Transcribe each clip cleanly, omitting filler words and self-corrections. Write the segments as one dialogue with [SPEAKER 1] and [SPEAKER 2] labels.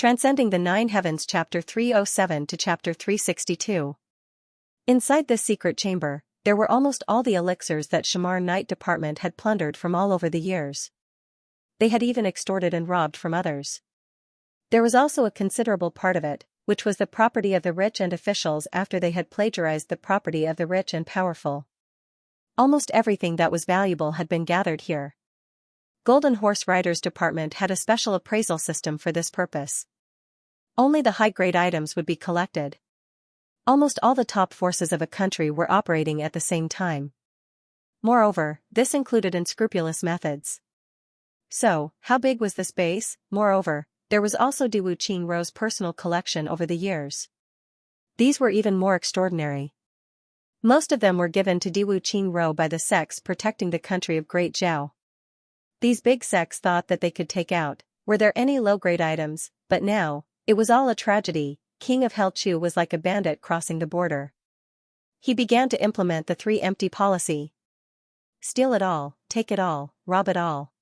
[SPEAKER 1] Transcending the Nine Heavens Chapter 307 to Chapter 362. Inside this secret chamber, there were almost all the elixirs that Shamar Night Department had plundered from all over the years. They had even extorted and robbed from others. There was also a considerable part of it, which was the property of the rich and officials after they had plagiarized the property of the rich and powerful. Almost everything that was valuable had been gathered here. Golden Horse Riders Department had a special appraisal system for this purpose. Only the high-grade items would be collected. Almost all the top forces of a country were operating at the same time. Moreover, this included unscrupulous methods. So, how big was this base? Moreover, there was also Di Wuqing Ro's personal collection over the years. These were even more extraordinary. Most of them were given to Di Wuqing Ro by the sects protecting the country of Great Zhao. These big sects thought that they could take out, were there any low-grade items, but now, it was all a tragedy. King of Hell Chu was like a bandit crossing the border. He began to implement the three empty policy. Steal it all, take it all, rob it all.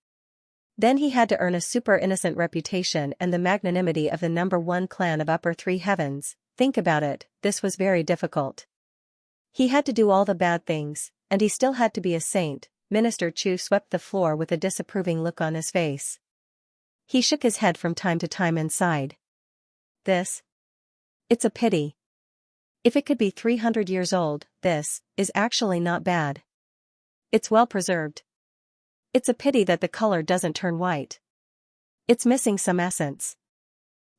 [SPEAKER 1] Then he had to earn a super innocent reputation and the magnanimity of the number one clan of Upper Three Heavens. Think about it, this was very difficult. He had to do all the bad things, and he still had to be a saint. Minister Chu swept the floor with a disapproving look on his face. He shook his head from time to time and sighed. It's a pity. If it could be 300 years old, this is actually not bad. It's well preserved. It's a pity that the color doesn't turn white. It's missing some essence.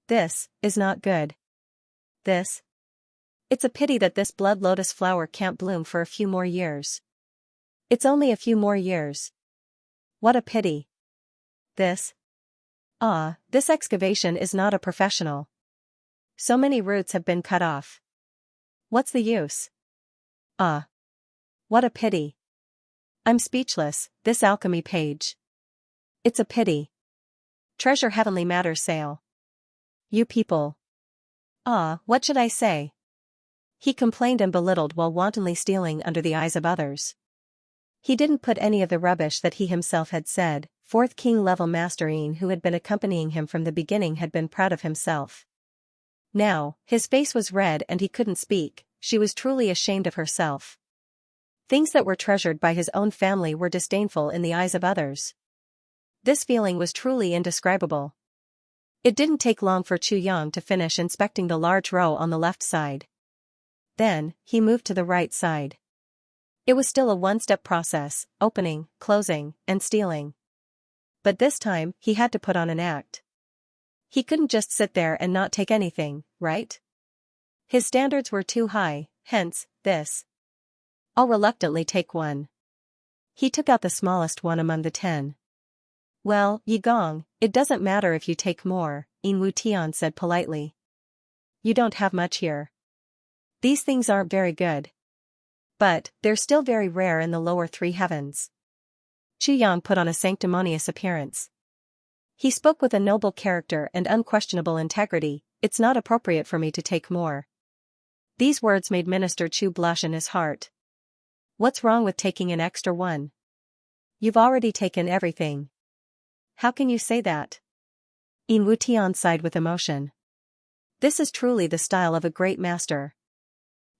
[SPEAKER 1] This is not good. It's a pity that this blood lotus flower can't bloom for a few more years. It's only a few more years. What a pity. This excavation is not a professional. So many roots have been cut off. What's the use? What a pity. I'm speechless, this alchemy page. It's a pity. Treasure Heavenly Matters sale. You people. What should I say? He complained and belittled while wantonly stealing under the eyes of others. He didn't put any of the rubbish that he himself had said. Fourth King level Master Yin, who had been accompanying him from the beginning, had been proud of himself. Now, his face was red and he couldn't speak. She was truly ashamed of herself. Things that were treasured by his own family were disdainful in the eyes of others. This feeling was truly indescribable. It didn't take long for Chu Yang to finish inspecting the large row on the left side. Then, he moved to the right side. It was still a one-step process, opening, closing, and stealing. But this time, he had to put on an act. He couldn't just sit there and not take anything, right? His standards were too high, hence, this. I'll reluctantly take one. He took out the smallest one among the 10. Well, Yi Gong, it doesn't matter if you take more, Yin Wu Tian said politely. You don't have much here. These things aren't very good. But, they're still very rare in the lower three heavens. Chu Yang put on a sanctimonious appearance. He spoke with a noble character and unquestionable integrity. It's not appropriate for me to take more. These words made Minister Chu blush in his heart. What's wrong with taking an extra one? You've already taken everything. How can you say that? Yin Wu Tian sighed with emotion. This is truly the style of a great master.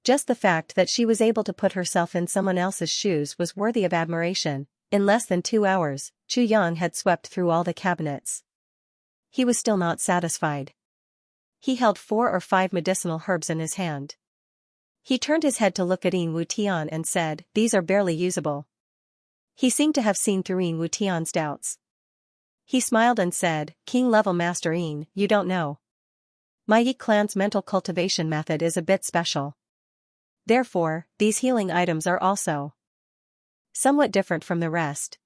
[SPEAKER 1] Just the fact that she was able to put herself in someone else's shoes was worthy of admiration. In less than 2 hours, Chu Yang had swept through all the cabinets. He was still not satisfied. He held 4 or 5 medicinal herbs in his hand. He turned his head to look at Yin Wu Tian and said, "These are barely usable." He seemed to have seen through Yin Wu Tian's doubts. He smiled and said, "King-level Master Yin, you don't know. My Yi clan's mental cultivation method is a bit special. Therefore, these healing items are also somewhat different from the rest.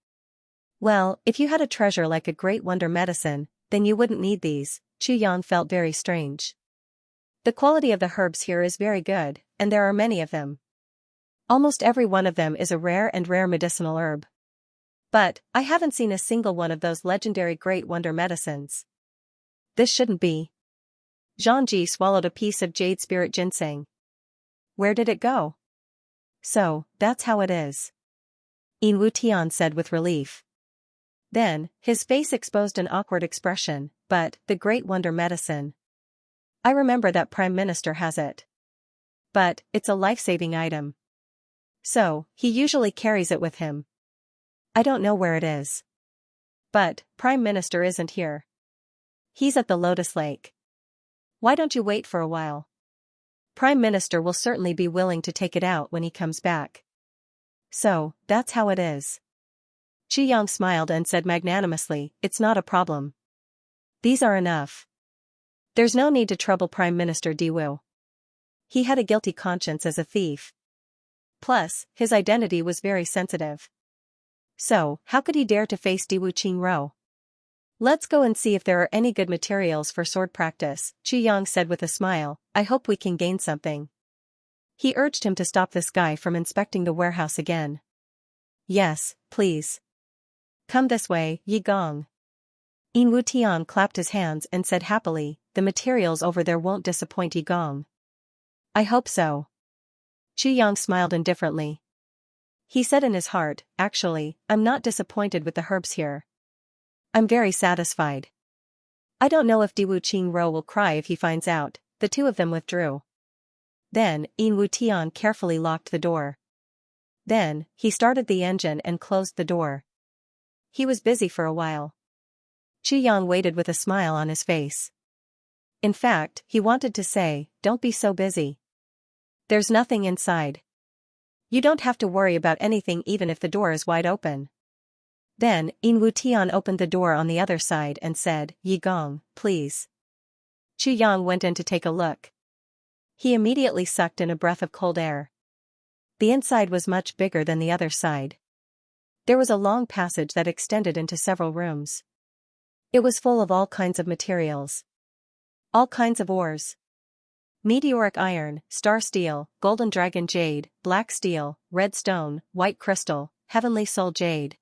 [SPEAKER 1] Well, if you had a treasure like a great wonder medicine, then you wouldn't need these." Chu Yang felt very strange. The quality of the herbs here is very good, and there are many of them. Almost every one of them is a rare medicinal herb. But, I haven't seen a single one of those legendary great wonder medicines. This shouldn't be. Zhang Ji swallowed a piece of jade spirit ginseng. Where did it go? So, that's how it is. Yin Wu Tian said with relief. Then, his face exposed an awkward expression, but the great wonder medicine. I remember that Prime Minister has it. But it's a life-saving item. So, he usually carries it with him. I don't know where it is. But, Prime Minister isn't here. He's at the Lotus Lake. Why don't you wait for a while? Prime Minister will certainly be willing to take it out when he comes back. So, that's how it is. Xianxia smiled and said magnanimously, it's not a problem. These are enough. There's no need to trouble Prime Minister Diwu. He had a guilty conscience as a thief. Plus, his identity was very sensitive. So, how could he dare to face Diwu Qingro? Let's go and see if there are any good materials for sword practice, Xianxia said with a smile. I hope we can gain something. He urged him to stop this guy from inspecting the warehouse again. Yes, please. Come this way, Yi Gong. Yin Wutian clapped his hands and said happily, the materials over there won't disappoint Yi Gong. I hope so. Xianxia smiled indifferently. He said in his heart, actually, I'm not disappointed with the herbs here. I'm very satisfied. I don't know if Diwu Qingro will cry if he finds out. The two of them withdrew. Then, Yin Wutian carefully locked the door. Then, he started the engine and closed the door. He was busy for a while. Xianxia waited with a smile on his face. In fact, he wanted to say, don't be so busy. There's nothing inside. You don't have to worry about anything even if the door is wide open. Then, Yin Wutian opened the door on the other side and said, Yi Gong, please. Xianxia went in to take a look. He immediately sucked in a breath of cold air. The inside was much bigger than the other side. There was a long passage that extended into several rooms. It was full of all kinds of materials. All kinds of ores. Meteoric iron, star steel, golden dragon jade, black steel, red stone, white crystal, heavenly soul jade.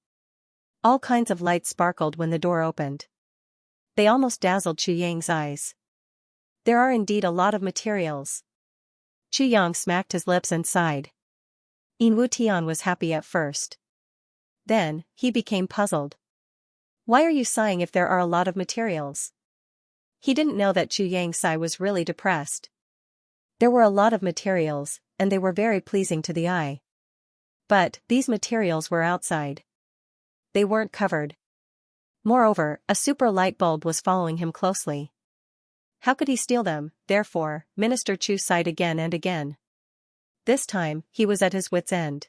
[SPEAKER 1] All kinds of lights sparkled when the door opened. They almost dazzled Xianxia's eyes. There are indeed a lot of materials. Xianxia smacked his lips and sighed. Yin Wutian was happy at first. Then, he became puzzled. Why are you sighing if there are a lot of materials? He didn't know that Xianxia was really depressed. There were a lot of materials, and they were very pleasing to the eye. But, these materials were outside. They weren't covered. Moreover, a super light bulb was following him closely. How could he steal them? Therefore, Minister Chu sighed again and again. This time, he was at his wit's end.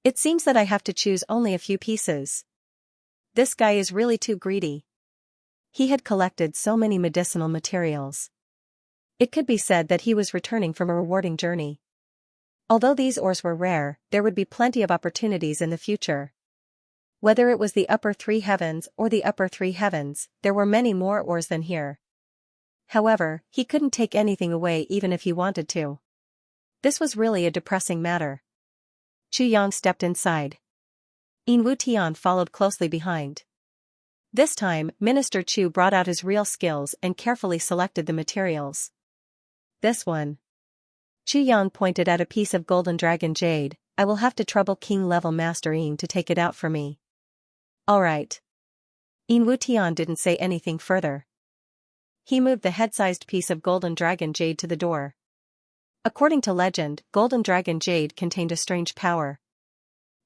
[SPEAKER 1] It seems that I have to choose only a few pieces. This guy is really too greedy. He had collected so many medicinal materials. It could be said that he was returning from a rewarding journey. Although these ores were rare, there would be plenty of opportunities in the future. Whether it was the upper three heavens or the upper three heavens, there were many more ores than here. However, he couldn't take anything away even if he wanted to. This was really a depressing matter. Xianxia stepped inside. Yin Wutian followed closely behind. This time, Minister Chu brought out his real skills and carefully selected the materials. This one. Xianxia pointed at a piece of golden dragon jade. I will have to trouble king-level Master Yin to take it out for me. Alright. Yin Wutian didn't say anything further. He moved the head-sized piece of golden dragon jade to the door. According to legend, golden dragon jade contained a strange power.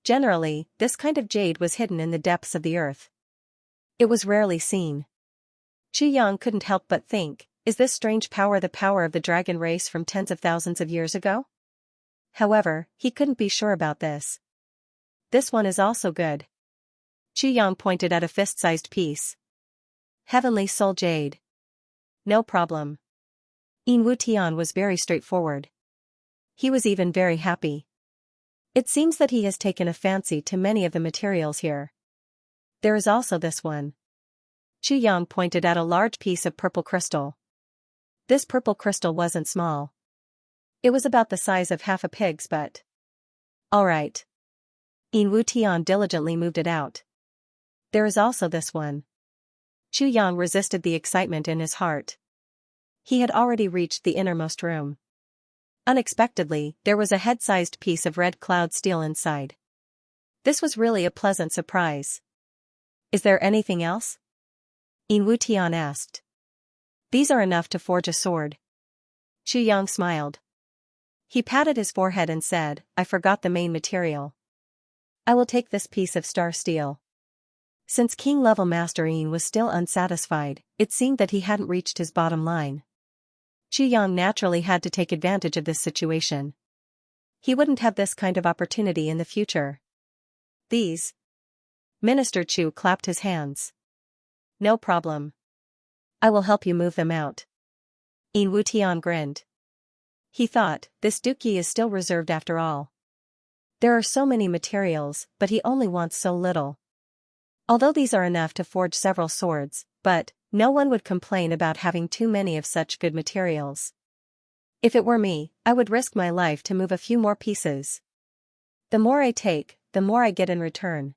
[SPEAKER 1] Generally, this kind of jade was hidden in the depths of the earth. It was rarely seen. Xianxia couldn't help but think, is this strange power the power of the dragon race from tens of thousands of years ago? However, he couldn't be sure about this. This one is also good. Xianxia pointed at a fist-sized piece. Heavenly soul jade. No problem. Yin Wutian was very straightforward. He was even very happy. It seems that he has taken a fancy to many of the materials here. There is also this one. Xianxia pointed at a large piece of purple crystal. This purple crystal wasn't small. It was about the size of half a pig's butt. Alright. Yin Wutian diligently moved it out. There is also this one. Xianxia resisted the excitement in his heart. He had already reached the innermost room. Unexpectedly, there was a head-sized piece of red cloud steel inside. This was really a pleasant surprise. Is there anything else? Yin Wutian asked. These are enough to forge a sword. Chu Yang smiled. He patted his forehead and said, I forgot the main material. I will take this piece of star steel. Since king-level Master Yin was still unsatisfied, it seemed that he hadn't reached his bottom line. Chu Yang naturally had to take advantage of this situation. He wouldn't have this kind of opportunity in the future. These. Minister Chu clapped his hands. No problem. I will help you move them out. Yin Wutian grinned. He thought, this dookie is still reserved after all. There are so many materials, but he only wants so little. Although these are enough to forge several swords, but no one would complain about having too many of such good materials. If it were me, I would risk my life to move a few more pieces. The more I take, the more I get in return.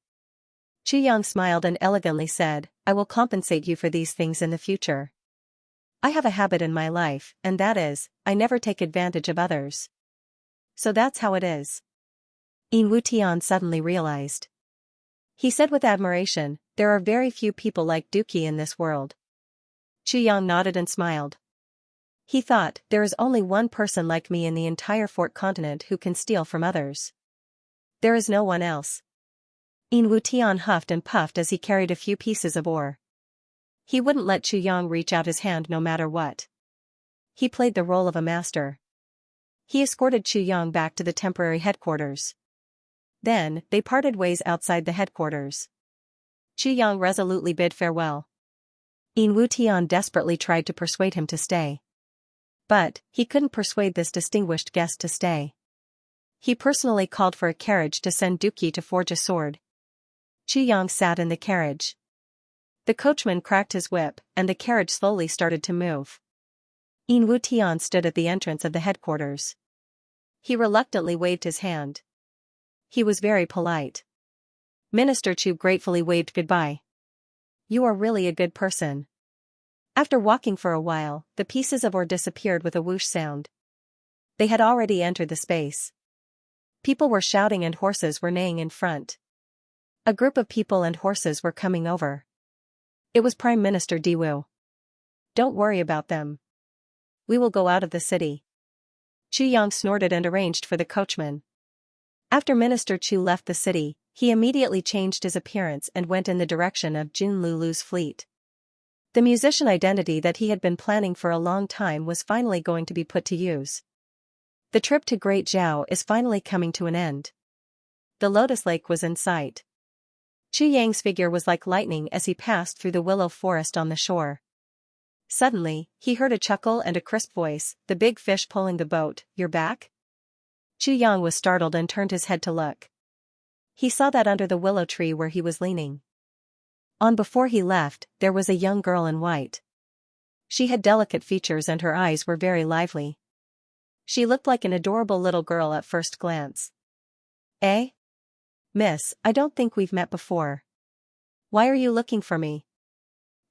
[SPEAKER 1] Chu Yang smiled and elegantly said, I will compensate you for these things in the future. I have a habit in my life, and that is, I never take advantage of others. So that's how it is. Yin Wutian suddenly realized. He said with admiration, there are very few people like Dookie in this world. Chu Yang nodded and smiled. He thought, there is only one person like me in the entire Fort Continent who can steal from others. There is no one else. Yin Wutian huffed and puffed as he carried a few pieces of ore. He wouldn't let Chu Yang reach out his hand no matter what. He played the role of a master. He escorted Chu Yang back to the temporary headquarters. Then, they parted ways outside the headquarters. Chu Yang resolutely bid farewell. Yin Wutian desperately tried to persuade him to stay. But, he couldn't persuade this distinguished guest to stay. He personally called for a carriage to send Dookie to forge a sword. Chu Yang sat in the carriage. The coachman cracked his whip, and the carriage slowly started to move. Yin Wutian stood at the entrance of the headquarters. He reluctantly waved his hand. He was very polite. Minister Chu gratefully waved goodbye. You are really a good person. After walking for a while, the pieces of ore disappeared with a whoosh sound. They had already entered the space. People were shouting and horses were neighing in front. A group of people and horses were coming over. It was Prime Minister Diwu. Don't worry about them. We will go out of the city. Chu Yang snorted and arranged for the coachman. After Minister Chu left the city, he immediately changed his appearance and went in the direction of Jun Lulu's fleet. The musician identity that he had been planning for a long time was finally going to be put to use. The trip to Great Zhao is finally coming to an end. The Lotus Lake was in sight. Chu Yang's figure was like lightning as he passed through the willow forest on the shore. Suddenly, he heard a chuckle and a crisp voice, the big fish pulling the boat, you're back? Chu Yang was startled and turned his head to look. He saw that under the willow tree where he was leaning. On before he left, there was a young girl in white. She had delicate features and her eyes were very lively. She looked like an adorable little girl at first glance. Eh? Miss, I don't think we've met before. Why are you looking for me?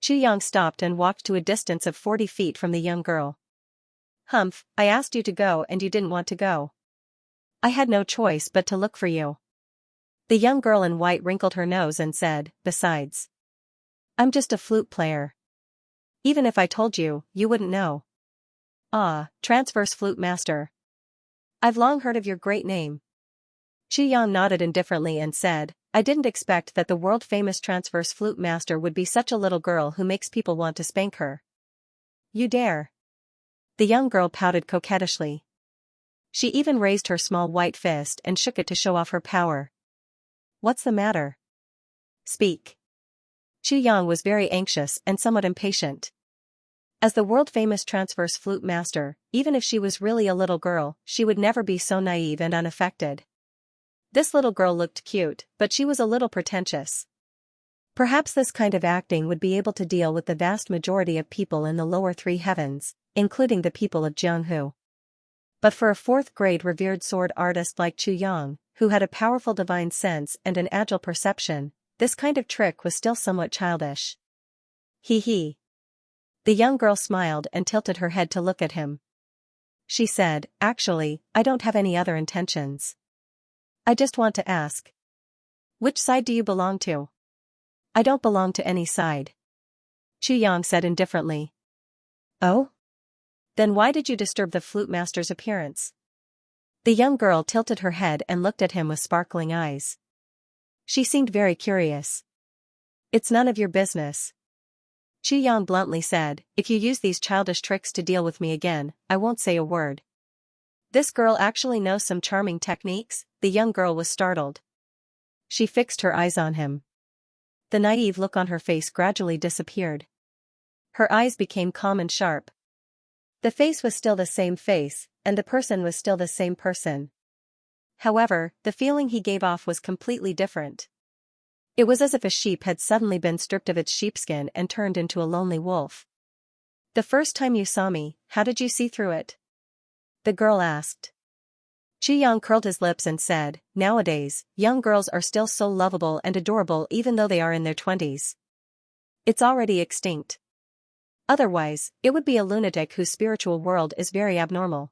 [SPEAKER 1] Chu Yang stopped and walked to a distance of 40 feet from the young girl. Humph, I asked you to go and you didn't want to go. I had no choice but to look for you. The young girl in white wrinkled her nose and said, besides. I'm just a flute player. Even if I told you, you wouldn't know. Ah, transverse flute master. I've long heard of your great name. Chu Yang nodded indifferently and said, I didn't expect that the world-famous transverse flute master would be such a little girl who makes people want to spank her. You dare. The young girl pouted coquettishly. She even raised her small white fist and shook it to show off her power. What's the matter? Speak. Chu Yang was very anxious and somewhat impatient. As the world-famous transverse flute master, even if she was really a little girl, she would never be so naive and unaffected. This little girl looked cute, but she was a little pretentious. Perhaps this kind of acting would be able to deal with the vast majority of people in the lower three heavens, including the people of Jianghu. But for a fourth-grade revered sword artist like Chu Yang, who had a powerful divine sense and an agile perception, this kind of trick was still somewhat childish. Hee hee. The young girl smiled and tilted her head to look at him. She said, actually, I don't have any other intentions. I just want to ask. Which side do you belong to? I don't belong to any side. Chu Yang said indifferently. Oh? Then why did you disturb the flute master's appearance? The young girl tilted her head and looked at him with sparkling eyes. She seemed very curious. It's none of your business. Chu Yang bluntly said, if you use these childish tricks to deal with me again, I won't say a word. This girl actually knows some charming techniques? The young girl was startled. She fixed her eyes on him. The naive look on her face gradually disappeared. Her eyes became calm and sharp. The face was still the same face, and the person was still the same person. However, the feeling he gave off was completely different. It was as if a sheep had suddenly been stripped of its sheepskin and turned into a lonely wolf. The first time you saw me, how did you see through it? The girl asked. Chu Yang curled his lips and said, nowadays, young girls are still so lovable and adorable even though they are in their 20s. It's already extinct. Otherwise, it would be a lunatic whose spiritual world is very abnormal.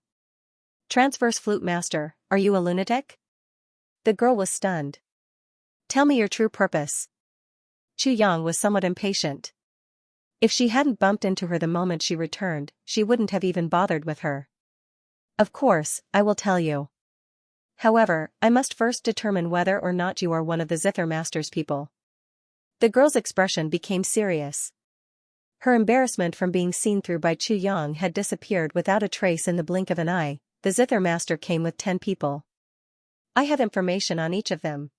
[SPEAKER 1] Transverse flute master, are you a lunatic? The girl was stunned. Tell me your true purpose. Chu Yang was somewhat impatient. If she hadn't bumped into her the moment she returned, she wouldn't have even bothered with her. Of course, I will tell you. However, I must first determine whether or not you are one of the Zither Master's people. The girl's expression became serious. Her embarrassment from being seen through by Chu Yang had disappeared without a trace in the blink of an eye. The Zither Master came with 10 people. I have information on each of them.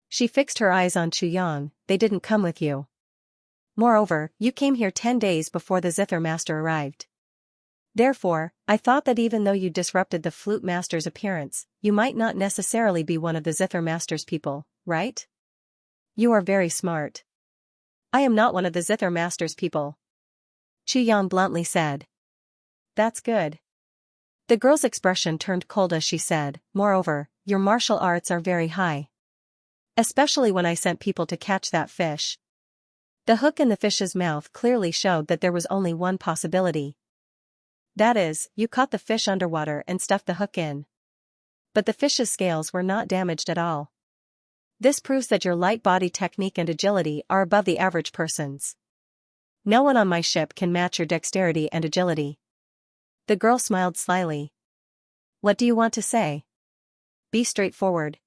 [SPEAKER 1] She fixed her eyes on Chu Yang, they didn't come with you. Moreover, you came here 10 days before the Zither Master arrived. Therefore, I thought that even though you disrupted the flute master's appearance, you might not necessarily be one of the Zither Master's people, right? You are very smart. I am not one of the Zither Master's people. Chu Yang bluntly said. That's good. The girl's expression turned cold as she said, moreover, your martial arts are very high. Especially when I sent people to catch that fish. The hook in the fish's mouth clearly showed that there was only one possibility. That is, you caught the fish underwater and stuffed the hook in. But the fish's scales were not damaged at all. This proves that your light body technique and agility are above the average person's. No one on my ship can match your dexterity and agility. The girl smiled slyly. What do you want to say? Be straightforward.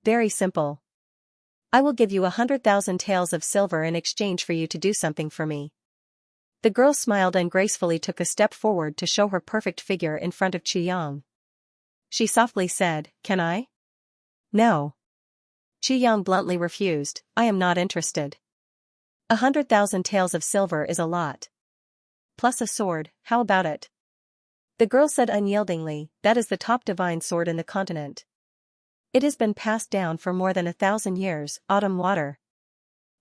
[SPEAKER 1] Very simple. I will give you 100,000 taels of silver in exchange for you to do something for me. The girl smiled and gracefully took a step forward to show her perfect figure in front of Chu Yang. She softly said, can I? No. Chu Yang bluntly refused, I am not interested. 100,000 taels of silver is a lot. Plus a sword, how about it? The girl said unyieldingly, that is the top divine sword in the continent. It has been passed down for more than 1,000 years, autumn water.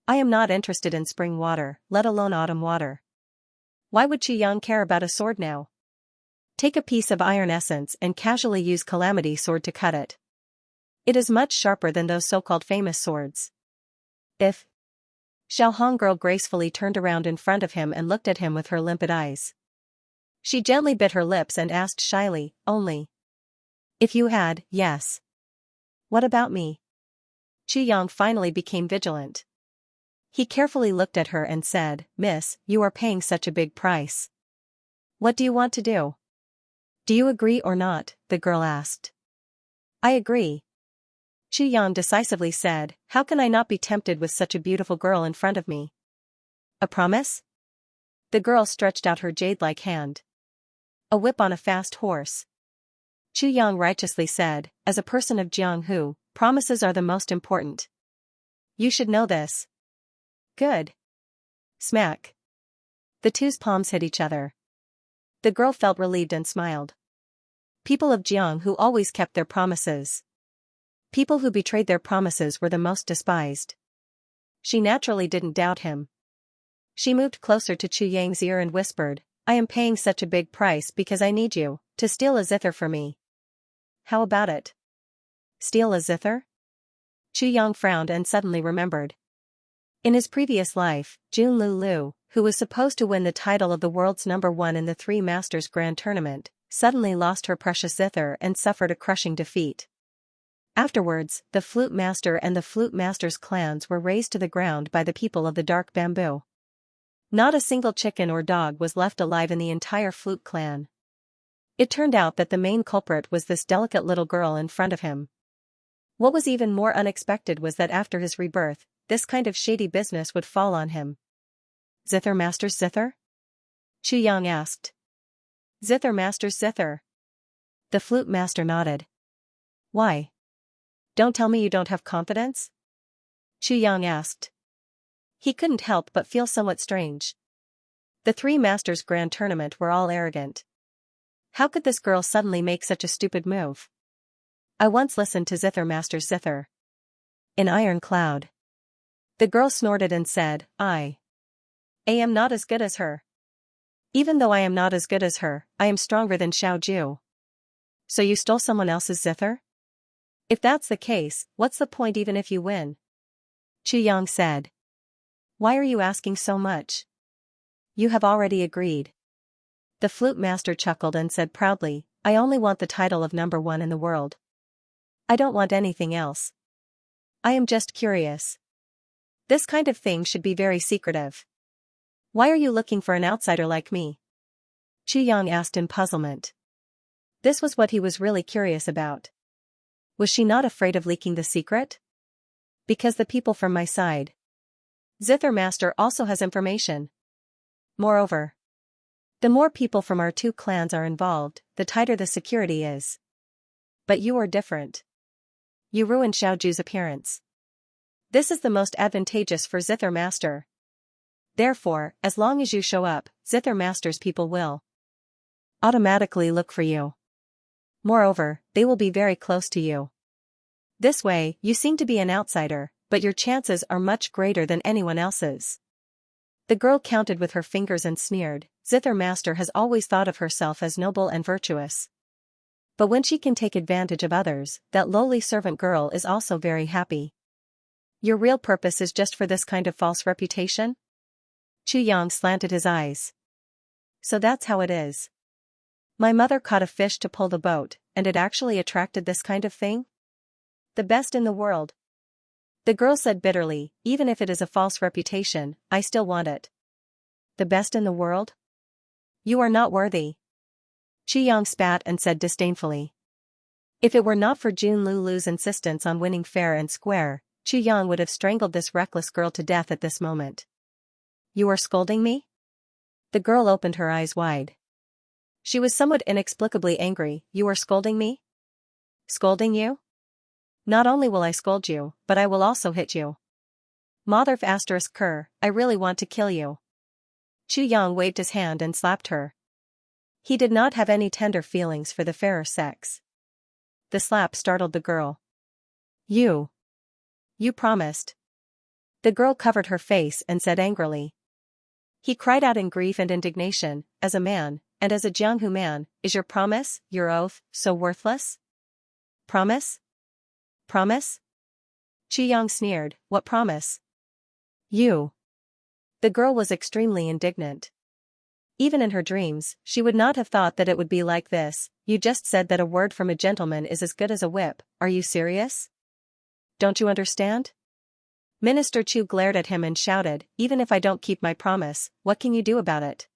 [SPEAKER 1] I am not interested in spring water, let alone autumn water. Why would Chu Yang care about a sword now? Take a piece of iron essence and casually use Calamity Sword to cut it. It is much sharper than those so-called famous swords. If Xiao Hong girl gracefully turned around in front of him and looked at him with her limpid eyes. She gently bit her lips and asked shyly, only. If you had, yes. What about me? Chu Yang finally became vigilant. He carefully looked at her and said, Miss, you are paying such a big price. What do you want to do? Do you agree or not? The girl asked. I agree. Chu Yang decisively said, how can I not be tempted with such a beautiful girl in front of me? A promise? The girl stretched out her jade-like hand. A whip on a fast horse. Chu Yang righteously said, as a person of Jianghu, promises are the most important. You should know this. Good. Smack. The two's palms hit each other. The girl felt relieved and smiled. People of Jianghu always kept their promises. People who betrayed their promises were the most despised. She naturally didn't doubt him. She moved closer to Chu Yang's ear and whispered, I am paying such a big price because I need you to steal a zither for me. How about it? Steal a zither? Chu Yang frowned and suddenly remembered. In his previous life, Jun Lu, who was supposed to win the title of the world's #1 in the Three Masters Grand Tournament, suddenly lost her precious zither and suffered a crushing defeat. Afterwards, the Flute Master and the Flute Master's clans were razed to the ground by the people of the Dark Bamboo. Not a single chicken or dog was left alive in the entire Flute clan. It turned out that the main culprit was this delicate little girl in front of him. What was even more unexpected was that after his rebirth, this kind of shady business would fall on him. Zither Masters Zither? Xianxia asked. Zither Masters Zither. The Flute Master nodded. Why? Don't tell me you don't have confidence? Xianxia asked. He couldn't help but feel somewhat strange. The three Masters' Grand Tournament were all arrogant. How could this girl suddenly make such a stupid move? I once listened to Zither Masters Zither. In Iron Cloud. The girl snorted and said, I am not as good as her. Even though I am not as good as her, I am stronger than Xiaoju. So you stole someone else's zither? If that's the case, what's the point even if you win? Xianxia said. Why are you asking so much? You have already agreed. The Flute Master chuckled and said proudly, I only want the title of number 1 in the world. I don't want anything else. I am just curious. This kind of thing should be very secretive. Why are you looking for an outsider like me? Xianxia asked in puzzlement. This was what he was really curious about. Was she not afraid of leaking the secret? Because the people from my side. Zither Master also has information. Moreover, the more people from our two clans are involved, the tighter the security is. But you are different. You ruined Xiaoju's appearance. This is the most advantageous for Zither Master. Therefore, as long as you show up, Zither Master's people will automatically look for you. Moreover, they will be very close to you. This way, you seem to be an outsider, but your chances are much greater than anyone else's. The girl counted with her fingers and sneered, Zither Master has always thought of herself as noble and virtuous. But when she can take advantage of others, that lowly servant girl is also very happy. Your real purpose is just for this kind of false reputation? Xianxia slanted his eyes. So that's how it is. My mother caught a fish to pull the boat, and it actually attracted this kind of thing? The best in the world. The girl said bitterly, even if it is a false reputation, I still want it. The best in the world? You are not worthy. Xianxia spat and said disdainfully. If it were not for Jun Lulu's insistence on winning fair and square, Xianxia would have strangled this reckless girl to death at this moment. You are scolding me? The girl opened her eyes wide. She was somewhat inexplicably angry. You are scolding me? Scolding you? Not only will I scold you, but I will also hit you. Motherf asterisk cur, I really want to kill you. Xianxia waved his hand and slapped her. He did not have any tender feelings for the fairer sex. The slap startled the girl. You promised. The girl covered her face and said angrily. He cried out in grief and indignation, as a man, and as a Jianghu man, is your promise, your oath, so worthless? Promise? Promise? Xianxia sneered, what promise? You. The girl was extremely indignant. Even in her dreams, she would not have thought that it would be like this. You just said that a word from a gentleman is as good as a whip, are you serious? Don't you understand? Minister Chu glared at him and shouted, even if I don't keep my promise, what can you do about it?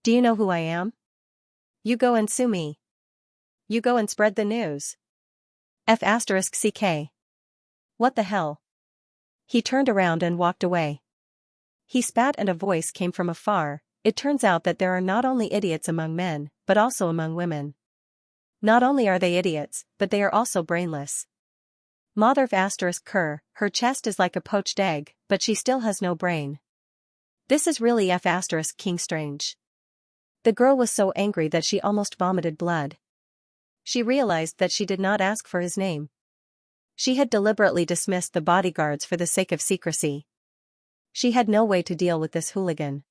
[SPEAKER 1] Do you know who I am? You go and sue me. You go and spread the news. F***ck. What the hell? He turned around and walked away. He spat and a voice came from afar. It turns out that there are not only idiots among men, but also among women. Not only are they idiots, but they are also brainless. Motherf asterisk cur, her chest is like a poached egg, but she still has no brain. This is really F asterisk king strange. The girl was so angry that she almost vomited blood. She realized that she did not ask for his name. She had deliberately dismissed the bodyguards for the sake of secrecy. She had no way to deal with this hooligan.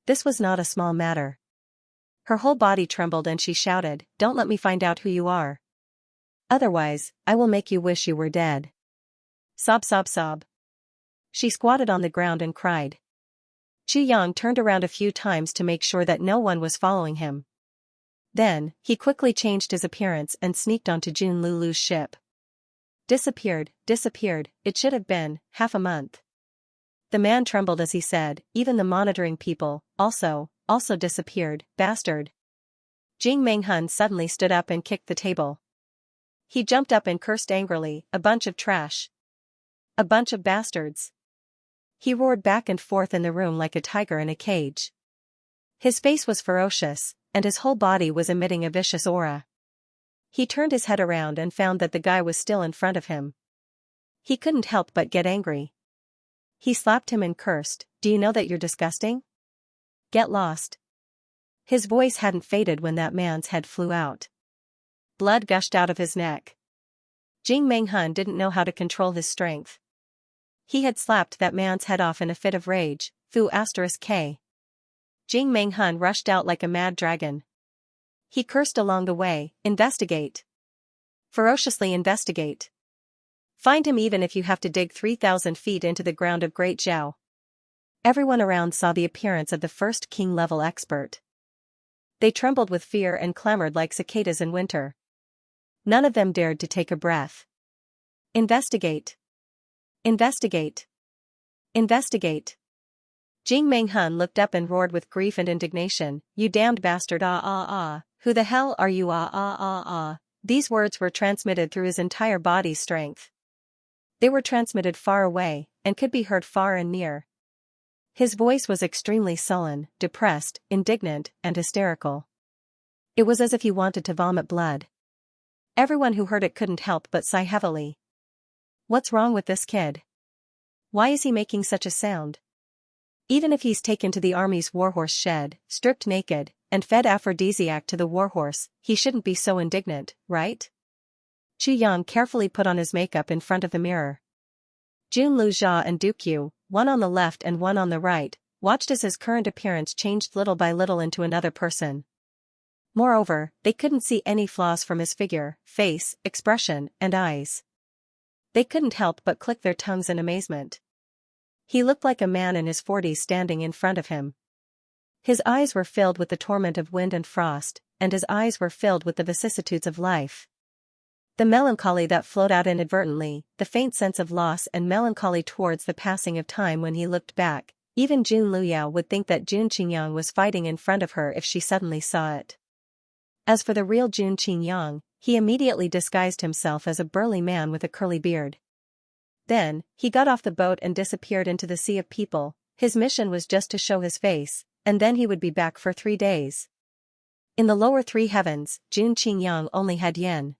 [SPEAKER 1] This was not a small matter. Her whole body trembled and she shouted, don't let me find out who you are. Otherwise, I will make you wish you were dead. Sob sob sob. She squatted on the ground and cried. Xianxia turned around a few times to make sure that no one was following him. Then, he quickly changed his appearance and sneaked onto Jun Lulu's ship. Disappeared, it should have been half a month. The man trembled as he said, even the monitoring people, also disappeared, bastard. Jing Menghun suddenly stood up and kicked the table. He jumped up and cursed angrily, a bunch of trash. A bunch of bastards. He roared back and forth in the room like a tiger in a cage. His face was ferocious, and his whole body was emitting a vicious aura. He turned his head around and found that the guy was still in front of him. He couldn't help but get angry. He slapped him and cursed, "Do you know that you're disgusting? Get lost." His voice hadn't faded when that man's head flew out. Blood gushed out of his neck. Jing Menghun didn't know how to control his strength. He had slapped that man's head off in a fit of rage, Fu*K. Jing Menghun rushed out like a mad dragon. He cursed along the way, "Investigate. Ferociously investigate. Find him even if you have to dig 3,000 feet into the ground of Great Zhao." Everyone around saw the appearance of the first king-level expert. They trembled with fear and clamored like cicadas in winter. None of them dared to take a breath. Investigate. Investigate. Investigate. Jing Menghun looked up and roared with grief and indignation, "You damned bastard, who the hell are you, These words were transmitted through his entire body's strength. They were transmitted far away, and could be heard far and near. His voice was extremely sullen, depressed, indignant, and hysterical. It was as if he wanted to vomit blood. Everyone who heard it couldn't help but sigh heavily. What's wrong with this kid? Why is he making such a sound? Even if he's taken to the army's warhorse shed, stripped naked, and fed aphrodisiac to the warhorse, he shouldn't be so indignant, right? Chu Yang carefully put on his makeup in front of the mirror. Jun Lu Jia and Dukyu, one on the left and one on the right, watched as his current appearance changed little by little into another person. Moreover, they couldn't see any flaws from his figure, face, expression, and eyes. They couldn't help but click their tongues in amazement. He looked like a man in his 40s standing in front of him. His eyes were filled with the torment of wind and frost, and his eyes were filled with the vicissitudes of life. The melancholy that flowed out inadvertently, the faint sense of loss and melancholy towards the passing of time when he looked back, even Jun Luyao would think that Jun Qingyang was fighting in front of her if she suddenly saw it. As for the real Jun Qingyang, he immediately disguised himself as a burly man with a curly beard. Then, he got off the boat and disappeared into the sea of people. His mission was just to show his face, and then he would be back for 3 days. In the lower 3 heavens, Jun Qingyang only had yen.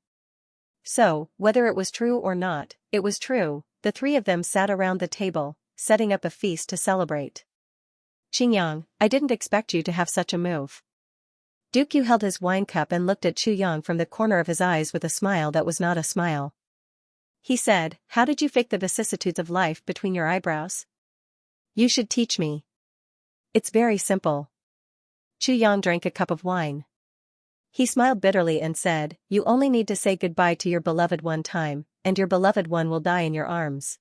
[SPEAKER 1] So, whether it was true or not, it was true. The 3 of them sat around the table, setting up a feast to celebrate. "Qingyang, I didn't expect you to have such a move." Dukyu held his wine cup and looked at Chu Yang from the corner of his eyes with a smile that was not a smile. He said, "How did you fake the vicissitudes of life between your eyebrows? You should teach me. It's very simple." Chu Yang drank a cup of wine. He smiled bitterly and said, "You only need to say goodbye to your beloved one time, and your beloved one will die in your arms.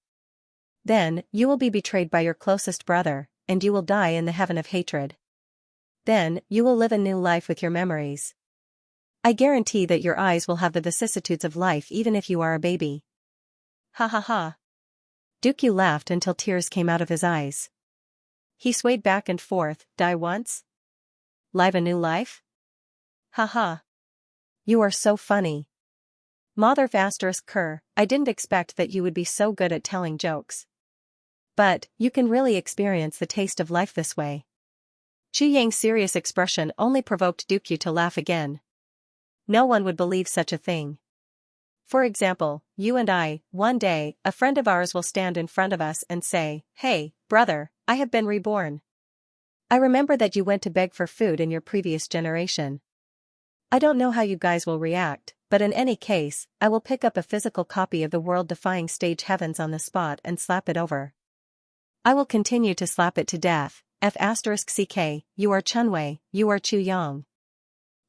[SPEAKER 1] Then, you will be betrayed by your closest brother, and you will die in the heaven of hatred. Then, you will live a new life with your memories. I guarantee that your eyes will have the vicissitudes of life even if you are a baby." Ha ha ha. Dukyu laughed until tears came out of his eyes. He swayed back and forth, "Die once? Live a new life? Ha ha. You are so funny. Mother **Ker, I didn't expect that you would be so good at telling jokes. But, you can really experience the taste of life this way." Chu Yang's serious expression only provoked Dukyu to laugh again. No one would believe such a thing. For example, you and I, one day, a friend of ours will stand in front of us and say, "Hey, brother, I have been reborn. I remember that you went to beg for food in your previous generation." I don't know how you guys will react, but in any case, I will pick up a physical copy of the world-defying stage Heavens on the spot and slap it over. I will continue to slap it to death. **CK, you are Chunwei, you are Chu Yang.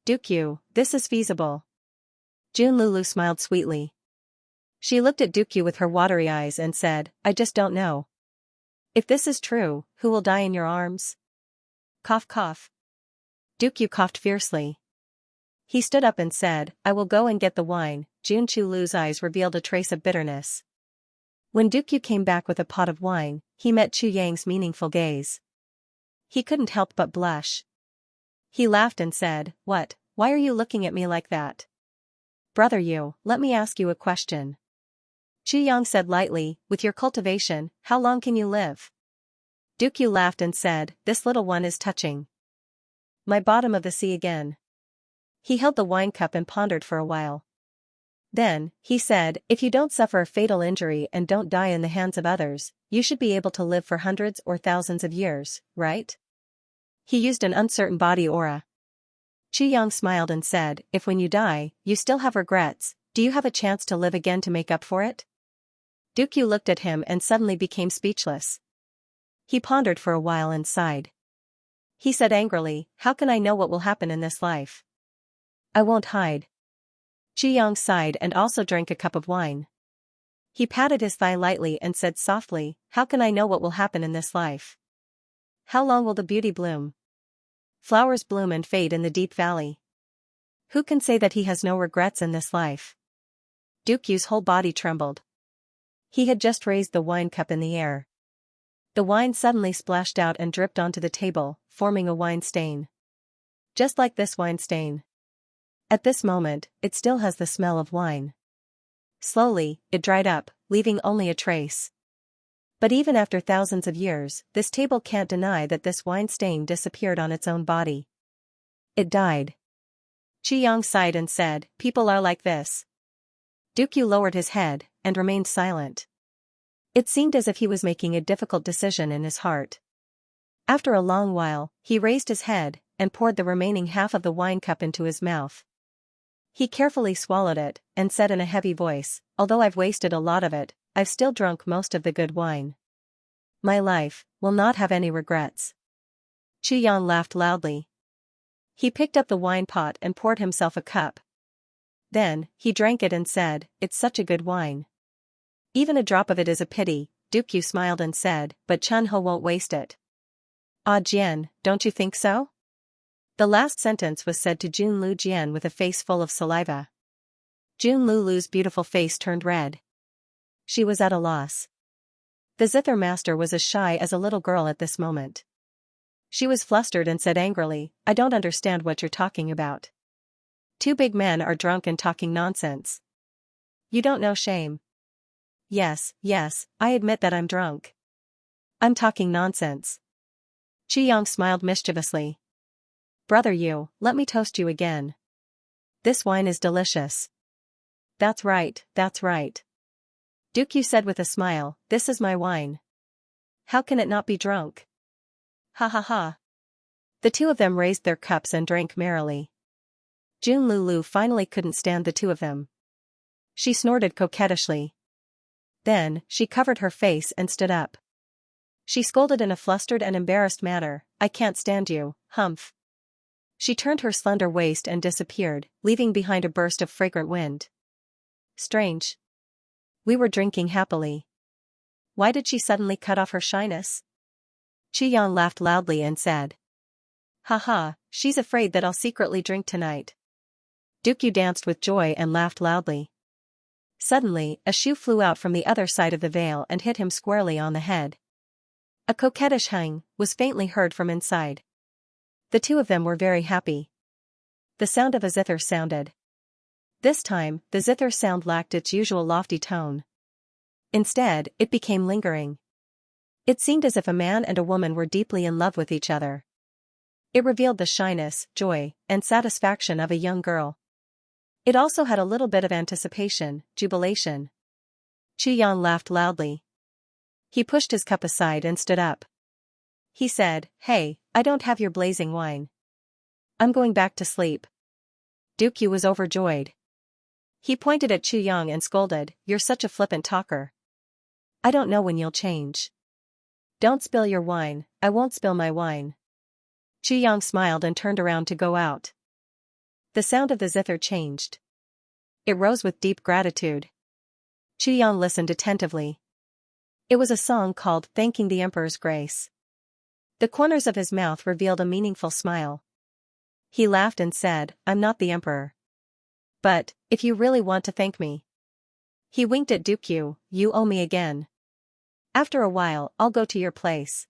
[SPEAKER 1] Dukyu, this is feasible. Jun Lulu smiled sweetly. She looked at Dukyu with her watery eyes and said, "I just don't know. If this is true, who will die in your arms?" Cough cough. Dukyu coughed fiercely. He stood up and said, "I will go and get the wine." Jun Chulu's eyes revealed a trace of bitterness. When Dukyu came back with a pot of wine, he met Chu Yang's meaningful gaze. He couldn't help but blush. He laughed and said, "What? Why are you looking at me like that?" "Brother Yu, let me ask you a question." Chu Yang said lightly, "With your cultivation, how long can you live?" Duke Yu laughed and said, "This little one is touching my bottom of the sea again." He held the wine cup and pondered for a while. Then, he said, "If you don't suffer a fatal injury and don't die in the hands of others, you should be able to live for hundreds or thousands of years, right?" He used an uncertain body aura. Chu Yang smiled and said, "If when you die, you still have regrets, do you have a chance to live again to make up for it?" Duke Yu looked at him and suddenly became speechless. He pondered for a while and sighed. He said angrily, "How can I know what will happen in this life? I won't hide." Chu Yang sighed and also drank a cup of wine. He patted his thigh lightly and said softly, "How can I know what will happen in this life? How long will the beauty bloom? Flowers bloom and fade in the deep valley. Who can say that he has no regrets in this life?" Duke Yu's whole body trembled. He had just raised the wine cup in the air. The wine suddenly splashed out and dripped onto the table, forming a wine stain. Just like this wine stain. At this moment, it still has the smell of wine. Slowly, it dried up, leaving only a trace. But even after thousands of years, this table can't deny that this wine stain disappeared on its own body. It died. Chu Yang sighed and said, "People are like this." Duke Yu lowered his head, and remained silent. It seemed as if he was making a difficult decision in his heart. After a long while, he raised his head, and poured the remaining half of the wine cup into his mouth. He carefully swallowed it, and said in a heavy voice, "Although I've wasted a lot of it, I've still drunk most of the good wine. My life will not have any regrets." Chu Yang laughed loudly. He picked up the wine pot and poured himself a cup. Then, he drank it and said, "It's such a good wine. Even a drop of it is a pity." Duke Yu smiled and said, "But Chun Ho won't waste it." "Ah Jian, don't you think so?" The last sentence was said to Jun Lu Jian with a face full of saliva. Jun Lulu's beautiful face turned red. She was at a loss. The zither master was as shy as a little girl at this moment. She was flustered and said angrily, "I don't understand what you're talking about. Two big men are drunk and talking nonsense. You don't know shame." Yes, I admit that I'm drunk. I'm talking nonsense." Chu Yang smiled mischievously. "Brother Yu, let me toast you again. This wine is delicious." That's right. Duke Yu said with a smile, "This is my wine. How can it not be drunk?" Ha ha ha. The two of them raised their cups and drank merrily. Jun Lulu finally couldn't stand the two of them. She snorted coquettishly. Then, she covered her face and stood up. She scolded in a flustered and embarrassed manner, "I can't stand you, humph." She turned her slender waist and disappeared, leaving behind a burst of fragrant wind. Strange. We were drinking happily. Why did she suddenly cut off her shyness? Chu Yang laughed loudly and said, "Ha ha, she's afraid that I'll secretly drink tonight." Duke Yu danced with joy and laughed loudly. Suddenly, a shoe flew out from the other side of the veil and hit him squarely on the head. A coquettish hang was faintly heard from inside. The two of them were very happy. The sound of a zither sounded. This time, the zither sound lacked its usual lofty tone. Instead, it became lingering. It seemed as if a man and a woman were deeply in love with each other. It revealed the shyness, joy, and satisfaction of a young girl. It also had a little bit of anticipation, jubilation. Chu Yang laughed loudly. He pushed his cup aside and stood up. He said, "Hey, I don't have your blazing wine. I'm going back to sleep." Duke Yu was overjoyed. He pointed at Chu Yang and scolded, "You're such a flippant talker. I don't know when you'll change. Don't spill your wine." "I won't spill my wine." Chu Yang smiled and turned around to go out. The sound of the zither changed. It rose with deep gratitude. Chu Yang listened attentively. It was a song called "Thanking the Emperor's Grace." The corners of his mouth revealed a meaningful smile. He laughed and said, "I'm not the emperor. But, if you really want to thank me." He winked at Duke Yu, "You owe me again." After a while, I'll go to your place.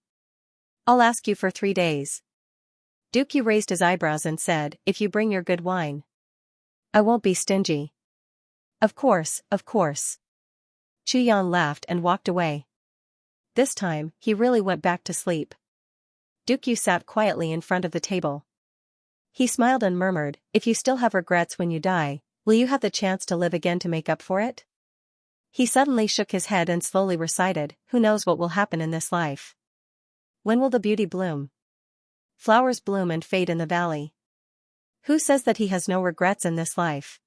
[SPEAKER 1] I'll ask you for 3 days. Dooku raised his eyebrows and said, if you bring your good wine. I won't be stingy. Of course, of course. Chuyan laughed and walked away. This time, he really went back to sleep. Dooku sat quietly in front of the table. He smiled and murmured, if you still have regrets when you die, will you have the chance to live again to make up for it? He suddenly shook his head and slowly recited, who knows what will happen in this life? When will the beauty bloom? Flowers bloom and fade in the valley. Who says that he has no regrets in this life?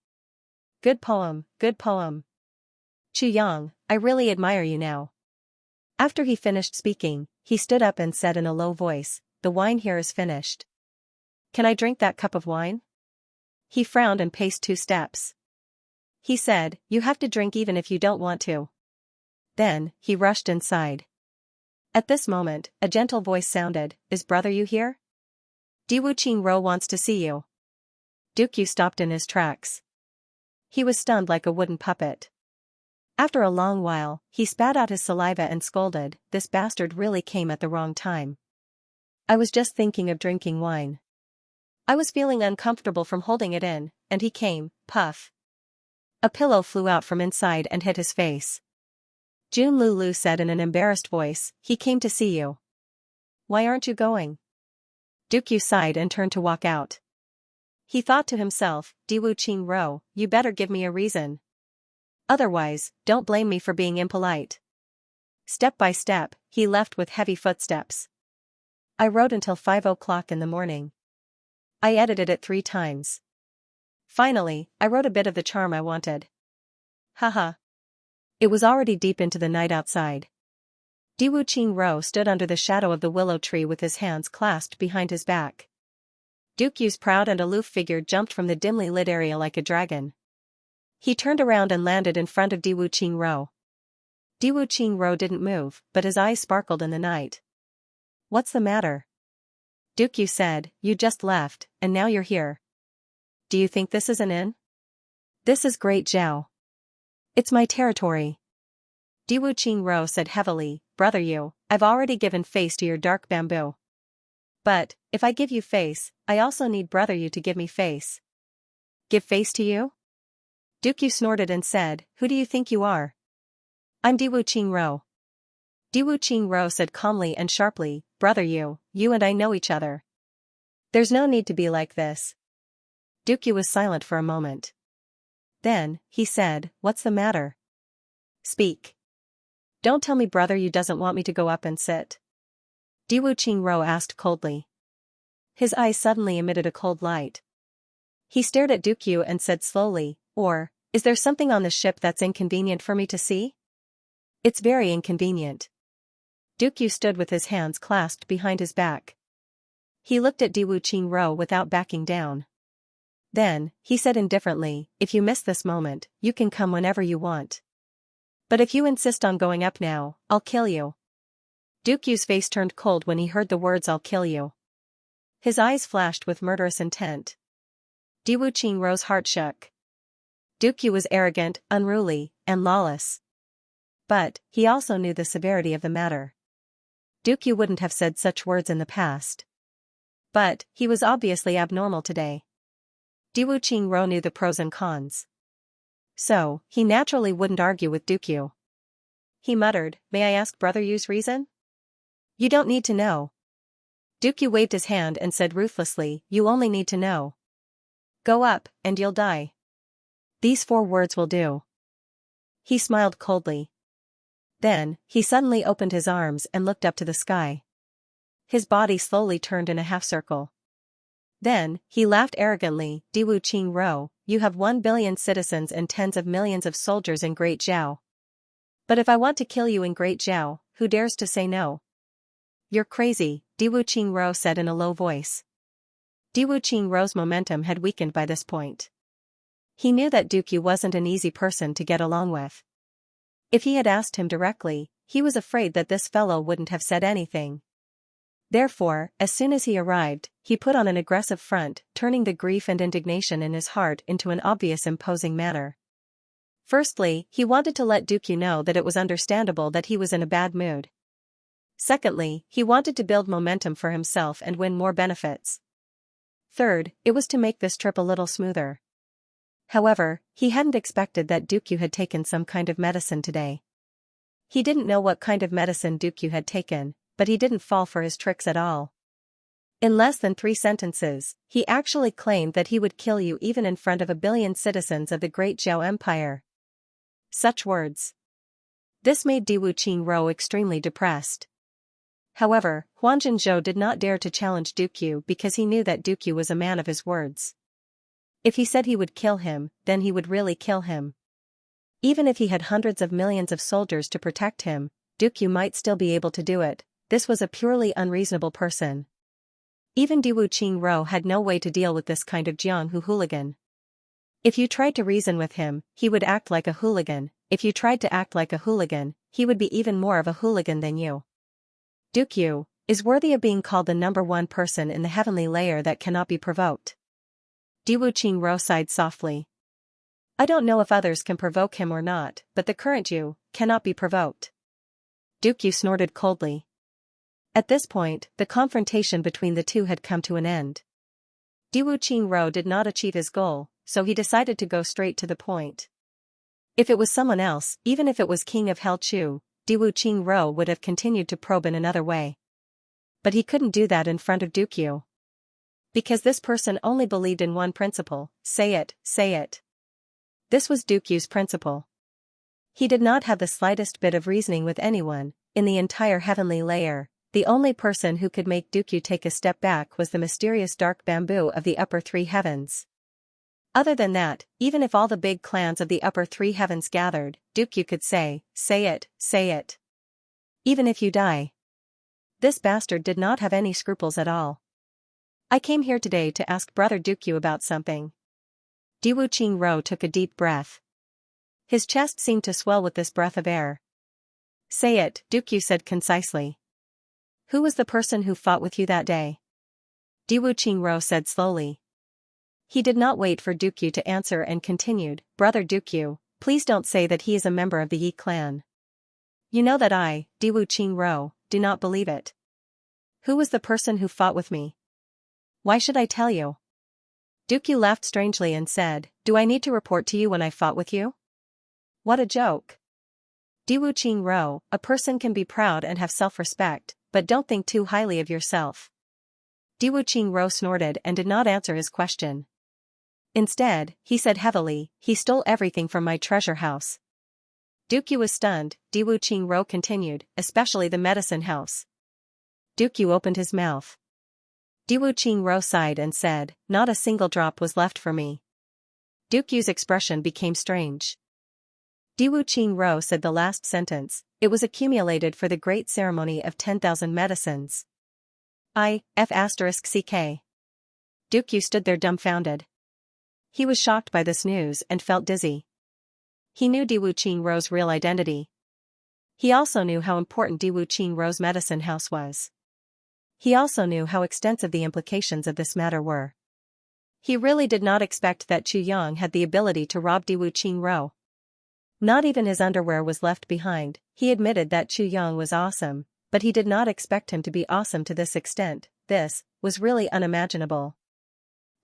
[SPEAKER 1] Good poem, good poem. Chu Yang, I really admire you now. After he finished speaking, he stood up and said in a low voice, the wine here is finished. Can I drink that cup of wine? He frowned and paced 2 steps. He said, you have to drink even if you don't want to. Then, he rushed inside. At this moment, a gentle voice sounded, is brother you here? Diwu Qingro wants to see you. Dooku stopped in his tracks. He was stunned like a wooden puppet. After a long while, he spat out his saliva and scolded, this bastard really came at the wrong time. I was just thinking of drinking wine. I was feeling uncomfortable from holding it in, and he came, puff. A pillow flew out from inside and hit his face. Jun Lulu said in an embarrassed voice, he came to see you. Why aren't you going? Dooku sighed and turned to walk out. He thought to himself, Diwu Qingro, you better give me a reason. Otherwise, don't blame me for being impolite. Step by step, he left with heavy footsteps. I wrote until 5 o'clock in the morning. I edited it 3 times. Finally, I wrote a bit of the charm I wanted. Haha. It was already deep into the night outside. Diwu Qingro stood under the shadow of the willow tree with his hands clasped behind his back. Dooku's proud and aloof figure jumped from the dimly lit area like a dragon. He turned around and landed in front of Diwu Qingro. Diwu Qingro didn't move, but his eyes sparkled in the night. What's the matter? Dooku said, you just left, and now you're here. Do you think this is an inn? This is Great Zhao. It's my territory. Diwu Qingro said heavily, brother I've already given face to your dark bamboo. But, if I give you face, I also need brother you to give me face. Give face to you? Dooku snorted and said, who do you think you are? I'm Diwu Qingro. Diwu Qingro said calmly and sharply, brother you and I know each other. There's no need to be like this. Dooku was silent for a moment. Then, he said, what's the matter? Speak. Don't tell me brother you doesn't want me to go up and sit. Diwu Qingro asked coldly. His eyes suddenly emitted a cold light. He stared at Dooku and said slowly, or, is there something on the ship that's inconvenient for me to see? It's very inconvenient. Dooku stood with his hands clasped behind his back. He looked at Diwu Qingro without backing down. Then, he said indifferently, if you miss this moment, you can come whenever you want. But if you insist on going up now, I'll kill you. Dooku's face turned cold when he heard the words I'll kill you. His eyes flashed with murderous intent. Diwu Qingro's heart shook. Dooku was arrogant, unruly, and lawless. But, he also knew the severity of the matter. Dooku wouldn't have said such words in the past. But, he was obviously abnormal today. Diwu Qingro knew the pros and cons. So, he naturally wouldn't argue with Dooku. He muttered, may I ask brother Yu's reason? You don't need to know. Dooku waved his hand and said ruthlessly, you only need to know. Go up, and you'll die. These 4 words will do. He smiled coldly. Then, he suddenly opened his arms and looked up to the sky. His body slowly turned in a half-circle. Then, he laughed arrogantly, Diwu Qingro, you have 1 billion citizens and tens of millions of soldiers in Great Zhao. But if I want to kill you in Great Zhao, who dares to say no? You're crazy, Diwu Qingro said in a low voice. Diwu Qingro's momentum had weakened by this point. He knew that Dooku wasn't an easy person to get along with. If he had asked him directly, he was afraid that this fellow wouldn't have said anything. Therefore, as soon as he arrived, he put on an aggressive front, turning the grief and indignation in his heart into an obvious imposing manner. Firstly, he wanted to let Dukyu know that it was understandable that he was in a bad mood. Secondly, he wanted to build momentum for himself and win more benefits. Third, it was to make this trip a little smoother. However, he hadn't expected that Dukyu had taken some kind of medicine today. He didn't know what kind of medicine Dukyu had taken, but he didn't fall for his tricks at all. In less than 3 sentences, he actually claimed that he would kill you even in front of 1 billion citizens of the Great Zhao Empire. Such words. This made Diwu Qingro extremely depressed. However, Huan Zhenzhou did not dare to challenge Dukyu because he knew that Dukyu was a man of his words. If he said he would kill him, then he would really kill him. Even if he had hundreds of millions of soldiers to protect him, Dukyu might still be able to do it. This was a purely unreasonable person. Even Diwu Qingro had no way to deal with this kind of Jianghu hooligan. If you tried to reason with him, he would act like a hooligan. If you tried to act like a hooligan, he would be even more of a hooligan than you. Dukyu is worthy of being called the #1 person in the heavenly layer that cannot be provoked. Diwu Qingro sighed softly. I don't know if others can provoke him or not, but the current you cannot be provoked. Dukyu snorted coldly. At this point, the confrontation between the two had come to an end. Diwu Qingro did not achieve his goal, so he decided to go straight to the point. If it was someone else, even if it was King of Hell Chu, Diwu Qingro would have continued to probe in another way. But he couldn't do that in front of Dukyu. Because this person only believed in one principle, say it, say it. This was Dukyu's principle. He did not have the slightest bit of reasoning with anyone. In the entire heavenly layer, the only person who could make Dukyu take a step back was the mysterious dark bamboo of the upper 3 heavens. Other than that, even if all the big clans of the upper 3 heavens gathered, Dukyu could say it, say it. Even if you die. This bastard did not have any scruples at all. I came here today to ask Brother Dukyu about something. Diwu Qingro took a deep breath. His chest seemed to swell with this breath of air. Say it, Dukyu said concisely. Who was the person who fought with you that day? Diwu Qingro said slowly. He did not wait for Dukyu to answer and continued, Brother Dukyu, please don't say that he is a member of the Yi clan. You know that I, Diwu Qingro, do not believe it. Who was the person who fought with me? Why should I tell you? Dukyu laughed strangely and said, do I need to report to you when I fought with you? What a joke. Diwu Qingro, a person can be proud and have self-respect, but don't think too highly of yourself. Diwu Qingro snorted and did not answer his question. Instead, he said heavily, he stole everything from my treasure house. Dukyu was stunned. Diwu Qingro continued, especially the medicine house. Dukyu opened his mouth. Diwu Qingro sighed and said, not a single drop was left for me. Dukyu's expression became strange. Diwu Qingro said the last sentence, it was accumulated for the great ceremony of 10,000 medicines. F***ck. Dukyu stood there dumbfounded. He was shocked by this news and felt dizzy. He knew Diwu Qingro's real identity. He also knew how important Diwu Qingro's medicine house was. He also knew how extensive the implications of this matter were. He really did not expect that Chu Yang had the ability to rob Diwu Qingro. Not even his underwear was left behind. He admitted that Chu Yang was awesome, but he did not expect him to be awesome to this extent. This was really unimaginable.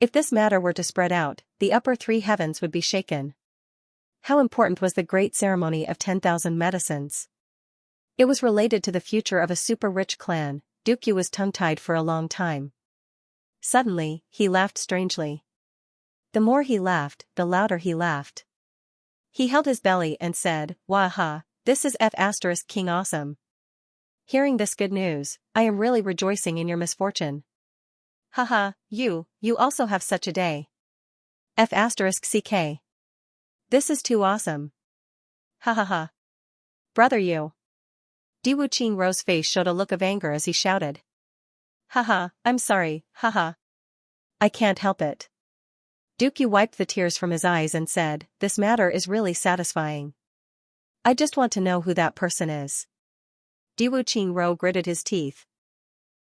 [SPEAKER 1] If this matter were to spread out, the upper 3 heavens would be shaken. How important was the great ceremony of 10,000 medicines? It was related to the future of a super-rich clan. Dukyu was tongue-tied for a long time. Suddenly, he laughed strangely. The more he laughed, the louder he laughed. He held his belly and said, Waha, this is King awesome. Hearing this good news, I am really rejoicing in your misfortune. Haha, you also have such a day. F***ck. This is too awesome. Ha ha ha. Brother you. Diwu Qingro's face showed a look of anger as he shouted. Haha, I'm sorry, haha. I can't help it. Dukyu wiped the tears from his eyes and said, this matter is really satisfying. I just want to know who that person is. Diwu Qingro gritted his teeth.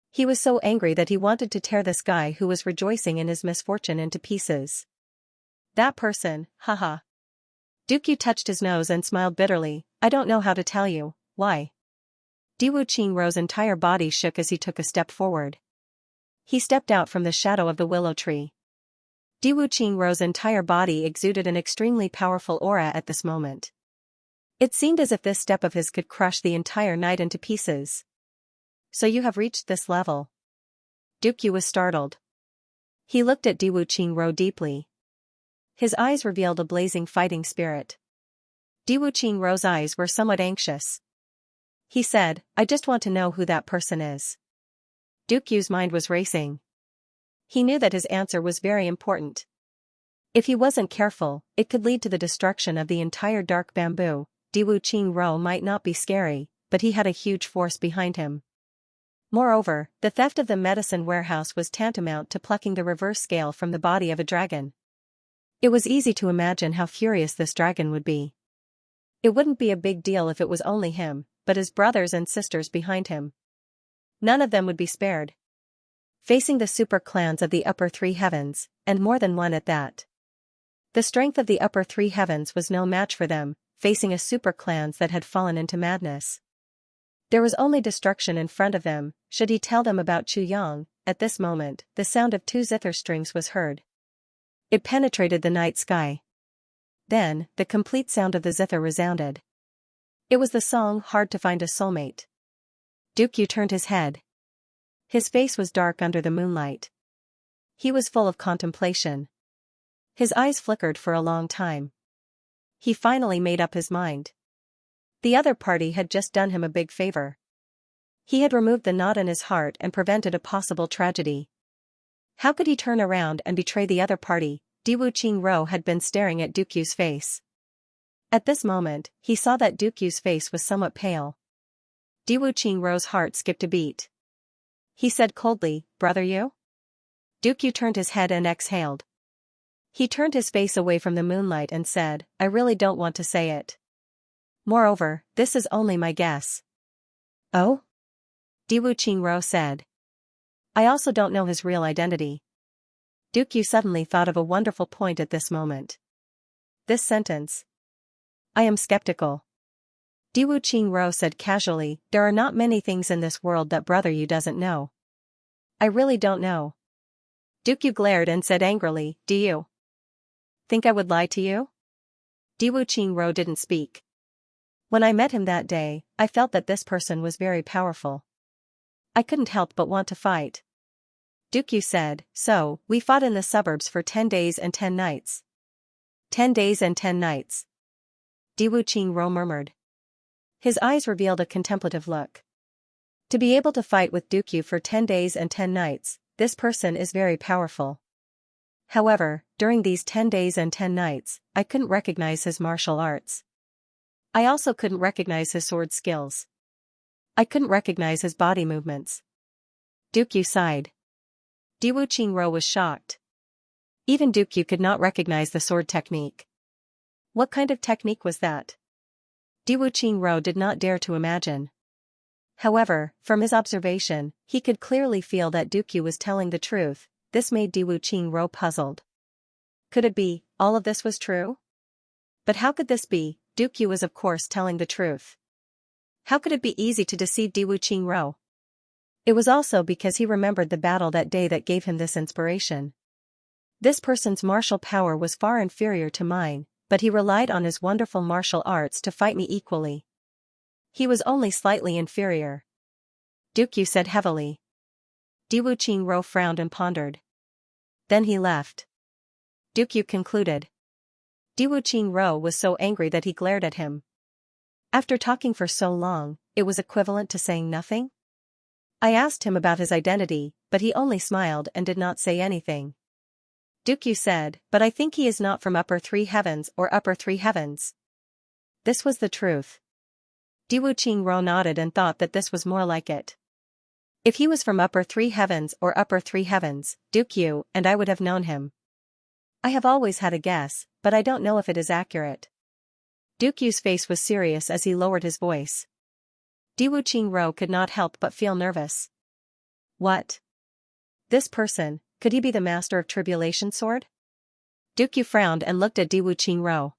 [SPEAKER 1] He was so angry that he wanted to tear this guy who was rejoicing in his misfortune into pieces. That person, haha. Yu touched his nose and smiled bitterly. I don't know how to tell you, why? Diwu Qingrou's entire body shook as he took a step forward. He stepped out from the shadow of the willow tree. Diwu Qingrou's entire body exuded an extremely powerful aura at this moment. It seemed as if this step of his could crush the entire night into pieces. So you have reached this level. Yu was startled. He looked at Diwu Qingrou deeply. His eyes revealed a blazing fighting spirit. Diwu Qingrou's eyes were somewhat anxious. He said, I just want to know who that person is. Yu's mind was racing. He knew that his answer was very important. If he wasn't careful, it could lead to the destruction of the entire dark bamboo. Diwu Qingrou might not be scary, but he had a huge force behind him. Moreover, the theft of the medicine warehouse was tantamount to plucking the reverse scale from the body of a dragon. It was easy to imagine how furious this dragon would be. It wouldn't be a big deal if it was only him, but his brothers and sisters behind him. None of them would be spared. Facing the super clans of the upper three heavens, and more than one at that. The strength of the upper three heavens was no match for them, facing a super clans that had fallen into madness. There was only destruction in front of them. Should he tell them about Chu Yang? At this moment, the sound of two zither strings was heard. It penetrated the night sky. Then, the complete sound of the zither resounded. It was the song Hard to Find a Soulmate. Yu turned his head. His face was dark under the moonlight. He was full of contemplation. His eyes flickered for a long time. He finally made up his mind. The other party had just done him a big favor. He had removed the knot in his heart and prevented a possible tragedy. How could he turn around and betray the other party? Diwu Qingrou had been staring at Yu's face. At this moment, he saw that Yu's face was somewhat pale. Diwu Qingrou's heart skipped a beat. He said coldly, Brother Yu? Yu turned his head and exhaled. He turned his face away from the moonlight and said, I really don't want to say it. Moreover, this is only my guess. Oh? Diwu Qingrou said. I also don't know his real identity. Yu suddenly thought of a wonderful point at this moment. This sentence. I am skeptical. Diwu Qingrou said casually, there are not many things in this world that Brother Yu doesn't know. I really don't know. Yu glared and said angrily, do you think I would lie to you? Diwu Qingrou didn't speak. When I met him that day, I felt that this person was very powerful. I couldn't help but want to fight. Yu said, so, we fought in the suburbs for 10 days and 10 nights. 10 days and 10 nights. Diwu Qingrou murmured. His eyes revealed a contemplative look. To be able to fight with Yu for 10 days and 10 nights, this person is very powerful. However, during these 10 days and 10 nights, I couldn't recognize his martial arts. I also couldn't recognize his sword skills. I couldn't recognize his body movements. Yu sighed. Diwu Qingrou was shocked. Even Yu could not recognize the sword technique. What kind of technique was that? Diwu Qingrou did not dare to imagine. However, from his observation, he could clearly feel that Yu was telling the truth. This made Diwu Qingrou puzzled. Could it be, all of this was true? But how could this be? Yu was of course telling the truth. How could it be easy to deceive Diwu Qingrou? It was also because he remembered the battle that day that gave him this inspiration. This person's martial power was far inferior to mine, but he relied on his wonderful martial arts to fight me equally. He was only slightly inferior. Yu said heavily. Diwu Qingrou frowned and pondered. Then he left. Yu concluded. Diwu Qingrou was so angry that he glared at him. After talking for so long, it was equivalent to saying nothing? I asked him about his identity, but he only smiled and did not say anything. Yu said, but I think he is not from upper three heavens or upper three heavens. This was the truth. Diwu Qingrou nodded and thought that this was more like it. If he was from upper three heavens or upper three heavens, Yu and I would have known him. I have always had a guess, but I don't know if it is accurate. Yu's face was serious as he lowered his voice. Diwu Qingrou could not help but feel nervous. What? This person, could he be the master of Tribulation Sword? Yu frowned and looked at Diwu Qingrou.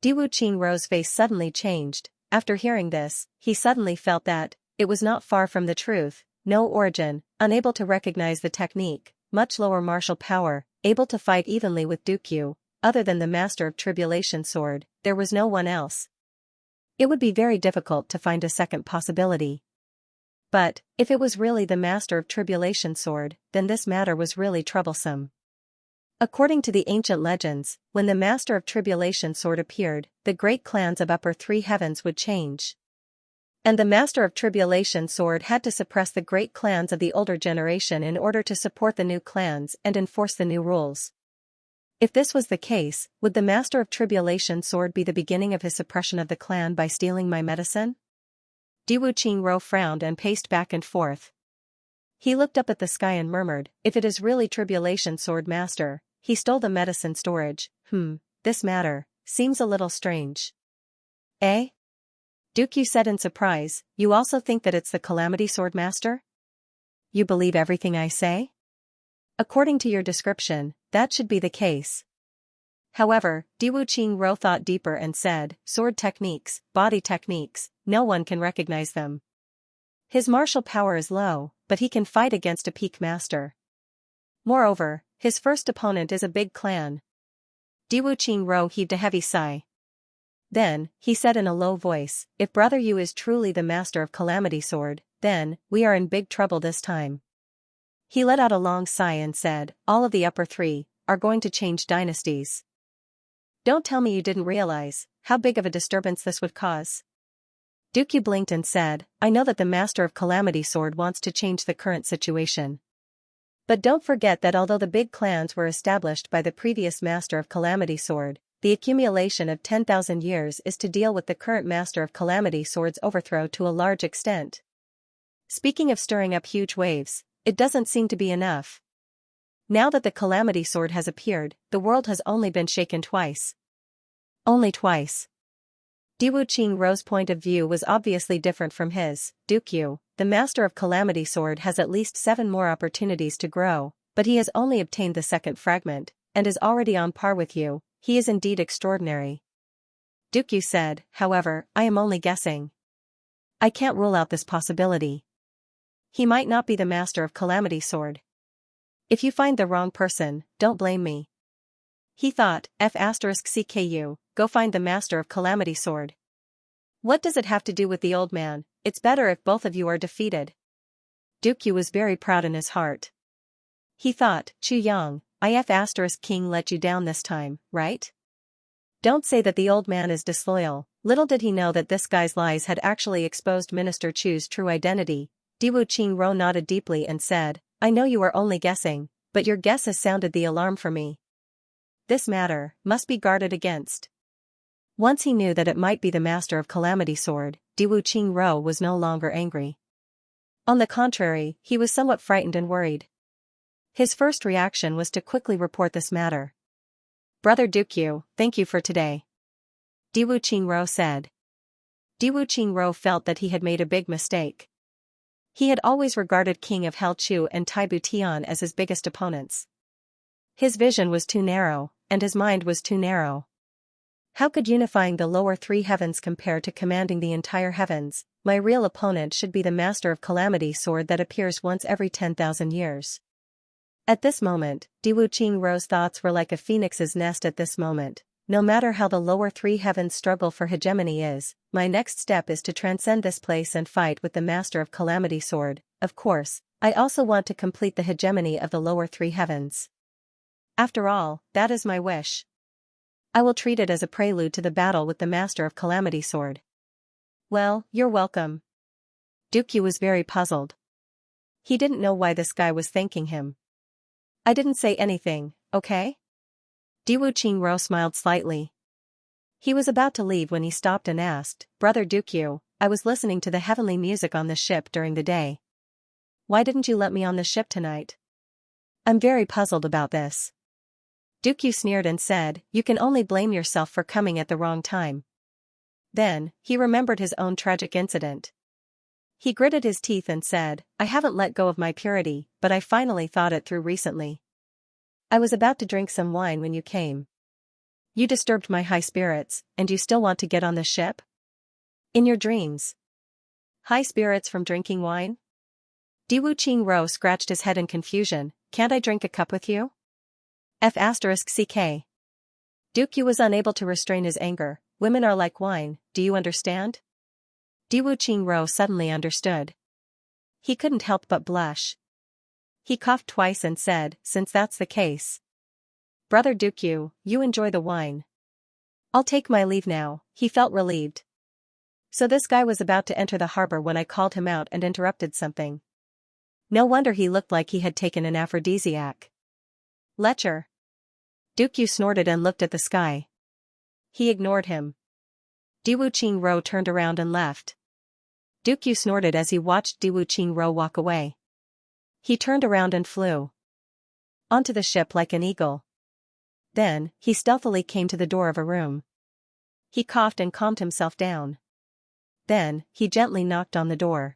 [SPEAKER 1] Diwu Qingrou's face suddenly changed. After hearing this, he suddenly felt that it was not far from the truth. No origin, unable to recognize the technique, much lower martial power, able to fight evenly with Dukyu, other than the Master of Tribulation sword, there was no one else. It would be very difficult to find a second possibility. But, if it was really the Master of Tribulation sword, then this matter was really troublesome. According to the ancient legends, when the Master of Tribulation sword appeared, the great clans of upper three heavens would change. And the Master of Tribulation sword had to suppress the great clans of the older generation in order to support the new clans and enforce the new rules. If this was the case, would the Master of Tribulation sword be the beginning of his suppression of the clan by stealing my medicine? Diwu Qingrou frowned and paced back and forth. He looked up at the sky and murmured, if it is really Tribulation sword master, he stole the medicine storage. This matter seems a little strange. Eh? Dukyu said in surprise, you also think that it's the Calamity sword master? You believe everything I say? According to your description, that should be the case. However, Diwu Qingrou thought deeper and said, sword techniques, body techniques, no one can recognize them. His martial power is low, but he can fight against a peak master. Moreover, his first opponent is a big clan. Diwu Qingrou heaved a heavy sigh. Then, he said in a low voice, if Brother Yu is truly the Master of Calamity sword, then, we are in big trouble this time. He let out a long sigh and said, all of the upper three are going to change dynasties. Don't tell me you didn't realize how big of a disturbance this would cause. Dukyu blinked and said, I know that the Master of Calamity sword wants to change the current situation. But don't forget that although the big clans were established by the previous Master of Calamity sword, the accumulation of 10,000 years is to deal with the current Master of Calamity sword's overthrow to a large extent. Speaking of stirring up huge waves, it doesn't seem to be enough. Now that the Calamity sword has appeared, the world has only been shaken twice. Only twice. Diwu Qingrou's point of view was obviously different from his. Dukyu, the Master of Calamity sword has at least 7 more opportunities to grow, but he has only obtained the second fragment, and is already on par with you. He is indeed extraordinary. Dukyu said, however, I am only guessing. I can't rule out this possibility. He might not be the Master of Calamity sword. If you find the wrong person, don't blame me. He thought, F*CKU, go find the Master of Calamity sword. What does it have to do with the old man? It's better if both of you are defeated. Dukyu was very proud in his heart. He thought, Chu Yang, King let you down this time, right? Don't say that the old man is disloyal. Little did he know that this guy's lies had actually exposed Minister Chu's true identity. Diwu Qingrou nodded deeply and said, I know you are only guessing, but your guess has sounded the alarm for me. This matter must be guarded against. Once he knew that it might be the Master of Calamity sword, Diwu Qingrou was no longer angry. On the contrary, he was somewhat frightened and worried. His first reaction was to quickly report this matter. Brother Dukyu, thank you for today. Diwu Qingrou said. Diwu Qingrou felt that he had made a big mistake. He had always regarded King of Hell Chu and Taibu Tian as his biggest opponents. His vision was too narrow, and his mind was too narrow. How could unifying the lower 3 heavens compare to commanding the entire heavens? My real opponent should be the Master of Calamity sword that appears once every 10,000 years. At this moment, Diwu Qingrou's thoughts were like a phoenix's nest at this moment. No matter how the lower 3 heavens struggle for hegemony is, my next step is to transcend this place and fight with the Master of Calamity sword. Of course, I also want to complete the hegemony of the lower 3 heavens. After all, that is my wish. I will treat it as a prelude to the battle with the Master of Calamity sword. Well, you're welcome. Dukyu was very puzzled. He didn't know why this guy was thanking him. I didn't say anything, okay? Diwu Qingrou smiled slightly. He was about to leave when he stopped and asked, Brother Dukyu, I was listening to the heavenly music on the ship during the day. Why didn't you let me on the ship tonight? I'm very puzzled about this. Dukyu sneered and said, you can only blame yourself for coming at the wrong time. Then, he remembered his own tragic incident. He gritted his teeth and said, I haven't let go of my purity, but I finally thought it through recently. I was about to drink some wine when you came. You disturbed my high spirits, and you still want to get on the ship? In your dreams. High spirits from drinking wine? Diwu Qingro scratched his head in confusion. Can't I drink a cup with you? F***ck. Duke Yu was unable to restrain his anger. Women are like wine, do you understand? Diwu Qingro suddenly understood. He couldn't help but blush. He coughed twice and said, since that's the case. Brother Duke Yu, you enjoy the wine. I'll take my leave now. He felt relieved. So this guy was about to enter the harbor when I called him out and interrupted something. No wonder he looked like he had taken an aphrodisiac. Lecher. Duke Yu snorted and looked at the sky. He ignored him. Diwu Qingro turned around and left. Duke Yu snorted as he watched Diwu Qingro walk away. He turned around and flew onto the ship like an eagle. Then, he stealthily came to the door of a room. He coughed and calmed himself down. Then, he gently knocked on the door.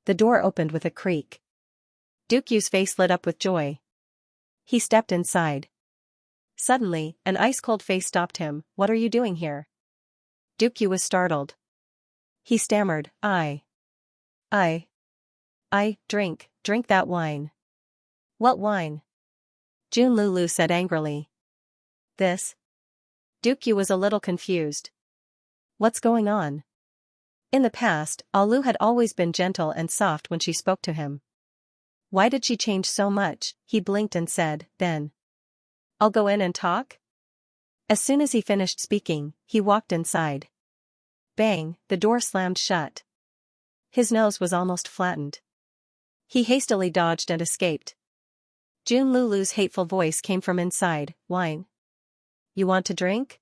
[SPEAKER 1] The door opened with a creak. Duke Yu's face lit up with joy. He stepped inside. Suddenly, an ice-cold face stopped him. What are you doing here? Duke Yu was startled. He stammered, I drink that wine. What wine? Jun Lulu said angrily. This? Duke Yu was a little confused. What's going on? In the past, Alu had always been gentle and soft when she spoke to him. Why did she change so much? He blinked and said, then. I'll go in and talk? As soon as he finished speaking, he walked inside. Bang, the door slammed shut. His nose was almost flattened. He hastily dodged and escaped. Jun Lulu's hateful voice came from inside. Wine? You want to drink?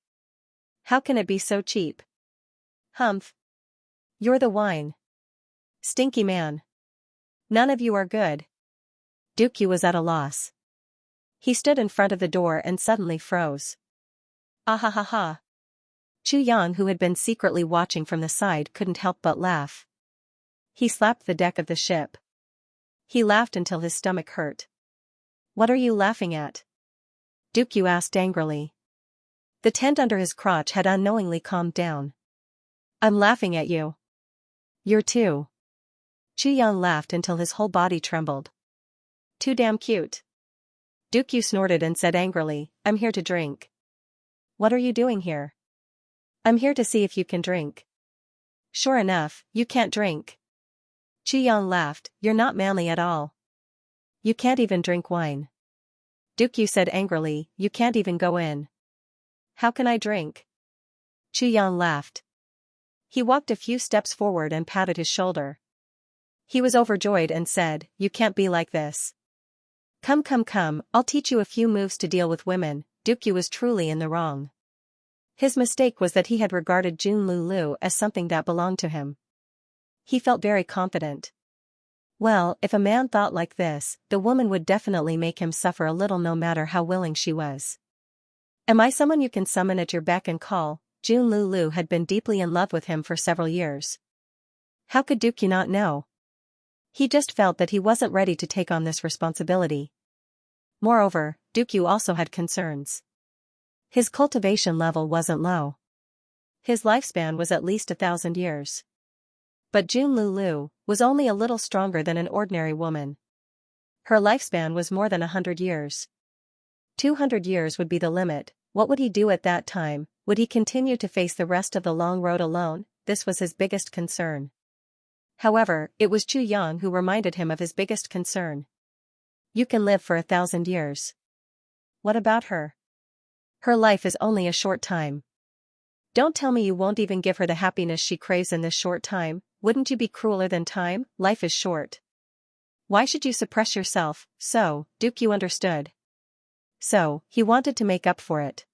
[SPEAKER 1] How can it be so cheap? Humph. You're the wine. Stinky man. None of you are good. Duke Yu was at a loss. He stood in front of the door and suddenly froze. Ah ha ha ha. Chu Yang, who had been secretly watching from the side, couldn't help but laugh. He slapped the deck of the ship. He laughed until his stomach hurt. What are you laughing at? Duke Yu asked angrily. The tent under his crotch had unknowingly calmed down. I'm laughing at you. You're too. Chu Yang laughed until his whole body trembled. Too damn cute. Duke Yu snorted and said angrily, I'm here to drink. What are you doing here? I'm here to see if you can drink. Sure enough, you can't drink. Chu Yang laughed, you're not manly at all. You can't even drink wine. Duke Yu said angrily, you can't even go in. How can I drink? Chu Yang laughed. He walked a few steps forward and patted his shoulder. He was overjoyed and said, you can't be like this. Come, I'll teach you a few moves to deal with women. Duke Yu was truly in the wrong. His mistake was that he had regarded Jun Lulu as something that belonged to him. He felt very confident. Well, if a man thought like this, the woman would definitely make him suffer a little no matter how willing she was. Am I someone you can summon at your beck and call? Jun Lulu had been deeply in love with him for several years. How could Duke Yu not know? He just felt that he wasn't ready to take on this responsibility. Moreover, Duke Yu also had concerns. His cultivation level wasn't low. His lifespan was at least 1,000 years. But Jun Lulu was only a little stronger than an ordinary woman. Her lifespan was more than 100 years. 200 years would be the limit. What would he do at that time? Would he continue to face the rest of the long road alone? This was his biggest concern. However, it was Chu Yang who reminded him of his biggest concern. You can live for 1,000 years. What about her? Her life is only a short time. Don't tell me you won't even give her the happiness she craves in this short time. Wouldn't you be crueler than time? Life is short. Why should you suppress yourself? So, Duke Yu understood. So, he wanted to make up for it.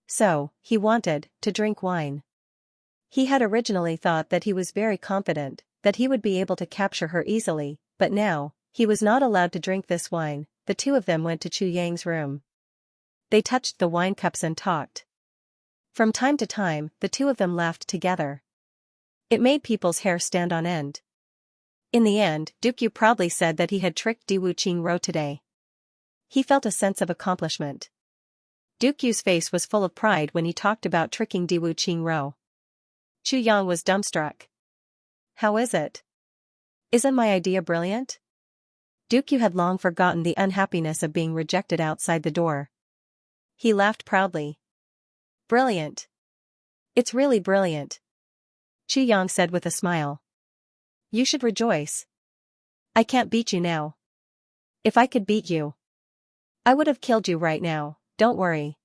[SPEAKER 1] So, he wanted to drink wine. He had originally thought that he was very confident, that he would be able to capture her easily, but now, he was not allowed to drink this wine. The two of them went to Chu Yang's room. They touched the wine cups and talked. From time to time, the two of them laughed together. It made people's hair stand on end. In the end, Duke Yu proudly said that he had tricked Diwu Qingro today. He felt a sense of accomplishment. Duke Yu's face was full of pride when he talked about tricking Diwu Qingro. Chu Yang was dumbstruck. How is it? Isn't my idea brilliant? Duke Yu had long forgotten the unhappiness of being rejected outside the door. He laughed proudly. Brilliant. It's really brilliant. Chu Yang said with a smile. You should rejoice. I can't beat you now. If I could beat you, I would have killed you right now, don't worry.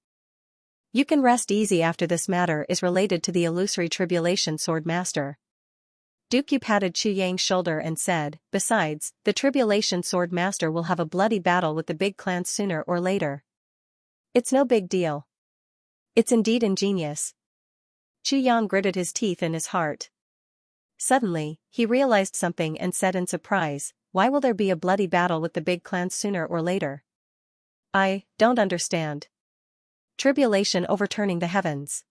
[SPEAKER 1] You can rest easy after this matter is related to the illusory tribulation sword master. Duke Yu patted Chu Yang's shoulder and said, besides, the tribulation sword master will have a bloody battle with the big clans sooner or later. It's no big deal. It's indeed ingenious. Chu Yang gritted his teeth in his heart. Suddenly, he realized something and said in surprise, why will there be a bloody battle with the big clans sooner or later? I don't understand. Tribulation overturning the heavens.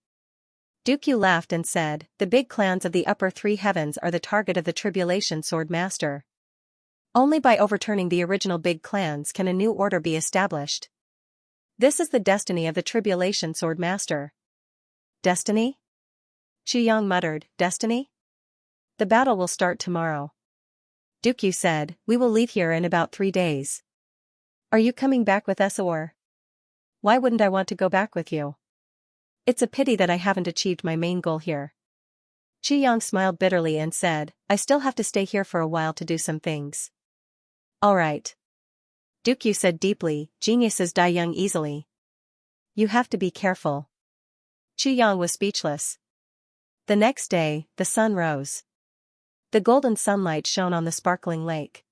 [SPEAKER 1] Duke Yu laughed and said, the big clans of the upper three heavens are the target of the tribulation sword master. Only by overturning the original big clans can a new order be established. This is the destiny of the tribulation sword master. Destiny? Chu Yang muttered, destiny? The battle will start tomorrow. Duke Yu said, we will leave here in about 3 days. Are you coming back with us or? Why wouldn't I want to go back with you? It's a pity that I haven't achieved my main goal here. Chu Yang smiled bitterly and said, I still have to stay here for a while to do some things. All right. Duke Yu said deeply, geniuses die young easily. You have to be careful. Chu Yang was speechless. The next day, the sun rose. The golden sunlight shone on the sparkling lake.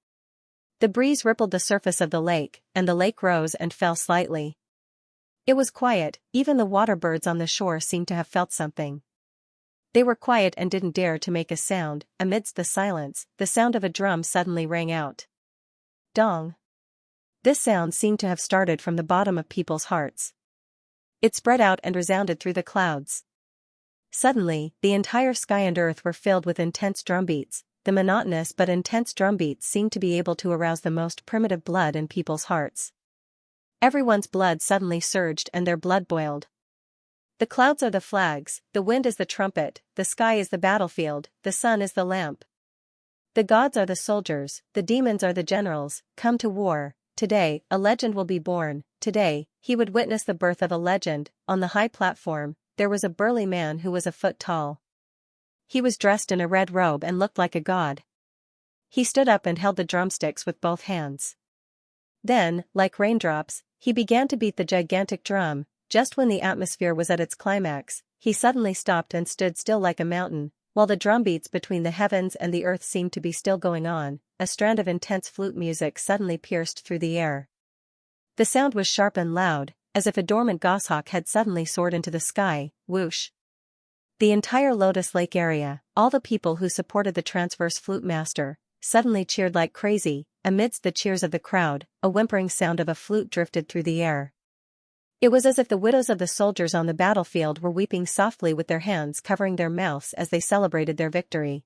[SPEAKER 1] The breeze rippled the surface of the lake, and the lake rose and fell slightly. It was quiet, even the water birds on the shore seemed to have felt something. They were quiet and didn't dare to make a sound. Amidst the silence, the sound of a drum suddenly rang out. Dong. This sound seemed to have started from the bottom of people's hearts. It spread out and resounded through the clouds. Suddenly, the entire sky and earth were filled with intense drumbeats. The monotonous but intense drumbeats seemed to be able to arouse the most primitive blood in people's hearts. Everyone's blood suddenly surged and their blood boiled. The clouds are the flags, the wind is the trumpet, the sky is the battlefield, the sun is the lamp. The gods are the soldiers, the demons are the generals, come to war. Today, a legend will be born. Today, he would witness the birth of a legend. On the high platform, there was a burly man who was a foot tall. He was dressed in a red robe and looked like a god. He stood up and held the drumsticks with both hands. Then, like raindrops, he began to beat the gigantic drum. Just when the atmosphere was at its climax, he suddenly stopped and stood still like a mountain. While the drumbeats between the heavens and the earth seemed to be still going on, a strand of intense flute music suddenly pierced through the air. The sound was sharp and loud, as if a dormant goshawk had suddenly soared into the sky. Whoosh! The entire Lotus Lake area, all the people who supported the transverse flute master, suddenly cheered like crazy. Amidst the cheers of the crowd, a whimpering sound of a flute drifted through the air. It was as if the widows of the soldiers on the battlefield were weeping softly with their hands covering their mouths as they celebrated their victory.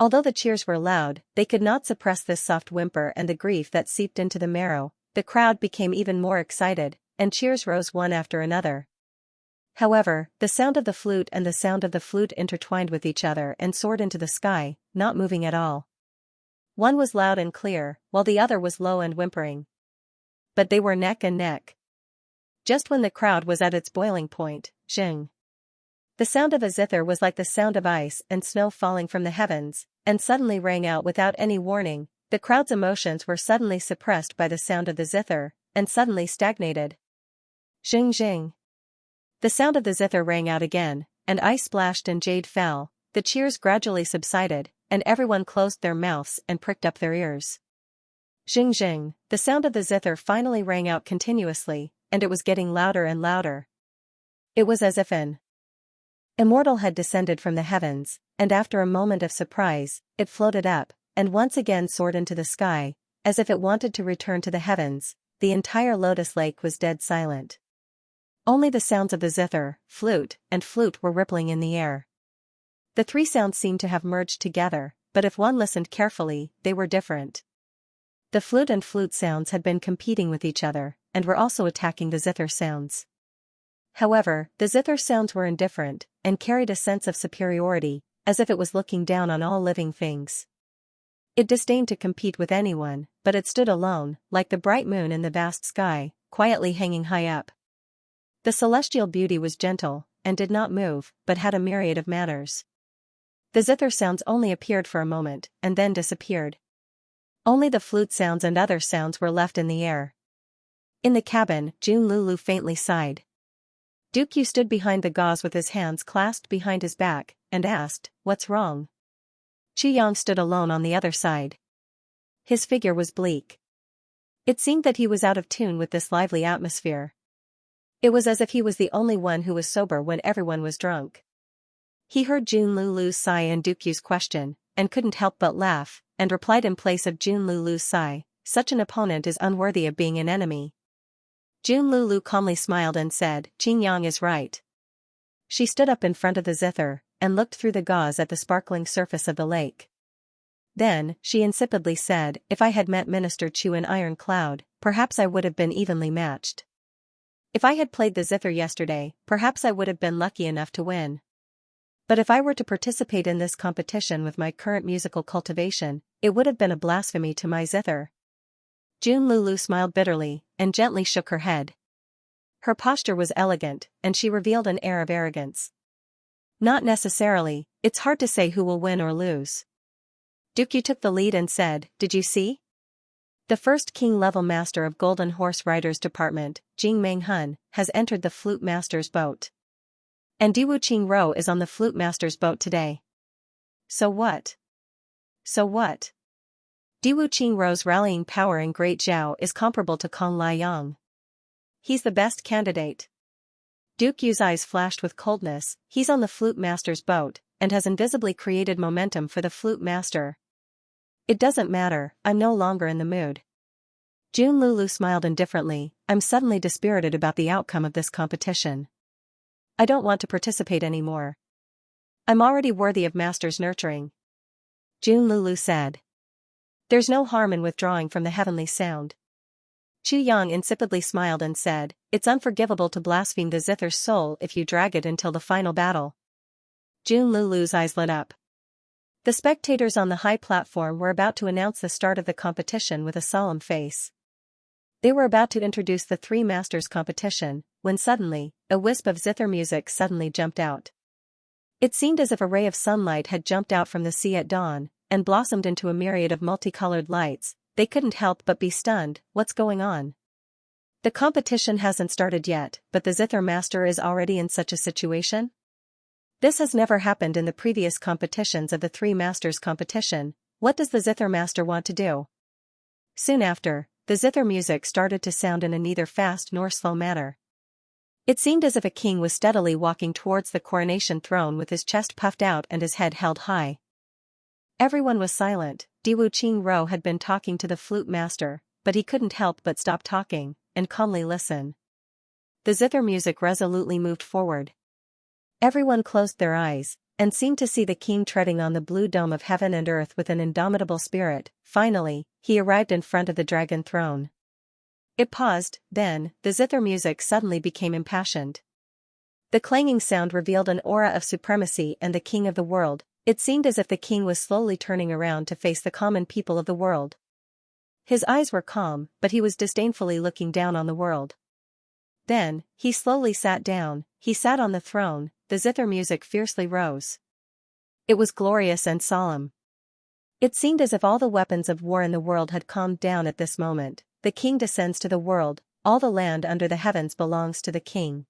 [SPEAKER 1] Although the cheers were loud, they could not suppress this soft whimper and the grief that seeped into the marrow. The crowd became even more excited, and cheers rose one after another. However, the sound of the flute and the sound of the flute intertwined with each other and soared into the sky, not moving at all. One was loud and clear, while the other was low and whimpering. But they were neck and neck. Just when the crowd was at its boiling point, zhing. The sound of a zither was like the sound of ice and snow falling from the heavens, and suddenly rang out without any warning. The crowd's emotions were suddenly suppressed by the sound of the zither, and suddenly stagnated. Zhing zhing. The sound of the zither rang out again, and ice splashed and jade fell. The cheers gradually subsided, and everyone closed their mouths and pricked up their ears. Zhing zhing, the sound of the zither finally rang out continuously, and it was getting louder and louder. It was as if an immortal had descended from the heavens, and after a moment of surprise, it floated up, and once again soared into the sky, as if it wanted to return to the heavens. The entire Lotus Lake was dead silent. Only the sounds of the zither, flute, and flute were rippling in the air. The three sounds seemed to have merged together, but if one listened carefully, they were different. The flute and flute sounds had been competing with each other, and were also attacking the zither sounds. However, the zither sounds were indifferent, and carried a sense of superiority, as if it was looking down on all living things. It disdained to compete with anyone, but it stood alone, like the bright moon in the vast sky, quietly hanging high up. The celestial beauty was gentle, and did not move, but had a myriad of manners. The zither sounds only appeared for a moment, and then disappeared. Only the flute sounds and other sounds were left in the air. In the cabin, Junlulu faintly sighed. Dukyu stood behind the gauze with his hands clasped behind his back, and asked, "What's wrong?" Yang stood alone on the other side. His figure was bleak. It seemed that he was out of tune with this lively atmosphere. It was as if he was the only one who was sober when everyone was drunk. He heard Junlulu's sigh and Dukyu's question, and couldn't help but laugh, and replied in place of Junlulu's sigh, "Such an opponent is unworthy of being an enemy." Junlulu calmly smiled and said, "Yang is right." She stood up in front of the zither, and looked through the gauze at the sparkling surface of the lake. Then, she insipidly said, "If I had met Minister Chu in Iron Cloud, perhaps I would have been evenly matched. If I had played the zither yesterday, perhaps I would have been lucky enough to win. But if I were to participate in this competition with my current musical cultivation, it would have been a blasphemy to my zither." Junlulu smiled bitterly, and gently shook her head. Her posture was elegant, and she revealed an air of arrogance. "Not necessarily, it's hard to say who will win or lose." Dukyu took the lead and said, "Did you see? The first king-level master of Golden Horse Riders Department, Jing Manghun, has entered the Flute Master's boat. And Diwuqing Ro is on the Flute Master's boat today. So what? So what? Diwuqing Ro's rallying power in Great Zhao is comparable to Kong Liang. He's the best candidate." Dukyu's eyes flashed with coldness. "He's on the Flute Master's boat, and has invisibly created momentum for the Flute Master." "It doesn't matter, I'm no longer in the mood." Junlulu smiled indifferently. "I'm suddenly dispirited about the outcome of this competition. I don't want to participate anymore. I'm already worthy of Master's nurturing." Junlulu said. "There's no harm in withdrawing from the heavenly sound." Yang insipidly smiled and said, "It's unforgivable to blaspheme the zither's soul if you drag it until the final battle." Junlulu's eyes lit up. The spectators on the high platform were about to announce the start of the competition with a solemn face. They were about to introduce the three masters competition, when suddenly, a wisp of zither music suddenly jumped out. It seemed as if a ray of sunlight had jumped out from the sea at dawn, and blossomed into a myriad of multicolored lights. They couldn't help but be stunned. "What's going on? The competition hasn't started yet, but the zither master is already in such a situation? This has never happened in the previous competitions of the three masters competition. What does the zither master want to do?" Soon after, the zither music started to sound in a neither fast nor slow manner. It seemed as if a king was steadily walking towards the coronation throne with his chest puffed out and his head held high. Everyone was silent. Diwuqing Ro had been talking to the flute master, but he couldn't help but stop talking, and calmly listen. The zither music resolutely moved forward. Everyone closed their eyes, and seemed to see the king treading on the blue dome of heaven and earth with an indomitable spirit. Finally, he arrived in front of the dragon throne. It paused, then, the zither music suddenly became impassioned. The clanging sound revealed an aura of supremacy and the king of the world. It seemed as if the king was slowly turning around to face the common people of the world. His eyes were calm, but he was disdainfully looking down on the world. Then, he slowly sat down. He sat on the throne. The zither music fiercely rose. It was glorious and solemn. It seemed as if all the weapons of war in the world had calmed down at this moment. The king descends to the world. All the land under the heavens belongs to the king.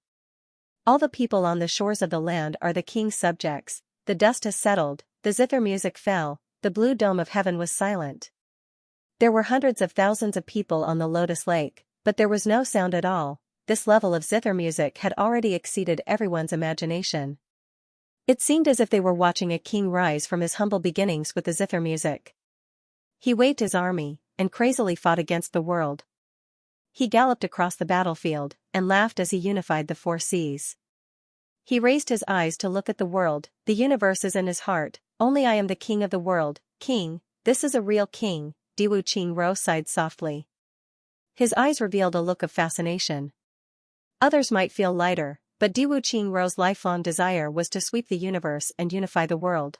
[SPEAKER 1] All the people on the shores of the land are the king's subjects. The dust has settled. The zither music fell. The blue dome of heaven was silent. There were hundreds of thousands of people on the Lotus Lake, but there was no sound at all. This level of zither music had already exceeded everyone's imagination. It seemed as if they were watching a king rise from his humble beginnings with the zither music. He waved his army, and crazily fought against the world. He galloped across the battlefield, and laughed as he unified the four seas. He raised his eyes to look at the world. The universe is in his heart. Only I am the king of the world. King, this is a real king. Diwuqing Ro sighed softly. His eyes revealed a look of fascination. Others might feel lighter, But Diwu Qingrou's lifelong desire was to sweep the universe and unify the world.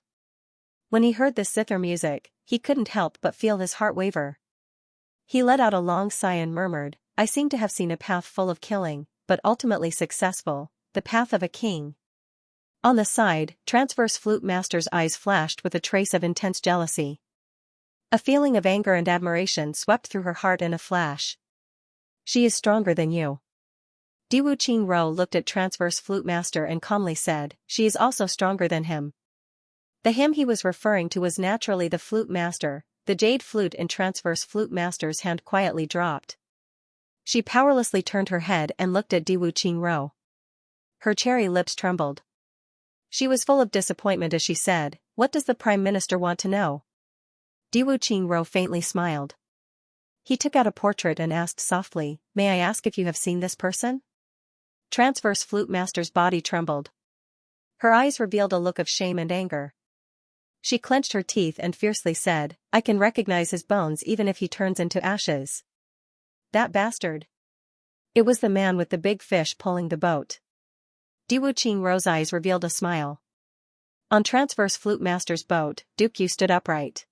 [SPEAKER 1] When he heard this zither music, he couldn't help but feel his heart waver. He let out a long sigh and murmured, I seem to have seen a path full of killing, but ultimately successful, the path of a king. On the side, Transverse Flute Master's eyes flashed with a trace of intense jealousy. A feeling of anger and admiration swept through her heart in a flash. She is stronger than you. Diwu Qingrou looked at Transverse Flute Master and calmly said, she is also stronger than him. The him he was referring to was naturally the Flute Master. The jade flute in Transverse Flute Master's hand quietly dropped. She powerlessly turned her head and looked at Diwu Qingrou. Her cherry lips trembled. She was full of disappointment as she said, what does the Prime Minister want to know? Diwu Qingrou faintly smiled. He took out a portrait and asked softly, may I ask if you have seen this person? Transverse Flute Master's body trembled. Her eyes revealed a look of shame and anger. She clenched her teeth and fiercely said, I can recognize his bones even if he turns into ashes. That bastard. It was the man with the big fish pulling the boat. Diwu Qingrou's eyes revealed a smile. On Transverse Flute Master's boat, Duke Yu stood upright.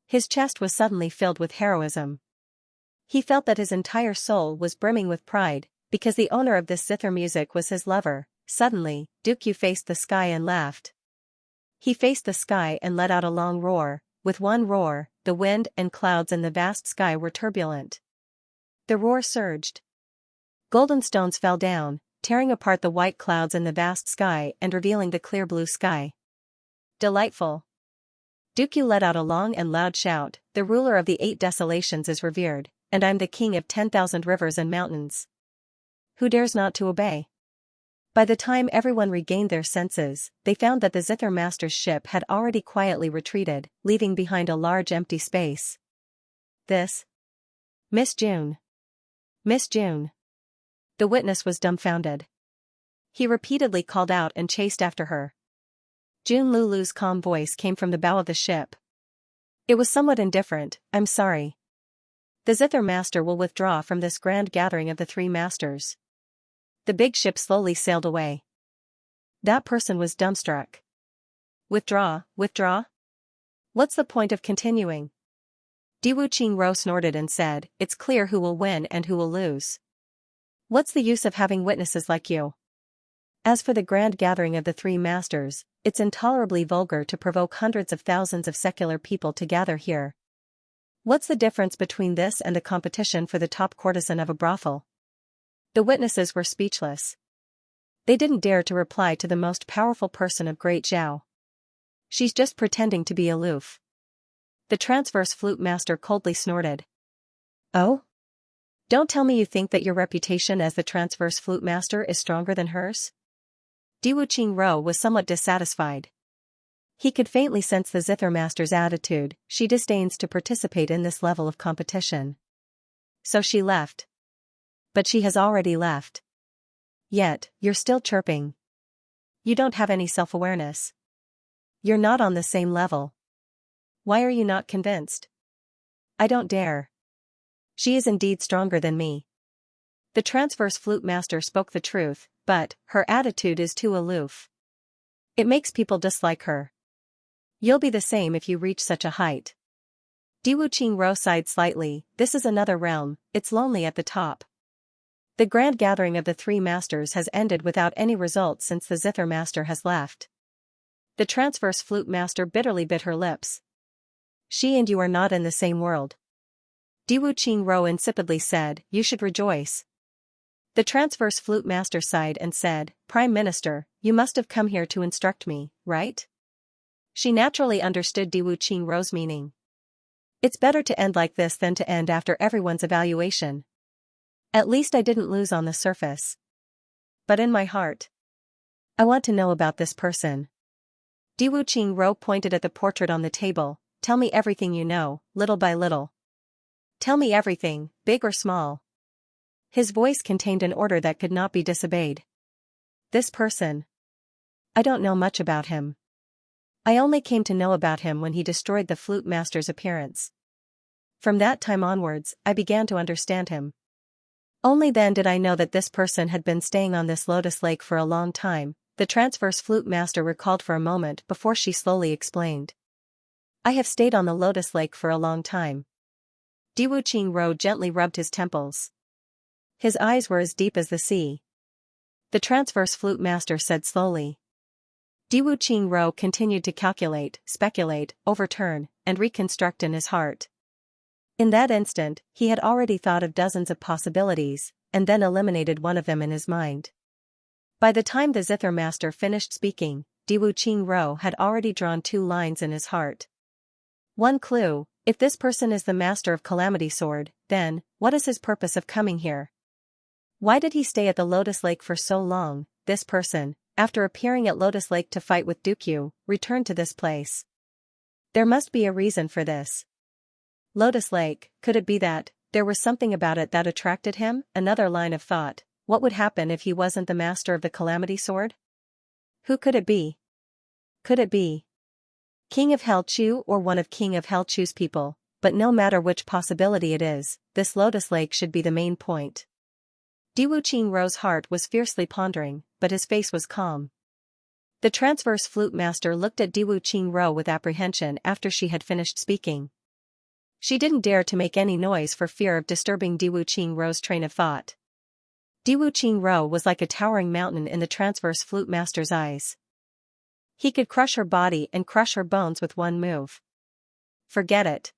[SPEAKER 1] His chest was suddenly filled with heroism. He felt that his entire soul was brimming with pride, because the owner of this zither music was his lover. Suddenly, Duke Yu faced the sky and laughed. He faced the sky and let out a long roar. With one roar, the wind and clouds in the vast sky were turbulent. The roar surged. Golden stones fell down, tearing apart the white clouds in the vast sky and revealing the clear blue sky. Delightful. Duke Yu let out a long and loud shout, the ruler of the 8 desolations is revered, and I'm the king of 10,000 rivers and mountains. Who dares not to obey? By the time everyone regained their senses, they found that the Zither Master's ship had already quietly retreated, leaving behind a large empty space. This? Miss June. Miss June. The witness was dumbfounded. He repeatedly called out and chased after her. June Lulu's calm voice came from the bow of the ship. It was somewhat indifferent, I'm sorry. The Zither Master will withdraw from this grand gathering of the 3 masters. The big ship slowly sailed away. That person was dumbstruck. Withdraw, withdraw? What's the point of continuing? Diwu Qingrou snorted and said, it's clear who will win and who will lose. What's the use of having witnesses like you? As for the grand gathering of the 3 masters, it's intolerably vulgar to provoke hundreds of thousands of secular people to gather here. What's the difference between this and a competition for the top courtesan of a brothel? The witnesses were speechless. They didn't dare to reply to the most powerful person of Great Zhao. She's just pretending to be aloof. The Transverse Flute Master coldly snorted. Oh? Don't tell me you think that your reputation as the Transverse Flute Master is stronger than hers? Diwu Qingrou was somewhat dissatisfied. He could faintly sense the Zither Master's attitude, she disdains to participate in this level of competition. So she left. But she has already left. Yet, you're still chirping. You don't have any self-awareness. You're not on the same level. Why are you not convinced? I don't dare. She is indeed stronger than me. The Transverse Flute Master spoke the truth, but her attitude is too aloof. It makes people dislike her. You'll be the same if you reach such a height. Diwu Qingrou sighed slightly, this is another realm, it's lonely at the top. The grand gathering of the 3 masters has ended without any results since the Zither Master has left. The Transverse Flute Master bitterly bit her lips. She and you are not in the same world. Diwu Qingrou insipidly said, you should rejoice. The Transverse Flute Master sighed and said, Prime Minister, you must have come here to instruct me, right? She naturally understood Diwu Qingrou's meaning. It's better to end like this than to end after everyone's evaluation. At least I didn't lose on the surface. But in my heart, I want to know about this person. Diwu Qingrou pointed at the portrait on the table, tell me everything you know, little by little. Tell me everything, big or small. His voice contained an order that could not be disobeyed. This person. I don't know much about him. I only came to know about him when he destroyed the Flute Master's appearance. From that time onwards, I began to understand him. Only then did I know that this person had been staying on this lotus lake for a long time, the transverse flute master recalled for a moment before she slowly explained. I have stayed on the lotus lake for a long time. Diwu Qingro gently rubbed his temples. His eyes were as deep as the sea. The transverse flute master said slowly. Diwu Qingro continued to calculate, speculate, overturn, and reconstruct in his heart. In that instant, he had already thought of dozens of possibilities, and then eliminated one of them in his mind. By the time the Zither master finished speaking, Diwu Qingro had already drawn 2 lines in his heart. One clue: if this person is the master of Calamity Sword, then, what is his purpose of coming here? Why did he stay at the Lotus Lake for so long? This person, after appearing at Lotus Lake to fight with Dukyu, returned to this place. There must be a reason for this. Lotus Lake, could it be that there was something about it that attracted him? Another line of thought: what would happen if he wasn't the master of the Calamity Sword? Who could it be? Could it be King of Helchu or one of King of Helchu's people? But no matter which possibility it is, this Lotus Lake should be the main point. Diwu Qingro's heart was fiercely pondering, but his face was calm. The transverse flute master looked at Diwu Qingro with apprehension after she had finished speaking. She didn't dare to make any noise for fear of disturbing Diwu Qingro's train of thought. Diwu Qingro was like a towering mountain in the transverse flute master's eyes. He could crush her body and crush her bones with one move. Forget it.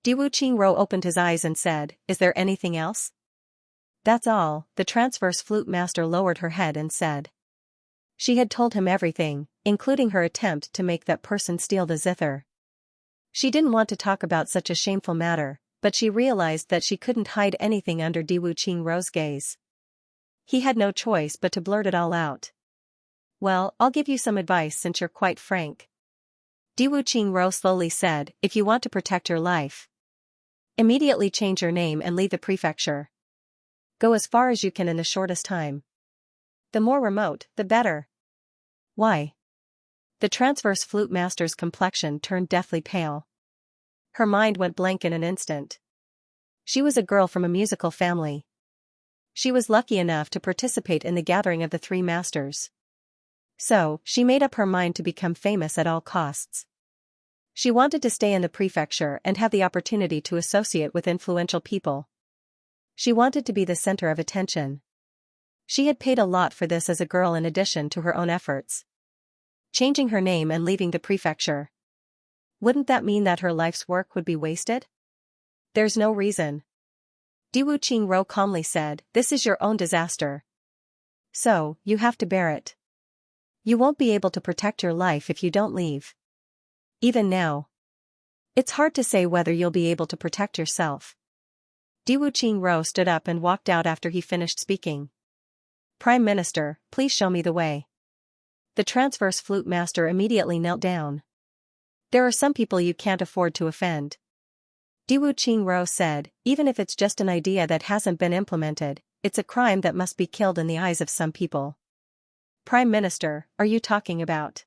[SPEAKER 1] Diwu Qingro opened his eyes and said, "Is there anything else?" "That's all," the transverse flute master lowered her head and said. She had told him everything, including her attempt to make that person steal the zither. She didn't want to talk about such a shameful matter, but she realized that she couldn't hide anything under Diwu Qingro's gaze. He had no choice but to blurt it all out. "Well, I'll give you some advice since you're quite frank." Diwu Qingro slowly said, "If you want to protect your life, immediately change your name and leave the prefecture. Go as far as you can in the shortest time. The more remote, the better." "Why?" The transverse flute master's complexion turned deathly pale. Her mind went blank in an instant. She was a girl from a musical family. She was lucky enough to participate in the gathering of the 3 masters. So, she made up her mind to become famous at all costs. She wanted to stay in the prefecture and have the opportunity to associate with influential people. She wanted to be the center of attention. She had paid a lot for this as a girl in addition to her own efforts. Changing her name and leaving the prefecture. Wouldn't that mean that her life's work would be wasted? There's no reason. Diwu Qingro calmly said, "This is your own disaster. So, you have to bear it. You won't be able to protect your life if you don't leave. Even now. It's hard to say whether you'll be able to protect yourself." Diwu Qingro stood up and walked out after he finished speaking. "Prime Minister, please show me the way." The transverse flute master immediately knelt down. "There are some people you can't afford to offend." Diwu Qingro said, "Even if it's just an idea that hasn't been implemented, it's a crime that must be killed in the eyes of some people." "Prime Minister, are you talking about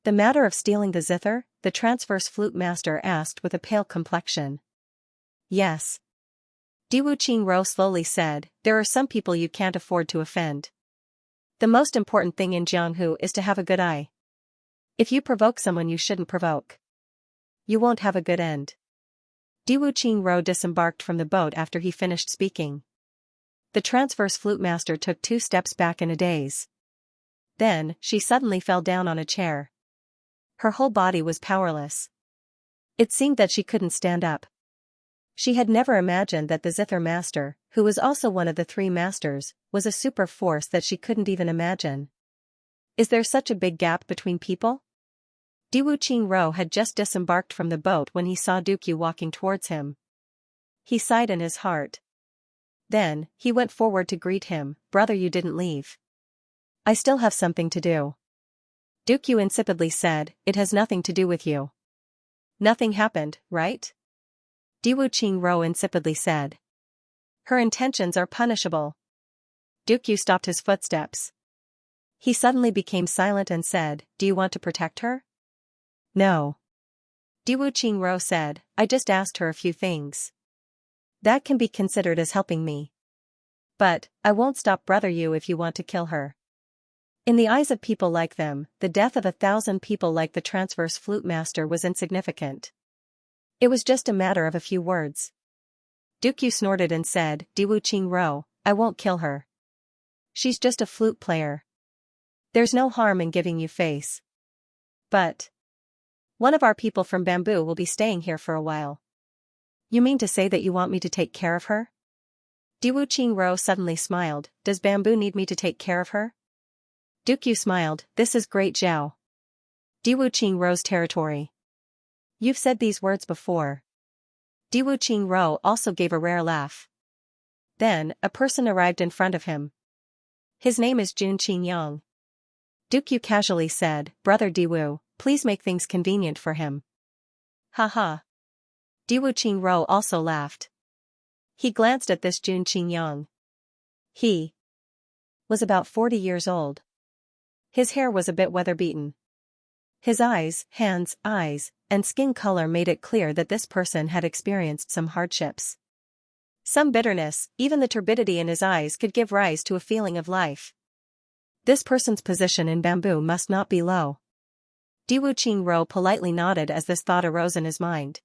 [SPEAKER 1] the matter of stealing the zither?" the transverse flute master asked with a pale complexion. "Yes." Diwu Qingro slowly said, "There are some people you can't afford to offend. The most important thing in Jianghu is to have a good eye. If you provoke someone you shouldn't provoke, you won't have a good end." Diwu Qingro disembarked from the boat after he finished speaking. The transverse flute master took 2 steps back in a daze. Then, she suddenly fell down on a chair. Her whole body was powerless. It seemed that she couldn't stand up. She had never imagined that the Zither Master, who was also one of the 3 masters, was a super force that she couldn't even imagine. Is there such a big gap between people? Diwu Qingro had just disembarked from the boat when he saw Dukyu walking towards him. He sighed in his heart. Then, he went forward to greet him. "Brother, you didn't leave." "I still have something to do." Dukyu insipidly said, "It has nothing to do with you. Nothing happened, right?" Diwu Qingro insipidly said. "Her intentions are punishable." Dukyu stopped his footsteps. He suddenly became silent and said, "Do you want to protect her?" "No." Diwu Qingro said, "I just asked her a few things. That can be considered as helping me." But, I won't stop Brother Yu if you want to kill her. In the eyes of people like them, the death of 1,000 people like the transverse flute master was insignificant. It was just a matter of a few words. Duke Yu snorted and said, Diwu Qingro, I won't kill her. She's just a flute player. There's no harm in giving you face. But one of our people from Bamboo will be staying here for a while. You mean to say that you want me to take care of her? Diwu Qingro suddenly smiled, does Bamboo need me to take care of her? Duke Yu smiled, this is Great Zhao. Diwu Qingro's territory. You've said these words before. Diwu Qingro also gave a rare laugh. Then, a person arrived in front of him. His name is Jun Qingyang. Duke Yu casually said, Brother Diwu, please make things convenient for him. Haha. Diwu Qingro also laughed. He glanced at this Jun Qingyang. He was about 40 years old. His hair was a bit weather-beaten. His eyes, hands, and skin color made it clear that this person had experienced some hardships. Some bitterness, even the turbidity in his eyes could give rise to a feeling of life. This person's position in Bamboo must not be low. Diwu Qingro politely nodded as this thought arose in his mind.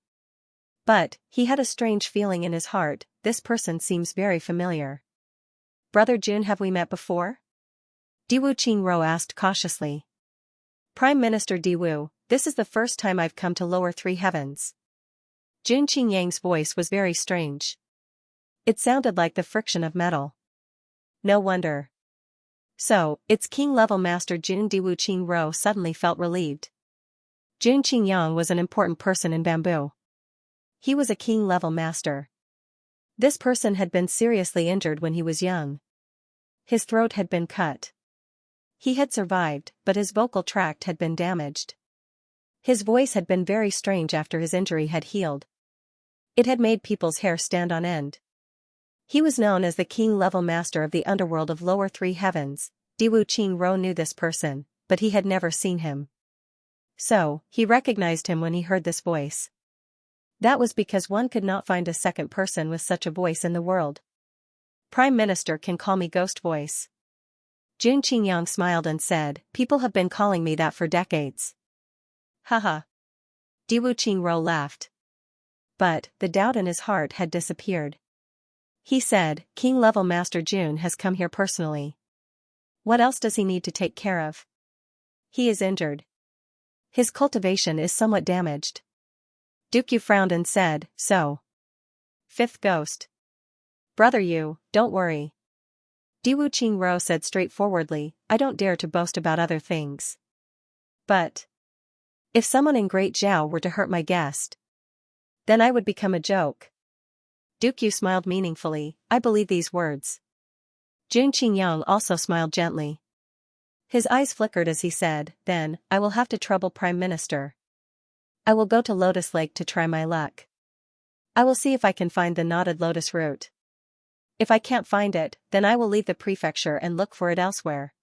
[SPEAKER 1] But, he had a strange feeling in his heart, this person seems very familiar. Brother Jun, have we met before? Diwu Qingro asked cautiously. Prime Minister Diwu, this is the first time I've come to lower 3 heavens. Jun Qingyang's voice was very strange. It sounded like the friction of metal. No wonder. So, it's King-level Master Jun. Diwu Qingro suddenly felt relieved. Jun Qingyang was an important person in Bamboo. He was a King-level master. This person had been seriously injured when he was young. His throat had been cut. He had survived, but his vocal tract had been damaged. His voice had been very strange after his injury had healed. It had made people's hair stand on end. He was known as the King-level master of the underworld of lower 3 heavens. Diwu Qingro knew this person, but he had never seen him. So, he recognized him when he heard this voice. That was because one could not find a second person with such a voice in the world. Prime Minister can call me Ghost Voice. Jun Qingyang smiled and said, people have been calling me that for decades. Haha. Diwu Qingro laughed. But, the doubt in his heart had disappeared. He said, King-level Master Jun has come here personally. What else does he need to take care of? He is injured. His cultivation is somewhat damaged. Duke Yu frowned and said, so. 5th ghost. Brother Yu, don't worry. Diwu Qingro said straightforwardly, I don't dare to boast about other things. But if someone in Great Zhao were to hurt my guest, then I would become a joke. Duke Yu smiled meaningfully, I believe these words. Jun Qingyang also smiled gently. His eyes flickered as he said, then, I will have to trouble Prime Minister. I will go to Lotus Lake to try my luck. I will see if I can find the knotted lotus root. If I can't find it, then I will leave the prefecture and look for it elsewhere.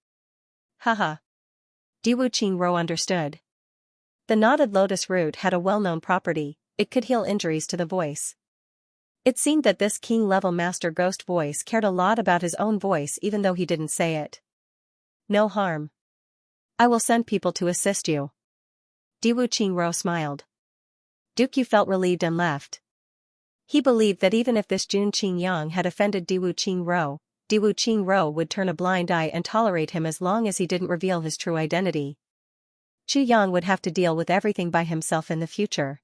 [SPEAKER 1] Haha. Diwu Qingro understood. The knotted lotus root had a well-known property, it could heal injuries to the voice. It seemed that this King-level Master Ghost Voice cared a lot about his own voice even though he didn't say it. No harm. I will send people to assist you. Diwu Qingro smiled. Duke Yu felt relieved and left. He believed that even if this Jun Qingyang had offended Diwu Qingro would turn a blind eye and tolerate him as long as he didn't reveal his true identity. Chu Yang would have to deal with everything by himself in the future.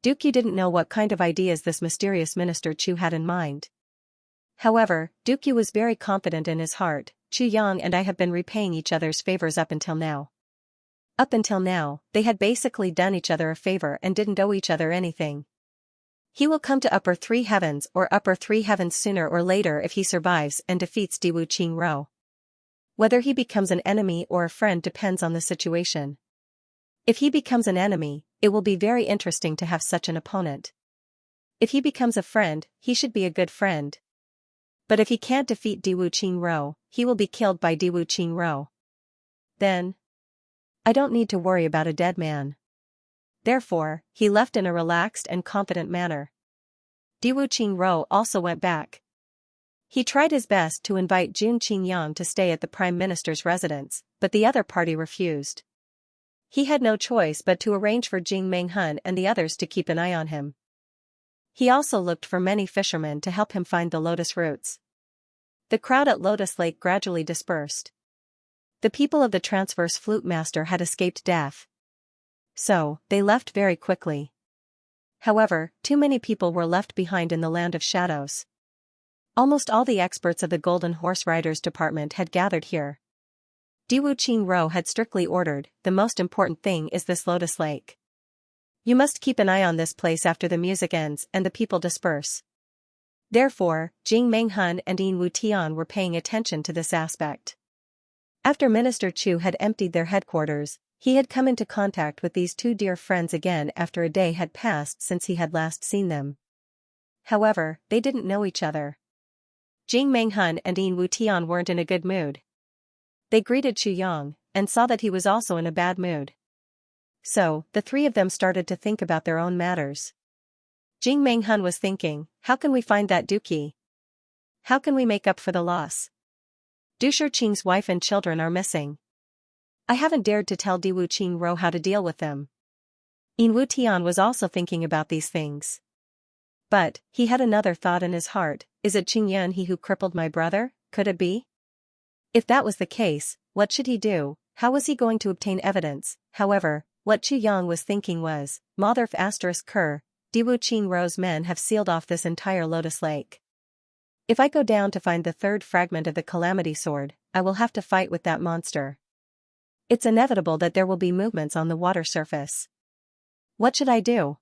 [SPEAKER 1] Duke Yu didn't know what kind of ideas this mysterious Minister Chu had in mind. However, Duke Yu was very confident in his heart, Chu Yang and I have been repaying each other's favors up until now. Up until now, they had basically done each other a favor and didn't owe each other anything. He will come to upper 3 heavens or upper 3 heavens sooner or later if he survives and defeats Diwu Qingro. Whether he becomes an enemy or a friend depends on the situation. If he becomes an enemy, it will be very interesting to have such an opponent. If he becomes a friend, he should be a good friend. But if he can't defeat Diwu Qingro, he will be killed by Diwu Qingro. Then, I don't need to worry about a dead man. Therefore, he left in a relaxed and confident manner. Diwu Qingro also went back. He tried his best to invite Jun Qingyang to stay at the Prime Minister's residence, but the other party refused. He had no choice but to arrange for Jing Menghun and the others to keep an eye on him. He also looked for many fishermen to help him find the lotus roots. The crowd at Lotus Lake gradually dispersed. The people of the Transverse Flute Master had escaped death. So, they left very quickly. However, too many people were left behind in the land of shadows. Almost all the experts of the Golden Horse Riders Department had gathered here. Diwu Qingro had strictly ordered, the most important thing is this Lotus Lake. You must keep an eye on this place after the music ends and the people disperse. Therefore, Jing Menghun and Yin Wutian were paying attention to this aspect. After Minister Chu had emptied their headquarters, he had come into contact with these two dear friends again after a day had passed since he had last seen them. However, they didn't know each other. Jing Menghun and Yin Wutian weren't in a good mood. They greeted Chu Yang, and saw that he was also in a bad mood. So, the three of them started to think about their own matters. Jing Menghun was thinking, how can we find that Duqi? How can we make up for the loss? Du Shiqing's wife and children are missing. I haven't dared to tell Diwu Qingro how to deal with them. Yin Wutian was also thinking about these things. But, he had another thought in his heart, is it Qingyan he who crippled my brother, could it be? If that was the case, what should he do, how was he going to obtain evidence? However, what Chu Yang was thinking was, Motherf *Ker, Diwu Qingro's men have sealed off this entire Lotus Lake. If I go down to find the third fragment of the Calamity Sword, I will have to fight with that monster. It's inevitable that there will be movements on the water surface. What should I do?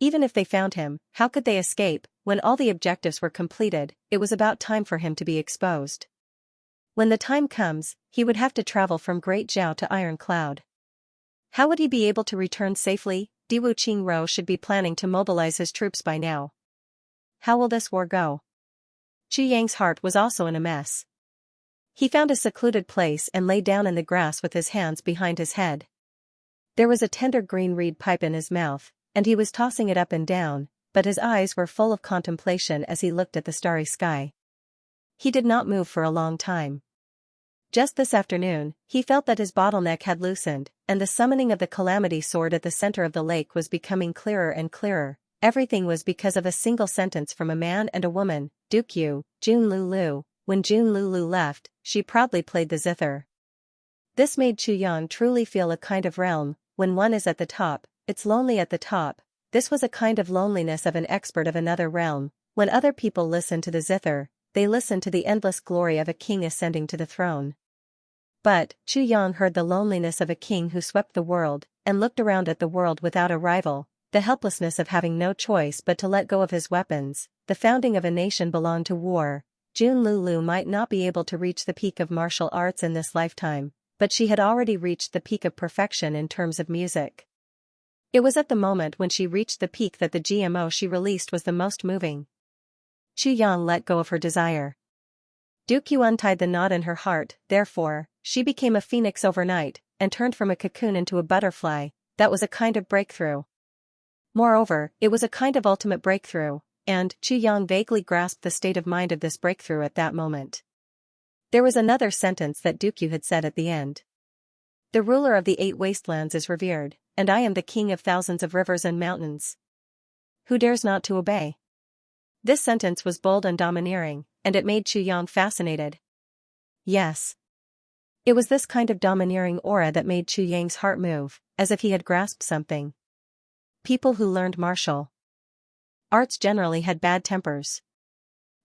[SPEAKER 1] Even if they found him, how could they escape? When all the objectives were completed, it was about time for him to be exposed. When the time comes, he would have to travel from Great Zhao to Iron Cloud. How would he be able to return safely? Diwu Qingro should be planning to mobilize his troops by now. How will this war go? Chu Yang's heart was also in a mess. He found a secluded place and lay down in the grass with his hands behind his head. There was a tender green reed pipe in his mouth, and he was tossing it up and down, but his eyes were full of contemplation as he looked at the starry sky. He did not move for a long time. Just this afternoon, he felt that his bottleneck had loosened, and the summoning of the Calamity Sword at the center of the lake was becoming clearer and clearer. Everything was because of a single sentence from a man and a woman, Dukyu, Jun Lulu. When Jun Lulu left, she proudly played the zither. This made Chu Yang truly feel a kind of realm. When one is at the top, it's lonely at the top. This was a kind of loneliness of an expert of another realm. When other people listen to the zither, they listen to the endless glory of a king ascending to the throne. But, Chu Yang heard the loneliness of a king who swept the world, and looked around at the world without a rival, the helplessness of having no choice but to let go of his weapons. The founding of a nation belonged to war. Jun Lulu might not be able to reach the peak of martial arts in this lifetime, but she had already reached the peak of perfection in terms of music. It was at the moment when she reached the peak that the GMO she released was the most moving. Chu Yang let go of her desire. Dukyu untied the knot in her heart, therefore, she became a phoenix overnight, and turned from a cocoon into a butterfly. That was a kind of breakthrough. Moreover, it was a kind of ultimate breakthrough, and Chu Yang vaguely grasped the state of mind of this breakthrough at that moment. There was another sentence that Dukyu had said at the end. The ruler of the 8 wastelands is revered, and I am the king of thousands of rivers and mountains. Who dares not to obey? This sentence was bold and domineering, and it made Chu Yang fascinated. Yes. It was this kind of domineering aura that made Chu Yang's heart move, as if he had grasped something. People who learned martial arts generally had bad tempers.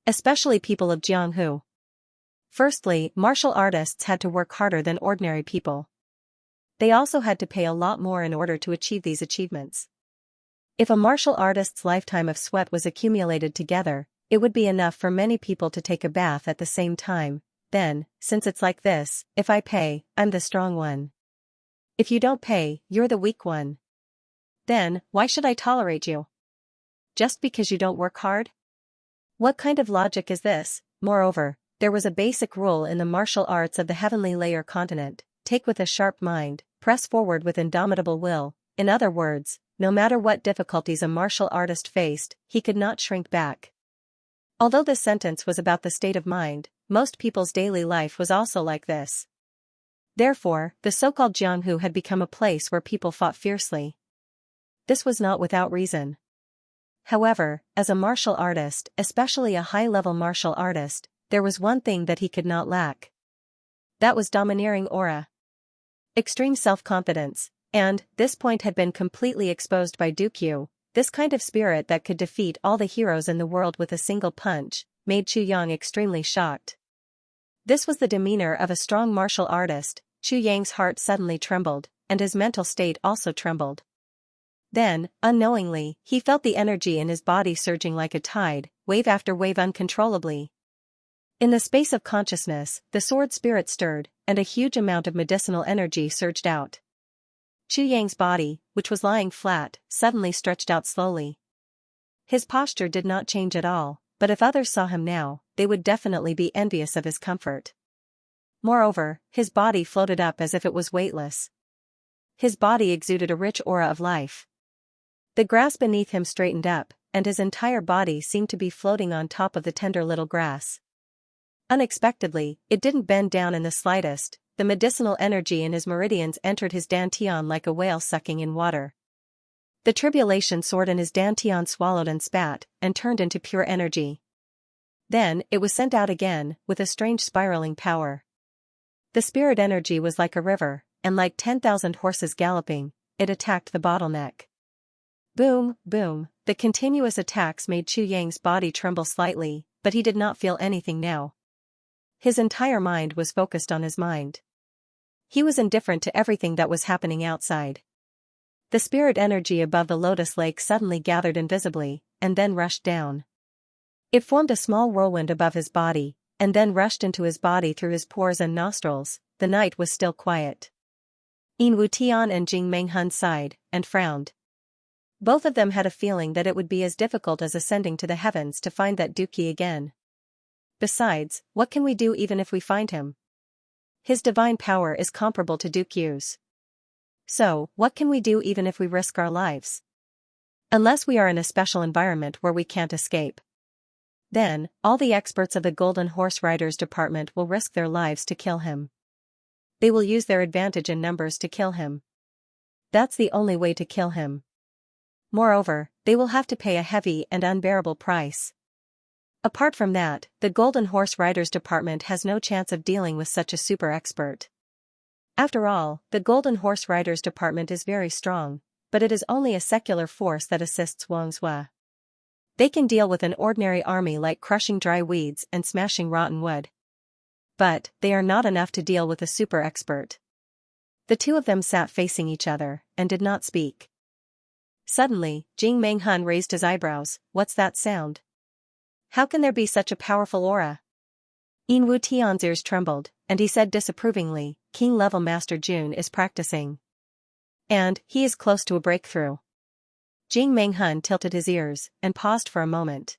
[SPEAKER 1] Especially people of Jianghu. Firstly, martial artists had to work harder than ordinary people. They also had to pay a lot more in order to achieve these achievements. If a martial artist's lifetime of sweat was accumulated together, it would be enough for many people to take a bath at the same time. Then, since it's like this, if I pay, I'm the strong one. If you don't pay, you're the weak one. Then, why should I tolerate you? Just because you don't work hard? What kind of logic is this? Moreover, there was a basic rule in the martial arts of the heavenly layer continent: take with a sharp mind, press forward with indomitable will. In other words, no matter what difficulties a martial artist faced, he could not shrink back. Although this sentence was about the state of mind, most people's daily life was also like this. Therefore, the so-called Jianghu had become a place where people fought fiercely. This was not without reason. However, as a martial artist, especially a high-level martial artist, there was one thing that he could not lack. That was domineering aura. Extreme self-confidence, and this point had been completely exposed by Dukyu. This kind of spirit that could defeat all the heroes in the world with a single punch, made Chu Yang extremely shocked. This was the demeanor of a strong martial artist. Chu Yang's heart suddenly trembled, and his mental state also trembled. Then, unknowingly, he felt the energy in his body surging like a tide, wave after wave uncontrollably. In the space of consciousness, the sword spirit stirred, and a huge amount of medicinal energy surged out. Chu Yang's body, which was lying flat, suddenly stretched out slowly. His posture did not change at all, but if others saw him now, they would definitely be envious of his comfort. Moreover, his body floated up as if it was weightless. His body exuded a rich aura of life. The grass beneath him straightened up, and his entire body seemed to be floating on top of the tender little grass. Unexpectedly, it didn't bend down in the slightest. The medicinal energy in his meridians entered his dantian like a whale sucking in water. The tribulation sword in his dantian swallowed and spat, and turned into pure energy. Then, it was sent out again, with a strange spiraling power. The spirit energy was like a river, and like 10,000 horses galloping, it attacked the bottleneck. Boom, boom, the continuous attacks made Chu Yang's body tremble slightly, but he did not feel anything now. His entire mind was focused on his mind. He was indifferent to everything that was happening outside. The spirit energy above the lotus lake suddenly gathered invisibly, and then rushed down. It formed a small whirlwind above his body, and then rushed into his body through his pores and nostrils. The night was still quiet. Yin Wutian and Jing Menghun sighed, and frowned. Both of them had a feeling that it would be as difficult as ascending to the heavens to find that Dookie again. Besides, what can we do even if we find him? His divine power is comparable to Dukyu's. So, what can we do even if we risk our lives? Unless we are in a special environment where we can't escape. Then, all the experts of the Golden Horse Riders Department will risk their lives to kill him. They will use their advantage in numbers to kill him. That's the only way to kill him. Moreover, they will have to pay a heavy and unbearable price. Apart from that, the Golden Horse Riders Department has no chance of dealing with such a super expert. After all, the Golden Horse Riders Department is very strong, but it is only a secular force that assists Wangzhou. They can deal with an ordinary army like crushing dry weeds and smashing rotten wood. But, they are not enough to deal with a super expert. The two of them sat facing each other, and did not speak. Suddenly, Jing Menghun raised his eyebrows. What's that sound? How can there be such a powerful aura? Yin Wutian's ears trembled, and he said disapprovingly, King-level Master Jun is practicing. And, he is close to a breakthrough. Jing Menghun tilted his ears, and paused for a moment.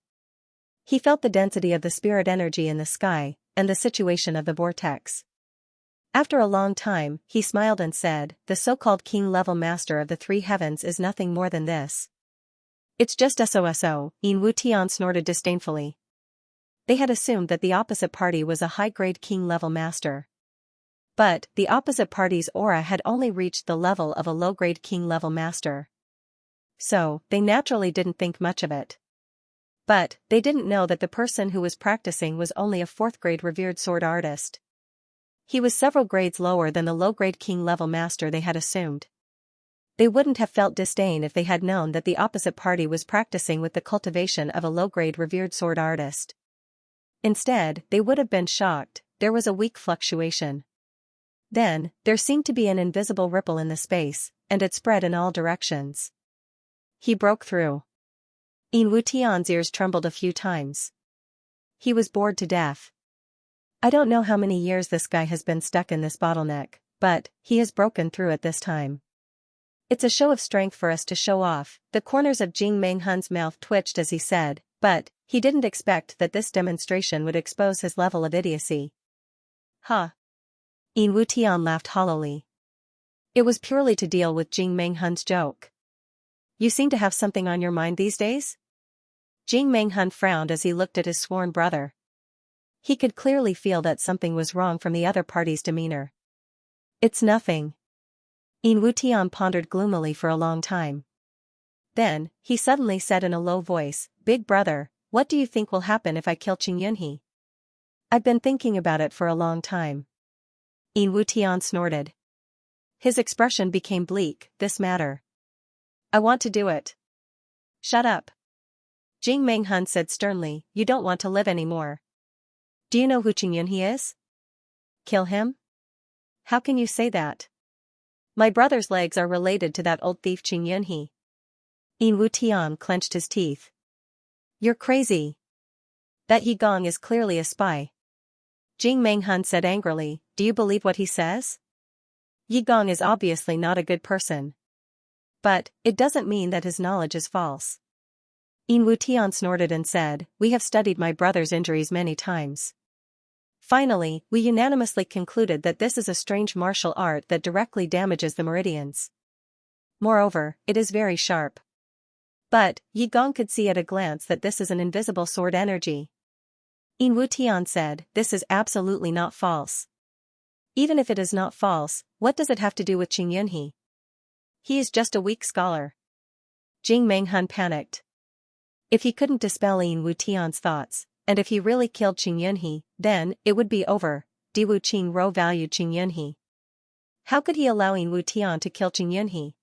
[SPEAKER 1] He felt the density of the spirit energy in the sky, and the situation of the vortex. After a long time, he smiled and said, the so-called king-level master of the three heavens is nothing more than this. It's just SOSO, Yin Wutian snorted disdainfully. They had assumed that the opposite party was a high-grade king-level master. But, the opposite party's aura had only reached the level of a low-grade king-level master. So, they naturally didn't think much of it. But, they didn't know that the person who was practicing was only a 4th-grade revered sword artist. He was several grades lower than the low-grade king-level master they had assumed. They wouldn't have felt disdain if they had known that the opposite party was practicing with the cultivation of a low-grade revered sword artist. Instead, they would have been shocked. There was a weak fluctuation. Then, there seemed to be an invisible ripple in the space, and it spread in all directions. He broke through. Yin Wutian's ears trembled a few times. He was bored to death. I don't know how many years this guy has been stuck in this bottleneck, but, he has broken through it this time. It's a show of strength for us to show off. The corners of Jing Menghun's mouth twitched as he said, but, he didn't expect that this demonstration would expose his level of idiocy. Ha! Yin Wutian laughed hollowly. It was purely to deal with Jing Menghun's joke. You seem to have something on your mind these days? Jing Menghan frowned as he looked at his sworn brother. He could clearly feel that something was wrong from the other party's demeanor. It's nothing. Yin Wutian pondered gloomily for a long time. Then, he suddenly said in a low voice, "Big brother, what do you think will happen if I kill Qing Yunhe?" "I've been thinking about it for a long time." Yin Wutian snorted. His expression became bleak. "This matter. I want to do it." "Shut up." Jing Menghun said sternly, "You don't want to live anymore. Do you know who Qing Yunhe is? Kill him? How can you say that? My brother's legs are related to that old thief Qing Yunhe." Yin Wutian clenched his teeth. "You're crazy. That Yi Gong is clearly a spy." Jing Menghun said angrily, "Do you believe what he says? Yi Gong is obviously not a good person. But, it doesn't mean that his knowledge is false." Yin Wutian snorted and said, "We have studied my brother's injuries many times. Finally, we unanimously concluded that this is a strange martial art that directly damages the meridians. Moreover, it is very sharp. But, Yi Gong could see at a glance that this is an invisible sword energy." Yin Wutian said, "This is absolutely not false." "Even if it is not false, what does it have to do with Qing Yunhe? He is just a weak scholar." Jing Menghun panicked. If he couldn't dispel Yin Wutian's thoughts, and if he really killed Qing Yunhe, then, it would be over. Diwu Qing Ro valued Qing Yunhe. How could he allow Yin Wutian to kill Qing Yunhe?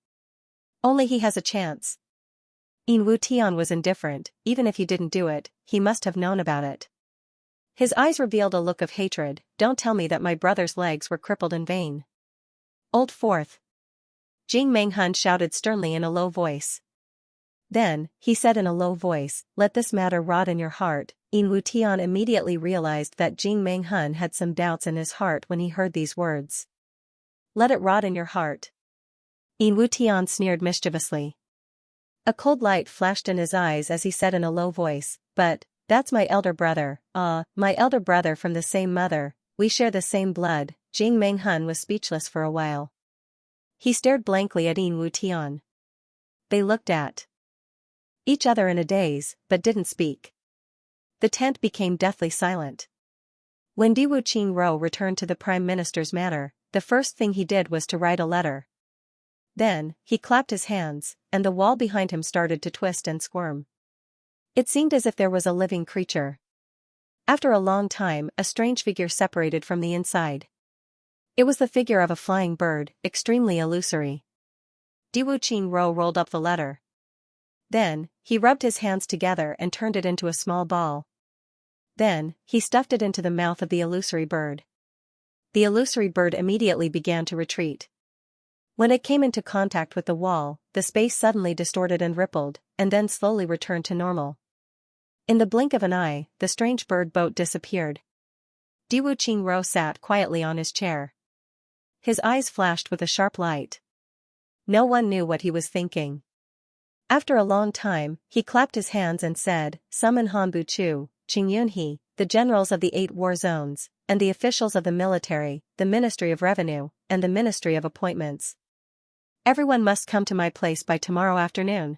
[SPEAKER 1] Only he has a chance. Yin Wutian was indifferent. Even if he didn't do it, he must have known about it. His eyes revealed a look of hatred. "Don't tell me that my brother's legs were crippled in vain. Old Fourth." Jing Menghun shouted sternly in a low voice. Then, he said in a low voice, "Let this matter rot in your heart." Yin Wutian immediately realized that Jing Menghun had some doubts in his heart when he heard these words. "Let it rot in your heart." Yin Wutian sneered mischievously. A cold light flashed in his eyes as he said in a low voice, "But, that's my elder brother. My elder brother from the same mother, we share the same blood." Jing Menghun was speechless for a while. He stared blankly at Yin Wutian. They looked at each other in a daze, but didn't speak. The tent became deathly silent. When Diwu Qingro returned to the Prime Minister's manor, the first thing he did was to write a letter. Then, he clapped his hands, and the wall behind him started to twist and squirm. It seemed as if there was a living creature. After a long time, a strange figure separated from the inside. It was the figure of a flying bird, extremely illusory. Diwu Qingro rolled up the letter. Then, he rubbed his hands together and turned it into a small ball. Then, he stuffed it into the mouth of the illusory bird. The illusory bird immediately began to retreat. When it came into contact with the wall, the space suddenly distorted and rippled, and then slowly returned to normal. In the blink of an eye, the strange bird boat disappeared. Diwu Qingro sat quietly on his chair. His eyes flashed with a sharp light. No one knew what he was thinking. After a long time, he clapped his hands and said, "Summon Han Buchu, Qing Yunhe, the generals of the 8 war zones, and the officials of the military, the Ministry of Revenue, and the Ministry of Appointments. Everyone must come to my place by tomorrow afternoon."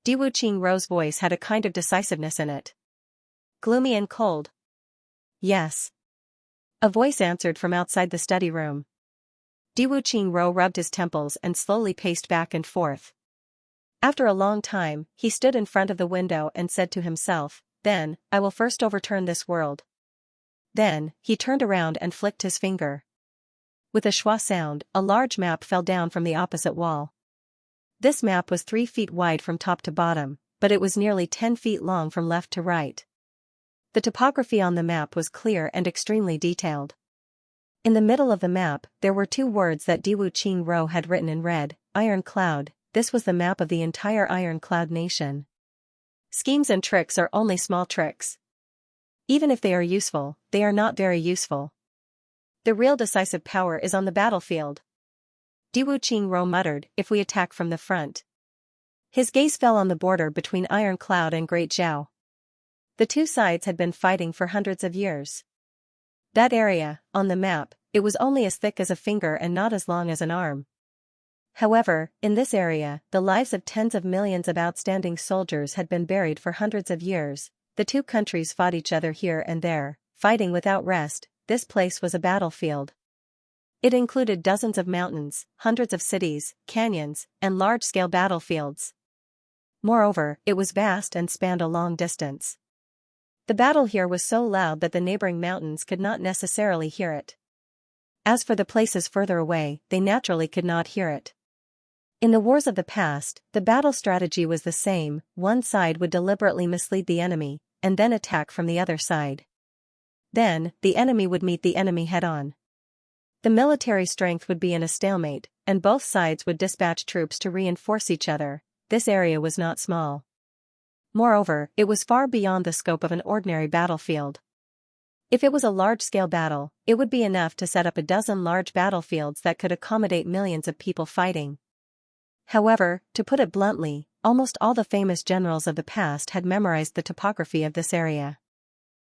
[SPEAKER 1] Diwu Qingro's voice had a kind of decisiveness in it. Gloomy and cold. "Yes." A voice answered from outside the study room. Diwu Qingro rubbed his temples and slowly paced back and forth. After a long time, he stood in front of the window and said to himself, "Then, I will first overturn this world." Then, he turned around and flicked his finger. With a schwa sound, a large map fell down from the opposite wall. This map was 3 feet wide from top to bottom, but it was nearly 10 feet long from left to right. The topography on the map was clear and extremely detailed. In the middle of the map, there were 2 words that Diwu Qingro had written in red, Iron Cloud. This was the map of the entire Iron Cloud nation. Schemes and tricks are only small tricks. Even if they are useful, they are not very useful. The real decisive power is on the battlefield. Diwu Qingro muttered, "If we attack from the front." His gaze fell on the border between Iron Cloud and Great Zhao. The 2 sides had been fighting for hundreds of years. That area, on the map, it was only as thick as a finger and not as long as an arm. However, in this area, the lives of tens of millions of outstanding soldiers had been buried for hundreds of years. The two countries fought each other here and there, fighting without rest. This place was a battlefield. It included dozens of mountains, hundreds of cities, canyons, and large-scale battlefields. Moreover, it was vast and spanned a long distance. The battle here was so loud that the neighboring mountains could not necessarily hear it. As for the places further away, they naturally could not hear it. In the wars of the past, the battle strategy was the same: one side would deliberately mislead the enemy, and then attack from the other side. Then, the enemy would meet the enemy head-on. The military strength would be in a stalemate, and both sides would dispatch troops to reinforce each other. This area was not small. Moreover, it was far beyond the scope of an ordinary battlefield. If it was a large-scale battle, it would be enough to set up a dozen large battlefields that could accommodate millions of people fighting. However, to put it bluntly, almost all the famous generals of the past had memorized the topography of this area.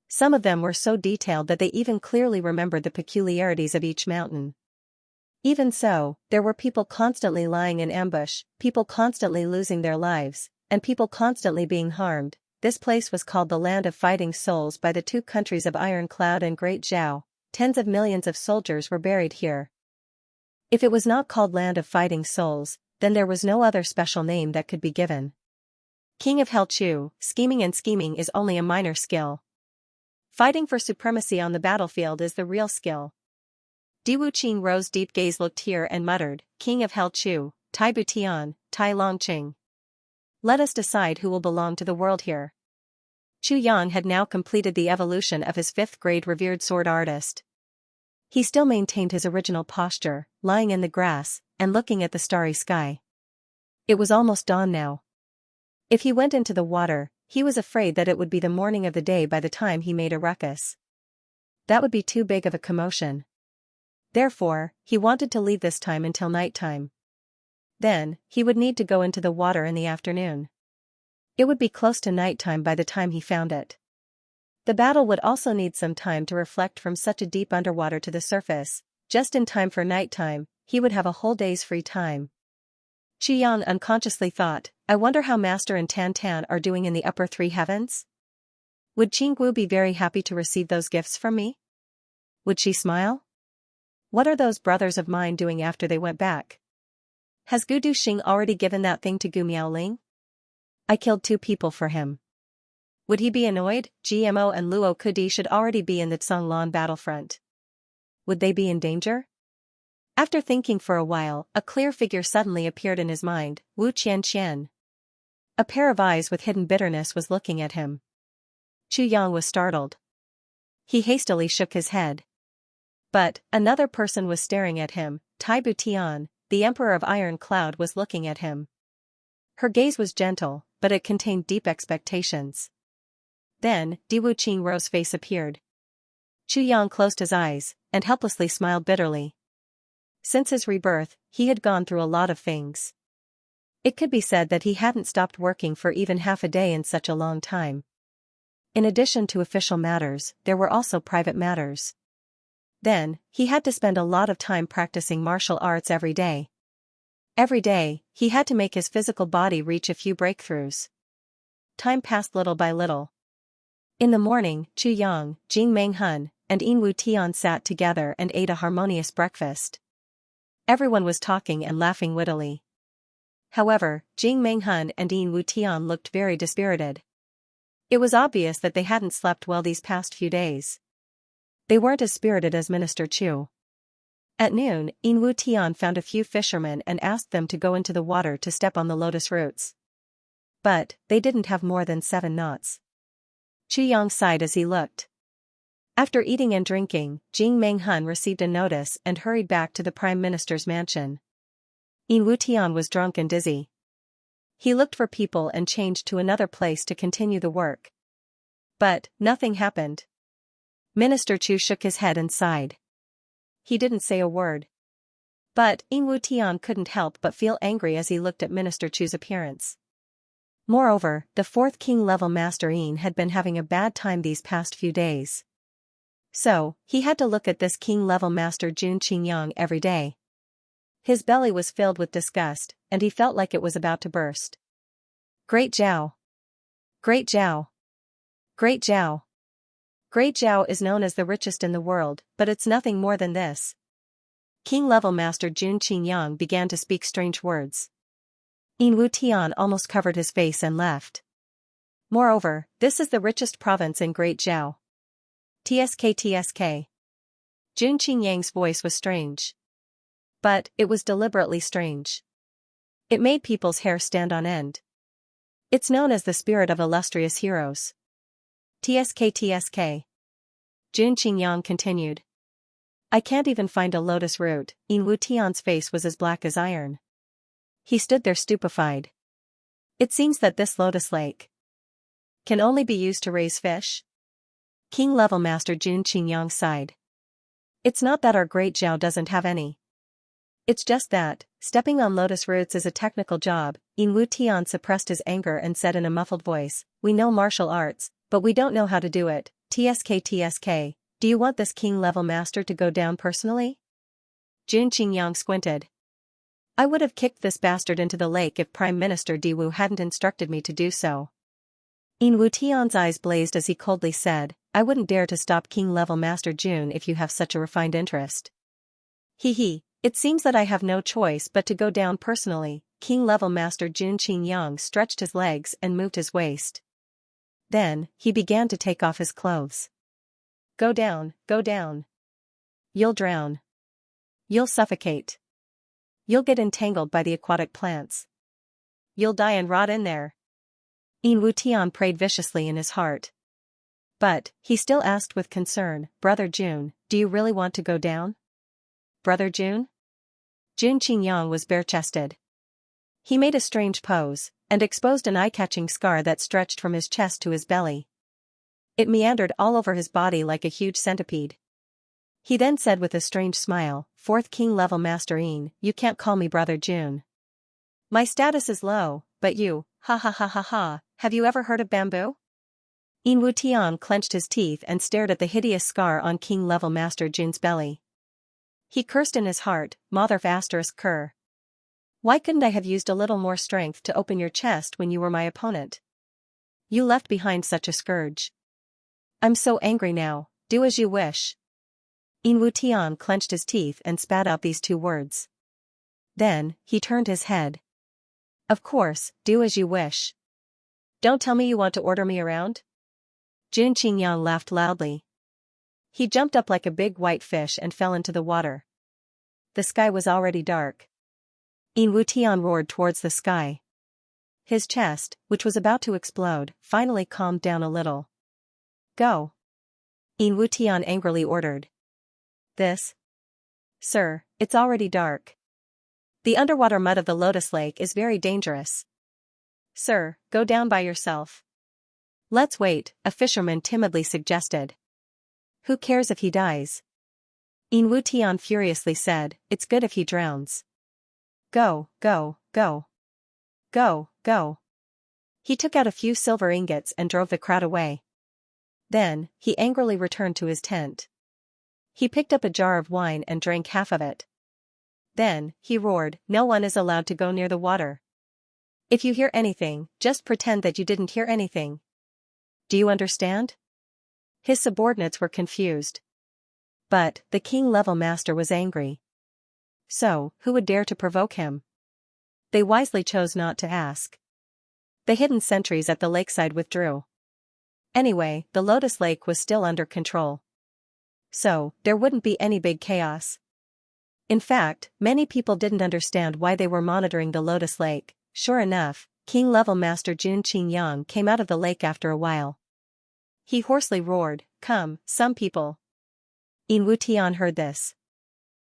[SPEAKER 1] Some of them were so detailed that they even clearly remembered the peculiarities of each mountain. Even so, there were people constantly lying in ambush, people constantly losing their lives, and people constantly being harmed. This place was called the Land of Fighting Souls by the two countries of Iron Cloud and Great Zhao. Tens of millions of soldiers were buried here. If it was not called Land of Fighting Souls, then there was no other special name that could be given. King of Hell Chu, scheming is only a minor skill. Fighting for supremacy on the battlefield is the real skill. Diwu Qing Ro's deep gaze looked here and muttered, King of Hell Chu, Tai Butian, Tai Longqing. Let us decide who will belong to the world here. Chu Yang had now completed the evolution of his 5th-grade revered sword artist. He still maintained his original posture, lying in the grass, and looking at the starry sky. It was almost dawn now. If he went into the water, he was afraid that it would be the morning of the day by the time he made a ruckus. That would be too big of a commotion. Therefore, he wanted to leave this time until nighttime. Then, he would need to go into the water in the afternoon. It would be close to nighttime by the time he found it. The battle would also need some time to reflect from such a deep underwater to the surface. Just in time for nighttime, he would have a whole day's free time. Chu Yang unconsciously thought, I wonder how Master and Tan Tan are doing in the upper 3 heavens? Would Qinggu be very happy to receive those gifts from me? Would she smile? What are those brothers of mine doing after they went back? Has Gu Duxing already given that thing to Gu Miaoling? I killed 2 people for him. Would he be annoyed? GMO and Luo Kudi should already be in the Zhonglan battlefront. Would they be in danger? After thinking for a while, a clear figure suddenly appeared in his mind, Wu Qianqian. A pair of eyes with hidden bitterness was looking at him. Chu Yang was startled. He hastily shook his head. But, another person was staring at him. Tai Butian, the Emperor of Iron Cloud, was looking at him. Her gaze was gentle, but it contained deep expectations. Then, Diwu Qing Ro's face appeared. Chu Yang closed his eyes, and helplessly smiled bitterly. Since his rebirth, he had gone through a lot of things. It could be said that he hadn't stopped working for even half a day in such a long time. In addition to official matters, there were also private matters. Then, he had to spend a lot of time practicing martial arts every day. Every day, he had to make his physical body reach a few breakthroughs. Time passed little by little. In the morning, Chu Yang, Jing Menghun, and Yin Wu Tian sat together and ate a harmonious breakfast. Everyone was talking and laughing wittily. However, Jing Menghun and Yin Wu Tian looked very dispirited. It was obvious that they hadn't slept well these past few days. They weren't as spirited as Minister Chu. At noon, Yin Wu Tian found a few fishermen and asked them to go into the water to step on the lotus roots. But, they didn't have more than 7 knots. Chu Yang sighed as he looked. After eating and drinking, Jing Menghun received a notice and hurried back to the Prime Minister's mansion. Yin Wu Tian was drunk and dizzy. He looked for people and changed to another place to continue the work. But, nothing happened. Minister Chu shook his head and sighed. He didn't say a word. But, Yin Wu Tian couldn't help but feel angry as he looked at Minister Chu's appearance. Moreover, the 4th king-level Master Yin had been having a bad time these past few days. So, he had to look at this king-level Master Jun Qingyang every day. His belly was filled with disgust, and he felt like it was about to burst. Great Zhao! Great Zhao! Great Zhao! Great Zhao is known as the richest in the world, but it's nothing more than this. King-level Master Jun Qingyang began to speak strange words. Yin Wu Tian almost covered his face and left. Moreover, this is the richest province in Great Zhao. TSK. Jun Qingyang's voice was strange. But, it was deliberately strange. It made people's hair stand on end. It's known as the spirit of illustrious heroes. TSK. Jun Qingyang continued. I can't even find a lotus root. Yin Wu Tian's face was as black as iron. He stood there stupefied. It seems that this lotus lake can only be used to raise fish? King-level Master Jun Qingyang sighed. It's not that our Great Zhao doesn't have any. It's just that, stepping on lotus roots is a technical job. Yin Wu Tian suppressed his anger and said in a muffled voice, we know martial arts, but we don't know how to do it. TSK. Do you want this king-level master to go down personally? Jun Qingyang squinted. I would have kicked this bastard into the lake if Prime Minister Diwu hadn't instructed me to do so. Yin Wu Tian's eyes blazed as he coldly said, I wouldn't dare to stop king-level Master Jun if you have such a refined interest. He. It seems that I have no choice but to go down personally. King-level Master Jun Qingyang stretched his legs and moved his waist. Then, he began to take off his clothes. Go down. You'll drown. You'll suffocate. You'll get entangled by the aquatic plants. You'll die and rot in there. Yin Wu Tian prayed viciously in his heart. But, he still asked with concern, Brother Jun, do you really want to go down? Brother Jun? Jun Qingyang was bare-chested. He made a strange pose, and exposed an eye-catching scar that stretched from his chest to his belly. It meandered all over his body like a huge centipede. He then said with a strange smile, Fourth King-level Master Yin, you can't call me Brother Jun. My status is low, but you, ha, have you ever heard of bamboo? Yin Wu Tian clenched his teeth and stared at the hideous scar on King-level Master Jun's belly. He cursed in his heart, Mother **cur. Why couldn't I have used a little more strength to open your chest when you were my opponent? You left behind such a scourge. I'm so angry now, do as you wish. Yin Wu Tian clenched his teeth and spat out these two words. Then, he turned his head. Of course, do as you wish. Don't tell me you want to order me around? Jun Qingyang laughed loudly. He jumped up like a big white fish and fell into the water. The sky was already dark. Yin Wu Tian roared towards the sky. His chest, which was about to explode, finally calmed down a little. Go. Yin Wu Tian angrily ordered. This? Sir, it's already dark. The underwater mud of the Lotus Lake is very dangerous. Sir, go down by yourself. Let's wait, a fisherman timidly suggested. Who cares if he dies? Yin Wu Tian furiously said, it's good if he drowns. Go. He took out a few silver ingots and drove the crowd away. Then, he angrily returned to his tent. He picked up a jar of wine and drank half of it. Then, he roared, no one is allowed to go near the water. If you hear anything, just pretend that you didn't hear anything. Do you understand? His subordinates were confused. But, the king-level master was angry. So, who would dare to provoke him? They wisely chose not to ask. The hidden sentries at the lakeside withdrew. Anyway, the Lotus Lake was still under control. So, there wouldn't be any big chaos. In fact, many people didn't understand why they were monitoring the Lotus Lake. Sure enough, king-level Master Jun Qingyang came out of the lake after a while. He hoarsely roared, come, some people. Yin Wu Tian heard this.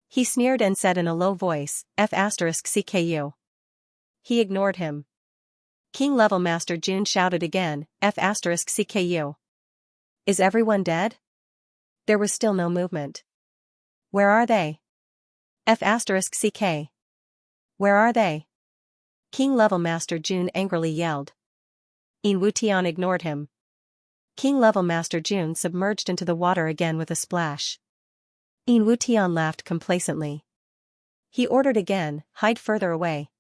[SPEAKER 1] He sneered and said in a low voice, F***CKU. He ignored him. King-level Master Jun shouted again, F***CKU. Is everyone dead? There was still no movement. Where are they? F***CK. Where are they? King-level Master Jun angrily yelled. Yin Wu Tian ignored him. King-level Master Jun submerged into the water again with a splash. Yin Wu Tian laughed complacently. He ordered again, hide further away.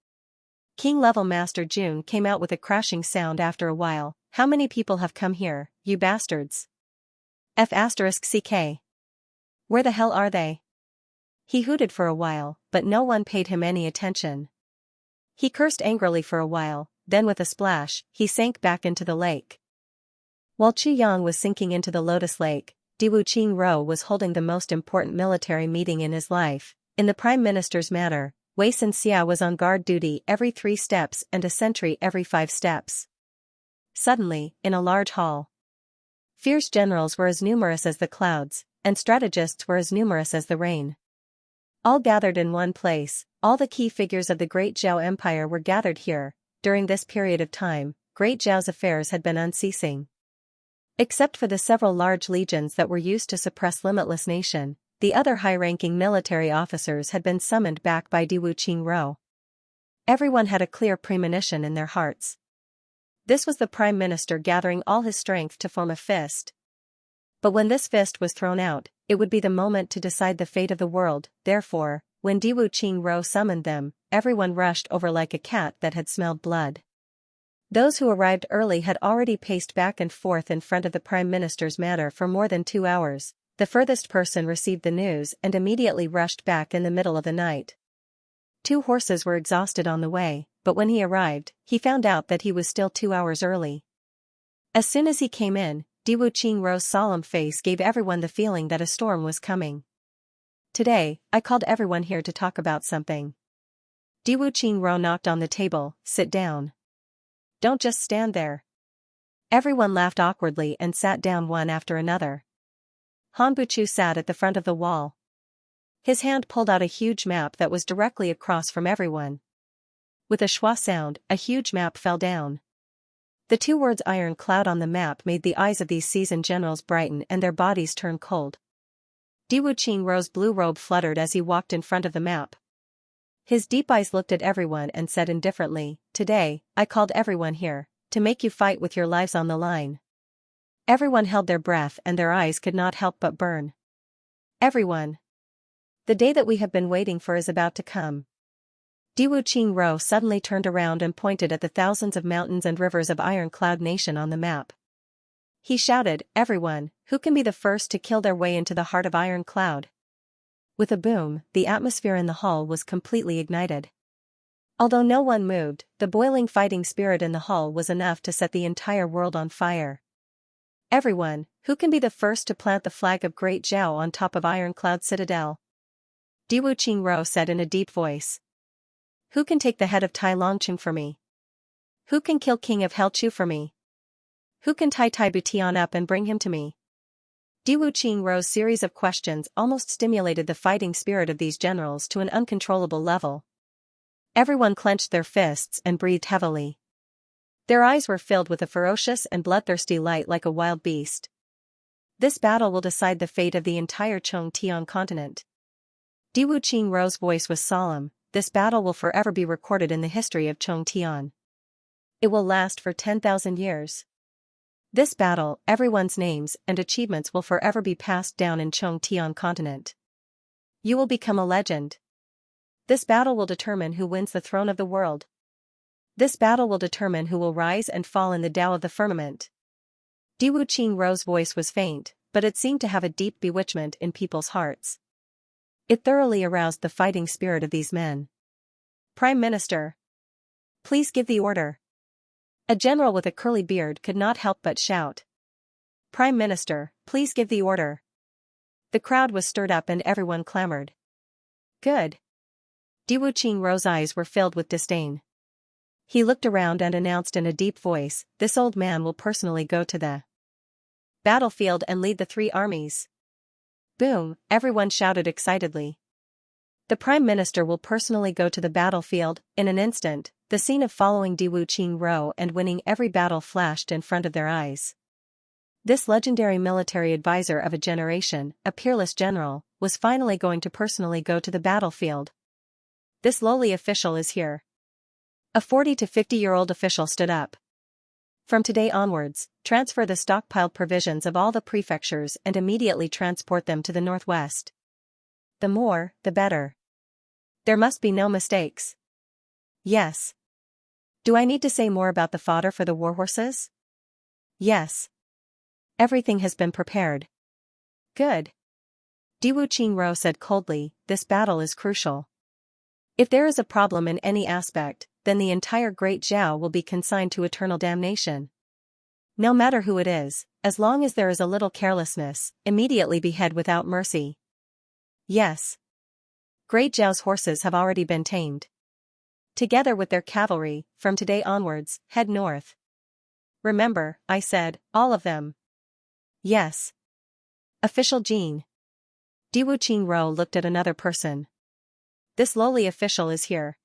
[SPEAKER 1] King-level Master Jun came out with a crashing sound after a while. How many people have come here, you bastards? F***ck. Where the hell are they? He hooted for a while, but no one paid him any attention. He cursed angrily for a while, then with a splash, he sank back into the lake. While Chu Yang was sinking into the lotus lake, Diwu Qingro was holding the most important military meeting in his life. In the Prime Minister's manner, Wei Xianxia was on guard duty every 3 steps and a sentry every 5 steps. Suddenly, in a large hall, fierce generals were as numerous as the clouds, and strategists were as numerous as the rain. All gathered in one place, all the key figures of the Great Zhao Empire were gathered here. During this period of time, Great Zhao's affairs had been unceasing. Except for the several large legions that were used to suppress limitless nation, the other high-ranking military officers had been summoned back by Diwu Qingro. Everyone had a clear premonition in their hearts. This was the Prime Minister gathering all his strength to form a fist. But when this fist was thrown out, it would be the moment to decide the fate of the world. Therefore, when Diwu Qingro summoned them, everyone rushed over like a cat that had smelled blood. Those who arrived early had already paced back and forth in front of the Prime Minister's manor for more than 2 hours. The furthest person received the news and immediately rushed back in the middle of the night. 2 horses were exhausted on the way, but when he arrived, he found out that he was still 2 hours early. As soon as he came in, Diwu Qingro's solemn face gave everyone the feeling that a storm was coming. Today, I called everyone here to talk about something. Diwu Qingro knocked on the table. Sit down. Don't just stand there. Everyone laughed awkwardly and sat down one after another. Han Buchu sat at the front of the wall. His hand pulled out a huge map that was directly across from everyone. With a schwa sound, a huge map fell down. The 2 words Iron Cloud on the map made the eyes of these seasoned generals brighten and their bodies turn cold. Diwu Qingro's blue robe fluttered as he walked in front of the map. His deep eyes looked at everyone and said indifferently, "Today, I called everyone here, to make you fight with your lives on the line." Everyone held their breath and their eyes could not help but burn. Everyone. The day that we have been waiting for is about to come. Diwu Qingro suddenly turned around and pointed at the thousands of mountains and rivers of Iron Cloud Nation on the map. He shouted, "Everyone, who can be the first to kill their way into the heart of Iron Cloud?" With a boom, the atmosphere in the hall was completely ignited. Although no one moved, the boiling fighting spirit in the hall was enough to set the entire world on fire. "Everyone, who can be the first to plant the flag of Great Zhao on top of Iron Cloud Citadel?" Diwu Qingro said in a deep voice. "Who can take the head of Tai Longqing for me? Who can kill King of Helchu for me? Who can tie Tai Butian up and bring him to me?" Diwu Qingro's series of questions almost stimulated the fighting spirit of these generals to an uncontrollable level. Everyone clenched their fists and breathed heavily. Their eyes were filled with a ferocious and bloodthirsty light like a wild beast. This battle will decide the fate of the entire Chongtian continent. Diwu Qingro's voice was solemn. This battle will forever be recorded in the history of Chongtian. It will last for 10,000 years. This battle, everyone's names and achievements will forever be passed down in Chongtian continent. You will become a legend. This battle will determine who wins the throne of the world. This battle will determine who will rise and fall in the Tao of the firmament. Diwu Qingro's voice was faint, but it seemed to have a deep bewitchment in people's hearts. It thoroughly aroused the fighting spirit of these men. "Prime Minister, please give the order." A general with a curly beard could not help but shout. "Prime Minister, please give the order." The crowd was stirred up and everyone clamored. "Good." Diwu Qingro's eyes were filled with disdain. He looked around and announced in a deep voice, "This old man will personally go to the battlefield and lead the 3 armies." Boom, everyone shouted excitedly. The Prime Minister will personally go to the battlefield. In an instant, the scene of following Diwu Qingro and winning every battle flashed in front of their eyes. This legendary military advisor of a generation, a peerless general, was finally going to personally go to the battlefield. This lowly official is here. A 40 to 50-year-old official stood up. From today onwards, transfer the stockpiled provisions of all the prefectures and immediately transport them to the northwest. The more, the better. There must be no mistakes. Yes. Do I need to say more about the fodder for the warhorses? Yes. Everything has been prepared. Good. Diwu Qingro said coldly, this battle is crucial. If there is a problem in any aspect, then the entire Great Zhao will be consigned to eternal damnation. No matter who it is, as long as there is a little carelessness, immediately behead without mercy. Yes. Great Zhao's horses have already been tamed. Together with their cavalry, from today onwards, head north. Remember, I said, all of them. Yes. Official Jean. Diwu Qingro looked at another person. This lowly official is here.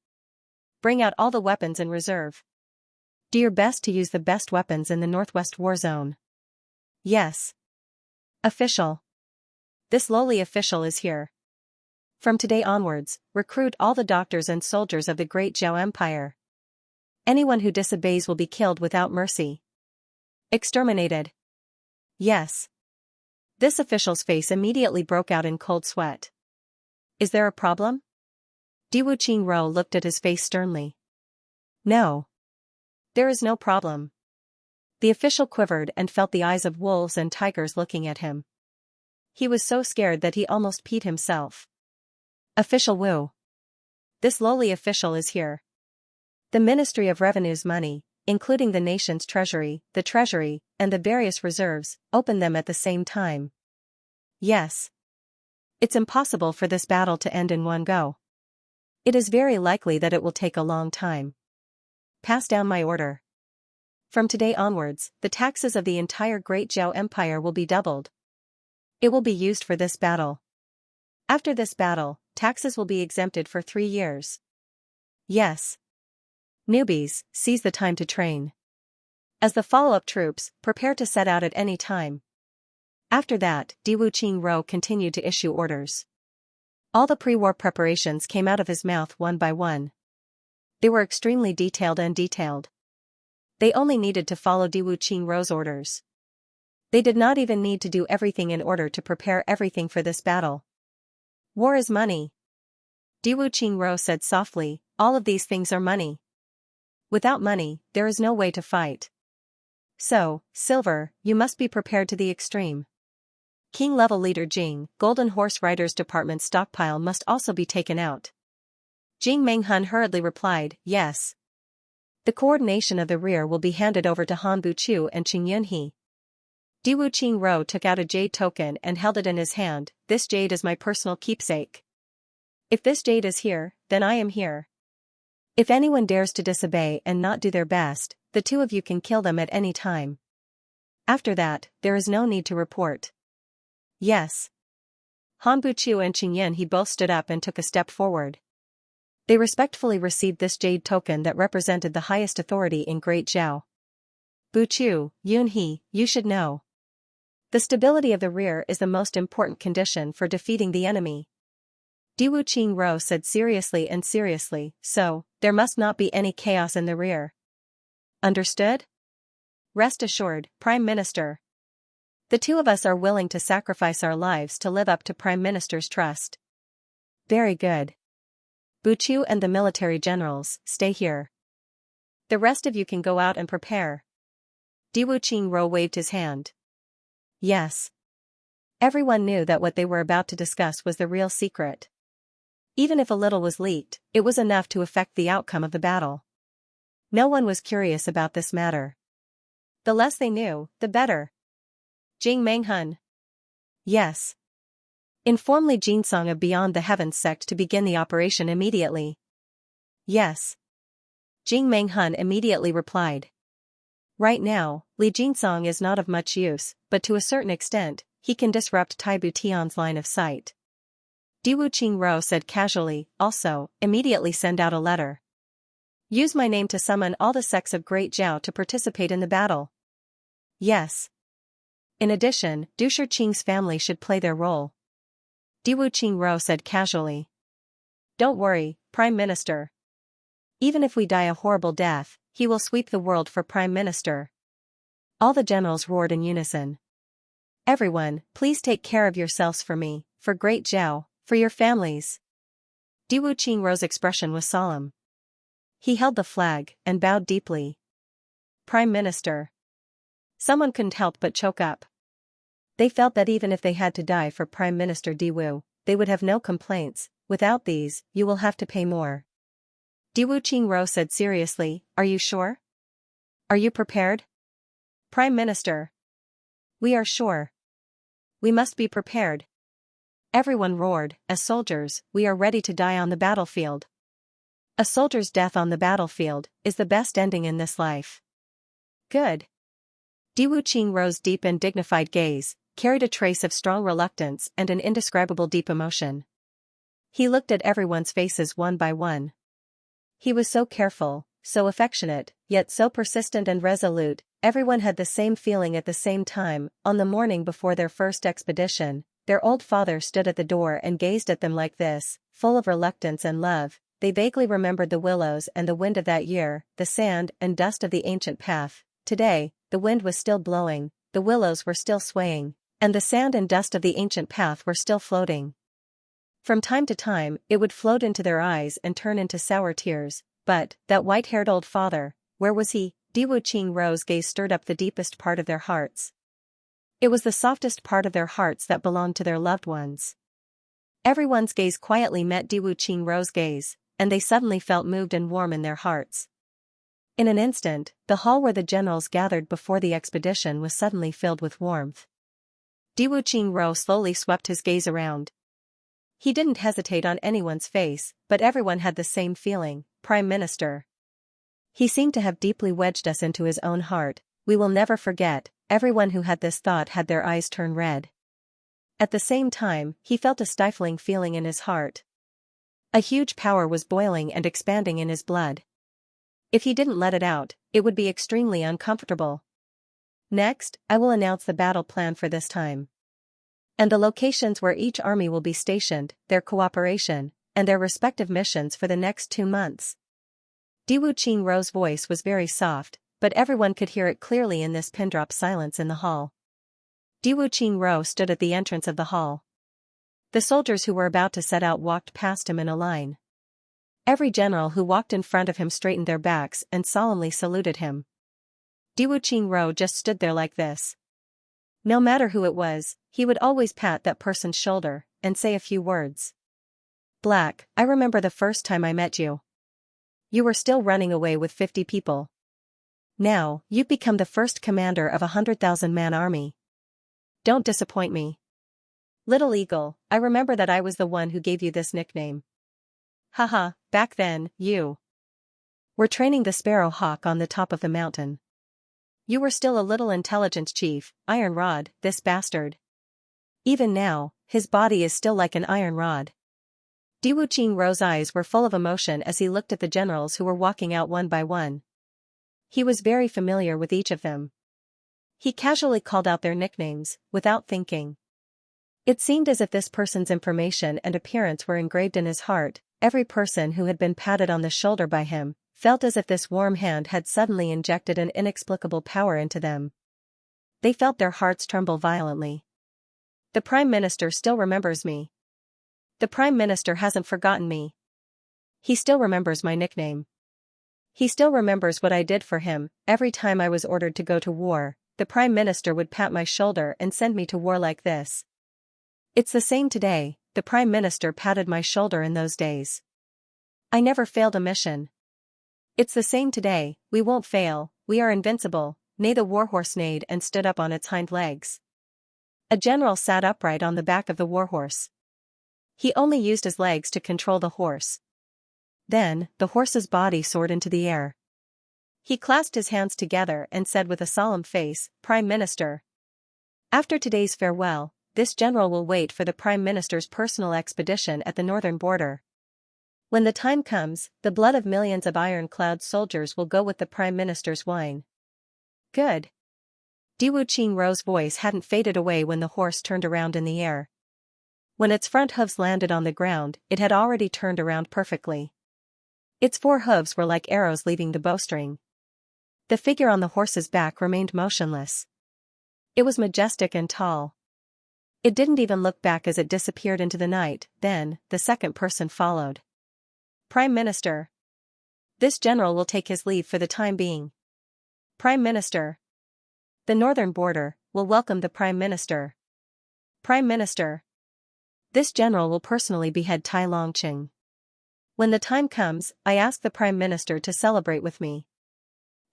[SPEAKER 1] Bring out all the weapons in reserve. Do your best to use the best weapons in the Northwest War Zone. Yes. Official. This lowly official is here. From today onwards, recruit all the doctors and soldiers of the Great Zhao Empire. Anyone who disobeys will be killed without mercy. Exterminated. Yes. This official's face immediately broke out in cold sweat. Is there a problem? Diwu Qingro looked at his face sternly. No. There is no problem. The official quivered and felt the eyes of wolves and tigers looking at him. He was so scared that he almost peed himself. Official Wu. This lowly official is here. The Ministry of Revenue's money, including the nation's treasury, and the various reserves, open them at the same time. Yes. It's impossible for this battle to end in one go. It is very likely that it will take a long time. Pass down my order. From today onwards, the taxes of the entire Great Zhao Empire will be doubled. It will be used for this battle. After this battle, taxes will be exempted for 3 years. Yes. Newbies, seize the time to train. As the follow-up troops, prepare to set out at any time. After that, Diwu Qingro continued to issue orders. All the pre-war preparations came out of his mouth one by one. They were extremely detailed. They only needed to follow Diwu Qingro's orders. They did not even need to do everything in order to prepare everything for this battle. War is money. Diwu Qingro said softly, all of these things are money. Without money, there is no way to fight. So, Silver, you must be prepared to the extreme. King-level leader Jing, Golden Horse Riders Department stockpile must also be taken out. Jing Menghun hurriedly replied, yes. The coordination of the rear will be handed over to Han Buqiu and Qing Yunhe. Diwu Qingro took out a jade token and held it in his hand. This jade is my personal keepsake. If this jade is here, then I am here. If anyone dares to disobey and not do their best, the two of you can kill them at any time. After that, there is no need to report. Yes. Han Buqiu and Qing Yunhe both stood up and took a step forward. They respectfully received this jade token that represented the highest authority in Great Zhao. Buqiu, Yunhe, you should know. The stability of the rear is the most important condition for defeating the enemy. Diwu Qingro said seriously, so, there must not be any chaos in the rear. Understood? Rest assured, Prime Minister. The two of us are willing to sacrifice our lives to live up to Prime Minister's trust. Very good. Buqiu and the military generals, stay here. The rest of you can go out and prepare. Diwu Qingro waved his hand. Yes. Everyone knew that what they were about to discuss was the real secret. Even if a little was leaked, it was enough to affect the outcome of the battle. No one was curious about this matter. The less they knew, the better. Jing Menghun. Yes. Inform Li Jinsong of Beyond the Heavens sect to begin the operation immediately. Yes. Jing Menghun immediately replied. Right now, Li Jinsong is not of much use, but to a certain extent, he can disrupt Taibu Tian's line of sight. Diwu Qingro said casually, also, immediately send out a letter. Use my name to summon all the sects of Great Zhao to participate in the battle. Yes. In addition, Dusher Qing's family should play their role. Diwu Qingro said casually. Don't worry, Prime Minister. Even if we die a horrible death, he will sweep the world for Prime Minister. All the generals roared in unison. Everyone, please take care of yourselves for me, for Great Zhao, for your families. Diwu Qingrou's expression was solemn. He held the flag and bowed deeply. Prime Minister. Someone couldn't help but choke up. They felt that even if they had to die for Prime Minister Diwu, they would have no complaints. Without these, you will have to pay more. Diwu Qingrou said seriously, are you sure? Are you prepared? Prime Minister. We are sure. We must be prepared. Everyone roared, as soldiers, we are ready to die on the battlefield. A soldier's death on the battlefield is the best ending in this life. Good. Diwu Qingrou's deep and dignified gaze carried a trace of strong reluctance and an indescribable deep emotion. He looked at everyone's faces one by one. He was so careful, so affectionate, yet so persistent and resolute. Everyone had the same feeling at the same time. On the morning before their first expedition, their old father stood at the door and gazed at them like this, full of reluctance and love. They vaguely remembered the willows and the wind of that year, the sand and dust of the ancient path. Today, the wind was still blowing, the willows were still swaying, and the sand and dust of the ancient path were still floating. From time to time, it would float into their eyes and turn into sour tears, but, that white-haired old father, where was he? Diwu Qingrou's gaze stirred up the deepest part of their hearts. It was the softest part of their hearts that belonged to their loved ones. Everyone's gaze quietly met Diwu Qingrou's gaze, and they suddenly felt moved and warm in their hearts. In an instant, the hall where the generals gathered before the expedition was suddenly filled with warmth. Diwu Qingrou slowly swept his gaze around. He didn't hesitate on anyone's face, but everyone had the same feeling, Prime Minister. He seemed to have deeply wedged us into his own heart. We will never forget. Everyone who had this thought had their eyes turn red. At the same time, he felt a stifling feeling in his heart. A huge power was boiling and expanding in his blood. If he didn't let it out, it would be extremely uncomfortable. Next, I will announce the battle plan for this time. And the locations where each army will be stationed, their cooperation, and their respective missions for the next 2 months. Diwu Qingrou's voice was very soft, but everyone could hear it clearly in this pin-drop silence in the hall. Diwu Qingrou stood at the entrance of the hall. The soldiers who were about to set out walked past him in a line. Every general who walked in front of him straightened their backs and solemnly saluted him. Diwu Qingrou just stood there like this. No matter who it was, he would always pat that person's shoulder and say a few words. Black, I remember the first time I met you. You were still running away with 50 people. Now, you've become the first commander of a 100,000-man army. Don't disappoint me. Little Eagle, I remember that I was the one who gave you this nickname. Haha, back then, you were training the sparrow hawk on the top of the mountain. You were still a little intelligent chief, Iron Rod, this bastard. Even now, his body is still like an iron rod. Diwu Qingrou's eyes were full of emotion as he looked at the generals who were walking out one by one. He was very familiar with each of them. He casually called out their nicknames, without thinking. It seemed as if this person's information and appearance were engraved in his heart. Every person who had been patted on the shoulder by him felt as if this warm hand had suddenly injected an inexplicable power into them. They felt their hearts tremble violently. The Prime Minister still remembers me. The Prime Minister hasn't forgotten me. He still remembers my nickname. He still remembers what I did for him. Every time I was ordered to go to war, the Prime Minister would pat my shoulder and send me to war like this. It's the same today. The Prime Minister patted my shoulder in those days. I never failed a mission. It's the same today. We won't fail, we are invincible. Neigh the warhorse neighed and stood up on its hind legs. A general sat upright on the back of the warhorse. He only used his legs to control the horse. Then, the horse's body soared into the air. He clasped his hands together and said with a solemn face, Prime Minister. After today's farewell, this general will wait for the Prime Minister's personal expedition at the northern border. When the time comes, the blood of millions of ironclad soldiers will go with the Prime Minister's wine. Good. Diwu Qingrou's voice hadn't faded away when the horse turned around in the air. When its front hooves landed on the ground, it had already turned around perfectly. Its 4 hooves were like arrows leaving the bowstring. The figure on the horse's back remained motionless. It was majestic and tall. It didn't even look back as it disappeared into the night. Then, the second person followed. Prime Minister. This general will take his leave for the time being. Prime Minister. The northern border will welcome the Prime Minister. Prime Minister. This general will personally behead Tai Longqing. When the time comes, I ask the Prime Minister to celebrate with me.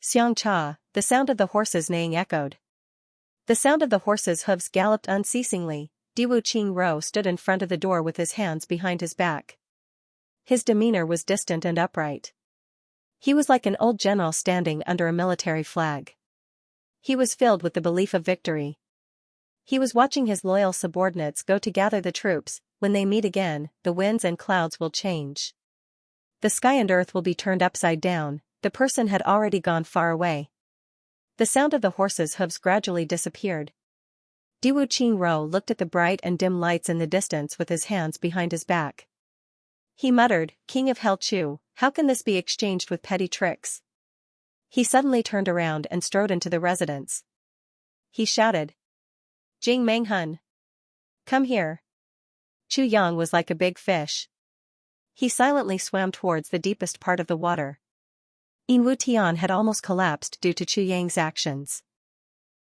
[SPEAKER 1] Xianxia, the sound of the horses neighing echoed. The sound of the horses' hooves galloped unceasingly. Diwu Qingro stood in front of the door with his hands behind his back. His demeanor was distant and upright. He was like an old general standing under a military flag. He was filled with the belief of victory. He was watching his loyal subordinates go to gather the troops. When they meet again, the winds and clouds will change. The sky and earth will be turned upside down. The person had already gone far away. The sound of the horses' hooves gradually disappeared. Diwu Qingro looked at the bright and dim lights in the distance with his hands behind his back. He muttered, "King of Hell Chu, how can this be exchanged with petty tricks?" He suddenly turned around and strode into the residence. He shouted, "Jing Manghun! Come here!" Chu Yang was like a big fish. He silently swam towards the deepest part of the water. Yin Tian had almost collapsed due to Chu Yang's actions.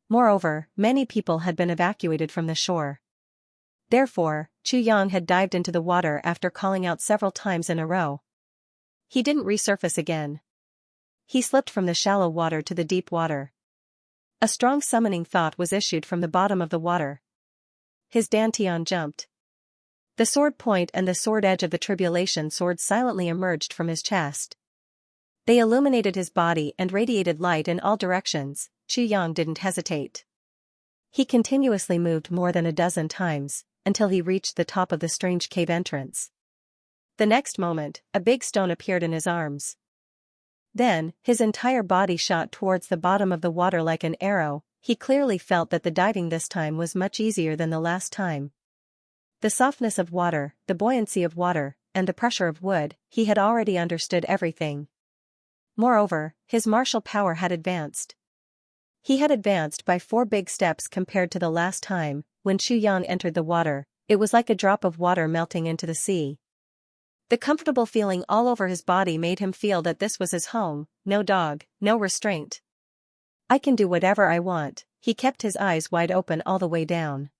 [SPEAKER 1] Moreover, many people had been evacuated from the shore. Therefore, Chu Yang had dived into the water after calling out several times in a row. He didn't resurface again. He slipped from the shallow water to the deep water. A strong summoning thought was issued from the bottom of the water. His dantian jumped. The sword point and the sword edge of the tribulation sword silently emerged from his chest. They illuminated his body and radiated light in all directions. Chu Yang didn't hesitate. He continuously moved more than a dozen times, until he reached the top of the strange cave entrance. The next moment, a big stone appeared in his arms. Then, his entire body shot towards the bottom of the water like an arrow. He clearly felt that the diving this time was much easier than the last time. The softness of water, the buoyancy of water, and the pressure of wood, he had already understood everything. Moreover, his martial power had advanced. He had advanced by 4 big steps compared to the last time. When Chu Yang entered the water, it was like a drop of water melting into the sea. The comfortable feeling all over his body made him feel that this was his home, no dog, no restraint. I can do whatever I want. He kept his eyes wide open all the way down.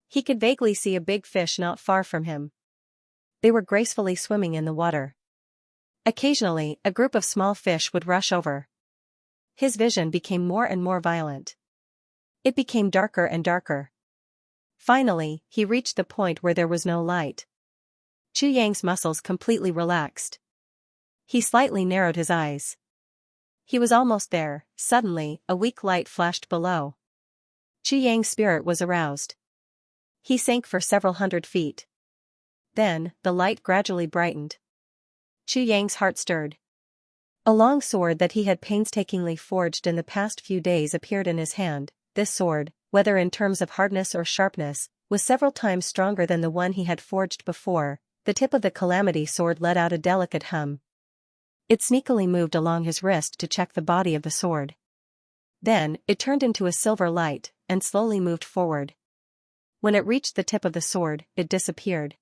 [SPEAKER 1] He could vaguely see a big fish not far from him. They were gracefully swimming in the water. Occasionally, a group of small fish would rush over. His vision became more and more violent. It became darker and darker. Finally, he reached the point where there was no light. Chu Yang's muscles completely relaxed. He slightly narrowed his eyes. He was almost there. Suddenly, a weak light flashed below. Chu Yang's spirit was aroused. He sank for several hundred feet. Then, the light gradually brightened. Chu Yang's heart stirred. A long sword that he had painstakingly forged in the past few days appeared in his hand. This sword, whether in terms of hardness or sharpness, was several times stronger than the one he had forged before. The tip of the calamity sword let out a delicate hum. It sneakily moved along his wrist to check the body of the sword. Then, it turned into a silver light, and slowly moved forward. When it reached the tip of the sword, it disappeared.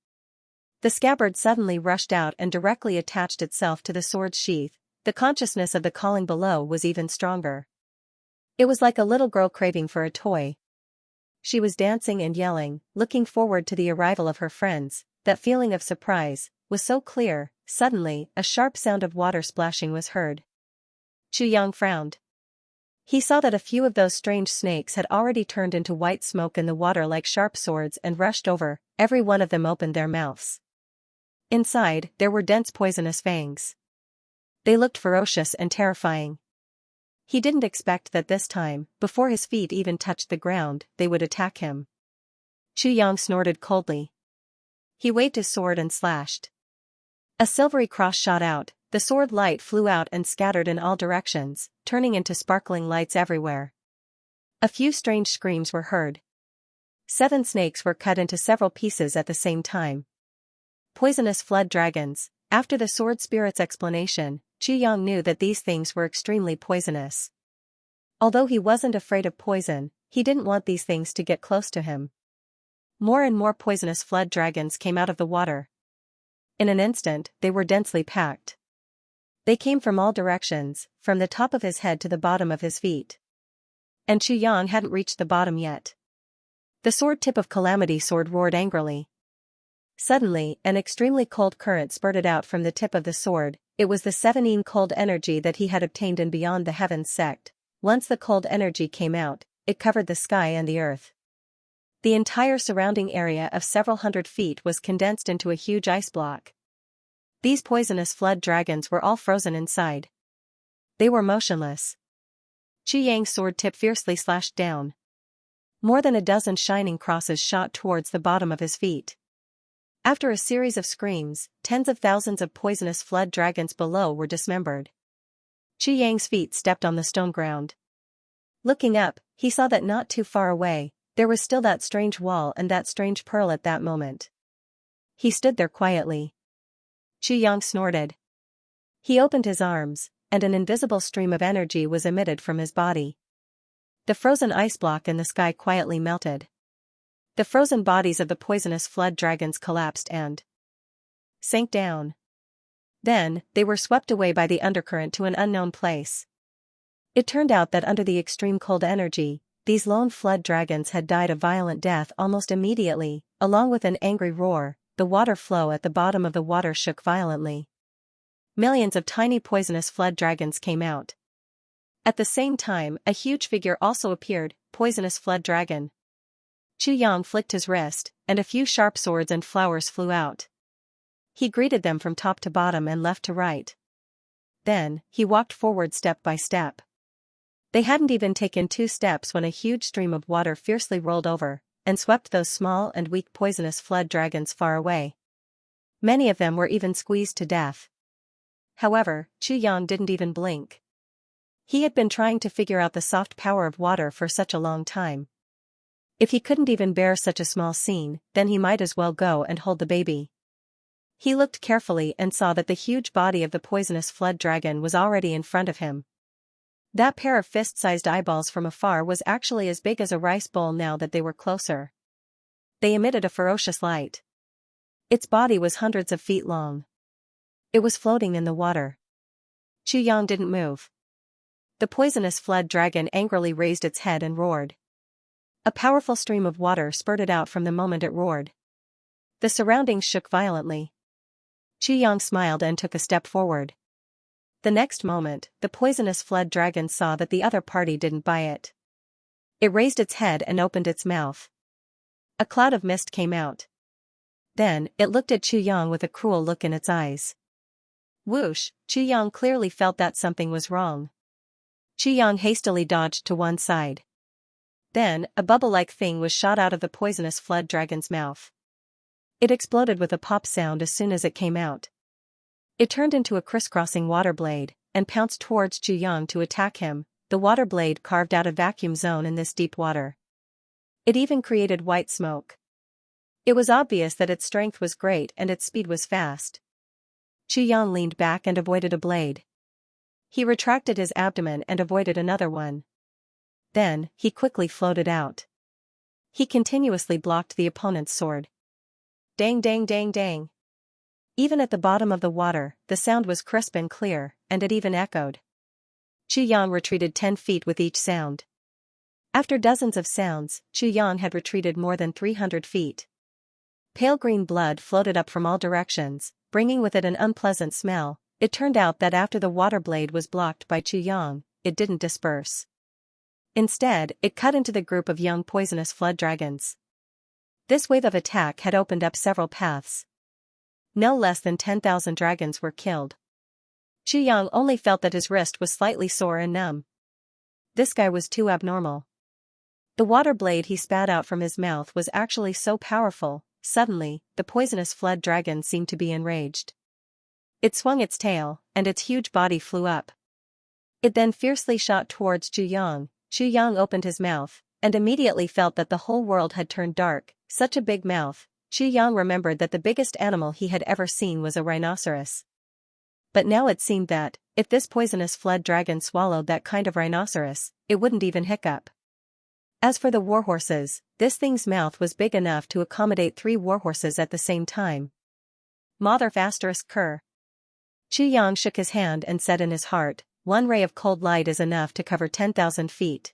[SPEAKER 1] The scabbard suddenly rushed out and directly attached itself to the sword's sheath. The consciousness of the calling below was even stronger. It was like a little girl craving for a toy. She was dancing and yelling, looking forward to the arrival of her friends. That feeling of surprise was so clear. Suddenly, a sharp sound of water splashing was heard. Chu Yang frowned. He saw that a few of those strange snakes had already turned into white smoke in the water like sharp swords and rushed over. Every one of them opened their mouths. Inside, there were dense poisonous fangs. They looked ferocious and terrifying. He didn't expect that this time, before his feet even touched the ground, they would attack him. Chu Yang snorted coldly. He waved his sword and slashed. A silvery cross shot out. The sword light flew out and scattered in all directions, turning into sparkling lights everywhere. A few strange screams were heard. 7 snakes were cut into several pieces at the same time. Poisonous flood dragons. After the sword spirit's explanation, Chu Yang knew that these things were extremely poisonous. Although he wasn't afraid of poison, he didn't want these things to get close to him. More and more poisonous flood dragons came out of the water. In an instant, they were densely packed. They came from all directions, from the top of his head to the bottom of his feet. And Xianxia hadn't reached the bottom yet. The sword tip of Calamity Sword roared angrily. Suddenly, an extremely cold current spurted out from the tip of the sword. It was the 17 cold energy that he had obtained in Beyond the Heavens sect. Once the cold energy came out, it covered the sky and the earth. The entire surrounding area of several hundred feet was condensed into a huge ice block. These poisonous flood dragons were all frozen inside. They were motionless. Xianxia's sword tip fiercely slashed down. More than a dozen shining crosses shot towards the bottom of his feet. After a series of screams, tens of thousands of poisonous flood dragons below were dismembered. Xianxia's feet stepped on the stone ground. Looking up, he saw that not too far away, there was still that strange wall and that strange pearl at that moment. He stood there quietly. Xianxia snorted. He opened his arms, and an invisible stream of energy was emitted from his body. The frozen ice block in the sky quietly melted. The frozen bodies of the poisonous flood dragons collapsed and sank down. Then, they were swept away by the undercurrent to an unknown place. It turned out that under the extreme cold energy, these lone flood dragons had died a violent death almost immediately. Along with an angry roar, the water flow at the bottom of the water shook violently. Millions of tiny poisonous flood dragons came out. At the same time, a huge figure also appeared, Poisonous Flood Dragon. Xianxia flicked his wrist, and a few sharp swords and flowers flew out. He greeted them from top to bottom and left to right. Then, he walked forward step by step. They hadn't even taken 2 steps when a huge stream of water fiercely rolled over, and swept those small and weak poisonous flood dragons far away. Many of them were even squeezed to death. However, Xianxia didn't even blink. He had been trying to figure out the soft power of water for such a long time. If he couldn't even bear such a small scene, then he might as well go and hold the baby. He looked carefully and saw that the huge body of the poisonous flood dragon was already in front of him. That pair of fist-sized eyeballs from afar was actually as big as a rice bowl now that they were closer. They emitted a ferocious light. Its body was hundreds of feet long. It was floating in the water. Xianxia didn't move. The poisonous flood dragon angrily raised its head and roared. A powerful stream of water spurted out from the moment it roared. The surroundings shook violently. Xianxia smiled and took a step forward. The next moment, the poisonous flood dragon saw that the other party didn't buy it. It raised its head and opened its mouth. A cloud of mist came out. Then, it looked at Xianxia with a cruel look in its eyes. Whoosh, Xianxia clearly felt that something was wrong. Xianxia hastily dodged to one side. Then, a bubble-like thing was shot out of the poisonous flood dragon's mouth. It exploded with a pop sound as soon as it came out. It turned into a crisscrossing water blade, and pounced towards Xianxia to attack him. The water blade carved out a vacuum zone in this deep water. It even created white smoke. It was obvious that its strength was great and its speed was fast. Xianxia leaned back and avoided a blade. He retracted his abdomen and avoided another one. Then, he quickly floated out. He continuously blocked the opponent's sword. Dang dang dang dang. Even at the bottom of the water, the sound was crisp and clear, and it even echoed. Xianxia retreated 10 feet with each sound. After dozens of sounds, Xianxia had retreated more than 300 feet. Pale green blood floated up from all directions, bringing with it an unpleasant smell. It turned out that after the water blade was blocked by Xianxia, it didn't disperse. Instead, it cut into the group of young poisonous flood dragons. This wave of attack had opened up several paths. No less than 10,000 dragons were killed. Xianxia only felt that his wrist was slightly sore and numb. This guy was too abnormal. The water blade he spat out from his mouth was actually so powerful. Suddenly, the poisonous flood dragon seemed to be enraged. It swung its tail, and its huge body flew up. It then fiercely shot towards Xianxia. Xianxia opened his mouth, and immediately felt that the whole world had turned dark. Such a big mouth. Xianxia remembered that the biggest animal he had ever seen was a rhinoceros. But now it seemed that, if this poisonous flood dragon swallowed that kind of rhinoceros, it wouldn't even hiccup. As for the warhorses, this thing's mouth was big enough to accommodate 3 warhorses at the same time. Mother asterisk cur. Yang shook his hand and said in his heart, one ray of cold light is enough to cover 10,000 feet.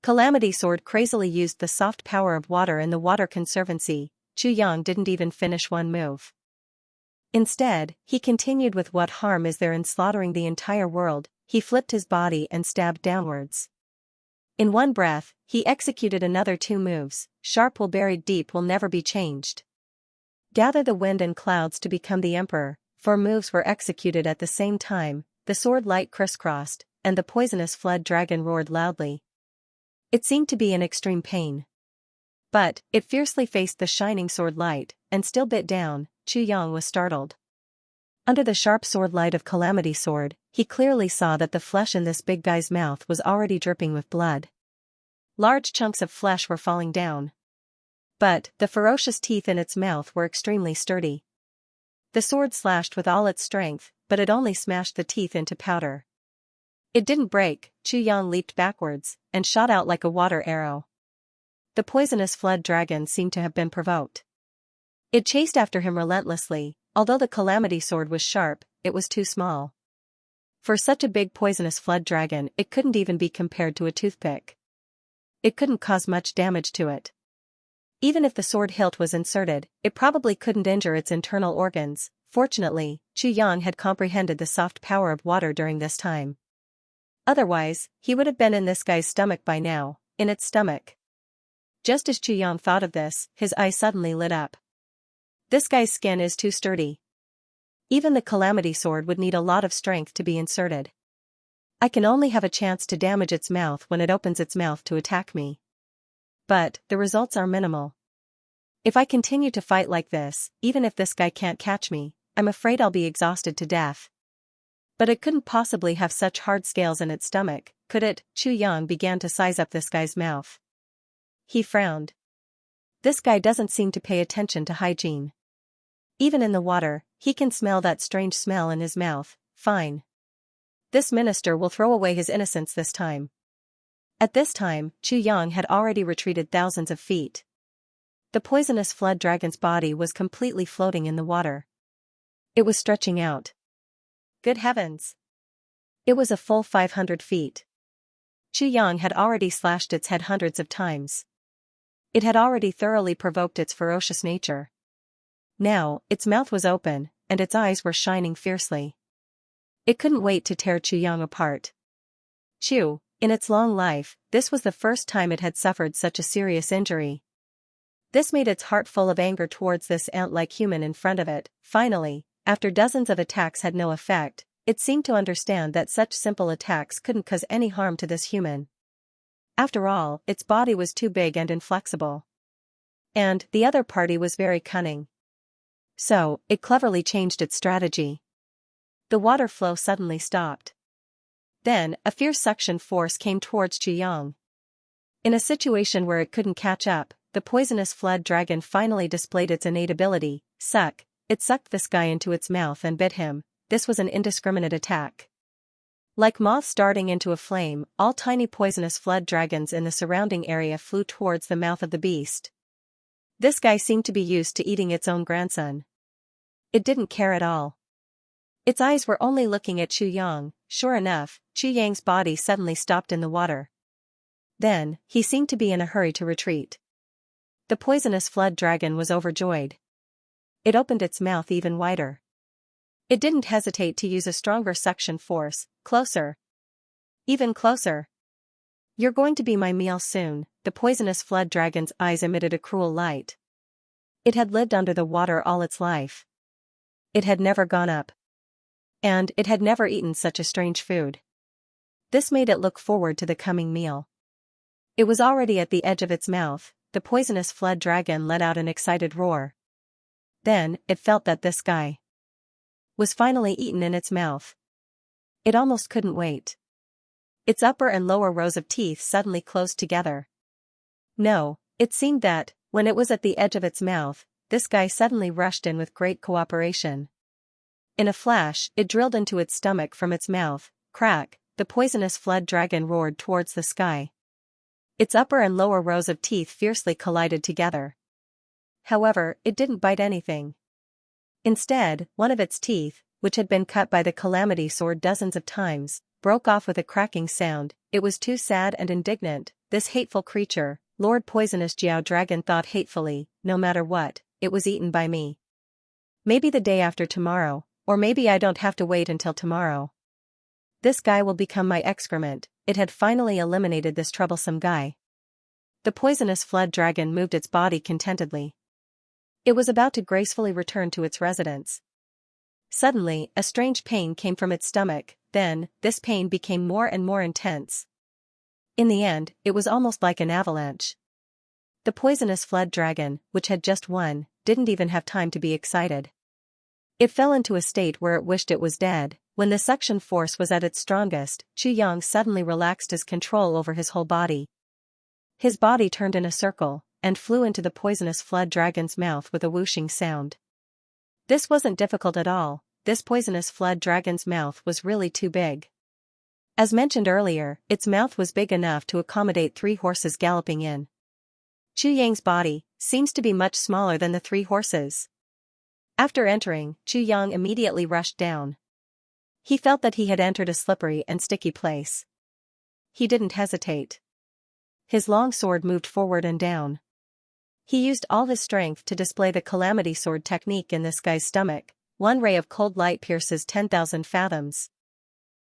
[SPEAKER 1] Calamity Sword crazily used the soft power of water in the Water Conservancy. Yang didn't even finish one move. Instead, he continued with what harm is there in slaughtering the entire world. He flipped his body and stabbed downwards. In one breath, he executed another 2 moves. Sharp will buried deep will never be changed. Gather the wind and clouds to become the emperor. 4 moves were executed at the same time, the sword light crisscrossed, and the poisonous flood dragon roared loudly. It seemed to be in extreme pain. But, it fiercely faced the shining sword light, and still bit down. Yang was startled. Under the sharp sword light of Calamity Sword, he clearly saw that the flesh in this big guy's mouth was already dripping with blood. Large chunks of flesh were falling down. But, the ferocious teeth in its mouth were extremely sturdy. The sword slashed with all its strength, but it only smashed the teeth into powder. It didn't break. Yang leaped backwards, and shot out like a water arrow. The poisonous flood dragon seemed to have been provoked. It chased after him relentlessly. Although the Calamity Sword was sharp, it was too small. For such a big poisonous flood dragon, it couldn't even be compared to a toothpick. It couldn't cause much damage to it. Even if the sword hilt was inserted, it probably couldn't injure its internal organs. Fortunately, Yang had comprehended the soft power of water during this time. Otherwise, he would have been in this guy's stomach by now, in its stomach. Just as Yang thought of this, his eyes suddenly lit up. This guy's skin is too sturdy. Even the Calamity Sword would need a lot of strength to be inserted. I can only have a chance to damage its mouth when it opens its mouth to attack me. But, the results are minimal. If I continue to fight like this, even if this guy can't catch me, I'm afraid I'll be exhausted to death. But it couldn't possibly have such hard scales in its stomach, could it? Yang began to size up this guy's mouth. He frowned. This guy doesn't seem to pay attention to hygiene. Even in the water, he can smell that strange smell in his mouth. Fine. This minister will throw away his innocence this time. At this time, Yang had already retreated thousands of feet. The poisonous flood dragon's body was completely floating in the water. It was stretching out. Good heavens! It was a full 500 feet. Yang had already slashed its head hundreds of times. It had already thoroughly provoked its ferocious nature. Now, its mouth was open, and its eyes were shining fiercely. It couldn't wait to tear Yang apart. In its long life, this was the first time it had suffered such a serious injury. This made its heart full of anger towards this ant-like human in front of it. Finally, after dozens of attacks had no effect, it seemed to understand that such simple attacks couldn't cause any harm to this human. After all, its body was too big and inflexible. And, the other party was very cunning. So, it cleverly changed its strategy. The water flow suddenly stopped. Then, a fierce suction force came towards Yang. In a situation where it couldn't catch up, the poisonous flood dragon finally displayed its innate ability, suck. It sucked this guy into its mouth and bit him. This was an indiscriminate attack. Like moths darting into a flame, all tiny poisonous flood dragons in the surrounding area flew towards the mouth of the beast. This guy seemed to be used to eating its own grandson. It didn't care at all. Its eyes were only looking at Yang. Sure enough, Yang's body suddenly stopped in the water. Then, he seemed to be in a hurry to retreat. The poisonous flood dragon was overjoyed. It opened its mouth even wider. It didn't hesitate to use a stronger suction force. Closer. Even closer. You're going to be my meal soon. The poisonous flood dragon's eyes emitted a cruel light. It had lived under the water all its life. It had never gone up. And it had never eaten such a strange food. This made it look forward to the coming meal. It was already at the edge of its mouth. The poisonous flood dragon let out an excited roar. Then, it felt that this guy was finally eaten in its mouth. It almost couldn't wait. Its upper and lower rows of teeth suddenly closed together. No, it seemed that, when it was at the edge of its mouth, this guy suddenly rushed in with great cooperation. In a flash, it drilled into its stomach from its mouth. Crack, the poisonous flood dragon roared towards the sky. Its upper and lower rows of teeth fiercely collided together. However, it didn't bite anything. Instead, one of its teeth, which had been cut by the calamity sword dozens of times, broke off with a cracking sound. It was too sad and indignant, this hateful creature. Lord Poisonous Jiao Dragon thought hatefully, no matter what, it was eaten by me. Maybe the day after tomorrow, or maybe I don't have to wait until tomorrow. This guy will become my excrement. It had finally eliminated this troublesome guy. The poisonous flood dragon moved its body contentedly. It was about to gracefully return to its residence. Suddenly, a strange pain came from its stomach, then, this pain became more and more intense. In the end, it was almost like an avalanche. The poisonous flood dragon, which had just won, didn't even have time to be excited. It fell into a state where it wished it was dead. When the suction force was at its strongest, Chu Yang suddenly relaxed his control over his whole body. His body turned in a circle, and flew into the poisonous flood dragon's mouth with a whooshing sound. This wasn't difficult at all. This poisonous flood dragon's mouth was really too big. As mentioned earlier, its mouth was big enough to accommodate 3 horses galloping in. Chu Yang's body seems to be much smaller than the 3 horses. After entering, Chu Yang immediately rushed down. He felt that he had entered a slippery and sticky place. He didn't hesitate. His long sword moved forward and down. He used all his strength to display the calamity sword technique in this guy's stomach. One ray of cold light pierces 10,000 fathoms.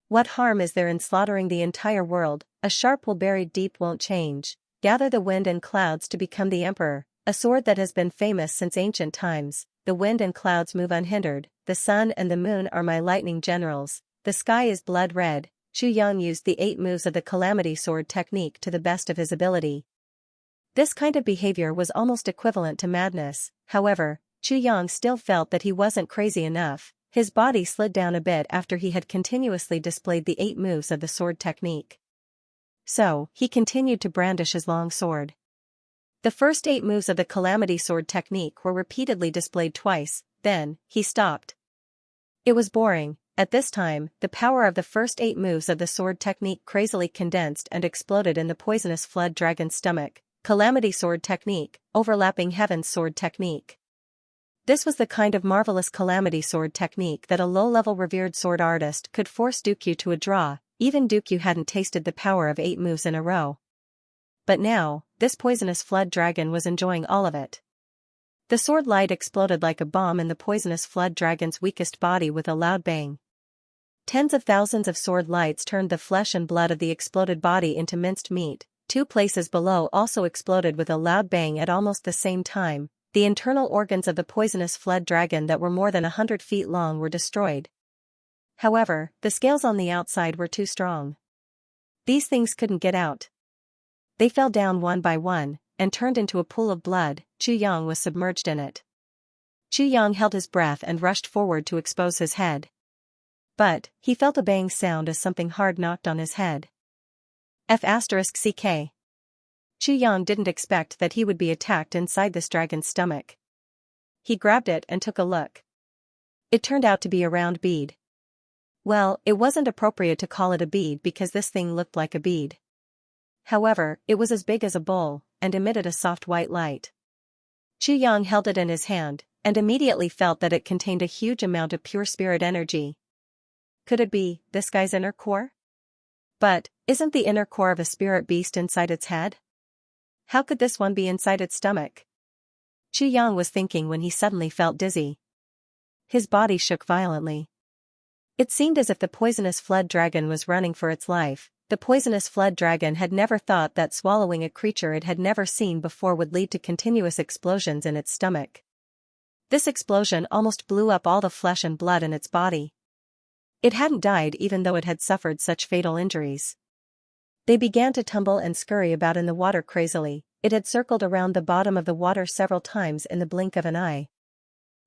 [SPEAKER 1] What harm is there in slaughtering the entire world? A sharp will buried deep won't change. Gather the wind and clouds to become the emperor, a sword that has been famous since ancient times. The wind and clouds move unhindered, the sun and the moon are my lightning generals, the sky is blood red. Chu Yang used the 8 moves of the calamity sword technique to the best of his ability. This kind of behavior was almost equivalent to madness. However, Chu Yang still felt that he wasn't crazy enough. His body slid down a bit after he had continuously displayed the 8 moves of the sword technique. So, he continued to brandish his long sword. The first 8 moves of the calamity sword technique were repeatedly displayed twice, then, he stopped. It was boring. At this time, the power of the first 8 moves of the sword technique crazily condensed and exploded in the poisonous flood dragon's stomach. Calamity sword technique, overlapping heaven's sword technique. This was the kind of marvelous calamity sword technique that a low-level revered sword artist could force Dukyu to a draw. Even Dukyu hadn't tasted the power of 8 moves in a row. But now, this poisonous flood dragon was enjoying all of it. The sword light exploded like a bomb in the poisonous flood dragon's weakest body with a loud bang. Tens of thousands of sword lights turned the flesh and blood of the exploded body into minced meat. 2 places below also exploded with a loud bang at almost the same time. The internal organs of the poisonous flood dragon that were more than 100 feet long were destroyed. However, the scales on the outside were too strong. These things couldn't get out. They fell down one by one, and turned into a pool of blood. Chu Yang was submerged in it. Chu Yang held his breath and rushed forward to expose his head. But, he felt a bang sound as something hard knocked on his head. F***CK. Chu Yang didn't expect that he would be attacked inside this dragon's stomach. He grabbed it and took a look. It turned out to be a round bead. Well, it wasn't appropriate to call it a bead because this thing looked like a bead. However, it was as big as a bowl, and emitted a soft white light. Chu Yang held it in his hand, and immediately felt that it contained a huge amount of pure spirit energy. Could it be this guy's inner core? But, isn't the inner core of a spirit beast inside its head? How could this one be inside its stomach? Chu Yang was thinking when he suddenly felt dizzy. His body shook violently. It seemed as if the poisonous flood dragon was running for its life. The poisonous flood dragon had never thought that swallowing a creature it had never seen before would lead to continuous explosions in its stomach. This explosion almost blew up all the flesh and blood in its body. It hadn't died even though it had suffered such fatal injuries. They began to tumble and scurry about in the water crazily. It had circled around the bottom of the water several times in the blink of an eye.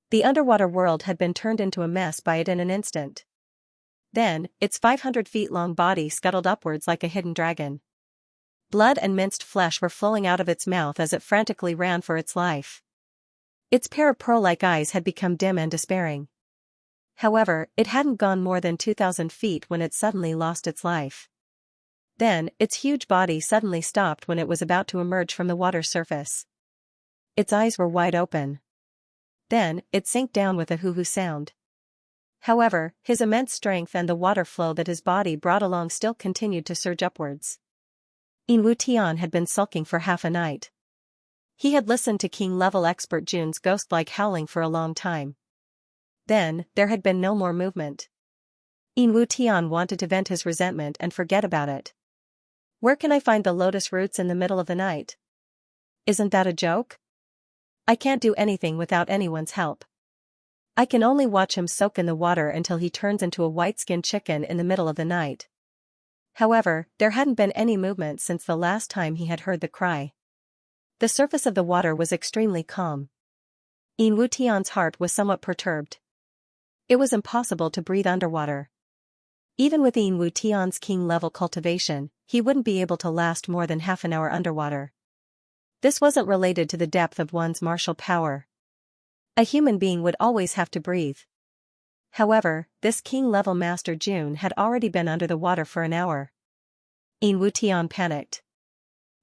[SPEAKER 1] The underwater world had been turned into a mess by it in an instant. Then, its 500 feet long body scuttled upwards like a hidden dragon. Blood and minced flesh were flowing out of its mouth as it frantically ran for its life. Its pair of pearl-like eyes had become dim and despairing. However, it hadn't gone more than 2,000 feet when it suddenly lost its life. Then, its huge body suddenly stopped when it was about to emerge from the water's surface. Its eyes were wide open. Then, it sank down with a hoo-hoo sound. However, his immense strength and the water flow that his body brought along still continued to surge upwards. In Wu Tian had been sulking for half a night. He had listened to King-level expert Jun's ghost-like howling for a long time. Then, there had been no more movement. In Wu Tian wanted to vent his resentment and forget about it. Where can I find the lotus roots in the middle of the night? Isn't that a joke? I can't do anything without anyone's help. I can only watch him soak in the water until he turns into a white-skinned chicken in the middle of the night. However, there hadn't been any movement since the last time he had heard the cry. The surface of the water was extremely calm. In Wu Tian's heart was somewhat perturbed. It was impossible to breathe underwater. Even with In Wu Tian's king-level cultivation, he wouldn't be able to last more than half an hour underwater. This wasn't related to the depth of one's martial power. A human being would always have to breathe. However, this king-level Master Jun had already been under the water for an hour. In Wu Tian panicked.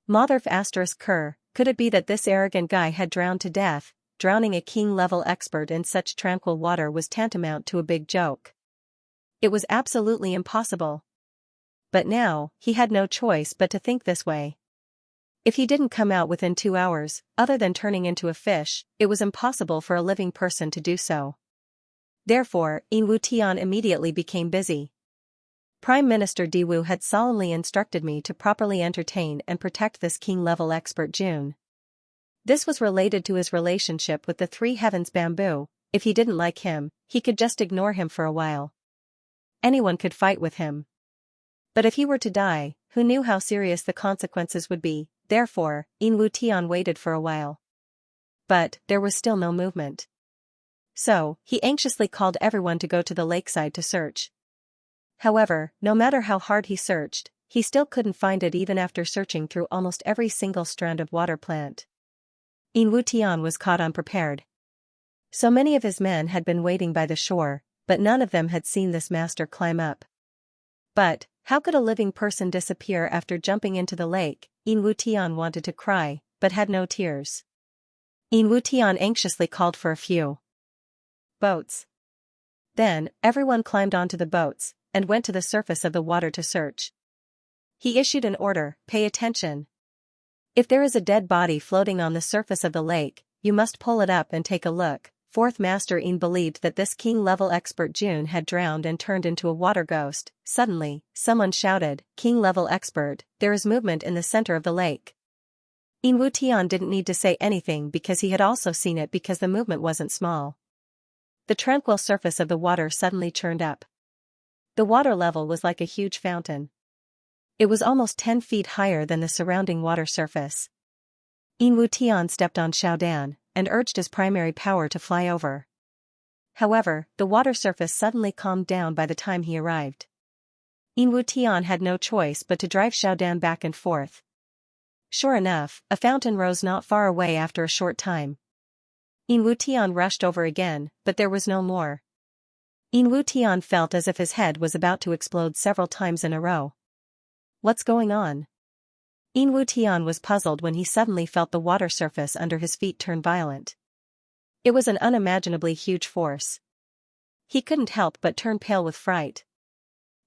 [SPEAKER 1] Motherf ***, could it be that this arrogant guy had drowned to death? Drowning a king-level expert in such tranquil water was tantamount to a big joke. It was absolutely impossible. But now, he had no choice but to think this way. If he didn't come out within 2 hours, other than turning into a fish, it was impossible for a living person to do so. Therefore, In Wu Tian immediately became busy. Prime Minister Diwu had solemnly instructed me to properly entertain and protect this king-level expert Jun. This was related to his relationship with the Three Heavens Bamboo. If he didn't like him, he could just ignore him for a while. Anyone could fight with him. But if he were to die, who knew how serious the consequences would be? Therefore, In Wu Tian waited for a while. But, there was still no movement. So, he anxiously called everyone to go to the lakeside to search. However, no matter how hard he searched, he still couldn't find it even after searching through almost every single strand of water plant. In Wu Tian was caught unprepared. So many of his men had been waiting by the shore, but none of them had seen this master climb up. But, how could a living person disappear after jumping into the lake? In Wu Tian wanted to cry, but had no tears. In Wu Tian anxiously called for a few boats. Then, everyone climbed onto the boats, and went to the surface of the water to search. He issued an order, pay attention. If there is a dead body floating on the surface of the lake, you must pull it up and take a look. Fourth Master In believed that this king-level expert Jun had drowned and turned into a water ghost. Suddenly, someone shouted, King-level expert, there is movement in the center of the lake. In Wu Tian didn't need to say anything because he had also seen it because the movement wasn't small. The tranquil surface of the water suddenly churned up. The water level was like a huge fountain. It was almost 10 feet higher than the surrounding water surface. In Wu Tian stepped on Xiaodan, and urged his primary power to fly over. However, the water surface suddenly calmed down by the time he arrived. In Wu Tian had no choice but to drive Xiaodan back and forth. Sure enough, a fountain rose not far away after a short time. In Wu Tian rushed over again, but there was no more. In Wu Tian felt as if his head was about to explode several times in a row. What's going on? In Wu Tian was puzzled when he suddenly felt the water surface under his feet turn violent. It was an unimaginably huge force. He couldn't help but turn pale with fright.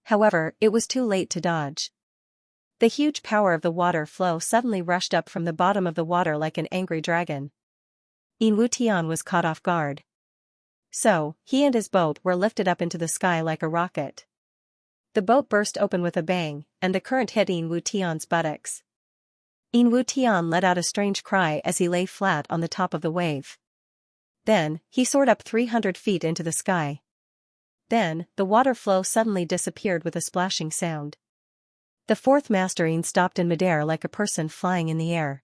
[SPEAKER 1] However, it was too late to dodge. The huge power of the water flow suddenly rushed up from the bottom of the water like an angry dragon. In Wu Tian was caught off guard. So, he and his boat were lifted up into the sky like a rocket. The boat burst open with a bang, and the current hit In Wu Tian's buttocks. In Wu Tian let out a strange cry as he lay flat on the top of the wave. Then, he soared up 300 feet into the sky. Then, the water flow suddenly disappeared with a splashing sound. The fourth Master In stopped in midair like a person flying in the air.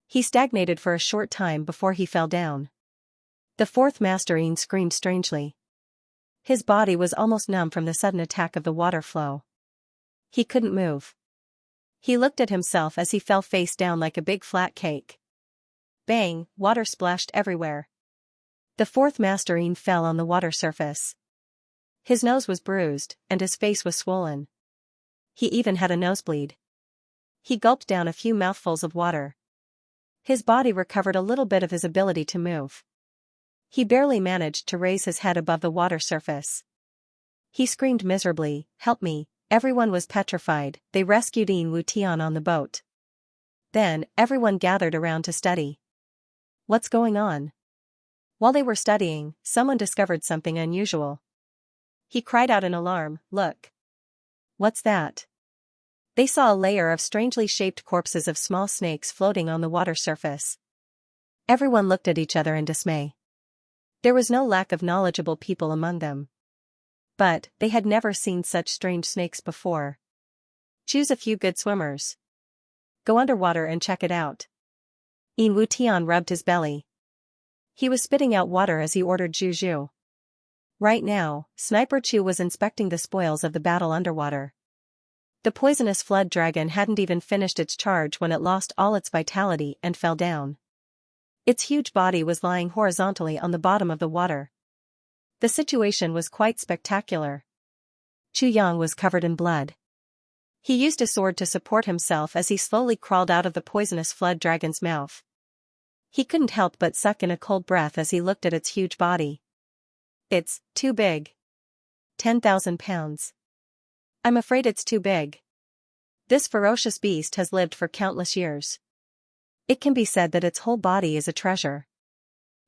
[SPEAKER 1] He stagnated for a short time before he fell down. The fourth Master In screamed strangely. His body was almost numb from the sudden attack of the water flow. He couldn't move. He looked at himself as he fell face down like a big flat cake. Bang, water splashed everywhere. The fourth Master In fell on the water surface. His nose was bruised, and his face was swollen. He even had a nosebleed. He gulped down a few mouthfuls of water. His body recovered a little bit of his ability to move. He barely managed to raise his head above the water surface. He screamed miserably, "Help me!" Everyone was petrified. They rescued Yin Wutian on the boat. Then, everyone gathered around to study. What's going on? While they were studying, someone discovered something unusual. He cried out in alarm, "Look! What's that?" They saw a layer of strangely shaped corpses of small snakes floating on the water surface. Everyone looked at each other in dismay. There was no lack of knowledgeable people among them. But, they had never seen such strange snakes before. Choose a few good swimmers. Go underwater and check it out. Yin Wutian rubbed his belly. He was spitting out water as he ordered Juju. Right now, Sniper Chu was inspecting the spoils of the battle underwater. The poisonous flood dragon hadn't even finished its charge when it lost all its vitality and fell down. Its huge body was lying horizontally on the bottom of the water. The situation was quite spectacular. Chu Yang was covered in blood. He used a sword to support himself as he slowly crawled out of the poisonous flood dragon's mouth. He couldn't help but suck in a cold breath as he looked at its huge body. It's too big. 10,000 pounds. I'm afraid it's too big. This ferocious beast has lived for countless years. It can be said that its whole body is a treasure.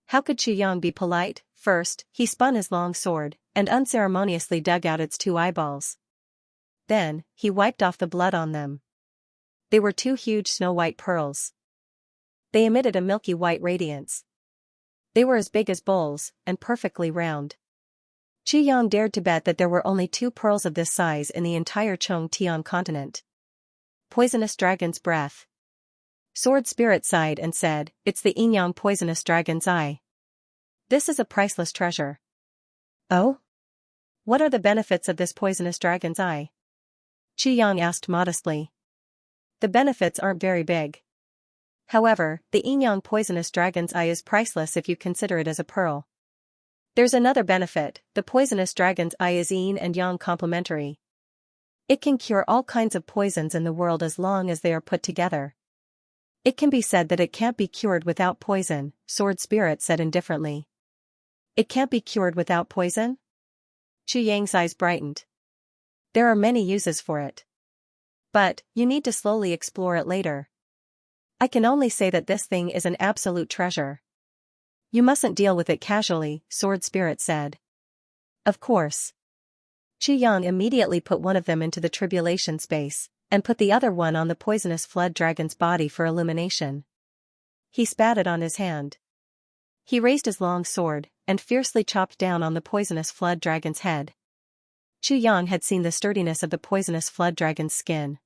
[SPEAKER 1] How could Chu Yang be polite? First, he spun his long sword, and unceremoniously dug out its 2 eyeballs. Then, he wiped off the blood on them. They were 2 huge snow-white pearls. They emitted a milky white radiance. They were as big as bowls, and perfectly round. Chu Yang dared to bet that there were only 2 pearls of this size in the entire Chongtian continent. Poisonous dragon's breath. Sword Spirit sighed and said, "It's the Yin-Yang poisonous dragon's eye. This is a priceless treasure." "Oh? What are the benefits of this poisonous dragon's eye?" Chu Yang asked modestly. "The benefits aren't very big. However, the Yin-Yang poisonous dragon's eye is priceless if you consider it as a pearl. There's another benefit: the poisonous dragon's eye is Yin and Yang complementary. It can cure all kinds of poisons in the world as long as they are put together." "It can be said that it can't be cured without poison," Sword Spirit said indifferently. "It can't be cured without poison?" Chu Yang's eyes brightened. "There are many uses for it. But, you need to slowly explore it later. I can only say that this thing is an absolute treasure. You mustn't deal with it casually," Sword Spirit said. "Of course." Chu Yang immediately put one of them into the tribulation space, and put the other one on the poisonous flood dragon's body for illumination. He spat it on his hand. He raised his long sword, and fiercely chopped down on the poisonous flood dragon's head. Chu Yang had seen the sturdiness of the poisonous flood dragon's skin.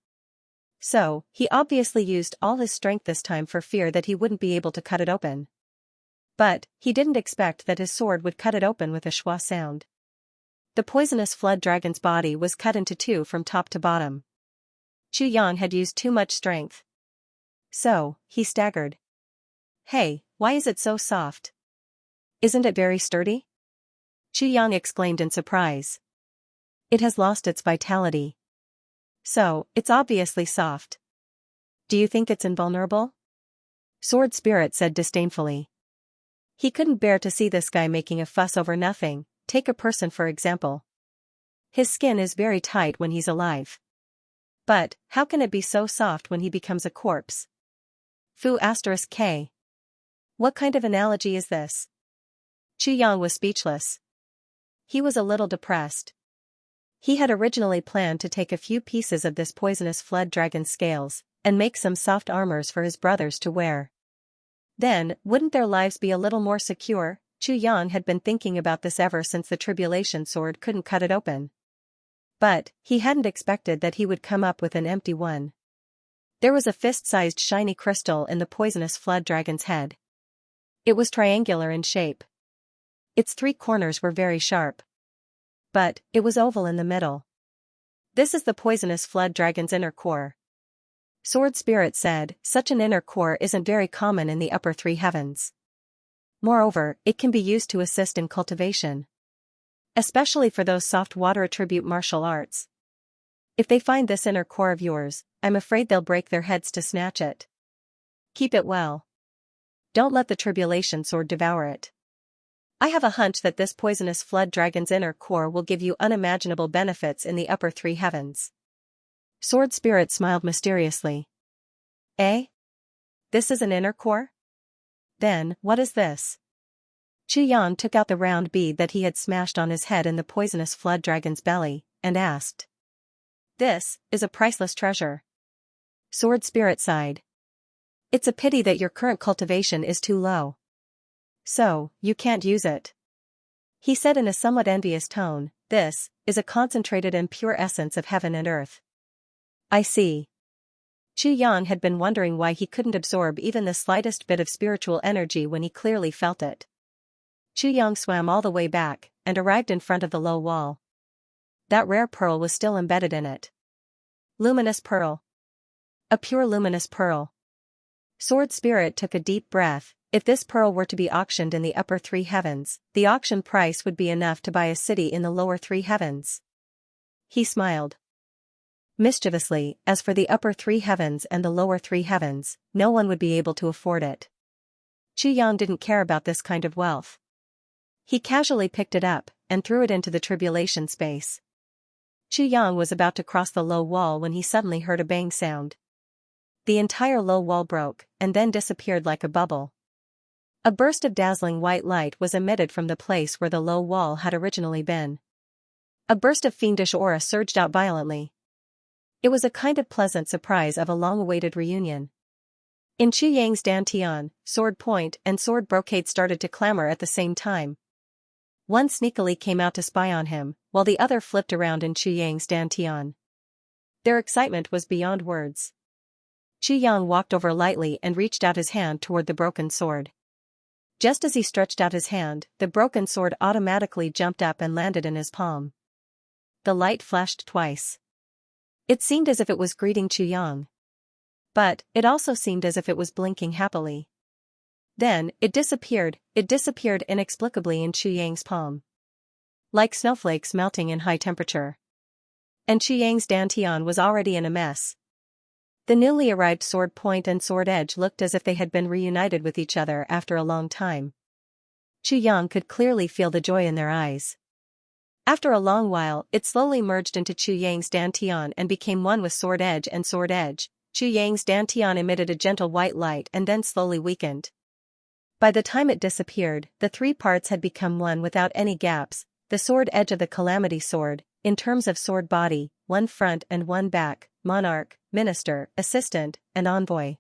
[SPEAKER 1] So, he obviously used all his strength this time for fear that he wouldn't be able to cut it open. But, he didn't expect that his sword would cut it open with a schwa sound. The poisonous flood dragon's body was cut into 2 from top to bottom. Chu Yang had used too much strength. So, he staggered. "Hey, why is it so soft? Isn't it very sturdy?" Chu Yang exclaimed in surprise. "It has lost its vitality. So, it's obviously soft. Do you think it's invulnerable?" Sword Spirit said disdainfully. He couldn't bear to see this guy making a fuss over nothing. Take a person for example. His skin is very tight when he's alive. But, how can it be so soft when he becomes a corpse? Fu *k. What kind of analogy is this? Chu Yang was speechless. He was a little depressed. He had originally planned to take a few pieces of this poisonous flood dragon's scales, and make some soft armors for his brothers to wear. Then, wouldn't their lives be a little more secure? Chu Yang had been thinking about this ever since the tribulation sword couldn't cut it open. But, he hadn't expected that he would come up with an empty one. There was a fist-sized shiny crystal in the poisonous flood dragon's head. It was triangular in shape. Its 3 corners were very sharp. But, it was oval in the middle. "This is the poisonous flood dragon's inner core." Sword Spirit said, "Such an inner core isn't very common in the upper 3 heavens. Moreover, it can be used to assist in cultivation. Especially for those soft water attribute martial arts. If they find this inner core of yours, I'm afraid they'll break their heads to snatch it. Keep it well. Don't let the tribulation sword devour it." I have a hunch that this poisonous flood dragon's inner core will give you unimaginable benefits in the upper three heavens. Sword Spirit smiled mysteriously. Eh? This is an inner core? Then, what is this? Xianxia took out the round bead that he had smashed on his head in the poisonous flood dragon's belly, and asked. This is a priceless treasure. Sword Spirit sighed. It's a pity that your current cultivation is too low. So, you can't use it. He said in a somewhat envious tone, this is a concentrated and pure essence of heaven and earth. I see. Xianxia had been wondering why he couldn't absorb even the slightest bit of spiritual energy when he clearly felt it. Xianxia swam all the way back, and arrived in front of the low wall. That rare pearl was still embedded in it. Luminous pearl. A pure luminous pearl. Sword Spirit took a deep breath. If this pearl were to be auctioned in the upper three heavens, the auction price would be enough to buy a city in the lower three heavens. He smiled mischievously. As for the upper three heavens and the lower three heavens, no one would be able to afford it. Xianxia didn't care about this kind of wealth. He casually picked it up, and threw it into the tribulation space. Xianxia was about to cross the low wall when he suddenly heard a bang sound. The entire low wall broke, and then disappeared like a bubble. A burst of dazzling white light was emitted from the place where the low wall had originally been. A burst of fiendish aura surged out violently. It was a kind of pleasant surprise of a long-awaited reunion. In Xianxia's dantian, sword point and sword brocade started to clamor at the same time. One sneakily came out to spy on him, while the other flipped around in Xianxia's dantian. Their excitement was beyond words. Xianxia walked over lightly and reached out his hand toward the broken sword. Just as he stretched out his hand, the broken sword automatically jumped up and landed in his palm. The light flashed twice. It seemed as if it was greeting Xianxia. But, it also seemed as if it was blinking happily. Then, it disappeared inexplicably in Xianxia's palm. Like snowflakes melting in high temperature. And Xianxia's dantian was already in a mess. The newly arrived sword point and sword edge looked as if they had been reunited with each other after a long time. Xianxia could clearly feel the joy in their eyes. After a long while, it slowly merged into Xianxia's dantian and became one with sword edge and sword edge. Xianxia's dantian emitted a gentle white light and then slowly weakened. By the time it disappeared, the three parts had become one without any gaps. The sword edge of the Calamity Sword, in terms of sword body, one front and one back, monarch, minister, assistant, and envoy.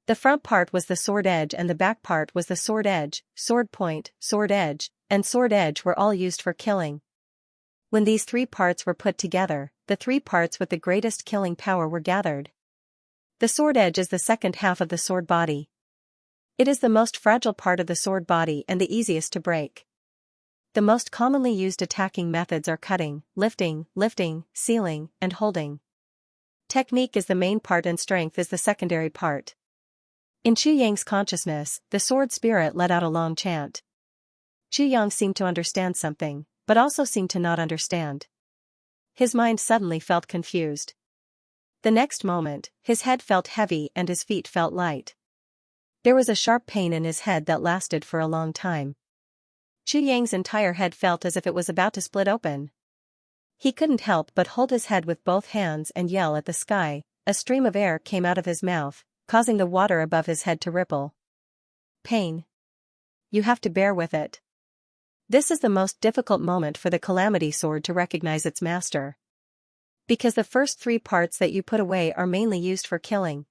[SPEAKER 1] The front part was the sword edge and the back part was the sword edge, sword point, sword edge, and sword edge were all used for killing. When these three parts were put together, the three parts with the greatest killing power were gathered. The sword edge is the second half of the sword body. It is the most fragile part of the sword body and the easiest to break. The most commonly used attacking methods are cutting, lifting, sealing, and holding. Technique is the main part and strength is the secondary part. In Xianxia's consciousness, the sword spirit let out a long chant. Xianxia seemed to understand something, but also seemed to not understand. His mind suddenly felt confused. The next moment, his head felt heavy and his feet felt light. There was a sharp pain in his head that lasted for a long time. Xianxia's entire head felt as if it was about to split open. He couldn't help but hold his head with both hands and yell at the sky. A stream of air came out of his mouth, causing the water above his head to ripple. Pain. You have to bear with it. This is the most difficult moment for the Calamity Sword to recognize its master. Because the first three parts that you put away are mainly used for killing.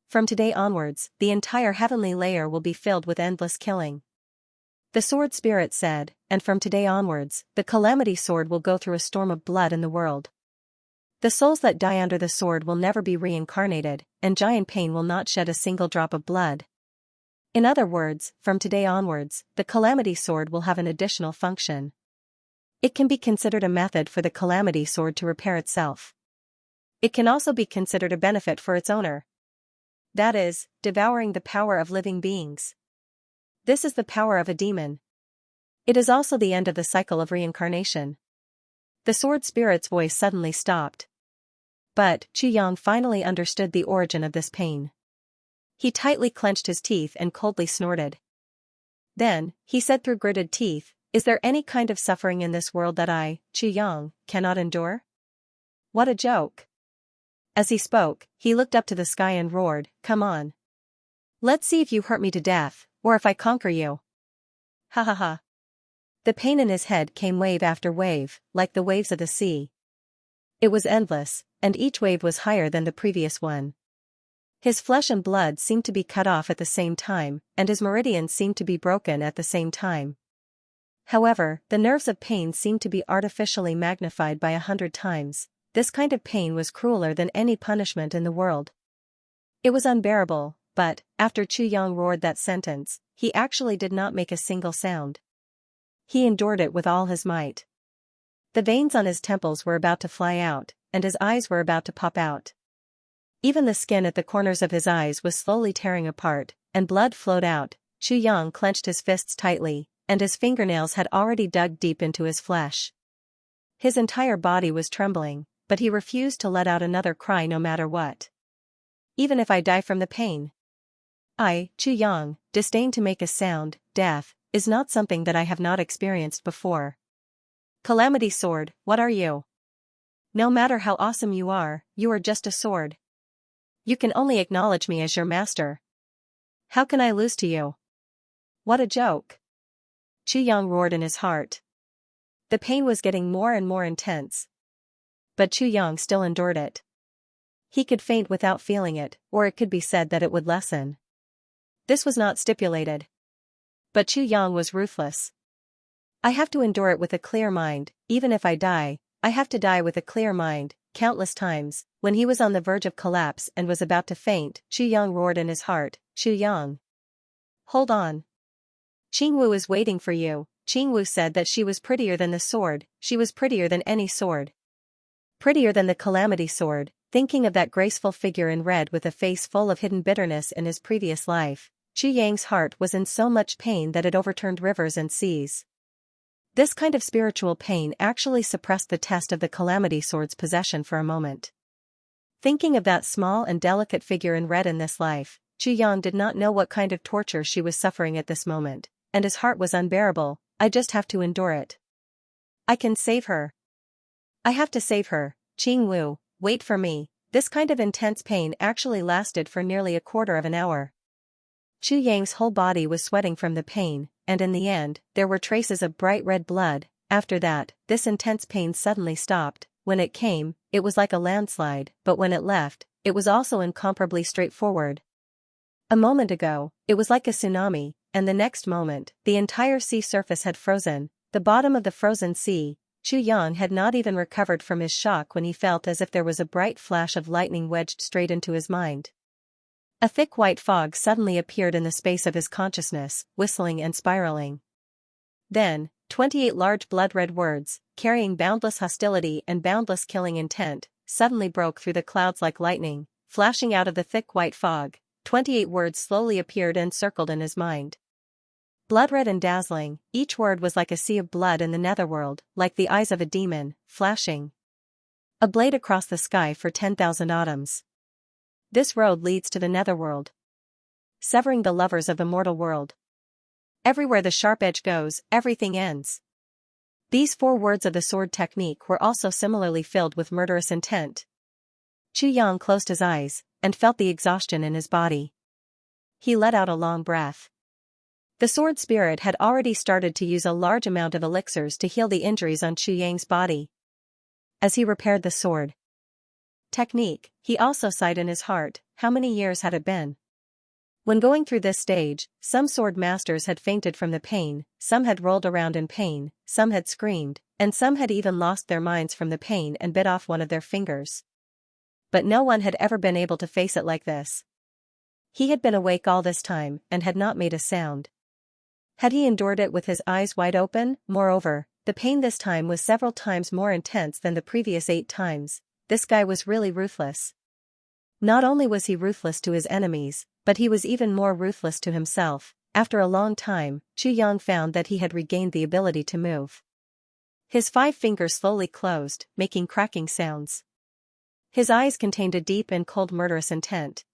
[SPEAKER 1] From today onwards, the entire heavenly layer will be filled with endless killing. The sword spirit said, and from today onwards, the Calamity Sword will go through a storm of blood in the world. The souls that die under the sword will never be reincarnated, and Giant Pain will not shed a single drop of blood. In other words, from today onwards, the Calamity Sword will have an additional function. It can be considered a method for the Calamity Sword to repair itself. It can also be considered a benefit for its owner. That is, devouring the power of living beings. This is the power of a demon. It is also the end of the cycle of reincarnation. The sword spirit's voice suddenly stopped. But Xianxia finally understood the origin of this pain. He tightly clenched his teeth and coldly snorted. Then, he said through gritted teeth, "Is there any kind of suffering in this world that I, Yang, cannot endure?" What a joke. As he spoke, he looked up to the sky and roared, "Come on. Let's see if you hurt me to death, or if I conquer you." Ha ha ha. The pain in his head came wave after wave, like the waves of the sea. It was endless, and each wave was higher than the previous one. His flesh and blood seemed to be cut off at the same time, and his meridians seemed to be broken at the same time. However, the nerves of pain seemed to be artificially magnified by 100 times. This kind of pain was crueler than any punishment in the world. It was unbearable, but, after Chu Yang roared that sentence, he actually did not make a single sound. He endured it with all his might. The veins on his temples were about to fly out, and his eyes were about to pop out. Even the skin at the corners of his eyes was slowly tearing apart, and blood flowed out. Chu Yang clenched his fists tightly, and his fingernails had already dug deep into his flesh. His entire body was trembling, but he refused to let out another cry no matter what. "Even if I die from the pain. I, Chu Yang, disdain to make a sound. Death is not something that I have not experienced before. Calamity Sword, what are you? No matter how awesome you are just a sword. You can only acknowledge me as your master. How can I lose to you?" What a joke. Chu Yang roared in his heart. The pain was getting more and more intense. But Chu Yang still endured it. He could faint without feeling it, or it could be said that it would lessen. This was not stipulated. But Chu Yang was ruthless. "I have to endure it with a clear mind. Even if I die, I have to die with a clear mind." Countless times, when he was on the verge of collapse and was about to faint, Chu Yang roared in his heart, "Chu Yang. Hold on. Qing Wu is waiting for you." Qing Wu said that she was prettier than the sword, she was prettier than any sword. Prettier than the Calamity Sword. Thinking of that graceful figure in red with a face full of hidden bitterness in his previous life, Chu Yang's heart was in so much pain that it overturned rivers and seas. This kind of spiritual pain actually suppressed the test of the Calamity Sword's possession for a moment. Thinking of that small and delicate figure in red in this life, Chu Yang did not know what kind of torture she was suffering at this moment, and his heart was unbearable. "I just have to endure it. I can save her. I have to save her. Qing Wu, wait for me." This kind of intense pain actually lasted for nearly a quarter of an hour. Chu Yang's whole body was sweating from the pain, and in the end, there were traces of bright red blood. After that, this intense pain suddenly stopped. When it came, it was like a landslide, but when it left, it was also incomparably straightforward. A moment ago, it was like a tsunami, and the next moment, the entire sea surface had frozen. The bottom of the frozen sea. Chu Yang had not even recovered from his shock when he felt as if there was a bright flash of lightning wedged straight into his mind. A thick white fog suddenly appeared in the space of his consciousness, whistling and spiraling. Then, 28 large blood-red words, carrying boundless hostility and boundless killing intent, suddenly broke through the clouds like lightning, flashing out of the thick white fog. 28 words slowly appeared and circled in his mind. Blood-red and dazzling, each word was like a sea of blood in the netherworld, like the eyes of a demon, flashing. A blade across the sky for 10,000 autumns. This road leads to the netherworld, severing the lovers of the mortal world. Everywhere the sharp edge goes, everything ends. These 4 words of the sword technique were also similarly filled with murderous intent. Chu Yang closed his eyes, and felt the exhaustion in his body. He let out a long breath. The sword spirit had already started to use a large amount of elixirs to heal the injuries on Chu Yang's body. As he repaired the sword technique, he also sighed in his heart. How many years had it been? When going through this stage, some sword masters had fainted from the pain, some had rolled around in pain, some had screamed, and some had even lost their minds from the pain and bit off one of their fingers. But no one had ever been able to face it like this. He had been awake all this time and had not made a sound. Had he endured it with his eyes wide open? Moreover, the pain this time was several times more intense than the previous 8 times. This guy was really ruthless. Not only was he ruthless to his enemies, but he was even more ruthless to himself. After a long time, Chu Yang found that he had regained the ability to move. His 5 fingers slowly closed, making cracking sounds. His eyes contained a deep and cold murderous intent.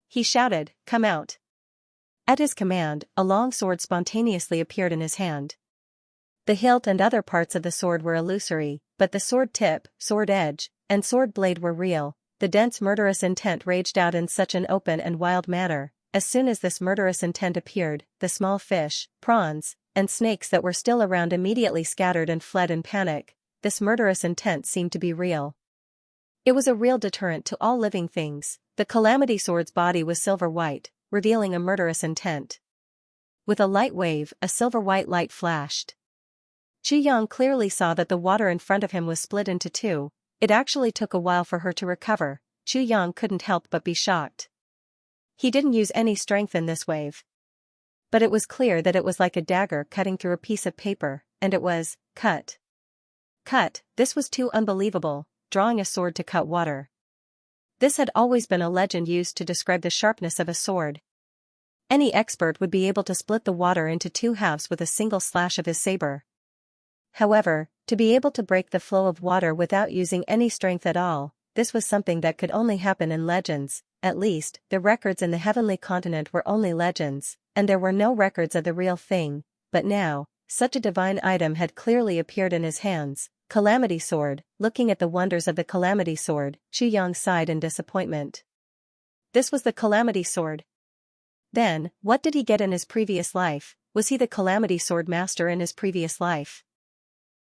[SPEAKER 1] He shouted, "Come out. At his command, a long sword spontaneously appeared in his hand. The hilt and other parts of the sword were illusory, but the sword tip, sword edge, and sword blade were real. The dense murderous intent raged out in such an open and wild manner. As soon as this murderous intent appeared, the small fish, prawns, and snakes that were still around immediately scattered and fled in panic. This murderous intent seemed to be real. It was a real deterrent to all living things. The Calamity Sword's body was silver white, revealing a murderous intent. With a light wave, a silver-white light flashed. Xianxia clearly saw that the water in front of him was split into two. It actually took a while for her to recover. Xianxia couldn't help but be shocked. He didn't use any strength in this wave. But it was clear that it was like a dagger cutting through a piece of paper, and it was, cut. Cut, this was too unbelievable, drawing a sword to cut water. This had always been a legend used to describe the sharpness of a sword. Any expert would be able to split the water into two halves with a single slash of his saber. However, to be able to break the flow of water without using any strength at all, this was something that could only happen in legends. At least, the records in the heavenly continent were only legends, and there were no records of the real thing. But now, such a divine item had clearly appeared in his hands. Calamity Sword. Looking at the wonders of the Calamity Sword, Xianxia sighed in disappointment. This was the Calamity Sword. Then, what did he get in his previous life? Was he the Calamity Sword master in his previous life?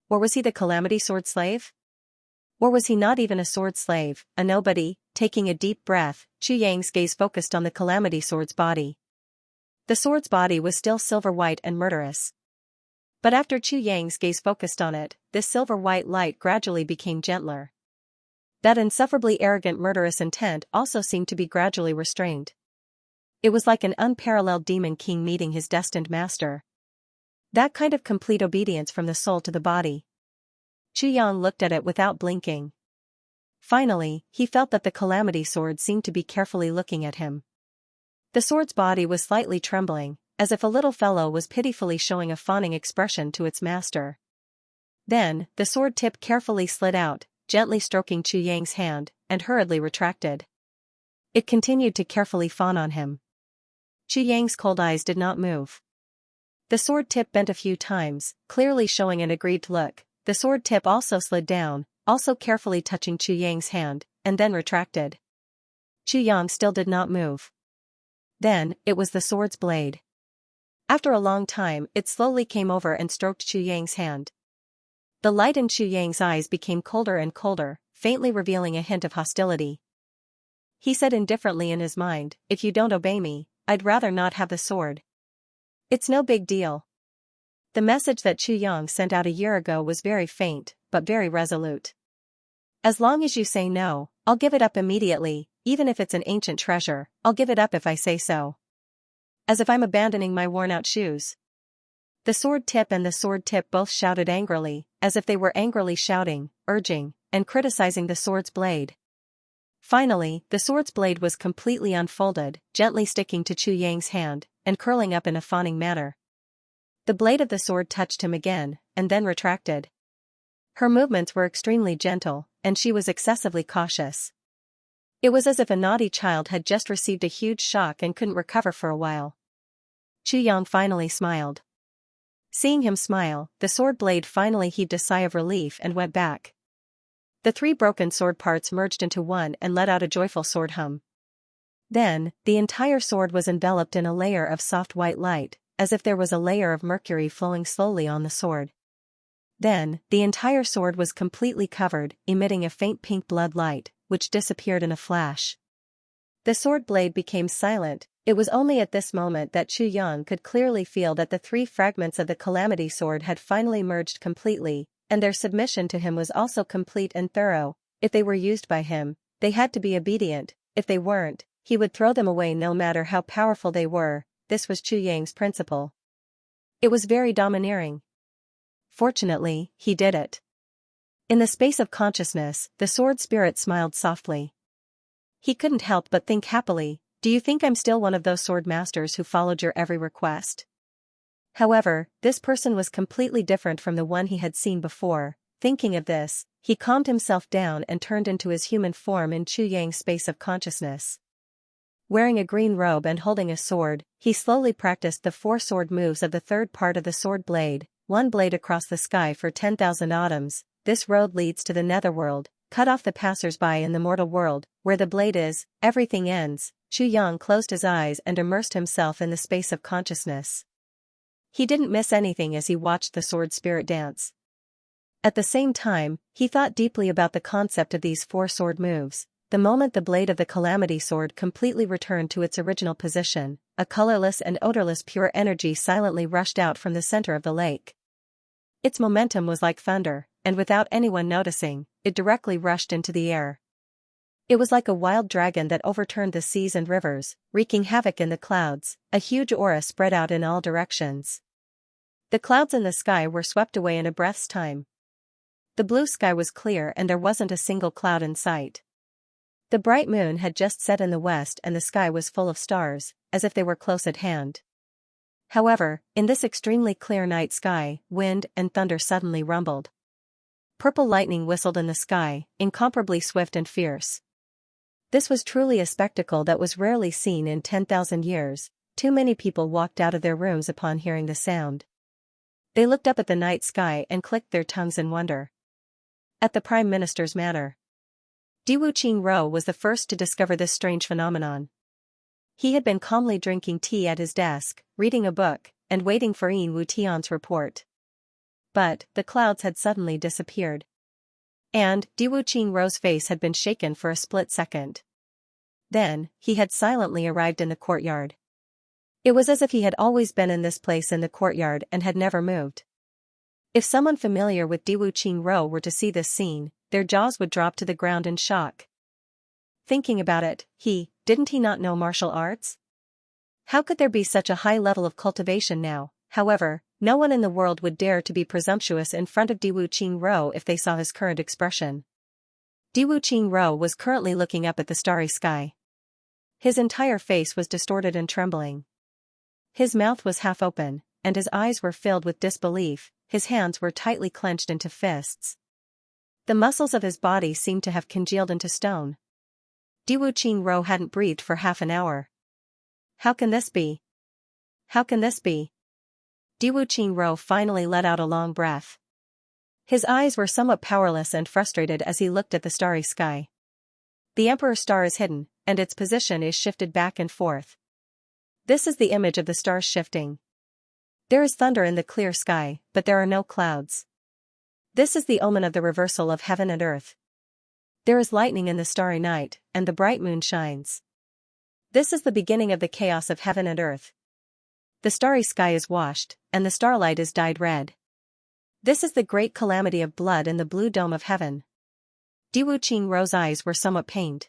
[SPEAKER 1] Or was he the Calamity Sword slave? Or was he not even a sword slave, a nobody? Taking a deep breath, Xianxia's gaze focused on the Calamity Sword's body. The sword's body was still silver-white and murderous. But after Xianxia's gaze focused on it, this silver-white light gradually became gentler. That insufferably arrogant murderous intent also seemed to be gradually restrained. It was like an unparalleled demon king meeting his destined master. That kind of complete obedience from the soul to the body. Xianxia looked at it without blinking. Finally, he felt that the Calamity Sword seemed to be carefully looking at him. The sword's body was slightly trembling, as if a little fellow was pitifully showing a fawning expression to its master. Then, the sword tip carefully slid out, gently stroking Xianxia's hand, and hurriedly retracted. It continued to carefully fawn on him. Xianxia's cold eyes did not move. The sword tip bent a few times, clearly showing an aggrieved look. The sword tip also slid down, also carefully touching Xianxia's hand, and then retracted. Xianxia still did not move. Then, it was the sword's blade. After a long time, it slowly came over and stroked Xianxia's hand. The light in Xianxia's eyes became colder and colder, faintly revealing a hint of hostility. He said indifferently in his mind, "If you don't obey me, I'd rather not have the sword. It's no big deal." The message that Xianxia sent out a year ago was very faint, but very resolute. "As long as you say no, I'll give it up immediately, even if it's an ancient treasure, I'll give it up if I say so. As if I'm abandoning my worn-out shoes." The sword tip and the sword tip both shouted angrily, as if they were angrily shouting, urging, and criticizing the sword's blade. Finally, the sword's blade was completely unfolded, gently sticking to Xianxia's hand, and curling up in a fawning manner. The blade of the sword touched him again, and then retracted. Her movements were extremely gentle, and she was excessively cautious. It was as if a naughty child had just received a huge shock and couldn't recover for a while. Xianxia finally smiled. Seeing him smile, the sword blade finally heaved a sigh of relief and went back. The three broken sword parts merged into one and let out a joyful sword hum. Then, the entire sword was enveloped in a layer of soft white light, as if there was a layer of mercury flowing slowly on the sword. Then, the entire sword was completely covered, emitting a faint pink blood light, which disappeared in a flash. The sword blade became silent. It was only at this moment that Xianxia could clearly feel that the three fragments of the Calamity Sword had finally merged completely, and their submission to him was also complete and thorough. If they were used by him, they had to be obedient. If they weren't, he would throw them away no matter how powerful they were. This was Xianxia's principle. It was very domineering. Fortunately, he did it. In the space of consciousness, the sword spirit smiled softly. He couldn't help but think happily, "Do you think I'm still one of those sword masters who followed your every request?" However, this person was completely different from the one he had seen before. Thinking of this, he calmed himself down and turned into his human form in Xianxia's space of consciousness. Wearing a green robe and holding a sword, he slowly practiced the 4 sword moves of the third part of the sword blade, 1 blade across the sky for 10,000 autumns. This road leads to the netherworld, cut off the passers-by in the mortal world, where the blade is, everything ends. Chu Yang closed his eyes and immersed himself in the space of consciousness. He didn't miss anything as he watched the sword spirit dance. At the same time, he thought deeply about the concept of these 4 sword moves. The moment the blade of the Calamity Sword completely returned to its original position, a colorless and odorless pure energy silently rushed out from the center of the lake. Its momentum was like thunder, and without anyone noticing, it directly rushed into the air. It was like a wild dragon that overturned the seas and rivers, wreaking havoc in the clouds. A huge aura spread out in all directions. The clouds in the sky were swept away in a breath's time. The blue sky was clear and there wasn't a single cloud in sight. The bright moon had just set in the west and the sky was full of stars, as if they were close at hand. However, in this extremely clear night sky, wind and thunder suddenly rumbled. Purple lightning whistled in the sky, incomparably swift and fierce. This was truly a spectacle that was rarely seen in 10,000 years. Too many people walked out of their rooms upon hearing the sound. They looked up at the night sky and clicked their tongues in wonder. At the Prime Minister's manor, Diwu Qingro was the first to discover this strange phenomenon. He had been calmly drinking tea at his desk, reading a book, and waiting for Yin Wutian's report. But the clouds had suddenly disappeared. And Diwu Qingro's face had been shaken for a split second. Then, he had silently arrived in the courtyard. It was as if he had always been in this place in the courtyard and had never moved. If someone familiar with Diwu Qingro were to see this scene, their jaws would drop to the ground in shock. Thinking about it, didn't he not know martial arts? How could there be such a high level of cultivation now? However, no one in the world would dare to be presumptuous in front of Diwu Qingro if they saw his current expression. Diwu Qingro was currently looking up at the starry sky. His entire face was distorted and trembling. His mouth was half open, and his eyes were filled with disbelief. His hands were tightly clenched into fists. The muscles of his body seemed to have congealed into stone. Diwu Qingro hadn't breathed for half an hour. How can this be? How can this be? Diwu Qingro finally let out a long breath. His eyes were somewhat powerless and frustrated as he looked at the starry sky. The Emperor's star is hidden, and its position is shifted back and forth. This is the image of the stars shifting. There is thunder in the clear sky, but there are no clouds. This is the omen of the reversal of heaven and earth. There is lightning in the starry night, and the bright moon shines. This is the beginning of the chaos of heaven and earth. The starry sky is washed, and the starlight is dyed red. This is the great calamity of blood in the blue dome of heaven. Diwu Qingro's eyes were somewhat pained.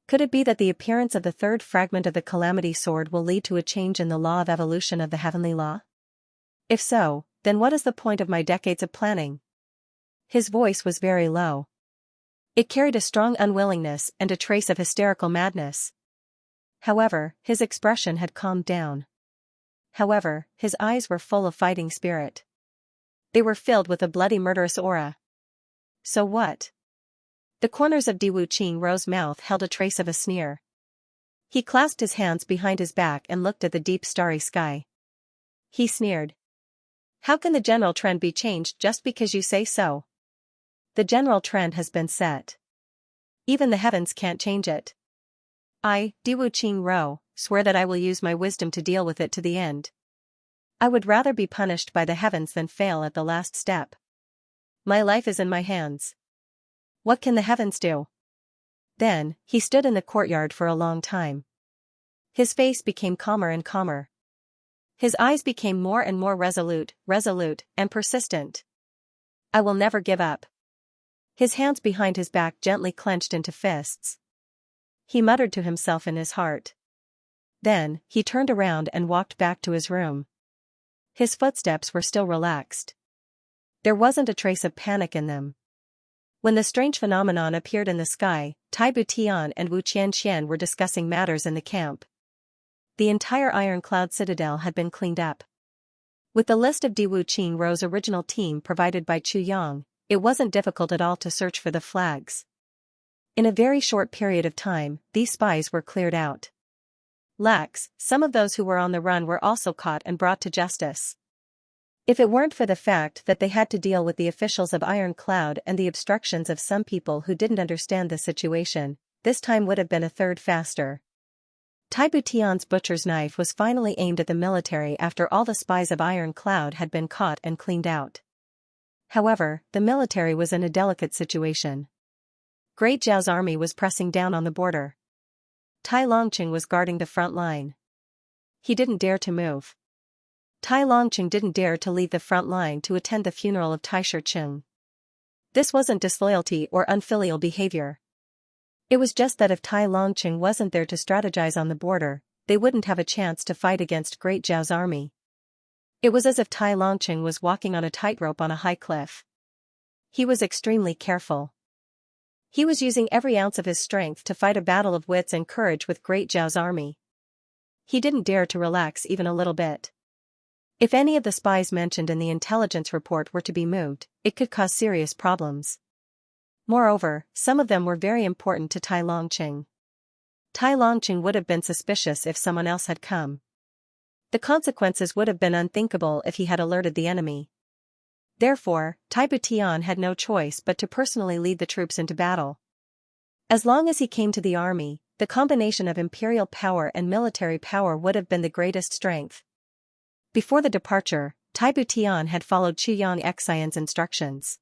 [SPEAKER 1] Could it be that the appearance of the third fragment of the Calamity Sword will lead to a change in the law of evolution of the heavenly law? If so, then what is the point of my decades of planning? His voice was very low. It carried a strong unwillingness and a trace of hysterical madness. However, his expression had calmed down. However, his eyes were full of fighting spirit. They were filled with a bloody murderous aura. So what? The corners of Diwu Qingro's mouth held a trace of a sneer. He clasped his hands behind his back and looked at the deep starry sky. He sneered. How can the general trend be changed just because you say so? The general trend has been set. Even the heavens can't change it. I, Diwu Qingro, swear that I will use my wisdom to deal with it to the end. I would rather be punished by the heavens than fail at the last step. My life is in my hands. What can the heavens do? Then, he stood in the courtyard for a long time. His face became calmer and calmer. His eyes became more and more resolute, and persistent. I will never give up. His hands behind his back gently clenched into fists. He muttered to himself in his heart. Then, he turned around and walked back to his room. His footsteps were still relaxed. There wasn't a trace of panic in them. When the strange phenomenon appeared in the sky, Tai Butian and Wu Qianxian were discussing matters in the camp. The entire Iron Cloud Citadel had been cleaned up. With the list of Diwu Qingro's original team provided by Chu Yang, it wasn't difficult at all to search for the flags. In a very short period of time, these spies were cleared out. Lax, some of those who were on the run were also caught and brought to justice. If it weren't for the fact that they had to deal with the officials of Iron Cloud and the obstructions of some people who didn't understand the situation, this time would have been a third faster. Tai Butian's butcher's knife was finally aimed at the military after all the spies of Iron Cloud had been caught and cleaned out. However, the military was in a delicate situation. Great Zhao's army was pressing down on the border. Tai Longqing was guarding the front line. He didn't dare to move. Tai Longqing didn't dare to leave the front line to attend the funeral of Tai Shiqing. This wasn't disloyalty or unfilial behavior. It was just that if Tai Longqing wasn't there to strategize on the border, they wouldn't have a chance to fight against Great Zhao's army. It was as if Tai Longqing was walking on a tightrope on a high cliff. He was extremely careful. He was using every ounce of his strength to fight a battle of wits and courage with Great Zhao's army. He didn't dare to relax even a little bit. If any of the spies mentioned in the intelligence report were to be moved, it could cause serious problems. Moreover, some of them were very important to Tai Longqing. Tai Longqing would have been suspicious if someone else had come. The consequences would have been unthinkable if he had alerted the enemy. Therefore, Tai Butian had no choice but to personally lead the troops into battle. As long as he came to the army, the combination of imperial power and military power would have been the greatest strength. Before the departure, Tai Butian had followed Xianxia's instructions.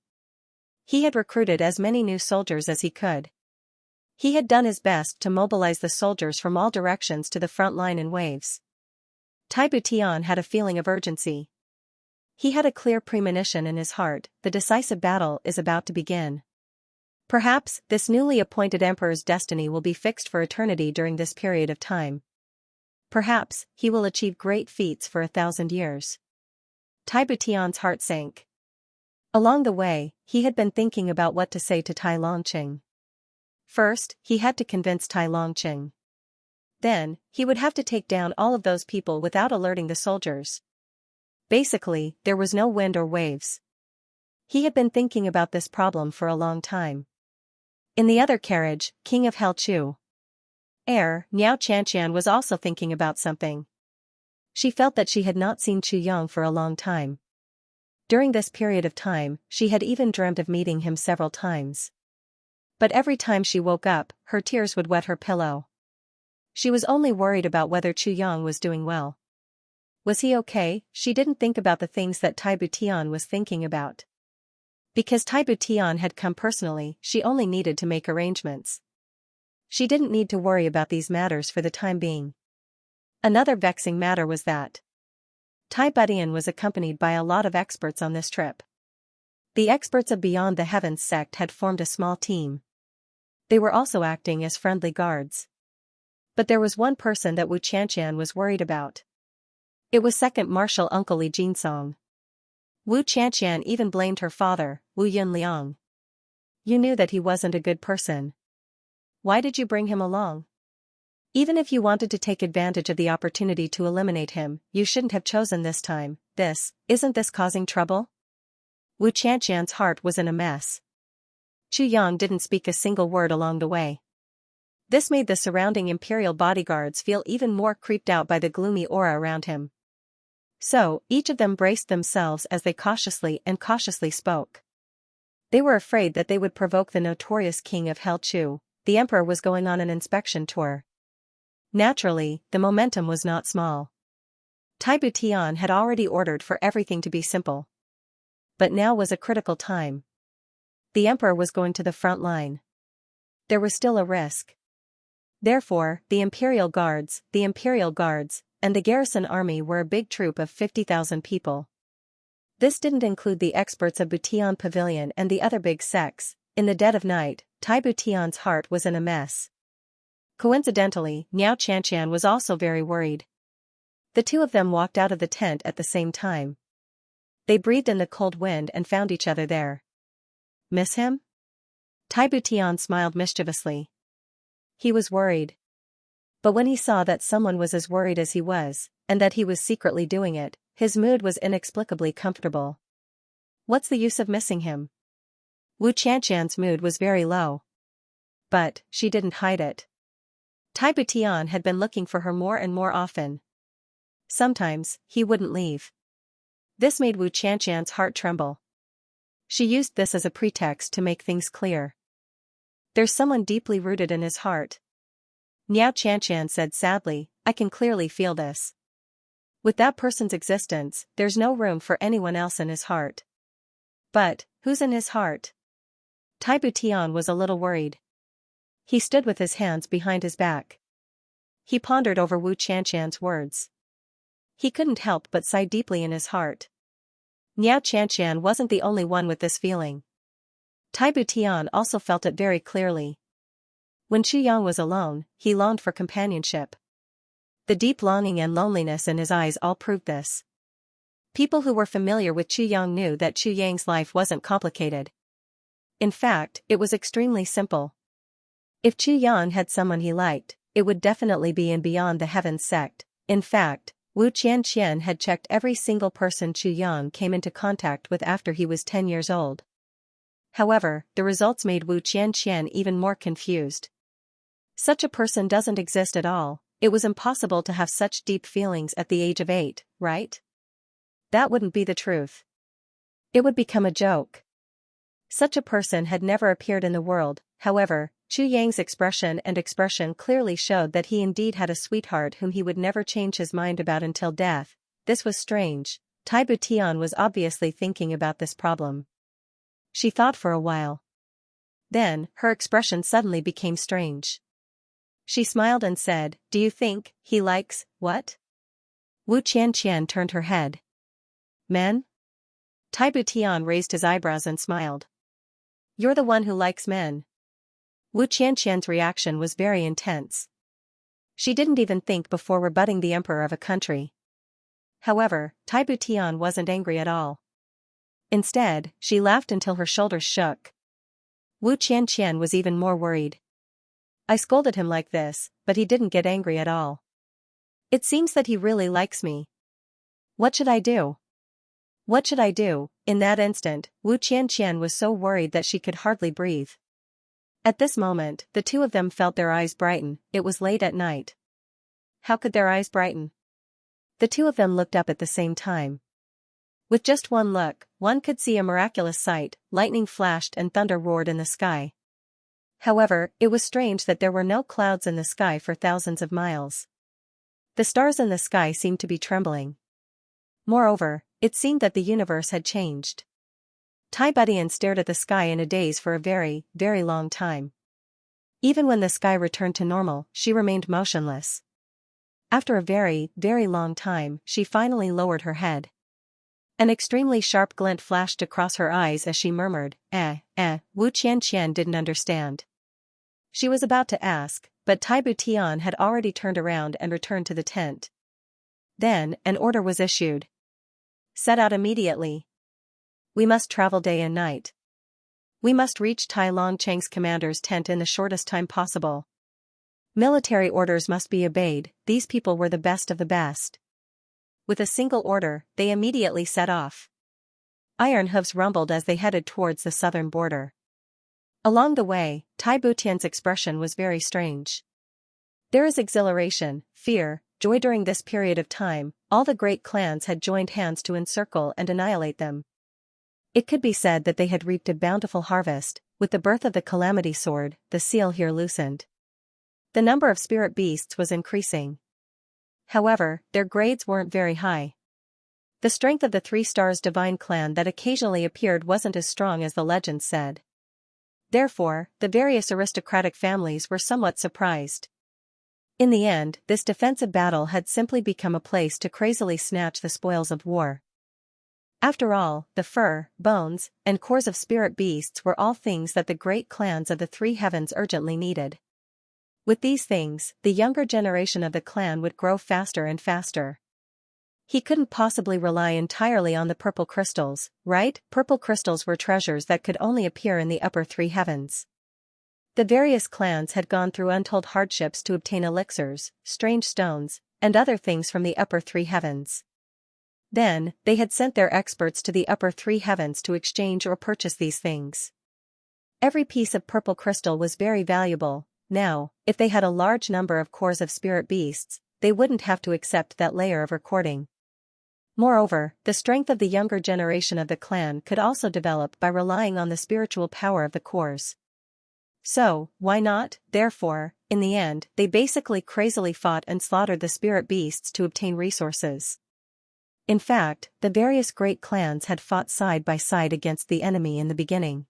[SPEAKER 1] He had recruited as many new soldiers as he could. He had done his best to mobilize the soldiers from all directions to the front line in waves. Tai Butian had a feeling of urgency. He had a clear premonition in his heart: the decisive battle is about to begin. Perhaps this newly appointed emperor's destiny will be fixed for eternity during this period of time. Perhaps he will achieve great feats for 1,000 years. Tai Butian's heart sank. Along the way, he had been thinking about what to say to Tai Longqing. First, he had to convince Tai Longqing. Then, he would have to take down all of those people without alerting the soldiers. Basically, there was no wind or waves. He had been thinking about this problem for a long time. In the other carriage, King of Helchu, heir Niao Xianxian, was also thinking about something. She felt that she had not seen Chu Yang for a long time. During this period of time, she had even dreamt of meeting him several times. But every time she woke up, her tears would wet her pillow. She was only worried about whether Chu Yang was doing well. Was he okay? She didn't think about the things that Tai Butian was thinking about. Because Tai Butian had come personally, she only needed to make arrangements. She didn't need to worry about these matters for the time being. Another vexing matter was that Tai Butian was accompanied by a lot of experts on this trip. The experts of Beyond the Heavens sect had formed a small team. They were also acting as friendly guards. But there was one person that Wu Qianqian was worried about. It was Second Marshal Uncle Li Jinsong. Wu Qianqian even blamed her father, Wu Yunliang. You knew that he wasn't a good person. Why did you bring him along? Even if you wanted to take advantage of the opportunity to eliminate him, you shouldn't have chosen this time. Isn't this causing trouble? Wu Qianqian's heart was in a mess. Chu Yang didn't speak a single word along the way. This made the surrounding imperial bodyguards feel even more creeped out by the gloomy aura around him. So, each of them braced themselves as they cautiously spoke. They were afraid that they would provoke the notorious king of Helchu. The emperor was going on an inspection tour. Naturally, the momentum was not small. Tai Butian had already ordered for everything to be simple. But now was a critical time. The emperor was going to the front line. There was still a risk. Therefore, the Imperial Guards, and the garrison army were a big troop of 50,000 people. This didn't include the experts of Butian Pavilion and the other big sects. In the dead of night, Tai Butian's heart was in a mess. Coincidentally, Niao Qianqian was also very worried. The two of them walked out of the tent at the same time. They breathed in the cold wind and found each other there. Miss him? Tai Butian smiled mischievously. He was worried. But when he saw that someone was as worried as he was, and that he was secretly doing it, his mood was inexplicably comfortable. What's the use of missing him? Wu Qianqian's mood was very low. But she didn't hide it. Tai Butian had been looking for her more and more often. Sometimes, he wouldn't leave. This made Wu Qianqian's heart tremble. She used this as a pretext to make things clear. There's someone deeply rooted in his heart. Niao Qianqian said sadly, I can clearly feel this. With that person's existence, there's no room for anyone else in his heart. But, who's in his heart? Tai Butian was a little worried. He stood with his hands behind his back. He pondered over Wu Qianqian's words. He couldn't help but sigh deeply in his heart. Niao Qianqian wasn't the only one with this feeling. Tai Butian also felt it very clearly. When Qu Yang was alone, he longed for companionship. The deep longing and loneliness in his eyes all proved this. People who were familiar with Qu Yang knew that Qu Yang's life wasn't complicated. In fact, it was extremely simple. If Qu Yang had someone he liked, it would definitely be in Beyond the Heavens sect. In fact, Wu Qianqian had checked every single person Qu Yang came into contact with after he was 10 years old. However, the results made Wu Qianqian even more confused. Such a person doesn't exist at all. It was impossible to have such deep feelings at the age of 8, right? That wouldn't be the truth. It would become a joke. Such a person had never appeared in the world. However, Qu Yang's expression clearly showed that he indeed had a sweetheart whom he would never change his mind about until death. This was strange. Tai Butian was obviously thinking about this problem. She thought for a while. Then, her expression suddenly became strange. She smiled and said, Do you think he likes what? Wu Qianqian turned her head. Men? Tai Butian raised his eyebrows and smiled. You're the one who likes men. Wu Qianqian's reaction was very intense. She didn't even think before rebutting the emperor of a country. However, Tai Butian wasn't angry at all. Instead, she laughed until her shoulders shook. Wu Qianqian was even more worried. I scolded him like this, but he didn't get angry at all. It seems that he really likes me. What should I do? What should I do? In that instant, Wu Qianqian was so worried that she could hardly breathe. At this moment, the two of them felt their eyes brighten. It was late at night. How could their eyes brighten? The two of them looked up at the same time. With just one look, one could see a miraculous sight. Lightning flashed and thunder roared in the sky. However, it was strange that there were no clouds in the sky for thousands of miles. The stars in the sky seemed to be trembling. Moreover, it seemed that the universe had changed. Tai Butian stared at the sky in a daze for a very, very long time. Even when the sky returned to normal, she remained motionless. After a very, very long time, she finally lowered her head. An extremely sharp glint flashed across her eyes as she murmured, Wu Qianqian didn't understand. She was about to ask, but Tai Butian had already turned around and returned to the tent. Then, an order was issued. Set out immediately. We must travel day and night. We must reach Tai Longcheng's commander's tent in the shortest time possible. Military orders must be obeyed. These people were the best of the best. With a single order, they immediately set off. Iron hooves rumbled as they headed towards the southern border. Along the way, Tai Butian's expression was very strange. There is exhilaration, fear, joy during this period of time. All the great clans had joined hands to encircle and annihilate them. It could be said that they had reaped a bountiful harvest. With the birth of the Calamity Sword, the seal here loosened. The number of spirit beasts was increasing. However, their grades weren't very high. The strength of the 3 stars divine clan that occasionally appeared wasn't as strong as the legend said. Therefore, the various aristocratic families were somewhat surprised. In the end, this defensive battle had simply become a place to crazily snatch the spoils of war. After all, the fur, bones, and cores of spirit beasts were all things that the great clans of the 3 heavens urgently needed. With these things, the younger generation of the clan would grow faster and faster. He couldn't possibly rely entirely on the purple crystals, right? Purple crystals were treasures that could only appear in the upper 3 heavens. The various clans had gone through untold hardships to obtain elixirs, strange stones, and other things from the upper 3 heavens. Then, they had sent their experts to the upper 3 heavens to exchange or purchase these things. Every piece of purple crystal was very valuable. Now, if they had a large number of cores of spirit beasts, they wouldn't have to accept that layer of recording. Moreover, the strength of the younger generation of the clan could also develop by relying on the spiritual power of the cores. So, why not? Therefore, in the end, they basically crazily fought and slaughtered the spirit beasts to obtain resources. In fact, the various great clans had fought side by side against the enemy in the beginning.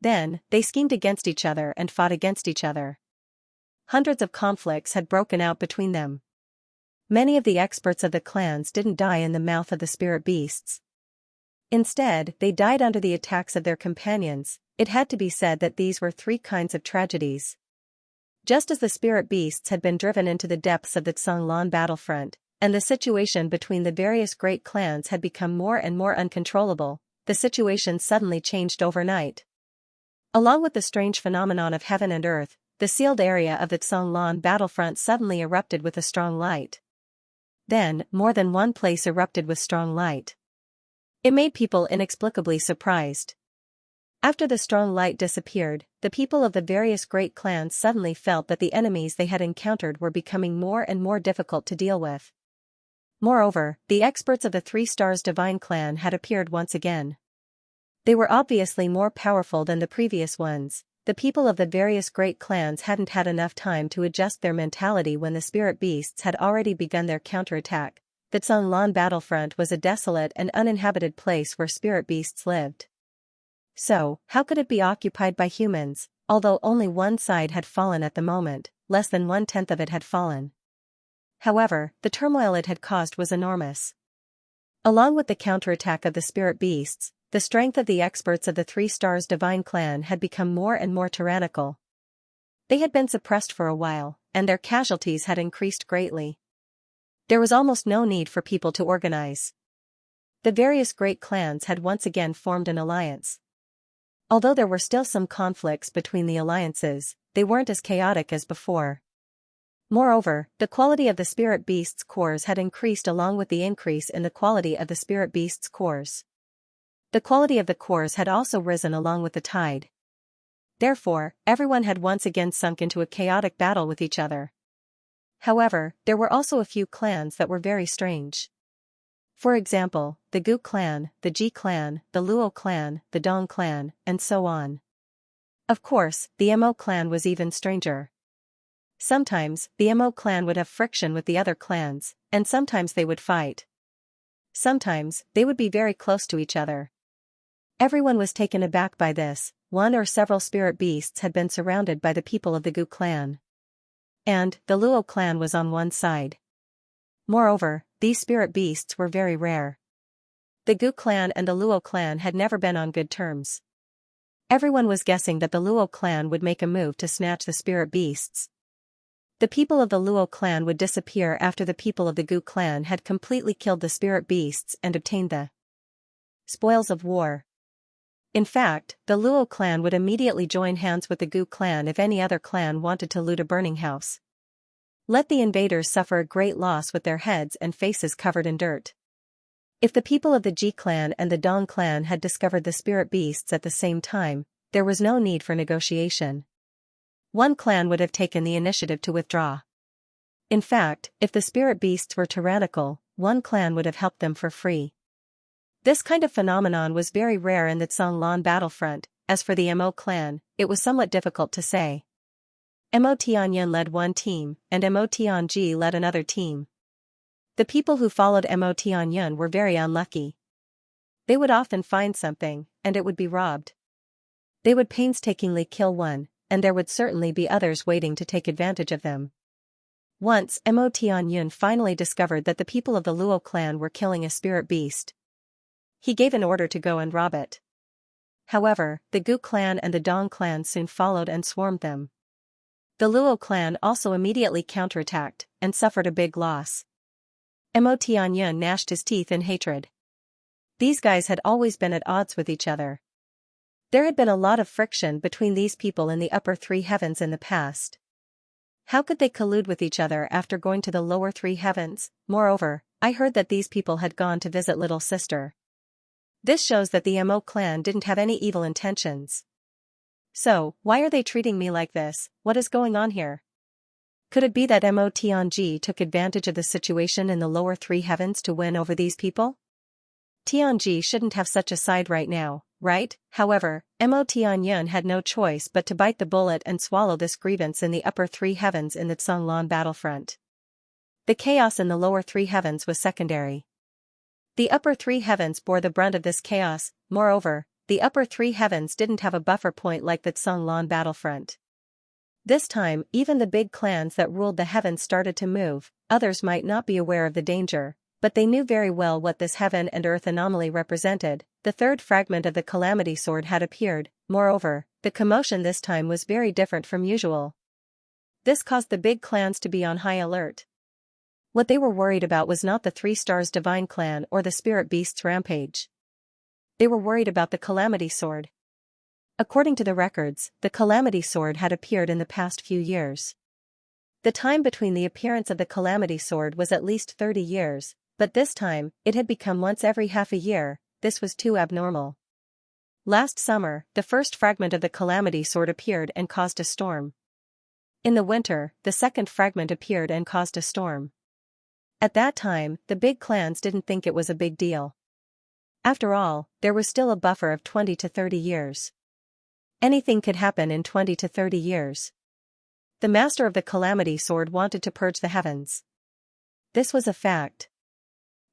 [SPEAKER 1] Then, they schemed against each other and fought against each other. Hundreds of conflicts had broken out between them. Many of the experts of the clans didn't die in the mouth of the spirit beasts. Instead, they died under the attacks of their companions. It had to be said that these were three kinds of tragedies. Just as the spirit beasts had been driven into the depths of the Xianxia battlefront, and the situation between the various great clans had become more and more uncontrollable, the situation suddenly changed overnight. Along with the strange phenomenon of heaven and earth, the sealed area of the Xianxia battlefront suddenly erupted with a strong light. Then, more than one place erupted with strong light. It made people inexplicably surprised. After the strong light disappeared, the people of the various great clans suddenly felt that the enemies they had encountered were becoming more and more difficult to deal with. Moreover, the experts of the Three Stars Divine clan had appeared once again. They were obviously more powerful than the previous ones. The people of the various great clans hadn't had enough time to adjust their mentality when the spirit beasts had already begun their counterattack. The Xianxia battlefront was a desolate and uninhabited place where spirit beasts lived. So, how could it be occupied by humans? Although only one side had fallen at the moment, less than 1/10 of it had fallen. However, the turmoil it had caused was enormous. Along with the counterattack of the spirit beasts, the strength of the experts of the Three Stars Divine clan had become more and more tyrannical. They had been suppressed for a while, and their casualties had increased greatly. There was almost no need for people to organize. The various great clans had once again formed an alliance. Although there were still some conflicts between the alliances, they weren't as chaotic as before. Moreover, the quality of the spirit beasts' cores had increased along with the increase in the quality of the spirit beasts' cores. The quality of the cores had also risen along with the tide. Therefore, everyone had once again sunk into a chaotic battle with each other. However, there were also a few clans that were very strange. For example, the Gu clan, the Ji clan, the Luo clan, the Dong clan, and so on. Of course, the Mo clan was even stranger. Sometimes, the Mo clan would have friction with the other clans, and sometimes they would fight. Sometimes, they would be very close to each other. Everyone was taken aback by this. One or several spirit beasts had been surrounded by the people of the Gu clan. And, the Luo clan was on one side. Moreover, these spirit beasts were very rare. The Gu clan and the Luo clan had never been on good terms. Everyone was guessing that the Luo clan would make a move to snatch the spirit beasts. The people of the Luo clan would disappear after the people of the Gu clan had completely killed the spirit beasts and obtained the spoils of war. In fact, the Luo clan would immediately join hands with the Gu clan if any other clan wanted to loot a burning house. Let the invaders suffer a great loss with their heads and faces covered in dirt. If the people of the Ji clan and the Dong clan had discovered the spirit beasts at the same time, there was no need for negotiation. One clan would have taken the initiative to withdraw. In fact, if the spirit beasts were tyrannical, one clan would have helped them for free. This kind of phenomenon was very rare in the Xianxia battlefront. As for the Mo clan, it was somewhat difficult to say. Mo Tianyin led one team, and Mo Tianji led another team. The people who followed Mo Tianyin were very unlucky. They would often find something, and it would be robbed. They would painstakingly kill one, and there would certainly be others waiting to take advantage of them. Once Mo Tianyin finally discovered that the people of the Luo clan were killing a spirit beast. He gave an order to go and rob it. However, the Gu clan and the Dong clan soon followed and swarmed them. The Luo clan also immediately counterattacked, and suffered a big loss. Mo Tianyin gnashed his teeth in hatred. These guys had always been at odds with each other. There had been a lot of friction between these people in the upper three heavens in the past. How could they collude with each other after going to the lower three heavens? Moreover, I heard that these people had gone to visit Little Sister. This shows that the Mo clan didn't have any evil intentions. So, why are they treating me like this? What is going on here? Could it be that Mo Tianji took advantage of the situation in the lower three heavens to win over these people? Tianji shouldn't have such a side right now, right? However, Mo Tianyun had no choice but to bite the bullet and swallow this grievance in the upper three heavens in the Canglan battlefront. The chaos in the lower three heavens was secondary. The upper three heavens bore the brunt of this chaos. Moreover, the upper three heavens didn't have a buffer point like the Canglan battlefront. This time, even the big clans that ruled the heavens started to move. Others might not be aware of the danger, but they knew very well what this heaven and earth anomaly represented. The third fragment of the calamity sword had appeared. Moreover, the commotion this time was very different from usual. This caused the big clans to be on high alert. What they were worried about was not the 3 Stars Divine Clan or the Spirit Beast's rampage. They were worried about the Calamity Sword. According to the records, the Calamity Sword had appeared in the past few years. The time between the appearance of the Calamity Sword was at least 30 years, but this time, it had become once every half a year. This was too abnormal. Last summer, the first fragment of the Calamity Sword appeared and caused a storm. In the winter, the second fragment appeared and caused a storm. At that time, the big clans didn't think it was a big deal. After all, there was still a buffer of 20 to 30 years. Anything could happen in 20 to 30 years. The master of the Calamity Sword wanted to purge the heavens. This was a fact.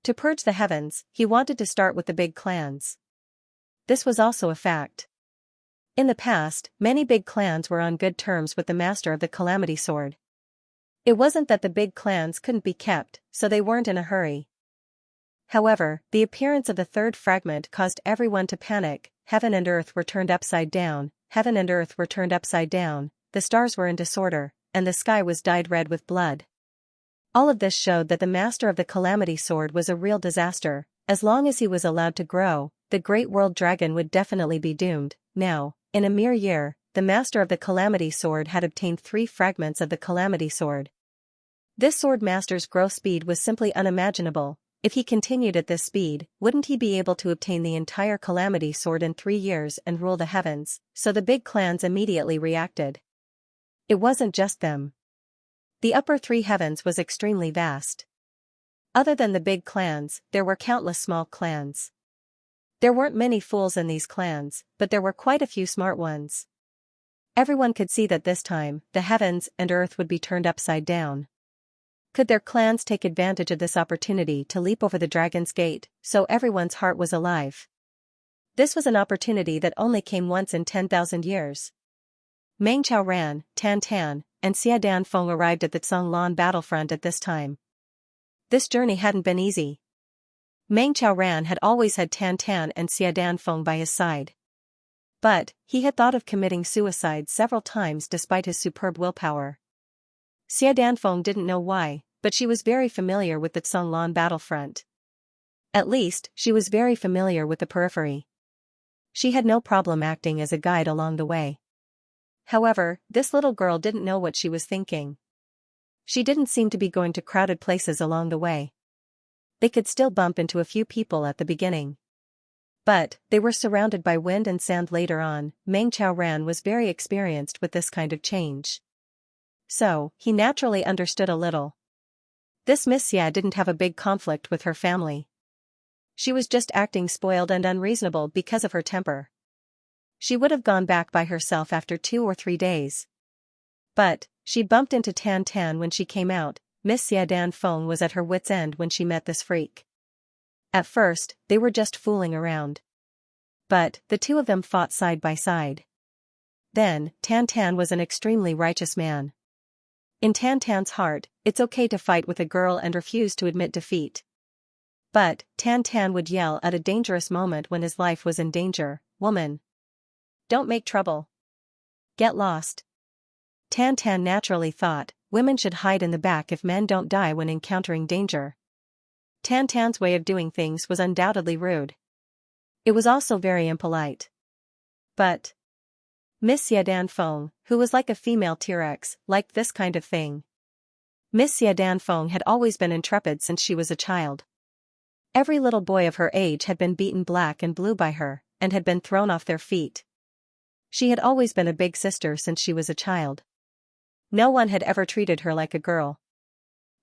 [SPEAKER 1] To purge the heavens, he wanted to start with the big clans. This was also a fact. In the past, many big clans were on good terms with the master of the Calamity Sword. It wasn't that the big clans couldn't be kept, so they weren't in a hurry. However, the appearance of the third fragment caused everyone to panic. Heaven and earth were turned upside down, heaven and earth were turned upside down, the stars were in disorder, and the sky was dyed red with blood. All of this showed that the master of the Calamity Sword was a real disaster. As long as he was allowed to grow, the great world dragon would definitely be doomed. Now, in a mere year, the master of the Calamity Sword had obtained 3 fragments of the Calamity Sword. This sword master's growth speed was simply unimaginable. If he continued at this speed, wouldn't he be able to obtain the entire Calamity Sword in 3 years and rule the heavens? So the big clans immediately reacted. It wasn't just them. The upper 3 heavens was extremely vast. Other than the big clans, there were countless small clans. There weren't many fools in these clans, but there were quite a few smart ones. Everyone could see that this time, the heavens and earth would be turned upside down. Could their clans take advantage of this opportunity to leap over the Dragon's Gate? So everyone's heart was alive. This was an opportunity that only came once in 10,000 years. Meng Chaoran, Tan Tan, and Xia Danfeng arrived at the Canglan battlefront at this time. This journey hadn't been easy. Meng Chaoran had always had Tan Tan and Xia Danfeng by his side. But, he had thought of committing suicide several times despite his superb willpower. Xia Danfeng didn't know why, but she was very familiar with the Canglan battlefront. At least, she was very familiar with the periphery. She had no problem acting as a guide along the way. However, this little girl didn't know what she was thinking. She didn't seem to be going to crowded places along the way. They could still bump into a few people at the beginning. But, they were surrounded by wind and sand later on. Meng Chaoran was very experienced with this kind of change. So, he naturally understood a little. This Miss Xia didn't have a big conflict with her family. She was just acting spoiled and unreasonable because of her temper. She would have gone back by herself after 2 or 3 days. But, she bumped into Tan Tan when she came out. Miss Xia Danfeng was at her wit's end when she met this freak. At first, they were just fooling around. But, the two of them fought side by side. Then, Tan Tan was an extremely righteous man. In Tan Tan's heart, it's okay to fight with a girl and refuse to admit defeat. But, Tan Tan would yell at a dangerous moment when his life was in danger. Woman! Don't make trouble. Get lost. Tan Tan naturally thought, women should hide in the back if men don't die when encountering danger. Tan Tan's way of doing things was undoubtedly rude. It was also very impolite. But Miss Xia Danfeng, who was like a female T-Rex, liked this kind of thing. Miss Xia Danfeng had always been intrepid since she was a child. Every little boy of her age had been beaten black and blue by her, and had been thrown off their feet. She had always been a big sister since she was a child. No one had ever treated her like a girl.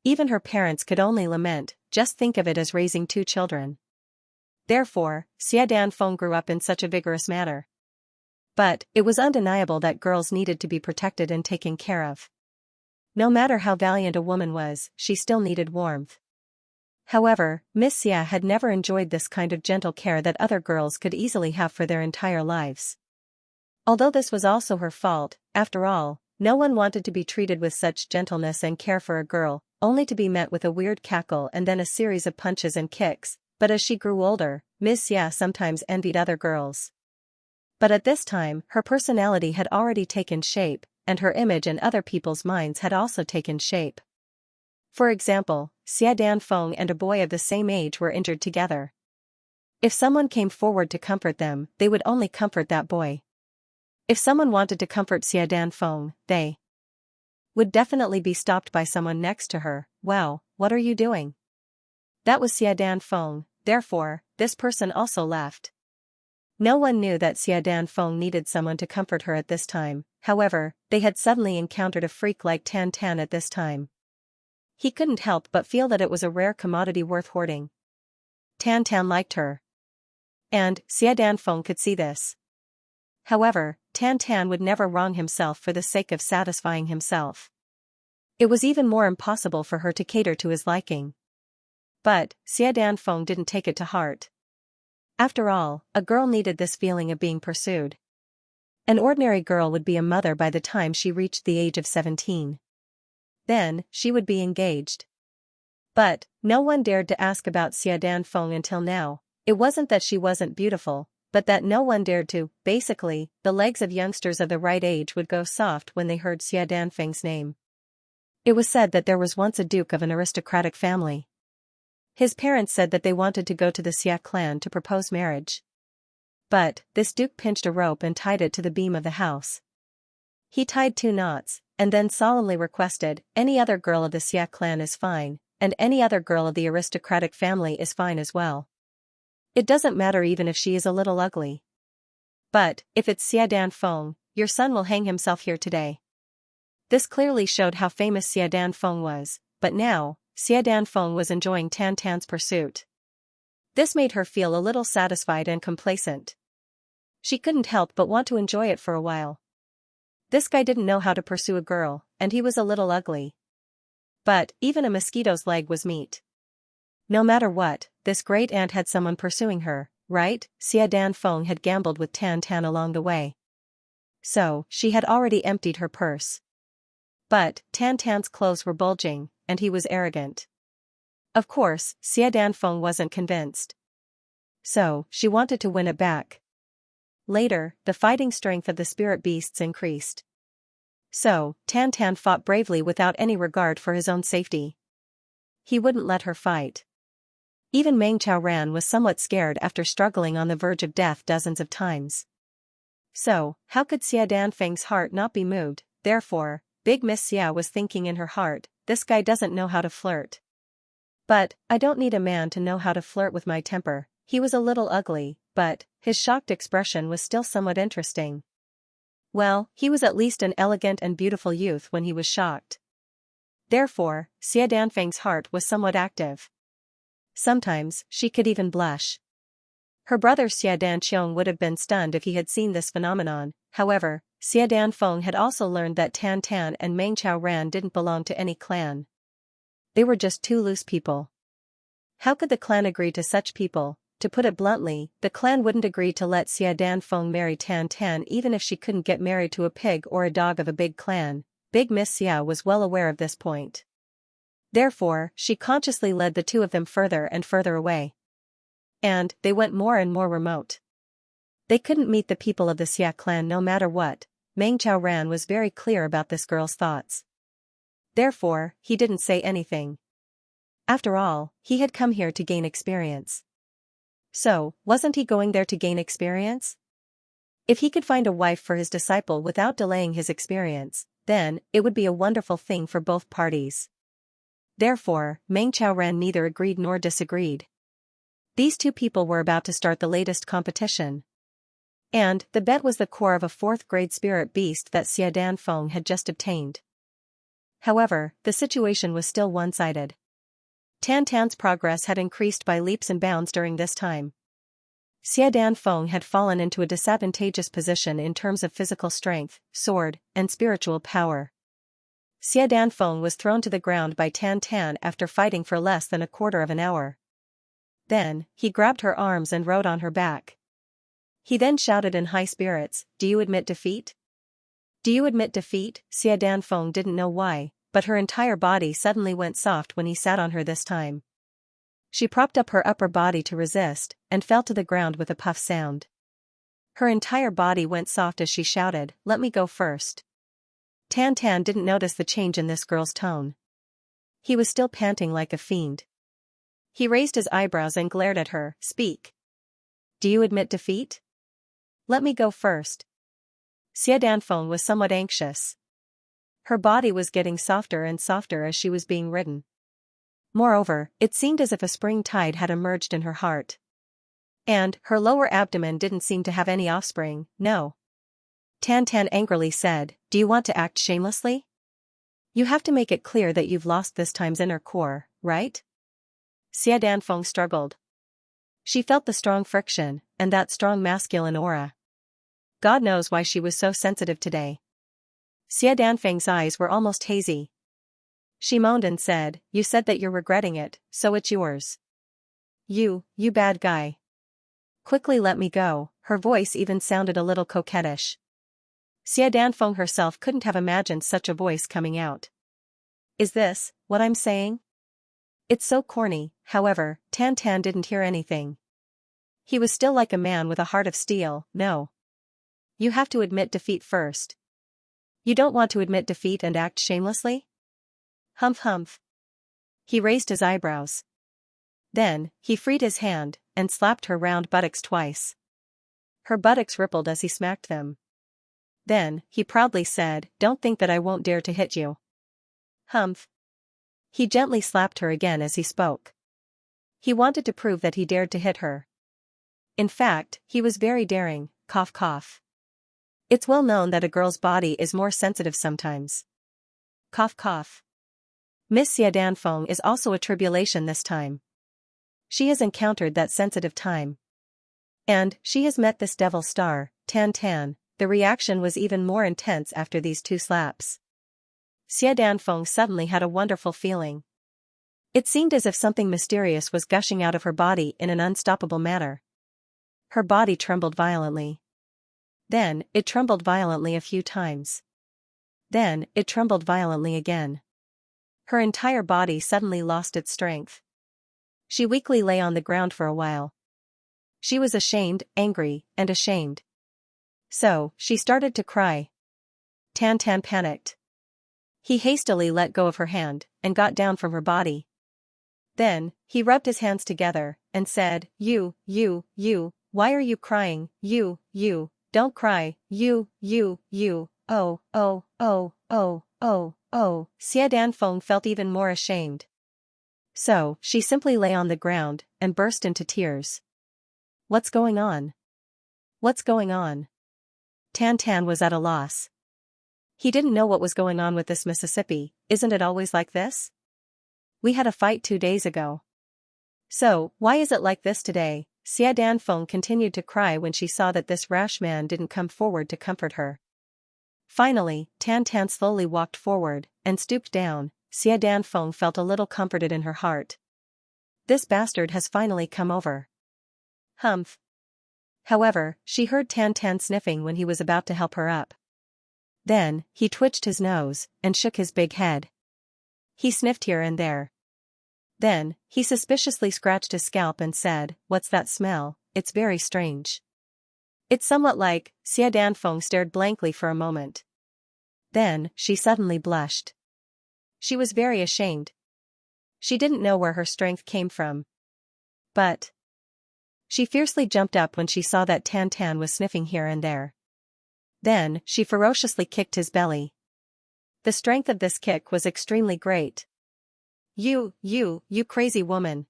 [SPEAKER 1] Even her parents could only lament, just think of it as raising 2 children. Therefore, Xia Danfeng grew up in such a vigorous manner. But, it was undeniable that girls needed to be protected and taken care of. No matter how valiant a woman was, she still needed warmth. However, Miss Xia had never enjoyed this kind of gentle care that other girls could easily have for their entire lives. Although this was also her fault, after all, no one wanted to be treated with such gentleness and care for a girl, only to be met with a weird cackle and then a series of punches and kicks. But as she grew older, Miss Xia sometimes envied other girls. But at this time, her personality had already taken shape, and her image in other people's minds had also taken shape. For example, Xia Danfeng and a boy of the same age were injured together. If someone came forward to comfort them, they would only comfort that boy. If someone wanted to comfort Xia Danfeng, they would definitely be stopped by someone next to her. "Wow, what are you doing?" That was Xia Danfeng, therefore, this person also left. No one knew that Xia Danfeng needed someone to comfort her at this time, however, they had suddenly encountered a freak like Tan Tan at this time. He couldn't help but feel that it was a rare commodity worth hoarding. Tan Tan liked her. And, Xia Danfeng could see this. However, Tan Tan would never wrong himself for the sake of satisfying himself. It was even more impossible for her to cater to his liking. But, Xia Danfeng didn't take it to heart. After all, a girl needed this feeling of being pursued. An ordinary girl would be a mother by the time she reached the age of 17. Then, she would be engaged. But, no one dared to ask about Xia Danfeng until now. It wasn't that she wasn't beautiful, but that no one dared to. Basically, the legs of youngsters of the right age would go soft when they heard Xia Danfeng's name. It was said that there was once a duke of an aristocratic family. His parents said that they wanted to go to the Xia clan to propose marriage. But, this duke pinched a rope and tied it to the beam of the house. He tied 2 knots, and then solemnly requested, "Any other girl of the Xia clan is fine, and any other girl of the aristocratic family is fine as well. It doesn't matter even if she is a little ugly. But, if it's Xia Danfeng, your son will hang himself here today." This clearly showed how famous Xia Danfeng was, but now, Xia Danfeng was enjoying Tan Tan's pursuit. This made her feel a little satisfied and complacent. She couldn't help but want to enjoy it for a while. This guy didn't know how to pursue a girl, and he was a little ugly. But, even a mosquito's leg was meat. No matter what, this great aunt had someone pursuing her, right? Xia Danfeng had gambled with Tan Tan along the way. So, she had already emptied her purse. But, Tan Tan's clothes were bulging, and he was arrogant. Of course, Xia Danfeng wasn't convinced. So, she wanted to win it back. Later, the fighting strength of the spirit beasts increased. So, Tan Tan fought bravely without any regard for his own safety. He wouldn't let her fight. Even Meng Xiaoran was somewhat scared after struggling on the verge of death dozens of times. So, how could Xia Danfeng's heart not be moved? Therefore, Big Miss Xia was thinking in her heart, "This guy doesn't know how to flirt. But, I don't need a man to know how to flirt with my temper." He was a little ugly, but, his shocked expression was still somewhat interesting. Well, he was at least an elegant and beautiful youth when he was shocked. Therefore, Xia Danfeng's heart was somewhat active. Sometimes, she could even blush. Her brother Xia Danqiong would have been stunned if he had seen this phenomenon. However, Xia Danfeng had also learned that Tan Tan and Meng Xiaoran didn't belong to any clan. They were just 2 loose people. How could the clan agree to such people? To put it bluntly, the clan wouldn't agree to let Xia Danfeng marry Tan Tan even if she couldn't get married to a pig or a dog of a big clan. Big Miss Xia was well aware of this point. Therefore, she consciously led the 2 of them further and further away. And, they went more and more remote. They couldn't meet the people of the Xia clan no matter what. Meng Xiaoran was very clear about this girl's thoughts. Therefore, he didn't say anything. After all, he had come here to gain experience. So, wasn't he going there to gain experience? If he could find a wife for his disciple without delaying his experience, then, it would be a wonderful thing for both parties. Therefore, Meng Xiaoran neither agreed nor disagreed. These 2 people were about to start the latest competition. And the bet was the core of a 4th-grade spirit beast that Xia Danfeng had just obtained. However, the situation was still one-sided. Tan Tan's progress had increased by leaps and bounds during this time. Xia Danfeng had fallen into a disadvantageous position in terms of physical strength, sword, and spiritual power. Xia Danfeng was thrown to the ground by Tan Tan after fighting for less than a quarter of an hour. Then, he grabbed her arms and rode on her back. He then shouted in high spirits, "Do you admit defeat? Do you admit defeat?" Xia Danfeng didn't know why, but her entire body suddenly went soft when he sat on her this time. She propped up her upper body to resist, and fell to the ground with a puff sound. Her entire body went soft as she shouted, "Let me go first." Tan Tan didn't notice the change in this girl's tone. He was still panting like a fiend. He raised his eyebrows and glared at her. "Speak. Do you admit defeat? Let me go first." Xia Danfeng was somewhat anxious. Her body was getting softer and softer as she was being ridden. Moreover, it seemed as if a spring tide had emerged in her heart. And her lower abdomen didn't seem to have any offspring, no. Tan Tan angrily said, "Do you want to act shamelessly? You have to make it clear that you've lost this time's inner core, right?" Xia Danfeng struggled. She felt the strong friction, and that strong masculine aura. God knows why she was so sensitive today. Xia Danfeng's eyes were almost hazy. She moaned and said, "You said that you're regretting it, so it's yours. You bad guy. Quickly let me go." Her voice even sounded a little coquettish. Xia Danfeng herself couldn't have imagined such a voice coming out. Is this what I'm saying? It's so corny. However, Tan Tan didn't hear anything. He was still like a man with a heart of steel. "No. You have to admit defeat first. You don't want to admit defeat and act shamelessly?" Humph humph. He raised his eyebrows. Then, he freed his hand, and slapped her round buttocks twice. Her buttocks rippled as he smacked them. Then, he proudly said, "Don't think that I won't dare to hit you." Humph. He gently slapped her again as he spoke. He wanted to prove that he dared to hit her. In fact, he was very daring, cough cough. It's well known that a girl's body is more sensitive sometimes. Cough cough. Miss Xia Danfeng is also a tribulation this time. She has encountered that sensitive time. And she has met this devil star, Tan Tan. The reaction was even more intense after these 2 slaps. Xia Danfeng suddenly had a wonderful feeling. It seemed as if something mysterious was gushing out of her body in an unstoppable manner. Her body trembled violently. Then, it trembled violently a few times. Then, it trembled violently again. Her entire body suddenly lost its strength. She weakly lay on the ground for a while. She was ashamed, angry, and ashamed. So, she started to cry. Tan Tan panicked. He hastily let go of her hand, and got down from her body. Then, he rubbed his hands together, and said, You, why are you crying? You, don't cry. You, oh. Xia Danfeng felt even more ashamed. So, she simply lay on the ground, and burst into tears. What's going on? What's going on? Tan Tan was at a loss. He didn't know what was going on with this Mississippi. Isn't it always like this? We had a fight 2 days ago. So, why is it like this today? Xia Danfeng continued to cry when she saw that this rash man didn't come forward to comfort her. Finally, Tan Tan slowly walked forward, and stooped down. Xia Danfeng felt a little comforted in her heart. This bastard has finally come over. Humph. However, she heard Tan Tan sniffing when he was about to help her up. Then, he twitched his nose, and shook his big head. He sniffed here and there. Then, he suspiciously scratched his scalp and said, What's that smell? It's very strange. It's somewhat like. Xia Danfeng stared blankly for a moment. Then, she suddenly blushed. She was very ashamed. She didn't know where her strength came from. But she fiercely jumped up when she saw that Tan Tan was sniffing here and there. Then, she ferociously kicked his belly. The strength of this kick was extremely great. You crazy woman.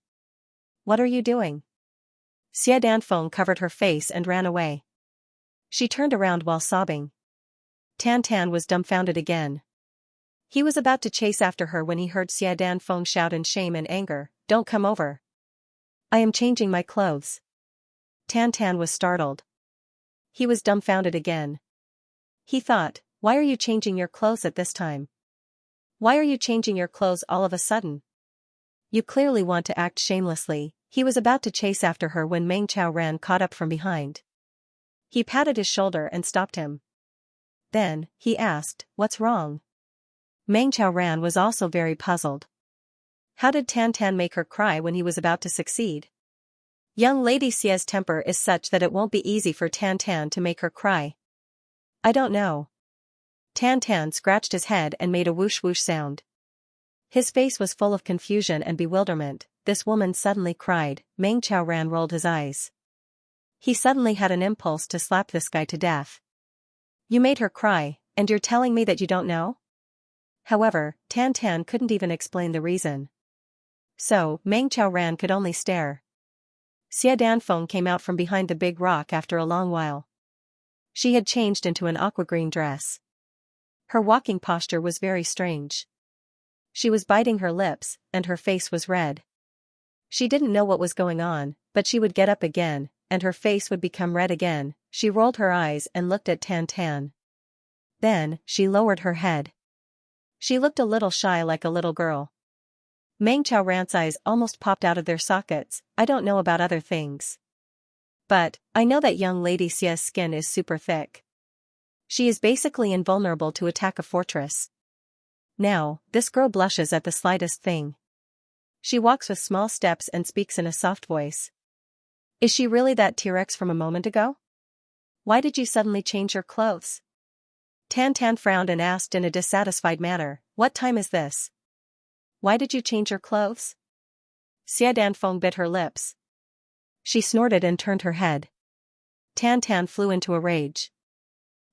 [SPEAKER 1] What are you doing? Xia Danfeng covered her face and ran away. She turned around while sobbing. Tan Tan was dumbfounded again. He was about to chase after her when he heard Xia Danfeng shout in shame and anger, "Don't come over. I am changing my clothes." Tan Tan was startled. He was dumbfounded again. He thought, why are you changing your clothes at this time? Why are you changing your clothes all of a sudden? You clearly want to act shamelessly. He was about to chase after her when Meng Ran caught up from behind. He patted his shoulder and stopped him. Then, he asked, "What's wrong?" Meng Ran was also very puzzled. How did Tan Tan make her cry when he was about to succeed? Young Lady Xia's temper is such that it won't be easy for Tan Tan to make her cry. I don't know. Tan Tan scratched his head and made a whoosh-whoosh sound. His face was full of confusion and bewilderment. This woman suddenly cried. Meng Ran rolled his eyes. He suddenly had an impulse to slap this guy to death. You made her cry, and you're telling me that you don't know? However, Tan Tan couldn't even explain the reason. So, Meng Ran could only stare. Xia Danfeng came out from behind the big rock after a long while. She had changed into an aqua-green dress. Her walking posture was very strange. She was biting her lips, and her face was red. She didn't know what was going on, but she would get up again, and her face would become red again. She rolled her eyes and looked at Tan Tan. Then, she lowered her head. She looked a little shy like a little girl. Meng Ran's eyes almost popped out of their sockets. I don't know about other things. But, I know that young Lady Xia's skin is super thick. She is basically invulnerable to attack a fortress. Now, this girl blushes at the slightest thing. She walks with small steps and speaks in a soft voice. Is she really that T-Rex from a moment ago? Why did you suddenly change your clothes? Tan Tan frowned and asked in a dissatisfied manner, what time is this? Why did you change your clothes? Xia Danfeng bit her lips. She snorted and turned her head. Tan Tan flew into a rage.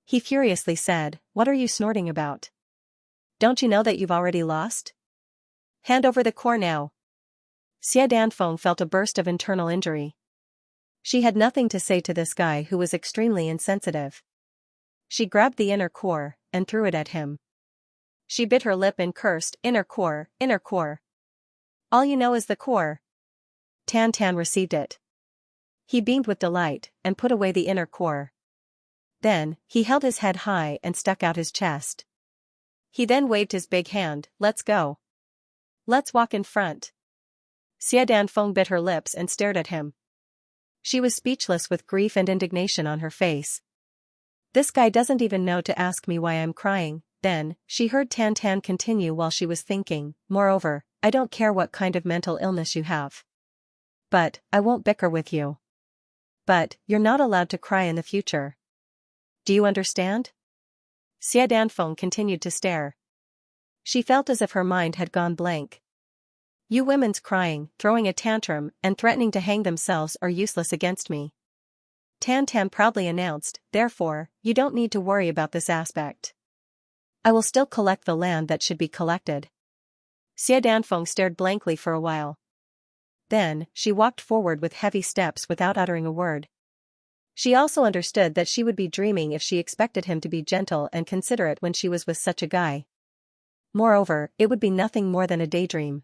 [SPEAKER 1] He furiously said, what are you snorting about? Don't you know that you've already lost? Hand over the core now. Xia Danfeng felt a burst of internal injury. She had nothing to say to this guy who was extremely insensitive. She grabbed the inner core, and threw it at him. She bit her lip and cursed, inner core, inner core. All you know is the core. Tan Tan received it. He beamed with delight, and put away the inner core. Then, he held his head high and stuck out his chest. He then waved his big hand, let's go. Let's walk in front. Xia Danfeng bit her lips and stared at him. She was speechless with grief and indignation on her face. This guy doesn't even know to ask me why I'm crying. Then, she heard Tan Tan continue while she was thinking, moreover, I don't care what kind of mental illness you have. But, I won't bicker with you. But, you're not allowed to cry in the future. Do you understand? Xia Danfeng continued to stare. She felt as if her mind had gone blank. You women's crying, throwing a tantrum, and threatening to hang themselves are useless against me. Tan Tan proudly announced, therefore, you don't need to worry about this aspect. I will still collect the land that should be collected. Xia Danfeng stared blankly for a while. Then, she walked forward with heavy steps without uttering a word. She also understood that she would be dreaming if she expected him to be gentle and considerate when she was with such a guy. Moreover, it would be nothing more than a daydream.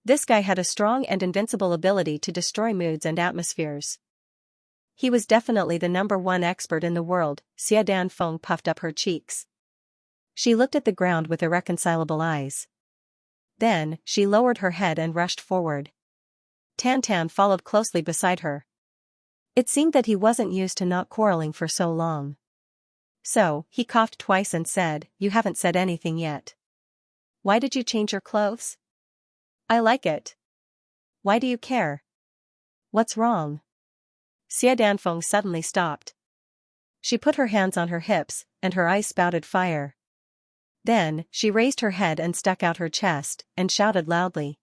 [SPEAKER 1] This guy had a strong and invincible ability to destroy moods and atmospheres. He was definitely the #1 expert in the world. Xia Danfeng puffed up her cheeks. She looked at the ground with irreconcilable eyes. Then, she lowered her head and rushed forward. Tan Tan followed closely beside her. It seemed that he wasn't used to not quarreling for so long. So, he coughed twice and said, you haven't said anything yet. Why did you change your clothes? I like it. Why do you care? What's wrong? Xia Danfeng suddenly stopped. She put her hands on her hips, and her eyes spouted fire. Then, she raised her head and stuck out her chest, and shouted loudly.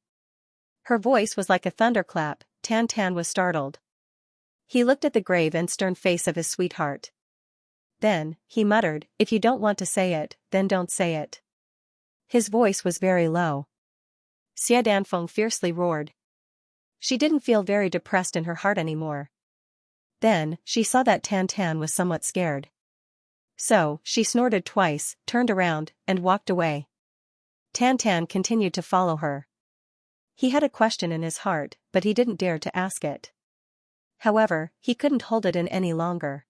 [SPEAKER 1] Her voice was like a thunderclap. Tan Tan was startled. He looked at the grave and stern face of his sweetheart. Then, he muttered, if you don't want to say it, then don't say it. His voice was very low. Xia Danfeng fiercely roared. She didn't feel very depressed in her heart anymore. Then, she saw that Tan Tan was somewhat scared. So, she snorted twice, turned around, and walked away. Tan Tan continued to follow her. He had a question in his heart, but he didn't dare to ask it. However, he couldn't hold it in any longer.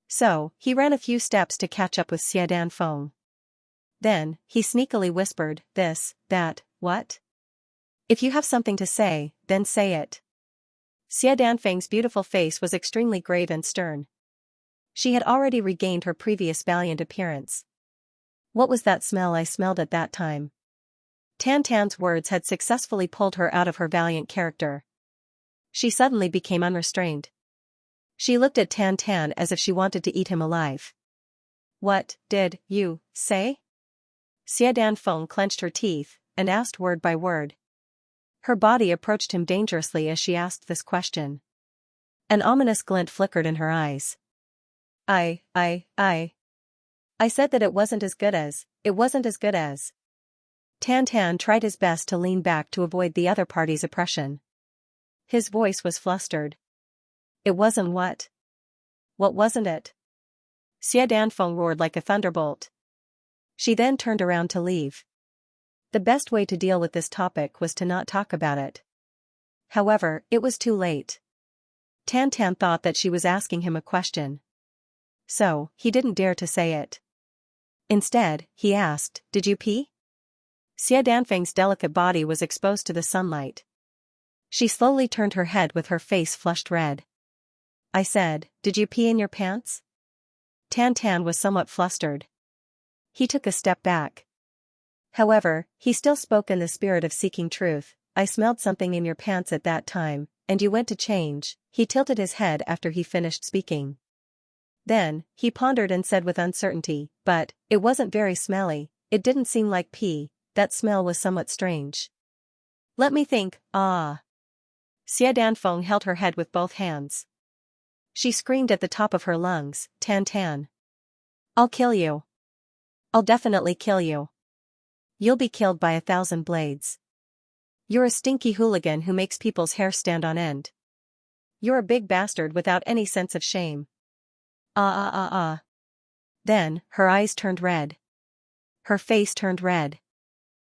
[SPEAKER 1] So, he ran a few steps to catch up with Xia Danfeng. Then, he sneakily whispered, this, that, what? If you have something to say, then say it. Xia Danfeng's beautiful face was extremely grave and stern. She had already regained her previous valiant appearance. What was that smell I smelled at that time? Tan Tan's words had successfully pulled her out of her valiant character. She suddenly became unrestrained. She looked at Tan Tan as if she wanted to eat him alive. What did you say? Xia Danfeng clenched her teeth and asked word by word. Her body approached him dangerously as she asked this question. An ominous glint flickered in her eyes. I said that it wasn't as good as. Tan Tan tried his best to lean back to avoid the other party's oppression. His voice was flustered. It wasn't what? What wasn't it? Xia Danfeng roared like a thunderbolt. She then turned around to leave. The best way to deal with this topic was to not talk about it. However, it was too late. Tan Tan thought that she was asking him a question. So, he didn't dare to say it. Instead, he asked, did you pee? Xia Danfeng's delicate body was exposed to the sunlight. She slowly turned her head with her face flushed red. I said, did you pee in your pants? Tan Tan was somewhat flustered. He took a step back. However, he still spoke in the spirit of seeking truth. I smelled something in your pants at that time, and you went to change. He tilted his head after he finished speaking. Then, he pondered and said with uncertainty, but, it wasn't very smelly, it didn't seem like pee, that smell was somewhat strange. Let me think, ah. Xia Danfeng held her head with both hands. She screamed at the top of her lungs, Tan Tan. I'll kill you. I'll definitely kill you. You'll be killed by 1,000 blades. You're a stinky hooligan who makes people's hair stand on end. You're a big bastard without any sense of shame. Then, her eyes turned red. Her face turned red.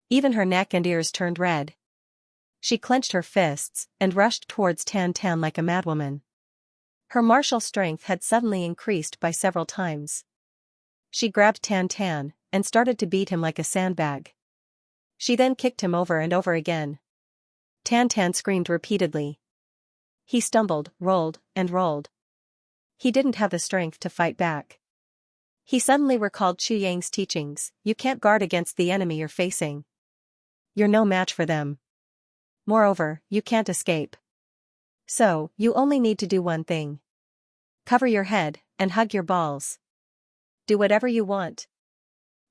[SPEAKER 1] Even her neck and ears turned red. She clenched her fists and rushed towards Tan Tan like a madwoman. Her martial strength had suddenly increased by several times. She grabbed Tan Tan and started to beat him like a sandbag. She then kicked him over and over again. Tan Tan screamed repeatedly. He stumbled, rolled, and rolled. He didn't have the strength to fight back. He suddenly recalled Chu Yang's teachings, you can't guard against the enemy you're facing. You're no match for them. Moreover, you can't escape. So, you only need to do one thing. Cover your head, and hug your balls. Do whatever you want.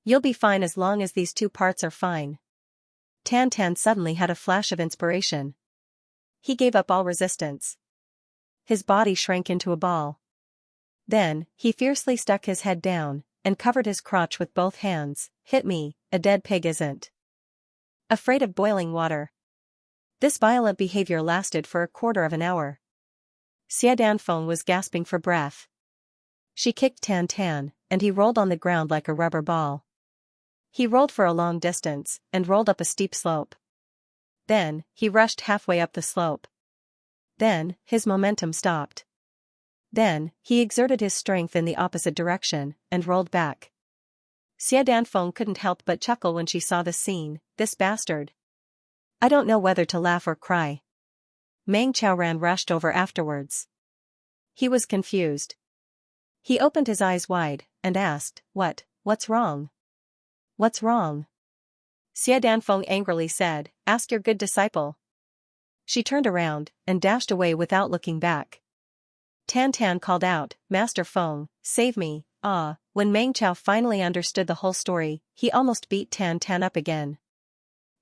[SPEAKER 1] You'll be fine as long as these two parts are fine. Tan Tan suddenly had a flash of inspiration. He gave up all resistance. His body shrank into a ball. Then, he fiercely stuck his head down, and covered his crotch with both hands. Hit me, a dead pig isn't afraid of boiling water. This violent behavior lasted for a quarter of an hour. Xia Danfeng was gasping for breath. She kicked Tan Tan, and he rolled on the ground like a rubber ball. He rolled for a long distance, and rolled up a steep slope. Then, he rushed halfway up the slope. Then, his momentum stopped. Then, he exerted his strength in the opposite direction, and rolled back. Xia Danfeng couldn't help but chuckle when she saw this scene, this bastard. I don't know whether to laugh or cry. Meng Chaoran rushed over afterwards. He was confused. He opened his eyes wide, and asked, what's wrong? What's wrong? Xia Danfeng angrily said, ask your good disciple. She turned around, and dashed away without looking back. Tan Tan called out, Master Feng, save me, ah. When Meng Chao finally understood the whole story, he almost beat Tan Tan up again.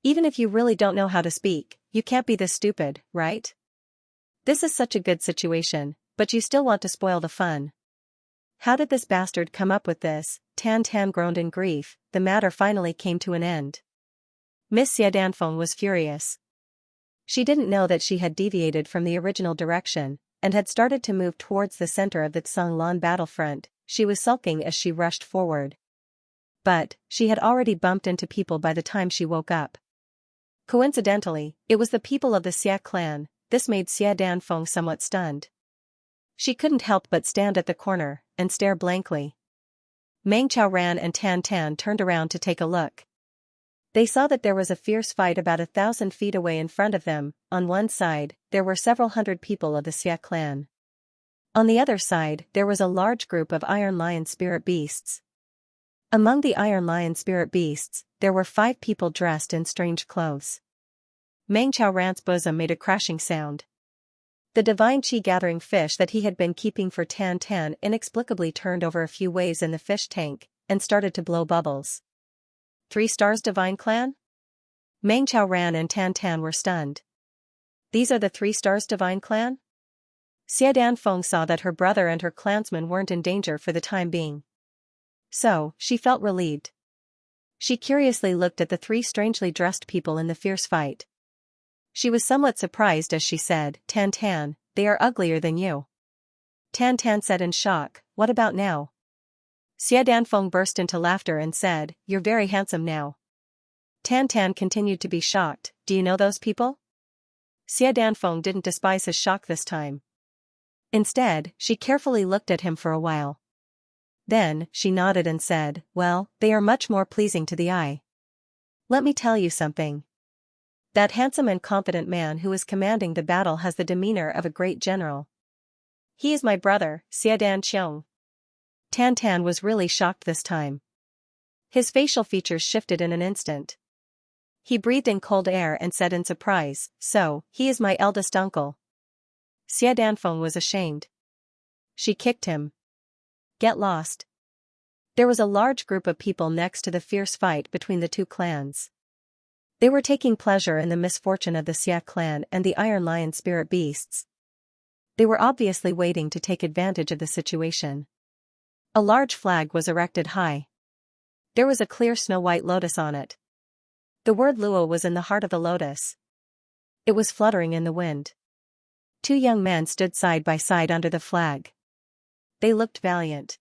[SPEAKER 1] Even if you really don't know how to speak, you can't be this stupid, right? This is such a good situation, but you still want to spoil the fun. How did this bastard come up with this? Tan Tan groaned in grief. The matter finally came to an end. Miss Xia Danfeng was furious. She didn't know that she had deviated from the original direction, and had started to move towards the center of the Xanglan battlefront. She was sulking as she rushed forward. But, she had already bumped into people by the time she woke up. Coincidentally, it was the people of the Xia clan. This made Xia Danfeng somewhat stunned. She couldn't help but stand at the corner and stare blankly. Meng Ran and Tan Tan turned around to take a look. They saw that there was a fierce fight about 1,000 feet away in front of them. On one side, there were several hundred people of the Xia clan. On the other side, there was a large group of Iron Lion spirit beasts. Among the Iron Lion spirit beasts, there were 5 people dressed in strange clothes. Meng Ran's bosom made a crashing sound. The divine chi-gathering fish that he had been keeping for Tan Tan inexplicably turned over a few ways in the fish tank, and started to blow bubbles. 3 stars divine clan? Meng Ran and Tan Tan were stunned. These are the 3 stars divine clan? Xia Danfeng saw that her brother and her clansmen weren't in danger for the time being. So, she felt relieved. She curiously looked at the 3 strangely dressed people in the fierce fight. She was somewhat surprised as she said, Tan Tan, they are uglier than you. Tan Tan said in shock, what about now? Xia Danfeng burst into laughter and said, you're very handsome now. Tan Tan continued to be shocked, do you know those people? Xia Danfeng didn't despise his shock this time. Instead, she carefully looked at him for a while. Then, she nodded and said, well, they are much more pleasing to the eye. Let me tell you something. That handsome and confident man who is commanding the battle has the demeanor of a great general. He is my brother, Xia Dan Qiong. Tan Tan was really shocked this time. His facial features shifted in an instant. He breathed in cold air and said in surprise, so, he is my eldest uncle. Xia Danfeng was ashamed. She kicked him. Get lost. There was a large group of people next to the fierce fight between the 2 clans. They were taking pleasure in the misfortune of the Xia clan and the Iron Lion spirit beasts. They were obviously waiting to take advantage of the situation. A large flag was erected high. There was a clear snow-white lotus on it. The word Luo was in the heart of the lotus. It was fluttering in the wind. 2 young men stood side by side under the flag. They looked valiant.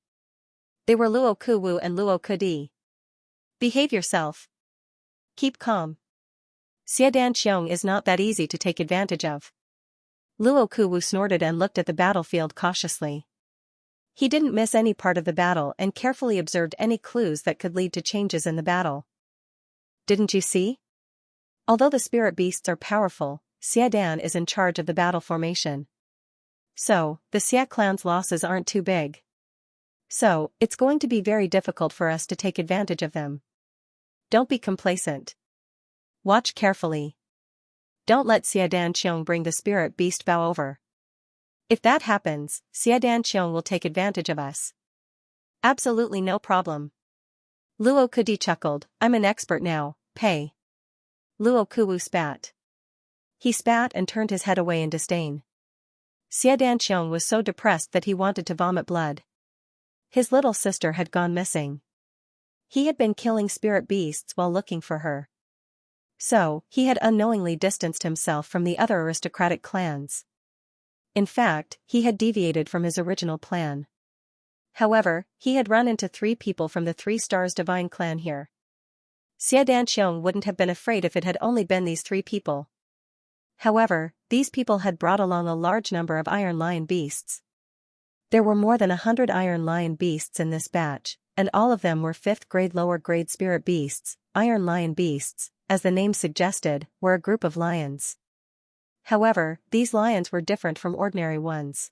[SPEAKER 1] They were Luo Kuwu and Luo Kudi. Behave yourself. Keep calm. Xia Dan Qiong is not that easy to take advantage of. Luo Kuwu snorted and looked at the battlefield cautiously. He didn't miss any part of the battle and carefully observed any clues that could lead to changes in the battle. Didn't you see? Although the spirit beasts are powerful, Xia Dan is in charge of the battle formation. So, the Xia clan's losses aren't too big. So, it's going to be very difficult for us to take advantage of them. Don't be complacent. Watch carefully. Don't let Xia Dan Qiong bring the spirit beast bow over. If that happens, Xia Dan Qiong will take advantage of us. Absolutely no problem. Luo Kudi chuckled, I'm an expert now, pay. Luo Kuwu spat. He spat and turned his head away in disdain. Xia Dan Qiong was so depressed that he wanted to vomit blood. His little sister had gone missing. He had been killing spirit beasts while looking for her. So, he had unknowingly distanced himself from the other aristocratic clans. In fact, he had deviated from his original plan. However, he had run into 3 people from the 3 Stars Divine clan here. Xia Dan Qiong wouldn't have been afraid if it had only been these 3 people. However, these people had brought along a large number of Iron Lion beasts. There were more than 100 Iron Lion beasts in this batch, and all of them were 5th grade lower grade spirit beasts. Iron Lion beasts, as the name suggested, were a group of lions. However, these lions were different from ordinary ones.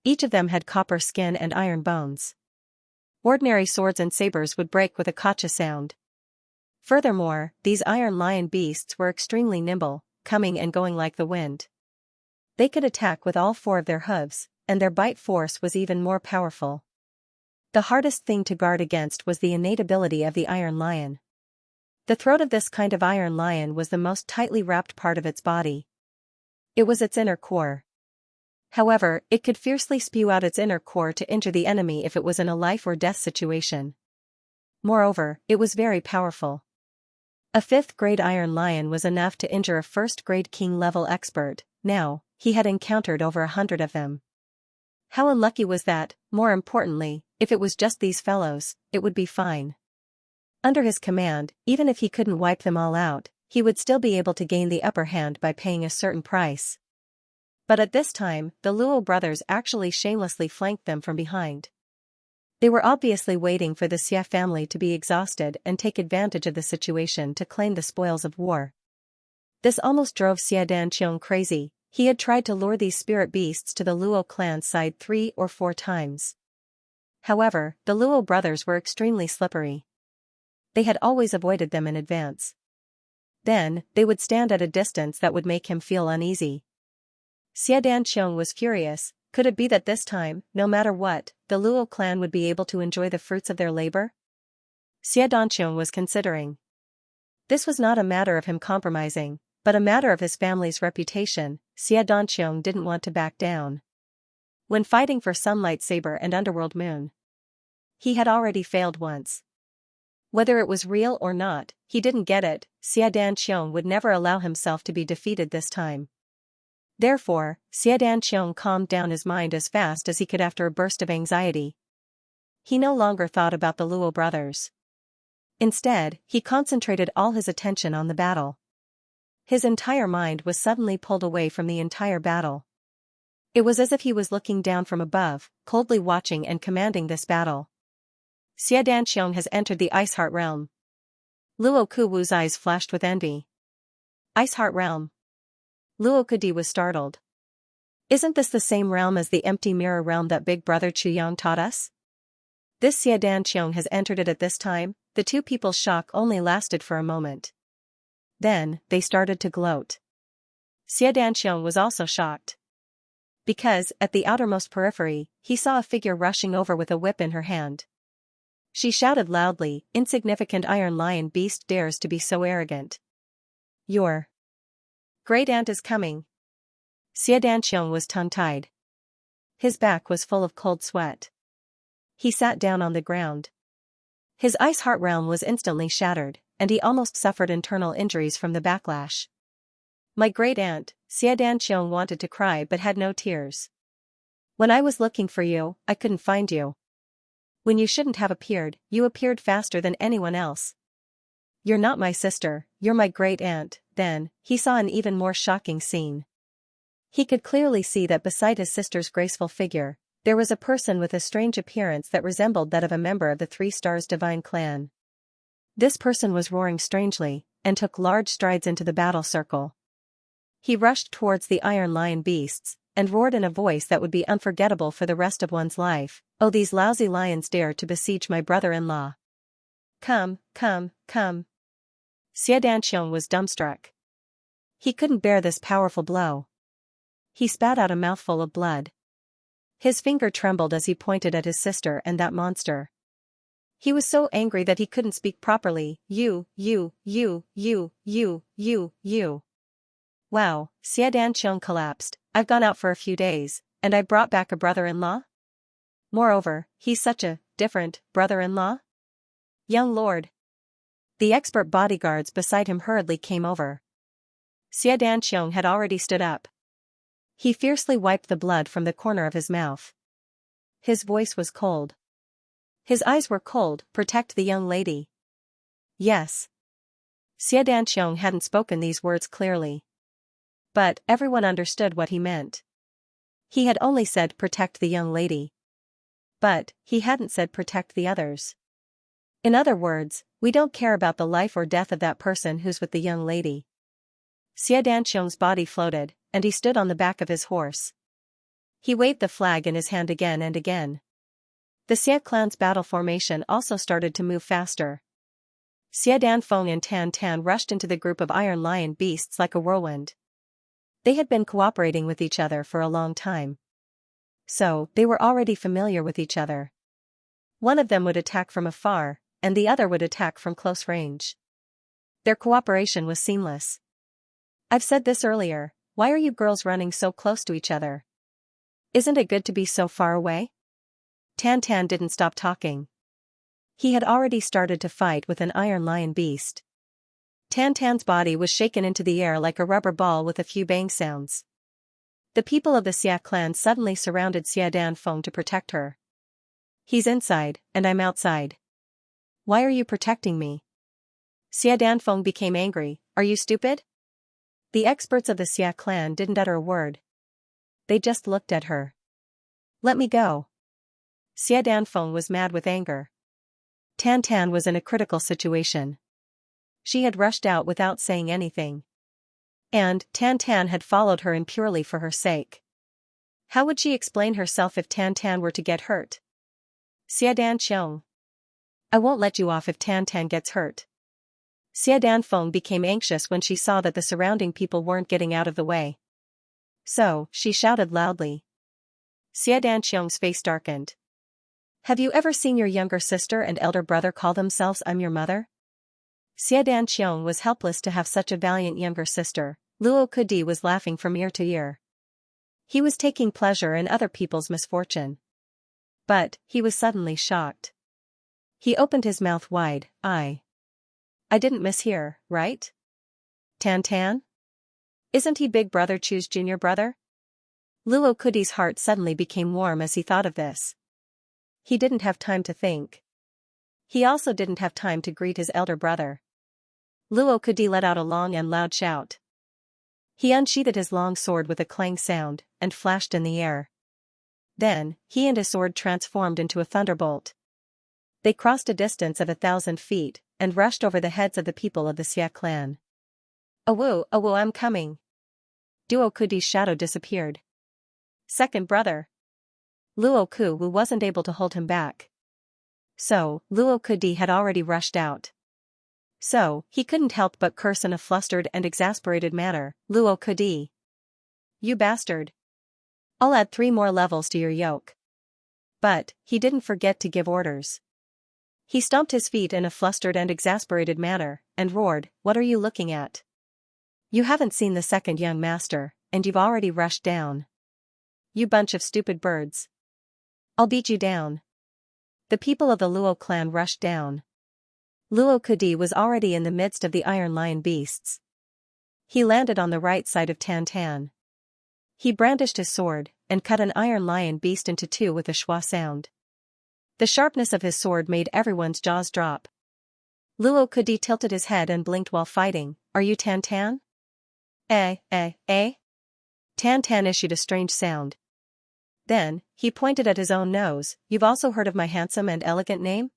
[SPEAKER 1] Each of them had copper skin and iron bones. Ordinary swords and sabers would break with a kacha sound. Furthermore, these Iron Lion beasts were extremely nimble, coming and going like the wind. They could attack with all 4 of their hooves, and their bite force was even more powerful. The hardest thing to guard against was the innate ability of the Iron Lion. The throat of this kind of Iron Lion was the most tightly wrapped part of its body. It was its inner core. However, it could fiercely spew out its inner core to injure the enemy if it was in a life or death situation. Moreover, it was very powerful. A 5th grade Iron Lion was enough to injure a 1st grade king level expert. Now, he had encountered over 100 of them. How unlucky was that? More importantly, if it was just these fellows, it would be fine. Under his command, even if he couldn't wipe them all out, he would still be able to gain the upper hand by paying a certain price. But at this time, the Luo brothers actually shamelessly flanked them from behind. They were obviously waiting for the Xia family to be exhausted and take advantage of the situation to claim the spoils of war. This almost drove Xia Danqiong crazy. He had tried to lure these spirit beasts to the Luo clan's side 3 or 4 times. However, the Luo brothers were extremely slippery. They had always avoided them in advance. Then, they would stand at a distance that would make him feel uneasy. Xia Danqiong was furious. Could it be that this time, no matter what, the Luo clan would be able to enjoy the fruits of their labor? Xia Danqiong was considering. This was not a matter of him compromising, but a matter of his family's reputation. Xia Danqiong didn't want to back down. When fighting for Sunlight Saber and Underworld Moon, he had already failed once. Whether it was real or not, he didn't get it. Xia Danqiong would never allow himself to be defeated this time. Therefore, Xia Danqiong calmed down his mind as fast as he could after a burst of anxiety. He no longer thought about the Luo brothers. Instead, he concentrated all his attention on the battle. His entire mind was suddenly pulled away from the entire battle. It was as if he was looking down from above, coldly watching and commanding this battle. Xia Danqiong has entered the Ice Heart Realm. Luo Kuwu's eyes flashed with envy. Ice Heart Realm. Luo Kudi was startled. Isn't this the same realm as the empty mirror realm that Big Brother Chuyang taught us? This Xia Danqiong has entered it at this time. The two people's shock only lasted for a moment. Then, they started to gloat. Xia Danqiong was also shocked. Because, at the outermost periphery, he saw a figure rushing over with a whip in her hand. She shouted loudly, "Insignificant iron lion beast dares to be so arrogant. Your great aunt is coming." Xia Danqiong was tongue-tied. His back was full of cold sweat. He sat down on the ground. His Ice Heart realm was instantly shattered, and he almost suffered internal injuries from the backlash. My great aunt, Xia Danqiong wanted to cry but had no tears. When I was looking for you, I couldn't find you. When you shouldn't have appeared, you appeared faster than anyone else. You're not my sister, you're my great aunt. Then, he saw an even more shocking scene. He could clearly see that beside his sister's graceful figure, there was a person with a strange appearance that resembled that of a member of the 3 Stars Divine Clan. This person was roaring strangely, and took large strides into the battle circle. He rushed towards the Iron Lion beasts, and roared in a voice that would be unforgettable for the rest of one's life. "Oh, these lousy lions dare to besiege my brother-in-law. Come, come, come." Xia Danqiong was dumbstruck. He couldn't bear this powerful blow. He spat out a mouthful of blood. His finger trembled as he pointed at his sister and that monster. He was so angry that he couldn't speak properly. You. Wow, Xia Danqiong collapsed. I've gone out for a few days, and I brought back a brother-in-law? Moreover, he's such a different brother-in-law? Young lord. The expert bodyguards beside him hurriedly came over. Xia Danqiong had already stood up. He fiercely wiped the blood from the corner of his mouth. His voice was cold. His eyes were cold. Protect the young lady. Yes. Xia Danqiong hadn't spoken these words clearly. But everyone understood what he meant. He had only said protect the young lady. But he hadn't said protect the others. In other words, we don't care about the life or death of that person who's with the young lady. Xia Danqiong's body floated, and he stood on the back of his horse. He waved the flag in his hand again and again. The Xia clan's battle formation also started to move faster. Xia Danfeng and Tan Tan rushed into the group of Iron Lion beasts like a whirlwind. They had been cooperating with each other for a long time. So, they were already familiar with each other. One of them would attack from afar, and the other would attack from close range. Their cooperation was seamless. I've said this earlier, why are you girls running so close to each other? Isn't it good to be so far away? Tan Tan didn't stop talking. He had already started to fight with an Iron Lion beast. Tan Tan's body was shaken into the air like a rubber ball with a few bang sounds. The people of the Xia clan suddenly surrounded Xia Danfeng to protect her. He's inside, and I'm outside. Why are you protecting me? Xia Danfeng became angry. Are you stupid? The experts of the Xia clan didn't utter a word. They just looked at her. Let me go. Xia Danfeng was mad with anger. Tan Tan was in a critical situation. She had rushed out without saying anything. And Tan Tan had followed her in purely for her sake. How would she explain herself if Tan Tan were to get hurt? Xia Danqiong. I won't let you off if Tan Tan gets hurt. Xia Danfeng became anxious when she saw that the surrounding people weren't getting out of the way. So, she shouted loudly. Xia Danqiong's face darkened. Have you ever seen your younger sister and elder brother call themselves "I'm your mother"? Xia Danqiong was helpless to have such a valiant younger sister. Luo Kudi was laughing from ear to ear. He was taking pleasure in other people's misfortune. But, he was suddenly shocked. He opened his mouth wide. I didn't mishear, right? Tan Tan? Isn't he big brother Chu's junior brother? Luo Kudi's heart suddenly became warm as he thought of this. He didn't have time to think. He also didn't have time to greet his elder brother. Luo Kudi let out a long and loud shout. He unsheathed his long sword with a clang sound, and flashed in the air. Then, he and his sword transformed into a thunderbolt. They crossed a distance of 1,000 feet, and rushed over the heads of the people of the Xia clan. Awoo, I'm coming. Duo Kudi's shadow disappeared. Second brother. Luo Ku wasn't able to hold him back. So, Luo Kudi had already rushed out. So, he couldn't help but curse in a flustered and exasperated manner. Luo Kudi. You bastard. I'll add 3 more levels to your yoke. But, he didn't forget to give orders. He stomped his feet in a flustered and exasperated manner, and roared, What are you looking at? You haven't seen the second young master, and you've already rushed down. You bunch of stupid birds. I'll beat you down. The people of the Luo clan rushed down. Luo Kudi was already in the midst of the Iron Lion beasts. He landed on the right side of Tan Tan. He brandished his sword, and cut an Iron Lion beast into 2 with a schwa sound. The sharpness of his sword made everyone's jaws drop. Luo Kudi tilted his head and blinked while fighting. Are you Tan Tan? Eh? Tan Tan issued a strange sound. Then, he pointed at his own nose. You've also heard of my handsome and elegant name?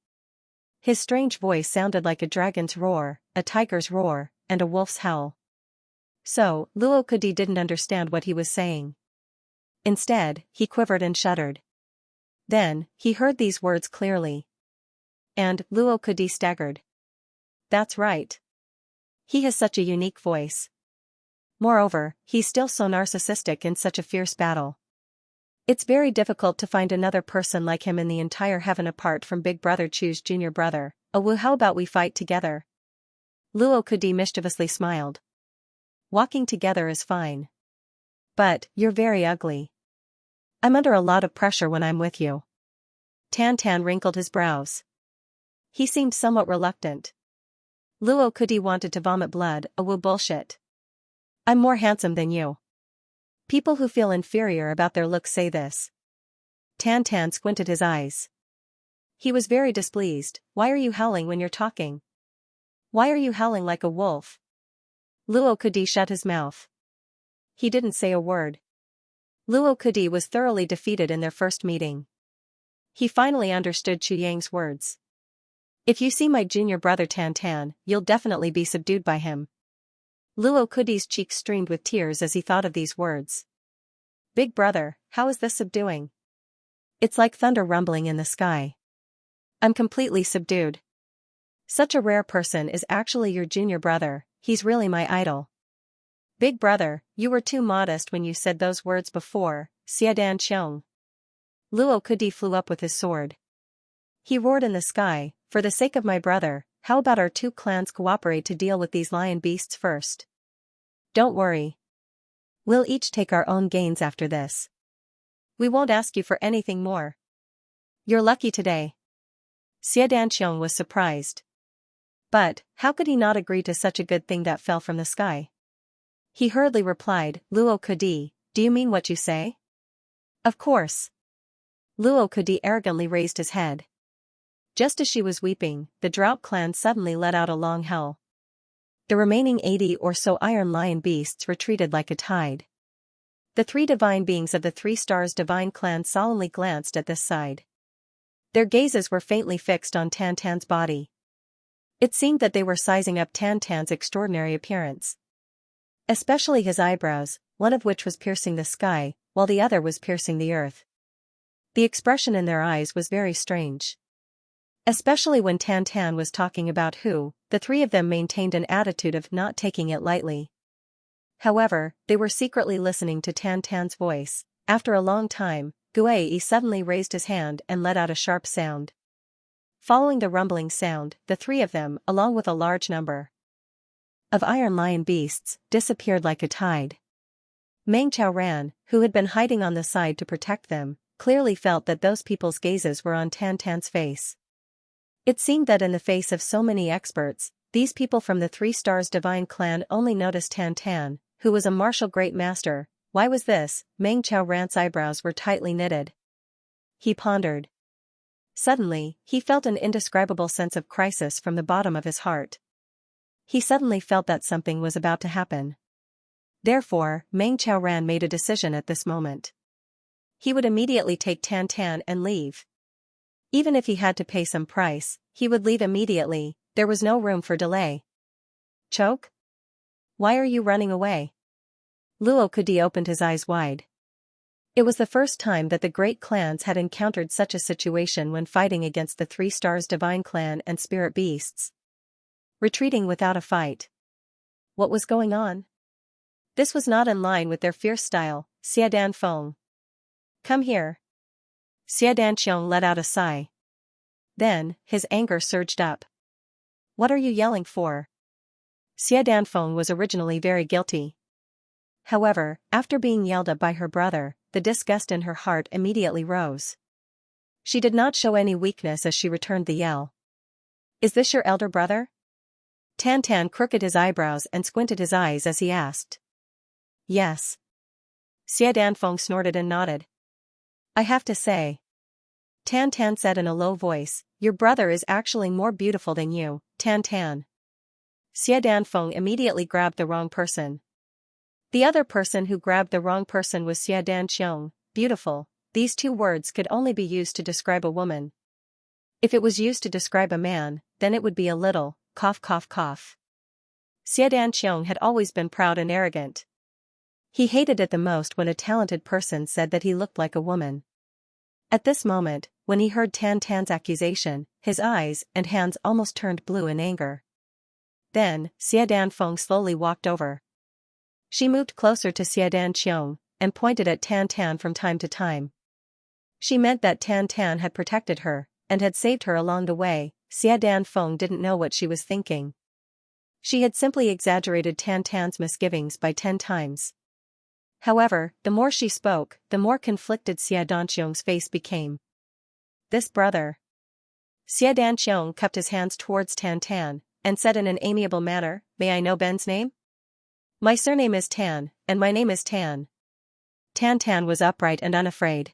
[SPEAKER 1] His strange voice sounded like a dragon's roar, a tiger's roar, and a wolf's howl. So, Luo Kudi didn't understand what he was saying. Instead, he quivered and shuddered. Then, he heard these words clearly. And, Luo Kudi staggered. That's right. He has such a unique voice. Moreover, he's still so narcissistic in such a fierce battle. It's very difficult to find another person like him in the entire heaven apart from Big Brother Chu's junior brother. Oh, how about we fight together? Luo Kudi mischievously smiled. Walking together is fine. But, you're very ugly. I'm under a lot of pressure when I'm with you. Tan Tan wrinkled his brows. He seemed somewhat reluctant. Luo Kudi wanted to vomit blood. Oh, bullshit. I'm more handsome than you. People who feel inferior about their looks say this. Tan Tan squinted his eyes. He was very displeased. Why are you howling when you're talking? Why are you howling like a wolf? Luo Kudi shut his mouth. He didn't say a word. Luo Kudi was thoroughly defeated in their first meeting. He finally understood Chu Yang's words. If you see my junior brother Tan Tan, you'll definitely be subdued by him. Luo Kudi's cheeks streamed with tears as he thought of these words. Big brother, how is this subduing? It's like thunder rumbling in the sky. I'm completely subdued. Such a rare person is actually your junior brother, he's really my idol. Big brother, you were too modest when you said those words before, Xia Dan Qiong. Luo Kudi flew up with his sword. He roared in the sky, for the sake of my brother, how about our 2 clans cooperate to deal with these lion beasts first? Don't worry. We'll each take our own gains after this. We won't ask you for anything more. You're lucky today. Xia Danqiong was surprised. But, how could he not agree to such a good thing that fell from the sky? He hurriedly replied, Luo Kudi, Do you mean what you say? Of course. Luo Kudi arrogantly raised his head. Just as she was weeping, the Drought clan suddenly let out a long howl. The remaining 80 or so Iron Lion beasts retreated like a tide. The 3 divine beings of the 3 Stars Divine Clan solemnly glanced at this side. Their gazes were faintly fixed on Tantan's body. It seemed that they were sizing up Tantan's extraordinary appearance. Especially his eyebrows, one of which was piercing the sky, while the other was piercing the earth. The expression in their eyes was very strange. Especially when Tantan was talking about who, the 3 of them maintained an attitude of not taking it lightly. However, they were secretly listening to Tantan's voice. After a long time, Guei suddenly raised his hand and let out a sharp sound. Following the rumbling sound, the 3 of them, along with a large number of Iron Lion beasts, disappeared like a tide. Meng Ran, who had been hiding on the side to protect them, clearly felt that those people's gazes were on Tantan's face. It seemed that in the face of so many experts, these people from the 3 Stars Divine Clan only noticed Tantan, who was a martial great master. Why was this? Meng Ran's eyebrows were tightly knitted. He pondered. Suddenly, he felt an indescribable sense of crisis from the bottom of his heart. He suddenly felt that something was about to happen. Therefore, Meng Ran made a decision at this moment. He would immediately take Tantan and leave. Even if he had to pay some price, he would leave immediately. There was no room for delay. Choke? Why are you running away? Luo Kudi opened his eyes wide. It was the first time that the great clans had encountered such a situation when fighting against the 3 Stars Divine Clan and Spirit Beasts. Retreating without a fight. What was going on? This was not in line with their fierce style. Xiadan Feng. Come here. Xiadan Qiong let out a sigh. Then, his anger surged up. What are you yelling for? Xiadan Feng was originally very guilty. However, after being yelled at by her brother, the disgust in her heart immediately rose. She did not show any weakness as she returned the yell. Is this your elder brother? Tantan crooked his eyebrows and squinted his eyes as he asked. Yes. Xiadan Feng snorted and nodded. I have to say. Tantan said in a low voice, your brother is actually more beautiful than you, Tantan. Xiadan Feng immediately grabbed the wrong person. The other person who grabbed the wrong person was Xiadan Qiong. Beautiful. These 2 words could only be used to describe a woman. If it was used to describe a man, then it would be a little, cough cough cough. Xiadan Qiong had always been proud and arrogant. He hated it the most when a talented person said that he looked like a woman. At this moment, when he heard Tantan's accusation, his eyes and hands almost turned blue in anger. Then, Xiadan Feng slowly walked over. She moved closer to Xiadan Qiong, and pointed at Tantan from time to time. She meant that Tantan had protected her, and had saved her along the way. Xiadan Feng didn't know what she was thinking. She had simply exaggerated Tantan's misgivings by 10 times. However, the more she spoke, the more conflicted Xiadan Qiong's face became. This brother. Xiadan Qiong cupped his hands towards Tantan, and said in an amiable manner, May I know Ben's name? My surname is Tan, and my name is Tan. Tantan was upright and unafraid.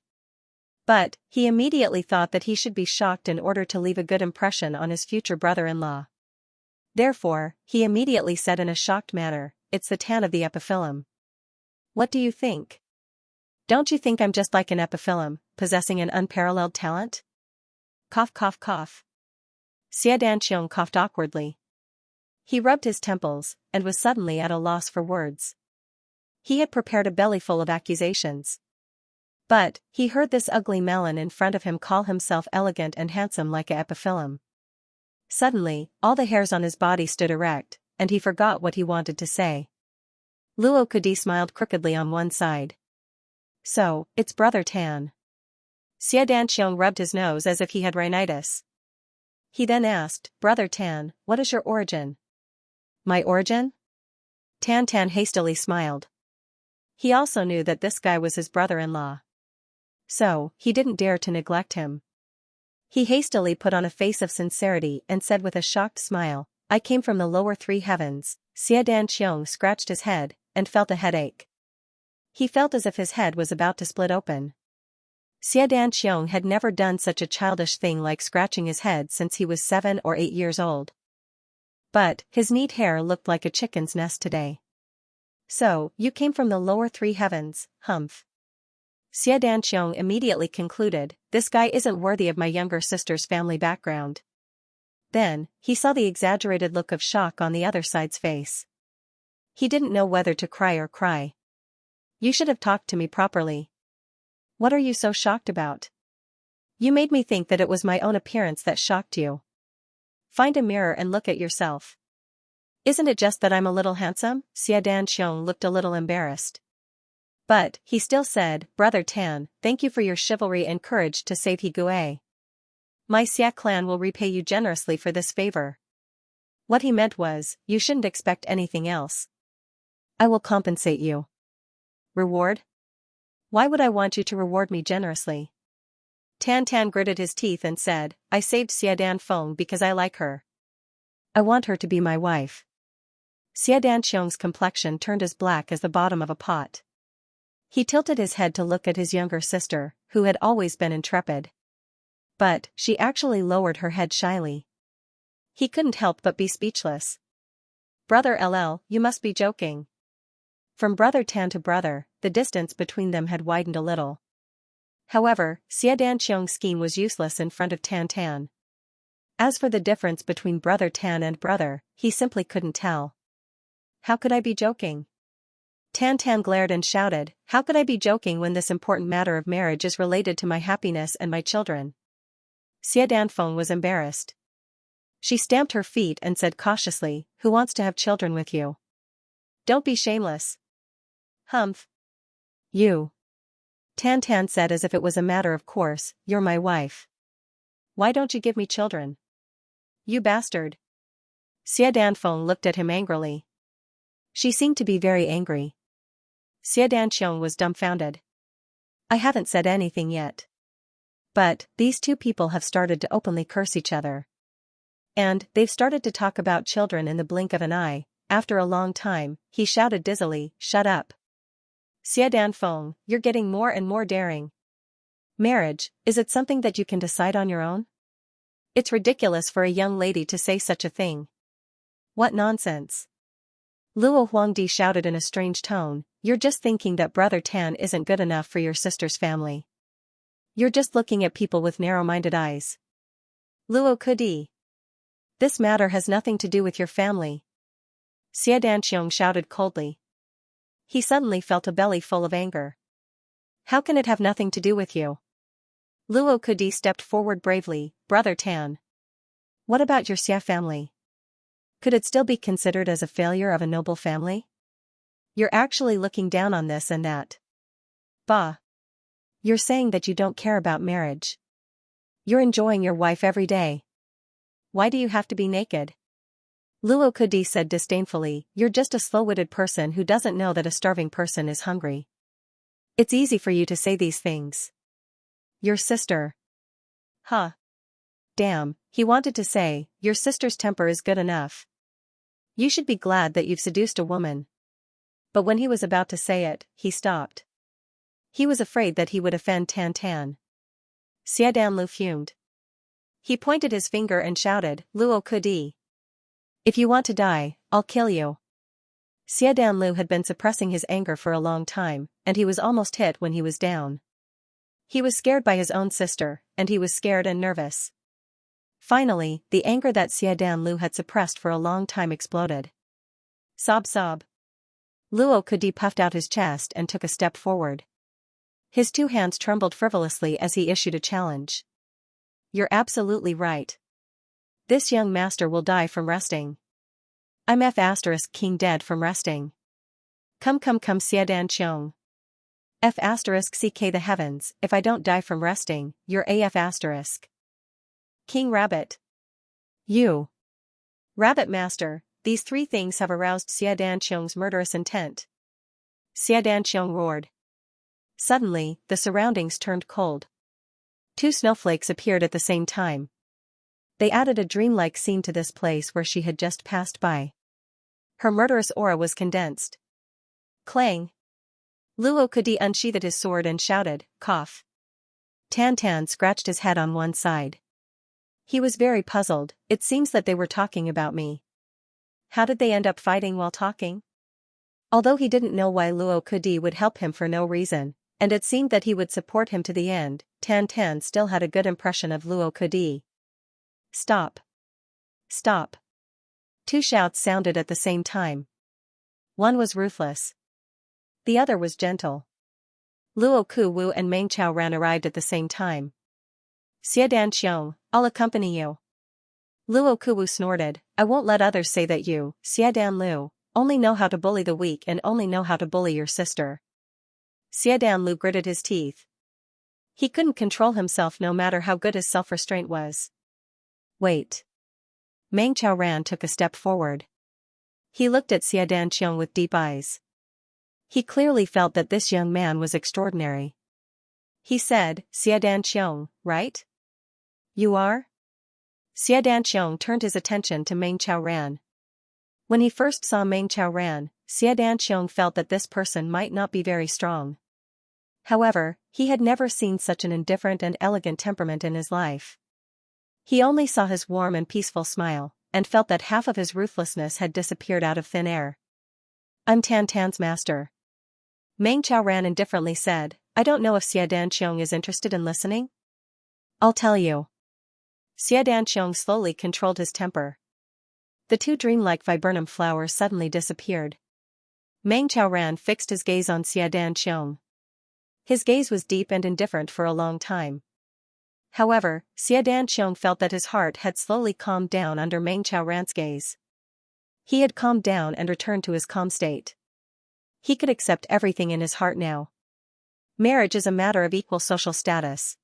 [SPEAKER 1] But, he immediately thought that he should be shocked in order to leave a good impression on his future brother-in-law. Therefore, he immediately said in a shocked manner, It's the Tan of the epiphyllum. What do you think? Don't you think I'm just like an epiphyllum, possessing an unparalleled talent? Cough cough cough. Xiadan Qiong coughed awkwardly. He rubbed his temples, and was suddenly at a loss for words. He had prepared a bellyful of accusations. But, he heard this ugly melon in front of him call himself elegant and handsome like a epiphyllum. Suddenly, all the hairs on his body stood erect, and he forgot what he wanted to say. Luo Kudi smiled crookedly on one side. So, it's Brother Tan. Xiadan Qiong rubbed his nose as if he had rhinitis. He then asked, Brother Tan, what is your origin? My origin? Tan hastily smiled. He also knew that this guy was his brother-in-law. So, he didn't dare to neglect him. He hastily put on a face of sincerity and said with a shocked smile, I came from the lower 3 heavens. Xiadan Qiong scratched his head, and felt a headache. He felt as if his head was about to split open. Xianxiang had never done such a childish thing like scratching his head since he was 7 or 8 years old. But his neat hair looked like a chicken's nest today. So, you came from the lower 3 heavens, humph. Xianxiang immediately concluded, this guy isn't worthy of my younger sister's family background. Then, he saw the exaggerated look of shock on the other side's face. He didn't know whether to cry or cry. You should have talked to me properly. What are you so shocked about? You made me think that it was my own appearance that shocked you. Find a mirror and look at yourself. Isn't it just that I'm a little handsome? Xianxiang looked a little embarrassed. But, he still said, Brother Tan, thank you for your chivalry and courage to save Higuei. My Xia clan will repay you generously for this favor. What he meant was, you shouldn't expect anything else. I will compensate you. Reward? Why would I want you to reward me generously? Tan Tan gritted his teeth and said, I saved Xianfeng because I like her. I want her to be my wife. Xianxiang's complexion turned as black as the bottom of a pot. He tilted his head to look at his younger sister, who had always been intrepid. But, she actually lowered her head shyly. He couldn't help but be speechless. Brother LL, you must be joking. From Brother Tan to brother, the distance between them had widened a little. However, Xianxiang's scheme was useless in front of Tan Tan. As for the difference between Brother Tan and brother, he simply couldn't tell. How could I be joking? Tan Tan glared and shouted, how could I be joking when this important matter of marriage is related to my happiness and my children? Xianfeng was embarrassed. She stamped her feet and said cautiously, who wants to have children with you? Don't be shameless. Humph. You. Tan Tan said as if it was a matter of course, you're my wife. Why don't you give me children? You bastard. Xianfeng looked at him angrily. She seemed to be very angry. Xianxiang was dumbfounded. I haven't said anything yet. But, these two people have started to openly curse each other. And, they've started to talk about children in the blink of an eye. After a long time, he shouted dizzily, shut up. Xianfeng, you're getting more and more daring. Marriage, is it something that you can decide on your own? It's ridiculous for a young lady to say such a thing. What nonsense. Luo Huangdi shouted in a strange tone, you're just thinking that Brother Tan isn't good enough for your sister's family. You're just looking at people with narrow-minded eyes. Luo Kudi. This matter has nothing to do with your family. Xianxiang shouted coldly. He suddenly felt a belly full of anger. How can it have nothing to do with you? Luo Kudi stepped forward bravely, Brother Tan. What about your Xia family? Could it still be considered as a failure of a noble family? You're actually looking down on this and that. Bah. You're saying that you don't care about marriage. You're enjoying your wife every day. Why do you have to be naked? Luo Kudi said disdainfully, you're just a slow-witted person who doesn't know that a starving person is hungry. It's easy for you to say these things. Your sister. Huh. Damn, he wanted to say, your sister's temper is good enough. You should be glad that you've seduced a woman. But when he was about to say it, he stopped. He was afraid that he would offend Tan Tan. Xiaodan fumed. He pointed his finger and shouted, Luo Kudi. If you want to die, I'll kill you. Xiaodan Lu had been suppressing his anger for a long time, and he was almost hit when he was down. He was scared by his own sister, and he was scared and nervous. Finally, the anger that Xiaodan Lu had suppressed for a long time exploded. Sob sob. Luo Kudi puffed out his chest and took a step forward. His two hands trembled frivolously as he issued a challenge. You're absolutely right. This young master will die from resting. I'm F** king dead from resting. Come Xiaodan Qiong. F** ck the heavens, if I don't die from resting, you're AF*. King Rabbit. You. Rabbit Master, these three things have aroused Xiaodan Qiong's murderous intent. Xiaodan Qiong roared. Suddenly, the surroundings turned cold. Two snowflakes appeared at the same time. They added a dreamlike scene to this place where she had just passed by. Her murderous aura was condensed. Clang. Luo Kudi unsheathed his sword and shouted, cough. Tan Tan scratched his head on one side. He was very puzzled. It seems that they were talking about me. How did they end up fighting while talking? Although he didn't know why Luo Kudi would help him for no reason, and it seemed that he would support him to the end, Tan Tan still had a good impression of Luo Kudi. Stop. Stop. Two shouts sounded at the same time. One was ruthless. The other was gentle. Luo Ku Wu and Meng Chao Ran arrived at the same time. Xiadan Xiong, I'll accompany you. Luo Ku Wu snorted, I won't let others say that you, Xiadan Lu, only know how to bully the weak and only know how to bully your sister. Xiadan Lu gritted his teeth. He couldn't control himself no matter how good his self-restraint was. Wait. Meng Chao Ran took a step forward. He looked at Xiadan Xiong with deep eyes. He clearly felt that this young man was extraordinary. He said, Xiadan Xiong, right? You are? Xiadan Xiong turned his attention to Meng Chao Ran. When he first saw Meng Chao Ran, Xiadan Xiong felt that this person might not be very strong. However, he had never seen such an indifferent and elegant temperament in his life. He only saw his warm and peaceful smile, and felt that half of his ruthlessness had disappeared out of thin air. I'm Tan Tan's master. Meng Chao Ran indifferently said, I don't know if Xiadan Xiong is interested in listening. I'll tell you. Xiadan Xiong slowly controlled his temper. The two dreamlike viburnum flowers suddenly disappeared. Meng Chao Ran fixed his gaze on Xiadan Xiong. His gaze was deep and indifferent for a long time. However, Xiadan Xiong felt that his heart had slowly calmed down under Meng Chao Ran's gaze. He had calmed down and returned to his calm state. He could accept everything in his heart now. Marriage is a matter of equal social status.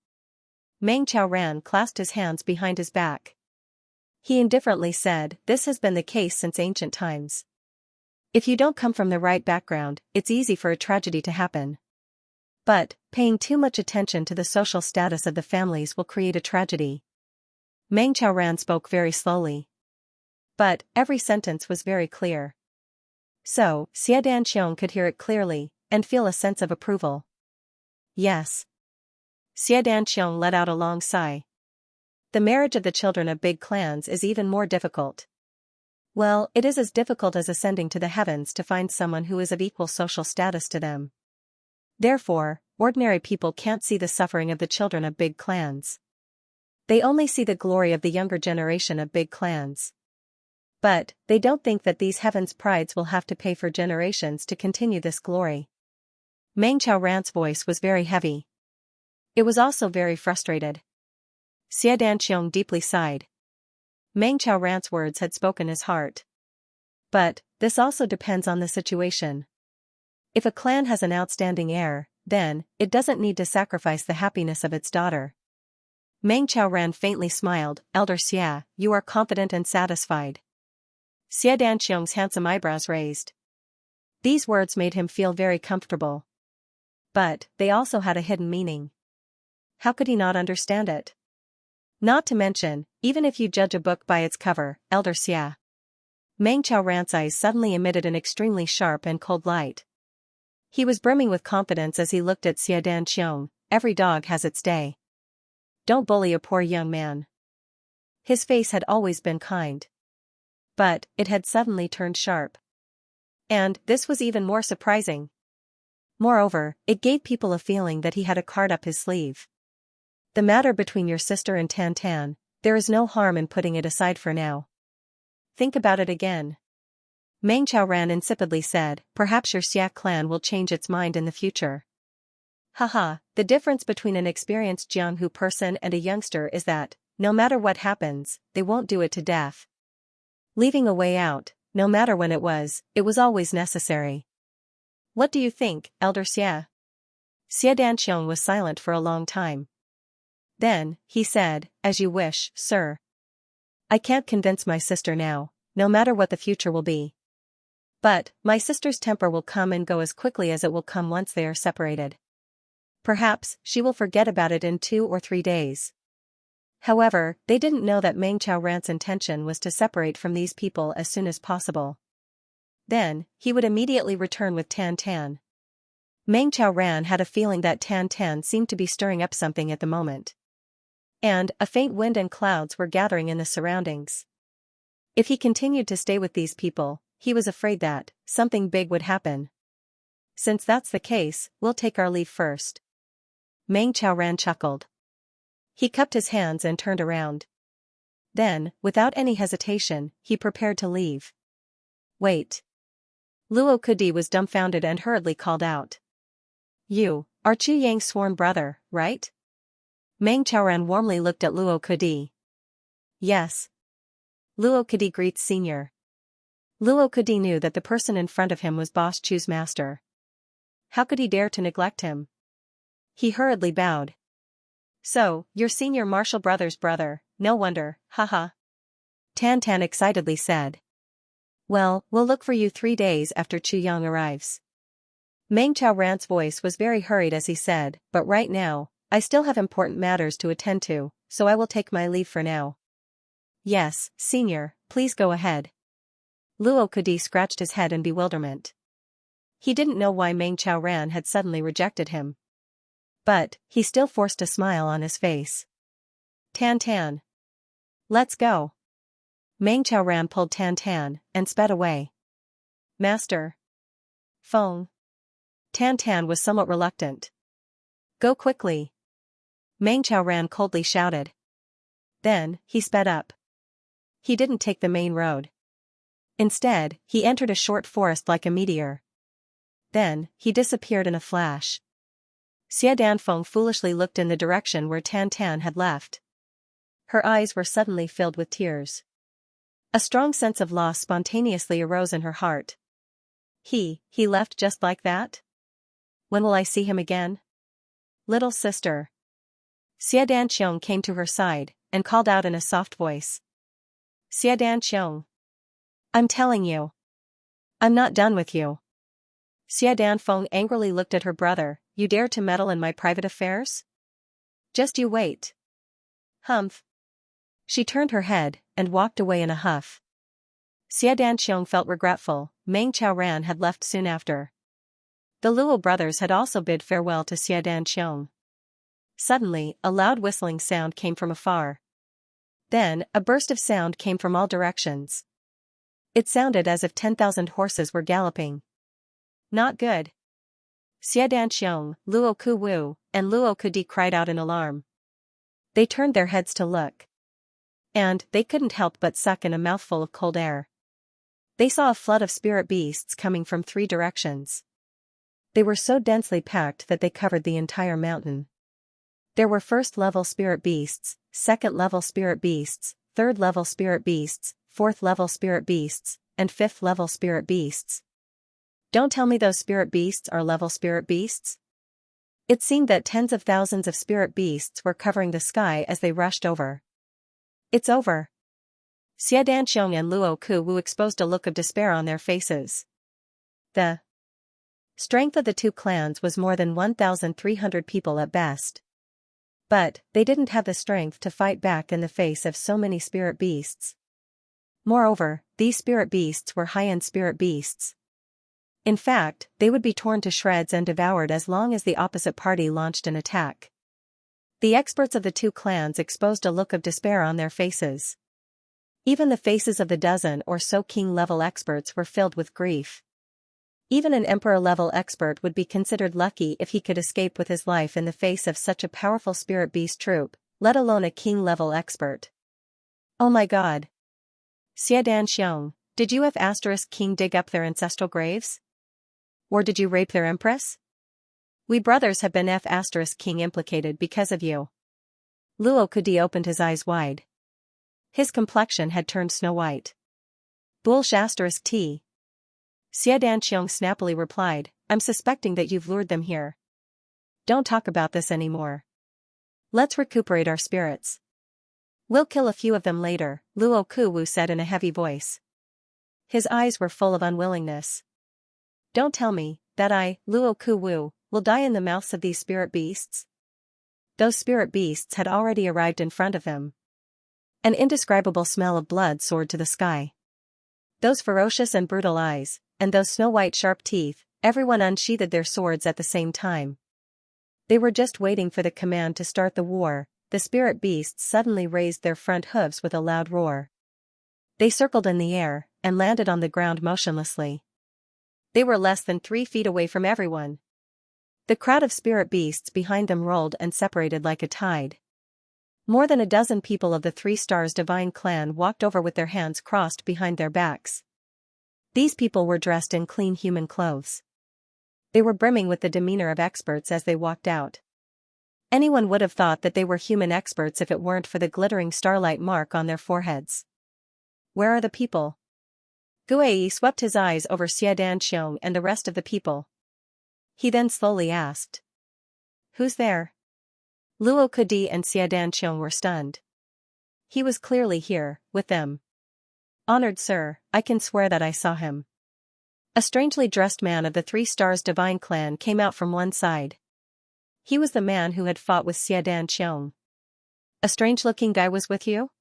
[SPEAKER 1] Meng Chao Ran clasped his hands behind his back. He indifferently said, this has been the case since ancient times. If you don't come from the right background, it's easy for a tragedy to happen. But, paying too much attention to the social status of the families will create a tragedy. Meng Chao Ran spoke very slowly. But, every sentence was very clear. So, Xiadan Xiong could hear it clearly, and feel a sense of approval. Yes. Xiadan Xiong let out a long sigh. The marriage of the children of big clans is even more difficult. Well, it is as difficult as ascending to the heavens to find someone who is of equal social status to them. Therefore, ordinary people can't see the suffering of the children of big clans. They only see the glory of the younger generation of big clans. But, they don't think that these heavens' prides will have to pay for generations to continue this glory. Meng Chao Ran's voice was very heavy. It was also very frustrated. Xiadan Xiong deeply sighed. Meng Chao Ran's words had spoken his heart. But, this also depends on the situation. If a clan has an outstanding heir, then, it doesn't need to sacrifice the happiness of its daughter. Meng Chao Ran faintly smiled, Elder Xia, you are confident and satisfied. Xiadan Xiong's handsome eyebrows raised. These words made him feel very comfortable. But, they also had a hidden meaning. How could he not understand it? Not to mention, even if you judge a book by its cover, Elder Xia. Meng Chao Ran's eyes suddenly emitted an extremely sharp and cold light. He was brimming with confidence as he looked at Xiadan Xiong, every dog has its day. Don't bully a poor young man. His face had always been kind. But, it had suddenly turned sharp. And, this was even more surprising. Moreover, it gave people a feeling that he had a card up his sleeve. The matter between your sister and Tan Tan, there is no harm in putting it aside for now. Think about it again. Meng Chao Ran insipidly said, perhaps your Xia clan will change its mind in the future. Haha, the difference between an experienced Jianghu person and a youngster is that, no matter what happens, they won't do it to death. Leaving a way out, no matter when it was always necessary. What do you think, Elder Xia? Xiadan Xiong was silent for a long time. Then, he said, as you wish, sir. I can't convince my sister now, no matter what the future will be. But, my sister's temper will come and go as quickly as it will come once they are separated. Perhaps, she will forget about it in 2 or 3 days. However, they didn't know that Meng Chao Ran's intention was to separate from these people as soon as possible. Then, he would immediately return with Tan Tan. Meng Xiaoran had a feeling that Tan Tan seemed to be stirring up something at the moment. And a faint wind and clouds were gathering in the surroundings. If he continued to stay with these people, he was afraid that something big would happen. Since that's the case, we'll take our leave first. Meng Xiaoran chuckled. He cupped his hands and turned around. Then, without any hesitation, he prepared to leave. Wait. Luo Kudi was dumbfounded and hurriedly called out. You are Chu Yang's sworn brother, right? Meng Xiaoran warmly looked at Luo Kudi. Yes. Luo Kudi greets Senior. Luo Kudi knew that the person in front of him was Boss Chu's master. How could he dare to neglect him? He hurriedly bowed. So, you're Senior Martial Brother's brother, no wonder, haha. Tan Tan excitedly said. Well, we'll look for you 3 days after Chu Yang arrives. Meng Xiaoran's voice was very hurried as he said, but right now, I still have important matters to attend to, so I will take my leave for now. Yes, Senior, please go ahead. Luo Kudi scratched his head in bewilderment. He didn't know why Meng Xiaoran had suddenly rejected him. But, he still forced a smile on his face. Tan Tan. Let's go. Meng Xiaoran pulled Tan Tan, and sped away. Master. Feng. Tan Tan was somewhat reluctant. Go quickly. Meng Xiaoran coldly shouted. Then, he sped up. He didn't take the main road. Instead, he entered a short forest like a meteor. Then, he disappeared in a flash. Xia Danfeng foolishly looked in the direction where Tan Tan had left. Her eyes were suddenly filled with tears. A strong sense of loss spontaneously arose in her heart. He left just like that? When will I see him again? Little sister. Xia Danxiong came to her side, and called out in a soft voice. Xia Danxiong. I'm telling you. I'm not done with you. Xia Danfeng angrily looked at her brother. You dare to meddle in my private affairs? Just you wait. Humph. She turned her head, and walked away in a huff. Xia Danxiong felt regretful. Meng Xiaoran had left soon after. The Luo brothers had also bid farewell to Xia Danxiong. Suddenly, a loud whistling sound came from afar. Then, a burst of sound came from all directions. It sounded as if 10,000 horses were galloping. Not good. Xia Danxiong, Luo Kuwu, and Luo Kudi cried out in alarm. They turned their heads to look. And they couldn't help but suck in a mouthful of cold air. They saw a flood of spirit beasts coming from 3 directions. They were so densely packed that they covered the entire mountain. There were first-level spirit beasts, second-level spirit beasts, third-level spirit beasts, fourth-level spirit beasts, and fifth-level spirit beasts. Don't tell me those spirit beasts are level spirit beasts? It seemed that tens of thousands of spirit beasts were covering the sky as they rushed over. It's over. Xia Danxiong and Luo Kuwu exposed a look of despair on their faces. The strength of the 2 clans was more than 1,300 people at best. But, they didn't have the strength to fight back in the face of so many spirit beasts. Moreover, these spirit beasts were high-end spirit beasts. In fact, they would be torn to shreds and devoured as long as the opposite party launched an attack. The experts of the 2 clans exposed a look of despair on their faces. Even the faces of the dozen or so king-level experts were filled with grief. Even an emperor-level expert would be considered lucky if he could escape with his life in the face of such a powerful spirit beast troop, let alone a king-level expert. Oh my god. Xia Danxiong, did you have ** king dig up their ancestral graves? Or did you rape their empress? We brothers have been * king implicated because of you. Luo Kudi opened his eyes wide. His complexion had turned snow-white. Bullsh * t. Xia Danxiong snappily replied, I'm suspecting that you've lured them here. Don't talk about this anymore. Let's recuperate our spirits. We'll kill a few of them later, Luo Kuwu said in a heavy voice. His eyes were full of unwillingness. Don't tell me that I, Luo Kuwu, will die in the mouths of these spirit beasts. Those spirit beasts had already arrived in front of him. An indescribable smell of blood soared to the sky. Those ferocious and brutal eyes, and those snow-white sharp teeth, Everyone unsheathed their swords at the same time. They were just waiting for the command to start the war. The spirit beasts suddenly raised their front hooves with a loud roar. They circled in the air, and landed on the ground motionlessly. They were less than 3 feet away from everyone. The crowd of spirit beasts behind them rolled and separated like a tide. More than a dozen people of the 3 Stars Divine clan walked over with their hands crossed behind their backs. These people were dressed in clean human clothes. They were brimming with the demeanor of experts as they walked out. Anyone would have thought that they were human experts if it weren't for the glittering starlight mark on their foreheads. Where are the people? Guei swept his eyes over Xianxia and the rest of the people. He then slowly asked. Who's there? Luo Kudi and Xianxia were stunned. He was clearly here, with them. Honored sir, I can swear that I saw him. A strangely dressed man of the 3 Stars Divine clan came out from one side. He was the man who had fought with Xianxia. A strange-looking guy was with you?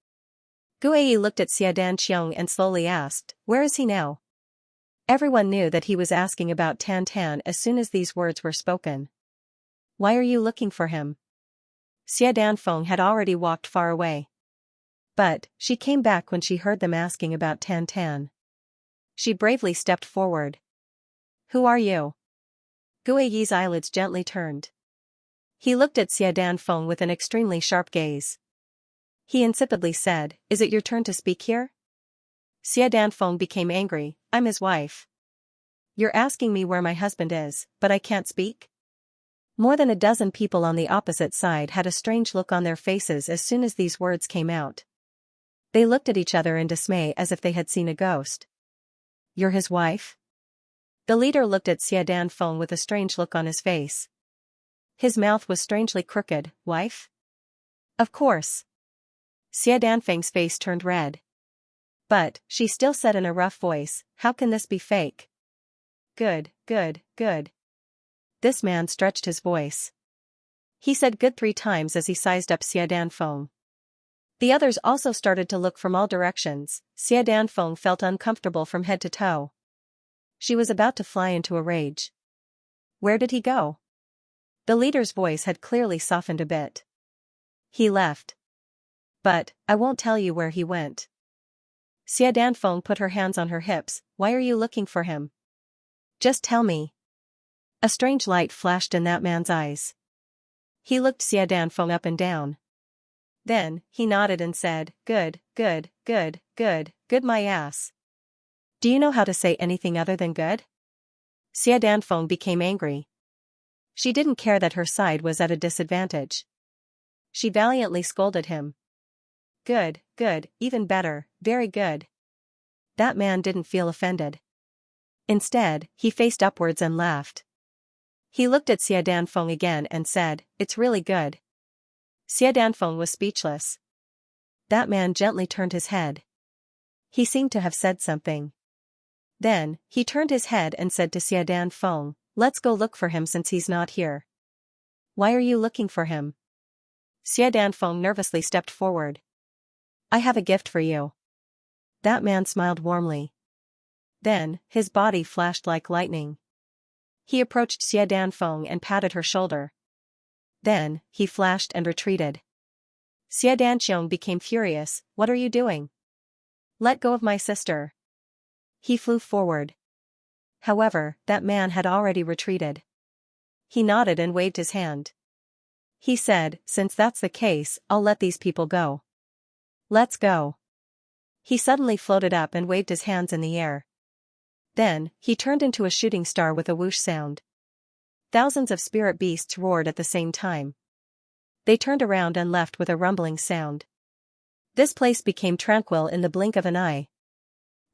[SPEAKER 1] Guei looked at Xianxia and slowly asked, where is he now? Everyone knew that he was asking about Tan Tan as soon as these words were spoken. Why are you looking for him? Xianfeng had already walked far away. But, she came back when she heard them asking about Tan Tan. She bravely stepped forward. Who are you? Guiyi's eyelids gently turned. He looked at Xianfeng with an extremely sharp gaze. He insipidly said, is it your turn to speak here? Xianfeng became angry, I'm his wife. You're asking me where my husband is, but I can't speak? More than a dozen people on the opposite side had a strange look on their faces as soon as these words came out. They looked at each other in dismay as if they had seen a ghost. You're his wife? The leader looked at Xianfeng with a strange look on his face. His mouth was strangely crooked. Wife? Of course. Xianfeng's face turned red. But, she still said in a rough voice, how can this be fake? Good, good, good. This man stretched his voice. He said good 3 times as he sized up Xianfeng. The others also started to look from all directions. Xianfeng felt uncomfortable from head to toe. She was about to fly into a rage. Where did he go? The leader's voice had clearly softened a bit. He left. But, I won't tell you where he went. Xianfeng put her hands on her hips. Why are you looking for him? Just tell me. A strange light flashed in that man's eyes. He looked Xianfeng up and down. Then, he nodded and said, good, good, good, good, good my ass. Do you know how to say anything other than good? Xianfeng became angry. She didn't care that her side was at a disadvantage. She valiantly scolded him. Good, good, even better, very good. That man didn't feel offended. Instead, he faced upwards and laughed. He looked at Xianfeng again and said, it's really good. Xianfeng was speechless. That man gently turned his head. He seemed to have said something. Then, he turned his head and said to Xianfeng, let's go look for him since he's not here. Why are you looking for him? Xianfeng nervously stepped forward. I have a gift for you. That man smiled warmly. Then, his body flashed like lightning. He approached Xianfeng and patted her shoulder. Then, he flashed and retreated. Xianxia became furious. What are you doing? Let go of my sister. He flew forward. However, that man had already retreated. He nodded and waved his hand. He said, since that's the case, I'll let these people go. Let's go. He suddenly floated up and waved his hands in the air. Then, he turned into a shooting star with a whoosh sound. Thousands of spirit beasts roared at the same time. They turned around and left with a rumbling sound. This place became tranquil in the blink of an eye.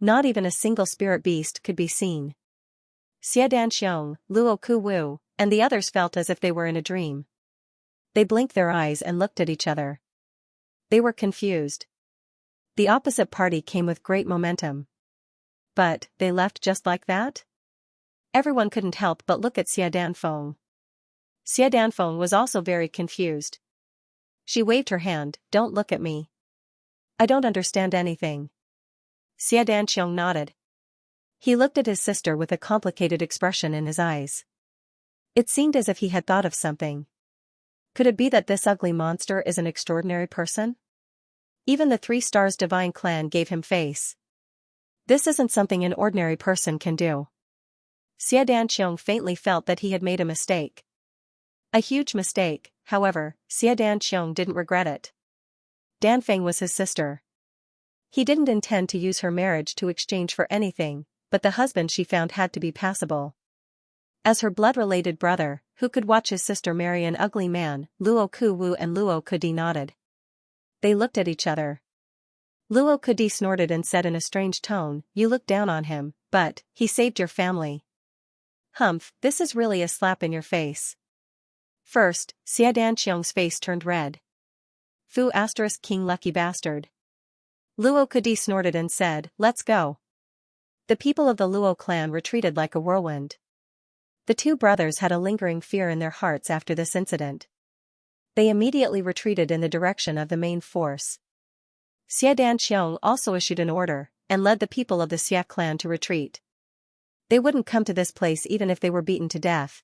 [SPEAKER 1] Not even a single spirit beast could be seen. Xianxia, Luo Kuwu, and the others felt as if they were in a dream. They blinked their eyes and looked at each other. They were confused. The opposite party came with great momentum. But, they left just like that? Everyone couldn't help but look at Xianfeng. Xianfeng was also very confused. She waved her hand, don't look at me. I don't understand anything. Xianxia nodded. He looked at his sister with a complicated expression in his eyes. It seemed as if he had thought of something. Could it be that this ugly monster is an extraordinary person? Even the 3 stars divine clan gave him face. This isn't something an ordinary person can do. Xianxiang faintly felt that he had made a mistake. A huge mistake, however, Xianxiang didn't regret it. Danfeng was his sister. He didn't intend to use her marriage to exchange for anything, but the husband she found had to be passable. As her blood-related brother, who could watch his sister marry an ugly man, Luo Kuwu and Luo Kudi nodded. They looked at each other. Luo Kudi snorted and said in a strange tone, "You look down on him, but he saved your family." Humph, this is really a slap in your face. First, Xianxiang's face turned red. Fu * king lucky bastard. Luo Kudi snorted and said, "Let's go." The people of the Luo clan retreated like a whirlwind. The 2 brothers had a lingering fear in their hearts after this incident. They immediately retreated in the direction of the main force. Xianxiang also issued an order, and led the people of the Xia clan to retreat. They wouldn't come to this place even if they were beaten to death.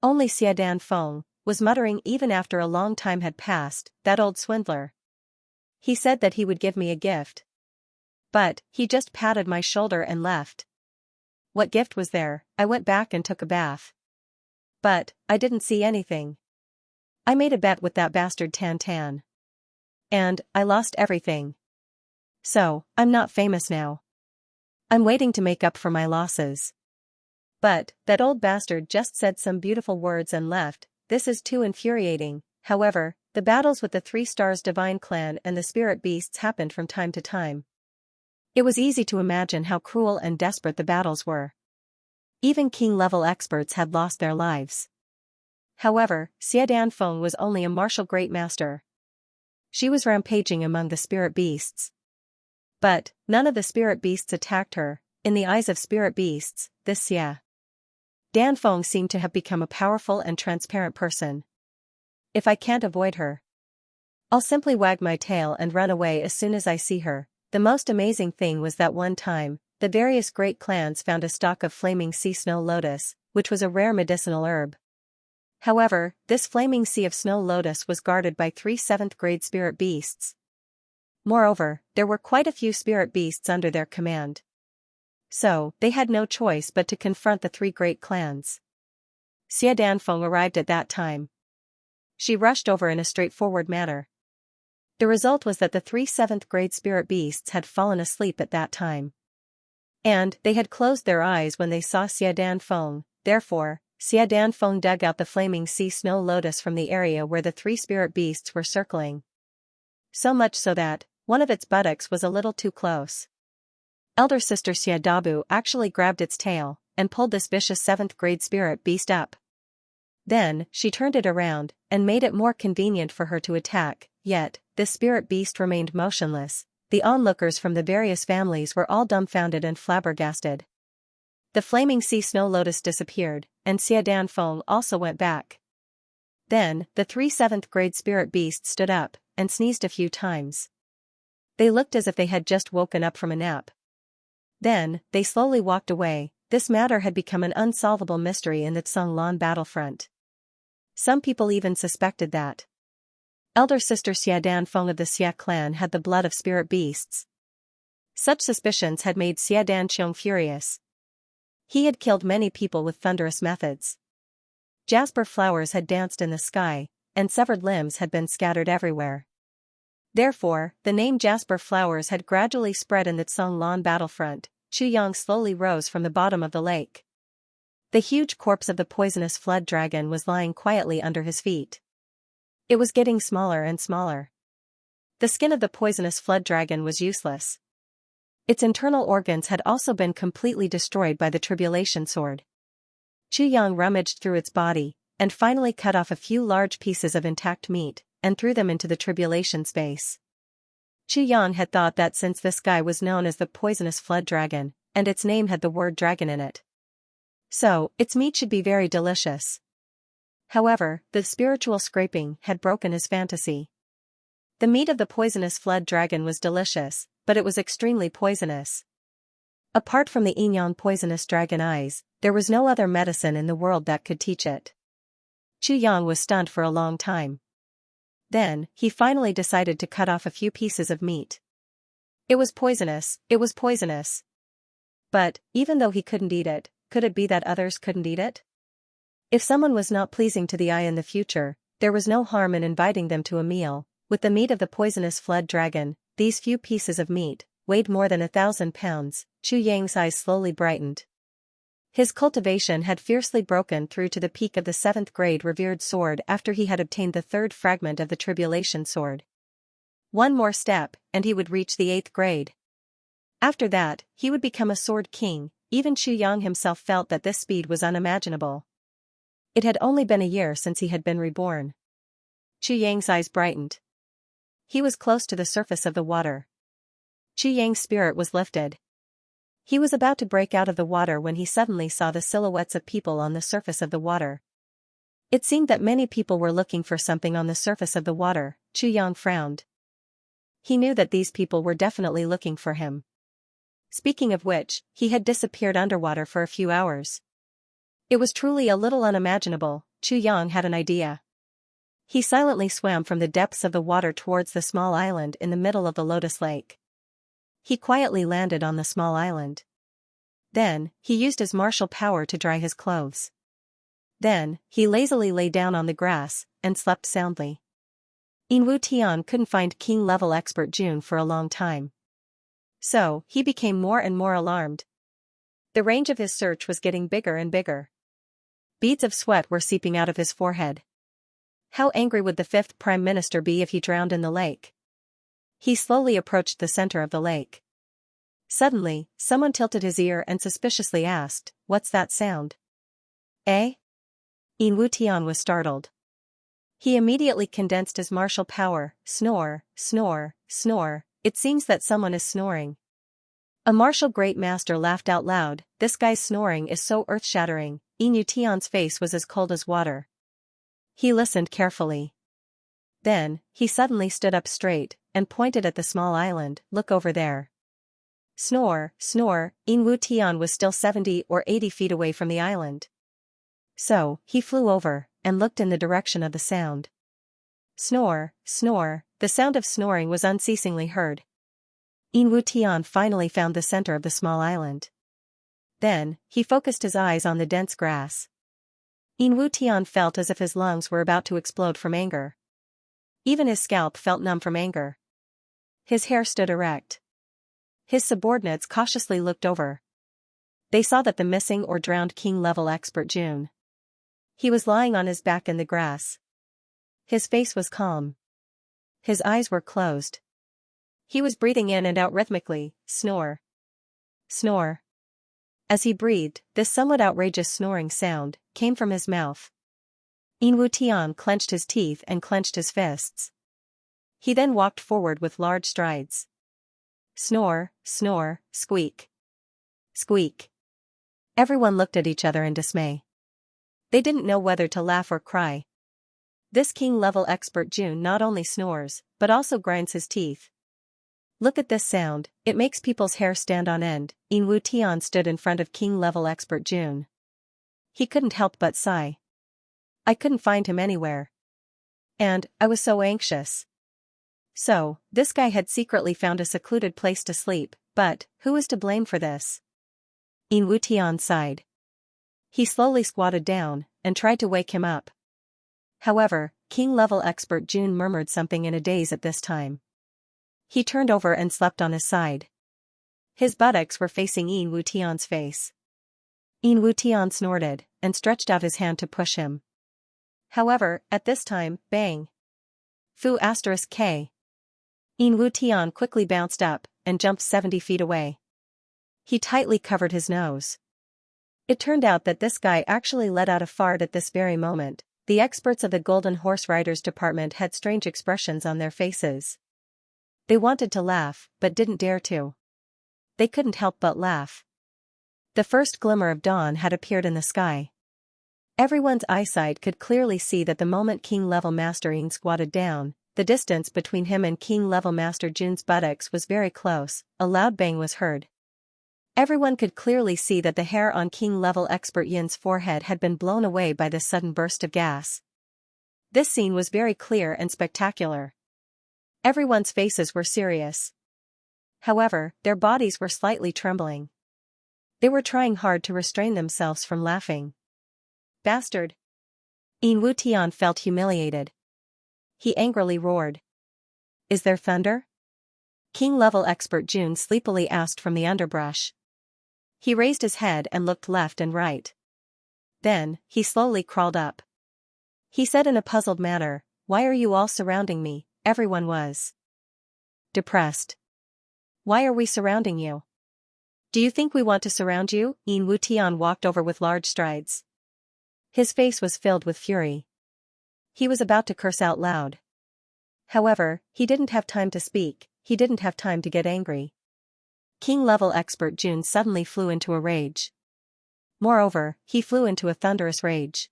[SPEAKER 1] Only Xia Danfeng was muttering even after a long time had passed, "That old swindler. He said that he would give me a gift. But he just patted my shoulder and left. What gift was there? I went back and took a bath. But I didn't see anything. I made a bet with that bastard Tan Tan. And I lost everything. So, I'm not famous now. I'm waiting to make up for my losses. But that old bastard just said some beautiful words and left. This is too infuriating." However, the battles with the 3 stars divine clan and the spirit beasts happened from time to time. It was easy to imagine how cruel and desperate the battles were. Even king-level experts had lost their lives. However, Xia Danfeng was only a martial great master. She was rampaging among the spirit beasts. But none of the spirit beasts attacked her. In the eyes of spirit beasts, this Xia Danfeng seemed to have become a powerful and transparent person. If I can't avoid her, I'll simply wag my tail and run away as soon as I see her. The most amazing thing was that one time, the various great clans found a stalk of flaming sea snow lotus, which was a rare medicinal herb. However, this flaming sea of snow lotus was guarded by 3 7th-grade spirit beasts. Moreover, there were quite a few spirit beasts under their command. So, they had no choice but to confront the 3 great clans. Xia Danfeng arrived at that time. She rushed over in a straightforward manner. The result was that the 3 7th-grade spirit beasts had fallen asleep at that time. And they had closed their eyes when they saw Xia Danfeng. Therefore, Xia Danfeng dug out the flaming sea snow lotus from the area where the 3 spirit beasts were circling. So much so that one of its buttocks was a little too close. Elder sister Xia Dabu actually grabbed its tail and pulled this vicious 7th-grade spirit beast up. Then, she turned it around and made it more convenient for her to attack, yet, this spirit beast remained motionless. The onlookers from the various families were all dumbfounded and flabbergasted. The flaming sea snow lotus disappeared, and Xia Danfeng also went back. Then, the 3 7th-grade spirit beasts stood up and sneezed a few times. They looked as if they had just woken up from a nap. Then, they slowly walked away. This matter had become an unsolvable mystery in the Tsunglan battlefront. Some people even suspected that elder sister Xia Danfeng of the Xia clan had the blood of spirit beasts. Such suspicions had made Xia Danqiang furious. He had killed many people with thunderous methods. Jasper flowers had danced in the sky, and severed limbs had been scattered everywhere. Therefore, the name Jasper flowers had gradually spread in the Tsunglan battlefront. Chu Yang slowly rose from the bottom of the lake. The huge corpse of the poisonous flood dragon was lying quietly under his feet. It was getting smaller and smaller. The skin of the poisonous flood dragon was useless. Its internal organs had also been completely destroyed by the tribulation sword. Chu Yang rummaged through its body, and finally cut off a few large pieces of intact meat, and threw them into the tribulation space. Chu Yang had thought that since this guy was known as the poisonous flood dragon, and its name had the word dragon in it, so its meat should be very delicious. However, the spiritual scraping had broken his fantasy. The meat of the poisonous flood dragon was delicious, but it was extremely poisonous. Apart from the Inyan poisonous dragon eyes, there was no other medicine in the world that could teach it. Chu Yang was stunned for a long time. Then, he finally decided to cut off a few pieces of meat. It was poisonous, it was poisonous. But, even though he couldn't eat it, could it be that others couldn't eat it? If someone was not pleasing to the eye in the future, there was no harm in inviting them to a meal. With the meat of the poisonous flood dragon, these few pieces of meat weighed more than 1,000 pounds. Chu Yang's eyes slowly brightened. His cultivation had fiercely broken through to the peak of the 7th grade revered sword after he had obtained the 3rd fragment of the tribulation sword. One more step, and he would reach the 8th grade. After that, he would become a sword king. Even Chu Yang himself felt that this speed was unimaginable. It had only been a year since he had been reborn. Chu Yang's eyes brightened. He was close to the surface of the water. Chu Yang's spirit was lifted. He was about to break out of the water when he suddenly saw the silhouettes of people on the surface of the water. It seemed that many people were looking for something on the surface of the water. Chu Yang frowned. He knew that these people were definitely looking for him. Speaking of which, he had disappeared underwater for a few hours. It was truly a little unimaginable. Chu Yang had an idea. He silently swam from the depths of the water towards the small island in the middle of the Lotus Lake. He quietly landed on the small island. Then, he used his martial power to dry his clothes. Then, he lazily lay down on the grass and slept soundly. Wu Tian couldn't find king-level expert June for a long time. So, he became more and more alarmed. The range of his search was getting bigger and bigger. Beads of sweat were seeping out of his forehead. How angry would the 5th Prime Minister be if he drowned in the lake? He slowly approached the center of the lake. Suddenly, someone tilted his ear and suspiciously asked, "What's that sound?" Eh? Wu Tian was startled. He immediately condensed his martial power. Snore, snore, snore. It seems that someone is snoring. A martial great master laughed out loud. This guy's snoring is so earth-shattering. Wu Tian's face was as cold as water. He listened carefully. Then, he suddenly stood up straight and pointed at the small island. "Look over there." Snore, snore. Wu Tian was still 70 or 80 feet away from the island. So, he flew over and looked in the direction of the sound. Snore, snore. The sound of snoring was unceasingly heard. Wu Tian finally found the center of the small island. Then, he focused his eyes on the dense grass. Wu Tian felt as if his lungs were about to explode from anger. Even his scalp felt numb from anger. His hair stood erect. His subordinates cautiously looked over. They saw that the missing or drowned king-level expert June. He was lying on his back in the grass. His face was calm. His eyes were closed. He was breathing in and out rhythmically. Snore. Snore. As he breathed, this somewhat outrageous snoring sound came from his mouth. Wu Tian clenched his teeth and clenched his fists. He then walked forward with large strides. Snore, snore, squeak. Squeak. Everyone looked at each other in dismay. They didn't know whether to laugh or cry. This king-level expert June not only snores, but also grinds his teeth. Look at this sound, it makes people's hair stand on end. Wu Tian stood in front of king-level expert June. He couldn't help but sigh. I couldn't find him anywhere. And, I was so anxious. So, this guy had secretly found a secluded place to sleep, but, who is to blame for this? Wu Tian sighed. He slowly squatted down, and tried to wake him up. However, king-level expert June murmured something in a daze at this time. He turned over and slept on his side. His buttocks were facing Wu Tian's face. Wu Tian snorted, and stretched out his hand to push him. However, at this time, bang. Fu *k. Wu Tian quickly bounced up, and jumped 70 feet away. He tightly covered his nose. It turned out that this guy actually let out a fart at this very moment. The experts of the Golden Horse Riders Department had strange expressions on their faces. They wanted to laugh, but didn't dare to. They couldn't help but laugh. The first glimmer of dawn had appeared in the sky. Everyone's eyesight could clearly see that the moment king-level Master Yin squatted down, the distance between him and king-level Master June's buttocks was very close. A loud bang was heard. Everyone could clearly see that the hair on king-level expert Yin's forehead had been blown away by this sudden burst of gas. This scene was very clear and spectacular. Everyone's faces were serious. However, their bodies were slightly trembling. They were trying hard to restrain themselves from laughing. Bastard! Yin Wutian felt humiliated. He angrily roared. Is there thunder? King-level expert Jun sleepily asked from the underbrush. He raised his head and looked left and right. Then, he slowly crawled up. He said in a puzzled manner, "Why are you all surrounding me?" Everyone was depressed. "Why are we surrounding you? Do you think we want to surround you?" Yin Wutian walked over with large strides. His face was filled with fury. He was about to curse out loud. However, he didn't have time to speak, he didn't have time to get angry. King-level expert Jun suddenly flew into a rage. Moreover, he flew into a thunderous rage.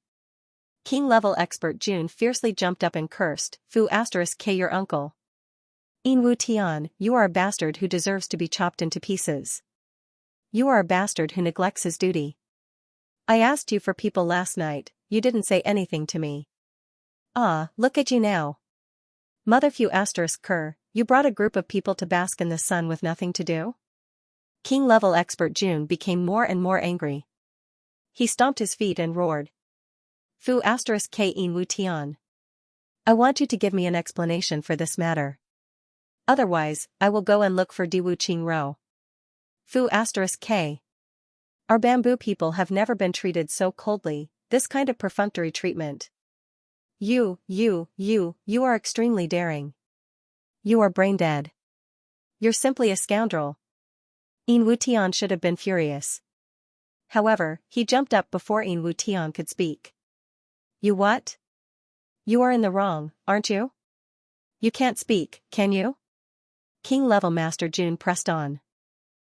[SPEAKER 1] King-level expert Jun fiercely jumped up and cursed, "Fu *K your uncle. Yin Wutian, you are a bastard who deserves to be chopped into pieces. You are a bastard who neglects his duty. I asked you for people last night, you didn't say anything to me. Ah, look at you now. Mother Fu *Ker, you brought a group of people to bask in the sun with nothing to do?" King-level expert Jun became more and more angry. He stomped his feet and roared. "Fu *K Yin Wutian. I want you to give me an explanation for this matter. Otherwise, I will go and look for Diwu Qingro. Fu *K. Our bamboo people have never been treated so coldly, this kind of perfunctory treatment. You are extremely daring. You are brain dead. You're simply a scoundrel." Yin Wutian should have been furious. However, he jumped up before Yin Wutian could speak. "You what? You are in the wrong, aren't you? You can't speak, can you?" King-level Master Jun pressed on.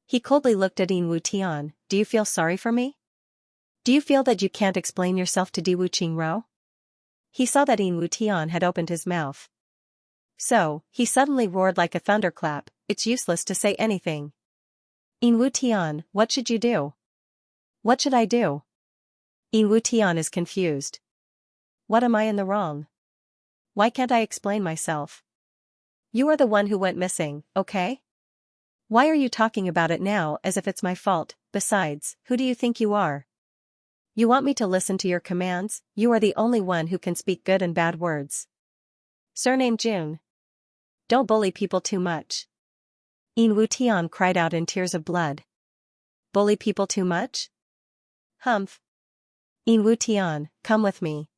[SPEAKER 1] He coldly looked at Yin Wutian. "Do you feel sorry for me? Do you feel that you can't explain yourself to Diwu Qingro?" He saw that Yin Wutian had opened his mouth. So, he suddenly roared like a thunderclap, "It's useless to say anything. Yin Wutian, what should you do? What should I do?" Yin Wutian is confused. What am I in the wrong? Why can't I explain myself? You are the one who went missing, okay? Why are you talking about it now as if it's my fault? Besides, who do you think you are? You want me to listen to your commands? You are the only one who can speak good and bad words. Surname Jun. Don't bully people too much. Yin Wutian cried out in tears of blood. Bully people too much? Humph. Yin Wutian, come with me.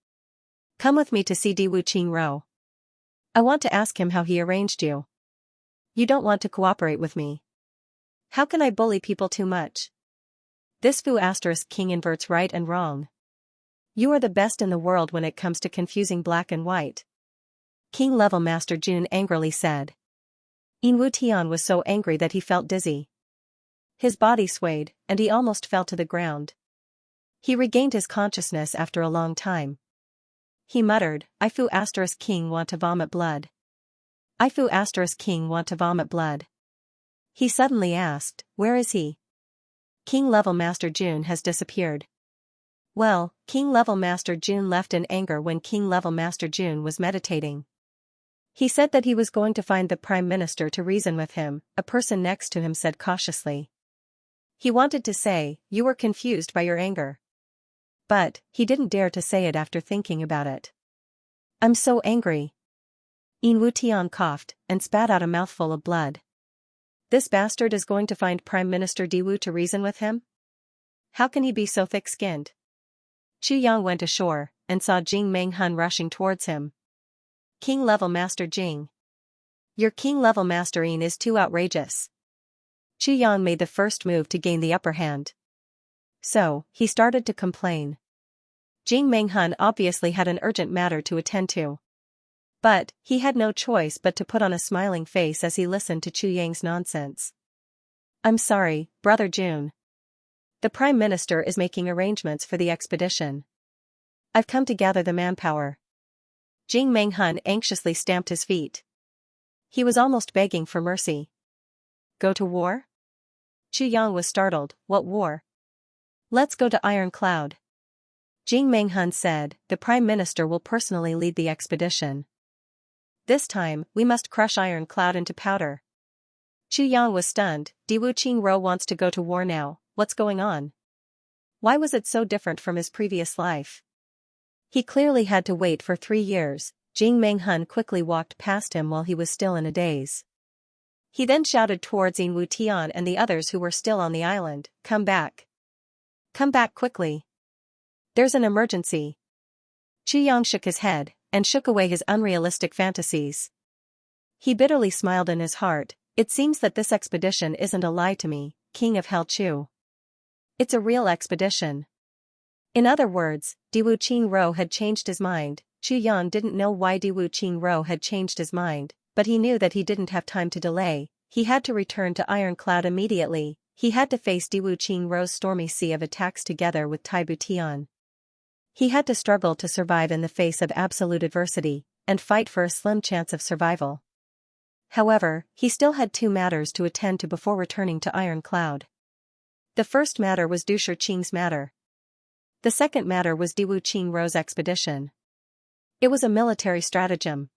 [SPEAKER 1] Come with me to see Diwu Qingro. I want to ask him how he arranged you. You don't want to cooperate with me. How can I bully people too much? This Fu *King inverts right and wrong. You are the best in the world when it comes to confusing black and white. King-level Master Jun angrily said. Yin Wutian was so angry that he felt dizzy. His body swayed, and he almost fell to the ground. He regained his consciousness after a long time. He muttered, "I Fu *King want to vomit blood. I Fu *King want to vomit blood." He suddenly asked, "Where is he?" King-level Master Jun has disappeared. Well, King-level Master Jun left in anger when King-level Master Jun was meditating. He said that he was going to find the Prime Minister to reason with him, a person next to him said cautiously. He wanted to say, "You were confused by your anger." But, he didn't dare to say it after thinking about it. "I'm so angry." Yin Wutian coughed, and spat out a mouthful of blood. This bastard is going to find Prime Minister Diwu to reason with him? How can he be so thick-skinned? Chu Yang went ashore, and saw Jing Menghun rushing towards him. King-level Master Jing. Your king-level Master Yin is too outrageous. Chu Yang made the first move to gain the upper hand. So, he started to complain. Jing Menghun obviously had an urgent matter to attend to. But, he had no choice but to put on a smiling face as he listened to Chu Yang's nonsense. "I'm sorry, Brother Jun. The Prime Minister is making arrangements for the expedition. I've come to gather the manpower." Jing Menghun anxiously stamped his feet. He was almost begging for mercy. Go to war? Chu Yang was startled. What war? Let's go to Iron Cloud. Jing Menghun said, the Prime Minister will personally lead the expedition. This time, we must crush Iron Cloud into powder. Chu Yang was stunned. Diwu Qingro wants to go to war now, what's going on? Why was it so different from his previous life? He clearly had to wait for 3 years. Jing Menghun quickly walked past him while he was still in a daze. He then shouted towards Yin Wutian and the others who were still on the island, come back. Come back quickly. There's an emergency. Chu Yang shook his head, and shook away his unrealistic fantasies. He bitterly smiled in his heart. It seems that this expedition isn't a lie to me, King of Hell Chu. It's a real expedition. In other words, Diwu Qingro had changed his mind. Chu Yang didn't know why Diwu Qingro had changed his mind, but he knew that he didn't have time to delay. He had to return to Iron Cloud immediately. He had to face Diwu Qingro's stormy sea of attacks together with Tai Butian. He had to struggle to survive in the face of absolute adversity, and fight for a slim chance of survival. However, he still had 2 matters to attend to before returning to Iron Cloud. The first matter was Du Shiqing's matter. The second matter was Diwu Qingro's expedition. It was a military stratagem.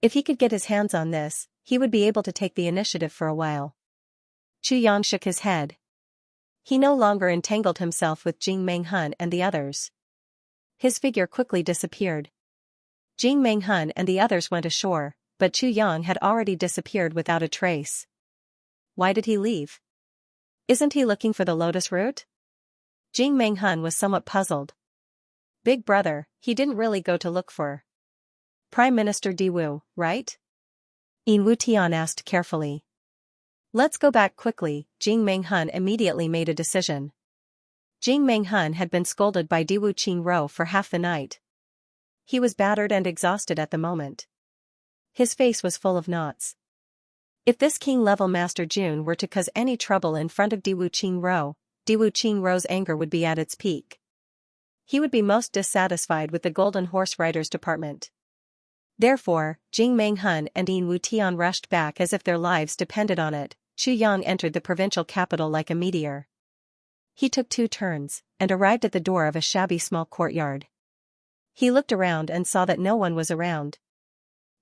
[SPEAKER 1] If he could get his hands on this, he would be able to take the initiative for a while. Chu Yang shook his head. He no longer entangled himself with Jing Menghun and the others. His figure quickly disappeared. Jing Menghun and the others went ashore, but Chu Yang had already disappeared without a trace. Why did he leave? Isn't he looking for the lotus root? Jing Menghun was somewhat puzzled. Big brother, he didn't really go to look for Prime Minister Diwu, right? Yin Wutian asked carefully. Let's go back quickly. Jing Menghun immediately made a decision. Jing Menghun had been scolded by Diwu Qingro for half the night. He was battered and exhausted at the moment. His face was full of knots. If this king-level Master Jun were to cause any trouble in front of Diwu Qingro's anger would be at its peak. He would be most dissatisfied with the Golden Horse Riders Department. Therefore, Jing Menghun and Yin Wutian rushed back as if their lives depended on it. Chu Yang entered the provincial capital like a meteor. He took 2 turns, and arrived at the door of a shabby small courtyard. He looked around and saw that no one was around.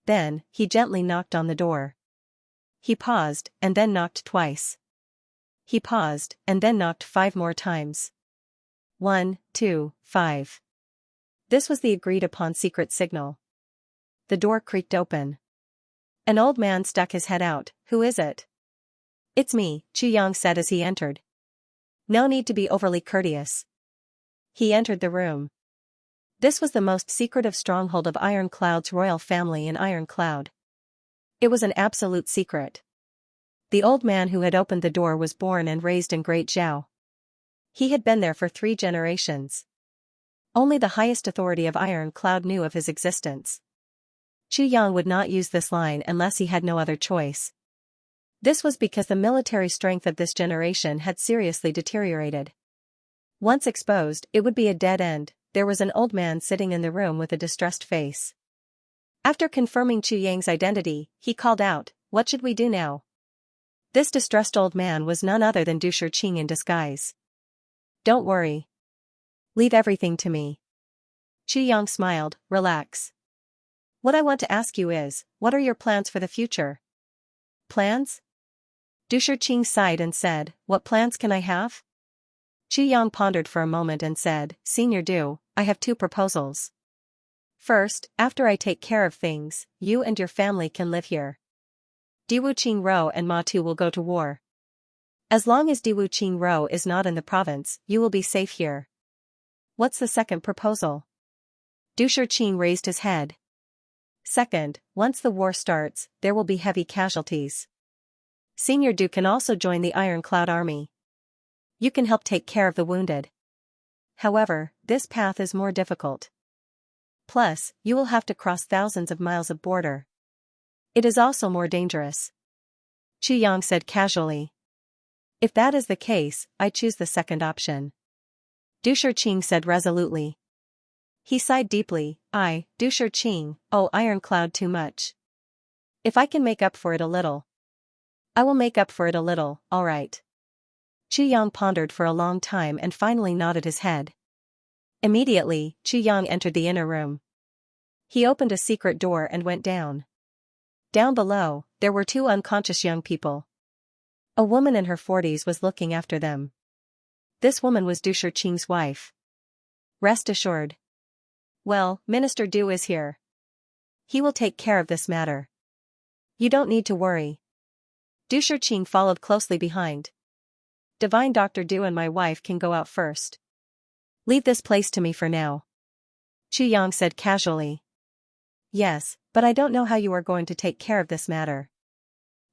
[SPEAKER 1] Then, he gently knocked on the door. He paused, and then knocked twice. He paused, and then knocked 5 more times. 1, 2, 5. This was the agreed-upon secret signal. The door creaked open. An old man stuck his head out. Who is it? It's me, Chu Yang said as he entered. No need to be overly courteous. He entered the room. This was the most secretive stronghold of Iron Cloud's royal family in Iron Cloud. It was an absolute secret. The old man who had opened the door was born and raised in Great Zhao. He had been there for 3 generations. Only the highest authority of Iron Cloud knew of his existence. Chu Yang would not use this line unless he had no other choice. This was because the military strength of this generation had seriously deteriorated. Once exposed, it would be a dead end. There was an old man sitting in the room with a distressed face. After confirming Chu Yang's identity, he called out, "What should we do now?" This distressed old man was none other than Du Shiqing in disguise. Don't worry. Leave everything to me. Chu Yang smiled, relax. What I want to ask you is, what are your plans for the future? Plans? Du Shiqing sighed and said, what plans can I have? Chu Yang pondered for a moment and said, Senior Du, I have 2 proposals. First, after I take care of things, you and your family can live here. Diwu Qingro and Ma Tu will go to war. As long as Diwu Qingro is not in the province, you will be safe here. What's the second proposal? Du Shiqing raised his head. Second, once the war starts, there will be heavy casualties. Senior Du can also join the Iron Cloud army. You can help take care of the wounded. However, this path is more difficult. Plus, you will have to cross thousands of miles of border. It is also more dangerous. Chu Yang said casually. If that is the case, I choose the second option. Du Shiqing said resolutely. He sighed deeply. Du Shiqing, oh Iron Cloud too much. If I can make up for it a little. I will make up for it a little, alright. Chu Yang pondered for a long time and finally nodded his head. Immediately, Chu Yang entered the inner room. He opened a secret door and went down. Down below, there were two unconscious young people. A woman in her 40s was looking after them. This woman was Du Shiqing's wife. Rest assured. Well, Minister Du is here. He will take care of this matter. You don't need to worry. Du Shiqing followed closely behind. Divine Dr. Du and my wife can go out first. Leave this place to me for now. Chu Yang said casually. Yes, but I don't know how you are going to take care of this matter.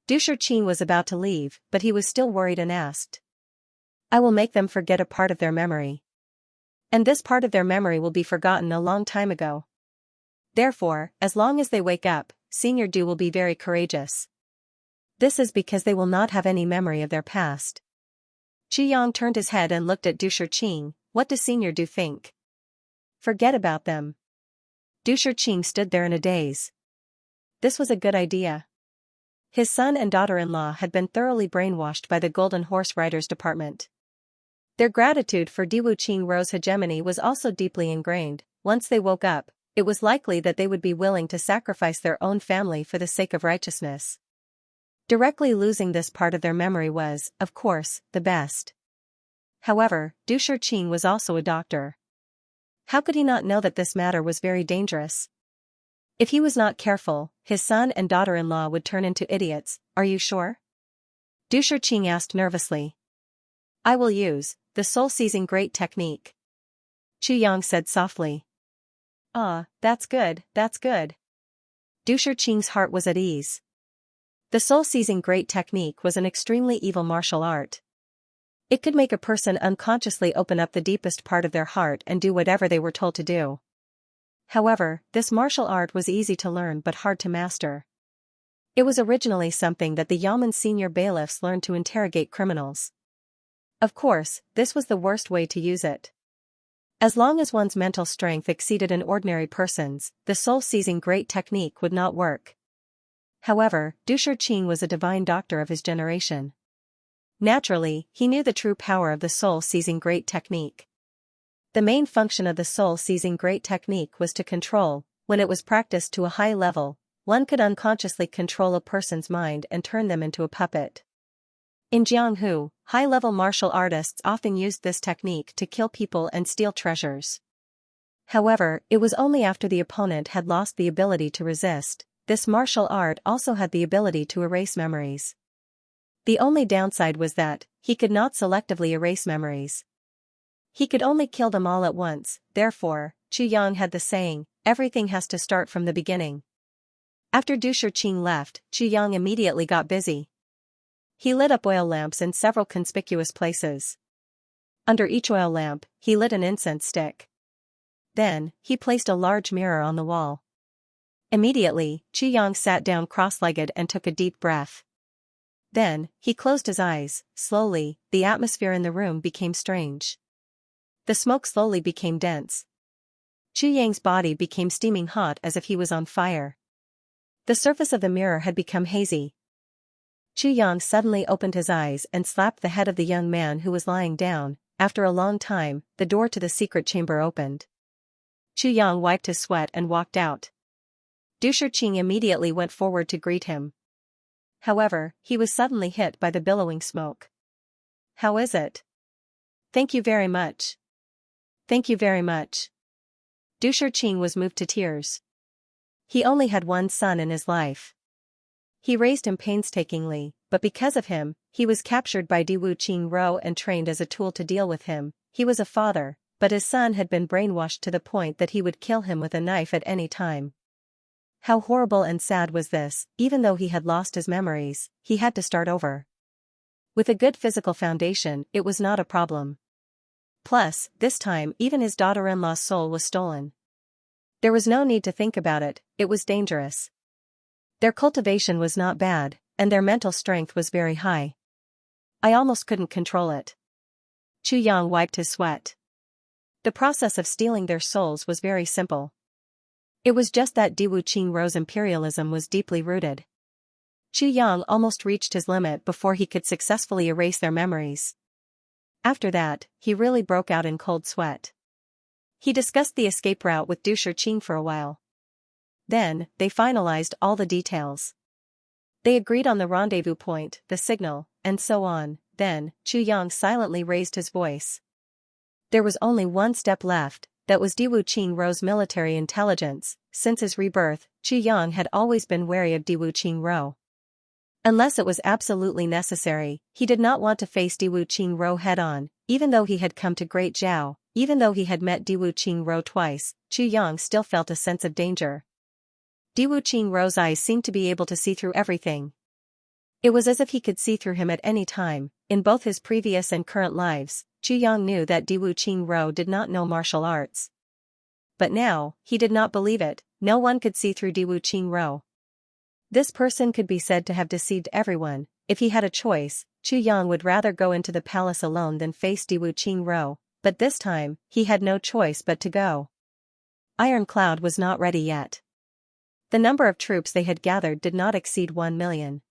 [SPEAKER 1] Du Shiqing was about to leave, but he was still worried and asked. I will make them forget a part of their memory. And this part of their memory will be forgotten a long time ago. Therefore, as long as they wake up, Senior Du will be very courageous. This is because they will not have any memory of their past. Chu Yang turned his head and looked at Du Shiqing. What does Senior Du think? Forget about them. Du Shiqing stood there in a daze. This was a good idea. His son and daughter-in-law had been thoroughly brainwashed by the Golden Horse Riders Department. Their gratitude for Diwu Qingrou's hegemony was also deeply ingrained. Once they woke up, it was likely that they would be willing to sacrifice their own family for the sake of righteousness. Directly losing this part of their memory was, of course, the best. However, Du Shiqing was also a doctor. How could he not know that this matter was very dangerous? If he was not careful, his son and daughter-in-law would turn into idiots. Are you sure? Du Shiqing asked nervously. I will use the soul-seizing great technique. Chu Yang said softly. Ah, that's good, that's good. Du Shiqing's heart was at ease. The soul-seizing great technique was an extremely evil martial art. It could make a person unconsciously open up the deepest part of their heart and do whatever they were told to do. However, this martial art was easy to learn but hard to master. It was originally something that the Yamen senior bailiffs learned to interrogate criminals. Of course, this was the worst way to use it. As long as one's mental strength exceeded an ordinary person's, the soul-seizing great technique would not work. However, Du Shiqing was a divine doctor of his generation. Naturally, he knew the true power of the soul-seizing great technique. The main function of the soul-seizing great technique was to control. When it was practiced to a high level, one could unconsciously control a person's mind and turn them into a puppet. In Jianghu, high-level martial artists often used this technique to kill people and steal treasures. However, it was only after the opponent had lost the ability to resist. This martial art also had the ability to erase memories. The only downside was that he could not selectively erase memories. He could only kill them all at once. Therefore, Chu Yang had the saying, everything has to start from the beginning. After Du Shiqing left, Chu Yang immediately got busy. He lit up oil lamps in several conspicuous places. Under each oil lamp, he lit an incense stick. Then, he placed a large mirror on the wall. Immediately, Chu Yang sat down cross-legged and took a deep breath. Then, he closed his eyes. Slowly, the atmosphere in the room became strange. The smoke slowly became dense. Chu Yang's body became steaming hot as if he was on fire. The surface of the mirror had become hazy. Chu Yang suddenly opened his eyes and slapped the head of the young man who was lying down. After a long time, the door to the secret chamber opened. Chu Yang wiped his sweat and walked out. Du Shiqing immediately went forward to greet him. However, he was suddenly hit by the billowing smoke. How is it? Thank you very much. Thank you very much. Du Shiqing was moved to tears. He only had one son in his life. He raised him painstakingly, but because of him, he was captured by Diwu Qingrou and trained as a tool to deal with him. He was a father, but his son had been brainwashed to the point that he would kill him with a knife at any time. How horrible and sad was this. Even though he had lost his memories, he had to start over. With a good physical foundation, it was not a problem. Plus, this time even his daughter-in-law's soul was stolen. There was no need to think about it, it was dangerous. Their cultivation was not bad, and their mental strength was very high. I almost couldn't control it. Chu Yang wiped his sweat. The process of stealing their souls was very simple. It was just that Diwu Qingrou's imperialism was deeply rooted. Chu Yang almost reached his limit before he could successfully erase their memories. After that, he really broke out in cold sweat. He discussed the escape route with Du Shiqing for a while. Then, they finalized all the details. They agreed on the rendezvous point, the signal, and so on. Then, Chu Yang silently raised his voice. There was only one step left, that was Diwu Qingrou's military intelligence. Since his rebirth, Chu Yang had always been wary of Diwu Qingrou. Unless it was absolutely necessary, he did not want to face Diwu Qingrou head-on, even though he had come to Great Zhao, even though he had met Diwu Qingrou twice, Chu Yang still felt a sense of danger. Diwu Qingrou's eyes seemed to be able to see through everything. It was as if he could see through him at any time. In both his previous and current lives, Chu Yang knew that Diwu Qingrou did not know martial arts. But now, he did not believe it. No one could see through Diwu Qingrou. This person could be said to have deceived everyone. If he had a choice, Chu Yang would rather go into the palace alone than face Diwu Qingrou, but this time, he had no choice but to go. Iron Cloud was not ready yet. The number of troops they had gathered did not exceed 1 million.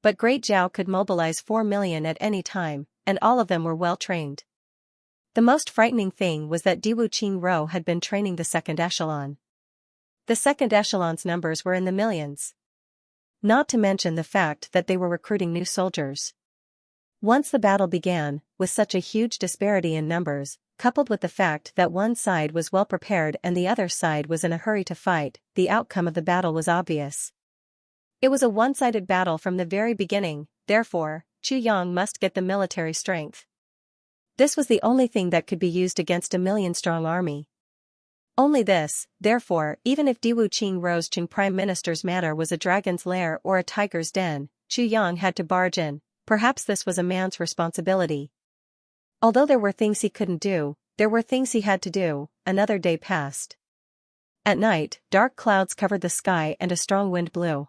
[SPEAKER 1] But Great Zhao could mobilize 4 million at any time, and all of them were well trained. The most frightening thing was that Diwu Qingrou had been training the second echelon. The second echelon's numbers were in the millions. Not to mention the fact that they were recruiting new soldiers. Once the battle began, with such a huge disparity in numbers, coupled with the fact that one side was well prepared and the other side was in a hurry to fight, the outcome of the battle was obvious. It was a one-sided battle from the very beginning, therefore, Chu Yang must get the military strength. This was the only thing that could be used against a million-strong army. Only this, therefore, even if Diwu Qingrou's Qing Prime Minister's manor was a dragon's lair or a tiger's den, Chu Yang had to barge in. Perhaps this was a man's responsibility. Although there were things he couldn't do, there were things he had to do. Another day passed. At night, dark clouds covered the sky and a strong wind blew.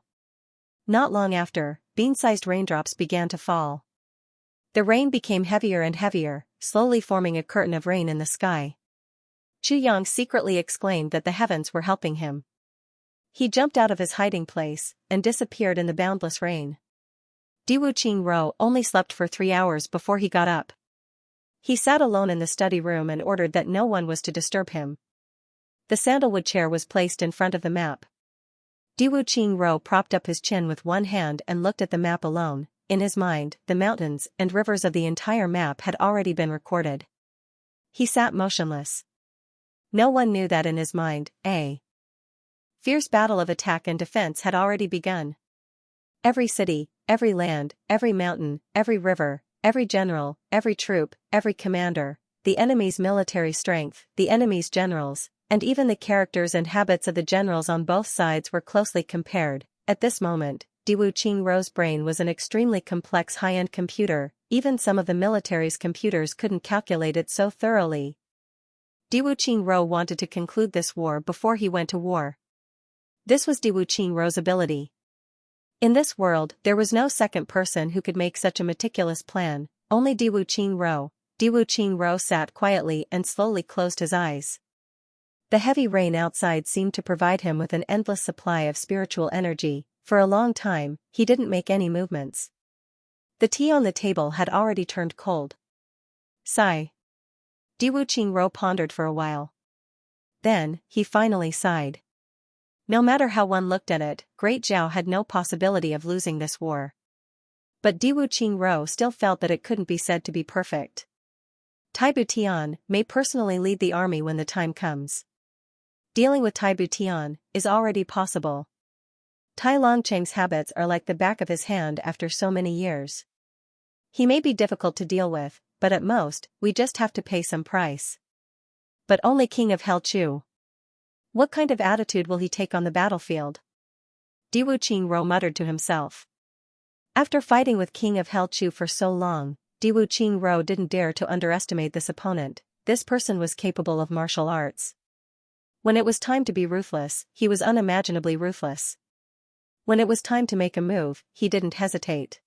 [SPEAKER 1] Not long after, bean-sized raindrops began to fall. The rain became heavier and heavier, slowly forming a curtain of rain in the sky. Chu Yang secretly exclaimed that the heavens were helping him. He jumped out of his hiding place and disappeared in the boundless rain. Diwu Qingrou only slept for 3 hours before he got up. He sat alone in the study room and ordered that no one was to disturb him. The sandalwood chair was placed in front of the map. Diwu Qingrou propped up his chin with one hand and looked at the map alone. In his mind, the mountains and rivers of the entire map had already been recorded. He sat motionless. No one knew that in his mind, a fierce battle of attack and defense had already begun. Every city, every land, every mountain, every river, every general, every troop, every commander, the enemy's military strength, the enemy's generals, and even the characters and habits of the generals on both sides were closely compared. At this moment, Diwu Qingrou's brain was an extremely complex high-end computer. Even some of the military's computers couldn't calculate it so thoroughly. Diwu Qingrou wanted to conclude this war before he went to war. This was Diwu Qingrou's ability. In this world, there was no second person who could make such a meticulous plan, only Diwu Qingrou. Diwu Qingrou sat quietly and slowly closed his eyes. The heavy rain outside seemed to provide him with an endless supply of spiritual energy. For a long time, he didn't make any movements. The tea on the table had already turned cold. Sigh. Diwu Qingrou pondered for a while. Then, he finally sighed. No matter how one looked at it, Great Zhao had no possibility of losing this war. But Diwu Qingrou still felt that it couldn't be said to be perfect. Taibu Tian may personally lead the army when the time comes. Dealing with Taibu Tian is already possible. Tai Longcheng's habits are like the back of his hand after so many years. He may be difficult to deal with, but at most, we just have to pay some price. But only King of Hell Chu. What kind of attitude will he take on the battlefield? Diwu Qingrou muttered to himself. After fighting with King of Hell Chu for so long, Diwu Qingrou didn't dare to underestimate this opponent. This person was capable of martial arts. When it was time to be ruthless, he was unimaginably ruthless. When it was time to make a move, he didn't hesitate.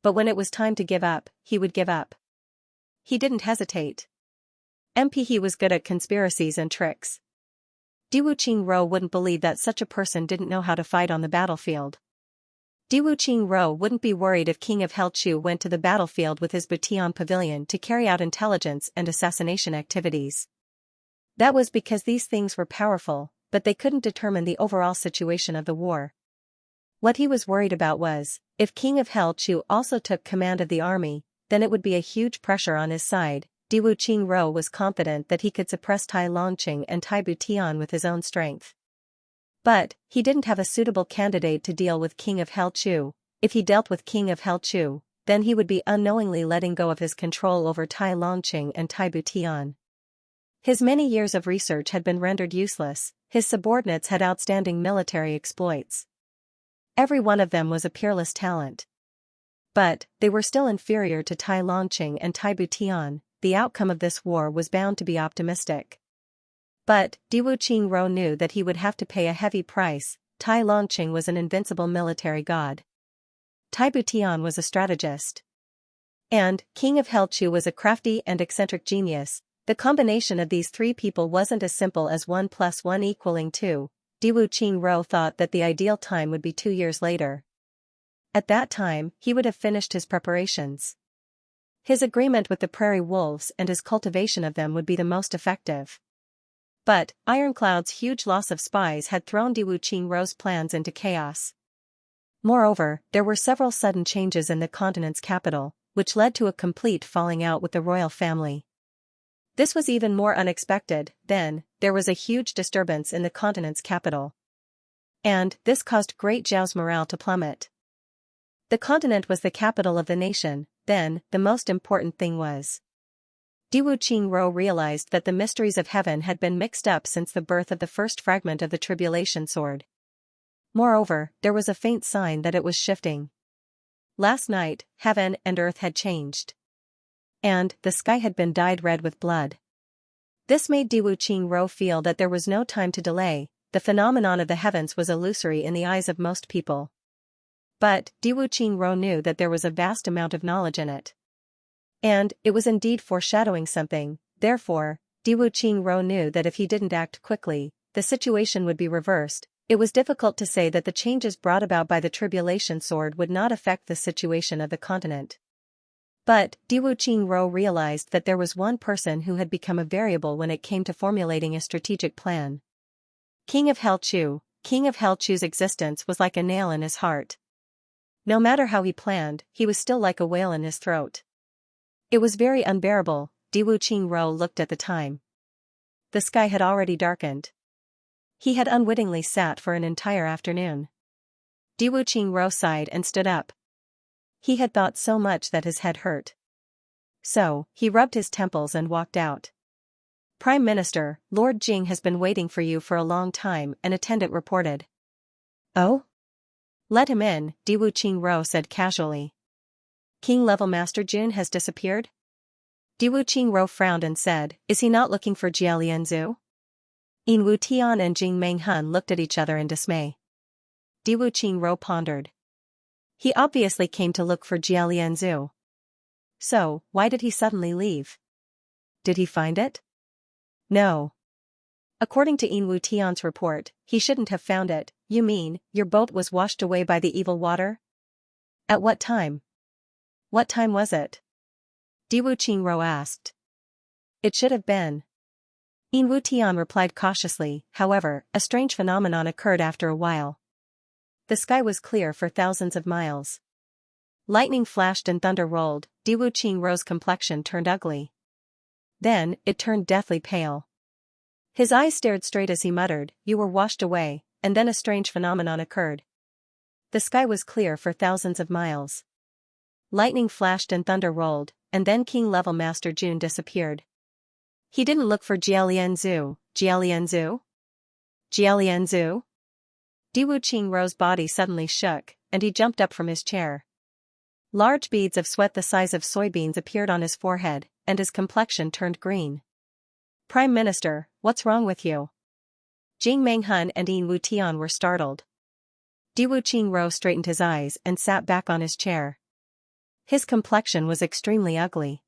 [SPEAKER 1] But when it was time to give up, he would give up. He didn't hesitate. He was good at conspiracies and tricks. Diwu Qingrou wouldn't believe that such a person didn't know how to fight on the battlefield. Diwu Qingro wouldn't be worried if King of Helchu went to the battlefield with his Butian pavilion to carry out intelligence and assassination activities. That was because these things were powerful, but they couldn't determine the overall situation of the war. What he was worried about was, if King of Helchu also took command of the army, then it would be a huge pressure on his side. Diwu Qingro was confident that he could suppress Tai Longqing and Tai Butian with his own strength. But, he didn't have a suitable candidate to deal with King of Helchu. If he dealt with King of Helchu, then he would be unknowingly letting go of his control over Tai Longqing and Tai Butian. His many years of research had been rendered useless, his subordinates had outstanding military exploits. Every one of them was a peerless talent. But, they were still inferior to Tai Longqing and Tai Butian. The outcome of this war was bound to be optimistic. But, Diwu Qingro knew that he would have to pay a heavy price. Tai Longqing was an invincible military god. Tai Butian was a strategist. And, King of Helchu was a crafty and eccentric genius. The combination of these three people wasn't as simple as 1 + 1 = 2. Diwu Qingro thought that the ideal time would be 2 years later. At that time, he would have finished his preparations. His agreement with the prairie wolves and his cultivation of them would be the most effective. But, Ironcloud's huge loss of spies had thrown Diwu Qingro's plans into chaos. Moreover, there were several sudden changes in the continent's capital, which led to a complete falling out with the royal family. This was even more unexpected. Then, there was a huge disturbance in the continent's capital. And, this caused Great Zhao's morale to plummet. The continent was the capital of the nation. Then, the most important thing was. Diwu Qingro realized that the mysteries of heaven had been mixed up since the birth of the first fragment of the tribulation sword. Moreover, there was a faint sign that it was shifting. Last night, heaven and earth had changed. And, the sky had been dyed red with blood. This made Diwu Qingro feel that there was no time to delay. The phenomenon of the heavens was illusory in the eyes of most people. But, Diwu Qingro knew that there was a vast amount of knowledge in it. And, it was indeed foreshadowing something. Therefore, Diwu Qingro knew that if he didn't act quickly, the situation would be reversed. It was difficult to say that the changes brought about by the tribulation sword would not affect the situation of the continent. But, Diwu Qingro realized that there was one person who had become a variable when it came to formulating a strategic plan. King of Helchu. King of Helchu's existence was like a nail in his heart. No matter how he planned, he was still like a whale in his throat. It was very unbearable. Diwu Qingro looked at the time. The sky had already darkened. He had unwittingly sat for an entire afternoon. Diwu Qingro sighed and stood up. He had thought so much that his head hurt. So, he rubbed his temples and walked out. Prime Minister, Lord Jing has been waiting for you for a long time, an attendant reported. Oh? Let him in, Diwu Qingro said casually. King-level Master Jun has disappeared? Diwu Qingro frowned and said, is he not looking for Jia Lianzu? Yin Wu Tian and Jing Menghun looked at each other in dismay. Diwu Qingro pondered. He obviously came to look for Jia Lianzu. So, why did he suddenly leave? Did he find it? No. According to Yin Wu Tian's report, he shouldn't have found it. You mean, your boat was washed away by the evil water? At what time? What time was it? Diwu Qingro asked. It should have been. Yin Wu Tian replied cautiously. However, a strange phenomenon occurred after a while. The sky was clear for thousands of miles. Lightning flashed and thunder rolled. Diwu Qingro's complexion turned ugly. Then, it turned deathly pale. His eyes stared straight as he muttered, you were washed away, and then a strange phenomenon occurred. The sky was clear for thousands of miles. Lightning flashed and thunder rolled, and then King-level Master Jun disappeared. He didn't look for Jia Lianzu. Jia Lianzu? Jia Lianzu? Diwu Qingro's body suddenly shook, and he jumped up from his chair. Large beads of sweat the size of soybeans appeared on his forehead, and his complexion turned green. Prime Minister, what's wrong with you? Jing Menghun and Yin Wu Tian were startled. Diwu Qingro straightened his eyes and sat back on his chair. His complexion was extremely ugly.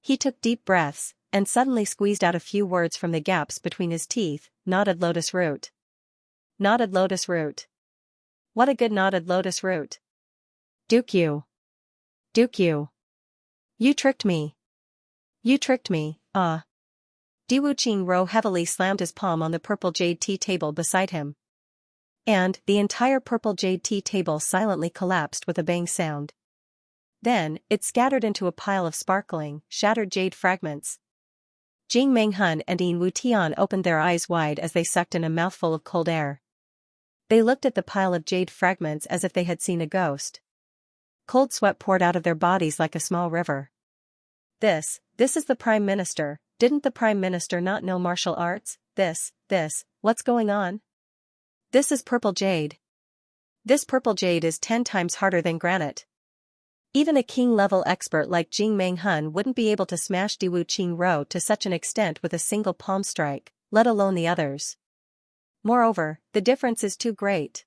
[SPEAKER 1] He took deep breaths, and suddenly squeezed out a few words from the gaps between his teeth. Knotted lotus root. Knotted lotus root. What a good knotted lotus root. Duke you. Duke you. You tricked me. You tricked me, ah. Diwu Qingro heavily slammed his palm on the purple jade tea table beside him. And the entire purple jade tea table silently collapsed with a bang sound. Then, it scattered into a pile of sparkling, shattered jade fragments. Jing Menghun and Yin Wutian opened their eyes wide as they sucked in a mouthful of cold air. They looked at the pile of jade fragments as if they had seen a ghost. Cold sweat poured out of their bodies like a small river. This is the Prime Minister. Didn't the Prime Minister not know martial arts? What's going on? This is purple jade. This purple jade is 10 times harder than granite. Even a king-level expert like Jing Menghun wouldn't be able to smash Diwu Qingro to such an extent with a single palm strike, let alone the others. Moreover, the difference is too great.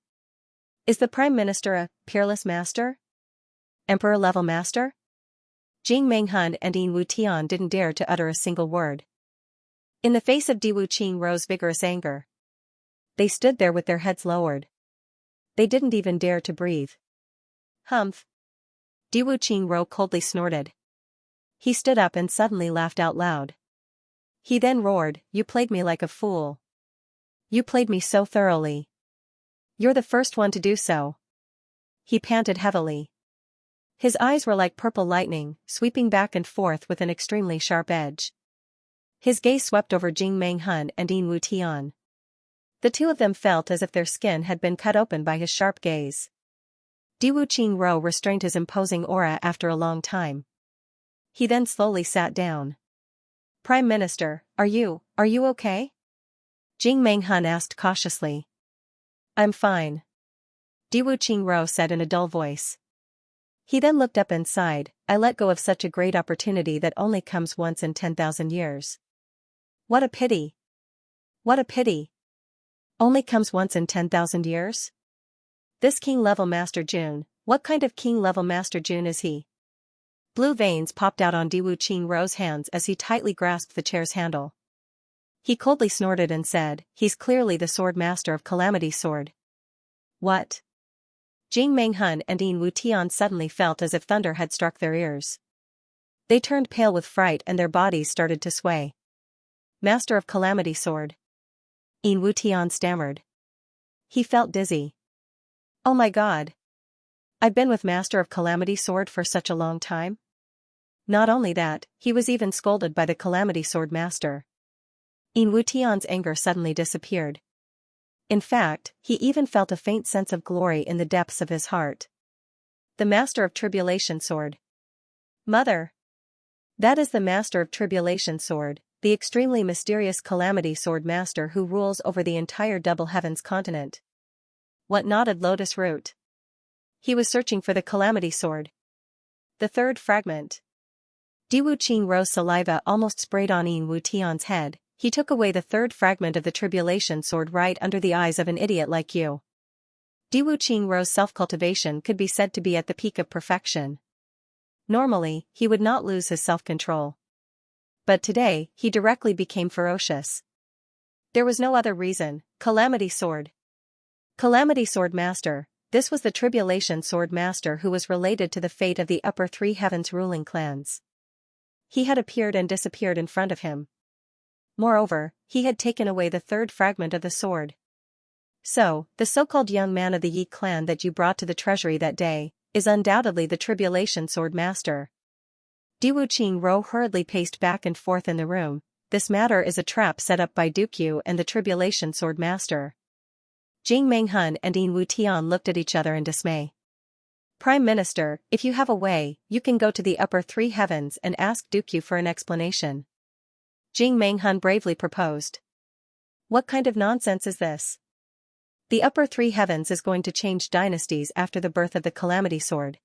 [SPEAKER 1] Is the Prime Minister a peerless master? Emperor-level master? Jing Menghun and Yin Wutian didn't dare to utter a single word. In the face of Diwu Qingro's vigorous anger, they stood there with their heads lowered. They didn't even dare to breathe. Humph. Diwu Qingro coldly snorted. He stood up and suddenly laughed out loud. He then roared, "You played me like a fool. You played me so thoroughly. You're the first one to do so." He panted heavily. His eyes were like purple lightning, sweeping back and forth with an extremely sharp edge. His gaze swept over Jing Menghun and Yin Wutian. The two of them felt as if their skin had been cut open by his sharp gaze. Diwu Qingro restrained his imposing aura after a long time. He then slowly sat down. "Prime Minister, are you okay?" Jing Menghun asked cautiously. "I'm fine," Diwu Qingro said in a dull voice. He then looked up and sighed, "I let go of such a great opportunity that only comes once in 10,000 years. What a pity. What a pity. Only comes once in 10,000 years? This king-level Master Jun, what kind of king-level Master Jun is he?" Blue veins popped out on Diwu Qingro's hands as he tightly grasped the chair's handle. He coldly snorted and said, "He's clearly the Sword Master of Calamity Sword." What? Jing Menghun and Yin Wutian suddenly felt as if thunder had struck their ears. They turned pale with fright and their bodies started to sway. "Master of Calamity Sword." Yin Wutian stammered. He felt dizzy. "Oh my god. I've been with Master of Calamity Sword for such a long time?" Not only that, he was even scolded by the Calamity Sword Master. Yin Wutian's anger suddenly disappeared. In fact, he even felt a faint sense of glory in the depths of his heart. The Master of Tribulation Sword. Mother! That is the Master of Tribulation Sword, the extremely mysterious Calamity Sword Master who rules over the entire Double Heavens continent. What knotted lotus root? He was searching for the Calamity Sword. The third fragment. Diwu Qingro's saliva almost sprayed on Yin Wutian's head. He took away the third fragment of the Tribulation Sword right under the eyes of an idiot like you. Diwu Qingro's self-cultivation could be said to be at the peak of perfection. Normally, he would not lose his self-control. But today, he directly became ferocious. There was no other reason. Calamity Sword. Calamity Sword Master. This was the Tribulation Sword Master who was related to the fate of the Upper Three Heavens ruling clans. He had appeared and disappeared in front of him. Moreover, he had taken away the third fragment of the sword. So, the so-called young man of the Yi clan that you brought to the treasury that day, is undoubtedly the Tribulation Sword Master. Diwu Qingro hurriedly paced back and forth in the room. This matter is a trap set up by Dukyu and the Tribulation Sword Master. Jing Menghun and Yin Wutian looked at each other in dismay. "Prime Minister, if you have a way, you can go to the Upper Three Heavens and ask Dukyu for an explanation," Jing Menghun bravely proposed. "What kind of nonsense is this? The Upper Three Heavens is going to change dynasties after the birth of the Calamity Sword.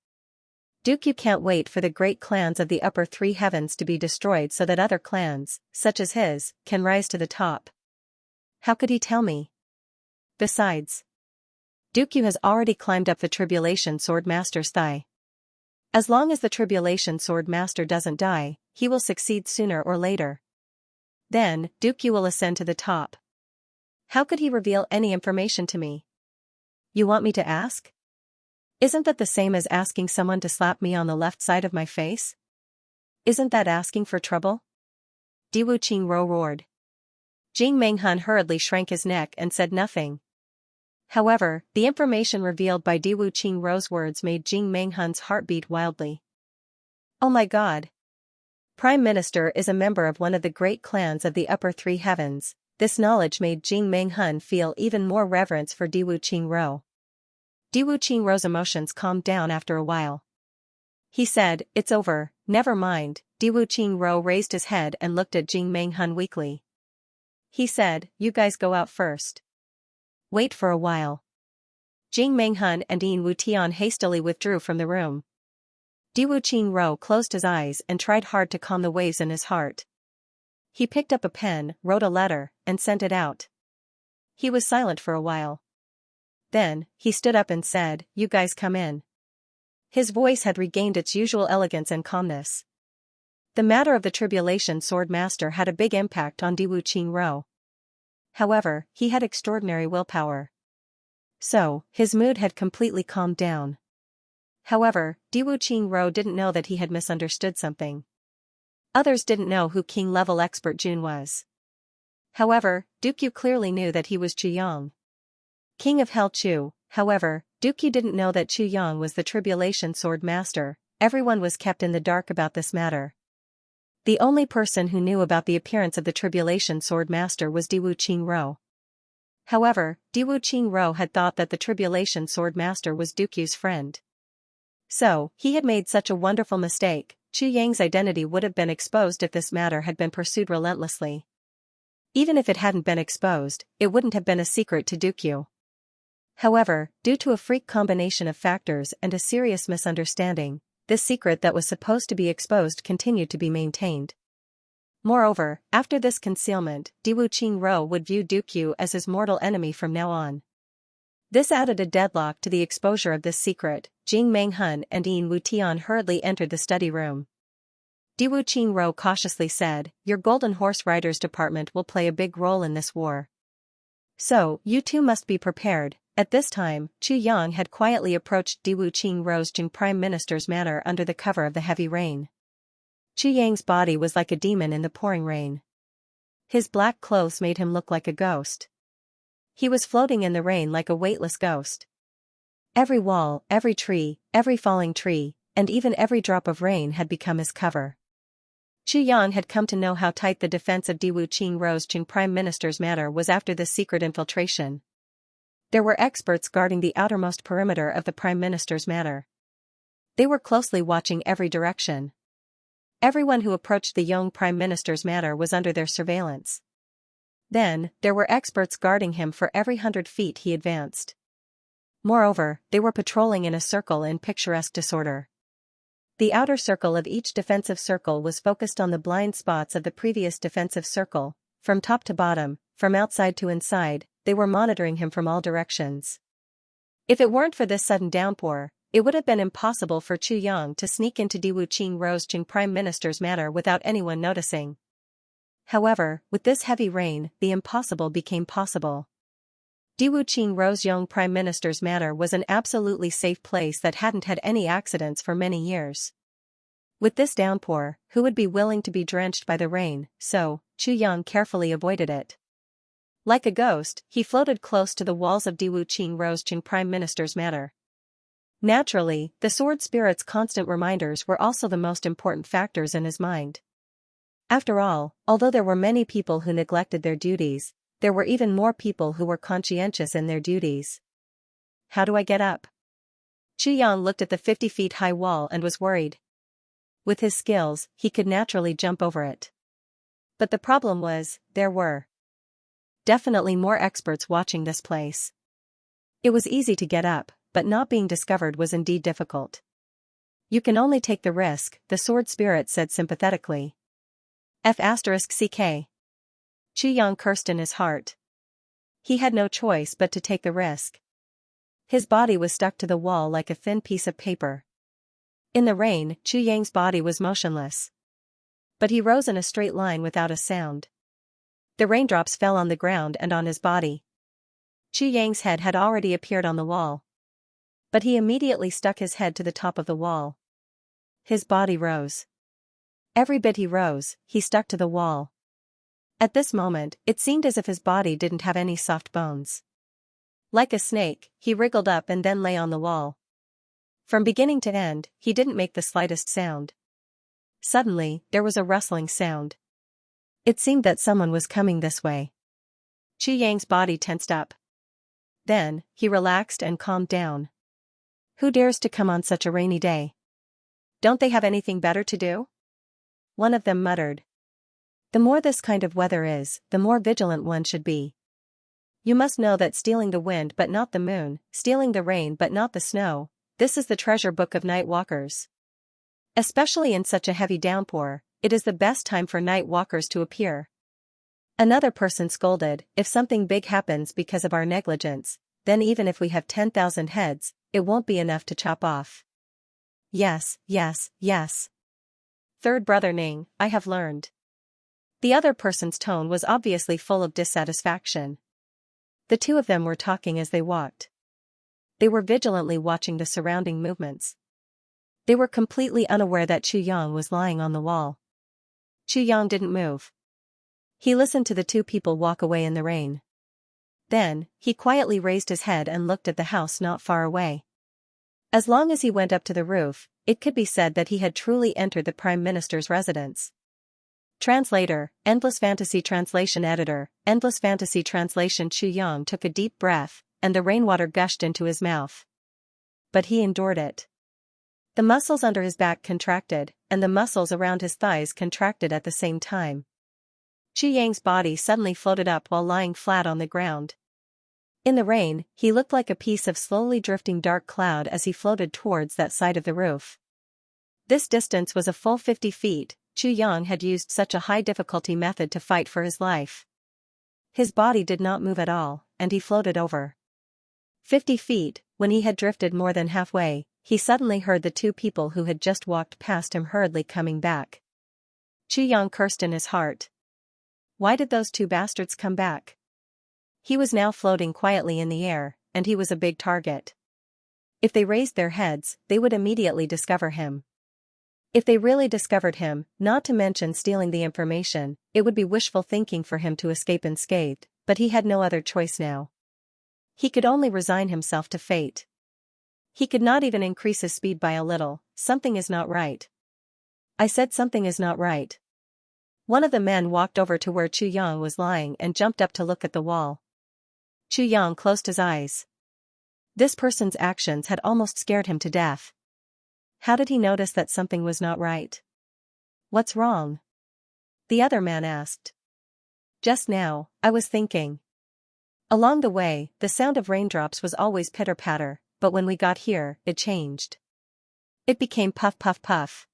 [SPEAKER 1] Dukyu can't wait for the great clans of the Upper Three Heavens to be destroyed so that other clans, such as his, can rise to the top. How could he tell me? Besides, Dukyu has already climbed up the Tribulation Sword Master's thigh. As long as the Tribulation Sword Master doesn't die, he will succeed sooner or later. Then, Dukyu will ascend to the top. How could he reveal any information to me? You want me to ask? Isn't that the same as asking someone to slap me on the left side of my face? Isn't that asking for trouble? Diwu Qingro roared. Jing Menghan hurriedly shrank his neck and said nothing. However, the information revealed by Diwu Qingro's words made Jing Menghan's heart beat wildly. Oh my God! Prime Minister is a member of one of the great clans of the upper three heavens. This knowledge made Jing Menghan feel even more reverence for Diwu Qingro. Diwu Qingro's emotions calmed down after a while. He said, "It's over, never mind." Diwu Qingro raised his head and looked at Jing Menghan weakly. He said, "You guys go out first. Wait for a while." Jing Menghan and Yin Wutian hastily withdrew from the room. Diwu Qingro closed his eyes and tried hard to calm the waves in his heart. He picked up a pen, wrote a letter, and sent it out. He was silent for a while. Then, he stood up and said, "You guys come in." His voice had regained its usual elegance and calmness. The matter of the Tribulation Sword Master had a big impact on Diwu Qingro. However, he had extraordinary willpower. So, his mood had completely calmed down. However, Diwu Qingro didn't know that he had misunderstood something. Others didn't know who king-level expert Jun was. However, Dukyu clearly knew that he was Chu Yang, King of Hell Chu. However, Dukyu didn't know that Chu Yang was the Tribulation Sword Master. Everyone was kept in the dark about this matter. The only person who knew about the appearance of the Tribulation Sword Master was Diwu Qingro. However, Diwu Qingro had thought that the Tribulation Sword Master was Dukyu's friend. So, he had made such a wonderful mistake. Chu Yang's identity would have been exposed if this matter had been pursued relentlessly. Even if it hadn't been exposed, it wouldn't have been a secret to Dukyu. However, due to a freak combination of factors and a serious misunderstanding, this secret that was supposed to be exposed continued to be maintained. Moreover, after this concealment, Diwu Qingro would view Dukyu as his mortal enemy from now on. This added a deadlock to the exposure of this secret. Jing Menghan and Yin Wutian hurriedly entered the study room. Diwu Qingro cautiously said, "Your Golden Horse Riders department will play a big role in this war. So, you two must be prepared." At this time, Chu Yang had quietly approached Diwu Qingro's Jing Prime Minister's manor under the cover of the heavy rain. Chu Yang's body was like a demon in the pouring rain. His black clothes made him look like a ghost. He was floating in the rain like a weightless ghost. Every wall, every tree, every falling tree, and even every drop of rain had become his cover. Chu Yang had come to know how tight the defense of Diwu Qingro's Jing Prime Minister's manor was after this secret infiltration. There were experts guarding the outermost perimeter of the Prime Minister's manor. They were closely watching every direction. Everyone who approached the young Prime Minister's manor was under their surveillance. Then, there were experts guarding him for every 100 feet he advanced. Moreover, they were patrolling in a circle in picturesque disorder. The outer circle of each defensive circle was focused on the blind spots of the previous defensive circle, from top to bottom, from outside to inside. They were monitoring him from all directions. If it weren't for this sudden downpour, it would have been impossible for Chu Yang to sneak into Diwu Qingro's Jing Prime Minister's manor without anyone noticing. However, with this heavy rain, the impossible became possible. Diwu Qingro's young Prime Minister's manor was an absolutely safe place that hadn't had any accidents for many years. With this downpour, who would be willing to be drenched by the rain? So, Chu Yang carefully avoided it. Like a ghost, he floated close to the walls of Diwu Qingro's Jing Prime Minister's manor. Naturally, the sword spirit's constant reminders were also the most important factors in his mind. After all, although there were many people who neglected their duties, there were even more people who were conscientious in their duties. How do I get up? Chu Yang looked at the 50 feet high wall and was worried. With his skills, he could naturally jump over it. But the problem was, there were definitely more experts watching this place. It was easy to get up, but not being discovered was indeed difficult. You can only take the risk, the sword spirit said sympathetically. F***CK. Chu Yang cursed in his heart. He had no choice but to take the risk. His body was stuck to the wall like a thin piece of paper. In the rain, Chu Yang's body was motionless. But he rose in a straight line without a sound. The raindrops fell on the ground and on his body. Chu Yang's head had already appeared on the wall. But he immediately stuck his head to the top of the wall. His body rose. Every bit he rose, he stuck to the wall. At this moment, it seemed as if his body didn't have any soft bones. Like a snake, he wriggled up and then lay on the wall. From beginning to end, he didn't make the slightest sound. Suddenly, there was a rustling sound. It seemed that someone was coming this way. Chu Yang's body tensed up. Then, he relaxed and calmed down. Who dares to come on such a rainy day? Don't they have anything better to do? One of them muttered. The more this kind of weather is, the more vigilant one should be. You must know that stealing the wind but not the moon, stealing the rain but not the snow, this is the treasure book of night walkers. Especially in such a heavy downpour, it is the best time for night walkers to appear. Another person scolded, if something big happens because of our negligence, then even if we have 10,000 heads, it won't be enough to chop off. Yes, yes, yes. Third brother Ning, I have learned. The other person's tone was obviously full of dissatisfaction. The two of them were talking as they walked. They were vigilantly watching the surrounding movements. They were completely unaware that Chu Yang was lying on the wall. Chu Yang didn't move. He listened to the two people walk away in the rain. Then, he quietly raised his head and looked at the house not far away. As long as he went up to the roof, it could be said that he had truly entered the Prime Minister's residence. Translator, Endless Fantasy Translation Editor, Endless Fantasy Translation. Chu Yang took a deep breath, and the rainwater gushed into his mouth. But he endured it. The muscles under his back contracted, and the muscles around his thighs contracted at the same time. Chu Yang's body suddenly floated up while lying flat on the ground. In the rain, he looked like a piece of slowly drifting dark cloud as he floated towards that side of the roof. This distance was a full 50 feet, Chu Yang had used such a high difficulty method to fight for his life. His body did not move at all, and he floated over. 50 feet, when he had drifted more than halfway, he suddenly heard the two people who had just walked past him hurriedly coming back. Chu Yang cursed in his heart. Why did those two bastards come back? He was now floating quietly in the air, and he was a big target. If they raised their heads, they would immediately discover him. If they really discovered him, not to mention stealing the information, it would be wishful thinking for him to escape unscathed, but he had no other choice now. He could only resign himself to fate. He could not even increase his speed by a little. Something is not right. I said something is not right. One of the men walked over to where Chu Yang was lying and jumped up to look at the wall. Chu Yang closed his eyes. This person's actions had almost scared him to death. How did he notice that something was not right? What's wrong? The other man asked. Just now, I was thinking. Along the way, the sound of raindrops was always pitter-patter, but when we got here, it changed. It became puff puff puff.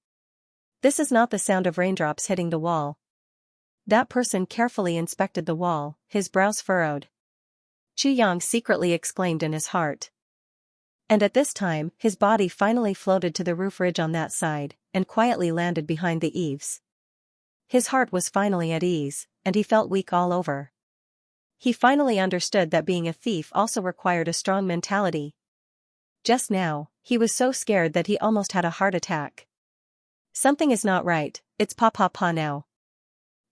[SPEAKER 1] This is not the sound of raindrops hitting the wall. That person carefully inspected the wall, his brows furrowed. Chu Yang secretly exclaimed in his heart. And at this time, his body finally floated to the roof ridge on that side, and quietly landed behind the eaves. His heart was finally at ease, and he felt weak all over. He finally understood that being a thief also required a strong mentality. Just now, he was so scared that he almost had a heart attack. Something is not right, it's pa now.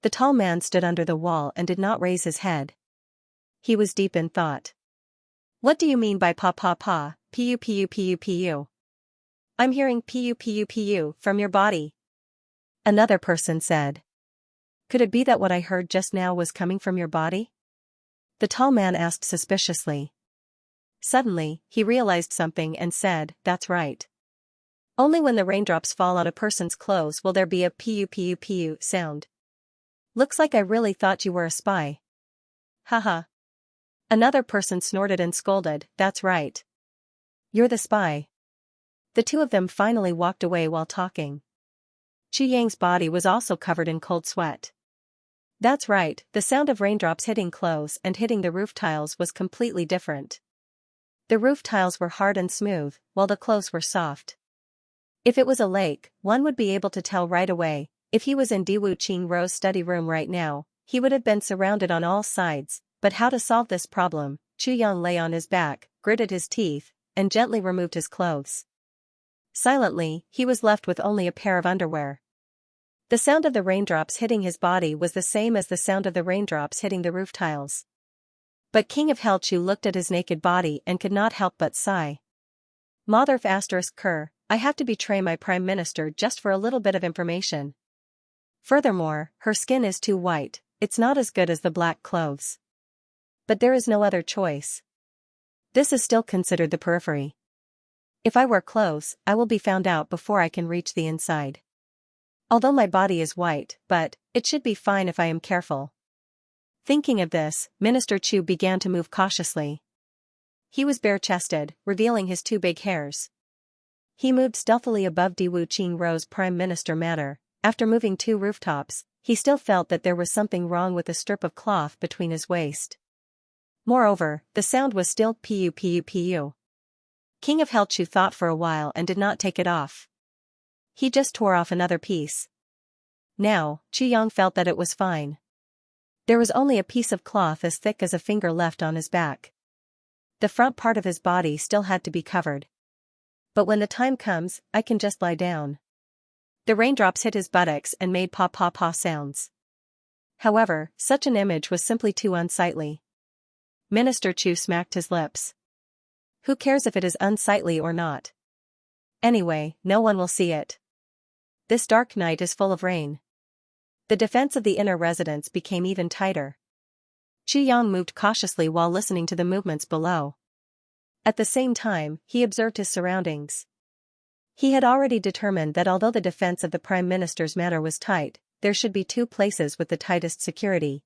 [SPEAKER 1] The tall man stood under the wall and did not raise his head. He was deep in thought. What do you mean by pa? Pu. I'm hearing pu from your body. Another person said. Could it be that what I heard just now was coming from your body? The tall man asked suspiciously. Suddenly, he realized something and said, that's right. Only when the raindrops fall on a person's clothes will there be a pu sound. Looks like I really thought you were a spy. Haha. Another person snorted and scolded, that's right. You're the spy. The two of them finally walked away while talking. Chu Yang's body was also covered in cold sweat. That's right, the sound of raindrops hitting clothes and hitting the roof tiles was completely different. The roof tiles were hard and smooth, while the clothes were soft. If it was a lake, one would be able to tell right away. If he was in Diwu Qing Ro's study room right now, he would have been surrounded on all sides, but how to solve this problem, Chu Yang lay on his back, gritted his teeth, and gently removed his clothes. Silently, he was left with only a pair of underwear. The sound of the raindrops hitting his body was the same as the sound of the raindrops hitting the roof tiles. But King of Hell Chu looked at his naked body and could not help but sigh. Motherf *Ker, I have to betray my prime minister just for a little bit of information. Furthermore, her skin is too white, it's not as good as the black clothes. But there is no other choice. This is still considered the periphery. If I wear clothes, I will be found out before I can reach the inside. Although my body is white, but it should be fine if I am careful. Thinking of this, Minister Chu began to move cautiously. He was bare-chested, revealing his two big hairs. He moved stealthily above Diwu Qingrou's prime minister manor. After moving 2 rooftops, he still felt that there was something wrong with the strip of cloth between his waist. Moreover, the sound was still pu. King of Hell Chu thought for a while and did not take it off. He just tore off another piece. Now, Chu Yang felt that it was fine. There was only a piece of cloth as thick as a finger left on his back. The front part of his body still had to be covered. But when the time comes, I can just lie down. The raindrops hit his buttocks and made pa sounds. However, such an image was simply too unsightly. Minister Chu smacked his lips. Who cares if it is unsightly or not? Anyway, no one will see it. This dark night is full of rain. The defense of the inner residence became even tighter. Chu Yang moved cautiously while listening to the movements below. At the same time, he observed his surroundings. He had already determined that although the defense of the Prime Minister's manor was tight, there should be 2 places with the tightest security.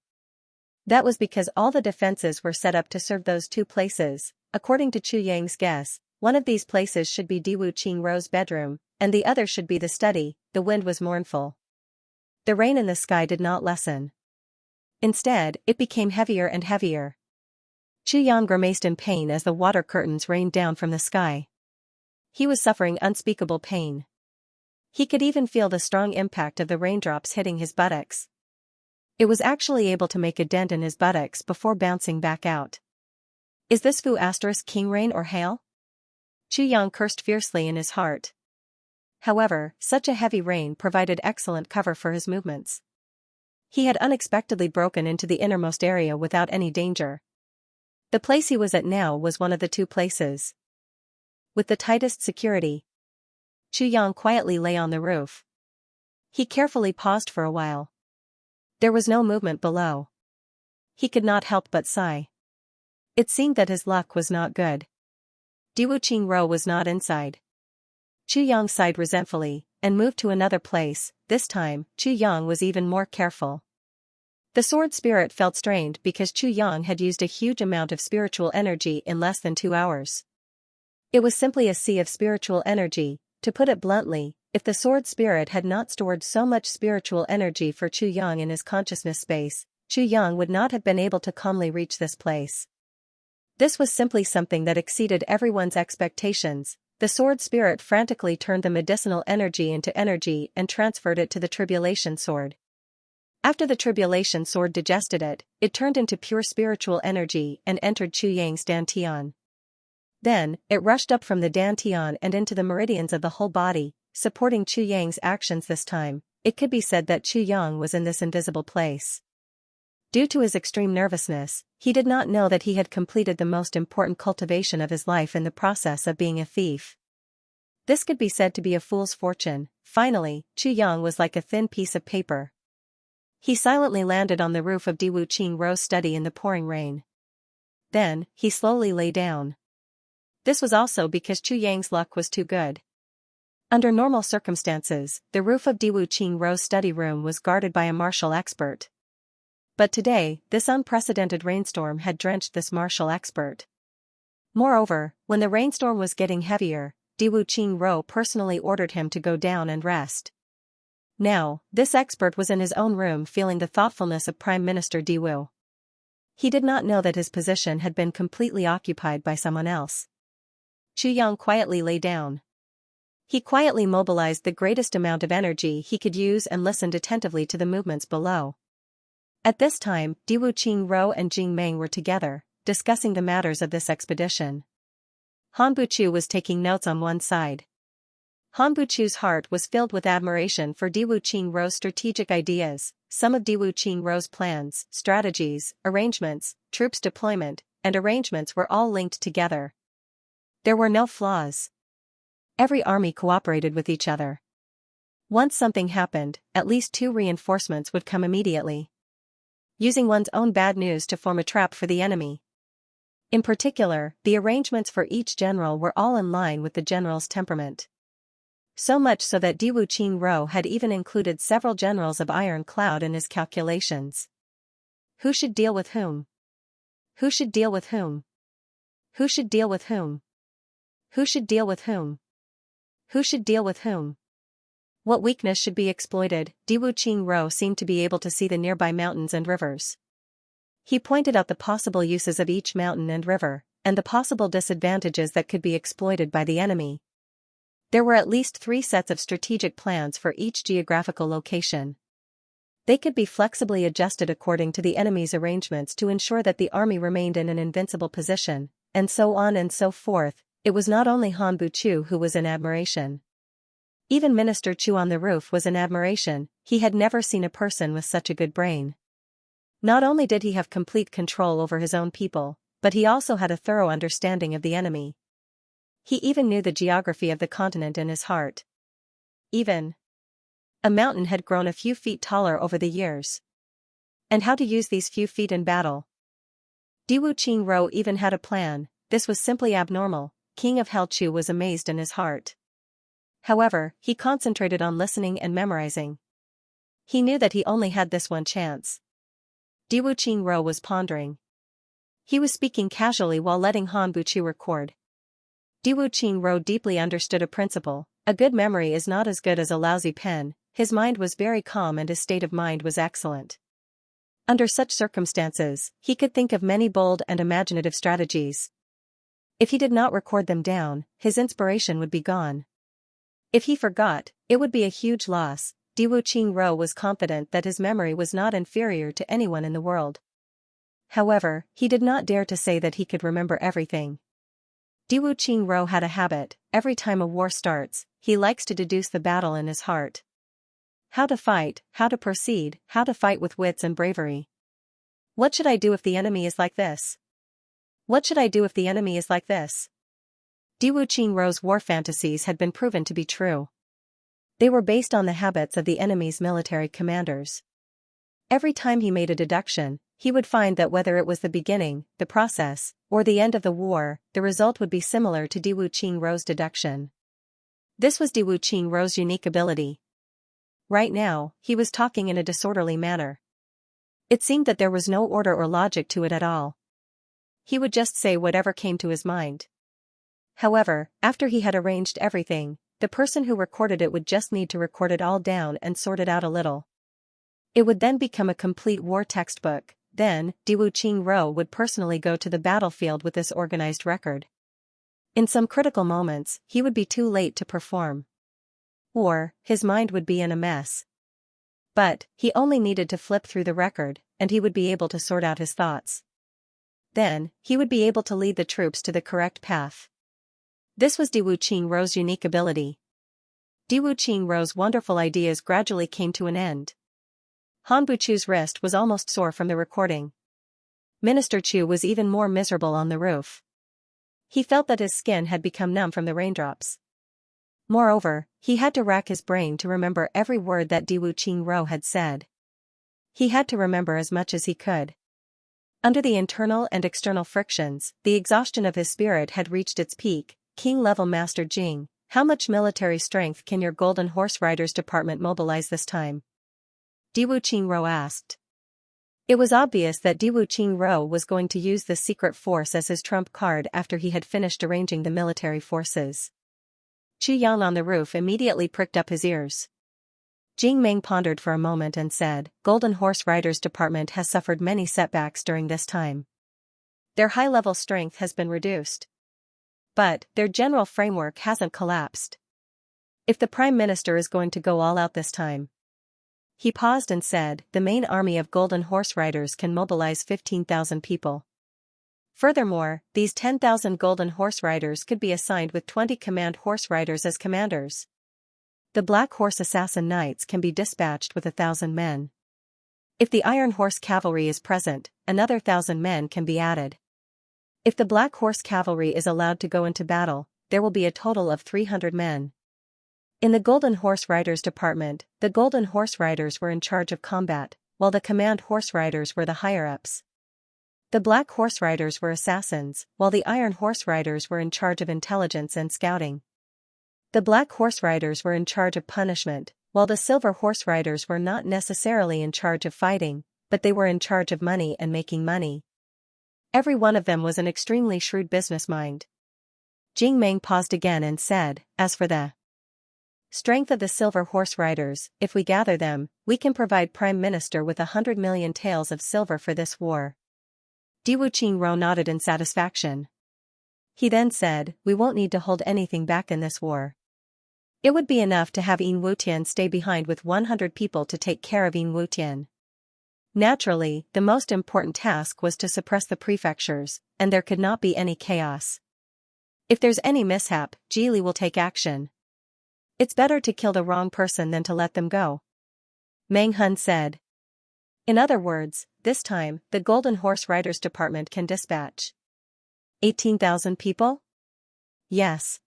[SPEAKER 1] That was because all the defenses were set up to serve those 2 places. According to Chu Yang's guess, one of these places should be Diwu Qingrou's bedroom, and the other should be the study. The wind was mournful. The rain in the sky did not lessen. Instead, it became heavier and heavier. Chu Yang grimaced in pain as the water curtains rained down from the sky. He was suffering unspeakable pain. He could even feel the strong impact of the raindrops hitting his buttocks. It was actually able to make a dent in his buttocks before bouncing back out. Is this Fu * King rain or hail? Chu Yang cursed fiercely in his heart. However, such a heavy rain provided excellent cover for his movements. He had unexpectedly broken into the innermost area without any danger. The place he was at now was one of the 2 places with the tightest security. Chu Yang quietly lay on the roof. He carefully paused for a while. There was no movement below. He could not help but sigh. It seemed that his luck was not good. Diwu Qingrou was not inside. Chu Yang sighed resentfully, and moved to another place. This time, Chu Yang was even more careful. The sword spirit felt strained because Chu Yang had used a huge amount of spiritual energy in less than 2 hours. It was simply a sea of spiritual energy. To put it bluntly, if the sword spirit had not stored so much spiritual energy for Chu Yang in his consciousness space, Chu Yang would not have been able to calmly reach this place. This was simply something that exceeded everyone's expectations. The sword spirit frantically turned the medicinal energy into energy and transferred it to the tribulation sword. After the tribulation sword digested it, it turned into pure spiritual energy and entered Chu Yang's dantian. Then, it rushed up from the dantian and into the meridians of the whole body, supporting Chu Yang's actions this time. It could be said that Chu Yang was in this invisible place. Due to his extreme nervousness, he did not know that he had completed the most important cultivation of his life in the process of being a thief. This could be said to be a fool's fortune. Finally, Chu Yang was like a thin piece of paper. He silently landed on the roof of Diwu Qingrou's study in the pouring rain. Then, he slowly lay down. This was also because Chu Yang's luck was too good. Under normal circumstances, the roof of Diwu Qingrou's study room was guarded by a martial expert. But today, this unprecedented rainstorm had drenched this martial expert. Moreover, when the rainstorm was getting heavier, Diwu Qingrou personally ordered him to go down and rest. Now, this expert was in his own room feeling the thoughtfulness of Prime Minister Diwu. He did not know that his position had been completely occupied by someone else. Chu Yang quietly lay down. He quietly mobilized the greatest amount of energy he could use and listened attentively to the movements below. At this time, Diwu Qingrou and Jing Meng were together. discussing the matters of this expedition. Han Buchu was taking notes on one side. Han Buchu's heart was filled with admiration for Diwu Qingrou's strategic ideas. Some of Diwu Qingrou's plans, strategies, arrangements, troops deployment, and arrangements were all linked together. There were no flaws. Every army cooperated with each other. Once something happened, at least 2 reinforcements would come immediately, using one's own bad news to form a trap for the enemy. In particular, the arrangements for each general were all in line with the general's temperament. So much so that Diwu Qingrou had even included several generals of Iron Cloud in his calculations. Who should deal with whom? Who should deal with whom? Who should deal with whom? Who should deal with whom? Who should deal with whom? What weakness should be exploited? Diwu Qingrou seemed to be able to see the nearby mountains and rivers. He pointed out the possible uses of each mountain and river, and the possible disadvantages that could be exploited by the enemy. There were at least 3 sets of strategic plans for each geographical location. They could be flexibly adjusted according to the enemy's arrangements to ensure that the army remained in an invincible position, and so on and so forth. It was not only Han Buchu who was in admiration. Even Minister Chu on the roof was in admiration. He had never seen a person with such a good brain. Not only did he have complete control over his own people, but he also had a thorough understanding of the enemy. He even knew the geography of the continent in his heart. Even a mountain had grown a few feet taller over the years. And how to use these few feet in battle. Diwu Qingrou even had a plan. This was simply abnormal. King of Helchu was amazed in his heart. However, he concentrated on listening and memorizing. He knew that he only had this one chance. Diwu Qingrou was pondering. He was speaking casually while letting Han Buchu record. Diwu Qingrou deeply understood a principle: a good memory is not as good as a lousy pen. His mind was very calm and his state of mind was excellent. Under such circumstances, he could think of many bold and imaginative strategies. If he did not record them down, his inspiration would be gone. If he forgot, it would be a huge loss. Diwu Qingrou was confident that his memory was not inferior to anyone in the world. However, he did not dare to say that he could remember everything. Diwu Qingrou had a habit: every time a war starts, he likes to deduce the battle in his heart. How to fight, how to proceed, how to fight with wits and bravery. What should I do if the enemy is like this? What should I do if the enemy is like this? Diwu Qingrou's war fantasies had been proven to be true. They were based on the habits of the enemy's military commanders. Every time he made a deduction, he would find that whether it was the beginning, the process, or the end of the war, the result would be similar to Diwu Qingrou's deduction. This was Diwu Qingrou's unique ability. Right now, he was talking in a disorderly manner. It seemed that there was no order or logic to it at all. He would just say whatever came to his mind. However, after he had arranged everything, the person who recorded it would just need to record it all down and sort it out a little. It would then become a complete war textbook. Then, Diwu Qingrou would personally go to the battlefield with this organized record. In some critical moments, he would be too late to perform. Or, his mind would be in a mess. But, he only needed to flip through the record, and he would be able to sort out his thoughts. Then, he would be able to lead the troops to the correct path. This was Diwu Qingrou's unique ability. Diwu Qingrou's wonderful ideas gradually came to an end. Han Buchu's wrist was almost sore from the recording. Minister Chu was even more miserable on the roof. He felt that his skin had become numb from the raindrops. Moreover, he had to rack his brain to remember every word that Diwu Qingrou had said. He had to remember as much as he could. Under the internal and external frictions, the exhaustion of his spirit had reached its peak. King-level Master Jing, how much military strength can your Golden Horse Riders department mobilize this time? Diwu Qingrou asked. It was obvious that Diwu Qingrou was going to use this secret force as his trump card after he had finished arranging the military forces. Chu Yang on the roof immediately pricked up his ears. Jing Meng pondered for a moment and said, Golden Horse Riders department has suffered many setbacks during this time. Their high-level strength has been reduced. But, their general framework hasn't collapsed. If the Prime Minister is going to go all out this time. He paused and said, the main army of Golden Horse Riders can mobilize 15,000 people. Furthermore, these 10,000 golden horse riders could be assigned with 20 command horse riders as commanders. The Black Horse Assassin Knights can be dispatched with 1,000 men. If the Iron Horse Cavalry is present, another 1,000 men can be added. If the Black Horse Cavalry is allowed to go into battle, there will be a total of 300 men. In the Golden Horse Riders Department, the Golden Horse Riders were in charge of combat, while the Command Horse Riders were the higher-ups. The Black Horse Riders were assassins, while the Iron Horse Riders were in charge of intelligence and scouting. The Black Horse Riders were in charge of punishment, while the Silver Horse Riders were not necessarily in charge of fighting, but they were in charge of money and making money. Every one of them was an extremely shrewd business mind. Jing Meng paused again and said, "As for the strength of the Silver Horse Riders, if we gather them, we can provide Prime Minister with 100 million taels of silver for this war." Diwu Qingro nodded in satisfaction. He then said, "We won't need to hold anything back in this war. It would be enough to have Yin Wutian stay behind with 100 people to take care of Yin Wutian." Naturally, the most important task was to suppress the prefectures, and there could not be any chaos. If there's any mishap, Jili will take action. It's better to kill the wrong person than to let them go. Meng Hun said. In other words, this time, the Golden Horse Riders Department can dispatch 18,000 people? Yes.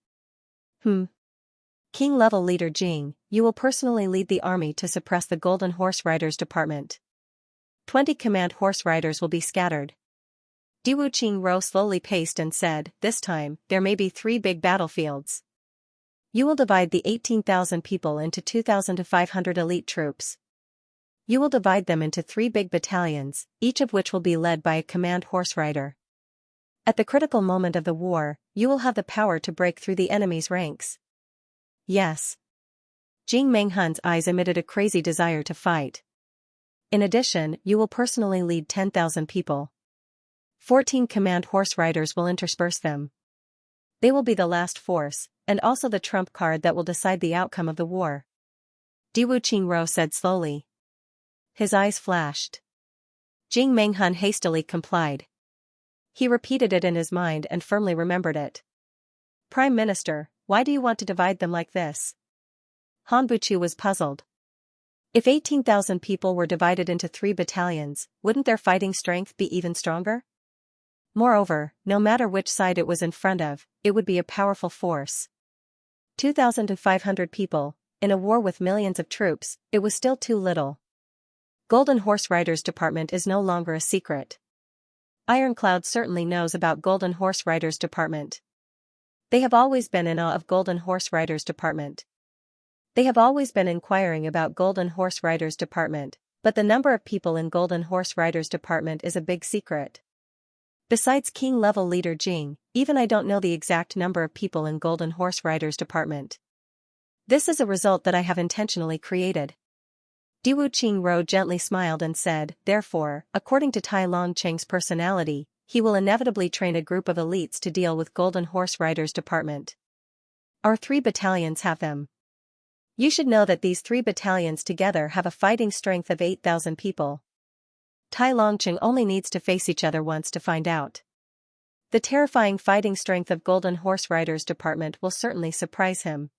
[SPEAKER 1] King-level leader Jing, you will personally lead the army to suppress the Golden Horse Riders Department. 20 command horse riders will be scattered. Diwu Qingro slowly paced and said, "This time, there may be 3 big battlefields. You will divide the 18,000 people into 2,000 to 500 elite troops. You will divide them into 3 big battalions, each of which will be led by a command horse rider. At the critical moment of the war, you will have the power to break through the enemy's ranks." Yes. Jing Meng Hun's eyes emitted a crazy desire to fight. In addition, you will personally lead 10,000 people. 14 command horse riders will intersperse them. They will be the last force, and also the trump card that will decide the outcome of the war. Diwu Qingro said slowly. His eyes flashed. Jing Meng Hun hastily complied. He repeated it in his mind and firmly remembered it. "Prime Minister, why do you want to divide them like this?" Han Buchu was puzzled. If 18,000 people were divided into 3 battalions, wouldn't their fighting strength be even stronger? Moreover, no matter which side it was in front of, it would be a powerful force. 2,000 to 500 people, in a war with millions of troops, it was still too little. Golden Horse Riders Department is no longer a secret. Ironclad certainly knows about Golden Horse Riders Department. They have always been in awe of Golden Horse Riders Department. They have always been inquiring about Golden Horse Riders Department, but the number of people in Golden Horse Riders Department is a big secret. Besides King-level leader Jing, even I don't know the exact number of people in Golden Horse Riders Department. This is a result that I have intentionally created. Diwu Qingro gently smiled and said, "Therefore, according to Tai Longqing's personality, he will inevitably train a group of elites to deal with Golden Horse Riders Department. Our 3 battalions have them. You should know that these 3 battalions together have a fighting strength of 8,000 people. Tai Longqing only needs to face each other once to find out. The terrifying fighting strength of Golden Horse Riders Department will certainly surprise him.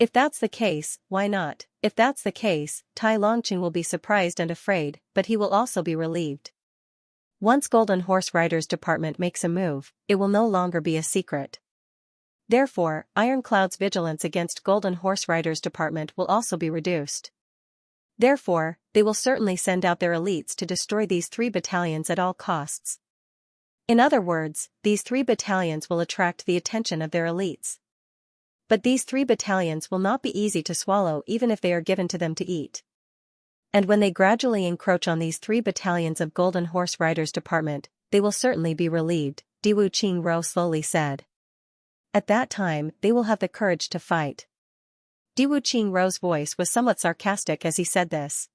[SPEAKER 1] If that's the case, why not? If that's the case, Tai Longqing will be surprised and afraid, but he will also be relieved. Once Golden Horse Riders Department makes a move, it will no longer be a secret. Therefore, Ironclad's vigilance against Golden Horse Riders Department will also be reduced. Therefore, they will certainly send out their elites to destroy these 3 battalions at all costs. In other words, these 3 battalions will attract the attention of their elites. But these 3 battalions will not be easy to swallow even if they are given to them to eat. And when they gradually encroach on these 3 battalions of Golden Horse Riders Department, they will certainly be relieved," Diwu Qingro slowly said. "At that time, they will have the courage to fight." Diwu Qingro's voice was somewhat sarcastic as he said this.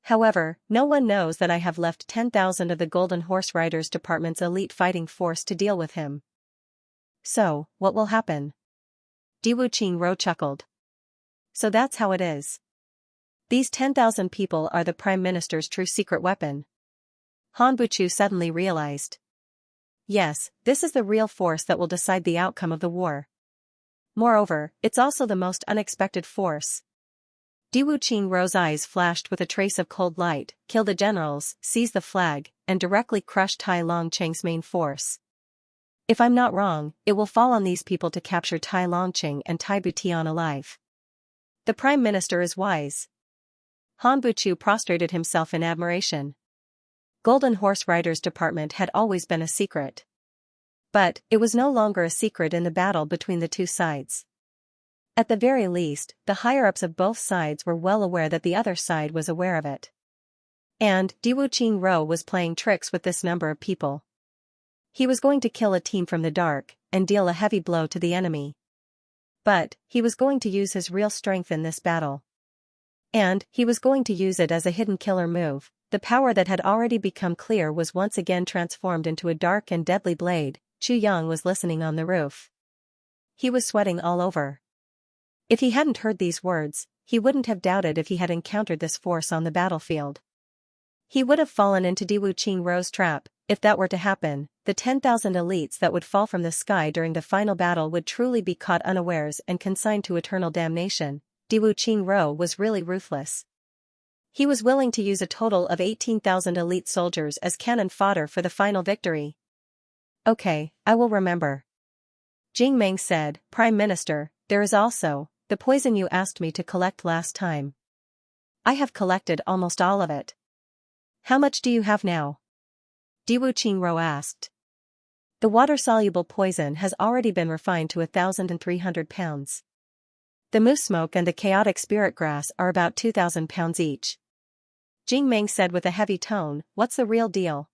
[SPEAKER 1] However, no one knows that I have left 10,000 of the Golden Horse Riders Department's elite fighting force to deal with him. So, what will happen? Diwu Qingro chuckled. So that's how it is. These 10,000 people are the Prime Minister's true secret weapon. Han Buchu suddenly realized. Yes, this is the real force that will decide the outcome of the war. Moreover, it's also the most unexpected force. Diwu Qingrou's eyes flashed with a trace of cold light. Kill the generals, seize the flag, and directly crush Tai Longqing's main force. If I'm not wrong, it will fall on these people to capture Tai Longqing and Tai Butian alive. The Prime Minister is wise. Han Buchu prostrated himself in admiration. Golden Horse Riders Department had always been a secret. But, it was no longer a secret in the battle between the two sides. At the very least, the higher-ups of both sides were well aware that the other side was aware of it. And, Diwu Qingrou was playing tricks with this number of people. He was going to kill a team from the dark, and deal a heavy blow to the enemy. But, he was going to use his real strength in this battle. And, he was going to use it as a hidden killer move. The power that had already become clear was once again transformed into a dark and deadly blade. Chu Yang was listening on the roof. He was sweating all over. If he hadn't heard these words, he wouldn't have doubted if he had encountered this force on the battlefield. He would have fallen into Diwu Qingrou's trap. If that were to happen, the 10,000 elites that would fall from the sky during the final battle would truly be caught unawares and consigned to eternal damnation. Diwu Qingrou was really ruthless. He was willing to use a total of 18,000 elite soldiers as cannon fodder for the final victory. Okay, I will remember. Jing Meng said, Prime Minister, there is also the poison you asked me to collect last time. I have collected almost all of it. How much do you have now? Diwu Qingrou asked. The water-soluble poison has already been refined to 1,300 pounds. The moose smoke and the chaotic spirit grass are about 2,000 pounds each. Jing Meng said with a heavy tone, what's the real deal?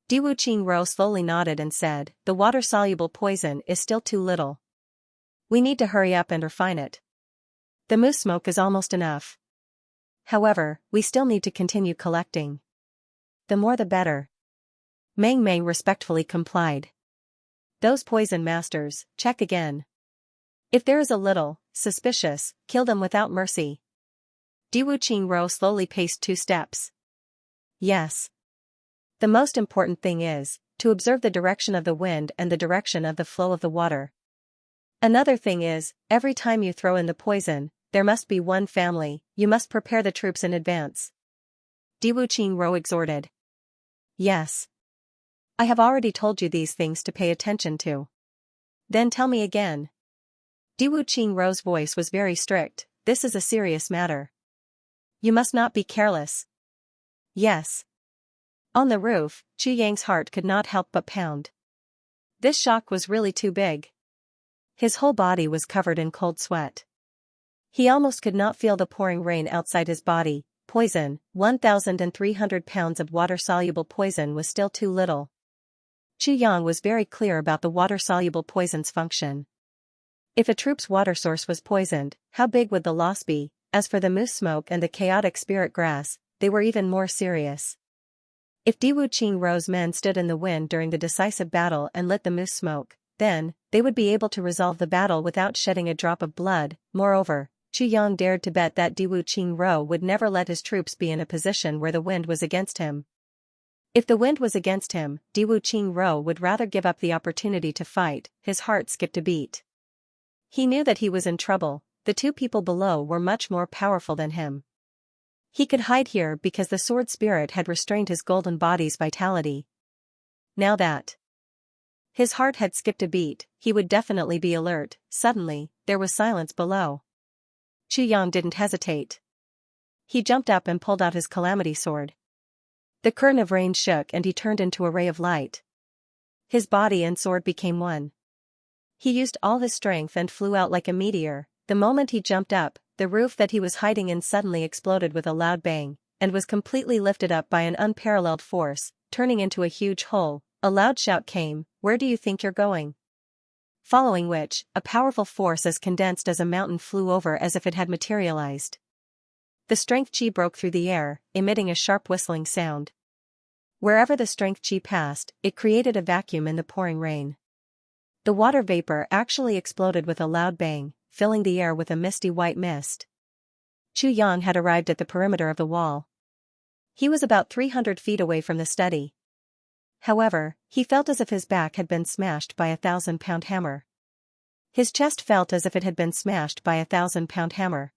[SPEAKER 1] Diwu Qingrou slowly nodded and said, the water-soluble poison is still too little. We need to hurry up and refine it. The moose smoke is almost enough. However, we still need to continue collecting. The more the better. Meng Meng respectfully complied. Those poison masters, check again. If there is a little suspicious, kill them without mercy. Diwu Qingrou slowly paced 2 steps. Yes. The most important thing is to observe the direction of the wind and the direction of the flow of the water. Another thing is, every time you throw in the poison, there must be one family. You must prepare the troops in advance. Diwu Qingrou exhorted. Yes. I have already told you these things to pay attention to. Then tell me again. Diwu Qingrou's voice was very strict. This is a serious matter. You must not be careless. Yes. On the roof, Chu Yang's heart could not help but pound. This shock was really too big. His whole body was covered in cold sweat. He almost could not feel the pouring rain outside his body. Poison, 1,300 pounds of water-soluble poison was still too little. Chu Yang was very clear about the water-soluble poison's function. If a troop's water source was poisoned, how big would the loss be? As for the moose smoke and the chaotic spirit grass, they were even more serious. If Diwu Qingrou's men stood in the wind during the decisive battle and lit the moose smoke, then, they would be able to resolve the battle without shedding a drop of blood. Moreover, Chu Yang dared to bet that Diwu Qingrou would never let his troops be in a position where the wind was against him. If the wind was against him, Diwu Qingrou would rather give up the opportunity to fight. His heart skipped a beat. He knew that he was in trouble. The 2 people below were much more powerful than him. He could hide here because the sword spirit had restrained his golden body's vitality. Now that his heart had skipped a beat, he would definitely be alert. Suddenly, there was silence below. Chu Yang didn't hesitate. He jumped up and pulled out his calamity sword. The curtain of rain shook and he turned into a ray of light. His body and sword became one. He used all his strength and flew out like a meteor. The moment he jumped up, the roof that he was hiding in suddenly exploded with a loud bang, and was completely lifted up by an unparalleled force, turning into a huge hole. A loud shout came, "Where do you think you're going?" Following which, a powerful force as condensed as a mountain flew over as if it had materialized. The strength chi broke through the air, emitting a sharp whistling sound. Wherever the strength chi passed, it created a vacuum in the pouring rain. The water vapor actually exploded with a loud bang, filling the air with a misty white mist. Chu Yang had arrived at the perimeter of the wall. He was about 300 feet away from the study. However, he felt as if his back had been smashed by a 1,000-pound hammer. His chest felt as if it had been smashed by a 1,000-pound hammer.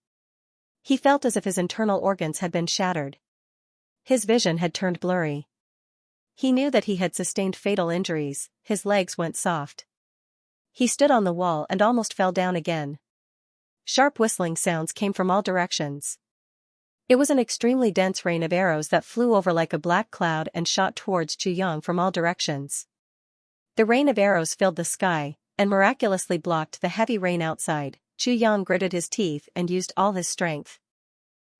[SPEAKER 1] He felt as if his internal organs had been shattered. His vision had turned blurry. He knew that he had sustained fatal injuries. His legs went soft. He stood on the wall and almost fell down again. Sharp whistling sounds came from all directions. It was an extremely dense rain of arrows that flew over like a black cloud and shot towards Chu Yang from all directions. The rain of arrows filled the sky, and miraculously blocked the heavy rain outside. Chu Yang gritted his teeth and used all his strength.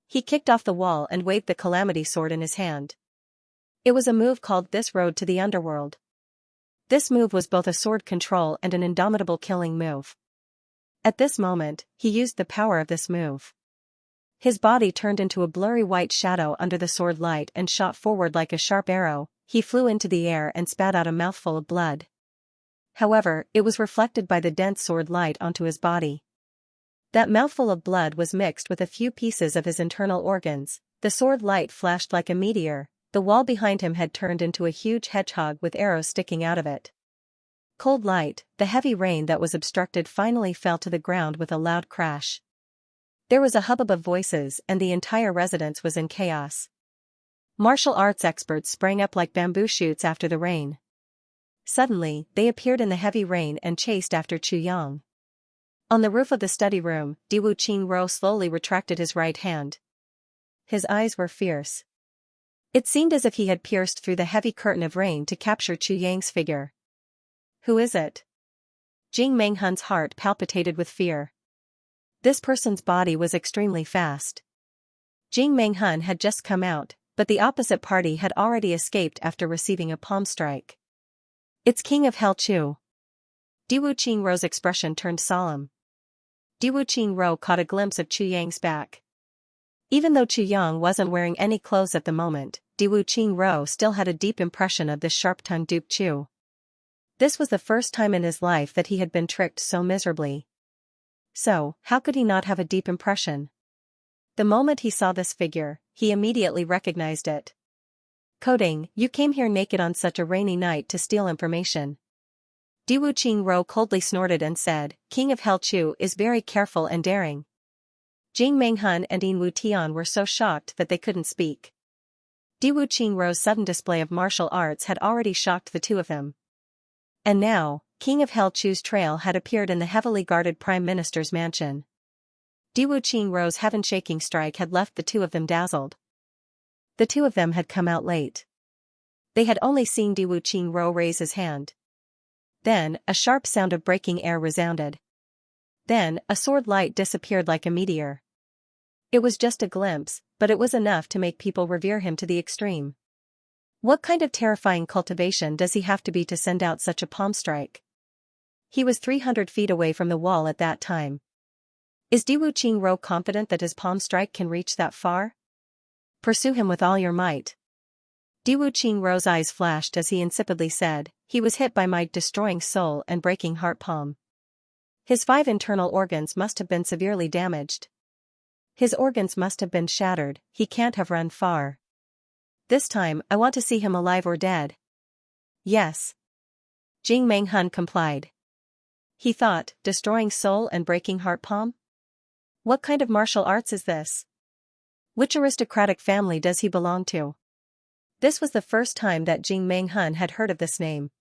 [SPEAKER 1] He kicked off the wall and waved the calamity sword in his hand. It was a move called This Road to the Underworld. This move was both a sword control and an indomitable killing move. At this moment, he used the power of this move. His body turned into a blurry white shadow under the sword light and shot forward like a sharp arrow. He flew into the air and spat out a mouthful of blood. However, it was reflected by the dense sword light onto his body. That mouthful of blood was mixed with a few pieces of his internal organs. The sword light flashed like a meteor. The wall behind him had turned into a huge hedgehog with arrows sticking out of it. Cold light, the heavy rain that was obstructed finally fell to the ground with a loud crash. There was a hubbub of voices and the entire residence was in chaos. Martial arts experts sprang up like bamboo shoots after the rain. Suddenly, they appeared in the heavy rain and chased after Chu Yang. On the roof of the study room, Diwu Qingro slowly retracted his right hand. His eyes were fierce. It seemed as if he had pierced through the heavy curtain of rain to capture Chu Yang's figure. Who is it? Jing Menghun's heart palpitated with fear. This person's body was extremely fast. Jing Menghun had just come out, but the opposite party had already escaped after receiving a palm strike. It's King of Hell Chu. Diwu Qingrou's expression turned solemn. Diwu Qingro caught a glimpse of Chu Yang's back. Even though Chu Yang wasn't wearing any clothes at the moment, Diwu Qingro still had a deep impression of this sharp-tongued dupe Chu. This was the first time in his life that he had been tricked so miserably. So, how could he not have a deep impression? The moment he saw this figure, he immediately recognized it. Coding, you came here naked on such a rainy night to steal information. Diwu Qingro coldly snorted and said, King of Hell Chu is very careful and daring. Jing Menghun and Yin Wu Tian were so shocked that they couldn't speak. Diwu Qingrou's sudden display of martial arts had already shocked the two of them. And now, King of Hell Chu's trail had appeared in the heavily guarded Prime Minister's mansion. Diwu Qingrou's heaven-shaking strike had left the two of them dazzled. The two of them had come out late. They had only seen Diwu Qingrou raise his hand. Then, a sharp sound of breaking air resounded. Then, a sword light disappeared like a meteor. It was just a glimpse, but it was enough to make people revere him to the extreme. What kind of terrifying cultivation does he have to be to send out such a palm strike? He was 300 feet away from the wall at that time. Is Diwu Qingrou confident that his palm strike can reach that far? Pursue him with all your might. Diwu Qingrou's eyes flashed as he insipidly said, he was hit by my destroying soul and breaking heart palm. His 5 internal organs must have been severely damaged. His organs must have been shattered, he can't have run far. This time, I want to see him alive or dead. Yes. Jing Menghun complied. He thought, destroying soul and breaking heart palm? What kind of martial arts is this? Which aristocratic family does he belong to? This was the first time that Jing Menghun had heard of this name.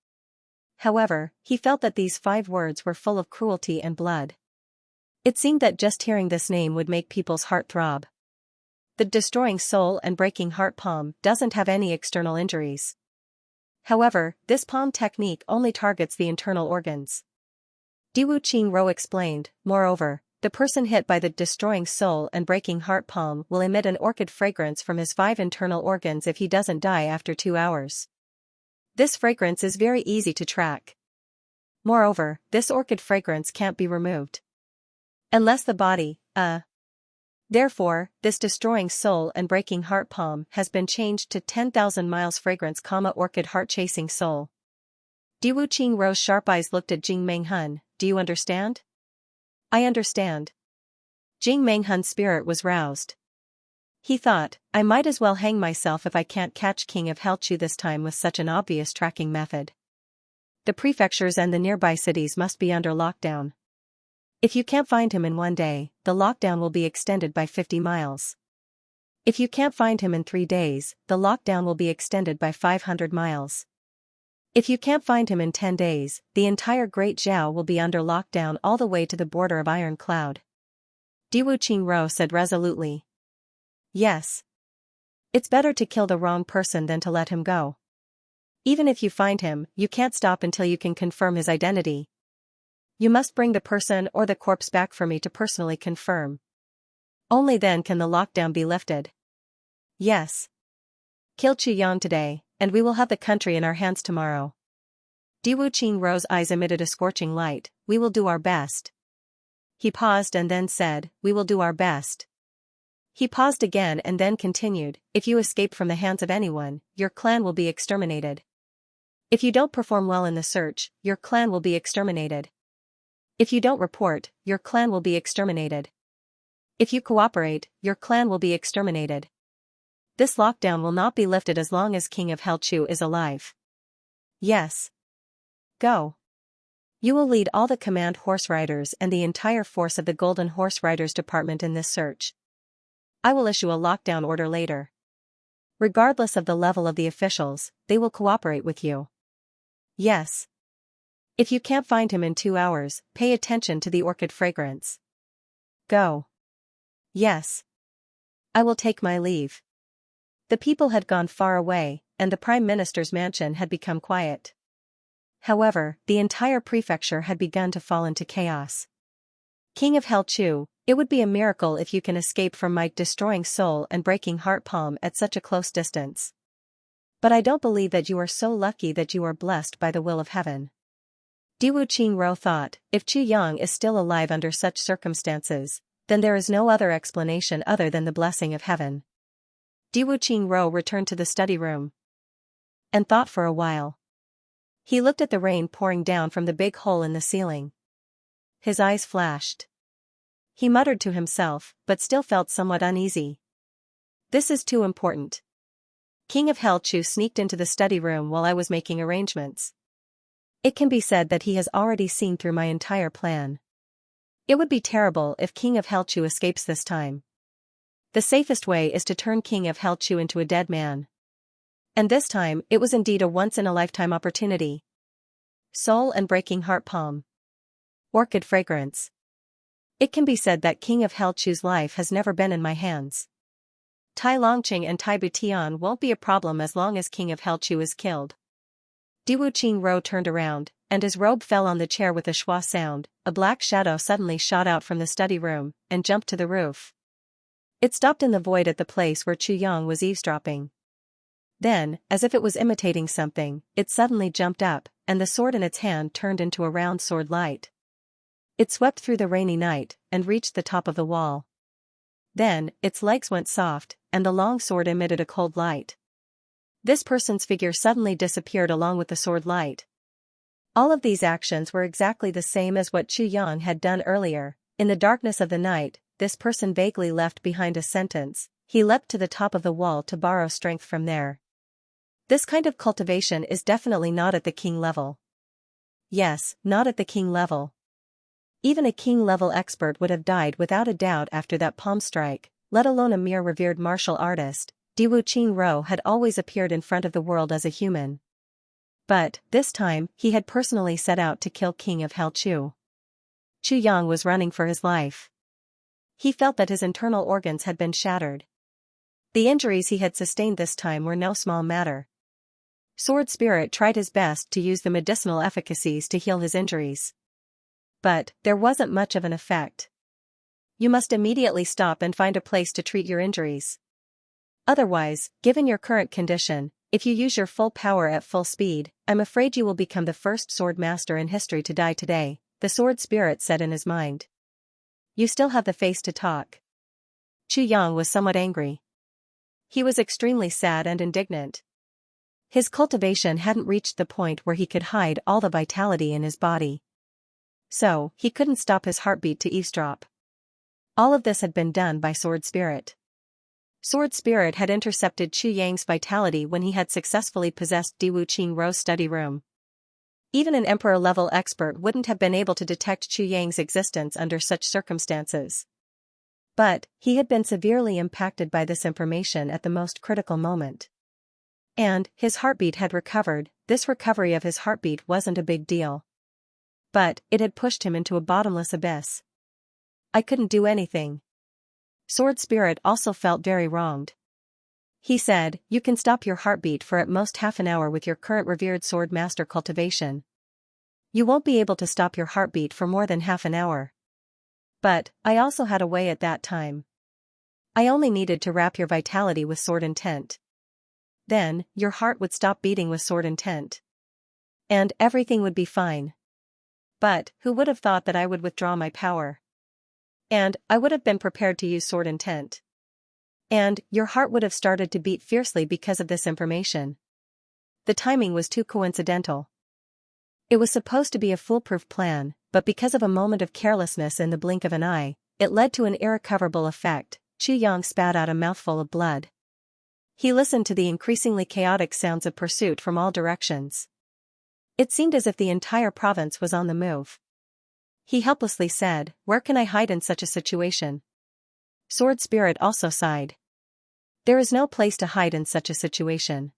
[SPEAKER 1] However, he felt that these 5 words were full of cruelty and blood. It seemed that just hearing this name would make people's heart throb. The destroying soul and breaking heart palm doesn't have any external injuries. However, this palm technique only targets the internal organs. Diwu Qingrou explained, moreover, the person hit by the destroying soul and breaking heart palm will emit an orchid fragrance from his 5 internal organs if he doesn't die after 2 hours. This fragrance is very easy to track. Moreover, this orchid fragrance can't be removed. Unless the body, Therefore, this destroying soul and breaking heart palm has been changed to 10,000 miles fragrance, orchid heart chasing soul. Diwu Qingrou's sharp eyes looked at Jing Menghun, do you understand? I understand. Jing Menghun's spirit was roused. He thought, I might as well hang myself if I can't catch King of Helchu this time with such an obvious tracking method. The prefectures and the nearby cities must be under lockdown. If you can't find him in one day, the lockdown will be extended by 50 miles. If you can't find him in 3 days, the lockdown will be extended by 500 miles. If you can't find him in 10 days, the entire Great Zhao will be under lockdown all the way to the border of Iron Cloud. Diwu Qingro said resolutely. Yes. It's better to kill the wrong person than to let him go. Even if you find him, you can't stop until you can confirm his identity. You must bring the person or the corpse back for me to personally confirm. Only then can the lockdown be lifted. Yes. Kill Chu Yang today, and we will have the country in our hands tomorrow. Diwu Qingrou's eyes emitted a scorching light. We will do our best. He paused and then said, we will do our best. He paused again and then continued, if you escape from the hands of anyone, your clan will be exterminated. If you don't perform well in the search, your clan will be exterminated. If you don't report, your clan will be exterminated. If you cooperate, your clan will be exterminated. This lockdown will not be lifted as long as King of Helchu is alive. Yes. Go. You will lead all the command horse riders and the entire force of the Golden Horse Riders Department in this search. I will issue a lockdown order later. Regardless of the level of the officials, they will cooperate with you. Yes. If you can't find him in 2 hours, pay attention to the orchid fragrance. Go. Yes. I will take my leave. The people had gone far away, and the Prime Minister's mansion had become quiet. However, the entire prefecture had begun to fall into chaos. King of Helchu, it would be a miracle if you can escape from my destroying soul and breaking heart palm at such a close distance. But I don't believe that you are so lucky that you are blessed by the will of heaven. Diwu Qingro thought, if Chu Yang is still alive under such circumstances, then there is no other explanation other than the blessing of heaven. Diwu Qingro returned to the study room and thought for a while. He looked at the rain pouring down from the big hole in the ceiling. His eyes flashed. He muttered to himself, but still felt somewhat uneasy. This is too important. King of Helchu sneaked into the study room while I was making arrangements. It can be said that he has already seen through my entire plan. It would be terrible if King of Helchu escapes this time. The safest way is to turn King of Helchu into a dead man. And this time, it was indeed a once-in-a-lifetime opportunity. Soul and breaking heart palm. Orchid fragrance. It can be said that King of Helchu's life has never been in my hands. Tai Longqing and Tai Butian won't be a problem as long as King of Helchu is killed. Diwu Qingro turned around, and his robe fell on the chair with a schwa sound. A black shadow suddenly shot out from the study room, and jumped to the roof. It stopped in the void at the place where Chu Yang was eavesdropping. Then, as if it was imitating something, it suddenly jumped up, and the sword in its hand turned into a round sword light. It swept through the rainy night, and reached the top of the wall. Then, its legs went soft, and the long sword emitted a cold light. This person's figure suddenly disappeared along with the sword light. All of these actions were exactly the same as what Chu Yang had done earlier. In the darkness of the night, this person vaguely left behind a sentence. He leapt to the top of the wall to borrow strength from there. This kind of cultivation is definitely not at the king level. Yes, not at the king level. Even a king-level expert would have died without a doubt after that palm strike, let alone a mere revered martial artist. Diwu Qingro had always appeared in front of the world as a human. But, this time, he had personally set out to kill King of Helchu. Chu Yang was running for his life. He felt that his internal organs had been shattered. The injuries he had sustained this time were no small matter. Sword Spirit tried his best to use the medicinal efficacies to heal his injuries. But, there wasn't much of an effect. You must immediately stop and find a place to treat your injuries. Otherwise, given your current condition, if you use your full power at full speed, I'm afraid you will become the first sword master in history to die today, the Sword Spirit said in his mind. You still have the face to talk. Chu Yang was somewhat angry. He was extremely sad and indignant. His cultivation hadn't reached the point where he could hide all the vitality in his body. So, he couldn't stop his heartbeat to eavesdrop. All of this had been done by Sword Spirit. Sword Spirit had intercepted Chu Yang's vitality when he had successfully possessed Diwu Qingrou's study room. Even an emperor-level expert wouldn't have been able to detect Chu Yang's existence under such circumstances. But, he had been severely impacted by this information at the most critical moment. And, his heartbeat had recovered. This recovery of his heartbeat wasn't a big deal. But, it had pushed him into a bottomless abyss. I couldn't do anything. Sword Spirit also felt very wronged. He said, you can stop your heartbeat for at most half an hour with your current revered sword master cultivation. You won't be able to stop your heartbeat for more than half an hour. But, I also had a way at that time. I only needed to wrap your vitality with sword intent. Then, your heart would stop beating with sword intent. And everything would be fine. But, who would have thought that I would withdraw my power? And, I would have been prepared to use sword intent. And, your heart would have started to beat fiercely because of this information. The timing was too coincidental. It was supposed to be a foolproof plan, but because of a moment of carelessness in the blink of an eye, it led to an irrecoverable effect. Chu Yang spat out a mouthful of blood. He listened to the increasingly chaotic sounds of pursuit from all directions. It seemed as if the entire province was on the move. He helplessly said, where can I hide in such a situation? Sword Spirit also sighed. There is no place to hide in such a situation.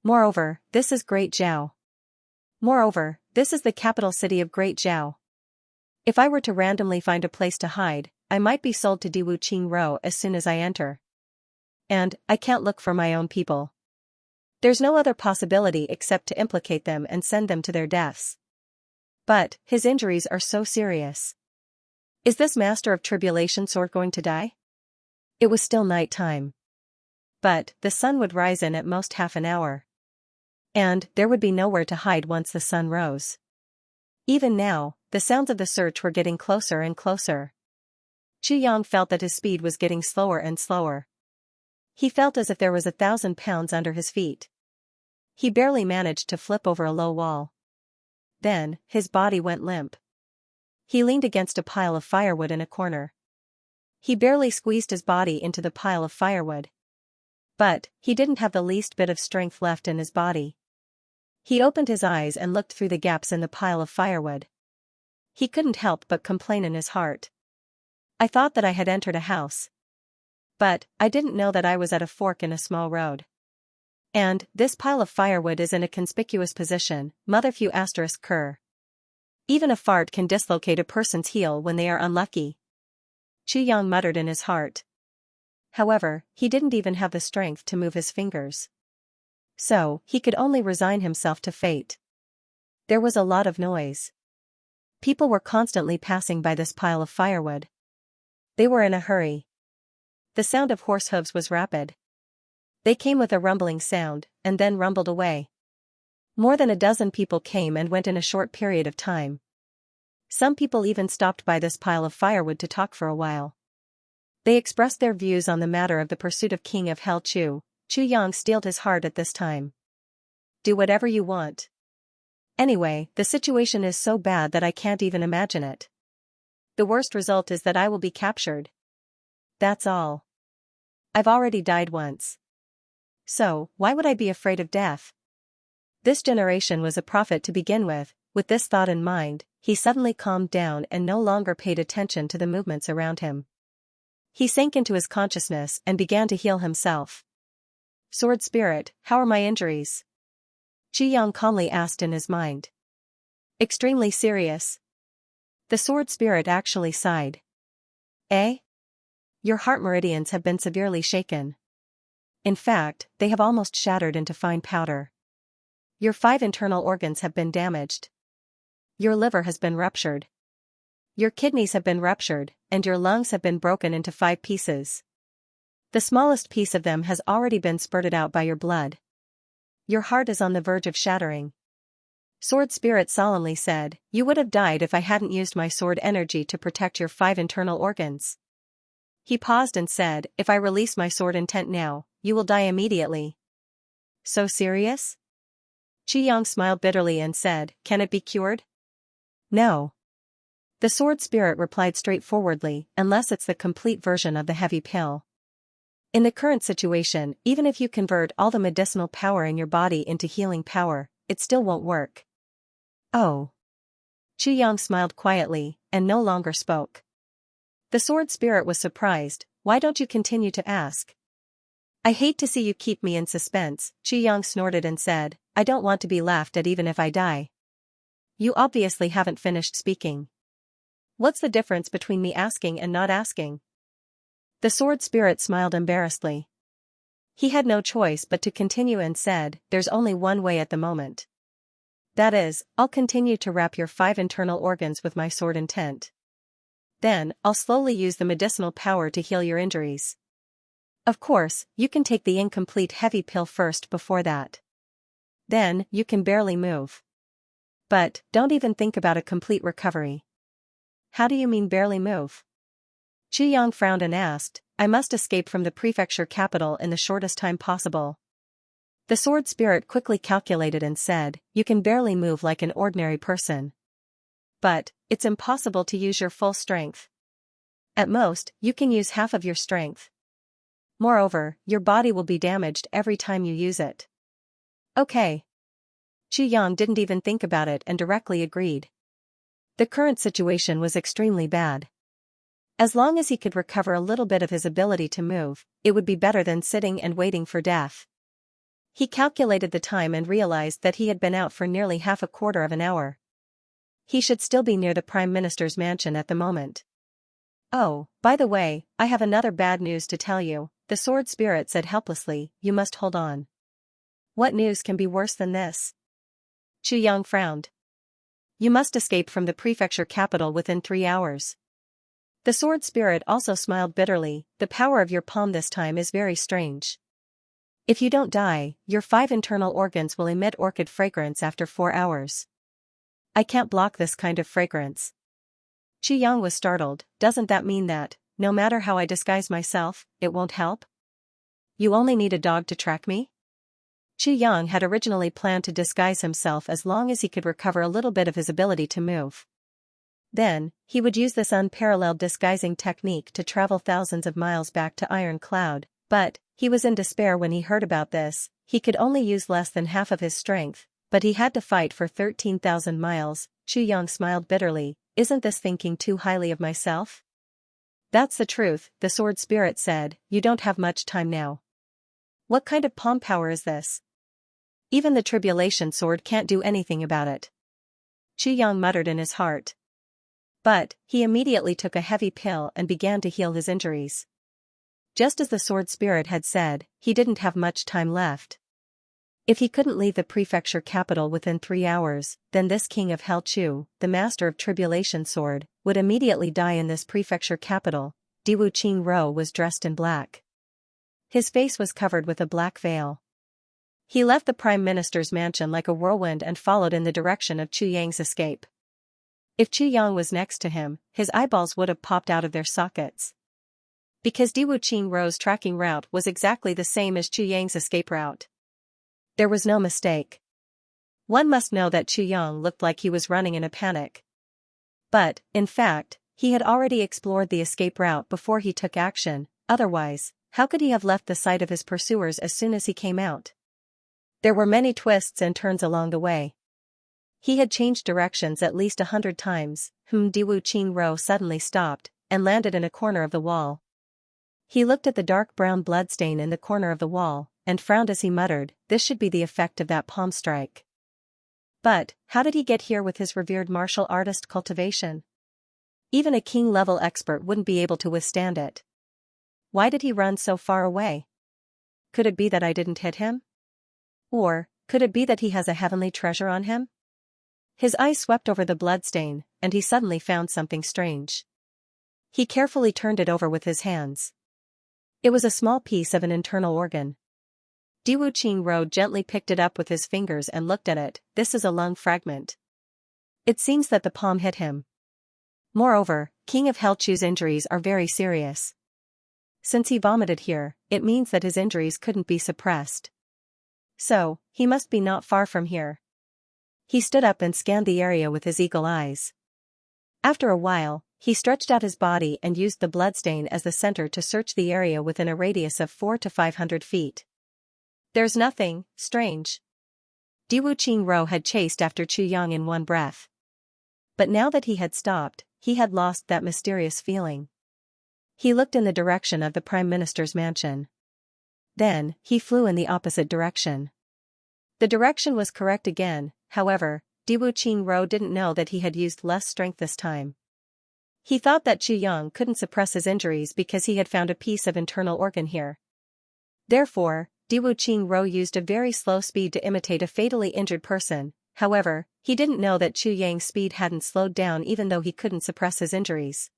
[SPEAKER 1] Moreover, this is Great Zhao. Moreover, this is the capital city of Great Zhao. If I were to randomly find a place to hide, I might be sold to Diwu Qingrou as soon as I enter. And, I can't look for my own people. There's no other possibility except to implicate them and send them to their deaths. But, his injuries are so serious. Is this Master of Tribulation sword going to die? It was still night time. But, the sun would rise in at most half an hour. And, there would be nowhere to hide once the sun rose. Even now, the sounds of the search were getting closer and closer. Chu Yang felt that his speed was getting slower and slower. He felt as if there was 1,000 pounds under his feet. He barely managed to flip over a low wall. Then, his body went limp. He leaned against a pile of firewood in a corner. He barely squeezed his body into the pile of firewood. But, he didn't have the least bit of strength left in his body. He opened his eyes and looked through the gaps in the pile of firewood. He couldn't help but complain in his heart. I thought that I had entered a house. But, I didn't know that I was at a fork in a small road. And, this pile of firewood is in a conspicuous position, motherfew asterisk cur. Even a fart can dislocate a person's heel when they are unlucky. Chu Yang muttered in his heart. However, he didn't even have the strength to move his fingers. So, he could only resign himself to fate. There was a lot of noise. People were constantly passing by this pile of firewood. They were in a hurry. The sound of horse hooves was rapid. They came with a rumbling sound, and then rumbled away. More than a dozen people came and went in a short period of time. Some people even stopped by this pile of firewood to talk for a while. They expressed their views on the matter of the pursuit of King of Hell Chu. Chu Yang steeled his heart at this time. Do whatever you want. Anyway, the situation is so bad that I can't even imagine it. The worst result is that I will be captured. That's all. I've already died once. So, why would I be afraid of death? This generation was a prophet to begin with this thought in mind, he suddenly calmed down and no longer paid attention to the movements around him. He sank into his consciousness and began to heal himself. Sword Spirit, how are my injuries? Chu Yang calmly asked in his mind. Extremely serious. The Sword Spirit actually sighed. Eh? Your heart meridians have been severely shaken. In fact, they have almost shattered into fine powder. Your 5 internal organs have been damaged. Your liver has been ruptured. Your kidneys have been ruptured, and your lungs have been broken into 5 pieces. The smallest piece of them has already been spurted out by your blood. Your heart is on the verge of shattering. Sword Spirit solemnly said, you would have died if I hadn't used my sword energy to protect your 5 internal organs. He paused and said, if I release my sword intent now, you will die immediately. So serious? Chu Yang smiled bitterly and said, can it be cured? No. The Sword Spirit replied straightforwardly, unless it's the complete version of the heavy pill. In the current situation, even if you convert all the medicinal power in your body into healing power, it still won't work. Oh. Xianxia smiled quietly, and no longer spoke. The sword spirit was surprised. Why don't you continue to ask? I hate to see you keep me in suspense, Xianxia snorted and said, I don't want to be laughed at even if I die. You obviously haven't finished speaking. What's the difference between me asking and not asking? The sword spirit smiled embarrassedly. He had no choice but to continue and said, there's only one way at the moment. That is, I'll continue to wrap your 5 internal organs with my sword intent. Then, I'll slowly use the medicinal power to heal your injuries. Of course, you can take the incomplete heavy pill first before that. Then, you can barely move. But, don't even think about a complete recovery. How do you mean barely move? Xianxia frowned and asked, I must escape from the prefecture capital in the shortest time possible. The sword spirit quickly calculated and said, you can barely move like an ordinary person. But, it's impossible to use your full strength. At most, you can use half of your strength. Moreover, your body will be damaged every time you use it. Okay. Xianxia didn't even think about it and directly agreed. The current situation was extremely bad. As long as he could recover a little bit of his ability to move, it would be better than sitting and waiting for death. He calculated the time and realized that he had been out for nearly half a quarter of an hour. He should still be near the Prime Minister's mansion at the moment. Oh, by the way, I have another bad news to tell you, the sword spirit said helplessly, you must hold on. What news can be worse than this? Xianxia frowned. You must escape from the prefecture capital within 3 hours. The sword spirit also smiled bitterly, the power of your palm this time is very strange. If you don't die, your 5 internal organs will emit orchid fragrance after 4 hours. I can't block this kind of fragrance. Xianxia was startled, doesn't that mean that, no matter how I disguise myself, it won't help? You only need a dog to track me? Xianxia had originally planned to disguise himself as long as he could recover a little bit of his ability to move. Then, he would use this unparalleled disguising technique to travel thousands of miles back to Iron Cloud, but, he was in despair when he heard about this. He could only use less than half of his strength, but he had to fight for 13,000 miles, Xianxia smiled bitterly, isn't this thinking too highly of myself? That's the truth, the sword spirit said, you don't have much time now. What kind of palm power is this? Even the tribulation sword can't do anything about it. Xianxia muttered in his heart. But, he immediately took a heavy pill and began to heal his injuries. Just as the sword spirit had said, he didn't have much time left. If he couldn't leave the prefecture capital within 3 hours, then this king of Hell Chu, the master of tribulation sword, would immediately die in this prefecture capital. Diwu Qingro was dressed in black. His face was covered with a black veil. He left the prime minister's mansion like a whirlwind and followed in the direction of Xianxia's escape. If Xianxia was next to him, his eyeballs would have popped out of their sockets. Because Diwu Qingro's tracking route was exactly the same as Xianxia's escape route. There was no mistake. One must know that Xianxia looked like he was running in a panic. But, in fact, he had already explored the escape route before he took action, otherwise, how could he have left the sight of his pursuers as soon as he came out? There were many twists and turns along the way. He had changed directions at least 100 times. Diwu Qingro suddenly stopped, and landed in a corner of the wall. He looked at the dark brown bloodstain in the corner of the wall, and frowned as he muttered, this should be the effect of that palm strike. But, how did he get here with his revered martial artist cultivation? Even a king-level expert wouldn't be able to withstand it. Why did he run so far away? Could it be that I didn't hit him? Or, could it be that he has a heavenly treasure on him? His eyes swept over the bloodstain, and he suddenly found something strange. He carefully turned it over with his hands. It was a small piece of an internal organ. Diwu Qingro gently picked it up with his fingers and looked at it. This is a lung fragment. It seems that the palm hit him. Moreover, King of Hell Chu's injuries are very serious. Since he vomited here, it means that his injuries couldn't be suppressed. So, he must be not far from here. He stood up and scanned the area with his eagle eyes. After a while, he stretched out his body and used the bloodstain as the center to search the area within a radius of 400 to 500 feet. There's nothing strange. Diwu Qingro had chased after Chu Yang in one breath. But now that he had stopped, he had lost that mysterious feeling. He looked in the direction of the Prime Minister's mansion. Then, he flew in the opposite direction. The direction was correct again, however, Diwu Qingro didn't know that he had used less strength this time. He thought that Chu Yang couldn't suppress his injuries because he had found a piece of internal organ here. Therefore, Diwu Qingro used a very slow speed to imitate a fatally injured person. However, he didn't know that Chu Yang's speed hadn't slowed down even though he couldn't suppress his injuries.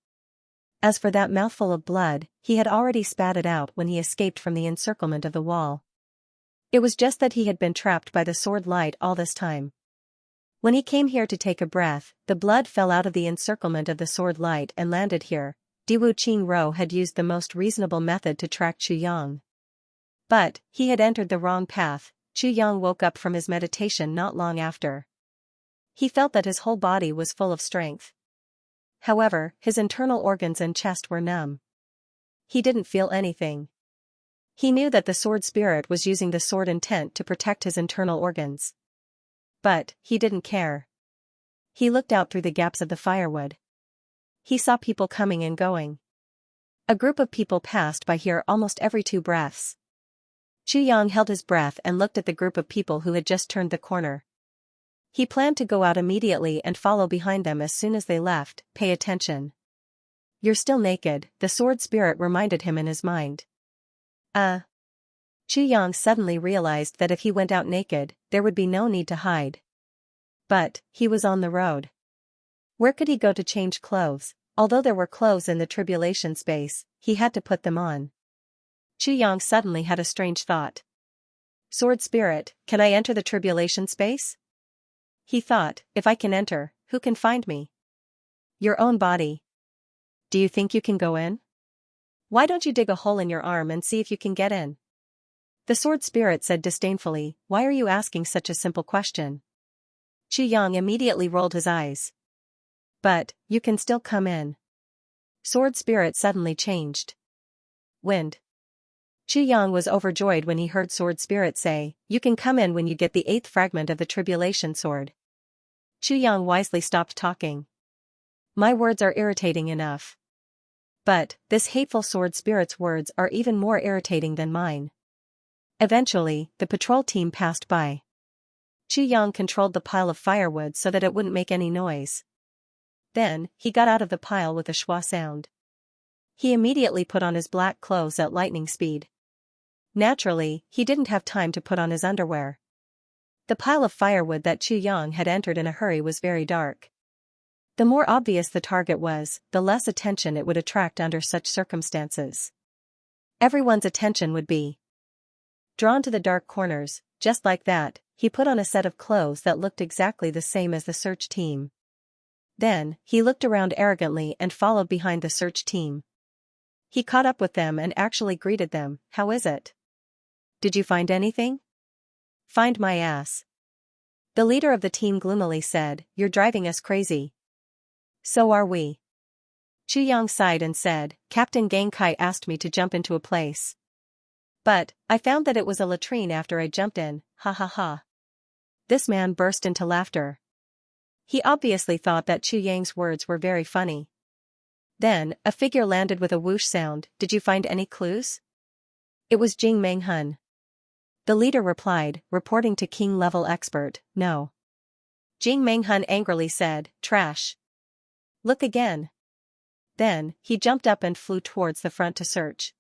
[SPEAKER 1] As for that mouthful of blood, he had already spat it out when he escaped from the encirclement of the wall. It was just that he had been trapped by the sword light all this time. When he came here to take a breath, the blood fell out of the encirclement of the sword light and landed here. Diwu Qingro had used the most reasonable method to track Chu Yang. But, he had entered the wrong path. Chu Yang woke up from his meditation not long after. He felt that his whole body was full of strength. However, his internal organs and chest were numb. He didn't feel anything. He knew that the sword spirit was using the sword intent to protect his internal organs. But, he didn't care. He looked out through the gaps of the firewood. He saw people coming and going. A group of people passed by here almost every 2 breaths. Chu Yang held his breath and looked at the group of people who had just turned the corner. He planned to go out immediately and follow behind them as soon as they left. Pay attention. You're still naked, the sword spirit reminded him in his mind. Chu Yang suddenly realized that if he went out naked, there would be no need to hide. But, he was on the road. Where could he go to change clothes? Although there were clothes in the tribulation space, he had to put them on. Chu Yang suddenly had a strange thought. Sword spirit, can I enter the tribulation space? He thought, if I can enter, who can find me? Your own body. Do you think you can go in? Why don't you dig a hole in your arm and see if you can get in? The sword spirit said disdainfully, why are you asking such a simple question? Chu Yang immediately rolled his eyes. But, you can still come in. Sword spirit suddenly changed. Wind. Chu Yang was overjoyed when he heard sword spirit say, you can come in when you get the 8th fragment of the tribulation sword. Chu Yang wisely stopped talking. My words are irritating enough. But, this hateful sword spirit's words are even more irritating than mine. Eventually, the patrol team passed by. Chu Yang controlled the pile of firewood so that it wouldn't make any noise. Then, he got out of the pile with a schwa sound. He immediately put on his black clothes at lightning speed. Naturally, he didn't have time to put on his underwear. The pile of firewood that Chu Yang had entered in a hurry was very dark. The more obvious the target was, the less attention it would attract under such circumstances. Everyone's attention would be drawn to the dark corners. Just like that, he put on a set of clothes that looked exactly the same as the search team. Then, he looked around arrogantly and followed behind the search team. He caught up with them and actually greeted them, how is it? Did you find anything? Find my ass. The leader of the team gloomily said, you're driving us crazy. So are we. Chu Yang sighed and said, Captain Gangkai asked me to jump into a place. But, I found that it was a latrine after I jumped in, ha ha ha. This man burst into laughter. He obviously thought that Chu Yang's words were very funny. Then, a figure landed with a whoosh sound. Did you find any clues? It was Jing Menghun. The leader replied, reporting to king-level expert, no. Jing Menghun angrily said, trash. Look again. Then, he jumped up and flew towards the front to search.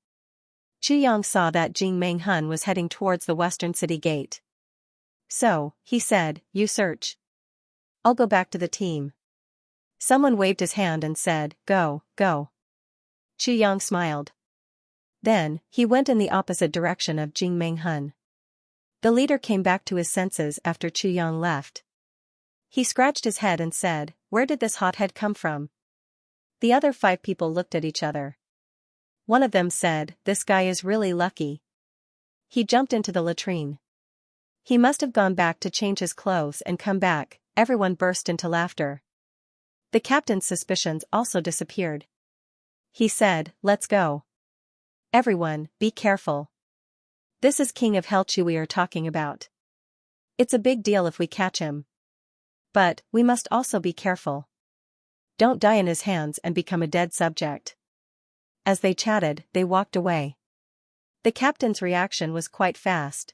[SPEAKER 1] Chu Yang saw that Jing Menghun was heading towards the western city gate. So, he said, you search. I'll go back to the team. Someone waved his hand and said, go, go. Chu Yang smiled. Then, he went in the opposite direction of Jing Menghun. The leader came back to his senses after Chu Yang left. He scratched his head and said, where did this hothead come from? The other 5 people looked at each other. One of them said, this guy is really lucky. He jumped into the latrine. He must have gone back to change his clothes and come back. Everyone burst into laughter. The captain's suspicions also disappeared. He said, "Let's go. Everyone, be careful. This is King of Hell Chu we are talking about. It's a big deal if we catch him. But, we must also be careful. Don't die in his hands and become a dead subject." As they chatted, they walked away. The captain's reaction was quite fast.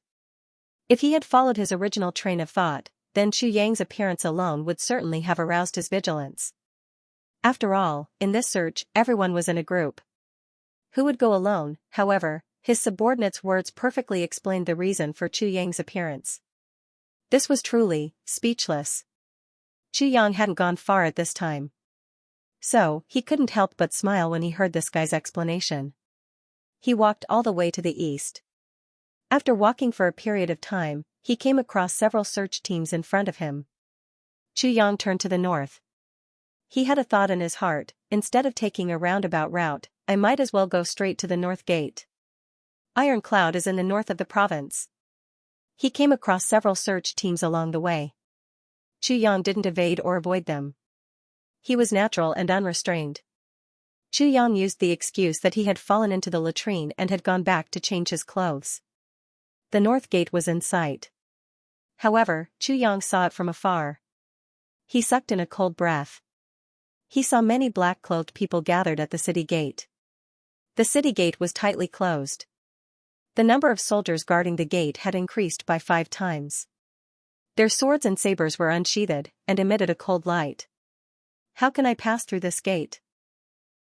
[SPEAKER 1] If he had followed his original train of thought, then Chu Yang's appearance alone would certainly have aroused his vigilance. After all, in this search, everyone was in a group. Who would go alone? However, his subordinate's words perfectly explained the reason for Chu Yang's appearance. This was truly speechless. Chu Yang hadn't gone far at this time. So, he couldn't help but smile when he heard this guy's explanation. He walked all the way to the east. After walking for a period of time, he came across several search teams in front of him. Chu Yang turned to the north. He had a thought in his heart: instead of taking a roundabout route, I might as well go straight to the north gate. Iron Cloud is in the north of the province. He came across several search teams along the way. Chu Yang didn't evade or avoid them. He was natural and unrestrained. Chu Yang used the excuse that he had fallen into the latrine and had gone back to change his clothes. The north gate was in sight. However, Chu Yang saw it from afar. He sucked in a cold breath. He saw many black-clothed people gathered at the city gate. The city gate was tightly closed. The number of soldiers guarding the gate had increased by 5 times. Their swords and sabers were unsheathed and emitted a cold light. How can I pass through this gate?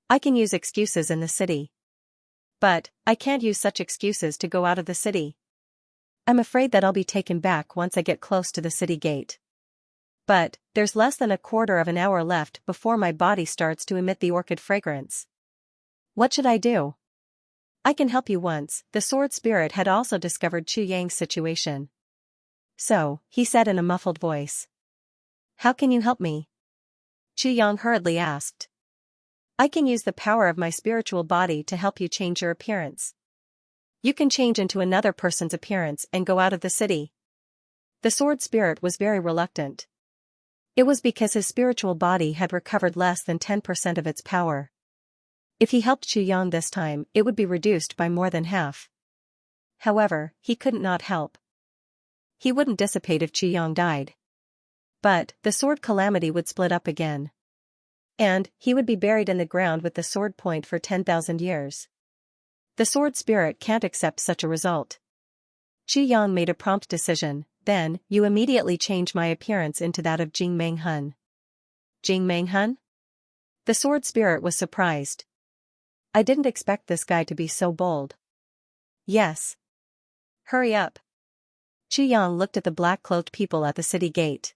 [SPEAKER 1] I can use excuses in the city. But, I can't use such excuses to go out of the city. I'm afraid that I'll be taken back once I get close to the city gate. But, there's less than a quarter of an hour left before my body starts to emit the orchid fragrance. What should I do? I can help you once. The sword spirit had also discovered Chu Yang's situation. So, he said in a muffled voice. How can you help me? Chu Yang hurriedly asked. I can use the power of my spiritual body to help you change your appearance. You can change into another person's appearance and go out of the city. The sword spirit was very reluctant. It was because his spiritual body had recovered less than 10% of its power. If he helped Chu Yang this time, it would be reduced by more than half. However, he couldn't not help. He wouldn't dissipate if Chu Yang died. But, the sword calamity would split up again. And, he would be buried in the ground with the sword point for 10,000 years. The sword spirit can't accept such a result. Chu Yang made a prompt decision. Then, you immediately change my appearance into that of Jing Menghun. Jing Menghun? The sword spirit was surprised. I didn't expect this guy to be so bold. Yes. Hurry up. Chu Yang looked at the black-cloaked people at the city gate.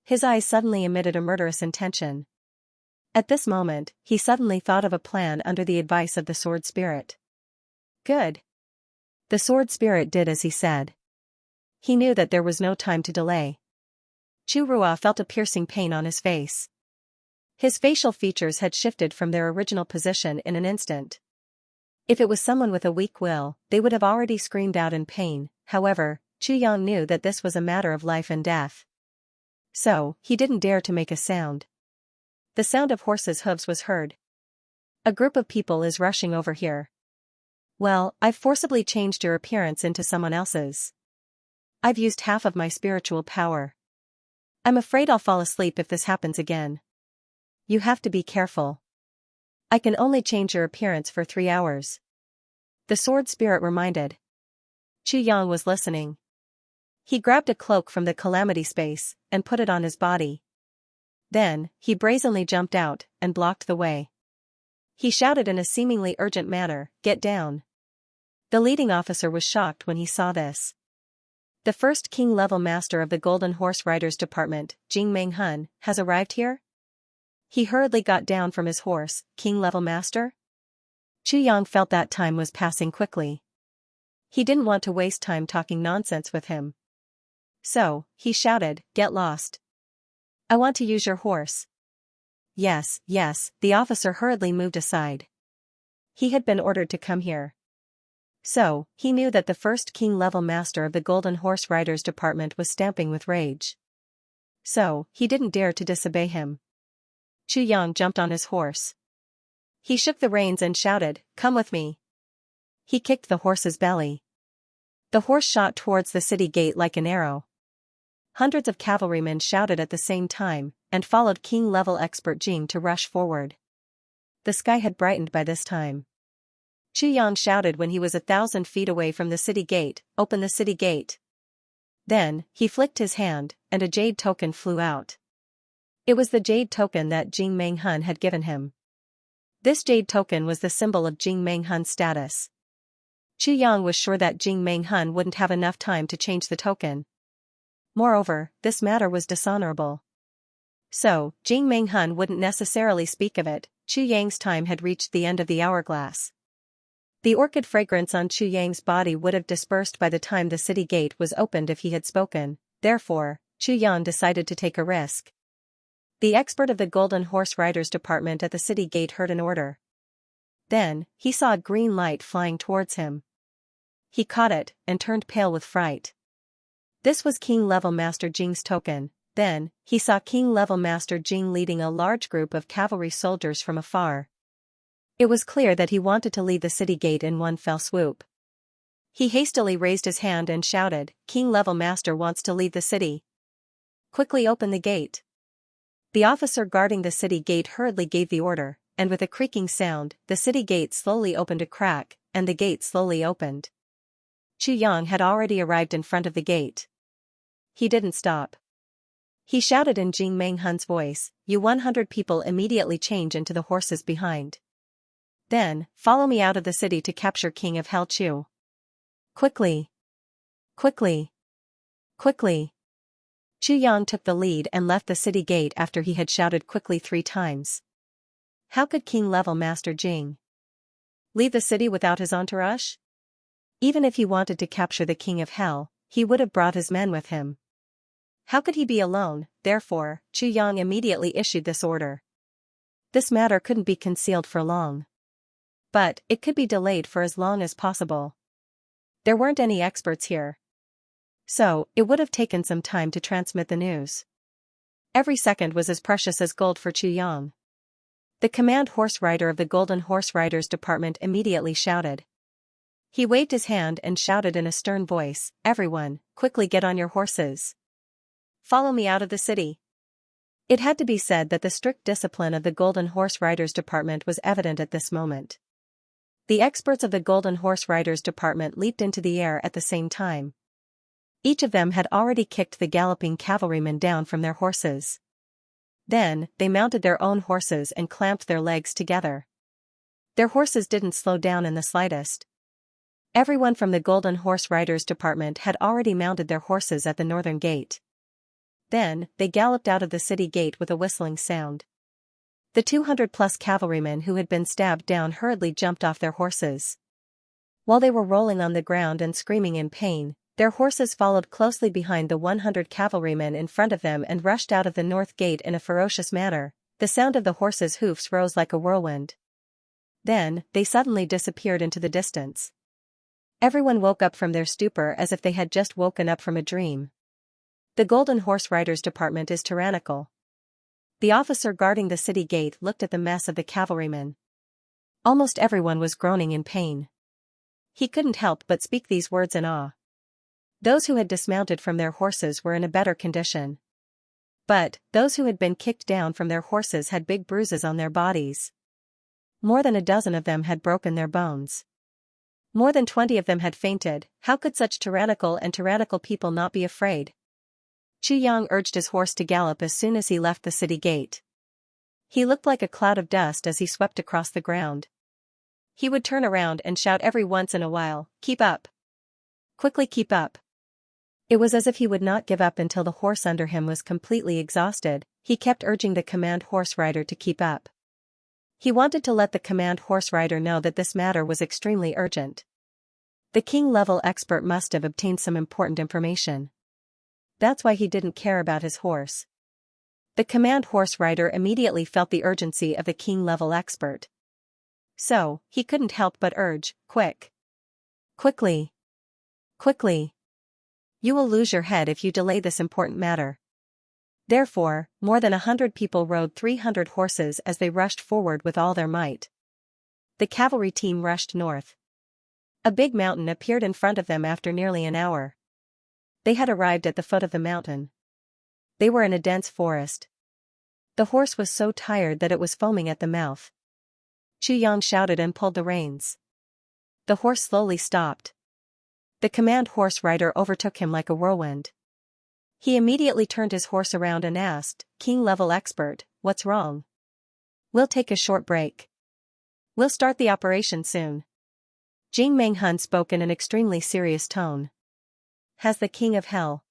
[SPEAKER 1] His eyes suddenly emitted a murderous intention. At this moment, he suddenly thought of a plan under the advice of the sword spirit. Good. The sword spirit did as he said. He knew that there was no time to delay. Chu Rua felt a piercing pain on his face. His facial features had shifted from their original position in an instant. If it was someone with a weak will, they would have already screamed out in pain. However, Chu Yang knew that this was a matter of life and death. So, he didn't dare to make a sound. The sound of horses' hooves was heard. A group of people is rushing over here. Well, I've forcibly changed your appearance into someone else's. I've used half of my spiritual power. I'm afraid I'll fall asleep if this happens again. You have to be careful. I can only change your appearance for 3 hours. The sword spirit reminded. Chu Yang was listening. He grabbed a cloak from the calamity space and put it on his body. Then, he brazenly jumped out and blocked the way. He shouted in a seemingly urgent manner, "Get down." The leading officer was shocked when he saw this. The first king-level master of the Golden Horse Riders Department, Jing Menghun, has arrived here? He hurriedly got down from his horse. King-level master? Chu Yang felt that time was passing quickly. He didn't want to waste time talking nonsense with him. So, he shouted, "Get lost. I want to use your horse." Yes, the officer hurriedly moved aside. He had been ordered to come here. So, he knew that the first king-level master of the Golden Horse Riders Department was stamping with rage. So, he didn't dare to disobey him. Chu Yang jumped on his horse. He shook the reins and shouted, "Come with me." He kicked the horse's belly. The horse shot towards the city gate like an arrow. Hundreds of cavalrymen shouted at the same time, and followed king-level expert Jing to rush forward. The sky had brightened by this time. Chu Yang shouted when he was 1,000 feet away from the city gate, "Open the city gate." Then, he flicked his hand, and a jade token flew out. It was the jade token that Jing Menghun had given him. This jade token was the symbol of Jing Menghun's status. Chu Yang was sure that Jing Menghun wouldn't have enough time to change the token. Moreover, this matter was dishonorable. So, Jing Menghun wouldn't necessarily speak of it. Chu Yang's time had reached the end of the hourglass. The orchid fragrance on Chu Yang's body would have dispersed by the time the city gate was opened if he had spoken. Therefore, Chu Yang decided to take a risk. The expert of the Golden Horse Riders Department at the city gate heard an order. Then, he saw a green light flying towards him. He caught it, and turned pale with fright. This was King-level Master Jing's token. Then, he saw King-level Master Jing leading a large group of cavalry soldiers from afar. It was clear that he wanted to leave the city gate in one fell swoop. He hastily raised his hand and shouted, "King-level Master wants to leave the city. Quickly open the gate." The officer guarding the city gate hurriedly gave the order, and with a creaking sound, the city gate slowly opened a crack, and the gate slowly opened. Chu Yang had already arrived in front of the gate. He didn't stop. He shouted in Jing Menghun's voice, "You 100 people immediately change into the horses behind. Then, follow me out of the city to capture King of Hell Chu. Quickly! Quickly! Quickly!" Chu Yang took the lead and left the city gate after he had shouted quickly 3 times. How could King-level Master Jing leave the city without his entourage? Even if he wanted to capture the King of Hell, he would have brought his men with him. How could he be alone? Therefore, Chu Yang immediately issued this order. This matter couldn't be concealed for long. But, it could be delayed for as long as possible. There weren't any experts here. So, it would have taken some time to transmit the news. Every second was as precious as gold for Chu Yang. The command horse rider of the Golden Horse Riders Department immediately shouted. He waved his hand and shouted in a stern voice, "Everyone, quickly get on your horses. Follow me out of the city." It had to be said that the strict discipline of the Golden Horse Riders Department was evident at this moment. The experts of the Golden Horse Riders Department leaped into the air at the same time. Each of them had already kicked the galloping cavalrymen down from their horses. Then, they mounted their own horses and clamped their legs together. Their horses didn't slow down in the slightest. Everyone from the Golden Horse Riders Department had already mounted their horses at the northern gate. Then, they galloped out of the city gate with a whistling sound. The 200-plus cavalrymen who had been stabbed down hurriedly jumped off their horses. While they were rolling on the ground and screaming in pain, their horses followed closely behind the 100 cavalrymen in front of them and rushed out of the north gate in a ferocious manner. The sound of the horses' hoofs rose like a whirlwind. Then, they suddenly disappeared into the distance. Everyone woke up from their stupor as if they had just woken up from a dream. The Golden Horse Riders Department is tyrannical. The officer guarding the city gate looked at the mess of the cavalrymen. Almost everyone was groaning in pain. He couldn't help but speak these words in awe. Those who had dismounted from their horses were in a better condition. But, those who had been kicked down from their horses had big bruises on their bodies. More than a dozen of them had broken their bones. More than 20 of them had fainted. How could such tyrannical people not be afraid? Chu Yang urged his horse to gallop as soon as he left the city gate. He looked like a cloud of dust as he swept across the ground. He would turn around and shout every once in a while, "Keep up! Quickly keep up!" It was as if he would not give up until the horse under him was completely exhausted. He kept urging the command horse rider to keep up. He wanted to let the command horse rider know that this matter was extremely urgent. The king-level expert must have obtained some important information. That's why he didn't care about his horse. The command horse rider immediately felt the urgency of the king-level expert. So, he couldn't help but urge, "Quick! Quickly! Quickly! You will lose your head if you delay this important matter." Therefore, more than 100 people rode 300 horses as they rushed forward with all their might. The cavalry team rushed north. A big mountain appeared in front of them after nearly an hour. They had arrived at the foot of the mountain. They were in a dense forest. The horse was so tired that it was foaming at the mouth. Yang shouted and pulled the reins. The horse slowly stopped. The command horse rider overtook him like a whirlwind. He immediately turned his horse around and asked, "King-level expert, what's wrong?" "We'll take a short break. We'll start the operation soon." Jing Menghun spoke in an extremely serious tone. "Has the King of Hell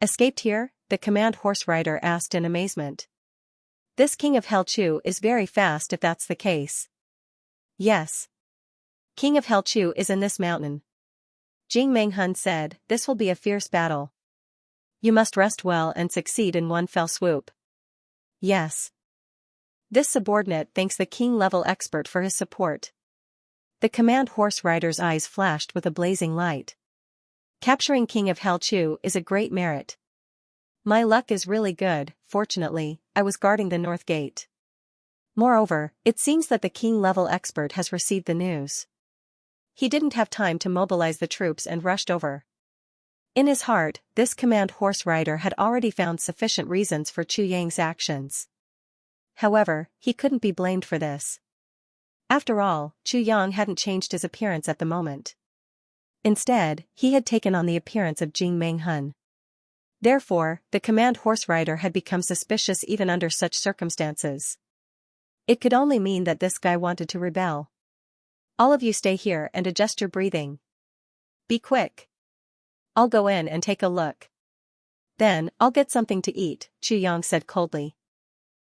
[SPEAKER 1] escaped here?" the command horse rider asked in amazement. "This King of Hell Chu is very fast if that's the case." "Yes. King of Hell Chu is in this mountain." Jing Menghun said, "This will be a fierce battle. You must rest well and succeed in one fell swoop." "Yes." This subordinate thanks the king-level expert for his support. The command horse rider's eyes flashed with a blazing light. "Capturing King of Hell Chu is a great merit. My luck is really good. Fortunately, I was guarding the north gate. Moreover, it seems that the king-level expert has received the news. He didn't have time to mobilize the troops and rushed over." In his heart, this command horse rider had already found sufficient reasons for Chu Yang's actions. However, he couldn't be blamed for this. After all, Chu Yang hadn't changed his appearance at the moment. Instead, he had taken on the appearance of Jing Menghun. Therefore, the command horse rider had become suspicious even under such circumstances. It could only mean that this guy wanted to rebel. "All of you stay here and adjust your breathing. Be quick. I'll go in and take a look. Then, I'll get something to eat," Chu Yang said coldly.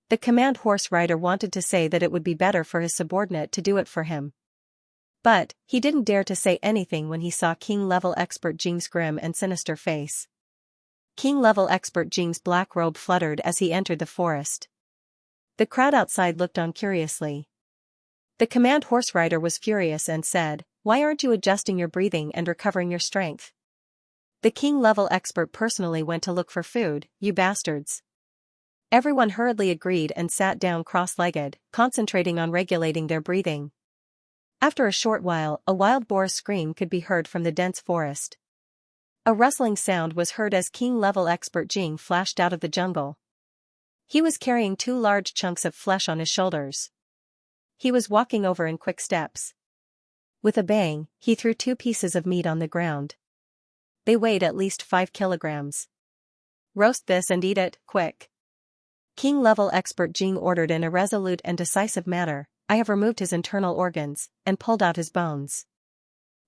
[SPEAKER 1] The command horse rider wanted to say that it would be better for his subordinate to do it for him. But, he didn't dare to say anything when he saw king-level expert Jing's grim and sinister face. King-level expert Jing's black robe fluttered as he entered the forest. The crowd outside looked on curiously. The command horse rider was furious and said, "Why aren't you adjusting your breathing and recovering your strength? The king-level expert personally went to look for food, you bastards." Everyone hurriedly agreed and sat down cross-legged, concentrating on regulating their breathing. After a short while, a wild boar's scream could be heard from the dense forest. A rustling sound was heard as king-level expert Jing flashed out of the jungle. He was carrying 2 large chunks of flesh on his shoulders. He was walking over in quick steps. With a bang, he threw 2 pieces of meat on the ground. They weighed at least 5 kilograms. "Roast this and eat it, quick." King-level expert Jing ordered in a resolute and decisive manner. "I have removed his internal organs, and pulled out his bones.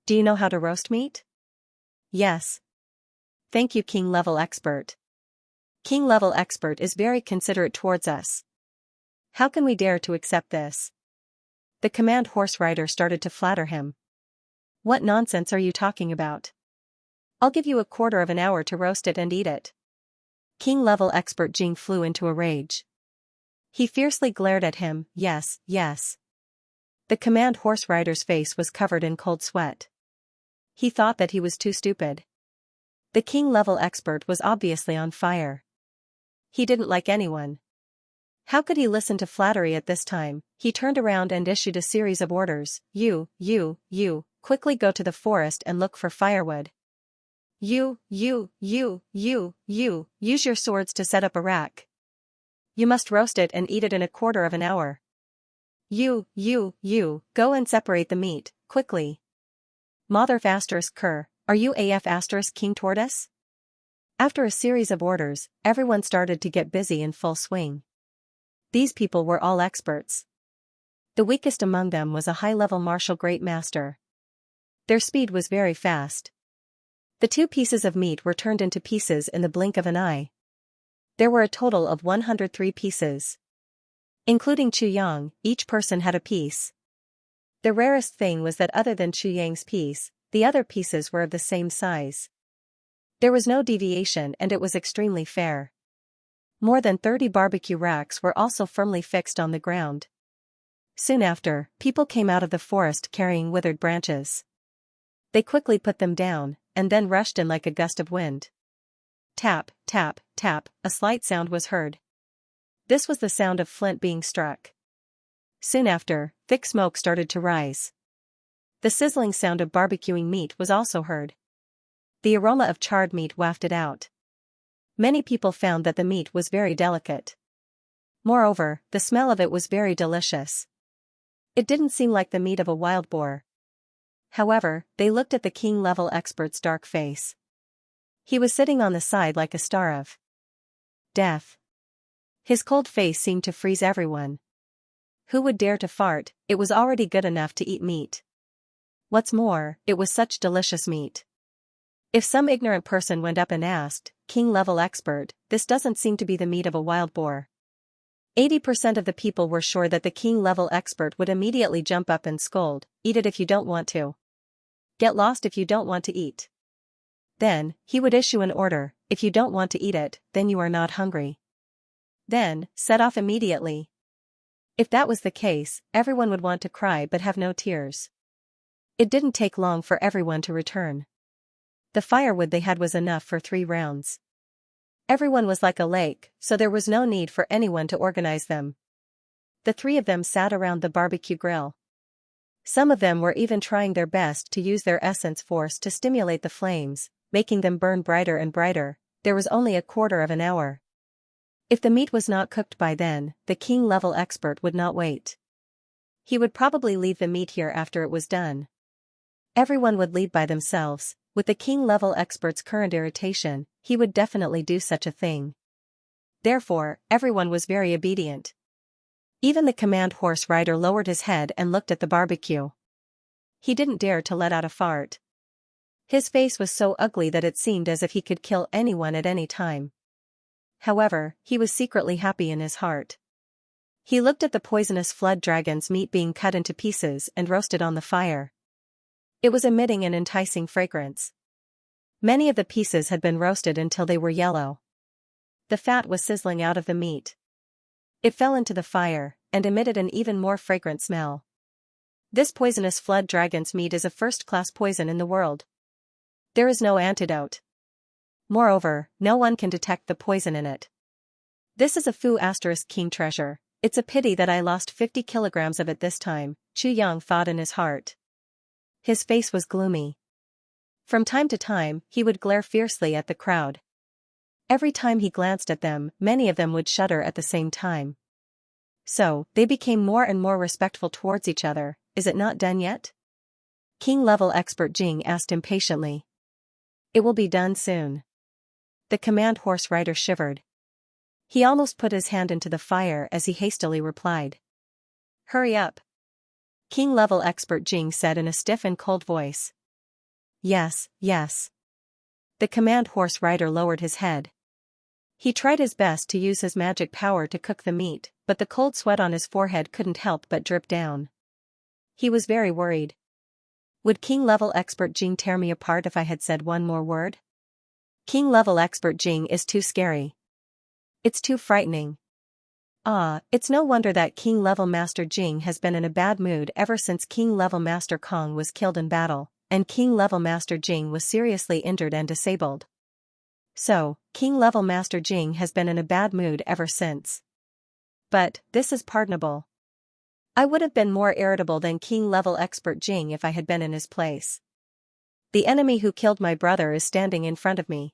[SPEAKER 1] Do you know how to roast meat?" "Yes." "Thank you, king-level expert. King-level expert is very considerate towards us. How can we dare to accept this?" The command horse rider started to flatter him. "What nonsense are you talking about? I'll give you a quarter of an hour to roast it and eat it." King-level expert Jing flew into a rage. He fiercely glared at him. "Yes, yes." The command horse rider's face was covered in cold sweat. He thought that he was too stupid. The king-level expert was obviously on fire. He didn't like anyone. How could he listen to flattery at this time? He turned around and issued a series of orders. You, quickly go to the forest and look for firewood. You, use your swords to set up a rack. You must roast it and eat it in a quarter of an hour. You, go and separate the meat, quickly. Mother **Ker, are you AF **King Tortoise? After a series of orders, everyone started to get busy in full swing. These people were all experts. The weakest among them was a high-level martial great master. Their speed was very fast. The 2 pieces of meat were turned into pieces in the blink of an eye. There were a total of 103 pieces. Including Chu Yang, each person had a piece. The rarest thing was that other than Chu Yang's piece, the other pieces were of the same size. There was no deviation and it was extremely fair. More than 30 barbecue racks were also firmly fixed on the ground. Soon after, people came out of the forest carrying withered branches. They quickly put them down, and then rushed in like a gust of wind. Tap, tap, tap, a slight sound was heard. This was the sound of flint being struck. Soon after, thick smoke started to rise. The sizzling sound of barbecuing meat was also heard. The aroma of charred meat wafted out. Many people found that the meat was very delicate. Moreover, the smell of it was very delicious. It didn't seem like the meat of a wild boar. However, they looked at the king-level expert's dark face. He was sitting on the side like a star of death. His cold face seemed to freeze everyone. Who would dare to fart? It was already good enough to eat meat. What's more, it was such delicious meat. If some ignorant person went up and asked, "King-level expert, this doesn't seem to be the meat of a wild boar." 80% of the people were sure that the king-level expert would immediately jump up and scold, "Eat it if you don't want to. Get lost if you don't want to eat." Then, he would issue an order, "If you don't want to eat it, then you are not hungry." Then, set off immediately. If that was the case, everyone would want to cry but have no tears. It didn't take long for everyone to return. The firewood they had was enough for 3 rounds. Everyone was like a lake, so there was no need for anyone to organize them. The 3 of them sat around the barbecue grill. Some of them were even trying their best to use their essence force to stimulate the flames, making them burn brighter and brighter. There was only a quarter of an hour. If the meat was not cooked by then, the king-level expert would not wait. He would probably leave the meat here after it was done. Everyone would leave by themselves. With the king-level expert's current irritation, he would definitely do such a thing. Therefore, everyone was very obedient. Even the command horse rider lowered his head and looked at the barbecue. He didn't dare to let out a fart. His face was so ugly that it seemed as if he could kill anyone at any time. However, he was secretly happy in his heart. He looked at the poisonous flood dragon's meat being cut into pieces and roasted on the fire. It was emitting an enticing fragrance. Many of the pieces had been roasted until they were yellow. The fat was sizzling out of the meat. It fell into the fire, and emitted an even more fragrant smell. This poisonous flood dragon's meat is a first-class poison in the world. There is no antidote. Moreover, no one can detect the poison in it. This is a king treasure. It's a pity that I lost 50 kilograms of it this time, Chu Yang thought in his heart. His face was gloomy. From time to time, he would glare fiercely at the crowd. Every time he glanced at them, many of them would shudder at the same time. So, they became more and more respectful towards each other. Is it not done yet? King-level expert Jing asked impatiently. It will be done soon. The command horse rider shivered. He almost put his hand into the fire as he hastily replied. Hurry up. King-level expert Jing said in a stiff and cold voice. Yes, yes. The command horse rider lowered his head. He tried his best to use his magic power to cook the meat, but the cold sweat on his forehead couldn't help but drip down. He was very worried. Would king-level expert Jing tear me apart if I had said one more word? King-level expert Jing is too scary. It's too frightening. It's no wonder that King-level Master Jing has been in a bad mood ever since King-level Master Kong was killed in battle, and King-level Master Jing was seriously injured and disabled. So, King-level Master Jing has been in a bad mood ever since. But, this is pardonable. I would have been more irritable than King-level expert Jing if I had been in his place. The enemy who killed my brother is standing in front of me.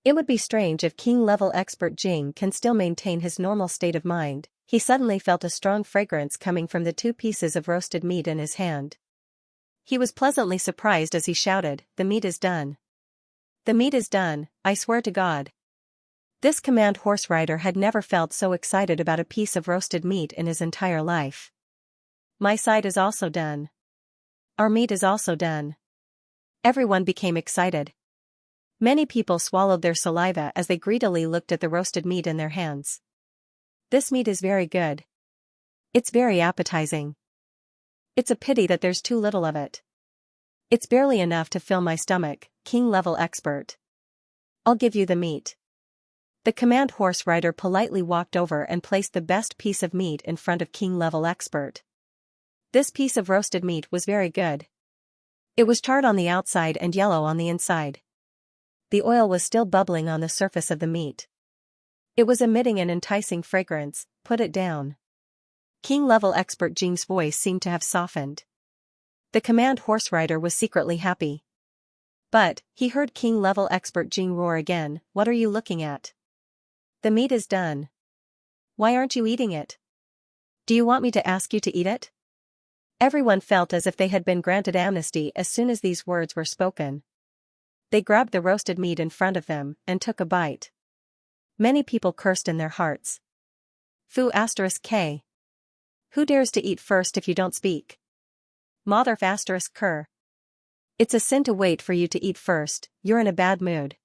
[SPEAKER 1] It would be strange if king-level expert Jing can still maintain his normal state of mind. He suddenly felt a strong fragrance coming from the 2 pieces of roasted meat in his hand. He was pleasantly surprised as he shouted, "The meat is done. The meat is done, I swear to God." This command horse rider had never felt so excited about a piece of roasted meat in his entire life. My side is also done. Our meat is also done. Everyone became excited. Many people swallowed their saliva as they greedily looked at the roasted meat in their hands. This meat is very good. It's very appetizing. It's a pity that there's too little of it. It's barely enough to fill my stomach, king-level expert. I'll give you the meat. The command horse rider politely walked over and placed the best piece of meat in front of king-level expert. This piece of roasted meat was very good. It was charred on the outside and yellow on the inside. The oil was still bubbling on the surface of the meat. It was emitting an enticing fragrance. Put it down. King-level expert Jing's voice seemed to have softened. The command horse rider was secretly happy. But, he heard king-level expert Jing roar again, "What are you looking at? The meat is done. Why aren't you eating it? Do you want me to ask you to eat it?" Everyone felt as if they had been granted amnesty as soon as these words were spoken. They grabbed the roasted meat in front of them and took a bite. Many people cursed in their hearts. Fu *k. Who dares to eat first if you don't speak? Mother *cur. It's a sin to wait for you to eat first, you're in a bad mood.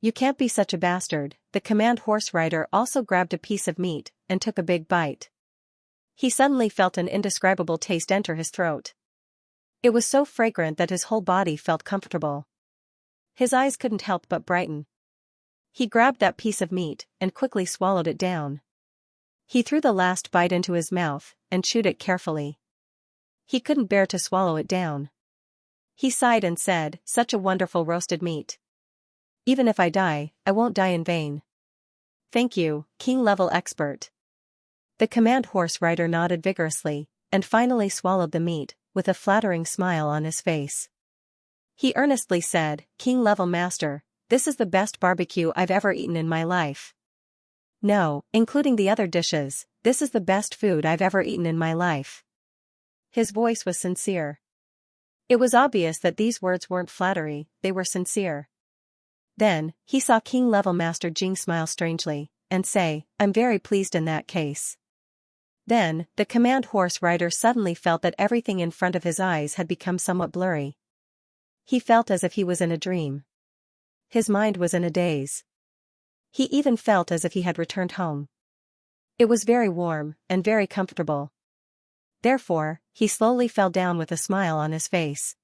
[SPEAKER 1] You can't be such a bastard. The command horse rider also grabbed a piece of meat and took a big bite. He suddenly felt an indescribable taste enter his throat. It was so fragrant that his whole body felt comfortable. His eyes couldn't help but brighten. He grabbed that piece of meat and quickly swallowed it down. He threw the last bite into his mouth and chewed it carefully. He couldn't bear to swallow it down. He sighed and said, "Such a wonderful roasted meat. Even if I die, I won't die in vain." "Thank you, king-level expert." The command horse rider nodded vigorously, and finally swallowed the meat, with a flattering smile on his face. He earnestly said, "King-level master, this is the best barbecue I've ever eaten in my life. No, including the other dishes, this is the best food I've ever eaten in my life." His voice was sincere. It was obvious that these words weren't flattery, they were sincere. Then, he saw king-level master Jing smile strangely, and say, "I'm very pleased in that case." Then, the command horse rider suddenly felt that everything in front of his eyes had become somewhat blurry. He felt as if he was in a dream. His mind was in a daze. He even felt as if he had returned home. It was very warm, and very comfortable. Therefore, he slowly fell down with a smile on his face.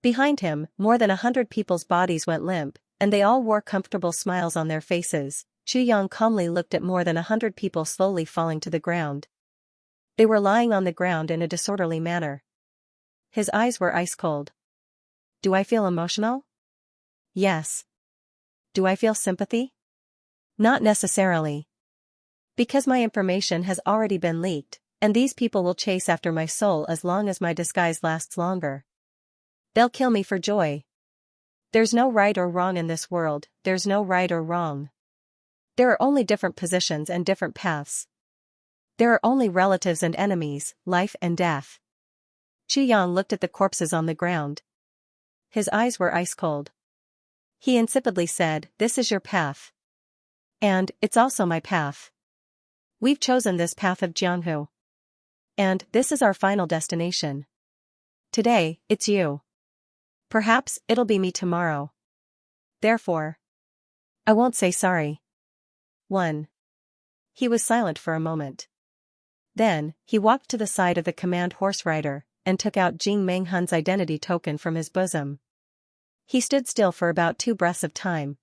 [SPEAKER 1] Behind him, more than 100 people's bodies went limp, and they all wore comfortable smiles on their faces. Yang calmly looked at more than 100 people slowly falling to the ground. They were lying on the ground in a disorderly manner. His eyes were ice cold. "Do I feel emotional? Yes. Do I feel sympathy? Not necessarily. Because my information has already been leaked, and these people will chase after my soul as long as my disguise lasts longer. They'll kill me for joy. There's no right or wrong in this world, there's no right or wrong. There are only different positions and different paths. There are only relatives and enemies, life and death." Yang looked at the corpses on the ground. His eyes were ice cold. He insipidly said, "This is your path. And, it's also my path. We've chosen this path of Jianghu. And, this is our final destination. Today, it's you. Perhaps, it'll be me tomorrow. Therefore, I won't say sorry." 1. He was silent for a moment. Then, he walked to the side of the command horse rider, and took out Jing Menghun's identity token from his bosom. He stood still for about 2 breaths of time.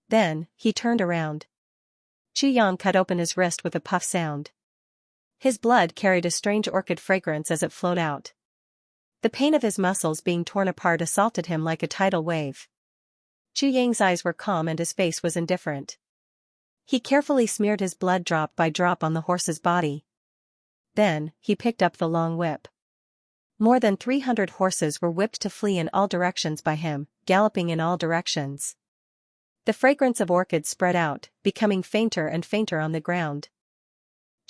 [SPEAKER 1] Then, he turned around. Yang cut open his wrist with a puff sound. His blood carried a strange orchid fragrance as it flowed out. The pain of his muscles being torn apart assaulted him like a tidal wave. Yang's eyes were calm and his face was indifferent. He carefully smeared his blood drop by drop on the horse's body. Then, he picked up the long whip. More than 300 horses were whipped to flee in all directions by him, galloping in all directions. The fragrance of orchids spread out, becoming fainter and fainter on the ground.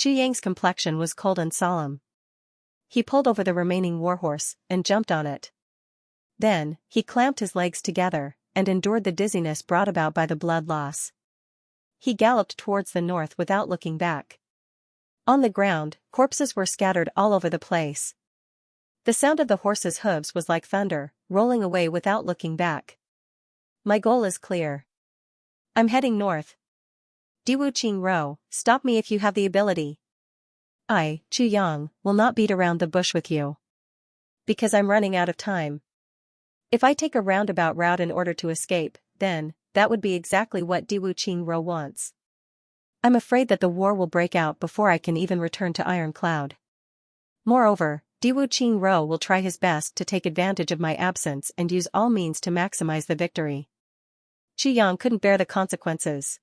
[SPEAKER 1] Yang's complexion was cold and solemn. He pulled over the remaining warhorse, and jumped on it. Then, he clamped his legs together, and endured the dizziness brought about by the blood loss. He galloped towards the north without looking back. On the ground, corpses were scattered all over the place. The sound of the horse's hooves was like thunder, rolling away without looking back. "My goal is clear. I'm heading north. Diwu Qingro, stop me if you have the ability. I, Yang, will not beat around the bush with you. Because I'm running out of time. If I take a roundabout route in order to escape, then, that would be exactly what Diwu Qingro wants. I'm afraid that the war will break out before I can even return to Iron Cloud. Moreover, Diwu Qingro will try his best to take advantage of my absence and use all means to maximize the victory. Chu Yang couldn't bear the consequences.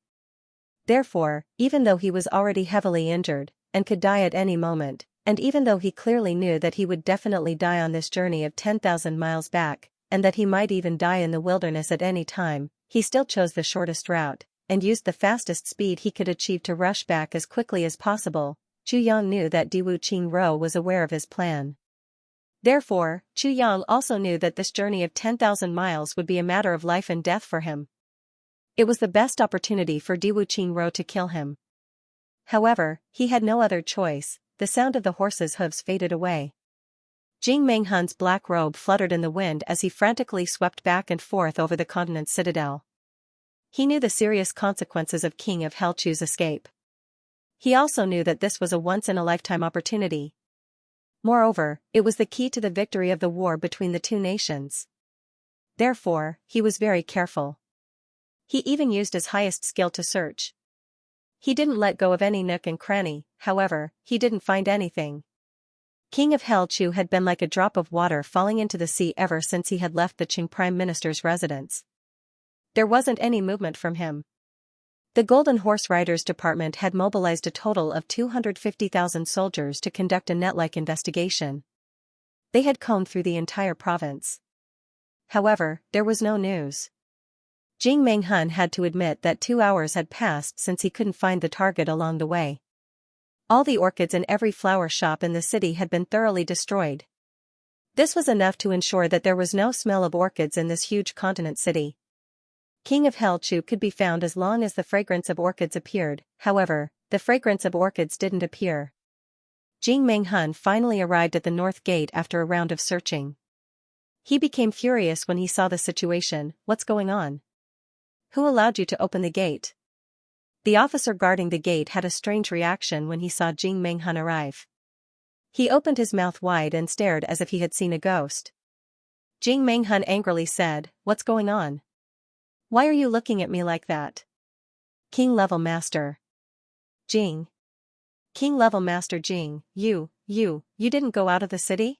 [SPEAKER 1] Therefore, even though he was already heavily injured, and could die at any moment, and even though he clearly knew that he would definitely die on this journey of 10,000 miles back, and that he might even die in the wilderness at any time, he still chose the shortest route, and used the fastest speed he could achieve to rush back as quickly as possible. Chu Yang knew that Diwu Qingro was aware of his plan. Therefore, Chu Yang also knew that this journey of 10,000 miles would be a matter of life and death for him. It was the best opportunity for Diwu Qingro to kill him. However, he had no other choice. The sound of the horse's hooves faded away. Jing Menghun's black robe fluttered in the wind as he frantically swept back and forth over the continent's citadel. He knew the serious consequences of King of Helchu's escape. He also knew that this was a once-in-a-lifetime opportunity. Moreover, it was the key to the victory of the war between the two nations. Therefore, he was very careful. He even used his highest skill to search. He didn't let go of any nook and cranny. However, he didn't find anything. King of Helchu had been like a drop of water falling into the sea ever since he had left the Qing Prime Minister's residence. There wasn't any movement from him. The Golden Horse Riders Department had mobilized a total of 250,000 soldiers to conduct a net-like investigation. They had combed through the entire province. However, there was no news. Jing Menghun had to admit that 2 hours had passed since he couldn't find the target along the way. All the orchids in every flower shop in the city had been thoroughly destroyed. This was enough to ensure that there was no smell of orchids in this huge continent city. King of Helchu could be found as long as the fragrance of orchids appeared. However, the fragrance of orchids didn't appear. Jing Menghun finally arrived at the north gate after a round of searching. He became furious when he saw the situation. What's going on? Who allowed you to open the gate? The officer guarding the gate had a strange reaction when he saw Jing Menghun arrive. He opened his mouth wide and stared as if he had seen a ghost. Jing Menghun angrily said, "What's going on? Why are you looking at me like that?" King Level Master. Jing. King Level Master Jing, you didn't go out of the city?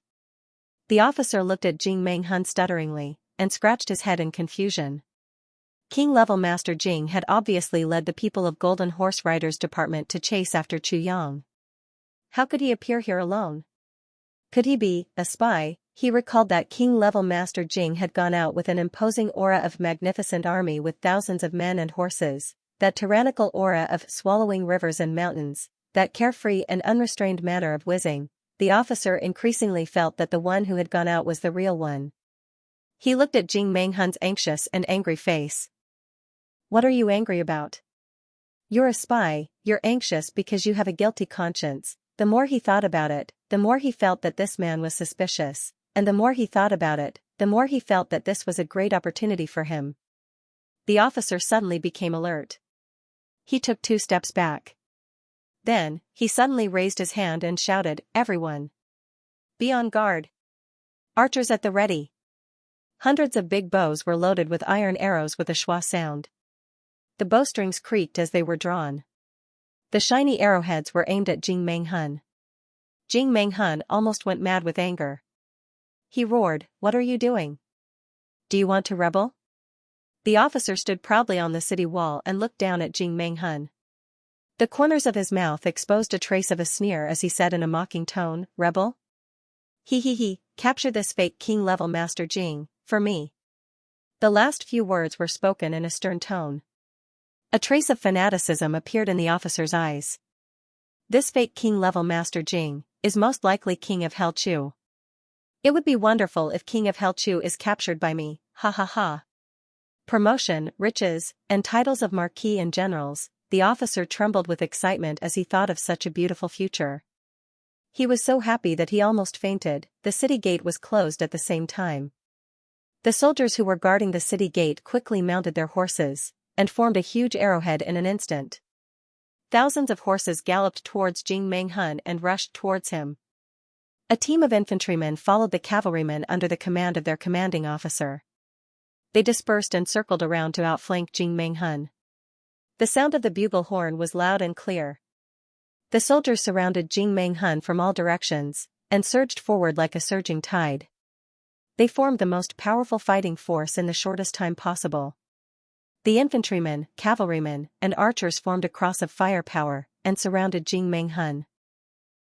[SPEAKER 1] The officer looked at Jing Menghun stutteringly, and scratched his head in confusion. King Level Master Jing had obviously led the people of Golden Horse Riders Department to chase after Chu Yang. How could he appear here alone? Could he be a spy? He recalled that King Level Master Jing had gone out with an imposing aura of magnificent army with thousands of men and horses, that tyrannical aura of swallowing rivers and mountains, that carefree and unrestrained manner of whizzing. The officer increasingly felt that the one who had gone out was the real one. He looked at Jing Menghun's anxious and angry face. What are you angry about? You're a spy. You're anxious because you have a guilty conscience. The more he thought about it, the more he felt that this man was suspicious, and the more he thought about it, the more he felt that this was a great opportunity for him. The officer suddenly became alert. He took 2 steps back. Then, he suddenly raised his hand and shouted, "Everyone! Be on guard! Archers at the ready!" Hundreds of big bows were loaded with iron arrows with a schwa sound. The bowstrings creaked as they were drawn. The shiny arrowheads were aimed at Jing Menghun. Jing Menghun almost went mad with anger. He roared, "What are you doing? Do you want to rebel?" The officer stood proudly on the city wall and looked down at Jing Menghun. The corners of his mouth exposed a trace of a sneer as he said in a mocking tone, "Rebel? He, capture this fake King Level Master Jing, for me." The last few words were spoken in a stern tone. A trace of fanaticism appeared in the officer's eyes. This fake King Level Master Jing is most likely King of Helchu. It would be wonderful if King of Helchu is captured by me, ha ha ha. Promotion, riches, and titles of marquis and generals. The officer trembled with excitement as he thought of such a beautiful future. He was so happy that he almost fainted. The city gate was closed at the same time. The soldiers who were guarding the city gate quickly mounted their horses, and formed a huge arrowhead in an instant. Thousands of horses galloped towards Jing Menghun and rushed towards him. A team of infantrymen followed the cavalrymen under the command of their commanding officer. They dispersed and circled around to outflank Jing Menghun. The sound of the bugle horn was loud and clear. The soldiers surrounded Jing Menghun from all directions, and surged forward like a surging tide. They formed the most powerful fighting force in the shortest time possible. The infantrymen, cavalrymen, and archers formed a cross of firepower and surrounded Jing Menghan.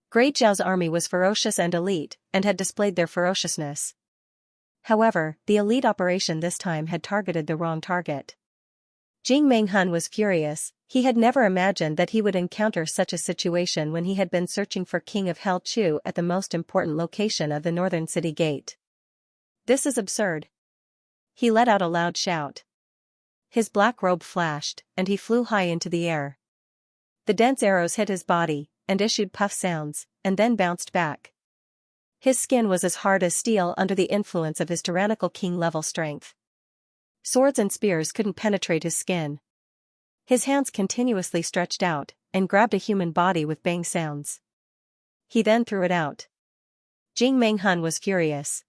[SPEAKER 1] Great Zhao's army was ferocious and elite, and had displayed their ferociousness. However, the elite operation this time had targeted the wrong target. Jing Menghan was furious. He had never imagined that he would encounter such a situation when he had been searching for King of Hell Chu at the most important location of the northern city gate. This is absurd. He let out a loud shout. His black robe flashed, and he flew high into the air. The dense arrows hit his body, and issued puff sounds, and then bounced back. His skin was as hard as steel under the influence of his tyrannical king-level strength. Swords and spears couldn't penetrate his skin. His hands continuously stretched out, and grabbed a human body with bang sounds. He then threw it out. Jing Menghan was furious.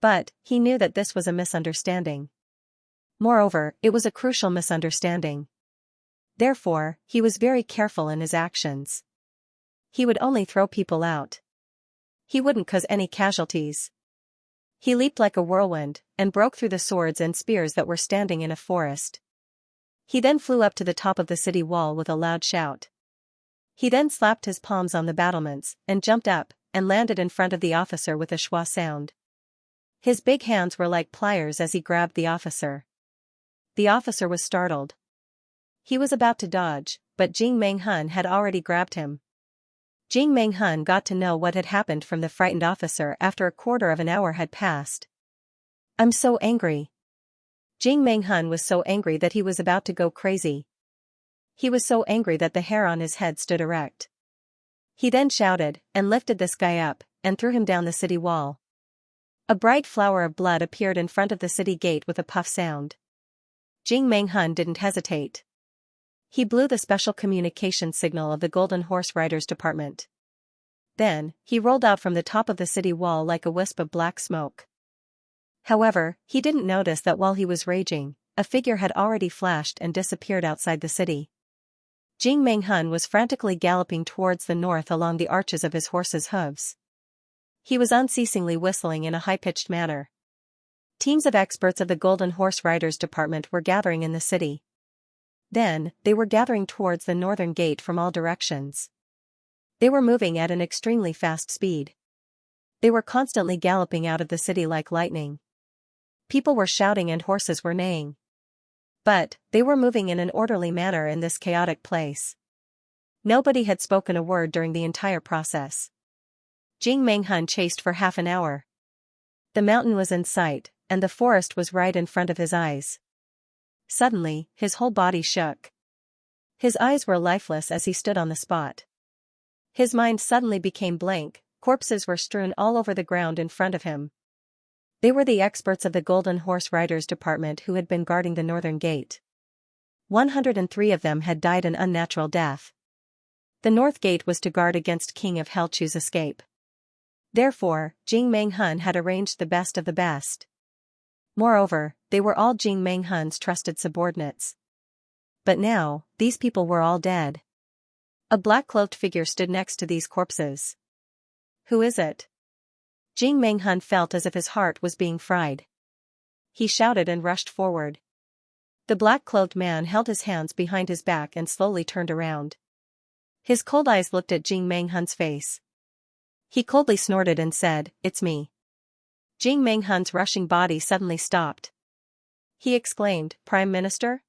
[SPEAKER 1] But, he knew that this was a misunderstanding. Moreover, it was a crucial misunderstanding. Therefore, he was very careful in his actions. He would only throw people out. He wouldn't cause any casualties. He leaped like a whirlwind, and broke through the swords and spears that were standing in a forest. He then flew up to the top of the city wall with a loud shout. He then slapped his palms on the battlements, and jumped up, and landed in front of the officer with a schwa sound. His big hands were like pliers as he grabbed the officer. The officer was startled. He was about to dodge, but Jing Menghan had already grabbed him. Jing Menghan got to know what had happened from the frightened officer after a quarter of an hour had passed. "I'm so angry." Jing Menghan was so angry that he was about to go crazy. He was so angry that the hair on his head stood erect. He then shouted, and lifted this guy up, and threw him down the city wall. A bright flower of blood appeared in front of the city gate with a puff sound. Jing Menghan didn't hesitate. He blew the special communication signal of the Golden Horse Riders Department. Then, he rolled out from the top of the city wall like a wisp of black smoke. However, he didn't notice that while he was raging, a figure had already flashed and disappeared outside the city. Jing Menghan was frantically galloping towards the north along the arches of his horse's hooves. He was unceasingly whistling in a high-pitched manner. Teams of experts of the Golden Horse Riders Department were gathering in the city. Then, they were gathering towards the northern gate from all directions. They were moving at an extremely fast speed. They were constantly galloping out of the city like lightning. People were shouting and horses were neighing. But, they were moving in an orderly manner in this chaotic place. Nobody had spoken a word during the entire process. Jing Menghan chased for half an hour. The mountain was in sight, and the forest was right in front of his eyes. Suddenly, his whole body shook. His eyes were lifeless as he stood on the spot. His mind suddenly became blank. Corpses were strewn all over the ground in front of him. They were the experts of the Golden Horse Riders Department who had been guarding the northern gate. 103 of them had died an unnatural death. The north gate was to guard against King of Hell Chu's escape. Therefore, Jing Menghan had arranged the best of the best. Moreover, they were all Jing Menghan's trusted subordinates. But now, these people were all dead. A black-cloaked figure stood next to these corpses. "Who is it?" Jing Menghan felt as if his heart was being fried. He shouted and rushed forward. The black-cloaked man held his hands behind his back and slowly turned around. His cold eyes looked at Jing Menghan's face. He coldly snorted and said, "It's me." Jing Menghan's rushing body suddenly stopped. He exclaimed, "Prime Minister?"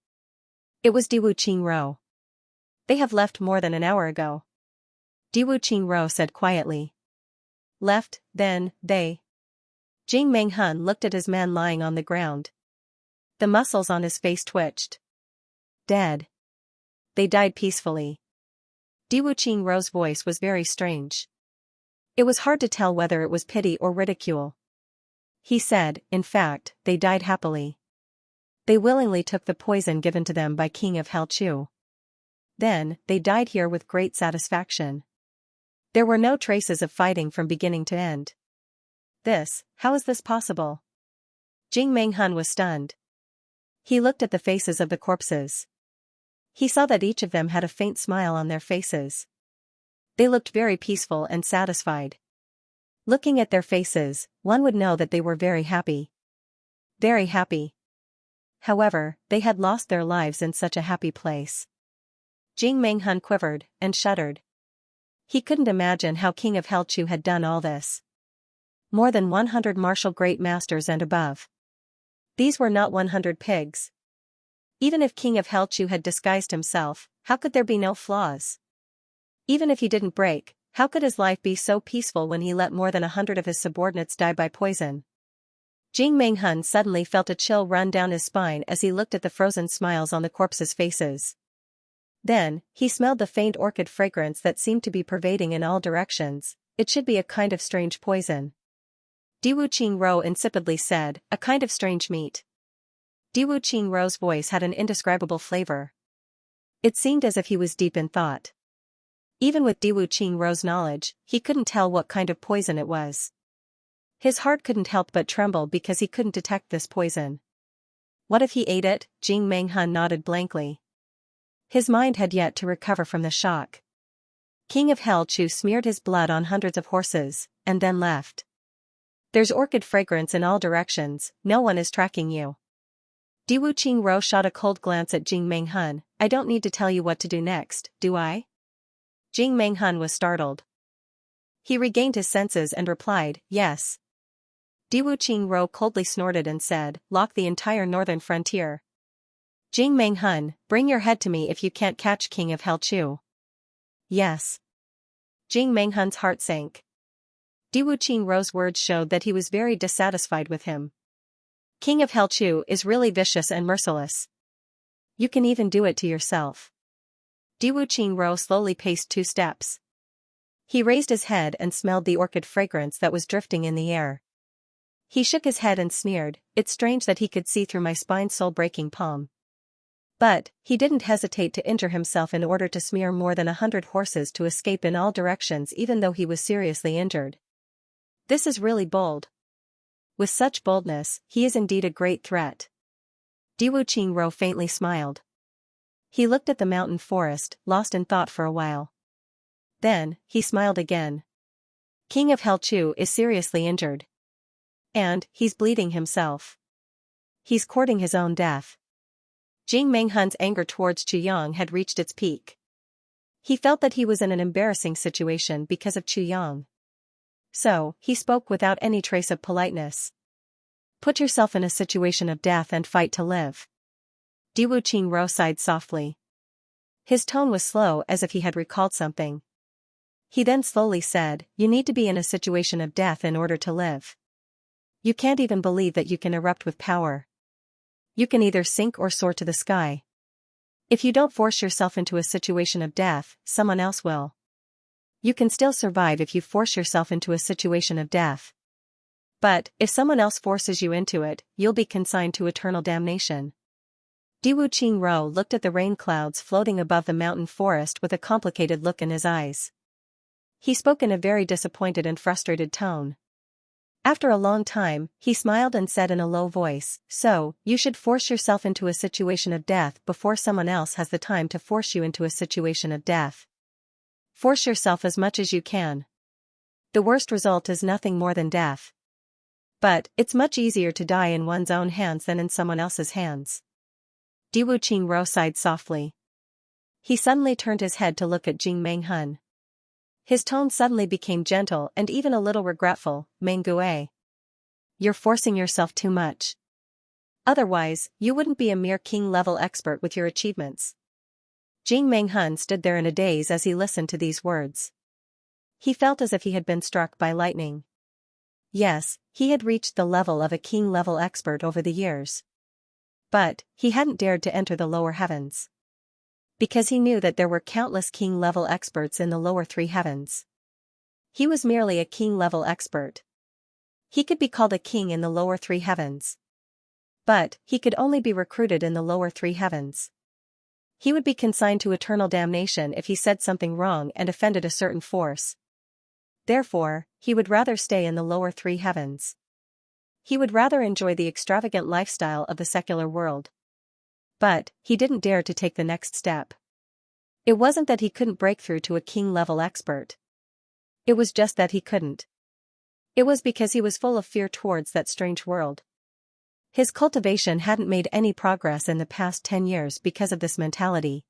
[SPEAKER 1] It was Diwu Qingro. "They have left more than an hour ago." Diwu Qingro said quietly. "Left, then, they?" Jing Menghan looked at his man lying on the ground. The muscles on his face twitched. "Dead. They died peacefully." Diwu Qingro's voice was very strange. It was hard to tell whether it was pity or ridicule. He said, "In fact, they died happily. They willingly took the poison given to them by King of Hell Chu. Then, they died here with great satisfaction. There were no traces of fighting from beginning to end." How is this possible?" Jing Menghan was stunned. He looked at the faces of the corpses. He saw that each of them had a faint smile on their faces. They looked very peaceful and satisfied. Looking at their faces, one would know that they were very happy. Very happy. However, they had lost their lives in such a happy place. Jing Menghun quivered and shuddered. He couldn't imagine how King of Helchu had done all this. More than 100 martial great masters and above. These were not 100 pigs. Even if King of Helchu had disguised himself, how could there be no flaws? Even if he didn't break, how could his life be so peaceful when he let more than 100 of his subordinates die by poison? Jing Menghun suddenly felt a chill run down his spine as he looked at the frozen smiles on the corpses' faces. Then, he smelled the faint orchid fragrance that seemed to be pervading in all directions. It should be a kind of strange poison. Diwu Qingro insipidly said, a kind of strange meat. Diwu Qingro's voice had an indescribable flavor. It seemed as if he was deep in thought. Even with Diwu Qingro's knowledge, he couldn't tell what kind of poison it was. His heart couldn't help but tremble because he couldn't detect this poison. What if he ate it? Jing Menghun nodded blankly. His mind had yet to recover from the shock. King of Helchu smeared his blood on hundreds of horses, and then left. There's orchid fragrance in all directions, no one is tracking you. Diwu Qingro shot a cold glance at Jing Menghun. I don't need to tell you what to do next, do I? Jing Menghun was startled. He regained his senses and replied, yes. Diwu Qingro coldly snorted and said, lock the entire northern frontier. Jing Menghun, bring your head to me if you can't catch King of Helchu. Yes. Jing Menghun's heart sank. Diwu Qingro's words showed that he was very dissatisfied with him. King of Helchu is really vicious and merciless. You can even do it to yourself. Diwu Qingro slowly paced 2 steps. He raised his head and smelled the orchid fragrance that was drifting in the air. He shook his head and sneered, it's strange that he could see through my spine's soul-breaking palm. But, he didn't hesitate to injure himself in order to smear more than 100 horses to escape in all directions even though he was seriously injured. This is really bold. With such boldness, he is indeed a great threat. Diwu Qingro faintly smiled. He looked at the mountain forest, lost in thought for a while. Then, he smiled again. King of Helchu is seriously injured. And, he's bleeding himself. He's courting his own death. Jing Menghun's anger towards Chu Yang had reached its peak. He felt that he was in an embarrassing situation because of Chu Yang. So, he spoke without any trace of politeness. Put yourself in a situation of death and fight to live. Diwu Qingro sighed softly. His tone was slow as if he had recalled something. He then slowly said, you need to be in a situation of death in order to live. You can't even believe that you can erupt with power. You can either sink or soar to the sky. If you don't force yourself into a situation of death, someone else will. You can still survive if you force yourself into a situation of death. But, if someone else forces you into it, you'll be consigned to eternal damnation. Diwu Qingro looked at the rain clouds floating above the mountain forest with a complicated look in his eyes. He spoke in a very disappointed and frustrated tone. After a long time, he smiled and said in a low voice, so, you should force yourself into a situation of death before someone else has the time to force you into a situation of death. Force yourself as much as you can. The worst result is nothing more than death. But, it's much easier to die in one's own hands than in someone else's hands. Diwu Qingro sighed softly. He suddenly turned his head to look at Jing Menghun. His tone suddenly became gentle and even a little regretful, Mengue. You're forcing yourself too much. Otherwise, you wouldn't be a mere king-level expert with your achievements. Jing Menghun stood there in a daze as he listened to these words. He felt as if he had been struck by lightning. Yes, he had reached the level of a king-level expert over the years. But, he hadn't dared to enter the lower heavens. Because he knew that there were countless king-level experts in the lower 3 heavens. He was merely a king-level expert. He could be called a king in the lower 3 heavens. But, he could only be recruited in the lower 3 heavens. He would be consigned to eternal damnation if he said something wrong and offended a certain force. Therefore, he would rather stay in the lower 3 heavens. He would rather enjoy the extravagant lifestyle of the secular world. But, he didn't dare to take the next step. It wasn't that he couldn't break through to a king-level expert. It was just that he couldn't. It was because he was full of fear towards that strange world. His cultivation hadn't made any progress in the past 10 years because of this mentality.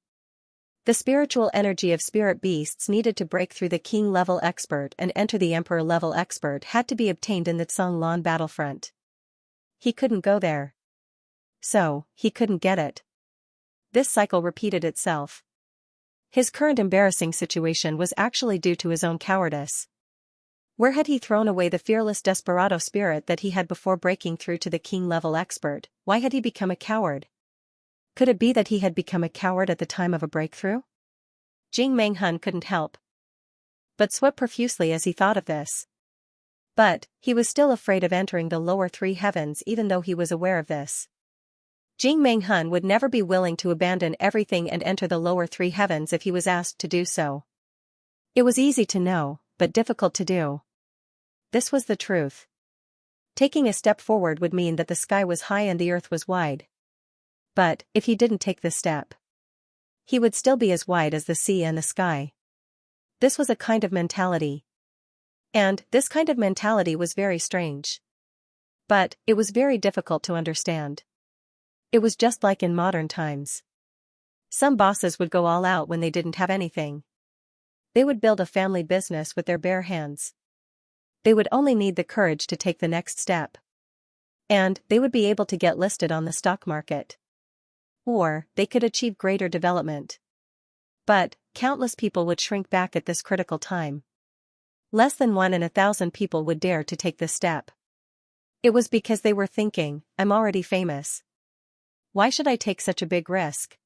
[SPEAKER 1] The spiritual energy of spirit beasts needed to break through the king-level expert and enter the emperor-level expert had to be obtained in the Tsanglan battlefront. He couldn't go there. So, he couldn't get it. This cycle repeated itself. His current embarrassing situation was actually due to his own cowardice. Where had he thrown away the fearless desperado spirit that he had before breaking through to the king-level expert? Why had he become a coward? Could it be that he had become a coward at the time of a breakthrough? Jing Menghun couldn't help but sweat profusely as he thought of this. But, he was still afraid of entering the lower three heavens even though he was aware of this. Jing Menghun would never be willing to abandon everything and enter the lower three heavens if he was asked to do so. It was easy to know, but difficult to do. This was the truth. Taking a step forward would mean that the sky was high and the earth was wide. But, if he didn't take this step, he would still be as wide as the sea and the sky. This was a kind of mentality. And, this kind of mentality was very strange. But, it was very difficult to understand. It was just like in modern times. Some bosses would go all out when they didn't have anything. They would build a family business with their bare hands. They would only need the courage to take the next step. And, they would be able to get listed on the stock market. Or, they could achieve greater development. But, countless people would shrink back at this critical time. Less than 1 in 1,000 people would dare to take this step. It was because they were thinking, I'm already famous. Why should I take such a big risk?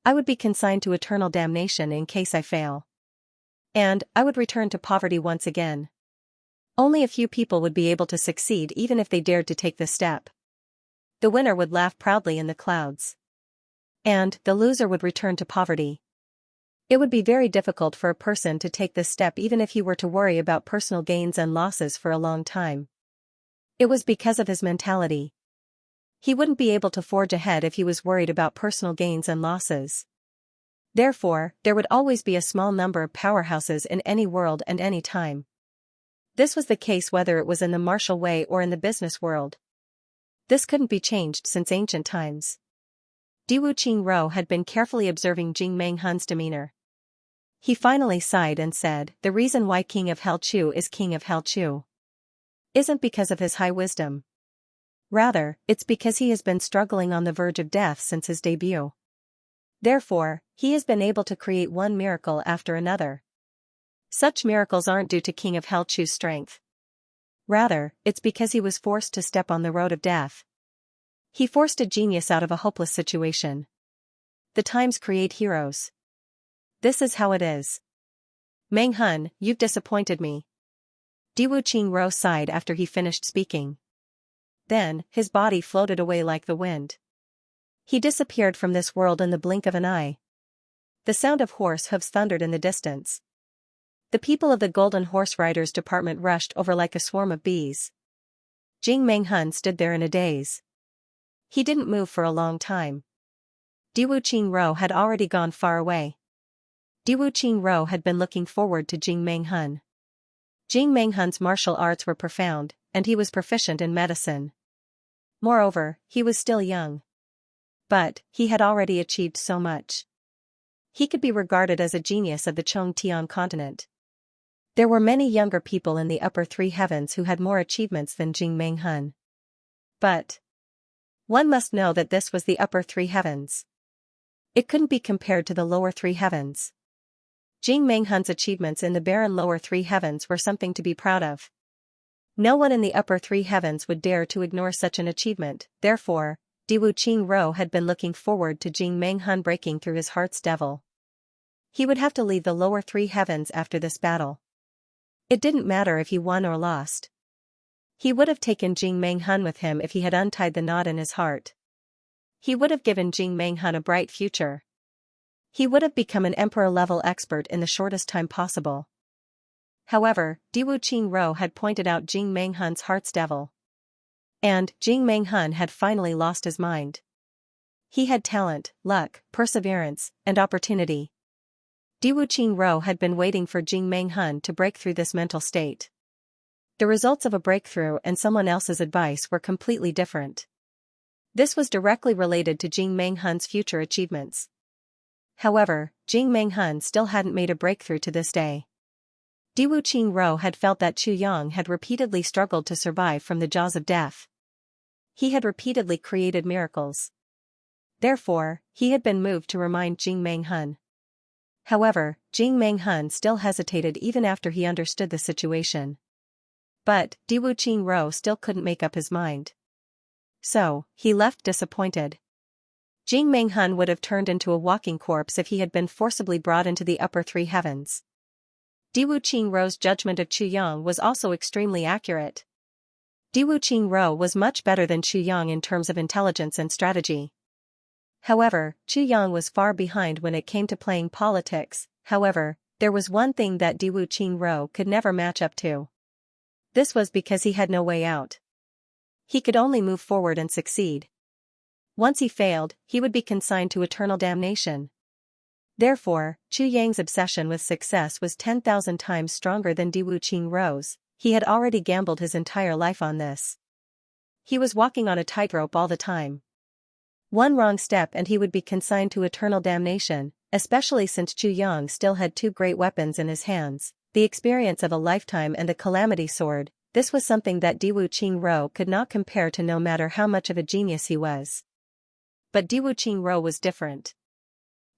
[SPEAKER 1] I would be consigned to eternal damnation in case I fail. And, I would return to poverty once again. Only a few people would be able to succeed even if they dared to take this step. The winner would laugh proudly in the clouds. And, the loser would return to poverty. It would be very difficult for a person to take this step even if he were to worry about personal gains and losses for a long time. It was because of his mentality. He wouldn't be able to forge ahead if he was worried about personal gains and losses. Therefore, there would always be a small number of powerhouses in any world and any time. This was the case whether it was in the martial way or in the business world. This couldn't be changed since ancient times. Diwu Qingro had been carefully observing Jing Menghun's demeanor. He finally sighed and said, the reason why King of Hell Chu is King of Hell Chu isn't because of his high wisdom. Rather, it's because he has been struggling on the verge of death since his debut. Therefore, he has been able to create one miracle after another. Such miracles aren't due to King of Hell Chu's strength. Rather, it's because he was forced to step on the road of death. He forced a genius out of a hopeless situation. The times create heroes. This is how it is. Menghun, you've disappointed me. Diwu Qingro sighed after he finished speaking. Then, his body floated away like the wind. He disappeared from this world in the blink of an eye. The sound of horse hooves thundered in the distance. The people of the Golden Horse Riders Department rushed over like a swarm of bees. Jing Menghun stood there in a daze. He didn't move for a long time. Diwu Qingro had already gone far away. Diwu Qingro had been looking forward to Jing Menghun. Jing Menghun's martial arts were profound, and he was proficient in medicine. Moreover, he was still young. But, he had already achieved so much. He could be regarded as a genius of the Chongtian continent. There were many younger people in the upper three heavens who had more achievements than Jing Menghun. But, one must know that this was the upper three heavens. It couldn't be compared to the lower three heavens. Jing Menghun's achievements in the barren lower three heavens were something to be proud of. No one in the upper three heavens would dare to ignore such an achievement, therefore, Diwu Qingro had been looking forward to Jing Menghun breaking through his heart's devil. He would have to leave the lower three heavens after this battle. It didn't matter if he won or lost. He would have taken Jing Menghun with him if he had untied the knot in his heart. He would have given Jing Menghun a bright future. He would have become an emperor-level expert in the shortest time possible. However, Diwu Qingro had pointed out Jing Menghun's heart's devil. And, Jing Menghun had finally lost his mind. He had talent, luck, perseverance, and opportunity. Diwu Qingro had been waiting for Jing Menghun to break through this mental state. The results of a breakthrough and someone else's advice were completely different. This was directly related to Jing Menghun's future achievements. However, Jing Menghun still hadn't made a breakthrough to this day. Diwu Qingro had felt that Chu Yang had repeatedly struggled to survive from the jaws of death. He had repeatedly created miracles. Therefore, he had been moved to remind Jing Menghun. However, Jing Menghun still hesitated even after he understood the situation. But, Diwu Qingro still couldn't make up his mind. So, he left disappointed. Jing Menghun would have turned into a walking corpse if he had been forcibly brought into the upper three heavens. Diwu Qingro's judgment of Chu Yang was also extremely accurate. Diwu Qingro was much better than Chu Yang in terms of intelligence and strategy. However, Chu Yang was far behind when it came to playing politics. However, there was one thing that Diwu Qingro could never match up to. This was because he had no way out. He could only move forward and succeed. Once he failed, he would be consigned to eternal damnation. Therefore, Chu Yang's obsession with success was 10,000 times stronger than Diwu Qingro's. He had already gambled his entire life on this. He was walking on a tightrope all the time. One wrong step and he would be consigned to eternal damnation, especially since Chu Yang still had two great weapons in his hands, the experience of a lifetime and the calamity sword. This was something that Diwu Qingro could not compare to no matter how much of a genius he was. But Diwu Qingro was different.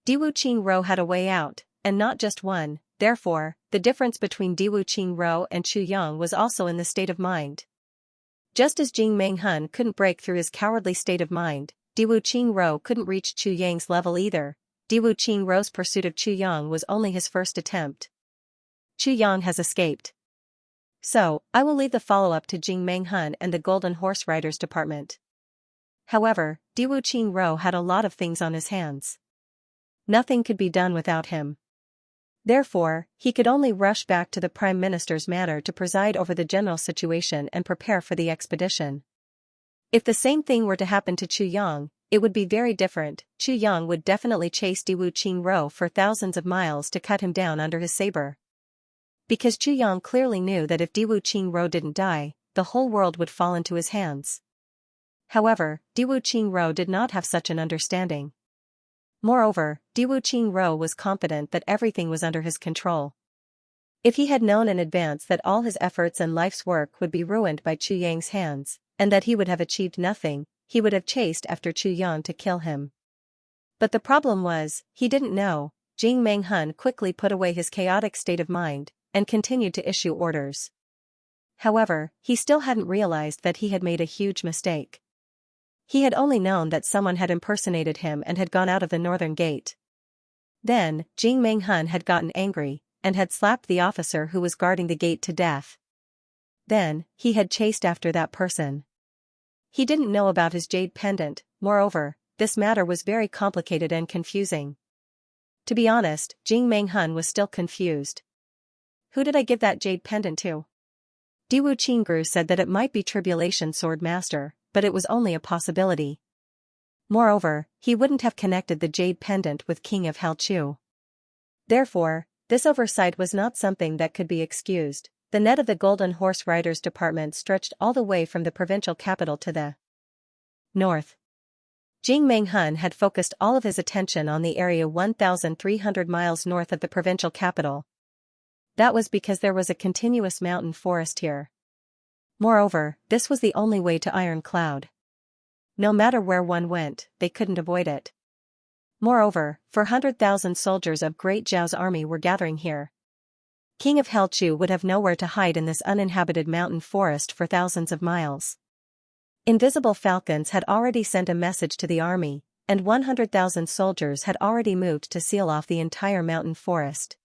[SPEAKER 1] Diwu Qingro had a way out, and not just one. Therefore, the difference between Diwu Qingro and Chu Yang was also in the state of mind. Just as Jing Menghun couldn't break through his cowardly state of mind, Diwu Qingro couldn't reach Chu Yang's level either. Diwu Qingro's pursuit of Chu Yang was only his first attempt. Chu Yang has escaped. So, I will leave the follow-up to Jing Menghun and the Golden Horse Riders Department. However, Diwu Qingro had a lot of things on his hands. Nothing could be done without him. Therefore, he could only rush back to the Prime Minister's manor to preside over the general situation and prepare for the expedition. If the same thing were to happen to Chu Yang, it would be very different. Chu Yang would definitely chase Diwu Qingro for thousands of miles to cut him down under his saber. Because Chu Yang clearly knew that if Diwu Qingro didn't die, the whole world would fall into his hands. However, Diwu Qingro did not have such an understanding. Moreover, Diwu Qingro was confident that everything was under his control. If he had known in advance that all his efforts and life's work would be ruined by Chu Yang's hands, and that he would have achieved nothing, he would have chased after Chu Yang to kill him. But the problem was, he didn't know. Jing Menghun quickly put away his chaotic state of mind, and continued to issue orders. However, he still hadn't realized that he had made a huge mistake. He had only known that someone had impersonated him and had gone out of the northern gate. Then, Jing Menghun had gotten angry, and had slapped the officer who was guarding the gate to death. Then, he had chased after that person. He didn't know about his jade pendant. Moreover, this matter was very complicated and confusing. To be honest, Jing Menghun was still confused. Who did I give that jade pendant to? Diwu Qingru said that it might be Tribulation Sword Master, but it was only a possibility. Moreover, he wouldn't have connected the jade pendant with King of Helchu. Therefore, this oversight was not something that could be excused. The net of the Golden Horse Riders Department stretched all the way from the provincial capital to the north. Jing Menghun had focused all of his attention on the area 1,300 miles north of the provincial capital. That was because there was a continuous mountain forest here. Moreover, this was the only way to Iron Cloud. No matter where one went, they couldn't avoid it. Moreover, 400,000 soldiers of Great Zhao's army were gathering here. King of Helchu would have nowhere to hide in this uninhabited mountain forest for thousands of miles. Invisible falcons had already sent a message to the army, and 100,000 soldiers had already moved to seal off the entire mountain forest.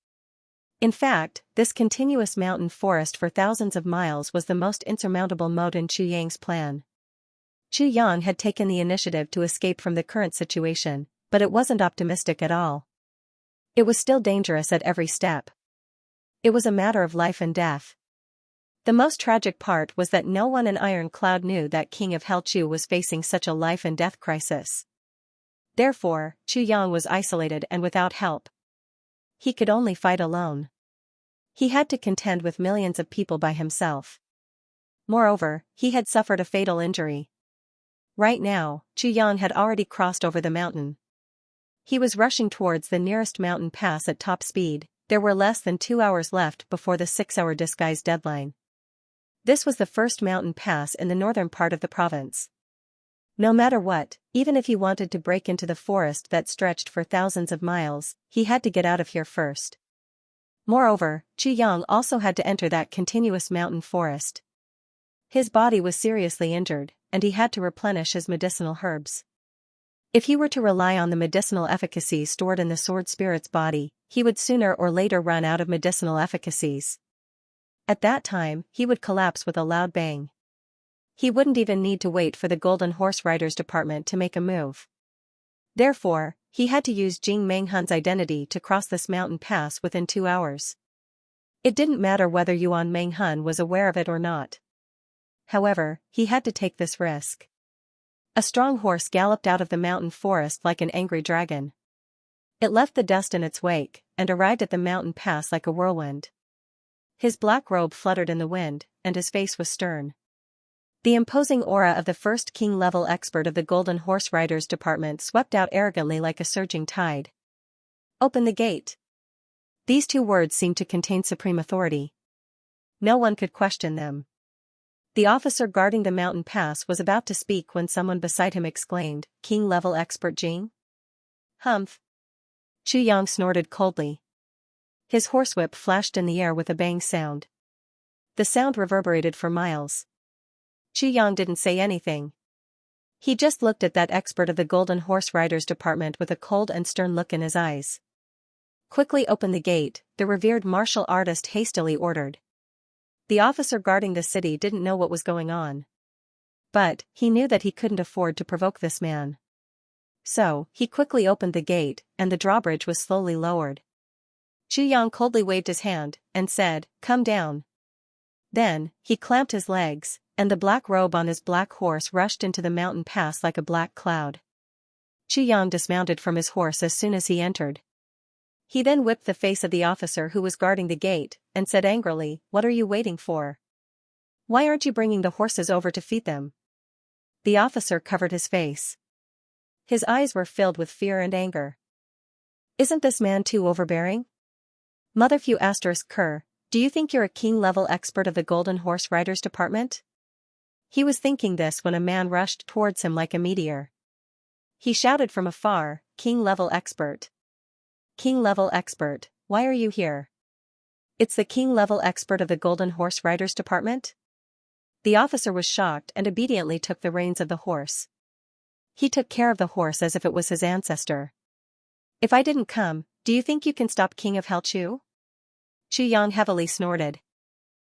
[SPEAKER 1] In fact, this continuous mountain forest for thousands of miles was the most insurmountable moat in Chu Yang's plan. Chu Yang had taken the initiative to escape from the current situation, but it wasn't optimistic at all. It was still dangerous at every step. It was a matter of life and death. The most tragic part was that no one in Iron Cloud knew that King of Helchu was facing such a life and death crisis. Therefore, Chu Yang was isolated and without help. He could only fight alone. He had to contend with millions of people by himself. Moreover, he had suffered a fatal injury. Right now, Chu Yang had already crossed over the mountain. He was rushing towards the nearest mountain pass at top speed. There were less than 2 hours left before the 6-hour disguise deadline. This was the first mountain pass in the northern part of the province. No matter what, even if he wanted to break into the forest that stretched for thousands of miles, he had to get out of here first. Moreover, Chu Yang also had to enter that continuous mountain forest. His body was seriously injured, and he had to replenish his medicinal herbs. If he were to rely on the medicinal efficacies stored in the sword spirit's body, he would sooner or later run out of medicinal efficacies. At that time, he would collapse with a loud bang. He wouldn't even need to wait for the Golden Horse Riders Department to make a move. Therefore, he had to use Jing Menghan's identity to cross this mountain pass within 2 hours. It didn't matter whether Yuan Menghan was aware of it or not. However, he had to take this risk. A strong horse galloped out of the mountain forest like an angry dragon. It left the dust in its wake, and arrived at the mountain pass like a whirlwind. His black robe fluttered in the wind, and his face was stern. The imposing aura of the first king-level expert of the Golden Horse Riders Department swept out arrogantly like a surging tide. "Open the gate." These 2 words seemed to contain supreme authority. No one could question them. The officer guarding the mountain pass was about to speak when someone beside him exclaimed, "King-level expert Jing?" "Humph." Chu Yang snorted coldly. His horsewhip flashed in the air with a bang sound. The sound reverberated for miles. Chu Yang didn't say anything. He just looked at that expert of the Golden Horse Riders Department with a cold and stern look in his eyes. "Quickly open the gate," the revered martial artist hastily ordered. The officer guarding the city didn't know what was going on. But, he knew that he couldn't afford to provoke this man. So, he quickly opened the gate, and the drawbridge was slowly lowered. Chu Yang coldly waved his hand, and said, "Come down." Then, he clamped his legs, and the black robe on his black horse rushed into the mountain pass like a black cloud. Chu Yang dismounted from his horse as soon as he entered. He then whipped the face of the officer who was guarding the gate, and said angrily, "What are you waiting for? Why aren't you bringing the horses over to feed them?" The officer covered his face. His eyes were filled with fear and anger. Isn't this man too overbearing? Motherfew *Ker, do you think you're a king-level expert of the Golden Horse Riders Department? He was thinking this when a man rushed towards him like a meteor. He shouted from afar, "King-level expert. King-level expert, why are you here?" "It's the king-level expert of the Golden Horse Riders Department?" The officer was shocked and obediently took the reins of the horse. He took care of the horse as if it was his ancestor. "If I didn't come, do you think you can stop King of Helchu?" Chu Yang heavily snorted.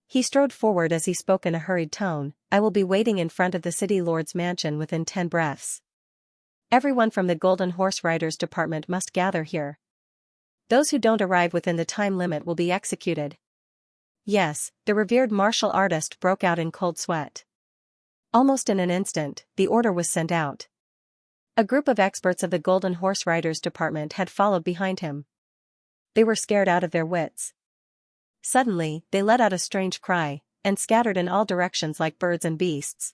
[SPEAKER 1] He strode forward as he spoke in a hurried tone, "I will be waiting in front of the city lord's mansion within 10 breaths. Everyone from the Golden Horse Riders Department must gather here. Those who don't arrive within the time limit will be executed." Yes, the revered martial artist broke out in cold sweat. Almost in an instant, the order was sent out. A group of experts of the Golden Horse Riders Department had followed behind him. They were scared out of their wits. Suddenly, they let out a strange cry, and scattered in all directions like birds and beasts.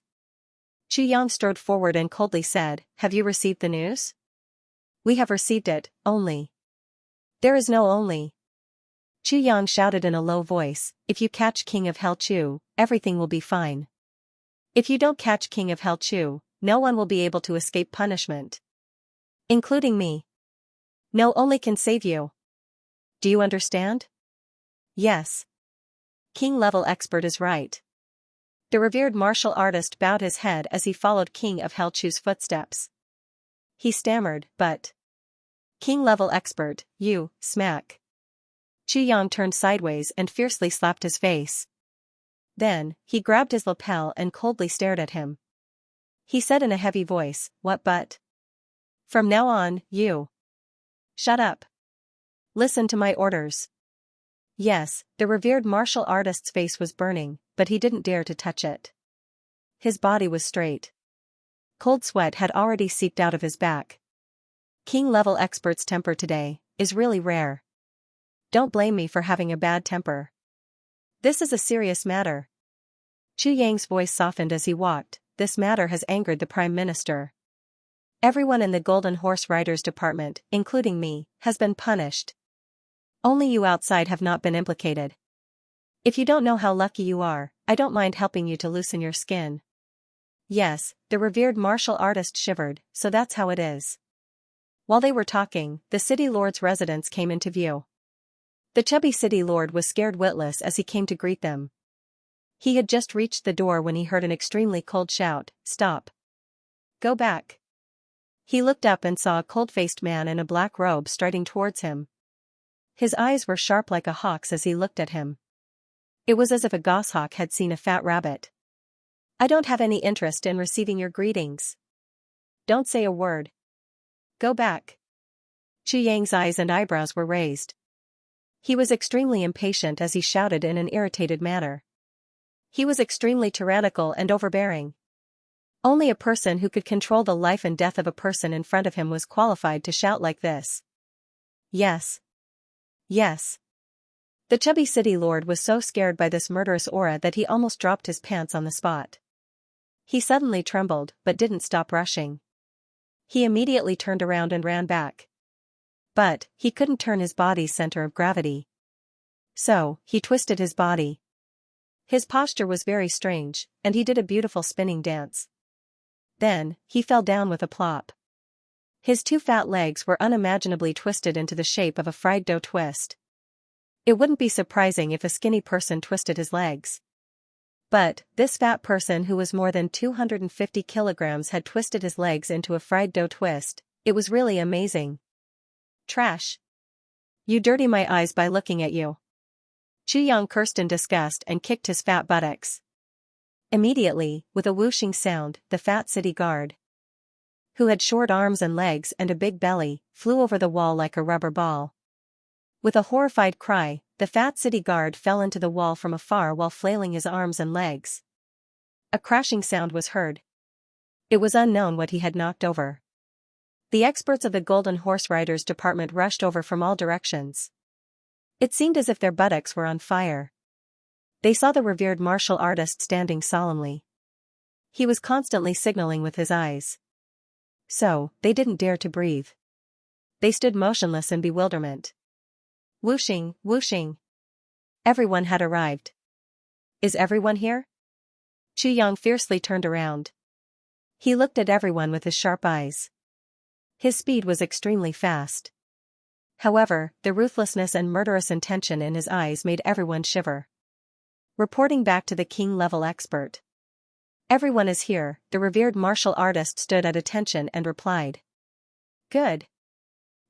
[SPEAKER 1] Chu Yang strode forward and coldly said, "Have you received the news?" "We have received it, only." "There is no only." Chu Yang shouted in a low voice, "If you catch King of Helchu, everything will be fine. If you don't catch King of Helchu, no one will be able to escape punishment. Including me. No only can save you. Do you understand?" "Yes. King-level expert is right." The revered martial artist bowed his head as he followed King of Helchu's footsteps. He stammered, "But King-level expert, you, smack." Chu Yang turned sideways and fiercely slapped his face. Then, he grabbed his lapel and coldly stared at him. He said in a heavy voice, "What but? From now on, you shut up. Listen to my orders." Yes, the revered martial artist's face was burning, but he didn't dare to touch it. His body was straight. Cold sweat had already seeped out of his back. King-level expert's temper today is really rare. Don't blame me for having a bad temper. This is a serious matter. Chu Yang's voice softened as he walked, this matter has angered the Prime Minister. Everyone in the Golden Horse Riders Department, including me, has been punished. Only you outside have not been implicated. If you don't know how lucky you are, I don't mind helping you to loosen your skin. Yes, the revered martial artist shivered, so that's how it is. While they were talking, the city lord's residence came into view. The chubby city lord was scared witless as he came to greet them. He had just reached the door when he heard an extremely cold shout, "Stop! Go back!" He looked up and saw a cold-faced man in a black robe striding towards him. His eyes were sharp like a hawk's as he looked at him. It was as if a goshawk had seen a fat rabbit. "I don't have any interest in receiving your greetings. Don't say a word. Go back." Chu Yang's eyes and eyebrows were raised. He was extremely impatient as he shouted in an irritated manner. He was extremely tyrannical and overbearing. Only a person who could control the life and death of a person in front of him was qualified to shout like this. Yes. Yes. The chubby city lord was so scared by this murderous aura that he almost dropped his pants on the spot. He suddenly trembled, but didn't stop rushing. He immediately turned around and ran back. But, he couldn't turn his body's center of gravity. So, he twisted his body. His posture was very strange, and he did a beautiful spinning dance. Then, he fell down with a plop. His two fat legs were unimaginably twisted into the shape of a fried dough twist. It wouldn't be surprising if a skinny person twisted his legs. But, this fat person who was more than 250 kilograms had twisted his legs into a fried dough twist. It was really amazing. Trash. You dirty my eyes by looking at you. Chu Yang cursed in disgust and kicked his fat buttocks. Immediately, with a whooshing sound, the fat city guard, who had short arms and legs and a big belly, flew over the wall like a rubber ball. With a horrified cry, the fat city guard fell into the wall from afar while flailing his arms and legs. A crashing sound was heard. It was unknown what he had knocked over. The experts of the Golden Horse Riders Department rushed over from all directions. It seemed as if their buttocks were on fire. They saw the revered martial artist standing solemnly. He was constantly signaling with his eyes. So, they didn't dare to breathe. They stood motionless in bewilderment. Whooshing, whooshing. Everyone had arrived. Is everyone here? Chu Yang fiercely turned around. He looked at everyone with his sharp eyes. His speed was extremely fast. However, the ruthlessness and murderous intention in his eyes made everyone shiver. Reporting back to the king-level expert. Everyone is here, the revered martial artist stood at attention and replied. Good.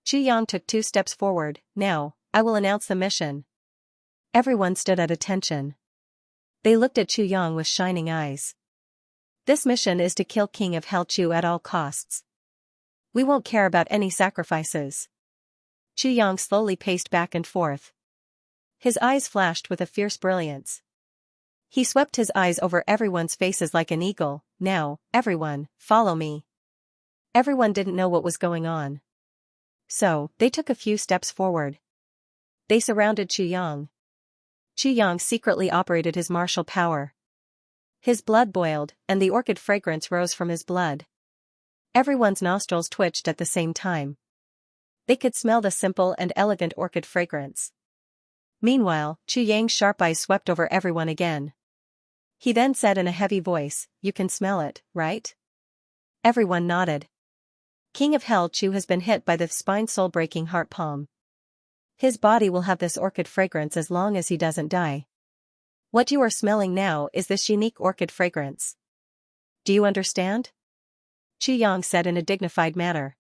[SPEAKER 1] Chu Yang took 2 steps forward. Now, I will announce the mission. Everyone stood at attention. They looked at Chu Yang with shining eyes. This mission is to kill King of Hell Chu at all costs. We won't care about any sacrifices. Chu Yang slowly paced back and forth. His eyes flashed with a fierce brilliance. He swept his eyes over everyone's faces like an eagle. Now, everyone, follow me. Everyone didn't know what was going on. So, they took a few steps forward. They surrounded Chu Yang. Chu Yang secretly operated his martial power. His blood boiled, and the orchid fragrance rose from his blood. Everyone's nostrils twitched at the same time. They could smell the simple and elegant orchid fragrance. Meanwhile, Chu Yang's sharp eyes swept over everyone again. He then said in a heavy voice, "You can smell it, right?" Everyone nodded. King of Hell Chu has been hit by the spine-soul-breaking heart palm. His body will have this orchid fragrance as long as he doesn't die. What you are smelling now is this unique orchid fragrance. Do you understand? Chu Yang said in a dignified manner.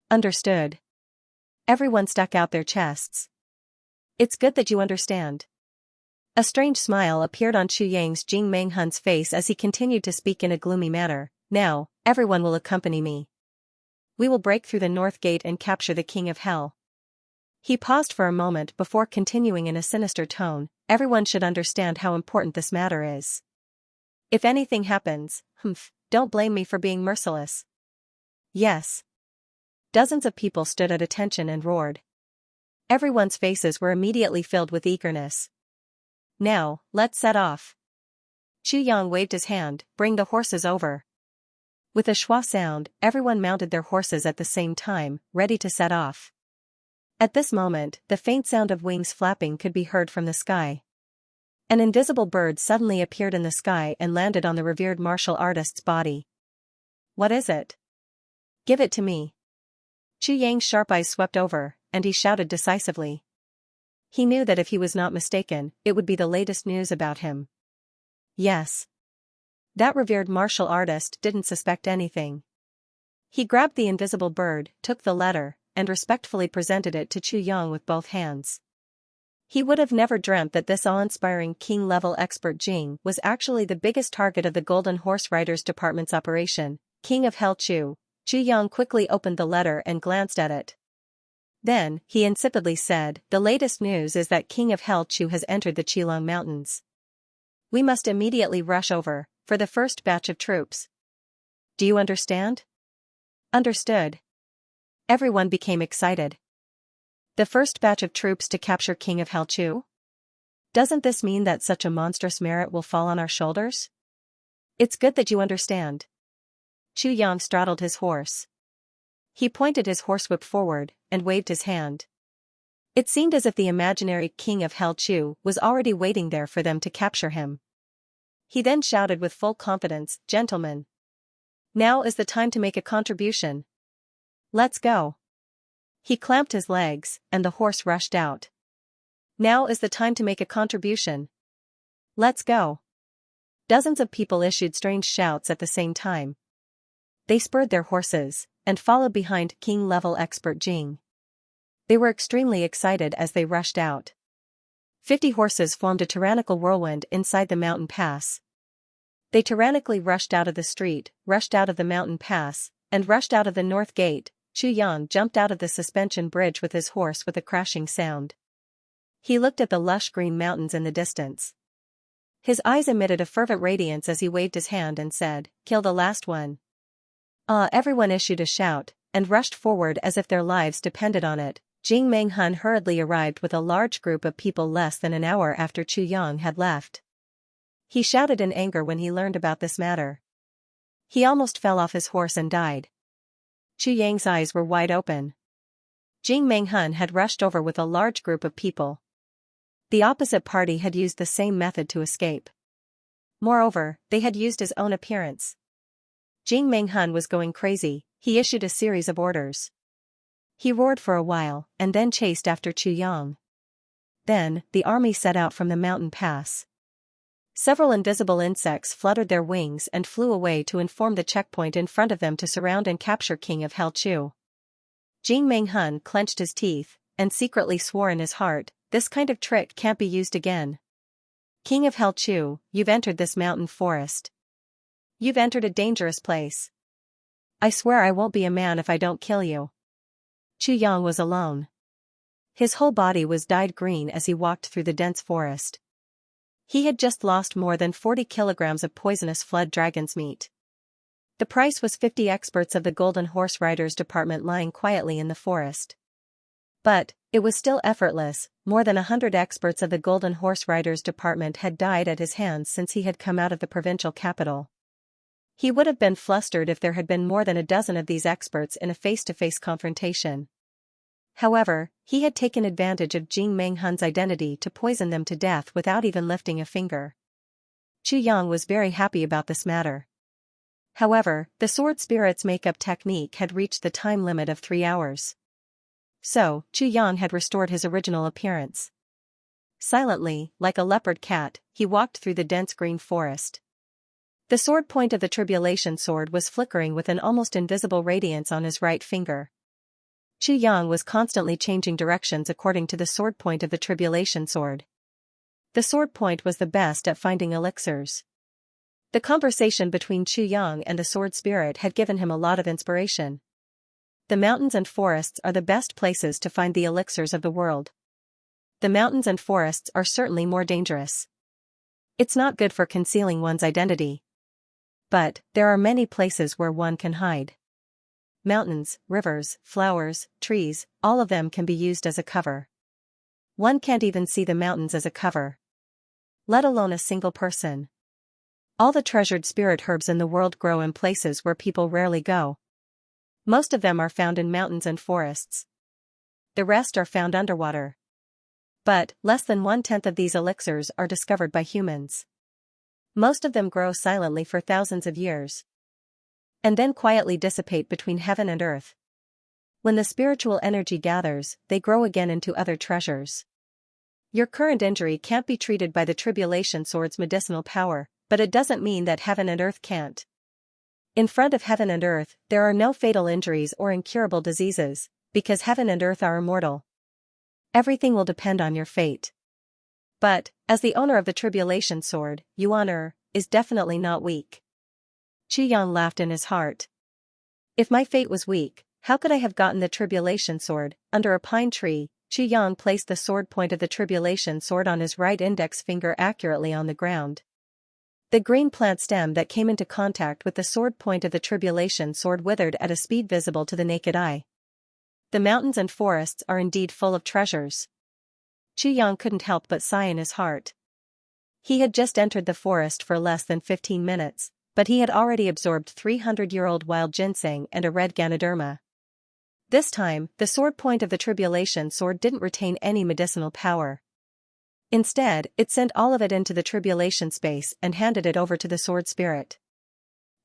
[SPEAKER 1] Understood. Everyone stuck out their chests. It's good that you understand. A strange smile appeared on Chu Yang's Jing Menghun's face as he continued to speak in a gloomy manner. Now, everyone will accompany me. We will break through the north gate and capture the King of Hell. He paused for a moment before continuing in a sinister tone. Everyone should understand how important this matter is. If anything happens, don't blame me for being merciless. Yes. Dozens of people stood at attention and roared. Everyone's faces were immediately filled with eagerness. Now, let's set off. Chu Yang waved his hand, "Bring the horses over." With a schwa sound, everyone mounted their horses at the same time, ready to set off. At this moment, the faint sound of wings flapping could be heard from the sky. An invisible bird suddenly appeared in the sky and landed on the revered martial artist's body. "What is it? Give it to me." Chu Yang's sharp eyes swept over, and he shouted decisively. He knew that if he was not mistaken, it would be the latest news about him. Yes. That revered martial artist didn't suspect anything. He grabbed the invisible bird, took the letter, and respectfully presented it to Chu Yang with both hands. He would have never dreamt that this awe-inspiring king-level expert Jing was actually the biggest target of the Golden Horse Riders Department's operation. King of Hell Chu. Chu Yang quickly opened the letter and glanced at it. Then, he insipidly said, "The latest news is that King of Hell Chu has entered the Qilong Mountains. We must immediately rush over, for the first batch of troops. Do you understand?" "Understood." Everyone became excited. The first batch of troops to capture King of Hell Chu? Doesn't this mean that such a monstrous merit will fall on our shoulders? It's good that you understand. Chu Yang straddled his horse. He pointed his horsewhip forward, and waved his hand. It seemed as if the imaginary King of Hell Chu was already waiting there for them to capture him. He then shouted with full confidence, "Gentlemen, now is the time to make a contribution. Let's go." He clamped his legs, and the horse rushed out. "Now is the time to make a contribution. Let's go." Dozens of people issued strange shouts at the same time. They spurred their horses, and followed behind king-level expert Jing. They were extremely excited as they rushed out. 50 horses formed a tyrannical whirlwind inside the mountain pass. They tyrannically rushed out of the street, rushed out of the mountain pass, and rushed out of the north gate. Chu Yang jumped out of the suspension bridge with his horse with a crashing sound. He looked at the lush green mountains in the distance. His eyes emitted a fervent radiance as he waved his hand and said, "Kill the last one." Everyone issued a shout, and rushed forward as if their lives depended on it. Jing Menghun hurriedly arrived with a large group of people less than an hour after Chu Yang had left. He shouted in anger when he learned about this matter. He almost fell off his horse and died. Chu Yang's eyes were wide open. Jing Menghun had rushed over with a large group of people. The opposite party had used the same method to escape. Moreover, they had used his own appearance. Jing Menghun was going crazy. He issued a series of orders. He roared for a while, and then chased after Chu Yang. Then, the army set out from the mountain pass. Several invisible insects fluttered their wings and flew away to inform the checkpoint in front of them to surround and capture King of Hell Chu. Jing Menghun clenched his teeth, and secretly swore in his heart, "This kind of trick can't be used again. King of Hell Chu, you've entered this mountain forest. You've entered a dangerous place. I swear I won't be a man if I don't kill you." Chu Yang was alone. His whole body was dyed green as he walked through the dense forest. He had just lost more than 40 kilograms of poisonous flood dragon's meat. The price was 50 experts of the Golden Horse Riders Department lying quietly in the forest. But, it was still effortless. More than 100 experts of the Golden Horse Riders Department had died at his hands since he had come out of the provincial capital. He would have been flustered if there had been more than a dozen of these experts in a face-to-face confrontation. However, he had taken advantage of Jing Menghun's identity to poison them to death without even lifting a finger. Chu Yang was very happy about this matter. However, the sword spirit's makeup technique had reached the time limit of 3 hours. So, Chu Yang had restored his original appearance. Silently, like a leopard cat, he walked through the dense green forest. The sword point of the tribulation sword was flickering with an almost invisible radiance on his right finger. Chu Yang was constantly changing directions according to the sword point of the tribulation sword. The sword point was the best at finding elixirs. The conversation between Chu Yang and the sword spirit had given him a lot of inspiration. The mountains and forests are the best places to find the elixirs of the world. The mountains and forests are certainly more dangerous. It's not good for concealing one's identity. But, there are many places where one can hide. Mountains, rivers, flowers, trees, all of them can be used as a cover. One can't even see the mountains as a cover. Let alone a single person. All the treasured spirit herbs in the world grow in places where people rarely go. Most of them are found in mountains and forests. The rest are found underwater. But, less than 1/10 of these elixirs are discovered by humans. Most of them grow silently for thousands of years, and then quietly dissipate between heaven and earth. When the spiritual energy gathers, they grow again into other treasures. Your current injury can't be treated by the tribulation sword's medicinal power, but it doesn't mean that heaven and earth can't. In front of heaven and earth, there are no fatal injuries or incurable diseases, because heaven and earth are immortal. Everything will depend on your fate. But, as the owner of the tribulation sword, Yuan is definitely not weak. Xianxia laughed in his heart. If my fate was weak, how could I have gotten the tribulation sword? Under a pine tree, Xianxia placed the sword point of the tribulation sword on his right index finger accurately on the ground. The green plant stem that came into contact with the sword point of the tribulation sword withered at a speed visible to the naked eye. The mountains and forests are indeed full of treasures. Xianxia couldn't help but sigh in his heart. He had just entered the forest for less than 15 minutes, but he had already absorbed 300-year-old wild ginseng and a red Ganoderma. This time, the sword point of the tribulation sword didn't retain any medicinal power. Instead, it sent all of it into the tribulation space and handed it over to the sword spirit.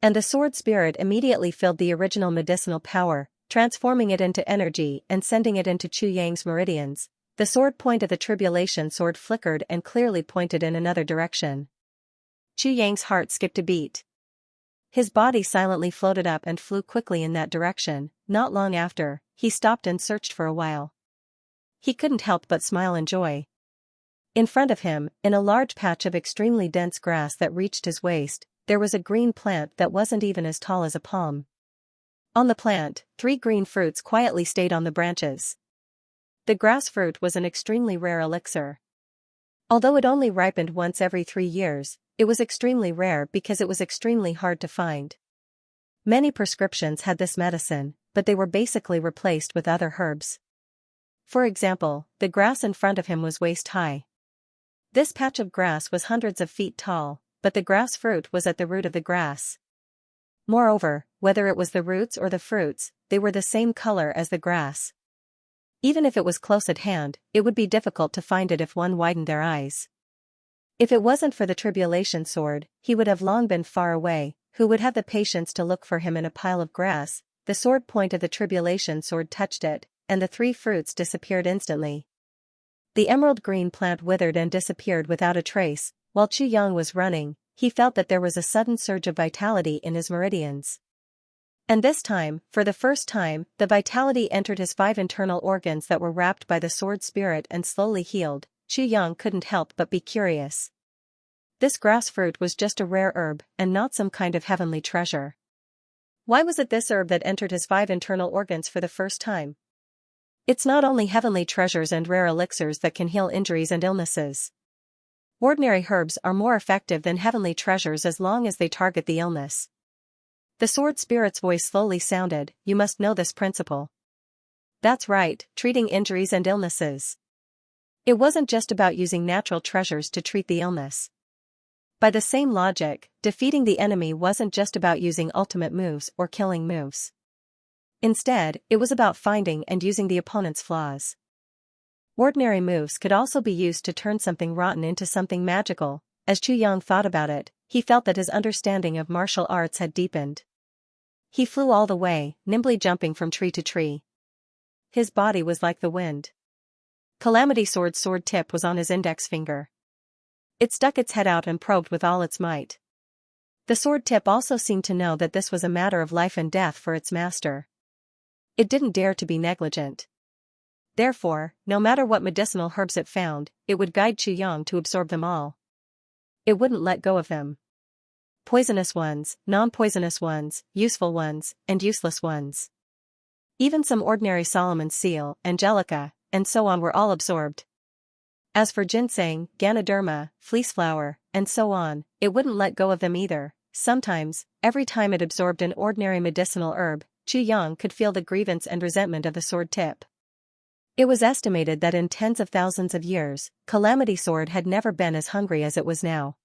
[SPEAKER 1] And the sword spirit immediately filled the original medicinal power, transforming it into energy and sending it into Xianxia's meridians. The sword point of the tribulation sword flickered and clearly pointed in another direction. Xianxia's heart skipped a beat. His body silently floated up and flew quickly in that direction. Not long after, he stopped and searched for a while. He couldn't help but smile in joy. In front of him, in a large patch of extremely dense grass that reached his waist, there was a green plant that wasn't even as tall as a palm. On the plant, 3 green fruits quietly stayed on the branches. The grass fruit was an extremely rare elixir. Although it only ripened once every 3 years, it was extremely rare because it was extremely hard to find. Many prescriptions had this medicine, but they were basically replaced with other herbs. For example, the grass in front of him was waist high. This patch of grass was hundreds of feet tall, but the grass fruit was at the root of the grass. Moreover, whether it was the roots or the fruits, they were the same color as the grass. Even if it was close at hand, it would be difficult to find it if one widened their eyes. If it wasn't for the tribulation sword, he would have long been far away. Who would have the patience to look for him in a pile of grass? The sword point of the tribulation sword touched it, and the 3 fruits disappeared instantly. The emerald green plant withered and disappeared without a trace. While Xianxia was running, he felt that there was a sudden surge of vitality in his meridians. And this time, for the first time, the vitality entered his 5 internal organs that were wrapped by the sword spirit and slowly healed. Xianxia couldn't help but be curious. This grass fruit was just a rare herb, and not some kind of heavenly treasure. Why was it this herb that entered his 5 internal organs for the first time? It's not only heavenly treasures and rare elixirs that can heal injuries and illnesses. Ordinary herbs are more effective than heavenly treasures as long as they target the illness. The sword spirit's voice slowly sounded, "You must know this principle." That's right, treating injuries and illnesses. It wasn't just about using natural treasures to treat the illness. By the same logic, defeating the enemy wasn't just about using ultimate moves or killing moves. Instead, it was about finding and using the opponent's flaws. Ordinary moves could also be used to turn something rotten into something magical. As Xianxia thought about it, he felt that his understanding of martial arts had deepened. He flew all the way, nimbly jumping from tree to tree. His body was like the wind. Calamity Sword's sword tip was on his index finger. It stuck its head out and probed with all its might. The sword tip also seemed to know that this was a matter of life and death for its master. It didn't dare to be negligent. Therefore, no matter what medicinal herbs it found, it would guide Xianxia to absorb them all. It wouldn't let go of them. Poisonous ones, non-poisonous ones, useful ones, and useless ones. Even some ordinary Solomon's seal, angelica, and so on were all absorbed. As for ginseng, ganoderma, fleeceflower, and so on, it wouldn't let go of them either. Sometimes, every time it absorbed an ordinary medicinal herb, Xianxia could feel the grievance and resentment of the sword tip. It was estimated that in tens of thousands of years, Calamity Sword had never been as hungry as it was now.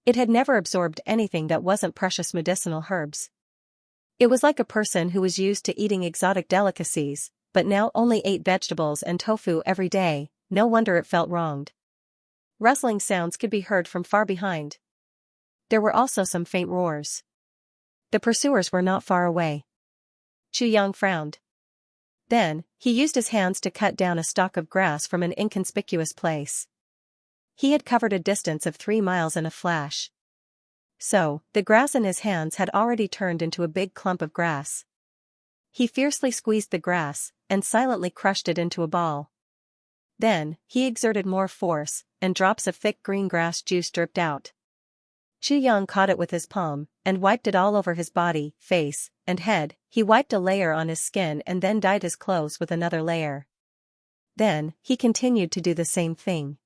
[SPEAKER 1] It had never absorbed anything that wasn't precious medicinal herbs. It was like a person who was used to eating exotic delicacies, but now only ate vegetables and tofu every day. No wonder it felt wronged. Rustling sounds could be heard from far behind. There were also some faint roars. The pursuers were not far away. Xianxia frowned. Then, he used his hands to cut down a stalk of grass from an inconspicuous place. He had covered a distance of 3 miles in a flash. So, the grass in his hands had already turned into a big clump of grass. He fiercely squeezed the grass, and silently crushed it into a ball. Then, he exerted more force, and drops of thick green grass juice dripped out. Xianxia caught it with his palm, and wiped it all over his body, face, and head. He wiped a layer on his skin and then dyed his clothes with another layer. Then, he continued to do the same thing.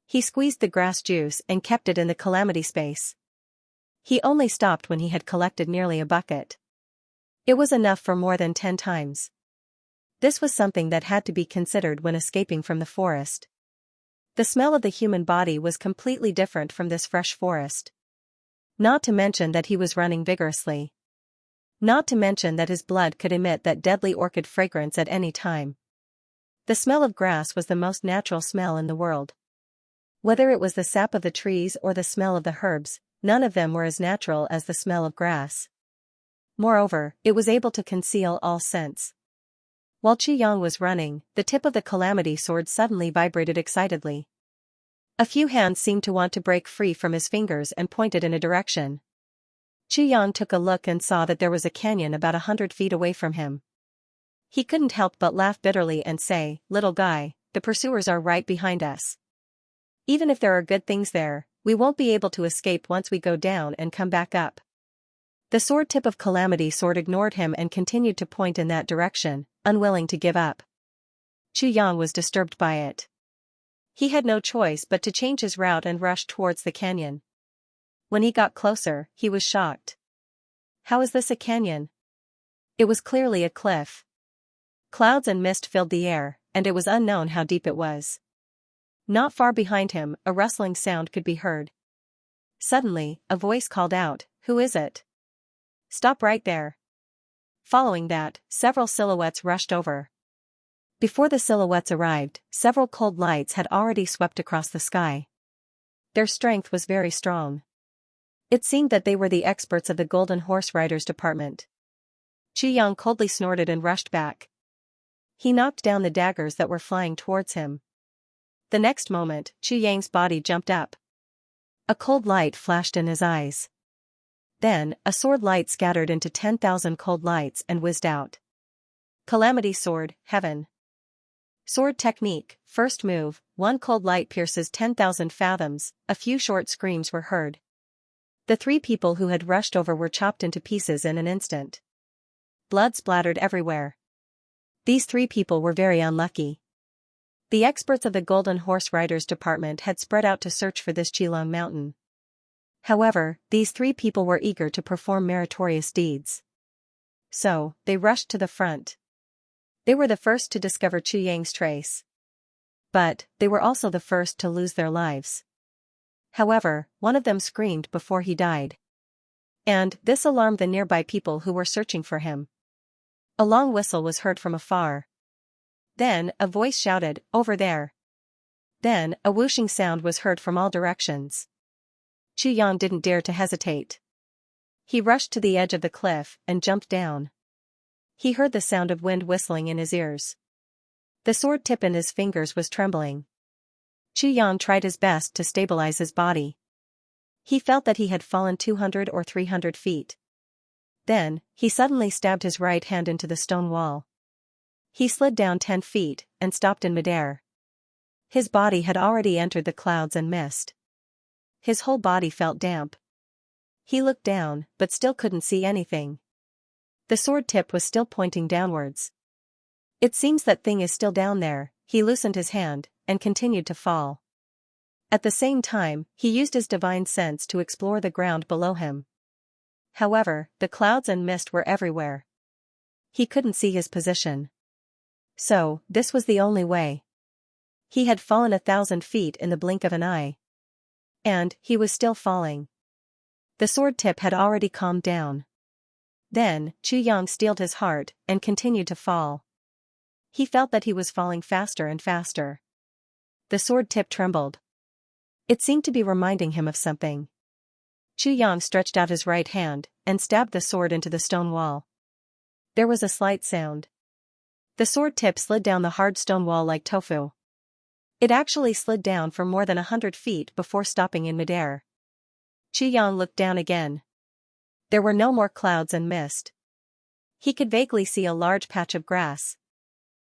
[SPEAKER 1] He squeezed the grass juice and kept it in the calamity space. He only stopped when he had collected nearly a bucket. It was enough for more than 10 times. This was something that had to be considered when escaping from the forest. The smell of the human body was completely different from this fresh forest. Not to mention that he was running vigorously. Not to mention that his blood could emit that deadly orchid fragrance at any time. The smell of grass was the most natural smell in the world. Whether it was the sap of the trees or the smell of the herbs, none of them were as natural as the smell of grass. Moreover, it was able to conceal all scents. While Xianxia was running, the tip of the calamity sword suddenly vibrated excitedly. A few hands seemed to want to break free from his fingers and pointed in a direction. Xianxia took a look and saw that there was a canyon about 100 feet away from him. He couldn't help but laugh bitterly and say, "Little guy, the pursuers are right behind us. Even if there are good things there, we won't be able to escape once we go down and come back up." The sword tip of Calamity Sword ignored him and continued to point in that direction, unwilling to give up. Xianxia was disturbed by it. He had no choice but to change his route and rush towards the canyon. When he got closer, he was shocked. How is this a canyon? It was clearly a cliff. Clouds and mist filled the air, and it was unknown how deep it was. Not far behind him, a rustling sound could be heard. Suddenly, a voice called out, "Who is it? Stop right there." Following that, several silhouettes rushed over. Before the silhouettes arrived, several cold lights had already swept across the sky. Their strength was very strong. It seemed that they were the experts of the Golden Horse Riders Department. Xianxia coldly snorted and rushed back. He knocked down the daggers that were flying towards him. The next moment, Xianxia's body jumped up. A cold light flashed in his eyes. Then, a sword light scattered into 10,000 cold lights and whizzed out. Calamity Sword, Heaven. Sword Technique, First Move, 1 cold light pierces 10,000 fathoms. A few short screams were heard. The 3 people who had rushed over were chopped into pieces in an instant. Blood splattered everywhere. These 3 people were very unlucky. The experts of the Golden Horse Riders Department had spread out to search for this Qilong mountain. However, these 3 people were eager to perform meritorious deeds. So, they rushed to the front. They were the first to discover Xianxia's trace. But, they were also the first to lose their lives. However, one of them screamed before he died. And, this alarmed the nearby people who were searching for him. A long whistle was heard from afar. Then, a voice shouted, "Over there." Then, a whooshing sound was heard from all directions. Xianxia didn't dare to hesitate. He rushed to the edge of the cliff and jumped down. He heard the sound of wind whistling in his ears. The sword tip in his fingers was trembling. Xianxia tried his best to stabilize his body. He felt that he had fallen 200 or 300 feet. Then, he suddenly stabbed his right hand into the stone wall. He slid down 10 feet and stopped in midair. His body had already entered the clouds and mist. His whole body felt damp. He looked down, but still couldn't see anything. The sword tip was still pointing downwards. It seems that thing is still down there. He loosened his hand, and continued to fall. At the same time, he used his divine sense to explore the ground below him. However, the clouds and mist were everywhere. He couldn't see his position. So, this was the only way. He had fallen 1,000 feet in the blink of an eye. And he was still falling. The sword tip had already calmed down. Then, Xianxia steeled his heart and continued to fall. He felt that he was falling faster and faster. The sword tip trembled. It seemed to be reminding him of something. Xianxia stretched out his right hand and stabbed the sword into the stone wall. There was a slight sound. The sword tip slid down the hard stone wall like tofu. It actually slid down for more than 100 feet before stopping in midair. Xianxia looked down again. There were no more clouds and mist. He could vaguely see a large patch of grass.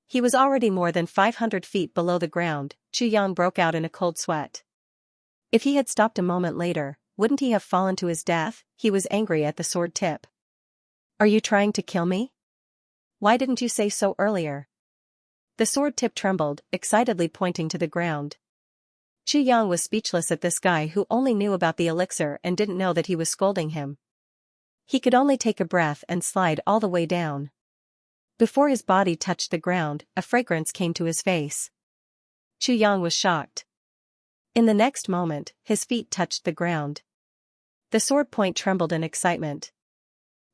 [SPEAKER 1] He was already more than 500 feet below the ground. Xianxia broke out in a cold sweat. If he had stopped a moment later, wouldn't he have fallen to his death? He was angry at the sword tip. Are you trying to kill me? Why didn't you say so earlier? The sword tip trembled, excitedly pointing to the ground. Xianxia was speechless at this guy who only knew about the elixir and didn't know that he was scolding him. He could only take a breath and slide all the way down. Before his body touched the ground, a fragrance came to his face. Xianxia was shocked. In the next moment, his feet touched the ground. The sword point trembled in excitement.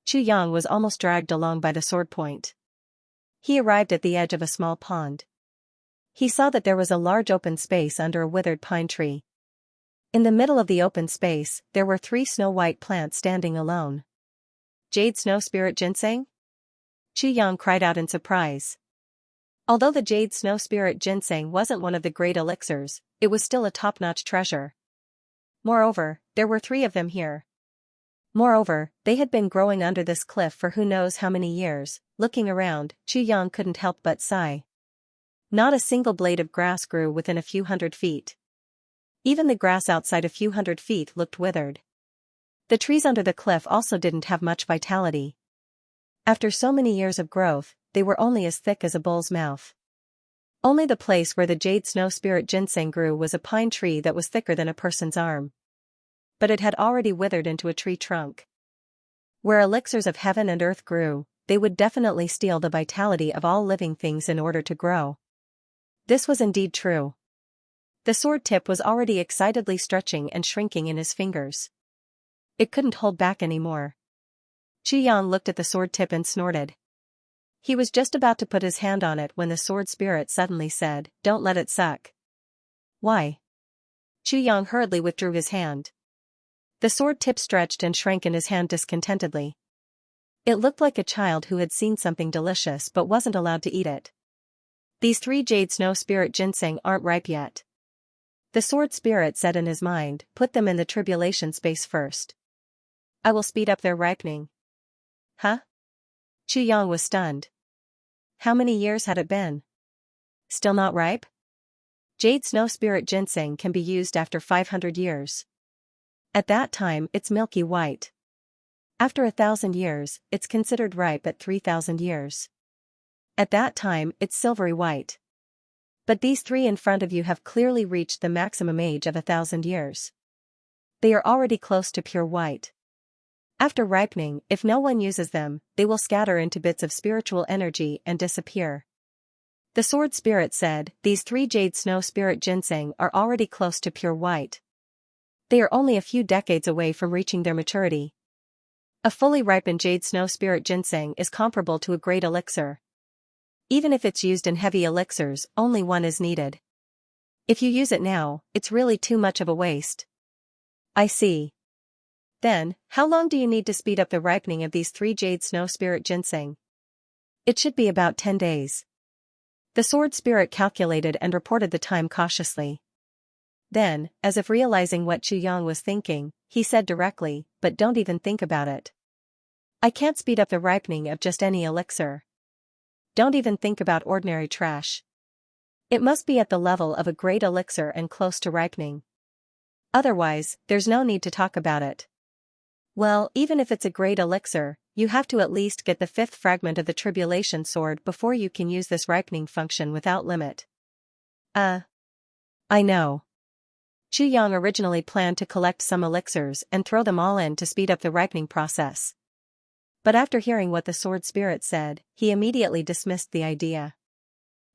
[SPEAKER 1] Xianxia was almost dragged along by the sword point. He arrived at the edge of a small pond. He saw that there was a large open space under a withered pine tree. In the middle of the open space, there were 3 snow-white plants standing alone. Jade Snow Spirit Ginseng? Xianxia cried out in surprise. Although the Jade Snow Spirit Ginseng wasn't one of the great elixirs, it was still a top-notch treasure. Moreover, there were 3 of them here. Moreover, they had been growing under this cliff for who knows how many years. Looking around, Xianxia couldn't help but sigh. Not a single blade of grass grew within a few hundred feet. Even the grass outside a few hundred feet looked withered. The trees under the cliff also didn't have much vitality. After so many years of growth, they were only as thick as a bull's mouth. Only the place where the Jade Snow Spirit Ginseng grew was a pine tree that was thicker than a person's arm. But it had already withered into a tree trunk. Where elixirs of heaven and earth grew, they would definitely steal the vitality of all living things in order to grow. This was indeed true. The sword tip was already excitedly stretching and shrinking in his fingers. It couldn't hold back anymore. Xianxia looked at the sword tip and snorted. He was just about to put his hand on it when the sword spirit suddenly said, "Don't let it suck." Why? Xianxia hurriedly withdrew his hand. The sword tip stretched and shrank in his hand discontentedly. It looked like a child who had seen something delicious but wasn't allowed to eat it. These 3 Jade Snow Spirit Ginseng aren't ripe yet. The sword spirit said in his mind, put them in the tribulation space first. I will speed up their ripening. Huh? Xianxia was stunned. How many years had it been? Still not ripe? Jade Snow Spirit Ginseng can be used after 500 years. At that time, it's milky white. After 1,000 years, it's considered ripe at 3,000 years. At that time, it's silvery white. But these 3 in front of you have clearly reached the maximum age of 1,000 years. They are already close to pure white. After ripening, if no one uses them, they will scatter into bits of spiritual energy and disappear. The sword spirit said, these 3 Jade Snow Spirit Ginseng are already close to pure white. They are only a few decades away from reaching their maturity. A fully ripened Jade Snow Spirit Ginseng is comparable to a great elixir. Even if it's used in heavy elixirs, only one is needed. If you use it now, it's really too much of a waste. I see. Then, how long do you need to speed up the ripening of these 3 Jade Snow Spirit Ginseng? It should be about 10 days. The sword spirit calculated and reported the time cautiously. Then, as if realizing what Xianxia was thinking, he said directly, but don't even think about it. I can't speed up the ripening of just any elixir. Don't even think about ordinary trash. It must be at the level of a great elixir and close to ripening. Otherwise, there's no need to talk about it. Well, even if it's a great elixir, you have to at least get the 5th fragment of the tribulation sword before you can use this ripening function without limit. I know. Xianxia originally planned to collect some elixirs and throw them all in to speed up the ripening process. But after hearing what the sword spirit said, he immediately dismissed the idea.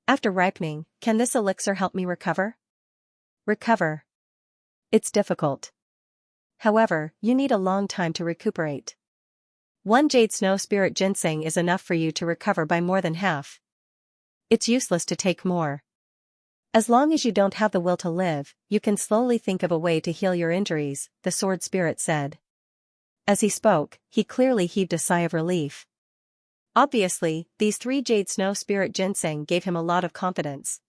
[SPEAKER 1] After ripening, can this elixir help me recover? Recover? It's difficult. However, you need a long time to recuperate. 1 jade snow spirit ginseng is enough for you to recover by more than half. It's useless to take more. As long as you don't have the will to live, you can slowly think of a way to heal your injuries, the sword spirit said. As he spoke, he clearly heaved a sigh of relief. Obviously, these 3 jade snow spirit ginseng gave him a lot of confidence.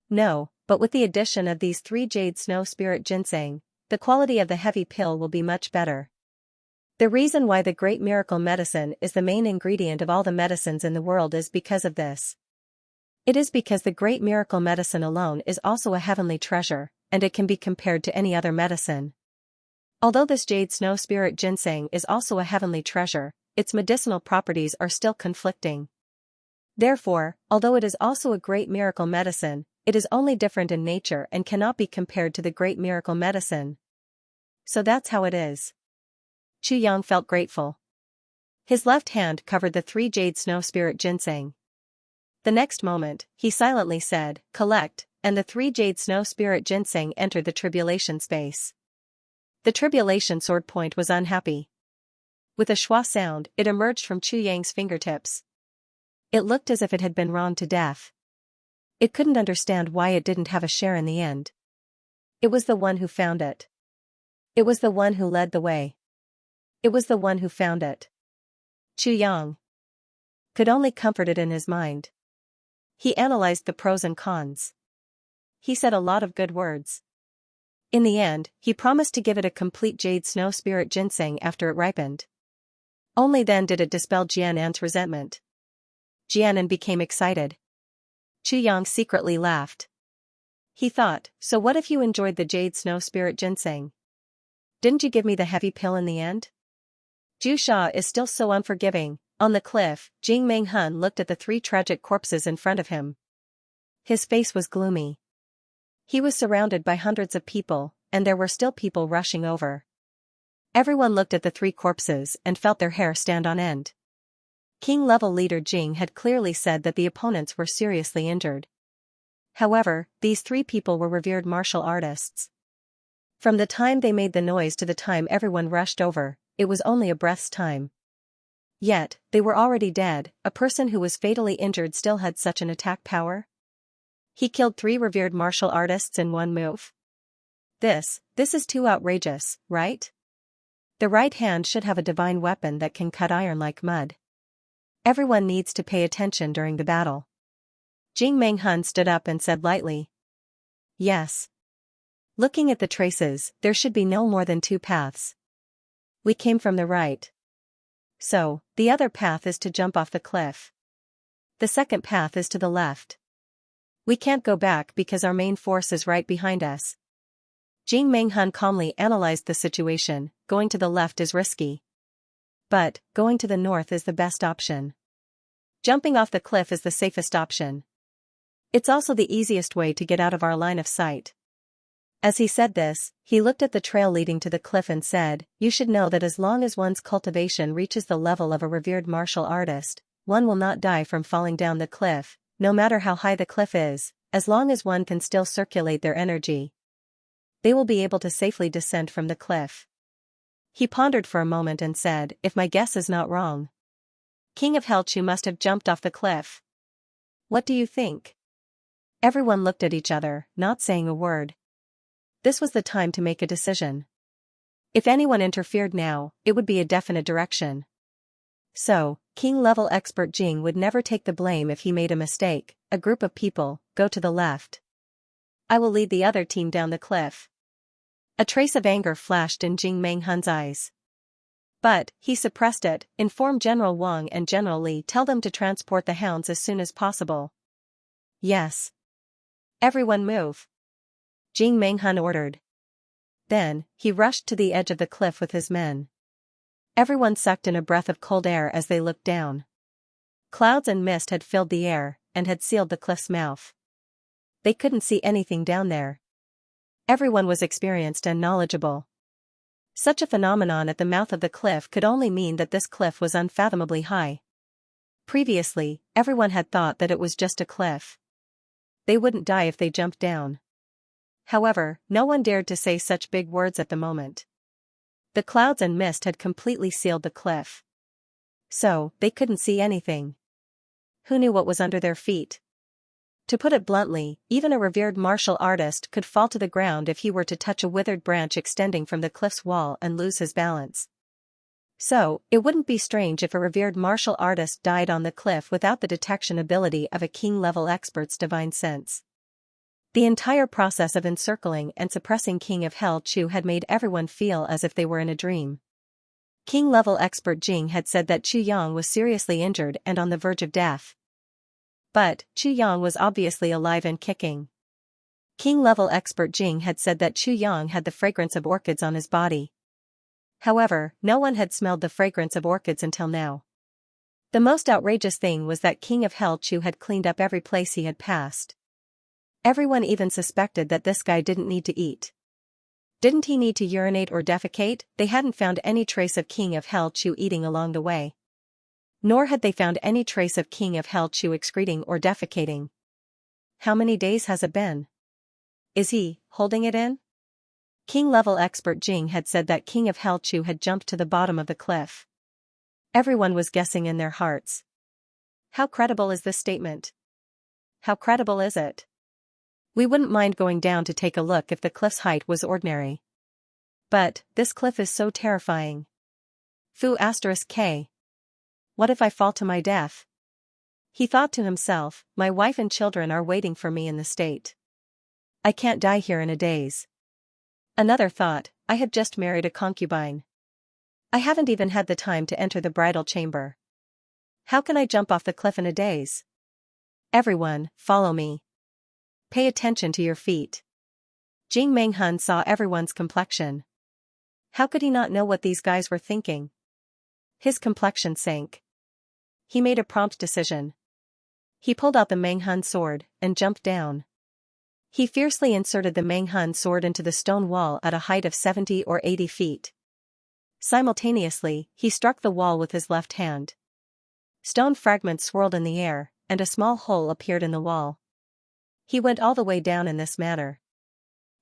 [SPEAKER 1] No, but with the addition of these 3 jade snow spirit ginseng, the quality of the heavy pill will be much better. The reason why the great miracle medicine is the main ingredient of all the medicines in the world is because of this. It is because the great miracle medicine alone is also a heavenly treasure, and it can be compared to any other medicine. Although this jade snow spirit ginseng is also a heavenly treasure, its medicinal properties are still conflicting. Therefore, although it is also a great miracle medicine, it is only different in nature and cannot be compared to the great miracle medicine. So that's how it is. Chu Yang felt grateful. His left hand covered the 3 jade snow spirit ginseng. The next moment, he silently said, "Collect," and the 3 jade snow spirit ginseng entered the tribulation space. The tribulation sword point was unhappy. With a schwa sound, it emerged from Chu Yang's fingertips. It looked as if it had been wronged to death. It couldn't understand why it didn't have a share in the end. It was the one who found it. It was the one who led the way. It was the one who found it. Chu Yang could only comfort it in his mind. He analyzed the pros and cons. He said a lot of good words. In the end, he promised to give it a complete jade snow spirit ginseng after it ripened. Only then did it dispel Jianan's resentment. Jianan became excited. Chu Yang secretly laughed. He thought, so what if you enjoyed the jade snow spirit ginseng? Didn't you give me the heavy pill in the end? Zhu Sha is still so unforgiving. On the cliff, Jing Meng Hun looked at the 3 tragic corpses in front of him. His face was gloomy. He was surrounded by hundreds of people, and there were still people rushing over. Everyone looked at the 3 corpses and felt their hair stand on end. King-level leader Jing had clearly said that the opponents were seriously injured. However, these 3 people were revered martial artists. From the time they made the noise to the time everyone rushed over, it was only a breath's time. Yet, they were already dead. A person who was fatally injured still had such an attack power? He killed 3 revered martial artists in one move? This is too outrageous, right? The right hand should have a divine weapon that can cut iron like mud. Everyone needs to pay attention during the battle. Jing Meng Hun stood up and said lightly. Yes. Looking at the traces, there should be no more than 2 paths. We came from the right. So, the other path is to jump off the cliff. The second path is to the left. We can't go back because our main force is right behind us. Jing Meng Hun calmly analyzed the situation. Going to the left is risky. But, going to the north is the best option. Jumping off the cliff is the safest option. It's also the easiest way to get out of our line of sight. As he said this, he looked at the trail leading to the cliff and said, you should know that as long as one's cultivation reaches the level of a revered martial artist, one will not die from falling down the cliff, no matter how high the cliff is, as long as one can still circulate their energy. They will be able to safely descend from the cliff. He pondered for a moment and said, if my guess is not wrong, King of Helchu must have jumped off the cliff. What do you think? Everyone looked at each other, not saying a word. This was the time to make a decision. If anyone interfered now, it would be a definite direction. So, king-level expert Jing would never take the blame if he made a mistake. A group of people, go to the left. I will lead the other team down the cliff. A trace of anger flashed in Jing Meng Hun's eyes. But, he suppressed it. Inform General Wang and General Li, tell them to transport the hounds as soon as possible. Yes. Everyone move. Jing Meng Hun ordered. Then, he rushed to the edge of the cliff with his men. Everyone sucked in a breath of cold air as they looked down. Clouds and mist had filled the air, and had sealed the cliff's mouth. They couldn't see anything down there. Everyone was experienced and knowledgeable. Such a phenomenon at the mouth of the cliff could only mean that this cliff was unfathomably high. Previously, everyone had thought that it was just a cliff. They wouldn't die if they jumped down. However, no one dared to say such big words at the moment. The clouds and mist had completely sealed the cliff. So, they couldn't see anything. Who knew what was under their feet? To put it bluntly, even a revered martial artist could fall to the ground if he were to touch a withered branch extending from the cliff's wall and lose his balance. So, it wouldn't be strange if a revered martial artist died on the cliff without the detection ability of a king-level expert's divine sense. The entire process of encircling and suppressing King of Hell Chu had made everyone feel as if they were in a dream. King-level expert Jing had said that Chu Yang was seriously injured and on the verge of death. But, Chu Yang was obviously alive and kicking. King-level expert Jing had said that Chu Yang had the fragrance of orchids on his body. However, no one had smelled the fragrance of orchids until now. The most outrageous thing was that King of Hell Chu had cleaned up every place he had passed. Everyone even suspected that this guy didn't need to eat. Didn't he need to urinate or defecate? They hadn't found any trace of King of Hell Chu eating along the way. Nor had they found any trace of King of Hell Chu excreting or defecating. How many days has it been? Is he holding it in? King-level expert Jing had said that King of Hell Chu had jumped to the bottom of the cliff. Everyone was guessing in their hearts. How credible is this statement? How credible is it? We wouldn't mind going down to take a look if the cliff's height was ordinary. But, this cliff is so terrifying. Fu*K. What if I fall to my death? He thought to himself, my wife and children are waiting for me in the state. I can't die here in a daze. Another thought, I have just married a concubine. I haven't even had the time to enter the bridal chamber. How can I jump off the cliff in a daze? Everyone, follow me. Pay attention to your feet. Jing Menghun saw everyone's complexion. How could he not know what these guys were thinking? His complexion sank. He made a prompt decision. He pulled out the Menghun sword and jumped down. He fiercely inserted the Menghun sword into the stone wall at a height of 70 or 80 feet. Simultaneously, he struck the wall with his left hand. Stone fragments swirled in the air, and a small hole appeared in the wall. He went all the way down in this manner.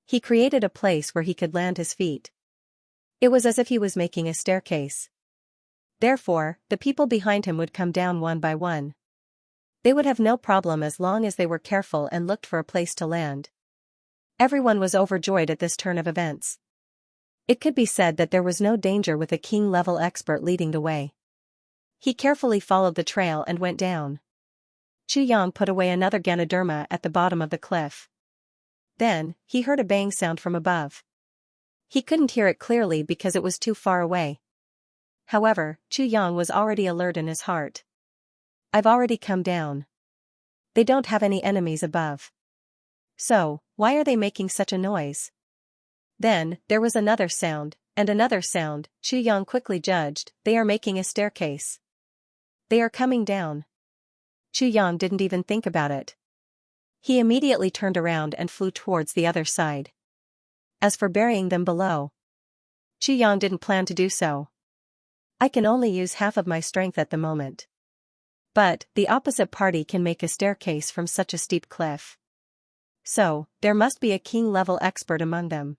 [SPEAKER 1] He created a place where he could land his feet. It was as if he was making a staircase. Therefore, the people behind him would come down one by one. They would have no problem as long as they were careful and looked for a place to land. Everyone was overjoyed at this turn of events. It could be said that there was no danger with a king-level expert leading the way. He carefully followed the trail and went down. Chu Yang put away another Ganoderma at the bottom of the cliff. Then, he heard a bang sound from above. He couldn't hear it clearly because it was too far away. However, Chu Yang was already alert in his heart. I've already come down. They don't have any enemies above. So, why are they making such a noise? Then, there was another sound, and another sound. Chu Yang quickly judged, they are making a staircase. They are coming down. Chu Yang didn't even think about it. He immediately turned around and flew towards the other side. As for burying them below, Chu Yang didn't plan to do so. I can only use half of my strength at the moment. But, the opposite party can make a staircase from such a steep cliff. So, there must be a king-level expert among them.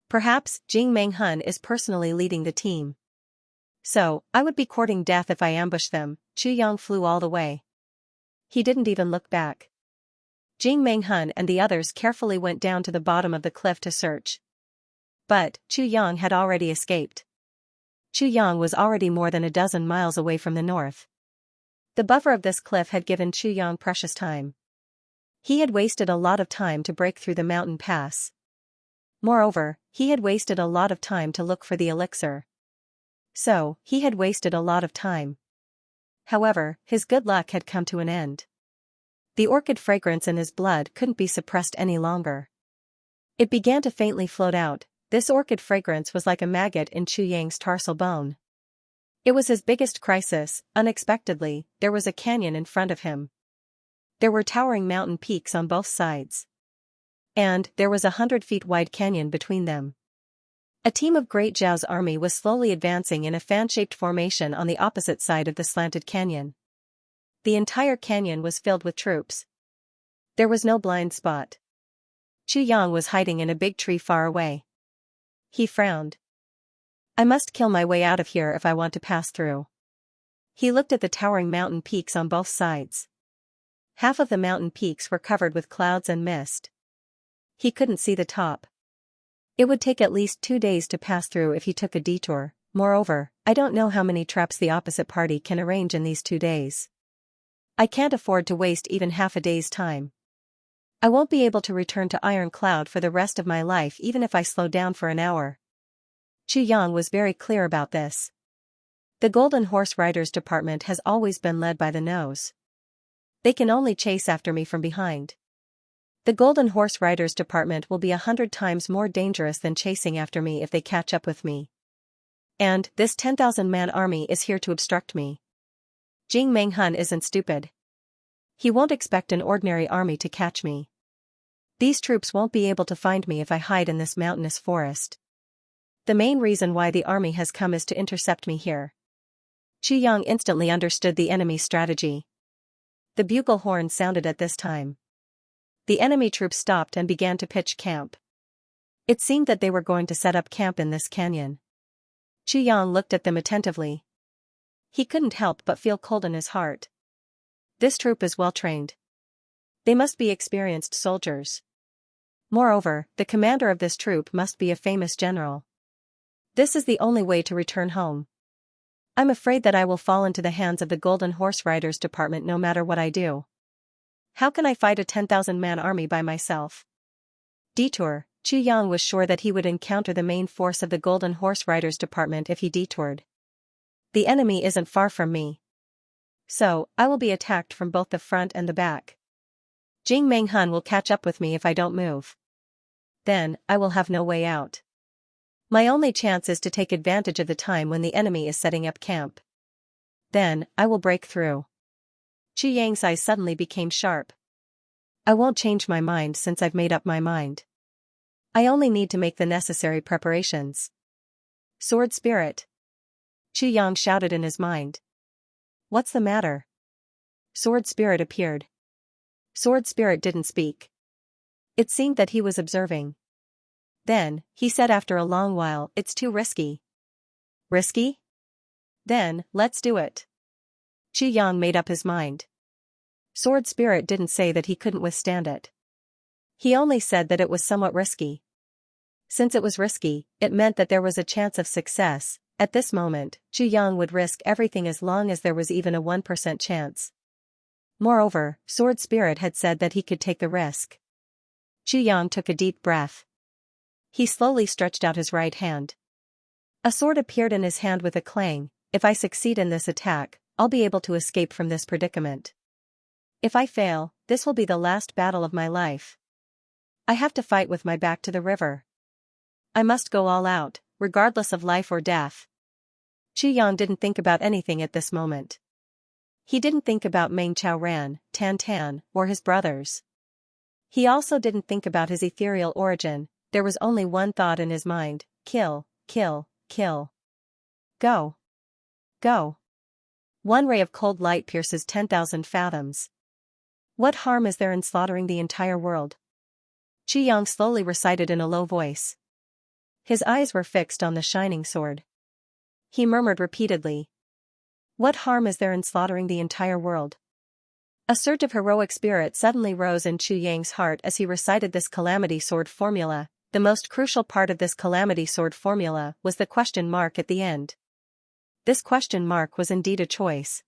[SPEAKER 1] Perhaps, Jing Menghun is personally leading the team. So, I would be courting death if I ambushed them. Chu Yang flew all the way. He didn't even look back. Jing Menghun and the others carefully went down to the bottom of the cliff to search. But, Chu Yang had already escaped. Chu Yang was already more than a dozen miles away from the north. The buffer of this cliff had given Chu Yang precious time. He had wasted a lot of time to break through the mountain pass. Moreover, he had wasted a lot of time to look for the elixir. So, he had wasted a lot of time. However, his good luck had come to an end. The orchid fragrance in his blood couldn't be suppressed any longer. It began to faintly float out. This orchid fragrance was like a maggot in Chu Yang's tarsal bone. It was his biggest crisis. Unexpectedly, there was a canyon in front of him. There were towering mountain peaks on both sides. And, there was a 100-feet wide canyon between them. A team of Great Zhao's army was slowly advancing in a fan-shaped formation on the opposite side of the slanted canyon. The entire canyon was filled with troops. There was no blind spot. Chu Yang was hiding in a big tree far away. He frowned. I must kill my way out of here if I want to pass through. He looked at the towering mountain peaks on both sides. Half of the mountain peaks were covered with clouds and mist. He couldn't see the top. It would take at least 2 days to pass through if he took a detour. Moreover, I don't know how many traps the opposite party can arrange in these 2 days. I can't afford to waste even half a day's time. I won't be able to return to Iron Cloud for the rest of my life even if I slow down for an hour. Chu Yang was very clear about this. The Golden Horse Riders Department has always been led by the nose. They can only chase after me from behind. The Golden Horse Riders Department will be 100 times more dangerous than chasing after me if they catch up with me. And this 10,000-man army is here to obstruct me. Jing Menghun isn't stupid. He won't expect an ordinary army to catch me. These troops won't be able to find me if I hide in this mountainous forest. The main reason why the army has come is to intercept me here. Chu Yang instantly understood the enemy's strategy. The bugle horn sounded at this time. The enemy troops stopped and began to pitch camp. It seemed that they were going to set up camp in this canyon. Chu Yang looked at them attentively. He couldn't help but feel cold in his heart. This troop is well trained. They must be experienced soldiers. Moreover, the commander of this troop must be a famous general. This is the only way to return home. I'm afraid that I will fall into the hands of the Golden Horse Riders Department no matter what I do. How can I fight a 10,000-man army by myself? Detour. Chu Yang was sure that he would encounter the main force of the Golden Horse Riders Department if he detoured. The enemy isn't far from me. So, I will be attacked from both the front and the back. Jing Menghun will catch up with me if I don't move. Then, I will have no way out. My only chance is to take advantage of the time when the enemy is setting up camp. Then, I will break through. Chu Yang's eyes suddenly became sharp. I won't change my mind since I've made up my mind. I only need to make the necessary preparations. Sword Spirit. Chu Yang shouted in his mind. What's the matter? Sword Spirit appeared. Sword Spirit didn't speak. It seemed that he was observing. Then, he said after a long while, it's too risky. Risky? Then, let's do it. Chu Yang made up his mind. Sword Spirit didn't say that he couldn't withstand it. He only said that it was somewhat risky. Since it was risky, it meant that there was a chance of success. At this moment, Chu Yang would risk everything as long as there was even a 1% chance. Moreover, Sword Spirit had said that he could take the risk. Chu Yang took a deep breath. He slowly stretched out his right hand. A sword appeared in his hand with a clang. If I succeed in this attack, I'll be able to escape from this predicament. If I fail, this will be the last battle of my life. I have to fight with my back to the river. I must go all out, regardless of life or death. Chu Yang didn't think about anything at this moment. He didn't think about Meng Chaoran, Tan Tan, or his brothers. He also didn't think about his ethereal origin. There was only one thought in his mind: kill, kill, kill. Go. Go. One ray of cold light pierces 10,000 fathoms. What harm is there in slaughtering the entire world? Chu Yang slowly recited in a low voice. His eyes were fixed on the shining sword. He murmured repeatedly. What harm is there in slaughtering the entire world? A surge of heroic spirit suddenly rose in Chu Yang's heart as he recited this calamity sword formula. The most crucial part of this calamity sword formula was the question mark at the end. This question mark was indeed a choice.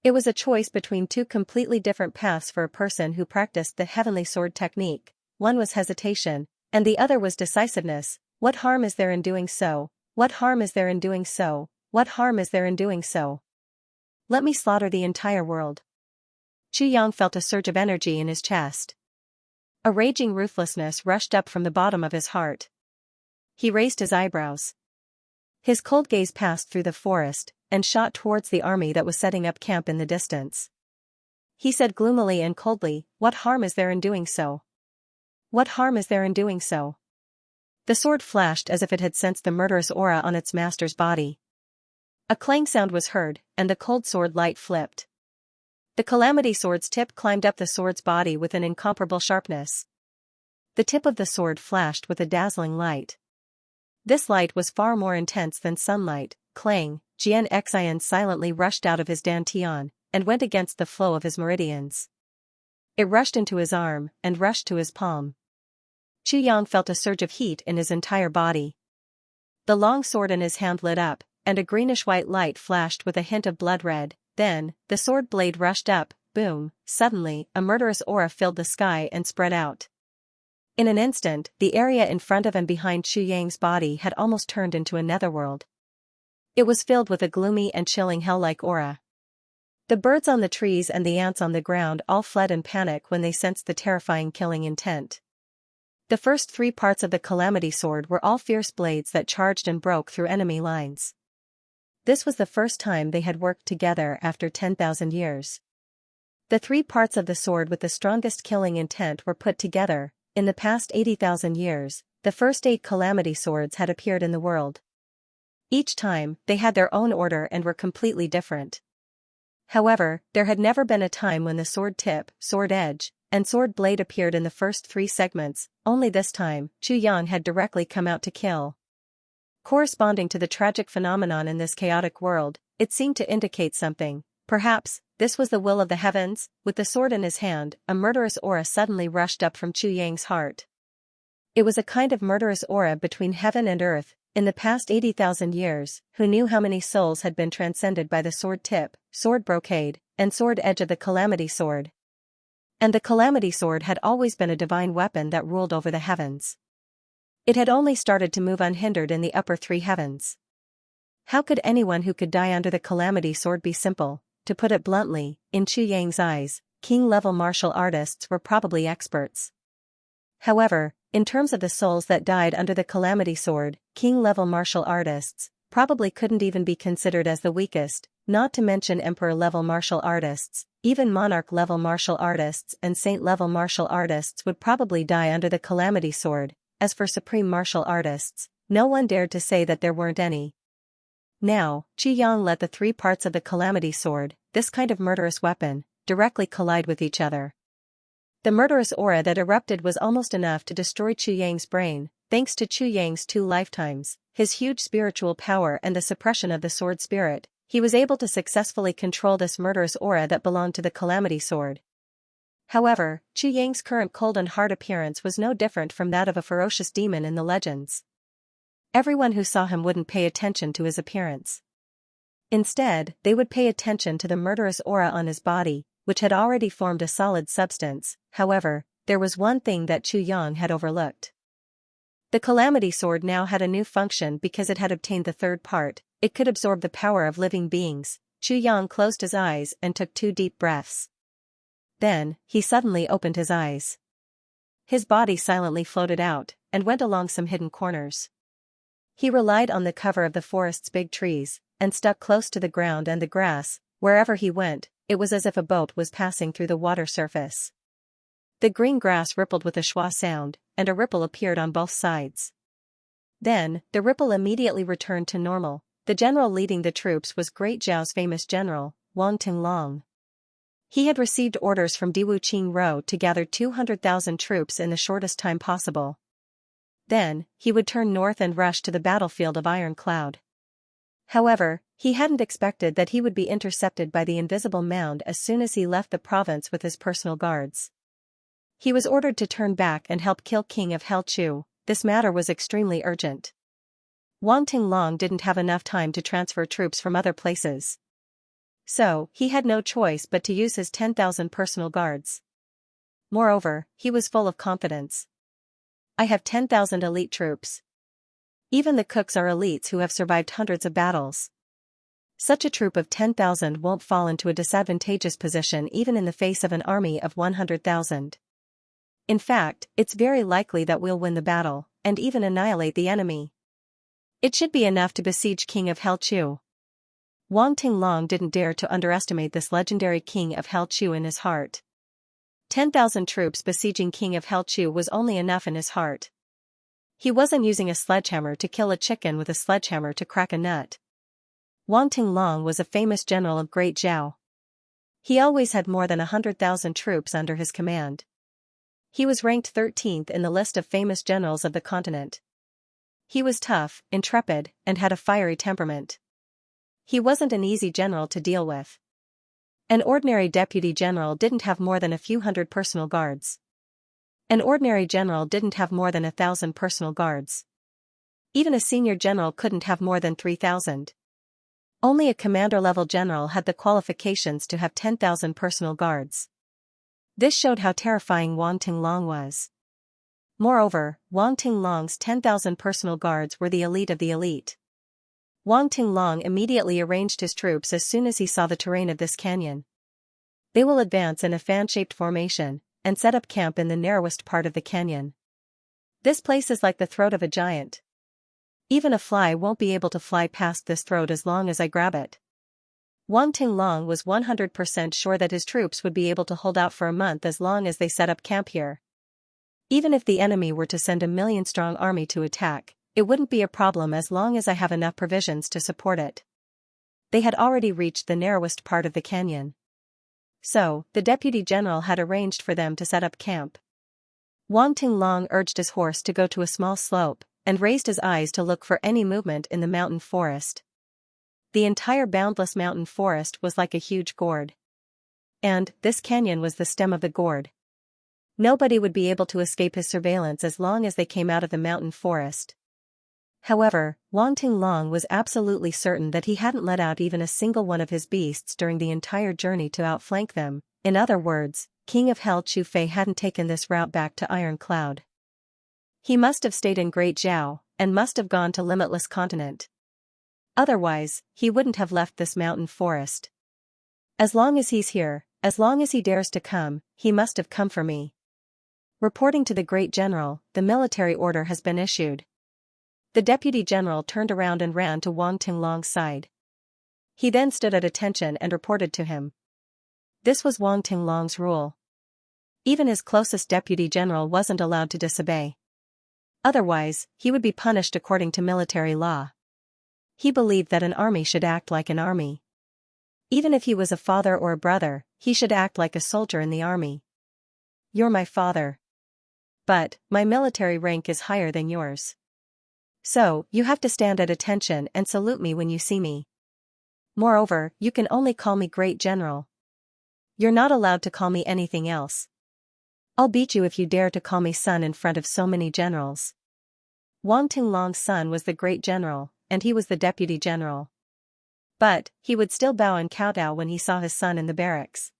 [SPEAKER 1] It was a choice between two completely different paths for a person who practiced the heavenly sword technique. One was hesitation, and the other was decisiveness. What harm is there in doing so? What harm is there in doing so? What harm is there in doing so? Let me slaughter the entire world. Chu Yang felt a surge of energy in his chest. A raging ruthlessness rushed up from the bottom of his heart. He raised his eyebrows. His cold gaze passed through the forest, and shot towards the army that was setting up camp in the distance. He said gloomily and coldly, what harm is there in doing so? What harm is there in doing so? The sword flashed as if it had sensed the murderous aura on its master's body. A clang sound was heard, and the cold sword light flipped. The calamity sword's tip climbed up the sword's body with an incomparable sharpness. The tip of the sword flashed with a dazzling light. This light was far more intense than sunlight. Clang, Xianxia silently rushed out of his dantian, and went against the flow of his meridians. It rushed into his arm, and rushed to his palm. Yang felt a surge of heat in his entire body. The long sword in his hand lit up, and a greenish-white light flashed with a hint of blood red. Then, the sword blade rushed up, boom, suddenly, a murderous aura filled the sky and spread out. In an instant, the area in front of and behind Yang's body had almost turned into a netherworld. It was filled with a gloomy and chilling hell-like aura. The birds on the trees and the ants on the ground all fled in panic when they sensed the terrifying killing intent. The first 3 parts of the Calamity Sword were all fierce blades that charged and broke through enemy lines. This was the first time they had worked together after 10,000 years. The 3 parts of the sword with the strongest killing intent were put together. In the past 80,000 years, the first 8 Calamity Swords had appeared in the world. Each time, they had their own order and were completely different. However, there had never been a time when the sword tip, sword edge, and sword blade appeared in the first 3 segments. Only this time, Yang had directly come out to kill. Corresponding to the tragic phenomenon in this chaotic world, it seemed to indicate something. Perhaps, this was the will of the heavens. With the sword in his hand, a murderous aura suddenly rushed up from Yang's heart. It was a kind of murderous aura between heaven and earth. In the past 80,000 years, who knew how many souls had been transcended by the sword tip, sword brocade, and sword edge of the Calamity Sword? And the Calamity Sword had always been a divine weapon that ruled over the heavens. It had only started to move unhindered in the upper 3 heavens. How could anyone who could die under the Calamity Sword be simple? To put it bluntly, in Yang's eyes, king-level martial artists were probably experts. However, in terms of the souls that died under the Calamity Sword, king-level martial artists probably couldn't even be considered as the weakest, not to mention emperor-level martial artists. Even monarch-level martial artists and saint-level martial artists would probably die under the Calamity Sword. As for supreme martial artists, no one dared to say that there weren't any. Now, Yang let the 3 parts of the Calamity Sword, this kind of murderous weapon, directly collide with each other. The murderous aura that erupted was almost enough to destroy Yang's brain. Thanks to Yang's 2 lifetimes, his huge spiritual power and the suppression of the sword spirit, he was able to successfully control this murderous aura that belonged to the Calamity Sword. However, Yang's current cold and hard appearance was no different from that of a ferocious demon in the legends. Everyone who saw him wouldn't pay attention to his appearance. Instead, they would pay attention to the murderous aura on his body, which had already formed a solid substance. However, there was one thing that Yang had overlooked. The Calamity Sword now had a new function because it had obtained the 3rd part. It could absorb the power of living beings. Yang closed his eyes and took 2 deep breaths. Then, he suddenly opened his eyes. His body silently floated out, and went along some hidden corners. He relied on the cover of the forest's big trees, and stuck close to the ground and the grass. Wherever he went, it was as if a boat was passing through the water surface. The green grass rippled with a schwa sound, and a ripple appeared on both sides. Then, the ripple immediately returned to normal. The general leading the troops was Great Zhao's famous general, Wang Tinglong. He had received orders from Diwu Qingro to gather 200,000 troops in the shortest time possible. Then, he would turn north and rush to the battlefield of Iron Cloud. However, he hadn't expected that he would be intercepted by the invisible mound as soon as he left the province with his personal guards. He was ordered to turn back and help kill King of Hell Chu. This matter was extremely urgent. Wang Tinglong didn't have enough time to transfer troops from other places. So, he had no choice but to use his 10,000 personal guards. Moreover, he was full of confidence. I have 10,000 elite troops. Even the cooks are elites who have survived hundreds of battles. Such a troop of 10,000 won't fall into a disadvantageous position even in the face of an army of 100,000. In fact, it's very likely that we'll win the battle, and even annihilate the enemy. It should be enough to besiege King of Hell Chu. Wang Tinglong didn't dare to underestimate this legendary King of Hell Chu in his heart. 10,000 troops besieging King of Hell Chu was only enough in his heart. He wasn't using a sledgehammer to kill a chicken with a sledgehammer to crack a nut. Wang Tinglong was a famous general of Great Zhao. He always had more than 100,000 troops under his command. He was ranked 13th in the list of famous generals of the continent. He was tough, intrepid, and had a fiery temperament. He wasn't an easy general to deal with. An ordinary deputy general didn't have more than a few hundred personal guards. An ordinary general didn't have more than 1,000 personal guards. Even a senior general couldn't have more than 3,000. Only a commander-level general had the qualifications to have 10,000 personal guards. This showed how terrifying Wang Tinglong was. Moreover, Wang Tinglong's 10,000 personal guards were the elite of the elite. Wang Tinglong immediately arranged his troops as soon as he saw the terrain of this canyon. They will advance in a fan-shaped formation, and set up camp in the narrowest part of the canyon. This place is like the throat of a giant. Even a fly won't be able to fly past this throat as long as I grab it. Wang Tinglong was 100% sure that his troops would be able to hold out for a month as long as they set up camp here. Even if the enemy were to send a million-strong army to attack, it wouldn't be a problem as long as I have enough provisions to support it. They had already reached the narrowest part of the canyon. So, the deputy general had arranged for them to set up camp. Wang Tinglong urged his horse to go to a small slope, and raised his eyes to look for any movement in the mountain forest. The entire boundless mountain forest was like a huge gourd. And, this canyon was the stem of the gourd. Nobody would be able to escape his surveillance as long as they came out of the mountain forest. However, Wang Tinglong was absolutely certain that he hadn't let out even a single one of his beasts during the entire journey to outflank them. In other words, King of Hell Chu Fei hadn't taken this route back to Iron Cloud. He must have stayed in Great Zhao, and must have gone to Limitless Continent. Otherwise, he wouldn't have left this mountain forest. As long as he's here, as long as he dares to come, he must have come for me. Reporting to the Great General, the military order has been issued. The deputy general turned around and ran to Wang Tinglong's side. He then stood at attention and reported to him. This was Wang Tinglong's rule. Even his closest deputy general wasn't allowed to disobey. Otherwise, he would be punished according to military law. He believed that an army should act like an army. Even if he was a father or a brother, he should act like a soldier in the army. You're my father. But, my military rank is higher than yours. So, you have to stand at attention and salute me when you see me. Moreover, you can only call me Great General. You're not allowed to call me anything else. I'll beat you if you dare to call me son in front of so many generals. Wang Tinglong's son was the Great General, and he was the Deputy General. But, he would still bow and kowtow when he saw his son in the barracks.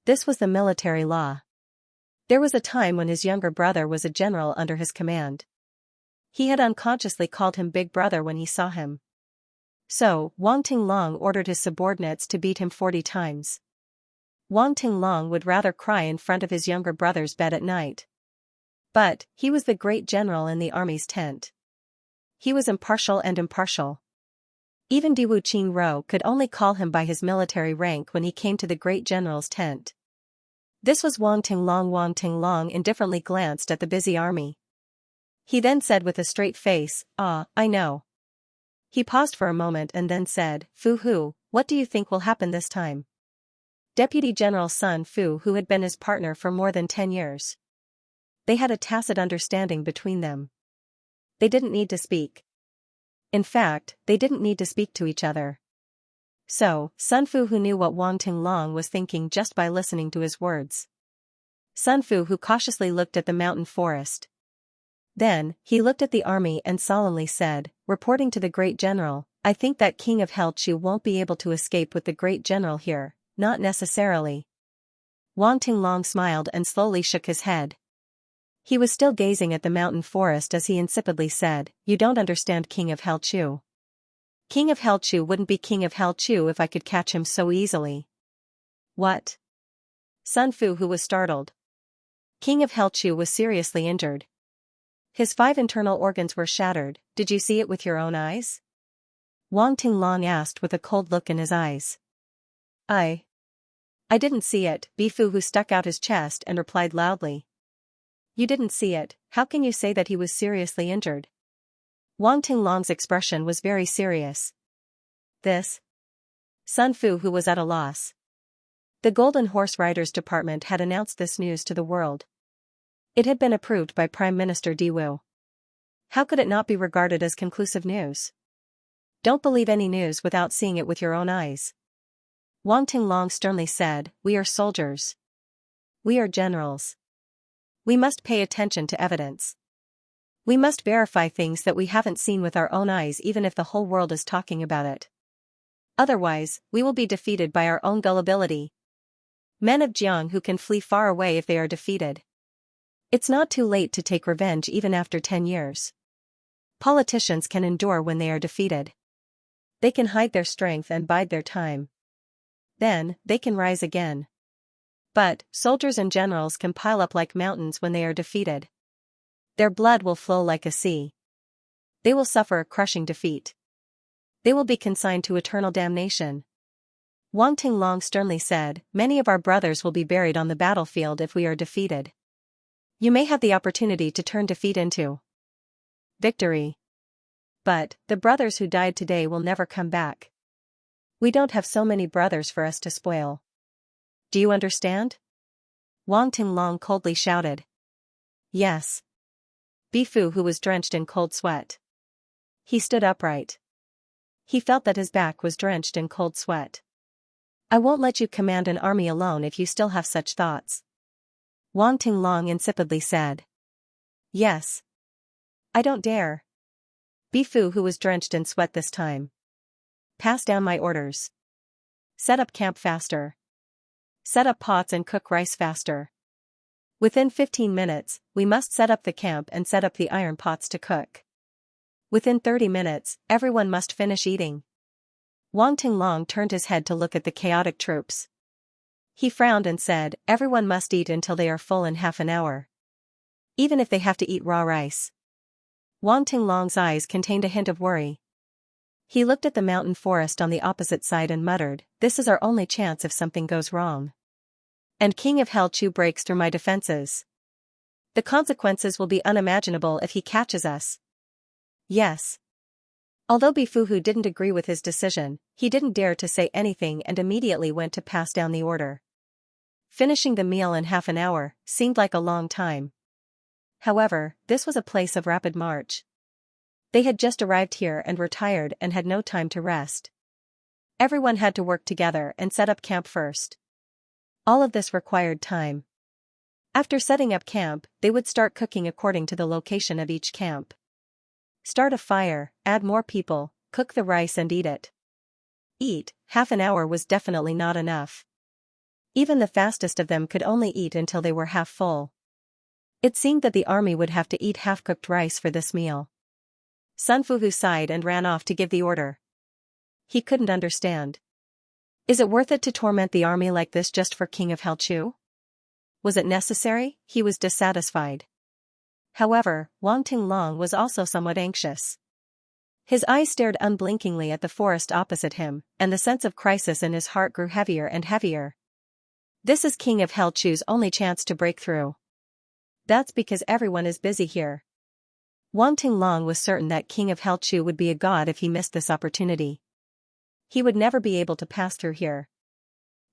[SPEAKER 1] This was the military law. There was a time when his younger brother was a general under his command. He had unconsciously called him Big Brother when he saw him. So, Wang Tinglong ordered his subordinates to beat him 40 times. Wang Tinglong would rather cry in front of his younger brother's bed at night. But, he was the great general in the army's tent. He was impartial and impartial. Even Diwu Qingro could only call him by his military rank when he came to the great general's tent. This was Wang Tinglong. Wang Tinglong indifferently glanced at the busy army. He then said with a straight face, "Ah, I know." He paused for a moment and then said, "Fu Hu, what do you think will happen this time?" Deputy General Sun Fu, who had been his partner for more than 10 years. They had a tacit understanding between them. They didn't need to speak. In fact, they didn't need to speak to each other. So, Sun Fu who knew what Wang Tinglong was thinking just by listening to his words. Sun Fu who cautiously looked at the mountain forest. Then, he looked at the army and solemnly said, reporting to the Great General, "I think that King of Hell Chu won't be able to escape with the Great General here, not necessarily." Wang Tinglong smiled and slowly shook his head. He was still gazing at the mountain forest as he insipidly said, "You don't understand King of Hell Chu. King of Hell Chu wouldn't be King of Hell Chu if I could catch him so easily." "What?" Sun Fu who was startled. King of Hell Chu was seriously injured. His 5 internal organs were shattered. Did you see it with your own eyes? Wang Tinglong asked with a cold look in his eyes. I didn't see it, Bifu who stuck out his chest and replied loudly. "You didn't see it, how can you say that he was seriously injured?" Wang Tinglong's expression was very serious. This? Sun Fu who was at a loss. The Golden Horse Riders Department had announced this news to the world. It had been approved by Prime Minister Diwu. How could it not be regarded as conclusive news? Don't believe any news without seeing it with your own eyes. Wang Tinglong sternly said, "We are soldiers. We are generals. We must pay attention to evidence. We must verify things that we haven't seen with our own eyes even if the whole world is talking about it. Otherwise, we will be defeated by our own gullibility. Men of Jiang who can flee far away if they are defeated. It's not too late to take revenge even after 10 years. Politicians can endure when they are defeated. They can hide their strength and bide their time. Then, they can rise again. But, soldiers and generals can pile up like mountains when they are defeated. Their blood will flow like a sea. They will suffer a crushing defeat. They will be consigned to eternal damnation." Wang Tinglong sternly said, "Many of our brothers will be buried on the battlefield if we are defeated. You may have the opportunity to turn defeat into victory. But, the brothers who died today will never come back. We don't have so many brothers for us to spoil. Do you understand?" Wang Tinglong coldly shouted. "Yes." Bifu, who was drenched in cold sweat. He stood upright. He felt that his back was drenched in cold sweat. "I won't let you command an army alone if you still have such thoughts," Wang Tinglong insipidly said. "Yes. I don't dare." Bifu, who was drenched in sweat this time. "Pass down my orders. Set up camp faster. Set up pots and cook rice faster. Within 15 minutes, we must set up the camp and set up the iron pots to cook. Within 30 minutes, everyone must finish eating." Wang Tinglong turned his head to look at the chaotic troops. He frowned and said, "Everyone must eat until they are full in half an hour. Even if they have to eat raw rice." Wang Tinglong's eyes contained a hint of worry. He looked at the mountain forest on the opposite side and muttered, "This is our only chance if something goes wrong. And King of Hell Chu breaks through my defenses. The consequences will be unimaginable if he catches us." Yes. Although Bifuhu didn't agree with his decision, he didn't dare to say anything and immediately went to pass down the order. Finishing the meal in half an hour seemed like a long time. However, this was a place of rapid march. They had just arrived here and were tired and had no time to rest. Everyone had to work together and set up camp first. All of this required time. After setting up camp, they would start cooking according to the location of each camp. Start a fire, add more people, cook the rice and eat it. Half an hour was definitely not enough. Even the fastest of them could only eat until they were half full. It seemed that the army would have to eat half-cooked rice for this meal. Sun Fuhu sighed and ran off to give the order. He couldn't understand. Is it worth it to torment the army like this just for King of Hell Chu? Was it necessary? He was dissatisfied. However, Wang Tinglong was also somewhat anxious. His eyes stared unblinkingly at the forest opposite him, and the sense of crisis in his heart grew heavier and heavier. This is King of Hell Chu's only chance to break through. That's because everyone is busy here. Wang Tinglong was certain that King of Hell Chu would be a god if he missed this opportunity. He would never be able to pass through here.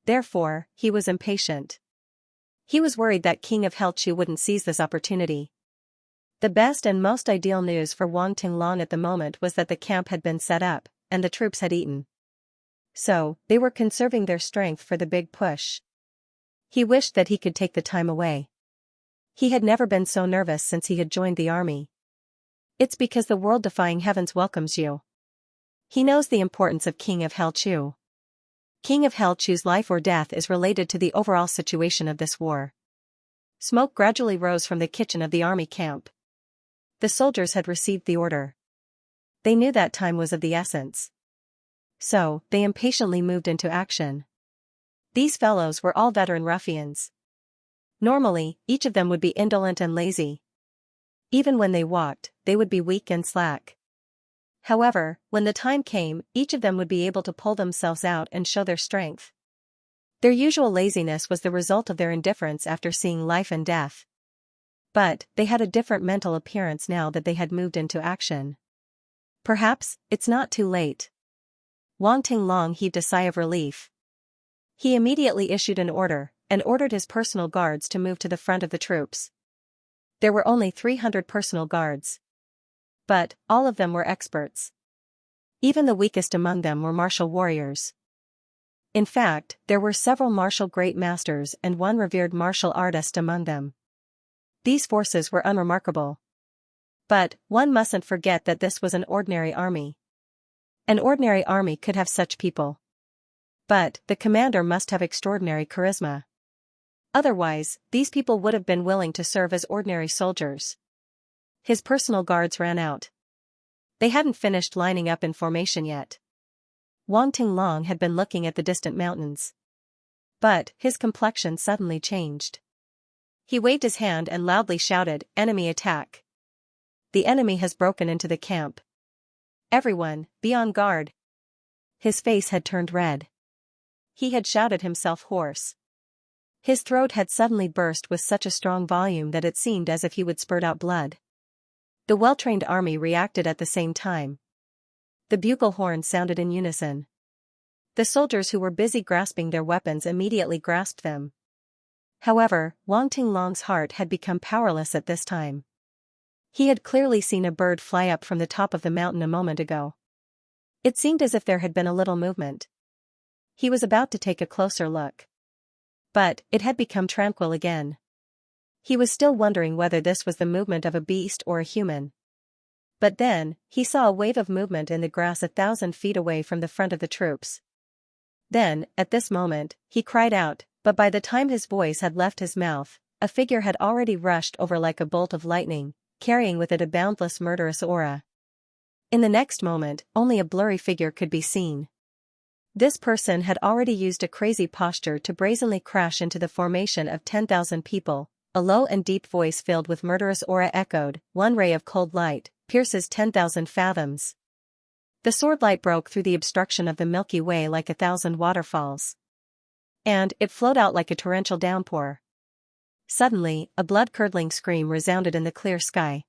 [SPEAKER 1] Therefore, he was impatient. He was worried that King of Hell Chu wouldn't seize this opportunity. The best and most ideal news for Wang Tinglong at the moment was that the camp had been set up, and the troops had eaten. So, they were conserving their strength for the big push. He wished that he could take the time away. He had never been so nervous since he had joined the army. It's because the world-defying heavens welcomes you. He knows the importance of King of Hell Chu. King of Hell Chu's life or death is related to the overall situation of this war. Smoke gradually rose from the kitchen of the army camp. The soldiers had received the order. They knew that time was of the essence. So, they impatiently moved into action. These fellows were all veteran ruffians. Normally, each of them would be indolent and lazy. Even when they walked, they would be weak and slack. However, when the time came, each of them would be able to pull themselves out and show their strength. Their usual laziness was the result of their indifference after seeing life and death. But, they had a different mental appearance now that they had moved into action. Perhaps, it's not too late. Wang Tinglong heaved a sigh of relief. He immediately issued an order, and ordered his personal guards to move to the front of the troops. There were only 300 personal guards. But, all of them were experts. Even the weakest among them were martial warriors. In fact, there were several martial great masters and one revered martial artist among them. These forces were unremarkable. But, one mustn't forget that this was an ordinary army. An ordinary army could have such people. But, the commander must have extraordinary charisma. Otherwise, these people would have been willing to serve as ordinary soldiers. His personal guards ran out. They hadn't finished lining up in formation yet. Wang Tinglong had been looking at the distant mountains. But, his complexion suddenly changed. He waved his hand and loudly shouted, "Enemy attack! The enemy has broken into the camp. Everyone, be on guard." His face had turned red. He had shouted himself hoarse. His throat had suddenly burst with such a strong volume that it seemed as if he would spurt out blood. The well-trained army reacted at the same time. The bugle horn sounded in unison. The soldiers who were busy grasping their weapons immediately grasped them. However, Wang Tinglong's heart had become powerless at this time. He had clearly seen a bird fly up from the top of the mountain a moment ago. It seemed as if there had been a little movement. He was about to take a closer look. But, it had become tranquil again. He was still wondering whether this was the movement of a beast or a human. But then, he saw a wave of movement in the grass 1,000 feet away from the front of the troops. Then, at this moment, he cried out, but by the time his voice had left his mouth, a figure had already rushed over like a bolt of lightning, carrying with it a boundless murderous aura. In the next moment, only a blurry figure could be seen. This person had already used a crazy posture to brazenly crash into the formation of 10,000 people. A low and deep voice filled with murderous aura echoed, "One ray of cold light pierces 10,000 fathoms." The sword light broke through the obstruction of the Milky Way like 1,000 waterfalls. And it flowed out like a torrential downpour. Suddenly, a blood-curdling scream resounded in the clear sky.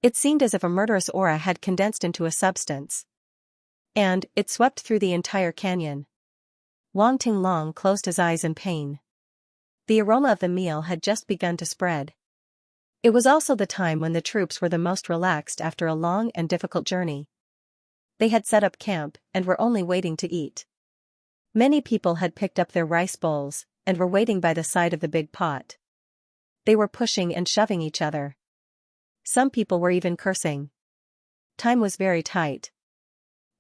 [SPEAKER 1] It seemed as if a murderous aura had condensed into a substance. And, it swept through the entire canyon. Wang Tinglong closed his eyes in pain. The aroma of the meal had just begun to spread. It was also the time when the troops were the most relaxed after a long and difficult journey. They had set up camp, and were only waiting to eat. Many people had picked up their rice bowls, and were waiting by the side of the big pot. They were pushing and shoving each other. Some people were even cursing. Time was very tight.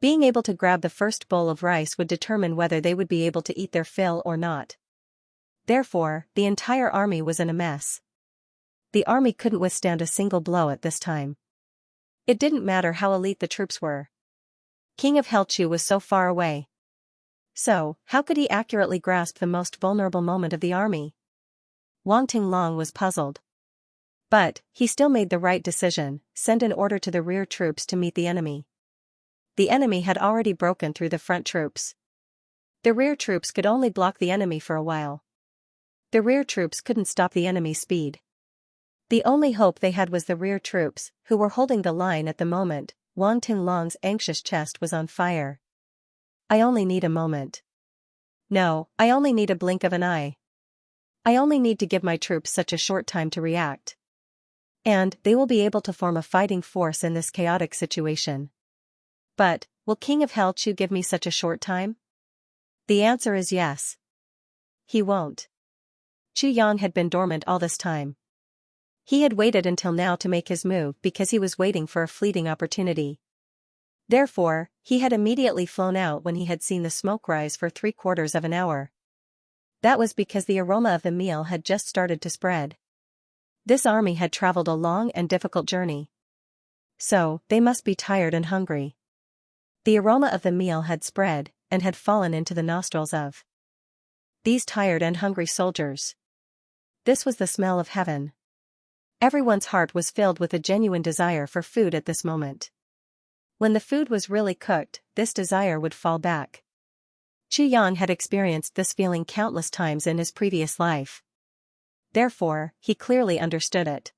[SPEAKER 1] Being able to grab the first bowl of rice would determine whether they would be able to eat their fill or not. Therefore, the entire army was in a mess. The army couldn't withstand a single blow at this time. It didn't matter how elite the troops were. King of Helchu was so far away. So, how could he accurately grasp the most vulnerable moment of the army? Wang Tinglong was puzzled. But, he still made the right decision, send an order to the rear troops to meet the enemy. The enemy had already broken through the front troops. The rear troops could only block the enemy for a while. The rear troops couldn't stop the enemy's speed. The only hope they had was the rear troops, who were holding the line at the moment. Wang Tinglong's anxious chest was on fire. I only need a moment. No, I only need a blink of an eye. I only need to give my troops such a short time to react. And, they will be able to form a fighting force in this chaotic situation. But, will King of Helchu give me such a short time? The answer is yes. He won't. Chu Yang had been dormant all this time. He had waited until now to make his move because he was waiting for a fleeting opportunity. Therefore, he had immediately flown out when he had seen the smoke rise for 3/4 of an hour. That was because the aroma of the meal had just started to spread. This army had traveled a long and difficult journey. So, they must be tired and hungry. The aroma of the meal had spread, and had fallen into the nostrils of these tired and hungry soldiers. This was the smell of heaven. Everyone's heart was filled with a genuine desire for food at this moment. When the food was really cooked, this desire would fall back. Chu Yang had experienced this feeling countless times in his previous life. Therefore, he clearly understood it.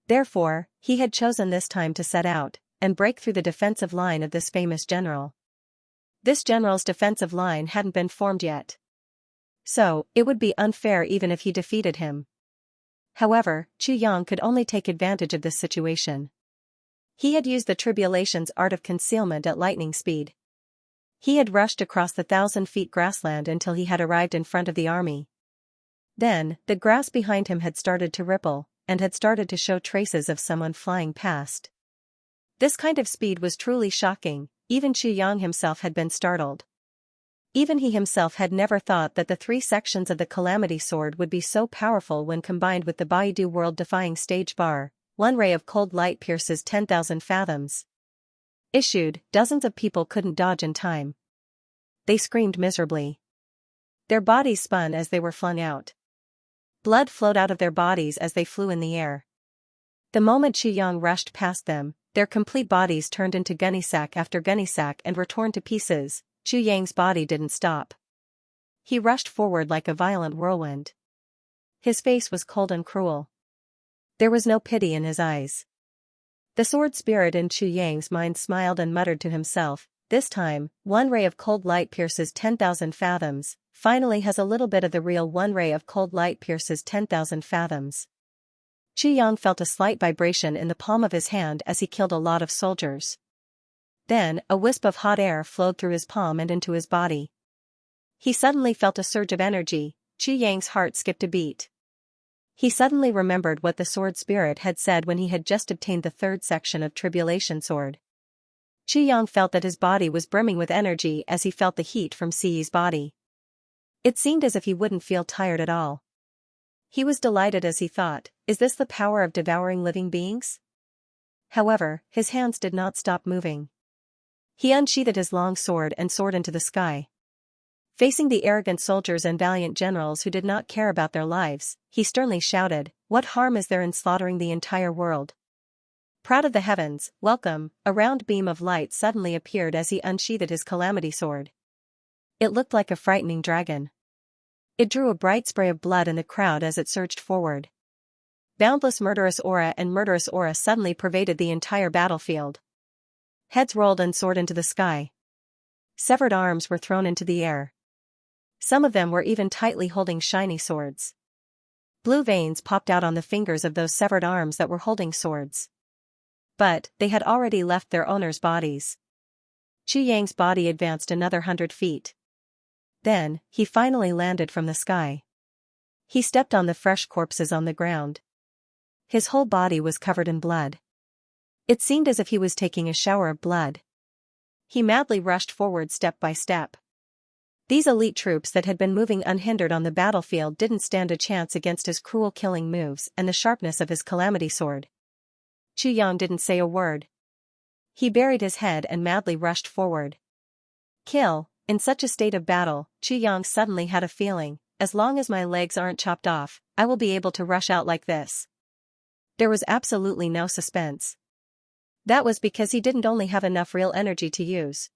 [SPEAKER 1] Therefore, he had chosen this time to set out, and break through the defensive line of this famous general. This general's defensive line hadn't been formed yet. So, it would be unfair even if he defeated him. However, Chu Yang could only take advantage of this situation. He had used the tribulation's art of concealment at lightning speed. He had rushed across the 1,000 feet grassland until he had arrived in front of the army. Then, the grass behind him had started to ripple, and had started to show traces of someone flying past. This kind of speed was truly shocking. Even Chu Yang himself had been startled. Even he himself had never thought that the 3 sections of the Calamity Sword would be so powerful when combined with the Baidu world-defying stage bar. 1 ray of cold light pierces 10,000 fathoms. Issued, dozens of people couldn't dodge in time. They screamed miserably. Their bodies spun as they were flung out. Blood flowed out of their bodies as they flew in the air. The moment Chu Yang rushed past them, their complete bodies turned into gunny sack after gunny sack and were torn to pieces. Chu Yang's body didn't stop. He rushed forward like a violent whirlwind. His face was cold and cruel. There was no pity in his eyes. The sword spirit in Chu Yang's mind smiled and muttered to himself, this time, 1 ray of cold light pierces 10,000 fathoms, finally has a little bit of the real 1 ray of cold light pierces 10,000 fathoms. Chu Yang felt a slight vibration in the palm of his hand as he killed a lot of soldiers. Then, a wisp of hot air flowed through his palm and into his body. He suddenly felt a surge of energy. Chu Yang's heart skipped a beat. He suddenly remembered what the sword spirit had said when he had just obtained the 3rd section of Tribulation Sword. Chu Yang felt that his body was brimming with energy as he felt the heat from Ci's body. It seemed as if he wouldn't feel tired at all. He was delighted as he thought, is this the power of devouring living beings? However, his hands did not stop moving. He unsheathed his long sword and soared into the sky. Facing the arrogant soldiers and valiant generals who did not care about their lives, he sternly shouted, what harm is there in slaughtering the entire world? Proud of the heavens, welcome, a round beam of light suddenly appeared as he unsheathed his calamity sword. It looked like a frightening dragon. It drew a bright spray of blood in the crowd as it surged forward. Boundless murderous aura suddenly pervaded the entire battlefield. Heads rolled and soared into the sky. Severed arms were thrown into the air. Some of them were even tightly holding shiny swords. Blue veins popped out on the fingers of those severed arms that were holding swords. But, they had already left their owners' bodies. Chu Yang's body advanced another 100 feet. Then, he finally landed from the sky. He stepped on the fresh corpses on the ground. His whole body was covered in blood. It seemed as if he was taking a shower of blood. He madly rushed forward step by step. These elite troops that had been moving unhindered on the battlefield didn't stand a chance against his cruel killing moves and the sharpness of his calamity sword. Chu Yang didn't say a word. He buried his head and madly rushed forward. Kill. In such a state of battle, Chu Yang suddenly had a feeling, as long as my legs aren't chopped off, I will be able to rush out like this. There was absolutely no suspense. That was because he didn't only have enough real energy to use.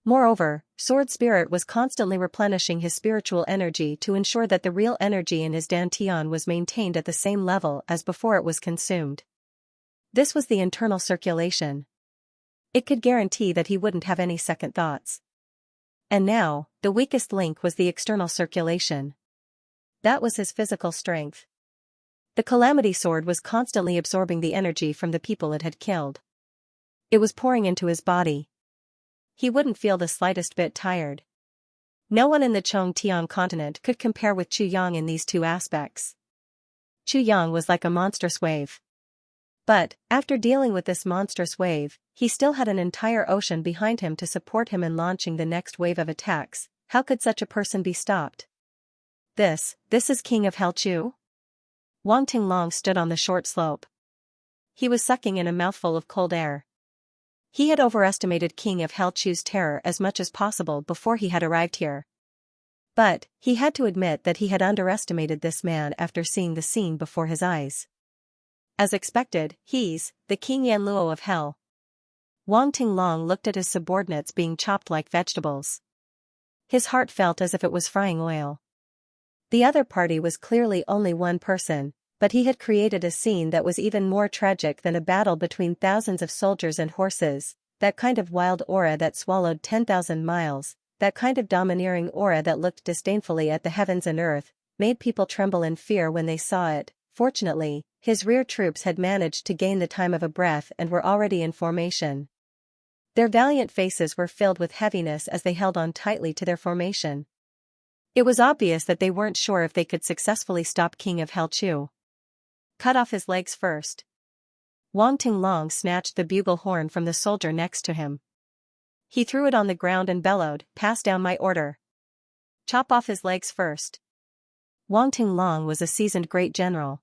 [SPEAKER 1] Moreover, Sword Spirit was constantly replenishing his spiritual energy to ensure that the real energy in his dantian was maintained at the same level as before it was consumed. This was the internal circulation. It could guarantee that he wouldn't have any second thoughts. And now, the weakest link was the external circulation. That was his physical strength. The Calamity Sword was constantly absorbing the energy from the people it had killed. It was pouring into his body. He wouldn't feel the slightest bit tired. No one in the Chongtian continent could compare with Chu Yang in these 2 aspects. Chu Yang was like a monstrous wave. But, after dealing with this monstrous wave, he still had an entire ocean behind him to support him in launching the next wave of attacks. How could such a person be stopped? This is King of Hell Chu? Wang Tinglong stood on the short slope. He was sucking in a mouthful of cold air. He had overestimated King of Hell Chu's terror as much as possible before he had arrived here. But, he had to admit that he had underestimated this man after seeing the scene before his eyes. As expected, he's the King Yanluo of Hell. Wang Tinglong looked at his subordinates being chopped like vegetables. His heart felt as if it was frying oil. The other party was clearly only one person, but he had created a scene that was even more tragic than a battle between thousands of soldiers and horses, that kind of wild aura that swallowed 10,000 miles, that kind of domineering aura that looked disdainfully at the heavens and earth, made people tremble in fear when they saw it. fortunately, his rear troops had managed to gain the time of a breath and were already in formation. Their valiant faces were filled with heaviness as they held on tightly to their formation. It was obvious that they weren't sure if they could successfully stop King of Hell Chu. Cut off his legs first. Wang Tinglong snatched the bugle horn from the soldier next to him. He threw it on the ground and bellowed, "Pass down my order. Chop off his legs first." Wang Tinglong was a seasoned great general.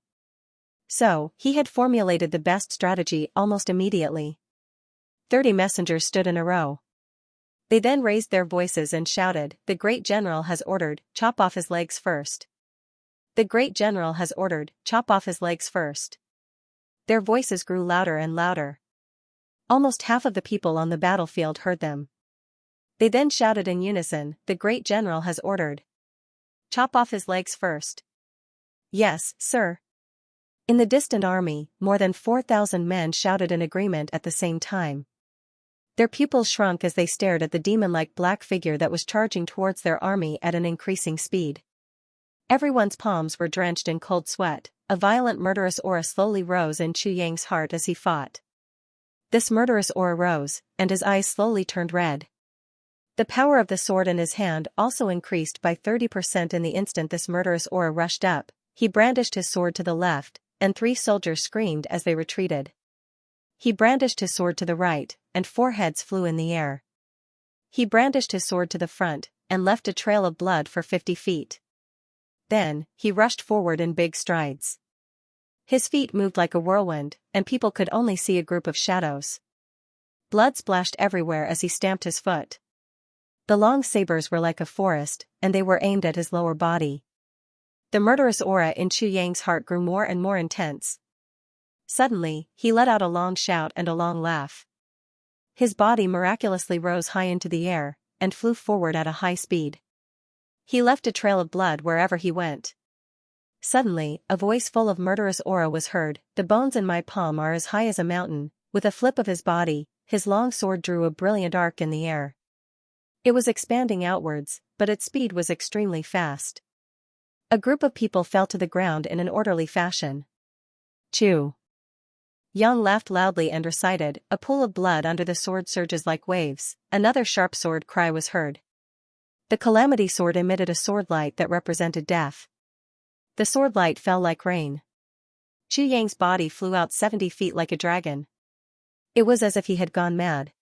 [SPEAKER 1] So, he had formulated the best strategy almost immediately. 30 messengers stood in a row. They then raised their voices and shouted, "The great general has ordered, chop off his legs first. The great general has ordered, chop off his legs first." Their voices grew louder and louder. Almost half of the people on the battlefield heard them. They then shouted in unison, "The great general has ordered. Chop off his legs first." "Yes, sir." In the distant army, more than 4,000 men shouted in agreement at the same time. Their pupils shrunk as they stared at the demon-like black figure that was charging towards their army at an increasing speed. Everyone's palms were drenched in cold sweat. A violent murderous aura slowly rose in Chu Yang's heart as he fought. This murderous aura rose, and his eyes slowly turned red. The power of the sword in his hand also increased by 30% in the instant this murderous aura rushed up. He brandished his sword to the left, and 3 soldiers screamed as they retreated. He brandished his sword to the right, and 4 heads flew in the air. He brandished his sword to the front, and left a trail of blood for 50 feet. Then, he rushed forward in big strides. His feet moved like a whirlwind, and people could only see a group of shadows. Blood splashed everywhere as he stamped his foot. The long sabers were like a forest, and they were aimed at his lower body. The murderous aura in Chu Yang's heart grew more and more intense. Suddenly, he let out a long shout and a long laugh. His body miraculously rose high into the air, and flew forward at a high speed. He left a trail of blood wherever he went. Suddenly, a voice full of murderous aura was heard, "The bones in my palm are as high as a mountain." With a flip of his body, his long sword drew a brilliant arc in the air. It was expanding outwards, but its speed was extremely fast. A group of people fell to the ground in an orderly fashion. Chu Yang laughed loudly and recited, "A pool of blood under the sword surges like waves." Another sharp sword cry was heard. The calamity sword emitted a sword light that represented death. The sword light fell like rain. Chu Yang's body flew out 70 feet like a dragon. It was as if he had gone mad.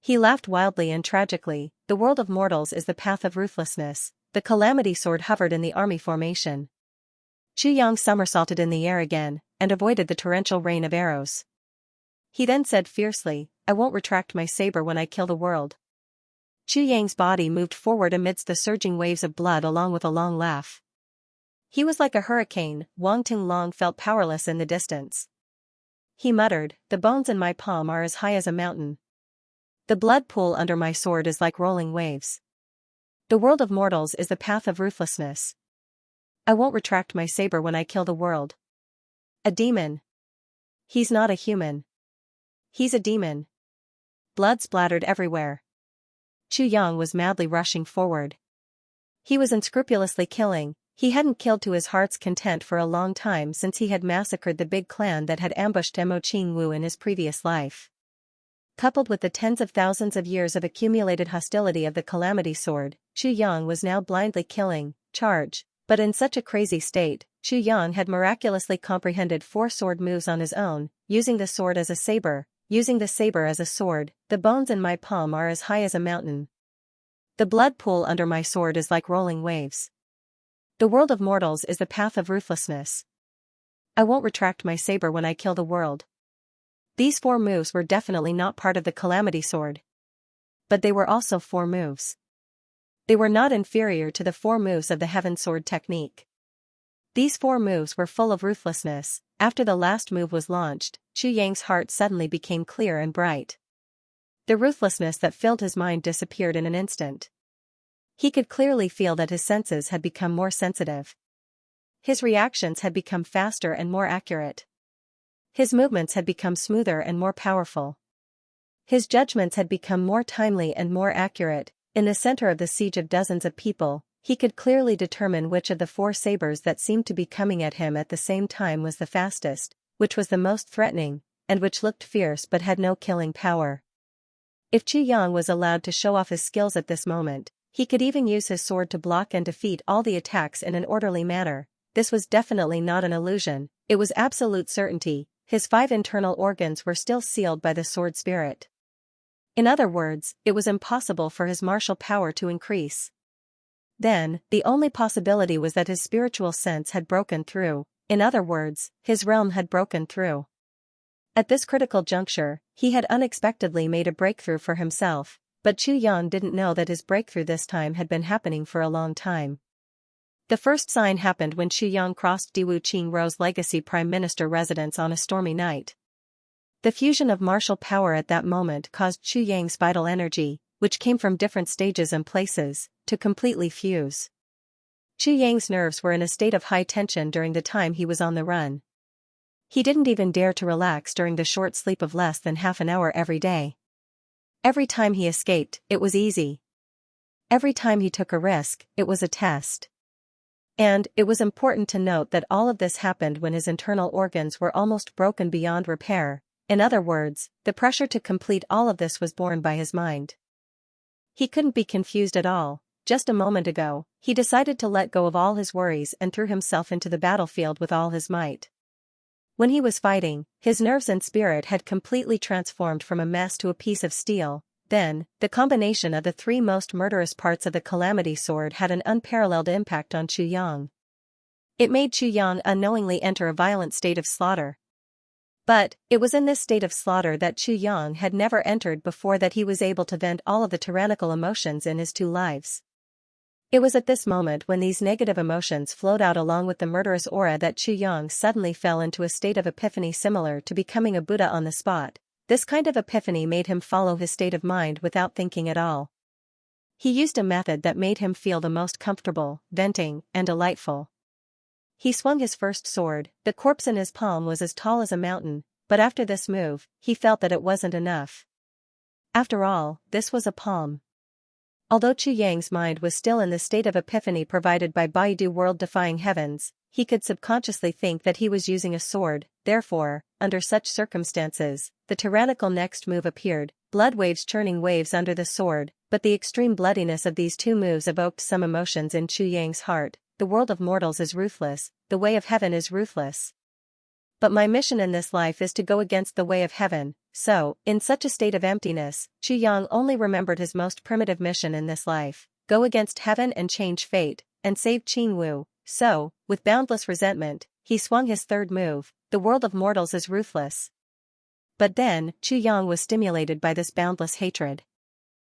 [SPEAKER 1] He laughed wildly and tragically. The world of mortals is the path of ruthlessness. The calamity sword hovered in the army formation. Chu Yang somersaulted in the air again, and avoided the torrential rain of arrows. He then said fiercely, "I won't retract my saber when I kill the world." Chu Yang's body moved forward amidst the surging waves of blood along with a long laugh. He was like a hurricane. Wang Tinglong felt powerless in the distance. He muttered, "The bones in my palm are as high as a mountain. The blood pool under my sword is like rolling waves. The world of mortals is the path of ruthlessness. I won't retract my saber when I kill the world." A demon. He's not a human. He's a demon. Blood splattered everywhere. Chu Yang was madly rushing forward. He was unscrupulously killing. He hadn't killed to his heart's content for a long time since he had massacred the big clan that had ambushed Mo Qingwu in his previous life. Coupled with the tens of thousands of years of accumulated hostility of the calamity sword, Chu Yang was now blindly killing, charge. But in such a crazy state, Chu Yang had miraculously comprehended 4 sword moves on his own, using the sword as a saber, using the saber as a sword. "The bones in my palm are as high as a mountain. The blood pool under my sword is like rolling waves. The world of mortals is the path of ruthlessness. I won't retract my saber when I kill the world." These 4 moves were definitely not part of the calamity sword. But they were also 4 moves. They were not inferior to the 4 moves of the Heaven Sword technique. These 4 moves were full of ruthlessness. After the last move was launched, Chu Yang's heart suddenly became clear and bright. The ruthlessness that filled his mind disappeared in an instant. He could clearly feel that his senses had become more sensitive. His reactions had become faster and more accurate. His movements had become smoother and more powerful. His judgments had become more timely and more accurate. In the center of the siege of dozens of people, He could clearly determine which of the 4 sabers that seemed to be coming at him at the same time was the fastest, which was the most threatening, and which looked fierce but had no killing power. If Chu Yang was allowed to show off his skills at this moment, he could even use his sword to block and defeat all the attacks in an orderly manner. This was definitely not an illusion, it was absolute certainty. His 5 internal organs were still sealed by the sword spirit. In other words, it was impossible for his martial power to increase. Then, the only possibility was that his spiritual sense had broken through, in other words, his realm had broken through. At this critical juncture, he had unexpectedly made a breakthrough for himself, but Chu Yang didn't know that his breakthrough this time had been happening for a long time. The first sign happened when Chu Yang crossed Diwu Qingrou's legacy prime minister residence on a stormy night. The fusion of martial power at that moment caused Chu Yang's vital energy, which came from different stages and places, to completely fuse. Chu Yang's nerves were in a state of high tension during the time he was on the run. He didn't even dare to relax during the short sleep of less than half an hour every day. Every time he escaped, it was easy. Every time he took a risk, it was a test. And, it was important to note that all of this happened when his internal organs were almost broken beyond repair. In other words, the pressure to complete all of this was borne by his mind. He couldn't be confused at all. Just a moment ago, he decided to let go of all his worries and threw himself into the battlefield with all his might. When he was fighting, his nerves and spirit had completely transformed from a mess to a piece of steel. Then, the combination of the 3 most murderous parts of the Calamity Sword had an unparalleled impact on Chu Yang. It made Chu Yang unknowingly enter a violent state of slaughter. But, it was in this state of slaughter that Chu Yang had never entered before that he was able to vent all of the tyrannical emotions in his 2 lives. It was at this moment when these negative emotions flowed out along with the murderous aura that Chu Yang suddenly fell into a state of epiphany similar to becoming a Buddha on the spot. This kind of epiphany made him follow his state of mind without thinking at all. He used a method that made him feel the most comfortable, venting, and delightful. He swung his first sword. The corpse in his palm was as tall as a mountain, but after this move, he felt that it wasn't enough. After all, this was a palm. Although Chu Yang's mind was still in the state of epiphany provided by Baidu world-defying heavens, he could subconsciously think that he was using a sword. Therefore, under such circumstances, the tyrannical next move appeared, blood waves churning waves under the sword, but the extreme bloodiness of these 2 moves evoked some emotions in Chu Yang's heart. The world of mortals is ruthless, the way of heaven is ruthless. But my mission in this life is to go against the way of heaven. So, in such a state of emptiness, Chu Yang only remembered his most primitive mission in this life, go against heaven and change fate, and save Qing Wu. So, with boundless resentment, he swung his 3rd move, the world of mortals is ruthless. But then, Chu Yang was stimulated by this boundless hatred.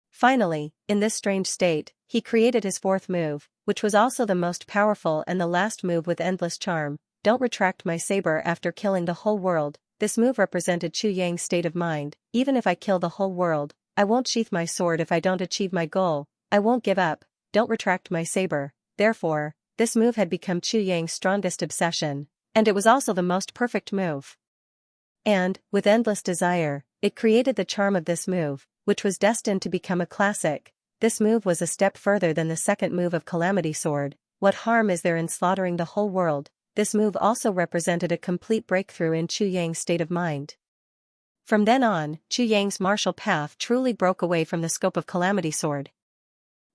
[SPEAKER 1] Finally, in this strange state, he created his 4th move, which was also the most powerful and the last move with endless charm. Don't retract my saber after killing the whole world. This move represented Chu Yang's state of mind. Even if I kill the whole world, I won't sheath my sword if I don't achieve my goal. I won't give up. Don't retract my saber. Therefore, this move had become Chu Yang's strongest obsession, and it was also the most perfect move. And, with endless desire, it created the charm of this move, which was destined to become a classic. This move was a step further than the 2nd move of Calamity Sword. What harm is there in slaughtering the whole world? This move also represented a complete breakthrough in Chu Yang's state of mind. From then on, Chu Yang's martial path truly broke away from the scope of Calamity Sword.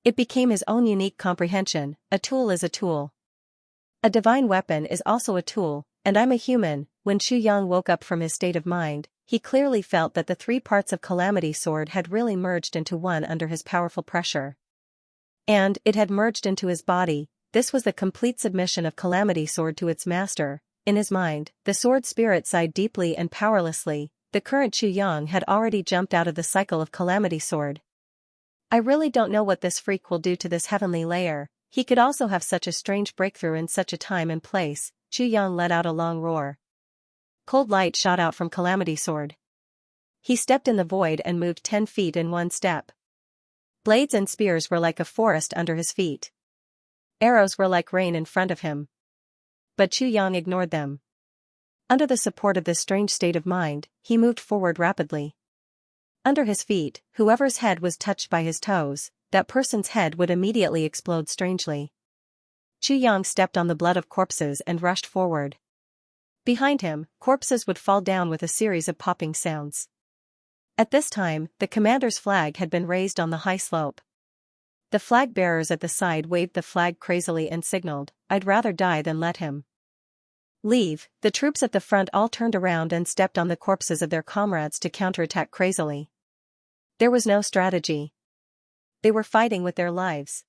[SPEAKER 1] It became his own unique comprehension. A tool is a tool. A divine weapon is also a tool, and I'm a human. When Chu Yang woke up from his state of mind, he clearly felt that the 3 parts of Calamity Sword had really merged into one under his powerful pressure. And, it had merged into his body. This was the complete submission of Calamity Sword to its master. In his mind, the sword spirit sighed deeply and powerlessly. The current Chu Yang had already jumped out of the cycle of Calamity Sword. I really don't know what this freak will do to this heavenly layer. He could also have such a strange breakthrough in such a time and place. Chu Yang let out a long roar. Cold light shot out from Calamity Sword. He stepped in the void and moved 10 feet in one step. Blades and spears were like a forest under his feet. Arrows were like rain in front of him. But Chu Yang ignored them. Under the support of this strange state of mind, he moved forward rapidly. Under his feet, whoever's head was touched by his toes, that person's head would immediately explode strangely. Chu Yang stepped on the blood of corpses and rushed forward. Behind him, corpses would fall down with a series of popping sounds. At this time, the commander's flag had been raised on the high slope. The flag bearers at the side waved the flag crazily and signaled, "I'd rather die than let him leave." The troops at the front all turned around and stepped on the corpses of their comrades to counterattack crazily. There was no strategy. They were fighting with their lives.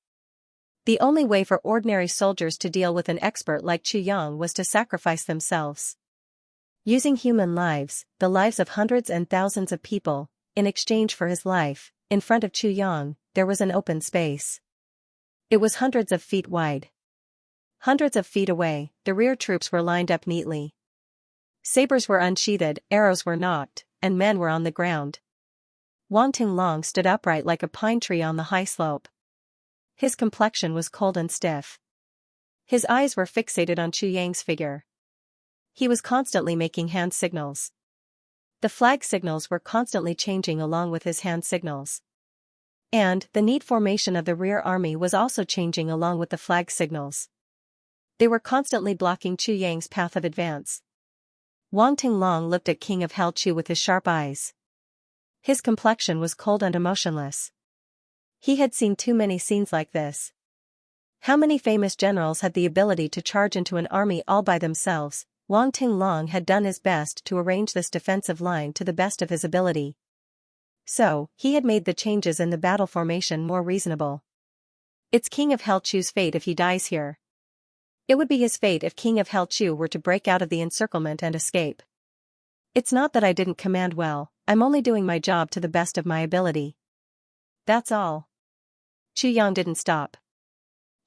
[SPEAKER 1] The only way for ordinary soldiers to deal with an expert like Chu Yang was to sacrifice themselves. Using human lives, the lives of hundreds and thousands of people, in exchange for his life, in front of Chu Yang, there was an open space. It was hundreds of feet wide. Hundreds of feet away, the rear troops were lined up neatly. Sabers were unsheathed, arrows were nocked, and men were on the ground. Wang Tinglong stood upright like a pine tree on the high slope. His complexion was cold and stiff. His eyes were fixated on Chu Yang's figure. He was constantly making hand signals. The flag signals were constantly changing along with his hand signals. And the neat formation of the rear army was also changing along with the flag signals. They were constantly blocking Chu Yang's path of advance. Wang Tinglong looked at King of Hell Chu with his sharp eyes. His complexion was cold and emotionless. He had seen too many scenes like this. How many famous generals had the ability to charge into an army all by themselves? Wang Tinglong had done his best to arrange this defensive line to the best of his ability. So, he had made the changes in the battle formation more reasonable. It's King of Hell Chu's fate if he dies here. It would be his fate if King of Hell Chu were to break out of the encirclement and escape. It's not that I didn't command well, I'm only doing my job to the best of my ability. That's all. Chu Yang didn't stop.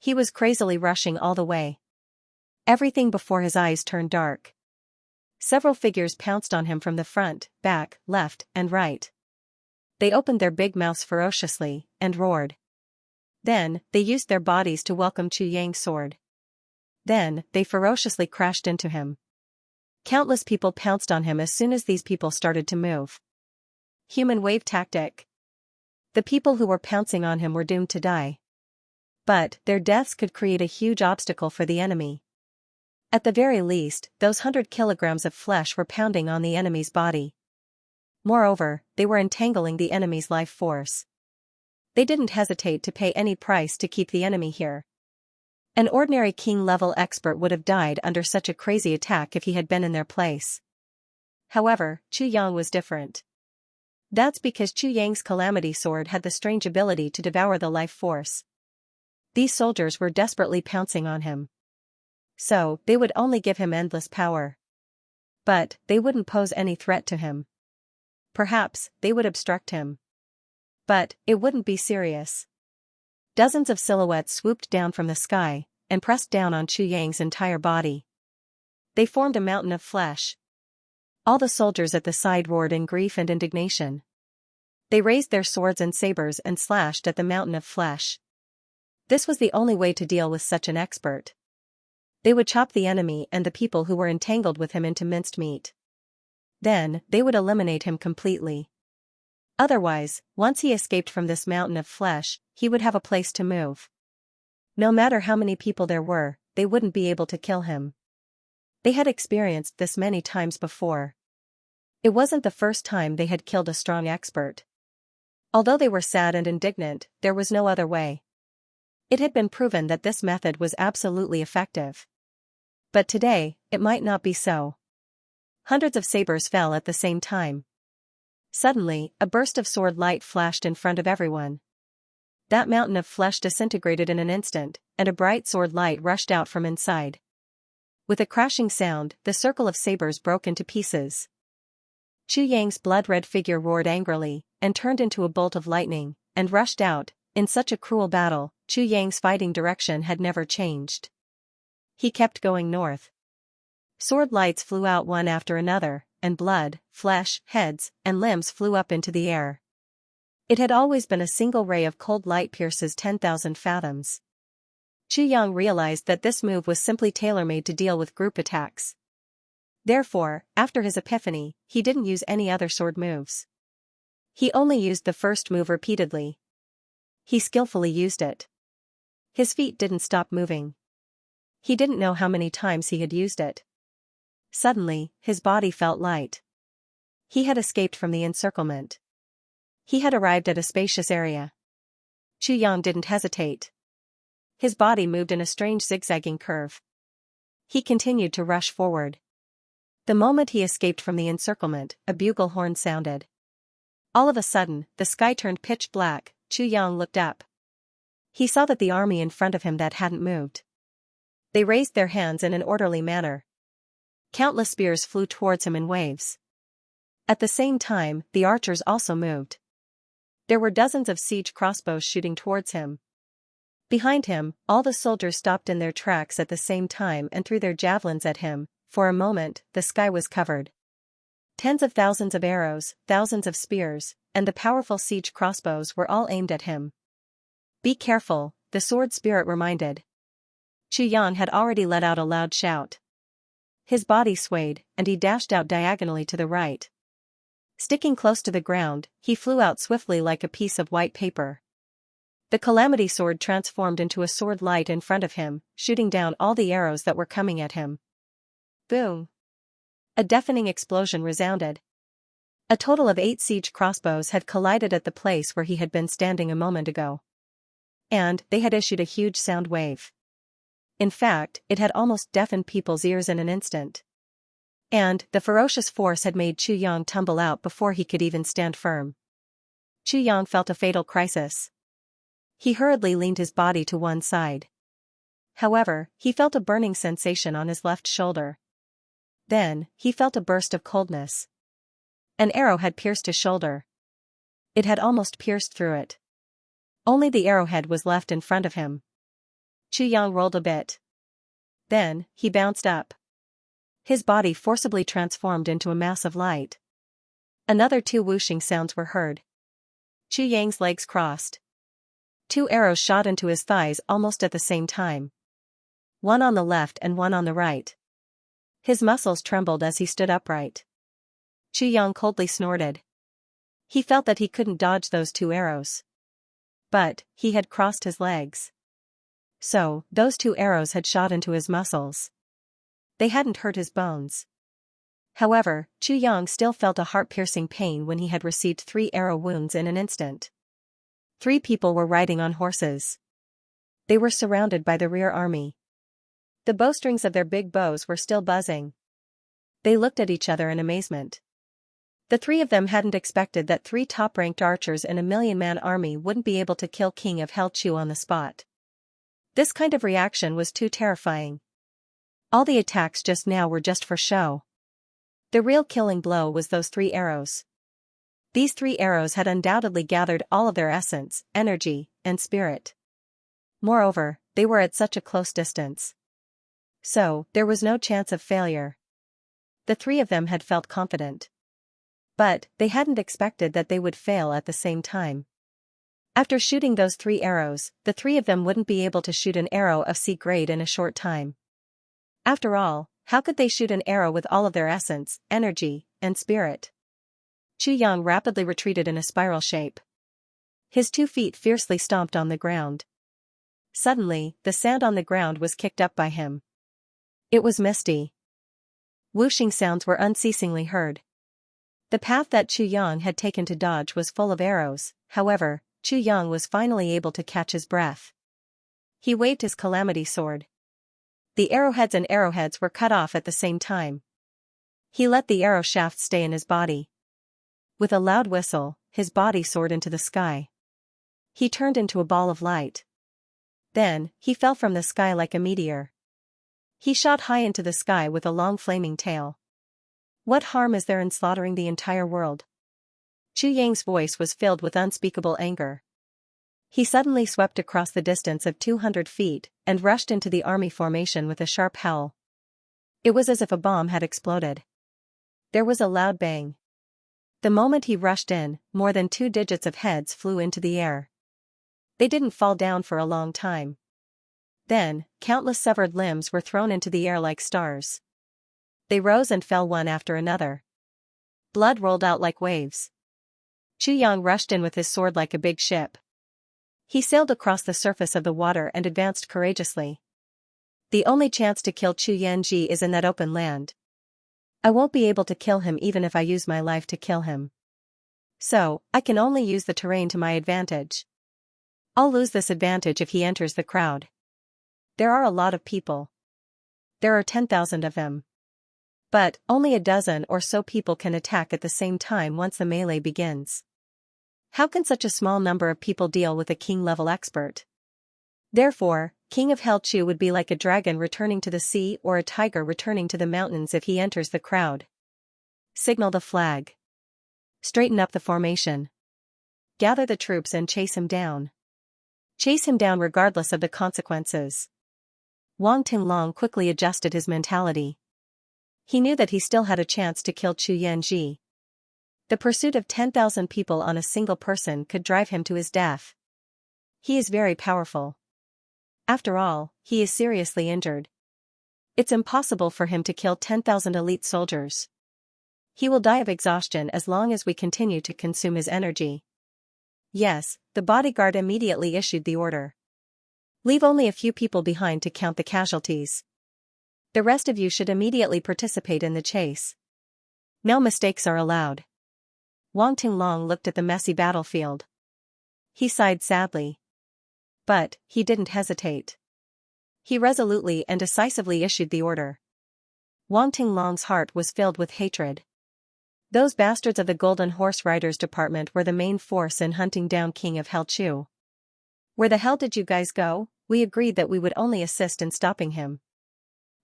[SPEAKER 1] He was crazily rushing all the way. Everything before his eyes turned dark. Several figures pounced on him from the front, back, left, and right. They opened their big mouths ferociously, and roared. Then, they used their bodies to welcome Chu Yang's sword. Then, they ferociously crashed into him. Countless people pounced on him as soon as these people started to move. Human wave tactic. The people who were pouncing on him were doomed to die. But, their deaths could create a huge obstacle for the enemy. At the very least, those 100 kilograms of flesh were pounding on the enemy's body. Moreover, they were entangling the enemy's life force. They didn't hesitate to pay any price to keep the enemy here. An ordinary king-level expert would have died under such a crazy attack if he had been in their place. However, Chu Yang was different. That's because Chu Yang's calamity sword had the strange ability to devour the life force. These soldiers were desperately pouncing on him. So, they would only give him endless power. But, they wouldn't pose any threat to him. Perhaps, they would obstruct him. But, it wouldn't be serious. Dozens of silhouettes swooped down from the sky, and pressed down on Chu Yang's entire body. They formed a mountain of flesh. All the soldiers at the side roared in grief and indignation. They raised their swords and sabers and slashed at the mountain of flesh. This was the only way to deal with such an expert. They would chop the enemy and the people who were entangled with him into minced meat. Then, they would eliminate him completely. Otherwise, once he escaped from this mountain of flesh, he would have a place to move. No matter how many people there were, they wouldn't be able to kill him. They had experienced this many times before. It wasn't the first time they had killed a strong expert. Although they were sad and indignant, there was no other way. It had been proven that this method was absolutely effective. But today, it might not be so. Hundreds of sabers fell at the same time. Suddenly, a burst of sword light flashed in front of everyone. That mountain of flesh disintegrated in an instant, and a bright sword light rushed out from inside. With a crashing sound, the circle of sabers broke into pieces. Chu Yang's blood-red figure roared angrily, and turned into a bolt of lightning, and rushed out. In such a cruel battle, Chu Yang's fighting direction had never changed. He kept going north. Sword lights flew out one after another, and blood, flesh, heads, and limbs flew up into the air. It had always been a single ray of cold light pierces 10,000 fathoms. Chu Yang realized that this move was simply tailor-made to deal with group attacks. Therefore, after his epiphany, he didn't use any other sword moves. He only used the first move repeatedly. He skillfully used it. His feet didn't stop moving. He didn't know how many times he had used it. Suddenly, his body felt light. He had escaped from the encirclement. He had arrived at a spacious area. Chu Yang didn't hesitate. His body moved in a strange zigzagging curve. He continued to rush forward. The moment he escaped from the encirclement, a bugle horn sounded. All of a sudden, the sky turned pitch black. Chu Yang looked up. He saw that the army in front of him that hadn't moved. They raised their hands in an orderly manner. Countless spears flew towards him in waves. At the same time, the archers also moved. There were dozens of siege crossbows shooting towards him. Behind him, all the soldiers stopped in their tracks at the same time and threw their javelins at him. For a moment, the sky was covered. Tens of thousands of arrows, thousands of spears, and the powerful siege crossbows were all aimed at him. "Be careful," the sword spirit reminded. Chu Yang had already let out a loud shout. His body swayed, and he dashed out diagonally to the right. Sticking close to the ground, he flew out swiftly like a piece of white paper. The calamity sword transformed into a sword light in front of him, shooting down all the arrows that were coming at him. Boom! A deafening explosion resounded. A total of 8 siege crossbows had collided at the place where he had been standing a moment ago. And they had issued a huge sound wave. In fact, it had almost deafened people's ears in an instant. And the ferocious force had made Chu Yang tumble out before he could even stand firm. Chu Yang felt a fatal crisis. He hurriedly leaned his body to one side. However, he felt a burning sensation on his left shoulder. Then, he felt a burst of coldness. An arrow had pierced his shoulder. It had almost pierced through it. Only the arrowhead was left in front of him. Chu Yang rolled a bit. Then, he bounced up. His body forcibly transformed into a mass of light. Another 2 whooshing sounds were heard. Chu Yang's legs crossed. 2 arrows shot into his thighs almost at the same time. One on the left and one on the right. His muscles trembled as he stood upright. Chu Yang coldly snorted. He felt that he couldn't dodge those 2 arrows. But, he had crossed his legs. So, those 2 arrows had shot into his muscles. They hadn't hurt his bones. However, Chu Yang still felt a heart-piercing pain when he had received 3 arrow wounds in an instant. 3 people were riding on horses. They were surrounded by the rear army. The bowstrings of their big bows were still buzzing. They looked at each other in amazement. The 3 of them hadn't expected that 3 top-ranked archers in a 1,000,000-man army wouldn't be able to kill King of Hell Chu on the spot. This kind of reaction was too terrifying. All the attacks just now were just for show. The real killing blow was those 3 arrows. These 3 arrows had undoubtedly gathered all of their essence, energy, and spirit. Moreover, they were at such a close distance. So, there was no chance of failure. The 3 of them had felt confident. But, they hadn't expected that they would fail at the same time. After shooting those 3 arrows, the 3 of them wouldn't be able to shoot an arrow of C grade in a short time. After all, how could they shoot an arrow with all of their essence, energy, and spirit? Chu Yang rapidly retreated in a spiral shape. His 2 feet fiercely stomped on the ground. Suddenly, the sand on the ground was kicked up by him. It was misty. Whooshing sounds were unceasingly heard. The path that Chu Yang had taken to dodge was full of arrows. However, Chu Yang was finally able to catch his breath. He waved his calamity sword. The arrowheads were cut off at the same time. He let the arrow shaft stay in his body. With a loud whistle, his body soared into the sky. He turned into a ball of light. Then, he fell from the sky like a meteor. He shot high into the sky with a long flaming tail. What harm is there in slaughtering the entire world? Chu Yang's voice was filled with unspeakable anger. He suddenly swept across the distance of 200 feet, and rushed into the army formation with a sharp howl. It was as if a bomb had exploded. There was a loud bang. The moment he rushed in, more than 2 digits of heads flew into the air. They didn't fall down for a long time. Then, countless severed limbs were thrown into the air like stars. They rose and fell one after another. Blood rolled out like waves. Chu Yang rushed in with his sword like a big ship. He sailed across the surface of the water and advanced courageously. The only chance to kill Xianxia is in that open land. I won't be able to kill him even if I use my life to kill him. So, I can only use the terrain to my advantage. I'll lose this advantage if he enters the crowd. There are a lot of people. There are 10,000 of them. But, only a dozen or so people can attack at the same time once the melee begins. How can such a small number of people deal with a king-level expert? Therefore, King of Hellchu would be like a dragon returning to the sea or a tiger returning to the mountains if he enters the crowd. Signal the flag. Straighten up the formation. Gather the troops and chase him down. Chase him down regardless of the consequences. Wang Tinglong quickly adjusted his mentality. He knew that he still had a chance to kill Xianxia. The pursuit of 10,000 people on a single person could drive him to his death. He is very powerful. After all, he is seriously injured. It's impossible for him to kill 10,000 elite soldiers. He will die of exhaustion as long as we continue to consume his energy. Yes, the bodyguard immediately issued the order. Leave only a few people behind to count the casualties. The rest of you should immediately participate in the chase. No mistakes are allowed. Wang Tinglong looked at the messy battlefield. He sighed sadly. But, he didn't hesitate. He resolutely and decisively issued the order. Wang Tinglong's heart was filled with hatred. Those bastards of the Golden Horse Riders Department were the main force in hunting down King of Hellchu. Where the hell did you guys go? We agreed that we would only assist in stopping him.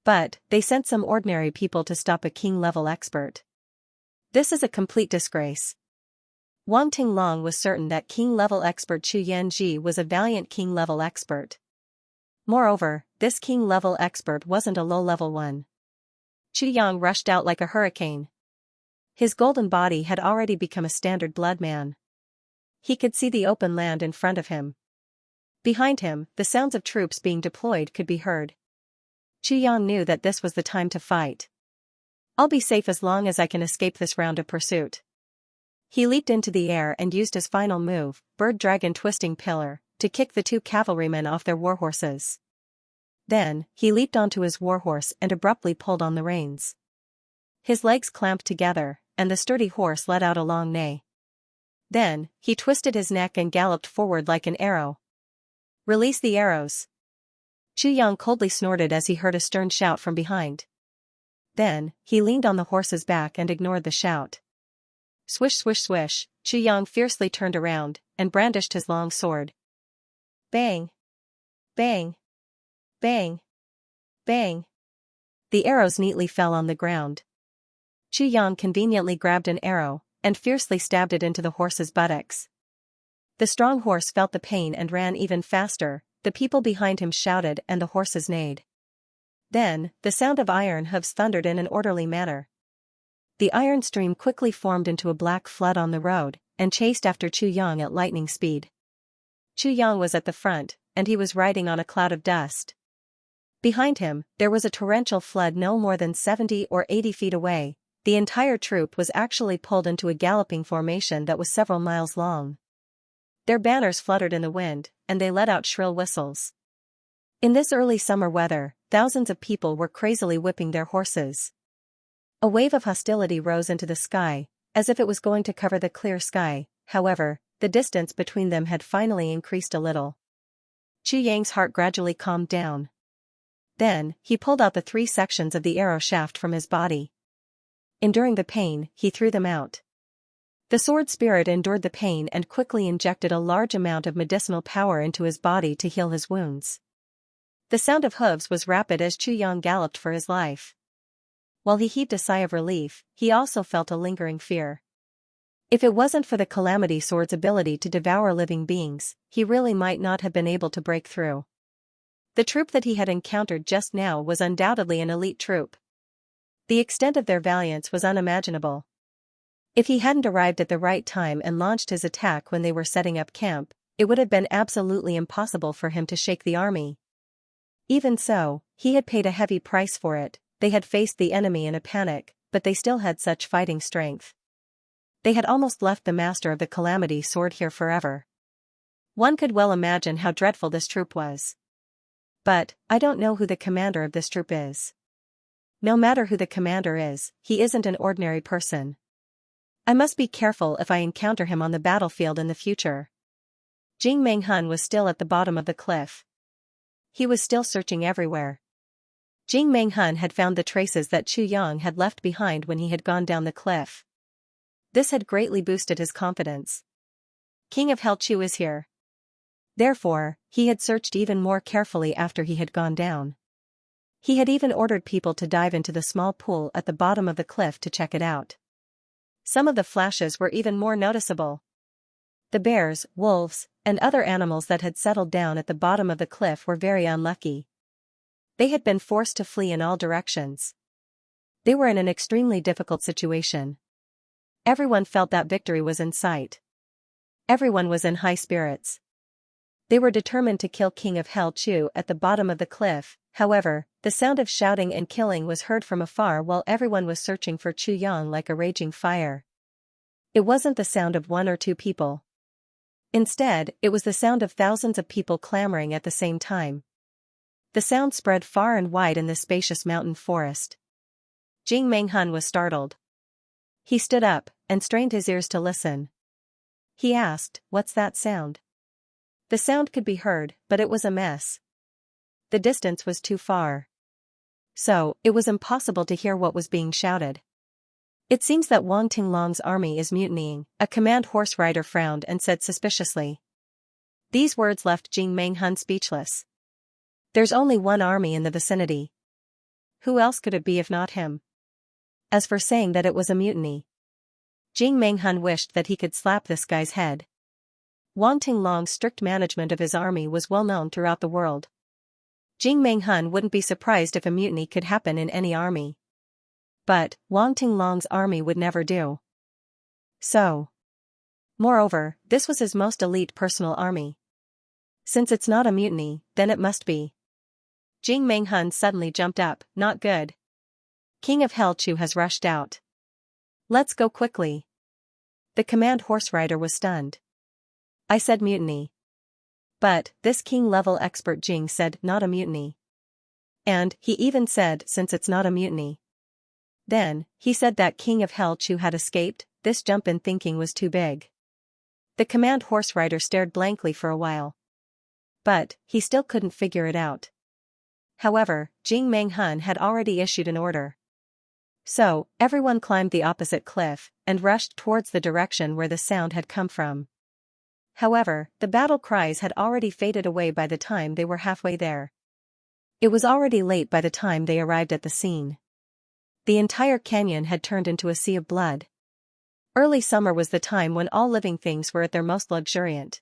[SPEAKER 1] But, they sent some ordinary people to stop a king-level expert. This is a complete disgrace. Wang Tinglong was certain that king-level expert Xianxia was a valiant king-level expert. Moreover, this king-level expert wasn't a low-level one. Yang rushed out like a hurricane. His golden body had already become a standard blood man. He could see the open land in front of him. Behind him, the sounds of troops being deployed could be heard. Yang knew that this was the time to fight. I'll be safe as long as I can escape this round of pursuit. He leaped into the air and used his final move, Bird Dragon Twisting Pillar, to kick the two cavalrymen off their warhorses. Then, he leaped onto his warhorse and abruptly pulled on the reins. His legs clamped together, and the sturdy horse let out a long neigh. Then, he twisted his neck and galloped forward like an arrow. Release the arrows. Yang coldly snorted as he heard a stern shout from behind. Then, he leaned on the horse's back and ignored the shout. Swish swish swish, Yang fiercely turned around, and brandished his long sword. Bang! Bang! Bang! Bang! The arrows neatly fell on the ground. Yang conveniently grabbed an arrow, and fiercely stabbed it into the horse's buttocks. The strong horse felt the pain and ran even faster, the people behind him shouted and the horses neighed. Then, the sound of iron hooves thundered in an orderly manner. The iron stream quickly formed into a black flood on the road, and chased after Yang at lightning speed. Yang was at the front, and he was riding on a cloud of dust. Behind him, there was a torrential flood no more than 70 or 80 feet away. The entire troop was actually pulled into a galloping formation that was several miles long. Their banners fluttered in the wind, and they let out shrill whistles. In this early summer weather, thousands of people were crazily whipping their horses. A wave of hostility rose into the sky, as if it was going to cover the clear sky. However, the distance between them had finally increased a little. Yang's heart gradually calmed down. Then, he pulled out the 3 sections of the arrow shaft from his body. Enduring the pain, he threw them out. The sword spirit endured the pain and quickly injected a large amount of medicinal power into his body to heal his wounds. The sound of hooves was rapid as Yang galloped for his life. While he heaved a sigh of relief, he also felt a lingering fear. If it wasn't for the Calamity Sword's ability to devour living beings, he really might not have been able to break through. The troop that he had encountered just now was undoubtedly an elite troop. The extent of their valiance was unimaginable. If he hadn't arrived at the right time and launched his attack when they were setting up camp, it would have been absolutely impossible for him to shake the army. Even so, he had paid a heavy price for it. They had faced the enemy in a panic, but they still had such fighting strength. They had almost left the master of the Calamity Sword here forever. One could well imagine how dreadful this troop was. But, I don't know who the commander of this troop is. No matter who the commander is, he isn't an ordinary person. I must be careful if I encounter him on the battlefield in the future. Jing Menghen was still at the bottom of the cliff. He was still searching everywhere. Jing Menghen had found the traces that Chu Yang had left behind when he had gone down the cliff. This had greatly boosted his confidence. King of Hell Chu is here. Therefore, he had searched even more carefully after he had gone down. He had even ordered people to dive into the small pool at the bottom of the cliff to check it out. Some of the flashes were even more noticeable. The bears, wolves, and other animals that had settled down at the bottom of the cliff were very unlucky. They had been forced to flee in all directions. They were in an extremely difficult situation. Everyone felt that victory was in sight. Everyone was in high spirits. They were determined to kill King of Hell Chu at the bottom of the cliff. However, the sound of shouting and killing was heard from afar while everyone was searching for Chu Yang like a raging fire. It wasn't the sound of one or two people. Instead, it was the sound of thousands of people clamoring at the same time. The sound spread far and wide in the spacious mountain forest. Jing Menghen was startled. He stood up and strained his ears to listen. He asked, "What's that sound?" The sound could be heard, but it was a mess. The distance was too far. So, it was impossible to hear what was being shouted. "It seems that Wang Tinglong's army is mutinying," a command horse rider frowned and said suspiciously. These words left Jing Menghen speechless. There's only one army in the vicinity. Who else could it be if not him? As for saying that it was a mutiny, Jing Menghen wished that he could slap this guy's head. Wang Tinglong's strict management of his army was well known throughout the world. Jing Menghen wouldn't be surprised if a mutiny could happen in any army. But, Wang Tinglong's army would never do. So. Moreover, this was his most elite personal army. Since it's not a mutiny, then it must be. Jing Menghen suddenly jumped up, "Not good. King of Hell Chu has rushed out. Let's go quickly." The command horse rider was stunned. "I said mutiny." But, this king-level expert Jing said, "Not a mutiny." And, he even said, "Since it's not a mutiny." Then, he said that King of Hell Chu had escaped. This jump in thinking was too big. The command horse rider stared blankly for a while. But, he still couldn't figure it out. However, Jing Menghen had already issued an order. So, everyone climbed the opposite cliff, and rushed towards the direction where the sound had come from. However, the battle cries had already faded away by the time they were halfway there. It was already late by the time they arrived at the scene. The entire canyon had turned into a sea of blood. Early summer was the time when all living things were at their most luxuriant.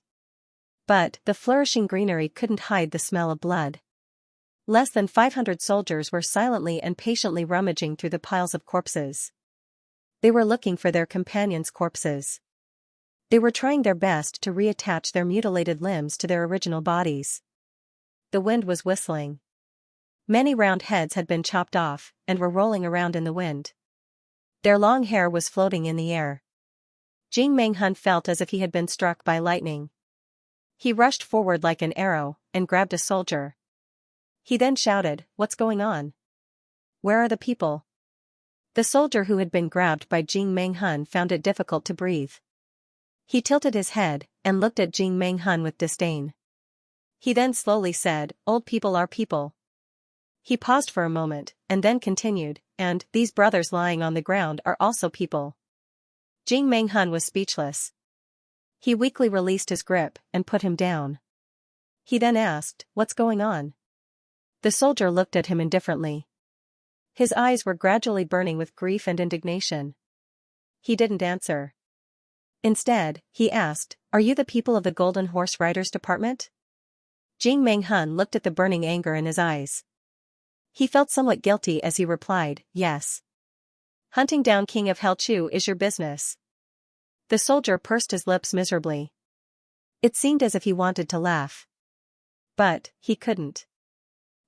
[SPEAKER 1] But, the flourishing greenery couldn't hide the smell of blood. Less than 500 soldiers were silently and patiently rummaging through the piles of corpses. They were looking for their companions' corpses. They were trying their best to reattach their mutilated limbs to their original bodies. The wind was whistling. Many round heads had been chopped off, and were rolling around in the wind. Their long hair was floating in the air. Jing Menghen felt as if he had been struck by lightning. He rushed forward like an arrow, and grabbed a soldier. He then shouted, "What's going on? Where are the people?" The soldier who had been grabbed by Jing Menghen found it difficult to breathe. He tilted his head, and looked at Jing Menghen with disdain. He then slowly said, "Old people are people." He paused for a moment, and then continued, "And, these brothers lying on the ground are also people." Jing Menghen was speechless. He weakly released his grip, and put him down. He then asked, "What's going on?" The soldier looked at him indifferently. His eyes were gradually burning with grief and indignation. He didn't answer. Instead, he asked, "Are you the people of the Golden Horse Riders Department?" Jing Menghen looked at the burning anger in his eyes. He felt somewhat guilty as he replied, "Yes. Hunting down King of Hell Chu is your business." The soldier pursed his lips miserably. It seemed as if he wanted to laugh. But, he couldn't.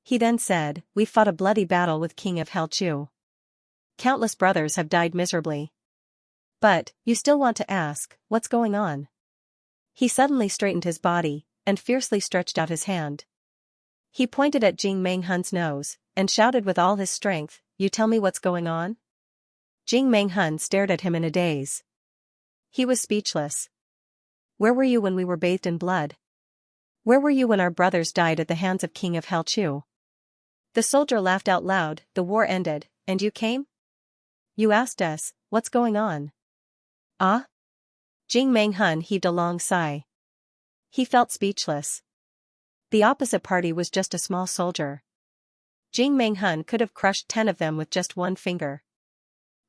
[SPEAKER 1] He then said, "We fought a bloody battle with King of Hell Chu. Countless brothers have died miserably. But, you still want to ask, what's going on? He suddenly straightened his body, and fiercely stretched out his hand. He pointed at Jing Manghun's nose, and shouted with all his strength, "You tell me what's going on?" Jing Manghun stared at him in a daze. He was speechless. "Where were you when we were bathed in blood? Where were you when our brothers died at the hands of King of Hell Chu?" The soldier laughed out loud. "The war ended, and you came? You asked us, what's going on?" "Ah?" Jing Manghun heaved a long sigh. He felt speechless. The opposite party was just a small soldier. Jing Manghun could have crushed 10 of them with just one finger.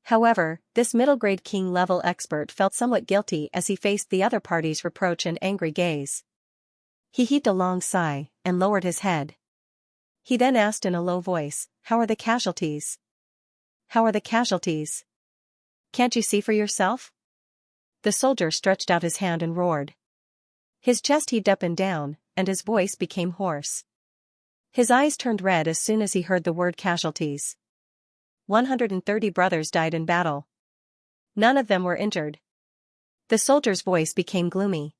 [SPEAKER 1] However, this middle-grade king-level expert felt somewhat guilty as he faced the other party's reproach and angry gaze. He heaved a long sigh, and lowered his head. He then asked in a low voice, "How are the casualties? How are the casualties? Can't you see for yourself?" The soldier stretched out his hand and roared. His chest heaved up and down, and his voice became hoarse. His eyes turned red as soon as he heard the word casualties. 130 brothers died in battle. None of them were injured. The soldier's voice became gloomy.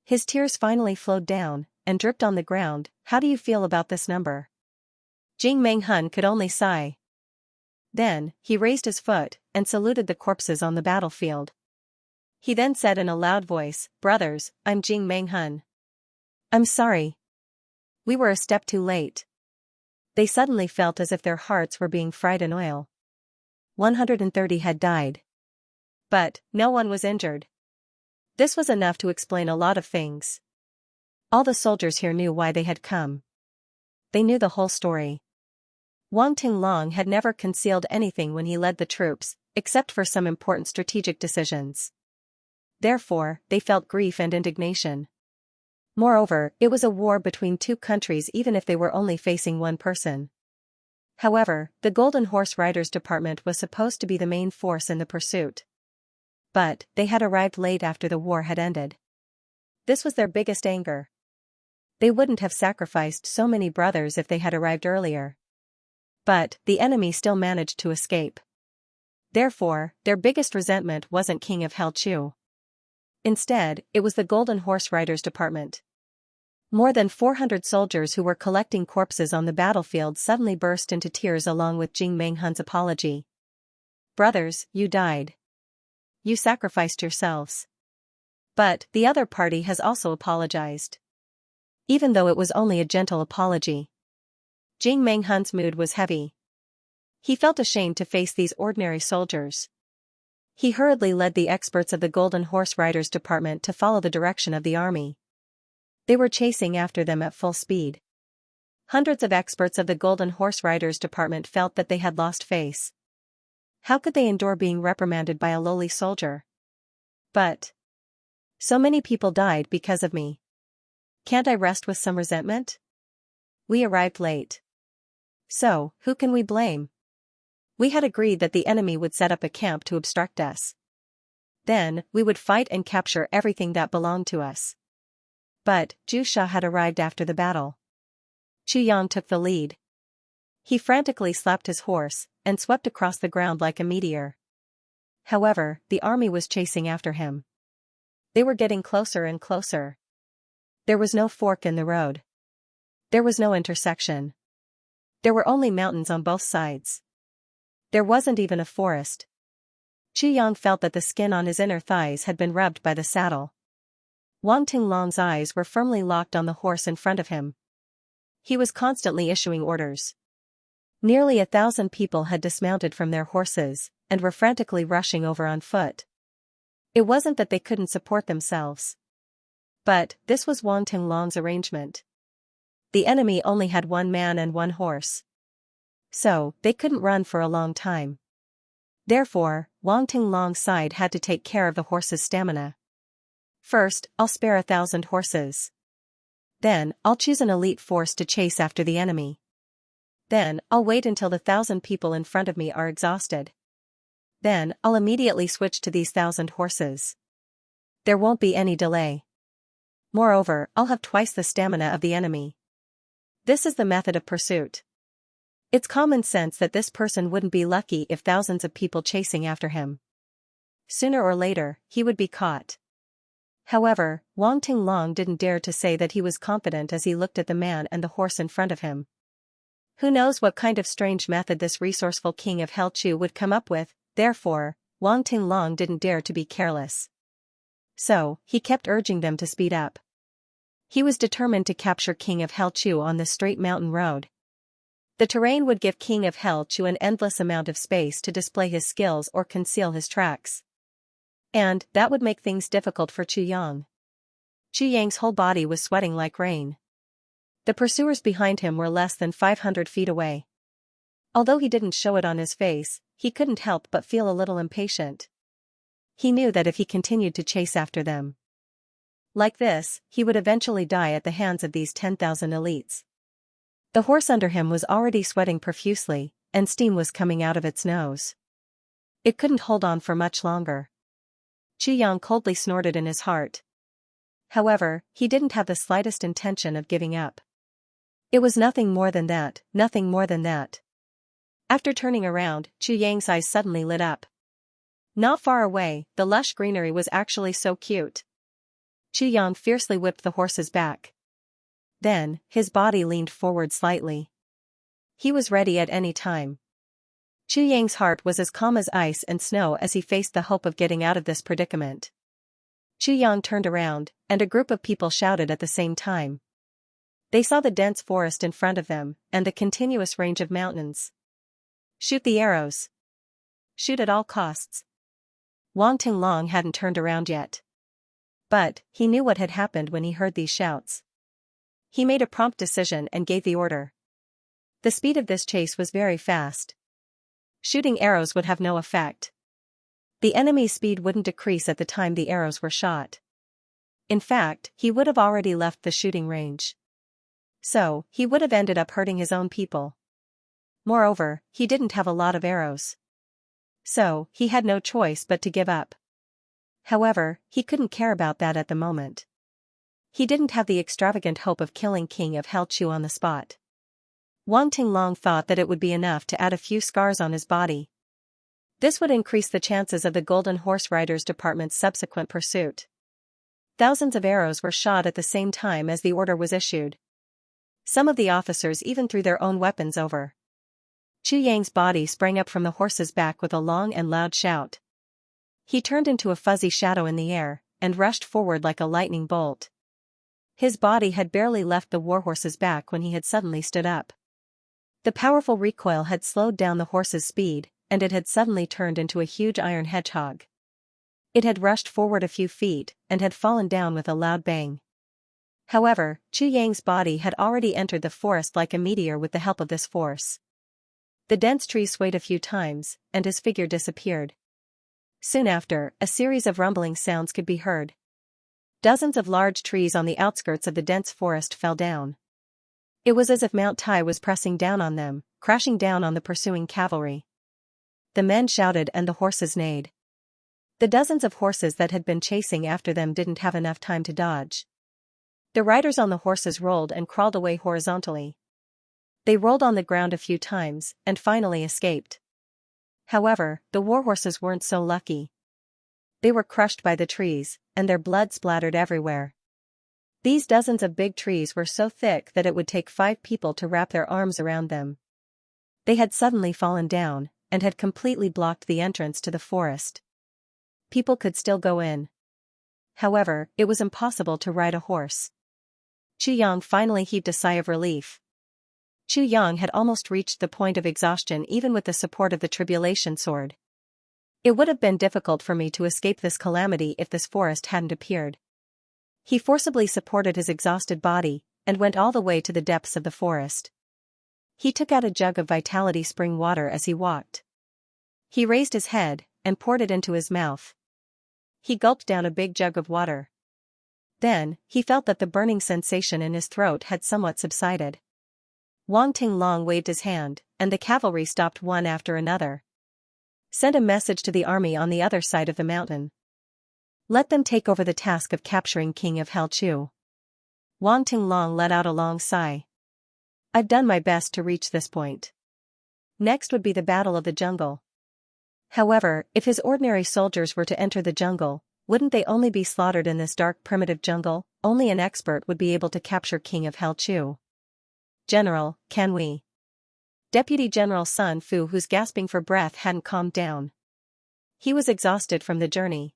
[SPEAKER 1] His tears finally flowed down, and dripped on the ground. "How do you feel about this number?" Jing Manghun could only sigh. Then, he raised his foot, and saluted the corpses on the battlefield. He then said in a loud voice, "Brothers, I'm Jing Manghun. I'm sorry. We were a step too late." They suddenly felt as if their hearts were being fried in oil. 130 had died. But, no one was injured. This was enough to explain a lot of things. All the soldiers here knew why they had come. They knew the whole story. Wang Tinglong had never concealed anything when he led the troops, except for some important strategic decisions. Therefore, they felt grief and indignation. Moreover, it was a war between two countries even if they were only facing one person. However, the Golden Horse Riders Department was supposed to be the main force in the pursuit. But, they had arrived late after the war had ended. This was their biggest anger. They wouldn't have sacrificed so many brothers if they had arrived earlier. But, the enemy still managed to escape. Therefore, their biggest resentment wasn't King of Hell Chu. Instead, it was the Golden Horse Riders Department. More than 400 soldiers who were collecting corpses on the battlefield suddenly burst into tears along with Jing Manghun's apology. "Brothers, you died. You sacrificed yourselves. But, the other party has also apologized." Even though it was only a gentle apology. Jing Manghun's mood was heavy. He felt ashamed to face these ordinary soldiers. He hurriedly led the experts of the Golden Horse Riders Department to follow the direction of the army. They were chasing after them at full speed. Hundreds of experts of the Golden Horse Riders Department felt that they had lost face. How could they endure being reprimanded by a lowly soldier? But so many people died because of me. Can't I rest with some resentment? We arrived late. So, who can we blame? We had agreed that the enemy would set up a camp to obstruct us. Then, we would fight and capture everything that belonged to us. But, Zhu Sha had arrived after the battle. Chu Yang took the lead. He frantically slapped his horse, and swept across the ground like a meteor. However, the army was chasing after him. They were getting closer and closer. There was no fork in the road. There was no intersection. There were only mountains on both sides. There wasn't even a forest. Chu Yang felt that the skin on his inner thighs had been rubbed by the saddle. Wang Tinglong's eyes were firmly locked on the horse in front of him. He was constantly issuing orders. Nearly 1,000 people had dismounted from their horses, and were frantically rushing over on foot. It wasn't that they couldn't support themselves. But, this was Wang Tinglong's arrangement. The enemy only had one man and one horse. So, they couldn't run for a long time. Therefore, Wang Tinglong's side had to take care of the horse's stamina. "First, I'll spare 1,000 horses. Then, I'll choose an elite force to chase after the enemy. Then, I'll wait until the 1,000 people in front of me are exhausted. Then, I'll immediately switch to these 1,000 horses. There won't be any delay. Moreover, I'll have twice the stamina of the enemy. This is the method of pursuit. It's common sense that this person wouldn't be lucky if thousands of people chasing after him. Sooner or later, he would be caught. However, Wang Tinglong didn't dare to say that he was confident as he looked at the man and the horse in front of him. Who knows what kind of strange method this resourceful king of Hell Chu would come up with, therefore, Wang Tinglong didn't dare to be careless. So, he kept urging them to speed up. He was determined to capture King of Hell Chu on this straight mountain road. The terrain would give King of Hell Chu an endless amount of space to display his skills or conceal his tracks. And that would make things difficult for Chu Yang. Chu Yang's whole body was sweating like rain. The pursuers behind him were less than 500 feet away. Although he didn't show it on his face, he couldn't help but feel a little impatient. He knew that if he continued to chase after them like this, he would eventually die at the hands of these 10,000 elites. The horse under him was already sweating profusely, and steam was coming out of its nose. It couldn't hold on for much longer. Chu Yang coldly snorted in his heart. However, he didn't have the slightest intention of giving up. It was nothing more than that, nothing more than that. After turning around, Chu Yang's eyes suddenly lit up. Not far away, the lush greenery was actually so cute. Chu Yang fiercely whipped the horse's back. Then, his body leaned forward slightly. He was ready at any time. Chu Yang's heart was as calm as ice and snow as he faced the hope of getting out of this predicament. Chu Yang turned around, and a group of people shouted at the same time. They saw the dense forest in front of them, and the continuous range of mountains. Shoot the arrows. Shoot at all costs. Wang Tinglong hadn't turned around yet. But, he knew what had happened when he heard these shouts. He made a prompt decision and gave the order. The speed of this chase was very fast. Shooting arrows would have no effect. The enemy's speed wouldn't decrease at the time the arrows were shot. In fact, he would have already left the shooting range. So, he would have ended up hurting his own people. Moreover, he didn't have a lot of arrows. So, he had no choice but to give up. However, he couldn't care about that at the moment. He didn't have the extravagant hope of killing King of Hell Chu on the spot. Wang Tinglong thought that it would be enough to add a few scars on his body. This would increase the chances of the Golden Horse Riders Department's subsequent pursuit. Thousands of arrows were shot at the same time as the order was issued. Some of the officers even threw their own weapons over. Chu Yang's body sprang up from the horse's back with a long and loud shout. He turned into a fuzzy shadow in the air, and rushed forward like a lightning bolt. His body had barely left the warhorse's back when he had suddenly stood up. The powerful recoil had slowed down the horse's speed, and it had suddenly turned into a huge iron hedgehog. It had rushed forward a few feet, and had fallen down with a loud bang. However, Chu Yang's body had already entered the forest like a meteor with the help of this force. The dense trees swayed a few times, and his figure disappeared. Soon after, a series of rumbling sounds could be heard. Dozens of large trees on the outskirts of the dense forest fell down. It was as if Mount Tai was pressing down on them, crashing down on the pursuing cavalry. The men shouted and the horses neighed. The dozens of horses that had been chasing after them didn't have enough time to dodge. The riders on the horses rolled and crawled away horizontally. They rolled on the ground a few times, and finally escaped. However, the warhorses weren't so lucky. They were crushed by the trees, and their blood splattered everywhere. These dozens of big trees were so thick that it would take 5 people to wrap their arms around them. They had suddenly fallen down, and had completely blocked the entrance to the forest. People could still go in. However, it was impossible to ride a horse. Chu Yang finally heaved a sigh of relief. Chu Yang had almost reached the point of exhaustion even with the support of the tribulation sword. It would have been difficult for me to escape this calamity if this forest hadn't appeared. He forcibly supported his exhausted body, and went all the way to the depths of the forest. He took out a jug of vitality spring water as he walked. He raised his head, and poured it into his mouth. He gulped down a big jug of water. Then, he felt that the burning sensation in his throat had somewhat subsided. Wang Tinglong waved his hand, and the cavalry stopped one after another. Send a message to the army on the other side of the mountain. Let them take over the task of capturing King of Hell Chu. Wang Tinglong let out a long sigh. I've done my best to reach this point. Next would be the Battle of the Jungle. However, if his ordinary soldiers were to enter the jungle, Wouldn't they only be slaughtered in this dark primitive jungle? Only an expert would be able to capture King of Hell Chu. General, can we? Deputy General Sun Fu, whose gasping for breath hadn't calmed down. He was exhausted from the journey.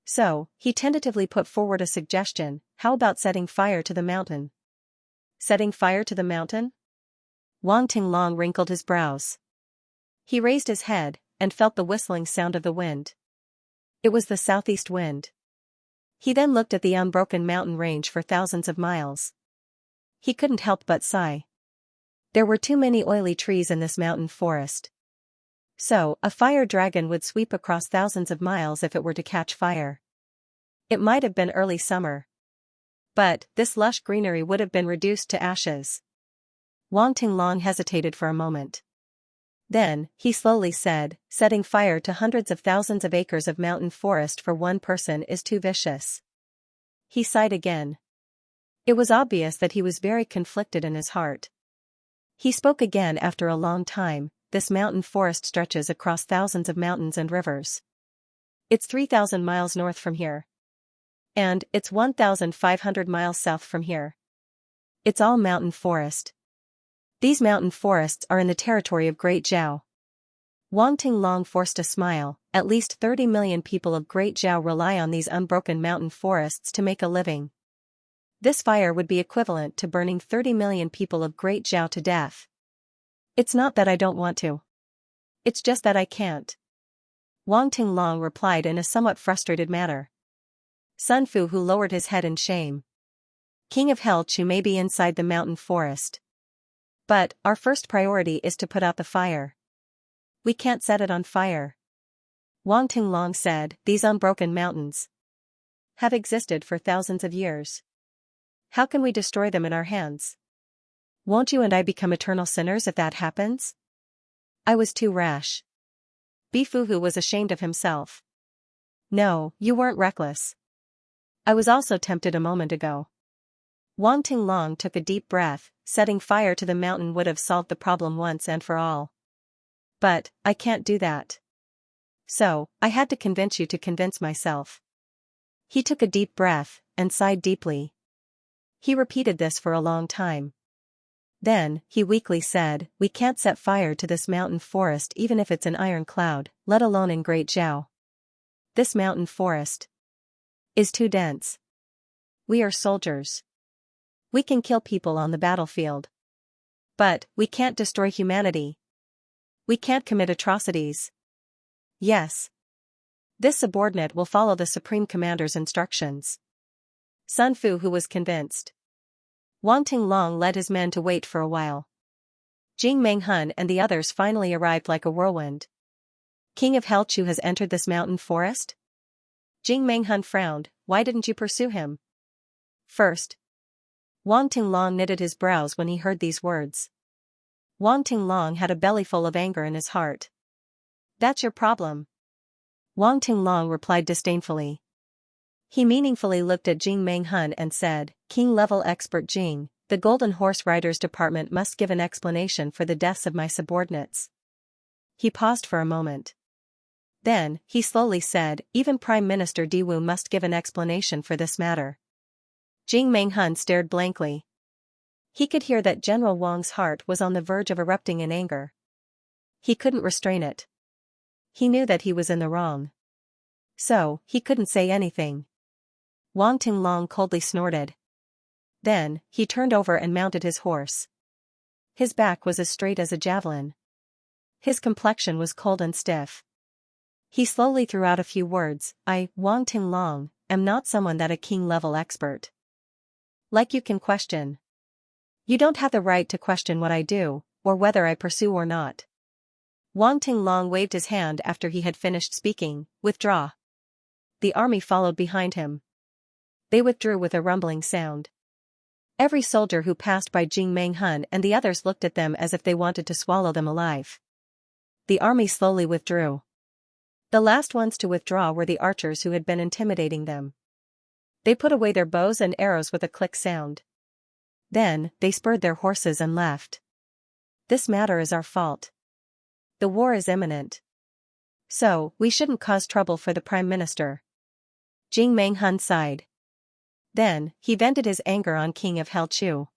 [SPEAKER 1] So, he tentatively put forward a suggestion: how about setting fire to the mountain? Setting fire to the mountain? Wang Tinglong wrinkled his brows. He raised his head, and felt the whistling sound of the wind. It was the southeast wind. He then looked at the unbroken mountain range for thousands of miles. He couldn't help but sigh. There were too many oily trees in this mountain forest. So, a fire dragon would sweep across thousands of miles if it were to catch fire. It might have been early summer. But, this lush greenery would have been reduced to ashes. Wang Tinglong hesitated for a moment. Then, he slowly said, setting fire to hundreds of thousands of acres of mountain forest for one person is too vicious. He sighed again. It was obvious that he was very conflicted in his heart. He spoke again after a long time. This mountain forest stretches across thousands of mountains and rivers. It's 3,000 miles north from here. And, it's 1,500 miles south from here. It's all mountain forest. These mountain forests are in the territory of Great Zhao. Wang Tinglong forced a smile. At least 30 million people of Great Zhao rely on these unbroken mountain forests to make a living. This fire would be equivalent to burning 30 million people of Great Zhao to death. It's not that I don't want to. It's just that I can't. Wang Tinglong replied in a somewhat frustrated manner. Sun Fu, who lowered his head in shame. King of Hell Chu may be inside the mountain forest. But, our first priority is to put out the fire. We can't set it on fire. Wang Tinglong said, these unbroken mountains have existed for thousands of years. How can we destroy them in our hands? Won't you and I become eternal sinners if that happens? I was too rash. Bifuhu was ashamed of himself. No, you weren't reckless. I was also tempted a moment ago. Wang Tinglong took a deep breath. Setting fire to the mountain would have solved the problem once and for all. But, I can't do that. So, I had to convince you to convince myself. He took a deep breath, and sighed deeply. He repeated this for a long time. Then, he weakly said, we can't set fire to this mountain forest even if it's an iron cloud, let alone in Great Zhao. This mountain forest is too dense. We are soldiers. We can kill people on the battlefield. But, we can't destroy humanity. We can't commit atrocities. Yes. This subordinate will follow the Supreme Commander's instructions. Sun Fu, who was convinced. Wang Tinglong led his men to wait for a while. Jing Menghun and the others finally arrived like a whirlwind. King of Hell Chu has entered this mountain forest? Jing Menghun frowned. Why didn't you pursue him first? Wang Tinglong knitted his brows when he heard these words. Wang Tinglong had a bellyful of anger in his heart. That's your problem. Wang Tinglong replied disdainfully. He meaningfully looked at Jing Menghun and said, King-level expert Jing, the Golden Horse Riders Department must give an explanation for the deaths of my subordinates. He paused for a moment. Then, he slowly said, even Prime Minister Diwu must give an explanation for this matter. Jing Menghun stared blankly. He could hear that General Wang's heart was on the verge of erupting in anger. He couldn't restrain it. He knew that he was in the wrong. So, he couldn't say anything. Wang Tinglong coldly snorted. Then, he turned over and mounted his horse. His back was as straight as a javelin. His complexion was cold and stiff. He slowly threw out a few words. I, Wang Tinglong, am not someone that a king-level expert. Like you can question. You don't have the right to question what I do, or whether I pursue or not. Wang Tinglong waved his hand after he had finished speaking. Withdraw. The army followed behind him. They withdrew with a rumbling sound. Every soldier who passed by Jing Menghun and the others looked at them as if they wanted to swallow them alive. The army slowly withdrew. The last ones to withdraw were the archers who had been intimidating them. They put away their bows and arrows with a click sound. Then, they spurred their horses and left. This matter is our fault. The war is imminent. So, we shouldn't cause trouble for the Prime Minister. Jing Manghun sighed. Then, he vented his anger on King of Hell Chu.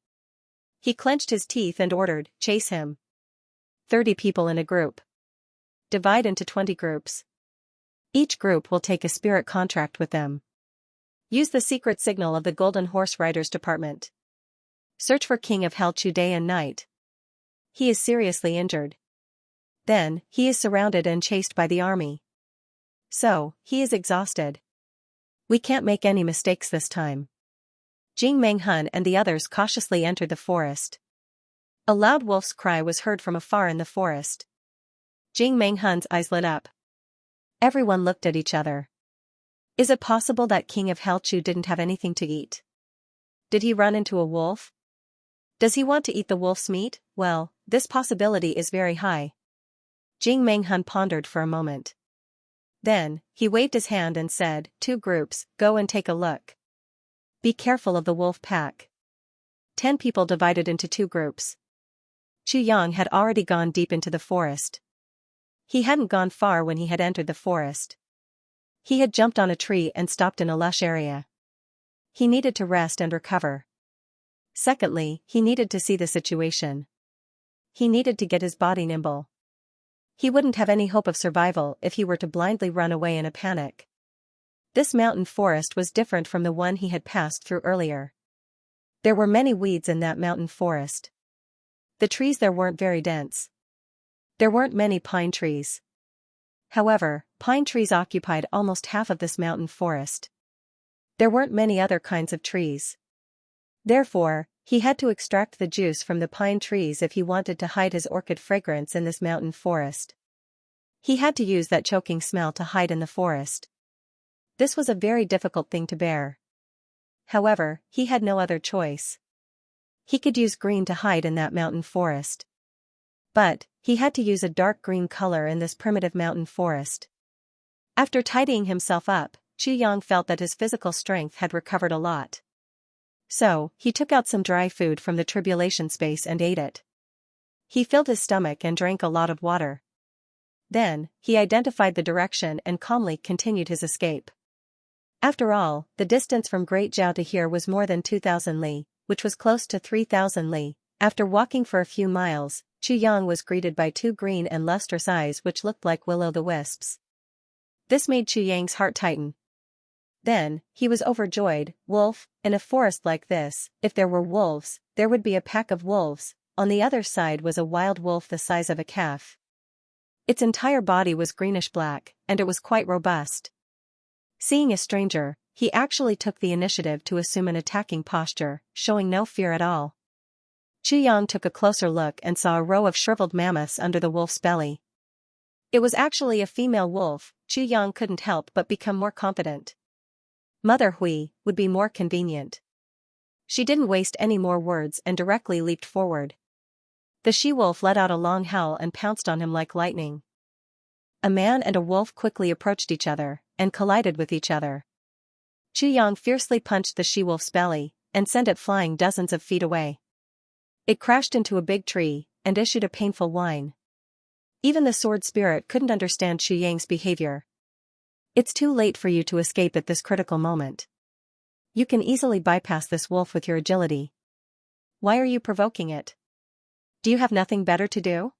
[SPEAKER 1] He clenched his teeth and ordered, "Chase him. 30 people in a group. Divide into 20 groups. Each group will take a spirit contract with them. Use the secret signal of the Golden Horse Riders Department. Search for King of Hell Chu day and night. He is seriously injured. Then, he is surrounded and chased by the army. So, he is exhausted. We can't make any mistakes this time." Jing Manghun and the others cautiously entered the forest. A loud wolf's cry was heard from afar in the forest. Jing Manghun's eyes lit up. Everyone looked at each other. Is it possible that King of Hell Chu didn't have anything to eat? Did he run into a wolf? Does he want to eat the wolf's meat? Well, this possibility is very high. Jing Manghun pondered for a moment. Then, he waved his hand and said, "2 groups, go and take a look. Be careful of the wolf pack." 10 people divided into 2 groups. Chu Yang had already gone deep into the forest. He hadn't gone far when he had entered the forest. He had jumped on a tree and stopped in a lush area. He needed to rest and recover. Secondly, he needed to see the situation. He needed to get his body nimble. He wouldn't have any hope of survival if he were to blindly run away in a panic. This mountain forest was different from the one he had passed through earlier. There were many weeds in that mountain forest. The trees there weren't very dense. There weren't many pine trees. However, pine trees occupied almost half of this mountain forest. There weren't many other kinds of trees. Therefore, he had to extract the juice from the pine trees if he wanted to hide his orchid fragrance in this mountain forest. He had to use that choking smell to hide in the forest. This was a very difficult thing to bear. However, he had no other choice. He could use green to hide in that mountain forest. But, he had to use a dark green color in this primitive mountain forest. After tidying himself up, Chu Yang felt that his physical strength had recovered a lot. So, he took out some dry food from the tribulation space and ate it. He filled his stomach and drank a lot of water. Then, he identified the direction and calmly continued his escape. After all, the distance from Great Zhao to here was more than 2,000 li, which was close to 3,000 li. After walking for a few miles, Chu Yang was greeted by 2 green and lustrous eyes which looked like will-o'-the-wisps. This made Chu Yang's heart tighten. Then, he was overjoyed. Wolf, in a forest like this, if there were wolves, there would be a pack of wolves. On the other side was a wild wolf the size of a calf. Its entire body was greenish-black, and it was quite robust. Seeing a stranger, he actually took the initiative to assume an attacking posture, showing no fear at all. Chu Yang took a closer look and saw a row of shriveled mammoths under the wolf's belly. It was actually a female wolf. Chu Yang couldn't help but become more confident. Mother Hui would be more convenient. She didn't waste any more words and directly leaped forward. The she-wolf let out a long howl and pounced on him like lightning. A man and a wolf quickly approached each other, and collided with each other. Chu Yang fiercely punched the she-wolf's belly, and sent it flying dozens of feet away. It crashed into a big tree, and issued a painful whine. Even the sword spirit couldn't understand Chu Yang's behavior. It's too late for you to escape at this critical moment. You can easily bypass this wolf with your agility. Why are you provoking it? Do you have nothing better to do?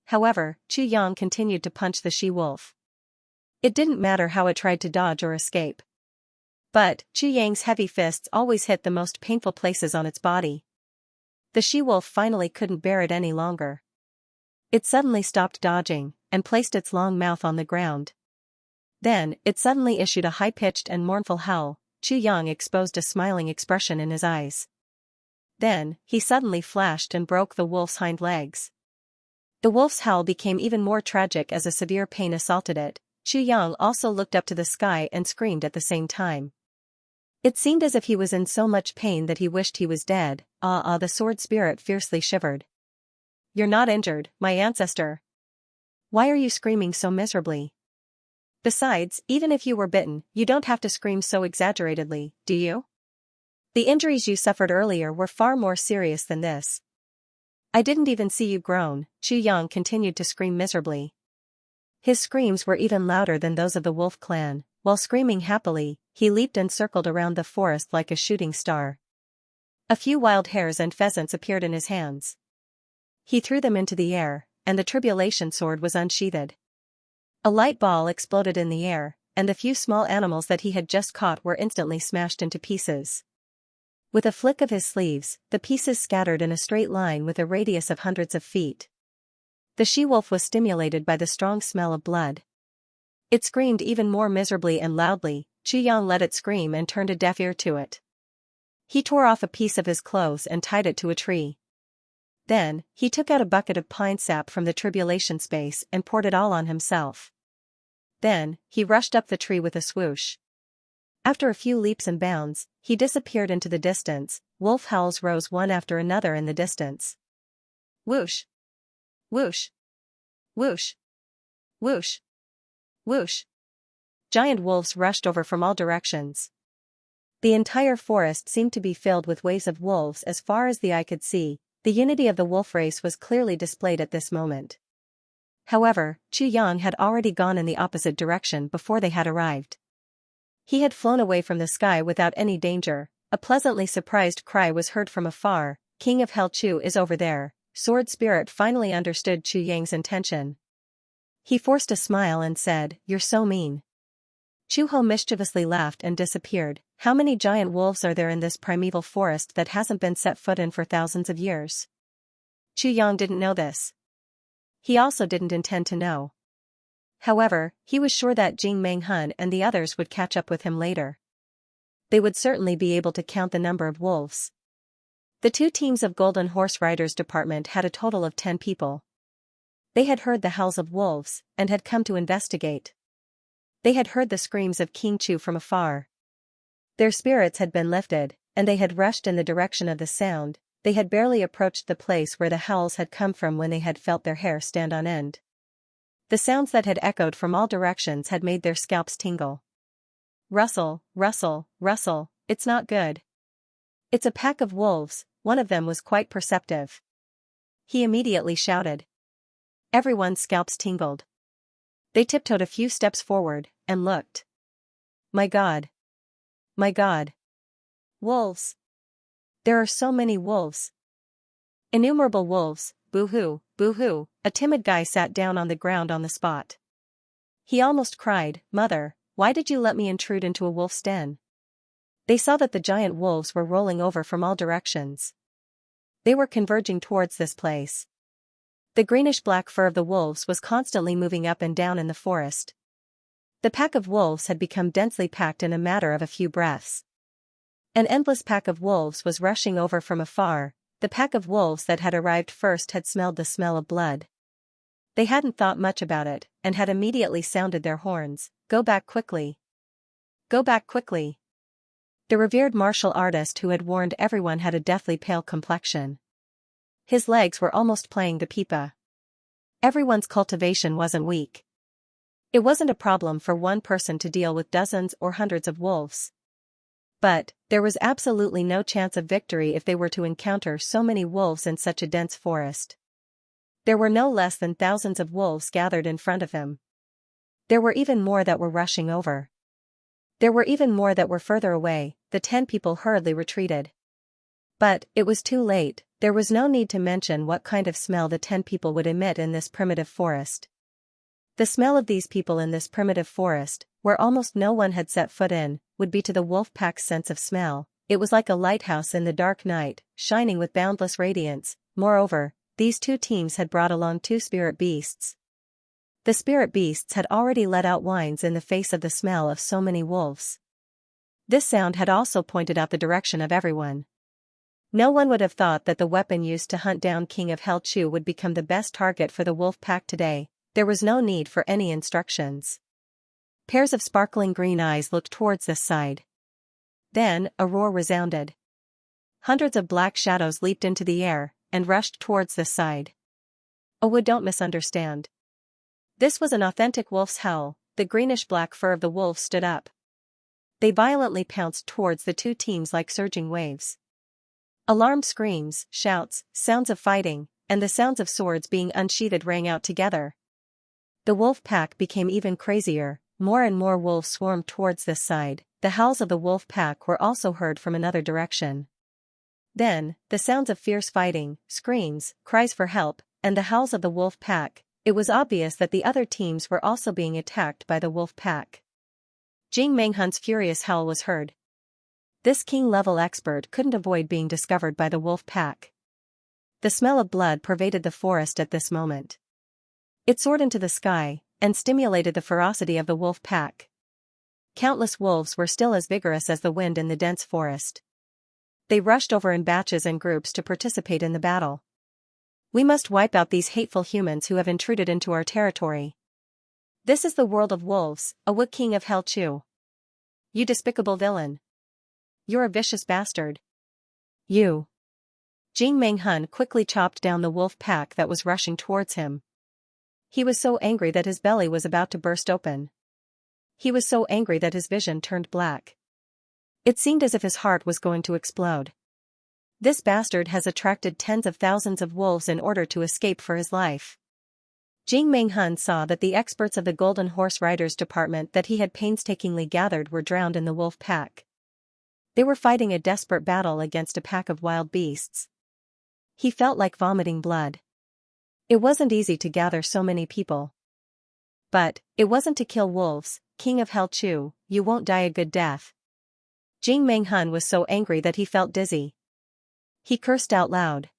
[SPEAKER 1] However, Chu Yang continued to punch the she-wolf. It didn't matter how it tried to dodge or escape. But, Chu Yang's heavy fists always hit the most painful places on its body. The she-wolf finally couldn't bear it any longer. It suddenly stopped dodging, and placed its long mouth on the ground. Then, it suddenly issued a high-pitched and mournful howl. Chu Yang exposed a smiling expression in his eyes. Then, he suddenly flashed and broke the wolf's hind legs. The wolf's howl became even more tragic as a severe pain assaulted it. Chu Yang also looked up to the sky and screamed at the same time. It seemed as if he was in so much pain that he wished he was dead. The sword spirit fiercely shivered. You're not injured, my ancestor. Why are you screaming so miserably? Besides, even if you were bitten, you don't have to scream so exaggeratedly, do you? The injuries you suffered earlier were far more serious than this. I didn't even see you groan. Chu Yang continued to scream miserably. His screams were even louder than those of the wolf clan. while screaming happily, he leaped and circled around the forest like a shooting star. A few wild hares and pheasants appeared in his hands. He threw them into the air, and the tribulation sword was unsheathed. A light ball exploded in the air, and the few small animals that he had just caught were instantly smashed into pieces. With a flick of his sleeves, the pieces scattered in a straight line with a radius of hundreds of feet. The she-wolf was stimulated by the strong smell of blood. It screamed even more miserably and loudly. Xianxia let it scream and turned a deaf ear to it. He tore off a piece of his clothes and tied it to a tree. Then, he took out a bucket of pine sap from the tribulation space and poured it all on himself. Then, he rushed up the tree with a swoosh. After a few leaps and bounds, he disappeared into the distance. Wolf howls rose one after another in the distance. Whoosh! Whoosh! Whoosh! Whoosh! Whoosh! Giant wolves rushed over from all directions. The entire forest seemed to be filled with waves of wolves as far as the eye could see. The unity of the wolf race was clearly displayed at this moment. However, Xianxia had already gone in the opposite direction before they had arrived. He had flown away from the sky without any danger. A pleasantly surprised cry was heard from afar. King of Hell Chu is over there. Sword Spirit finally understood Xianxia's intention. He forced a smile and said, "You're so mean." Chu Ho mischievously laughed and disappeared. How many giant wolves are there in this primeval forest that hasn't been set foot in for thousands of years? Xianxia didn't know this. He also didn't intend to know. However, he was sure that Jing Manghun and the others would catch up with him later. They would certainly be able to count the number of wolves. The two teams of Golden Horse Riders Department had a total of 10 people. They had heard the howls of wolves, and had come to investigate. They had heard the screams of King Chu from afar. Their spirits had been lifted, and they had rushed in the direction of the sound. They had barely approached the place where the howls had come from when they had felt their hair stand on end. The sounds that had echoed from all directions had made their scalps tingle. Rustle, rustle, rustle, it's not good. It's a pack of wolves. One of them was quite perceptive. He immediately shouted. Everyone's scalps tingled. They tiptoed a few steps forward, and looked. My God! My God! Wolves! There are so many wolves. Innumerable wolves, boo-hoo, boo-hoo. A timid guy sat down on the ground on the spot. He almost cried, Mother, why did you let me intrude into a wolf's den? They saw that the giant wolves were rolling over from all directions. They were converging towards this place. The greenish-black fur of the wolves was constantly moving up and down in the forest. The pack of wolves had become densely packed in a matter of a few breaths. An endless pack of wolves was rushing over from afar. The pack of wolves that had arrived first had smelled the smell of blood. They hadn't thought much about it, and had immediately sounded their horns. Go back quickly. Go back quickly. The revered martial artist who had warned everyone had a deathly pale complexion. His legs were almost playing the pipa. Everyone's cultivation wasn't weak. It wasn't a problem for one person to deal with dozens or hundreds of wolves. But, there was absolutely no chance of victory if they were to encounter so many wolves in such a dense forest. There were no less than thousands of wolves gathered in front of him. There were even more that were rushing over. There were even more that were further away. The 10 people hurriedly retreated. But, it was too late. There was no need to mention what kind of smell the 10 people would emit in this primitive forest. The smell of these people in this primitive forest, where almost no one had set foot in, would be to the wolf pack's sense of smell. It was like a lighthouse in the dark night, shining with boundless radiance. Moreover, these two teams had brought along 2 spirit beasts. The spirit beasts had already let out whines in the face of the smell of so many wolves. This sound had also pointed out the direction of everyone. No one would have thought that the weapon used to hunt down King of Hell Chu would become the best target for the wolf pack today. There was no need for any instructions. Pairs of sparkling green eyes looked towards this side. Then, a roar resounded. Hundreds of black shadows leaped into the air, and rushed towards this side. Oh, don't misunderstand. This was an authentic wolf's howl. The greenish-black fur of the wolf stood up. They violently pounced towards the two teams like surging waves. Alarmed screams, shouts, sounds of fighting, and the sounds of swords being unsheathed rang out together. The wolf pack became even crazier. more and more wolves swarmed towards this side. The howls of the wolf pack were also heard from another direction. Then, the sounds of fierce fighting, screams, cries for help, and the howls of the wolf pack. It was obvious that the other teams were also being attacked by the wolf pack. Jing Menghun's furious howl was heard. This king-level expert couldn't avoid being discovered by the wolf pack. The smell of blood pervaded the forest at this moment. It soared into the sky, and stimulated the ferocity of the wolf pack. Countless wolves were still as vigorous as the wind in the dense forest. They rushed over in batches and groups to participate in the battle. We must wipe out these hateful humans who have intruded into our territory. This is the world of wolves, a Wu king of Hell Chu. You despicable villain. You're a vicious bastard. You. Jing Menghun quickly chopped down the wolf pack that was rushing towards him. He was so angry that his belly was about to burst open. He was so angry that his vision turned black. It seemed as if his heart was going to explode. This bastard has attracted tens of thousands of wolves in order to escape for his life. Jing Menghun saw that the experts of the Golden Horse Riders department that he had painstakingly gathered were drowned in the wolf pack. They were fighting a desperate battle against a pack of wild beasts. He felt like vomiting blood. It wasn't easy to gather so many people. But, it wasn't to kill wolves. King of Hell Chu, you won't die a good death. Jing Menghun was so angry that he felt dizzy. He cursed out loud.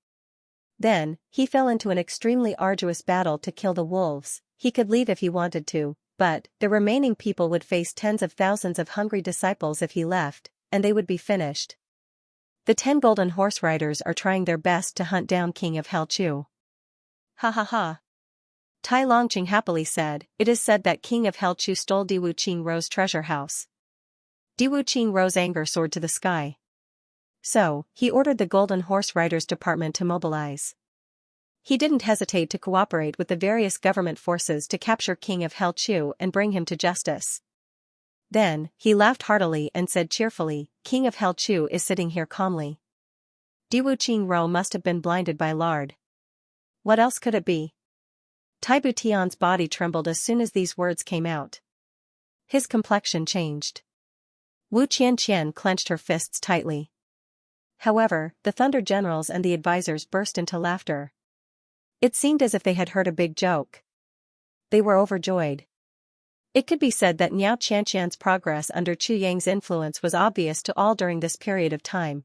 [SPEAKER 1] Then, he fell into an extremely arduous battle to kill the wolves. He could leave if he wanted to, but the remaining people would face tens of thousands of hungry disciples if he left, and they would be finished. The 10 Golden Horse Riders are trying their best to hunt down King of Hell Chu. Ha ha ha. Tai Longqing happily said, it is said that King of Hell Chu stole Diwu Qing Ro's treasure house. Diwu Qing Ro's anger soared to the sky. So, he ordered the Golden Horse Riders department to mobilize. He didn't hesitate to cooperate with the various government forces to capture King of Hell Chu and bring him to justice. Then, he laughed heartily and said cheerfully, King of Hell Chu is sitting here calmly. Diwu Qing Ro must have been blinded by lard. What else could it be? Tai Butian's body trembled as soon as these words came out. His complexion changed. Wu Qianqian clenched her fists tightly. However, the Thunder Generals and the advisors burst into laughter. It seemed as if they had heard a big joke. They were overjoyed. It could be said that Niao Qianqian's progress under Chu Yang's influence was obvious to all during this period of time.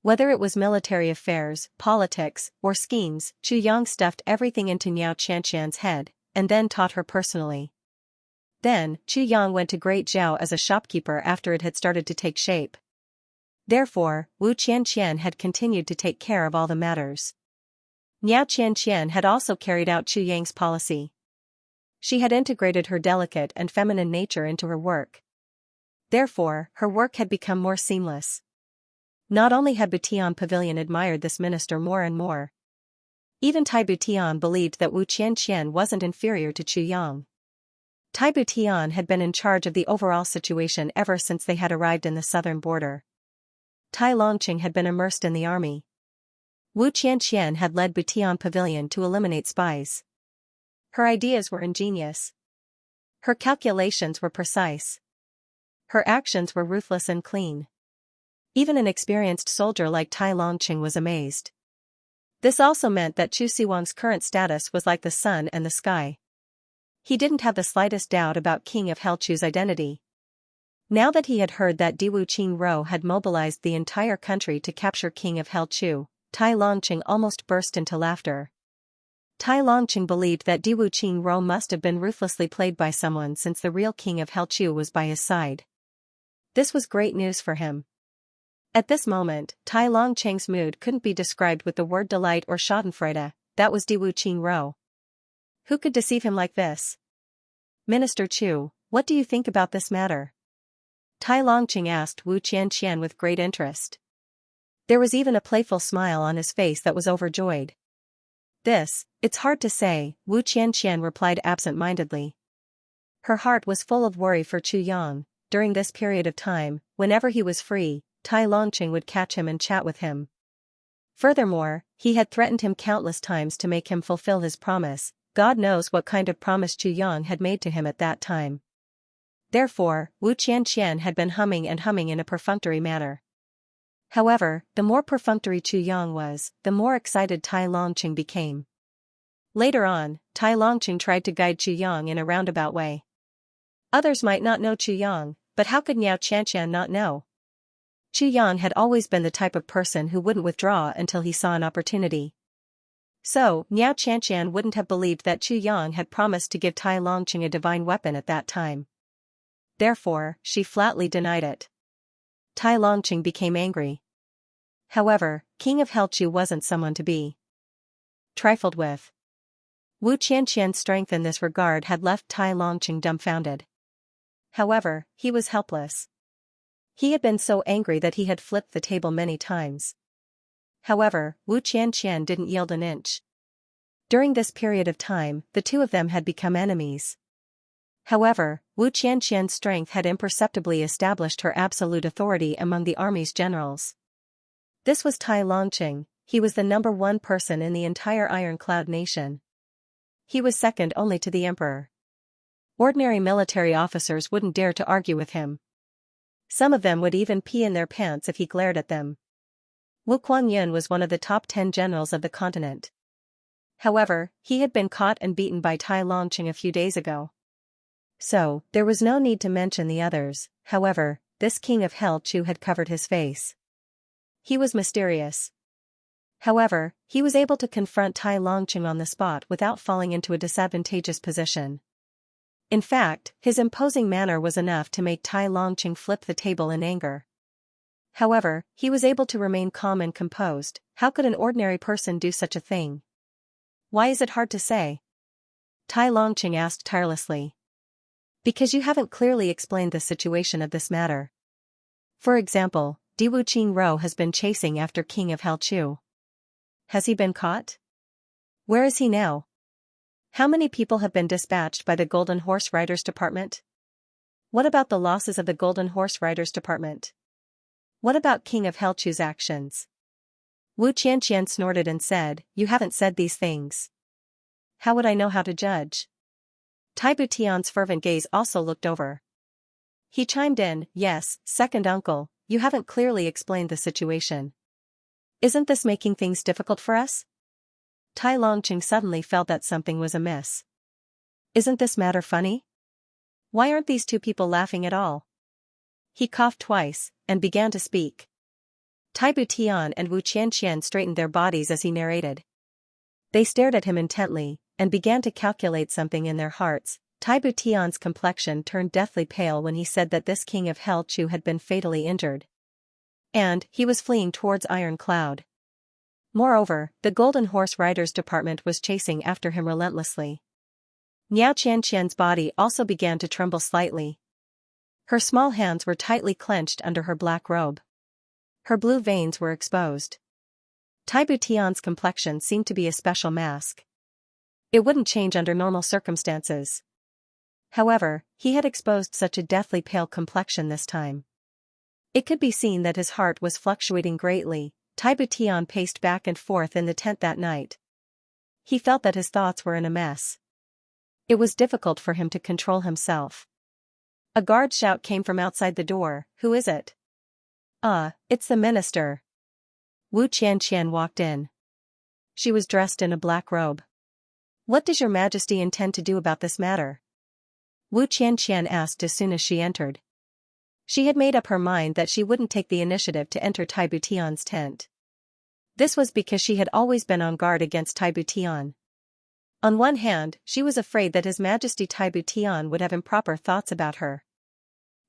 [SPEAKER 1] Whether it was military affairs, politics, or schemes, Chu Yang stuffed everything into Niao Qianqian's head, and then taught her personally. Then, Chu Yang went to Great Zhao as a shopkeeper after it had started to take shape. Therefore, Wu Qianqian had continued to take care of all the matters. Niao Qianqian had also carried out Chu Yang's policy. She had integrated her delicate and feminine nature into her work. Therefore, her work had become more seamless. Not only had Butian Pavilion admired this minister more and more. Even Tai Butian believed that Wu Qianqian wasn't inferior to Chu Yang. Tai Butian had been in charge of the overall situation ever since they had arrived in the southern border. Tai Longqing had been immersed in the army. Wu Qianqian had led Butian Pavilion to eliminate spies. Her ideas were ingenious. Her calculations were precise. Her actions were ruthless and clean. Even an experienced soldier like Tai Longqing was amazed. This also meant that Chu Siwang's current status was like the sun and the sky. He didn't have the slightest doubt about King of Hell Chu's identity. Now that he had heard that Diwu Qing Ro had mobilized the entire country to capture King of Hell Chu, Tai Longqing almost burst into laughter. Tai Longqing believed that Diwu Qing Ro must have been ruthlessly played by someone since the real King of Hell Chu was by his side. This was great news for him. At this moment, Tai Longqing's mood couldn't be described with the word delight or schadenfreude. That was Diwu Qing Ro. Who could deceive him like this? Minister Chu, what do you think about this matter? Tai Longqing asked Wu Qianqian with great interest. There was even a playful smile on his face that was overjoyed. It's hard to say, Wu Qianqian replied absent-mindedly. Her heart was full of worry for Chu Yang. During this period of time, whenever he was free, Tai Longqing would catch him and chat with him. Furthermore, he had threatened him countless times to make him fulfill his promise. God knows what kind of promise Chu Yang had made to him at that time. Therefore, Wu Qianqian had been humming and humming in a perfunctory manner. However, the more perfunctory Chu Yang was, the more excited Tai Longqing became. Later on, Tai Longqing tried to guide Chu Yang in a roundabout way. Others might not know Chu Yang, but how could Niao Qianqian not know? Chu Yang had always been the type of person who wouldn't withdraw until he saw an opportunity. So, Niao Qianqian wouldn't have believed that Chu Yang had promised to give Tai Longqing a divine weapon at that time. Therefore, she flatly denied it. Tai Longqing became angry. However, King of Helchu wasn't someone to be trifled with. Wu Qianqian's strength in this regard had left Tai Longqing dumbfounded. However, he was helpless. He had been so angry that he had flipped the table many times. However, Wu Qianqian didn't yield an inch. During this period of time, the two of them had become enemies. However, Wu Qianqian's strength had imperceptibly established her absolute authority among the army's generals. This was Tai Longqing. He was the number one person in the entire Ironclad nation. He was second only to the emperor. Ordinary military officers wouldn't dare to argue with him. Some of them would even pee in their pants if he glared at them. Wu Kuangyun was one of the top 10 generals of the continent. However, he had been caught and beaten by Tai Longqing a few days ago. So, there was no need to mention the others. However, this king of Helchu had covered his face. He was mysterious. However, he was able to confront Tai Longqing on the spot without falling into a disadvantageous position. In fact, his imposing manner was enough to make Tai Longqing flip the table in anger. However, he was able to remain calm and composed. How could an ordinary person do such a thing? Why is it hard to say? Tai Longqing asked tirelessly. Because you haven't clearly explained the situation of this matter. For example, Diwu Qingro has been chasing after King of Helchu. Has he been caught? Where is he now? How many people have been dispatched by the Golden Horse Riders Department? What about the losses of the Golden Horse Riders Department? What about King of Helchu's actions? Wu Qianqian snorted and said, "You haven't said these things. How would I know how to judge?" Tai Butian's fervent gaze also looked over. He chimed in, "Yes, second uncle, you haven't clearly explained the situation. Isn't this making things difficult for us?" Tai Longqing suddenly felt that something was amiss. Isn't this matter funny? Why aren't these two people laughing at all? He coughed twice, and began to speak. Tai Butian and Wu Qianqian straightened their bodies as he narrated. They stared at him intently, and began to calculate something in their hearts. Tai Butian's complexion turned deathly pale when he said that this king of Helchu had been fatally injured. And he was fleeing towards Iron Cloud. Moreover, the Golden Horse Riders Department was chasing after him relentlessly. Niao Qianqian's body also began to tremble slightly. Her small hands were tightly clenched under her black robe. Her blue veins were exposed. Tai Butian's complexion seemed to be a special mask. It wouldn't change under normal circumstances. However, he had exposed such a deathly pale complexion this time. It could be seen that his heart was fluctuating greatly. Tai Butian paced back and forth in the tent that night. He felt that his thoughts were in a mess. It was difficult for him to control himself. A guard shout came from outside the door. "Who is it?" It's the minister." Wu Qianqian walked in. She was dressed in a black robe. "What does your majesty intend to do about this matter?" Wu Qianqian asked as soon as she entered. She had made up her mind that she wouldn't take the initiative to enter Tai Butian's tent. This was because she had always been on guard against Tai Butian. On one hand, she was afraid that His Majesty Tai Butian would have improper thoughts about her.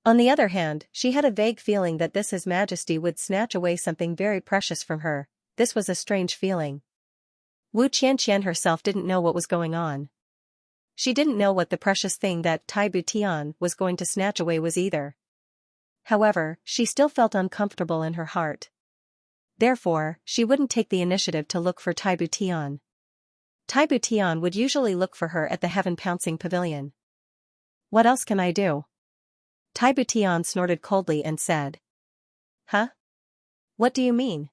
[SPEAKER 1] On the other hand, she had a vague feeling that this His Majesty would snatch away something very precious from her. This was a strange feeling. Wu Qianqian herself didn't know what was going on. She didn't know what the precious thing that Tai Butian was going to snatch away was either. However, she still felt uncomfortable in her heart. Therefore, she wouldn't take the initiative to look for Tai Butian. Tai Butian would usually look for her at the Heaven Pouncing Pavilion. "What else can I do?" Tai Butian snorted coldly and said. "Huh? What do you mean?"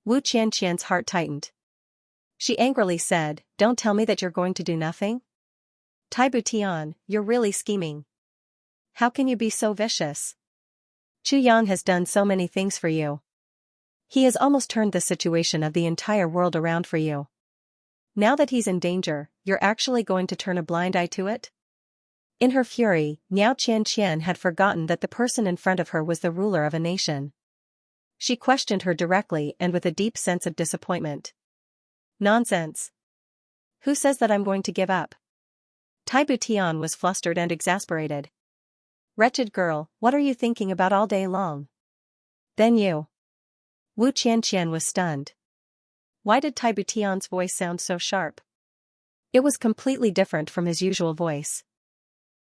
[SPEAKER 1] Wu Qianqian's heart tightened. She angrily said, "Don't tell me that you're going to do nothing? Tai Butian, you're really scheming." How can you be so vicious? Chu Yang has done so many things for you. He has almost turned the situation of the entire world around for you. Now that he's in danger, you're actually going to turn a blind eye to it? In her fury, Miao Qianqian had forgotten that the person in front of her was the ruler of a nation. She questioned her directly and with a deep sense of disappointment. Nonsense. Who says that I'm going to give up? Tai Butian was flustered and exasperated. Wretched girl, what are you thinking about all day long? Then you. Wu Qianqian was stunned. Why did Tai Butian's voice sound so sharp? It was completely different from his usual voice.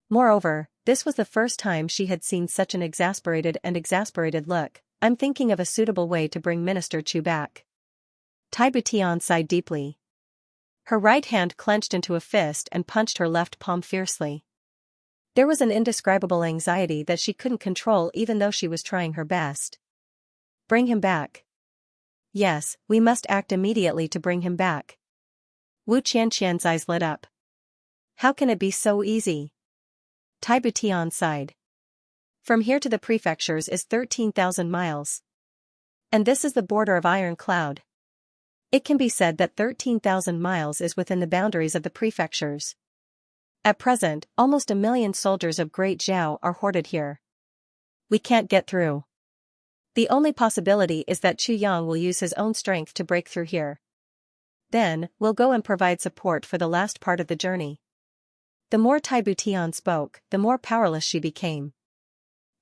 [SPEAKER 1] Moreover, this was the first time she had seen such an exasperated look. I'm thinking of a suitable way to bring Minister Chu back. Tai Butian sighed deeply. Her right hand clenched into a fist and punched her left palm fiercely. There was an indescribable anxiety that she couldn't control even though she was trying her best. Bring him back. Yes, we must act immediately to bring him back. Wu Qianqian's eyes lit up. How can it be so easy? Tai Butian sighed. From here to the prefectures is 13,000 miles. And this is the border of Iron Cloud. It can be said that 13,000 miles is within the boundaries of the prefectures. At present, almost 1 million soldiers of Great Zhao are hoarded here. We can't get through. The only possibility is that Chu Yang will use his own strength to break through here. Then, we'll go and provide support for the last part of the journey. The more Tai Butian spoke, the more powerless she became.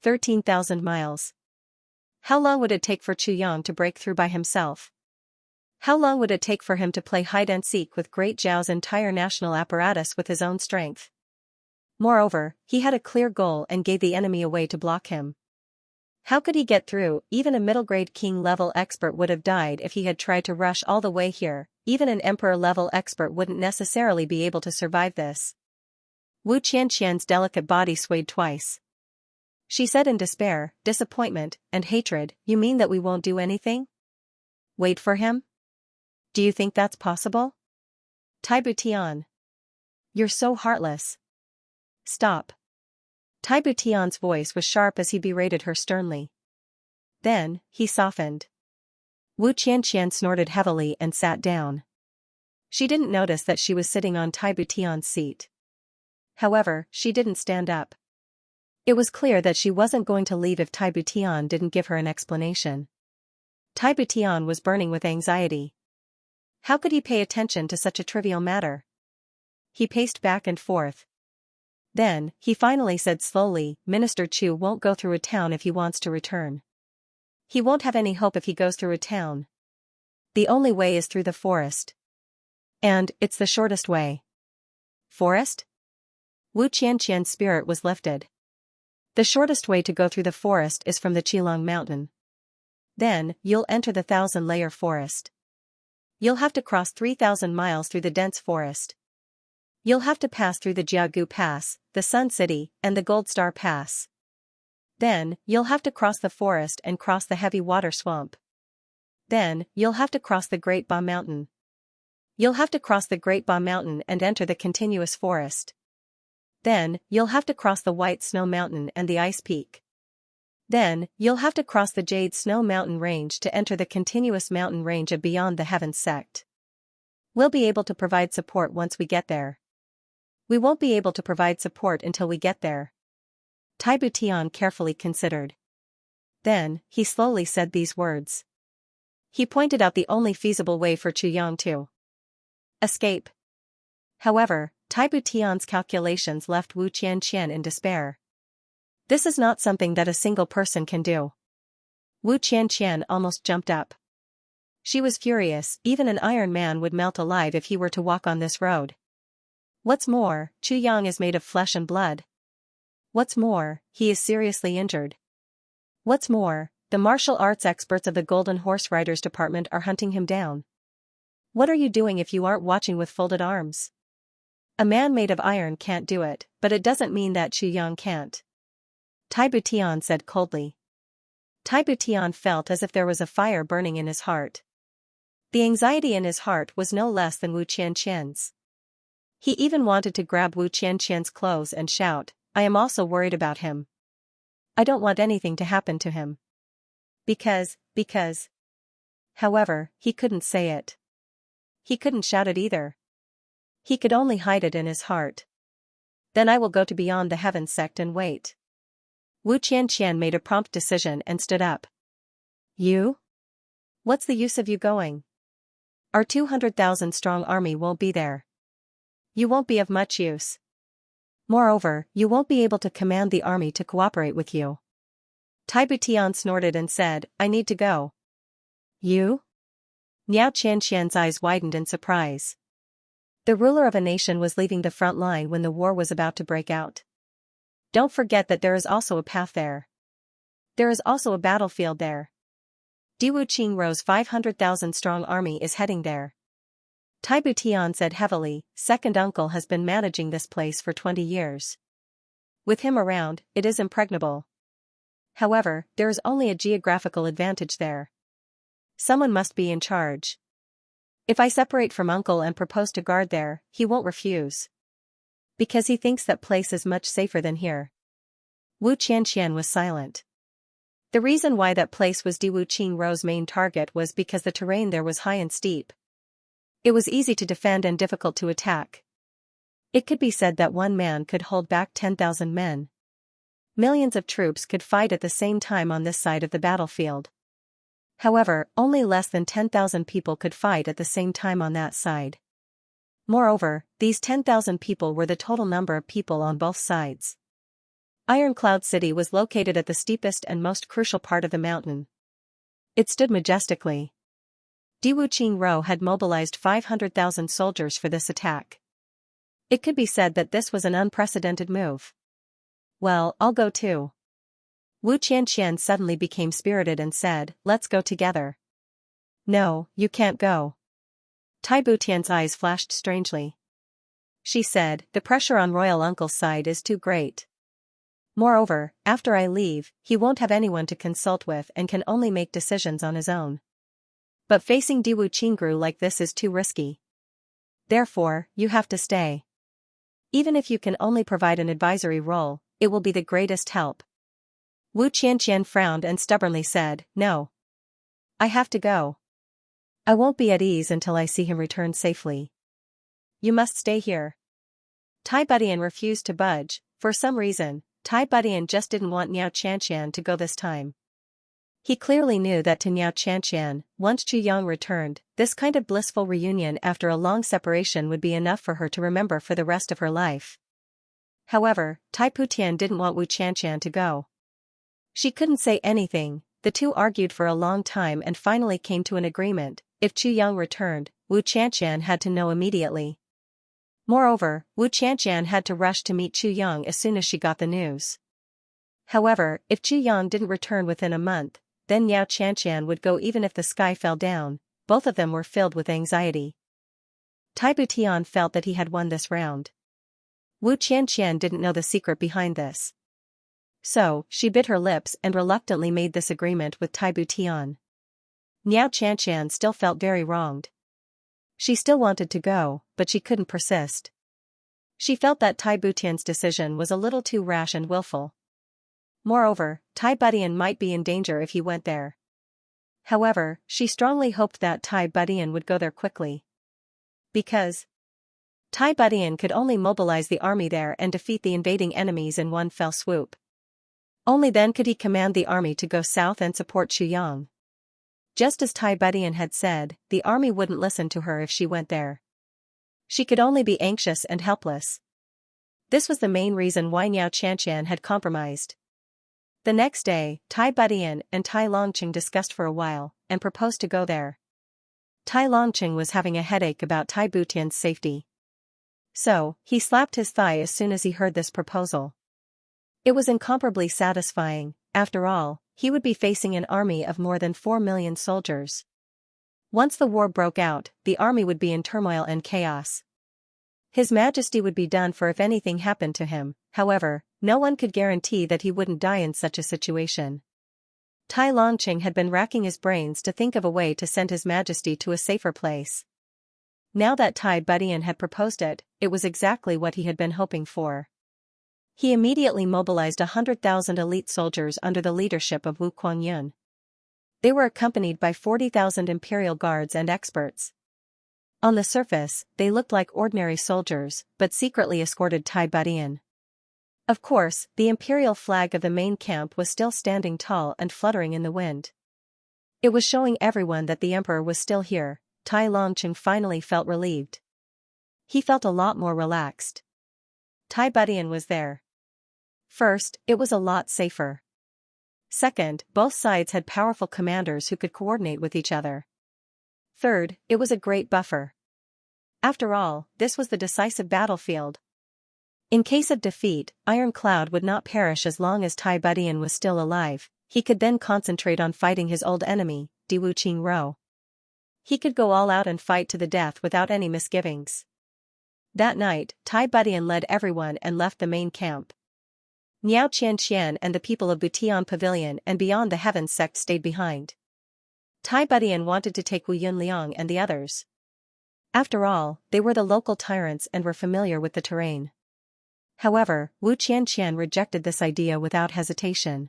[SPEAKER 1] 13,000 miles. How long would it take for Chu Yang to break through by himself? How long would it take for him to play hide-and-seek with Great Zhao's entire national apparatus with his own strength? Moreover, he had a clear goal and gave the enemy a way to block him. How could he get through? Even a middle-grade king-level expert would have died if he had tried to rush all the way here. Even an emperor-level expert wouldn't necessarily be able to survive this. Wu Qianqian's delicate body swayed twice. She said in despair, disappointment, and hatred, "You mean that we won't do anything? Wait for him? Do you think that's possible? Tai Butian. You're so heartless. Stop." Tai Butian's voice was sharp as he berated her sternly. Then, he softened. Wu Qianqian snorted heavily and sat down. She didn't notice that she was sitting on Tai Butian's seat. However, she didn't stand up. It was clear that she wasn't going to leave if Tai Butian didn't give her an explanation. Tai Butian was burning with anxiety. How could he pay attention to such a trivial matter? He paced back and forth. Then, he finally said slowly, "Minister Chu won't go through a town if he wants to return. He won't have any hope if he goes through a town. The only way is through the forest. And, it's the shortest way." Forest? Wu Qianqian's spirit was lifted. The shortest way to go through the forest is from the Qilong Mountain. Then, you'll enter the 1,000-layer forest. You'll have to cross 3,000 miles through the dense forest. You'll have to pass through the Jiagu Pass, the Sun City, and the Gold Star Pass. Then, you'll have to cross the forest and cross the heavy water swamp. Then, you'll have to cross the Great Ba Mountain. You'll have to cross the Great Ba Mountain and enter the continuous forest. Then, you'll have to cross the White Snow Mountain and the Ice Peak. Then, you'll have to cross the Jade Snow Mountain Range to enter the continuous mountain range of Beyond the Heavens sect. We'll be able to provide support once we get there. We won't be able to provide support until we get there. Tai Butian carefully considered. Then, he slowly said these words. He pointed out the only feasible way for Chu Yang to escape. However, Tai Butian's calculations left Wu Qianqian in despair. This is not something that a single person can do. Wu Qianqian almost jumped up. She was furious. Even an Iron Man would melt alive if he were to walk on this road. What's more, Chu Yang is made of flesh and blood. What's more, he is seriously injured. What's more, the martial arts experts of the Golden Horse Riders Department are hunting him down. What are you doing if you aren't watching with folded arms? A man made of iron can't do it, but it doesn't mean that Chu Yang can't. Tai Butian said coldly. Tai Butian felt as if there was a fire burning in his heart. The anxiety in his heart was no less than Wu Qianqian's. He even wanted to grab Wu Qianqian's clothes and shout, I am also worried about him. I don't want anything to happen to him. Because. However, he couldn't say it. He couldn't shout it either. He could only hide it in his heart. Then I will go to Beyond the Heavens sect and wait. Wu Qianqian made a prompt decision and stood up. You? What's the use of you going? Our 200,000 strong army won't be there. You won't be of much use. Moreover, you won't be able to command the army to cooperate with you. Tai Butian snorted and said, I need to go. You? Niao Qianqian's eyes widened in surprise. The ruler of a nation was leaving the front line when the war was about to break out. Don't forget that there is also a path there. There is also a battlefield there. Diwu Qingrou's 500,000 strong army is heading there. Tai Butian said heavily, second uncle has been managing this place for 20 years. With him around, it is impregnable. However, there is only a geographical advantage there. Someone must be in charge. If I separate from uncle and propose to guard there, he won't refuse. Because he thinks that place is much safer than here. Wu Qianqian was silent. The reason why that place was Diwu Qingrou's main target was because the terrain there was high and steep. It was easy to defend and difficult to attack. It could be said that one man could hold back 10,000 men. Millions of troops could fight at the same time on this side of the battlefield. However, only less than 10,000 people could fight at the same time on that side. Moreover, these 10,000 people were the total number of people on both sides. Iron Cloud City was located at the steepest and most crucial part of the mountain. It stood majestically. Diwu Qingrou had mobilized 500,000 soldiers for this attack. It could be said that this was an unprecedented move. Well, I'll go too. Wu Qianqian suddenly became spirited and said, let's go together. No, you can't go. Tai Butian's eyes flashed strangely. She said, the pressure on royal uncle's side is too great. Moreover, after I leave, he won't have anyone to consult with and can only make decisions on his own. But facing Diwu Qingrou like this is too risky. Therefore, you have to stay. Even if you can only provide an advisory role, it will be the greatest help. Wu Qianqian frowned and stubbornly said, no. I have to go. I won't be at ease until I see him return safely. You must stay here. Tai Butian refused to budge. For some reason, Tai Butian just didn't want Niao Qianqian to go this time. He clearly knew that to Niao Qianqian, once Chu Yang returned, this kind of blissful reunion after a long separation would be enough for her to remember for the rest of her life. However, Tai Butian didn't want Wu Qianqian to go. She couldn't say anything. The two argued for a long time and finally came to an agreement. If Chu Yang returned, Wu Qianqian had to know immediately. Moreover, Wu Qianqian had to rush to meet Chu Yang as soon as she got the news. However, if Chu Yang didn't return within a month, then Niao Qianqian would go even if the sky fell down. Both of them were filled with anxiety. Tai Butian felt that he had won this round. Wu Qianqian didn't know the secret behind this. So, she bit her lips and reluctantly made this agreement with Tai Butian. Niao Qianqian still felt very wronged. She still wanted to go, but she couldn't persist. She felt that Tai Butian's decision was a little too rash and willful. Moreover, Tai Butian might be in danger if he went there. However, she strongly hoped that Tai Butian would go there quickly. Because Tai Butian could only mobilize the army there and defeat the invading enemies in one fell swoop. Only then could he command the army to go south and support Chu Yang. Just as Tai Butian had said, the army wouldn't listen to her if she went there. She could only be anxious and helpless. This was the main reason why Niao Qianqian had compromised. The next day, Tai Butian and Tai Longqing discussed for a while, and proposed to go there. Tai Longqing was having a headache about Tai Butian's safety. So, he slapped his thigh as soon as he heard this proposal. It was incomparably satisfying. After all, he would be facing an army of more than 4 million soldiers. Once the war broke out, the army would be in turmoil and chaos. His Majesty would be done for if anything happened to him. However, no one could guarantee that he wouldn't die in such a situation. Tai Longqing had been racking his brains to think of a way to send His Majesty to a safer place. Now that Tai Butian had proposed it, it was exactly what he had been hoping for. He immediately mobilized 100,000 elite soldiers under the leadership of Wu Kuangyun. They were accompanied by 40,000 imperial guards and experts. On the surface, they looked like ordinary soldiers, but secretly escorted Tai Badian. Of course, the imperial flag of the main camp was still standing tall and fluttering in the wind. It was showing everyone that the emperor was still here. Tai Longqing finally felt relieved. He felt a lot more relaxed. Tai Badian was there. First, it was a lot safer. Second, both sides had powerful commanders who could coordinate with each other. Third, it was a great buffer. After all, this was the decisive battlefield. In case of defeat, Iron Cloud would not perish as long as Tai Badian was still alive. He could then concentrate on fighting his old enemy, Diwu Qingro. He could go all out and fight to the death without any misgivings. That night, Tai Badian led everyone and left the main camp. Niao Qianxian and the people of Butian Pavilion and beyond the Heavens sect stayed behind. Tai Badian wanted to take Wu Yunliang and the others. After all, they were the local tyrants and were familiar with the terrain. However, Wu Qianxian rejected this idea without hesitation.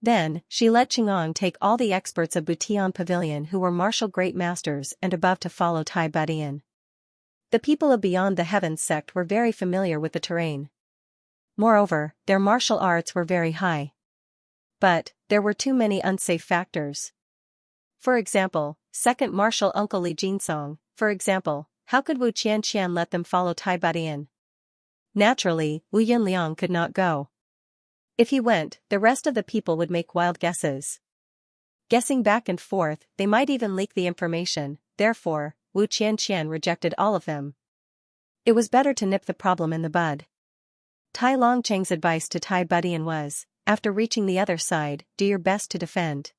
[SPEAKER 1] Then, she let Qingong take all the experts of Butian Pavilion who were martial great masters and above to follow Tai Badian. The people of Beyond the Heavens sect were very familiar with the terrain. Moreover, their martial arts were very high. But, there were too many unsafe factors. For example, second martial uncle Li Jinsong, for example, how could Wu Qianxian let them follow Tai Badian? Naturally, Wu Yunliang could not go. If he went, the rest of the people would make wild guesses. Guessing back and forth, they might even leak the information, therefore, Wu Qianxian rejected all of them. It was better to nip the problem in the bud. Tai Longqing's advice to Tai Badian was, after reaching the other side, do your best to defend.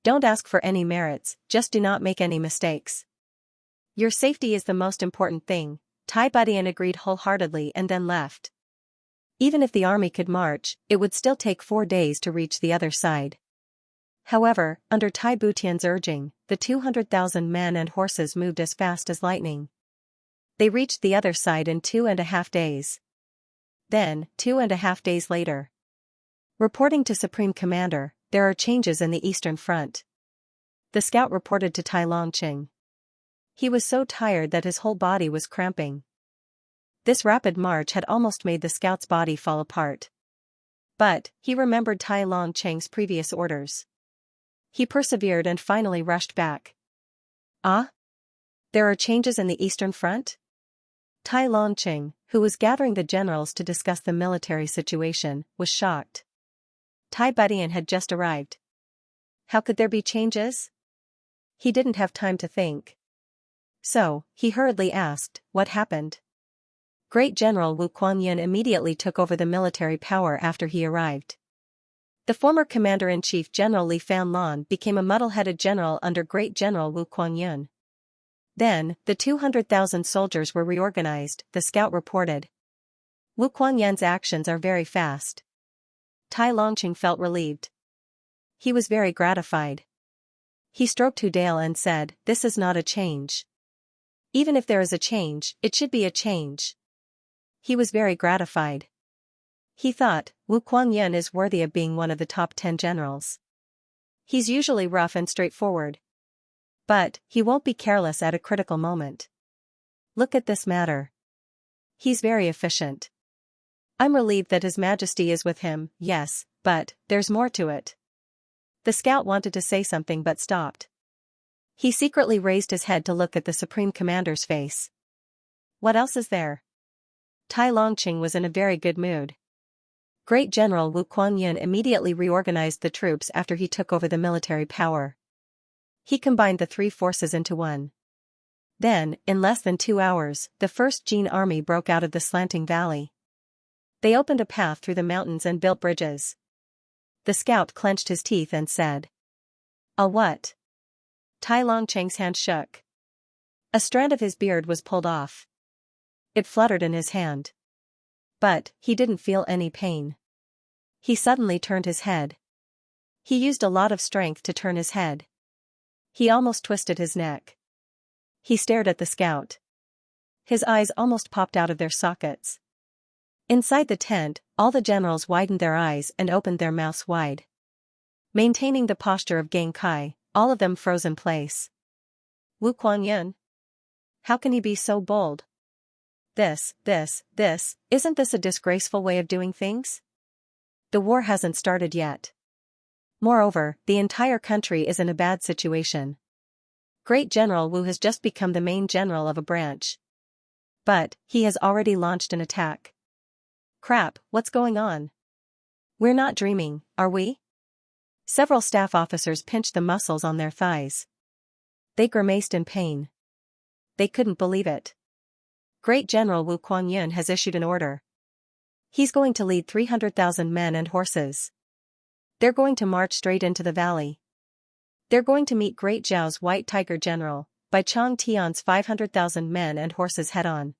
[SPEAKER 1] Don't ask for any merits, just do not make any mistakes. Your safety is the most important thing. Tai Badian agreed wholeheartedly and then left. Even if the army could march, it would still take 4 days to reach the other side. However, under Tai Butian's urging, the 200,000 men and horses moved as fast as lightning. They reached the other side in 2.5 days. Then, 2.5 days later. Reporting to Supreme Commander, there are changes in the Eastern Front. The scout reported to Tai Longqing. He was so tired that his whole body was cramping. This rapid march had almost made the scout's body fall apart. But, he remembered Tai Longqing's previous orders. He persevered and finally rushed back. Ah? There are changes in the Eastern Front? Tai Longqing, who was gathering the generals to discuss the military situation, was shocked. Tai Badian had just arrived. How could there be changes? He didn't have time to think. So, he hurriedly asked, what happened? Great General Wu Kuangyun immediately took over the military power after he arrived. The former Commander-in-Chief General Li Fanlong became a muddle-headed general under Great General Wu Kuangyun. Then, the 200,000 soldiers were reorganized, the scout reported. Wu Kuangyun's actions are very fast. Tai Longqing felt relieved. He was very gratified. He stroked Hu Dale and said, this is not a change. Even if there is a change, it should be a change. He was very gratified. He thought, Wu Kuangyun is worthy of being one of the top 10 generals. He's usually rough and straightforward. But, he won't be careless at a critical moment. Look at this matter. He's very efficient. I'm relieved that His Majesty is with him, yes, but, there's more to it. The scout wanted to say something but stopped. He secretly raised his head to look at the Supreme Commander's face. What else is there? Tai Longqing was in a very good mood. Great General Wu Kuangyun immediately reorganized the troops after he took over the military power. He combined the 3 forces into one. Then, in less than 2 hours, the First Jin Army broke out of the slanting valley. They opened a path through the mountains and built bridges. The scout clenched his teeth and said, "A what?" Tai Longqing's hand shook. A strand of his beard was pulled off. It fluttered in his hand. But, he didn't feel any pain. He suddenly turned his head. He used a lot of strength to turn his head. He almost twisted his neck. He stared at the scout. His eyes almost popped out of their sockets. Inside the tent, all the generals widened their eyes and opened their mouths wide. Maintaining the posture of Gang Kai, all of them froze in place. Wu Kuangyun? How can he be so bold? Isn't this a disgraceful way of doing things? The war hasn't started yet. Moreover, the entire country is in a bad situation. Great General Wu has just become the main general of a branch. But, he has already launched an attack. Crap, what's going on? We're not dreaming, are we? Several staff officers pinched the muscles on their thighs. They grimaced in pain. They couldn't believe it. Great General Wu Kuangyun has issued an order. He's going to lead 300,000 men and horses. They're going to march straight into the valley. They're going to meet Great Zhao's White Tiger General, Bai Chong Tian's 500,000 men and horses head-on.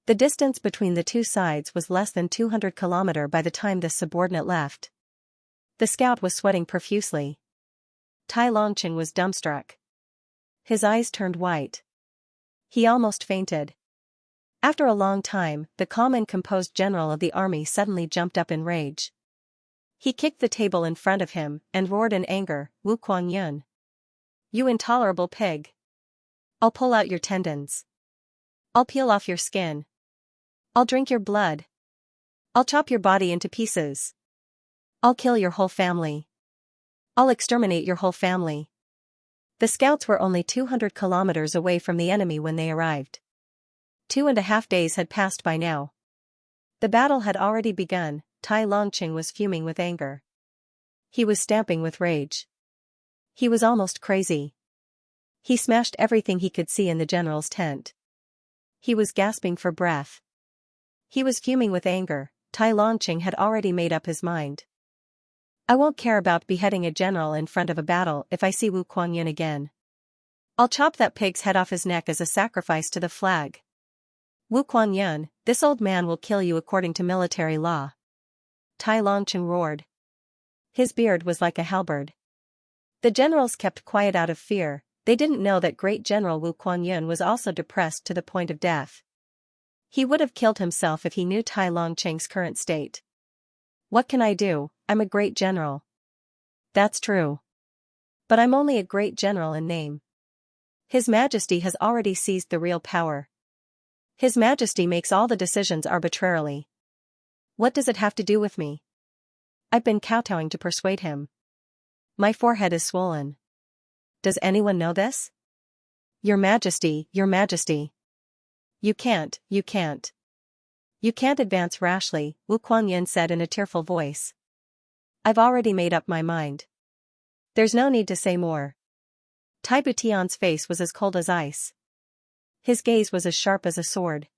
[SPEAKER 1] The distance between the two sides was less than 200 kilometers by the time this subordinate left. The scout was sweating profusely. Tai Longqing was dumbstruck. His eyes turned white. He almost fainted. After a long time, the calm and composed general of the army suddenly jumped up in rage. He kicked the table in front of him and roared in anger, "Wu Kuangyun! You intolerable pig! I'll pull out your tendons. I'll peel off your skin. I'll drink your blood. I'll chop your body into pieces. I'll kill your whole family. I'll exterminate your whole family." The scouts were only 200 kilometers away from the enemy when they arrived. 2.5 days had passed by now. The battle had already begun. Tai Longqing was fuming with anger. He was stamping with rage. He was almost crazy. He smashed everything he could see in the general's tent. He was gasping for breath. He was fuming with anger. Tai Longqing had already made up his mind. "I won't care about beheading a general in front of a battle if I see Wu Kuangyun again. I'll chop that pig's head off his neck as a sacrifice to the flag. Wu Kuangyun, this old man will kill you according to military law." Tai Longqing roared. His beard was like a halberd. The generals kept quiet out of fear. They didn't know that Great General Wu Kuangyun was also depressed to the point of death. He would have killed himself if he knew Tai Longqing's current state. "What can I do? I'm a great general." "That's true. But I'm only a great general in name. His Majesty has already seized the real power. His Majesty makes all the decisions arbitrarily. What does it have to do with me? I've been kowtowing to persuade him. My forehead is swollen. Does anyone know this?" Your Majesty, Your Majesty. You can't. You can't advance rashly," Wu Kuangyun said in a tearful voice. "I've already made up my mind. There's no need to say more." Tai Butian's face was as cold as ice. His gaze was as sharp as a sword.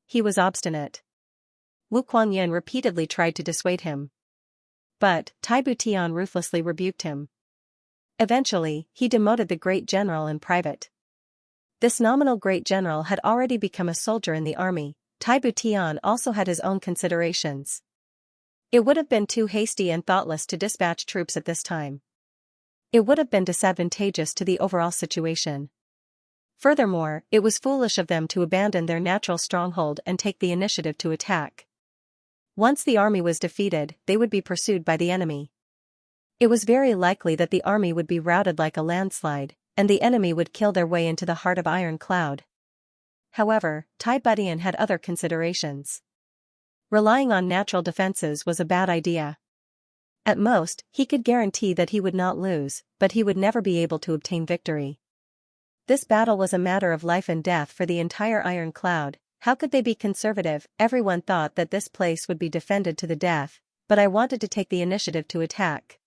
[SPEAKER 1] He was obstinate. Wu Kuangyun repeatedly tried to dissuade him. But Tai Butian ruthlessly rebuked him. Eventually, he demoted the great general in private. This nominal great general had already become a soldier in the army. Tai Butian also had his own considerations. It would have been too hasty and thoughtless to dispatch troops at this time. It would have been disadvantageous to the overall situation. Furthermore, it was foolish of them to abandon their natural stronghold and take the initiative to attack. Once the army was defeated, they would be pursued by the enemy. It was very likely that the army would be routed like a landslide, and the enemy would kill their way into the heart of Iron Cloud. However, Tai Butian had other considerations. Relying on natural defenses was a bad idea. At most, he could guarantee that he would not lose, but he would never be able to obtain victory. This battle was a matter of life and death for the entire Iron Cloud. How could they be conservative? Everyone thought that this place would be defended to the death, but I wanted to take the initiative to attack.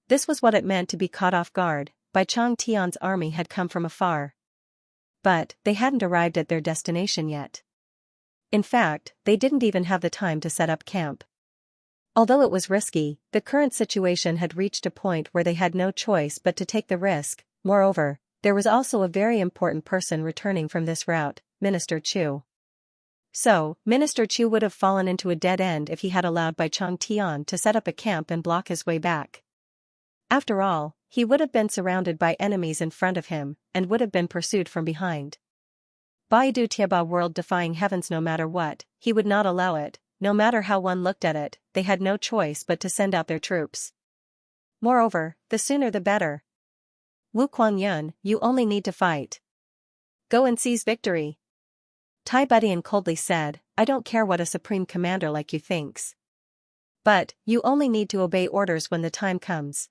[SPEAKER 1] This was what it meant to be caught off guard. Bai Chong Tian's army had come from afar. But they hadn't arrived at their destination yet. In fact, they didn't even have the time to set up camp. Although it was risky, the current situation had reached a point where they had no choice but to take the risk. Moreover, there was also a very important person returning from this route, Minister Chu. So, Minister Chu would have fallen into a dead end if he had allowed Bai Chong Tian to set up a camp and block his way back. After all, he would have been surrounded by enemies in front of him, and would have been pursued from behind. Bai Du Tiaba world defying heavens no matter what, he would not allow it. No matter how one looked at it, they had no choice but to send out their troops. Moreover, the sooner the better. Wu Kuangyun, you only need to fight. Go and seize victory. Tai Budian coldly said, I don't care what a supreme commander like you thinks. But, you only need to obey orders when the time comes.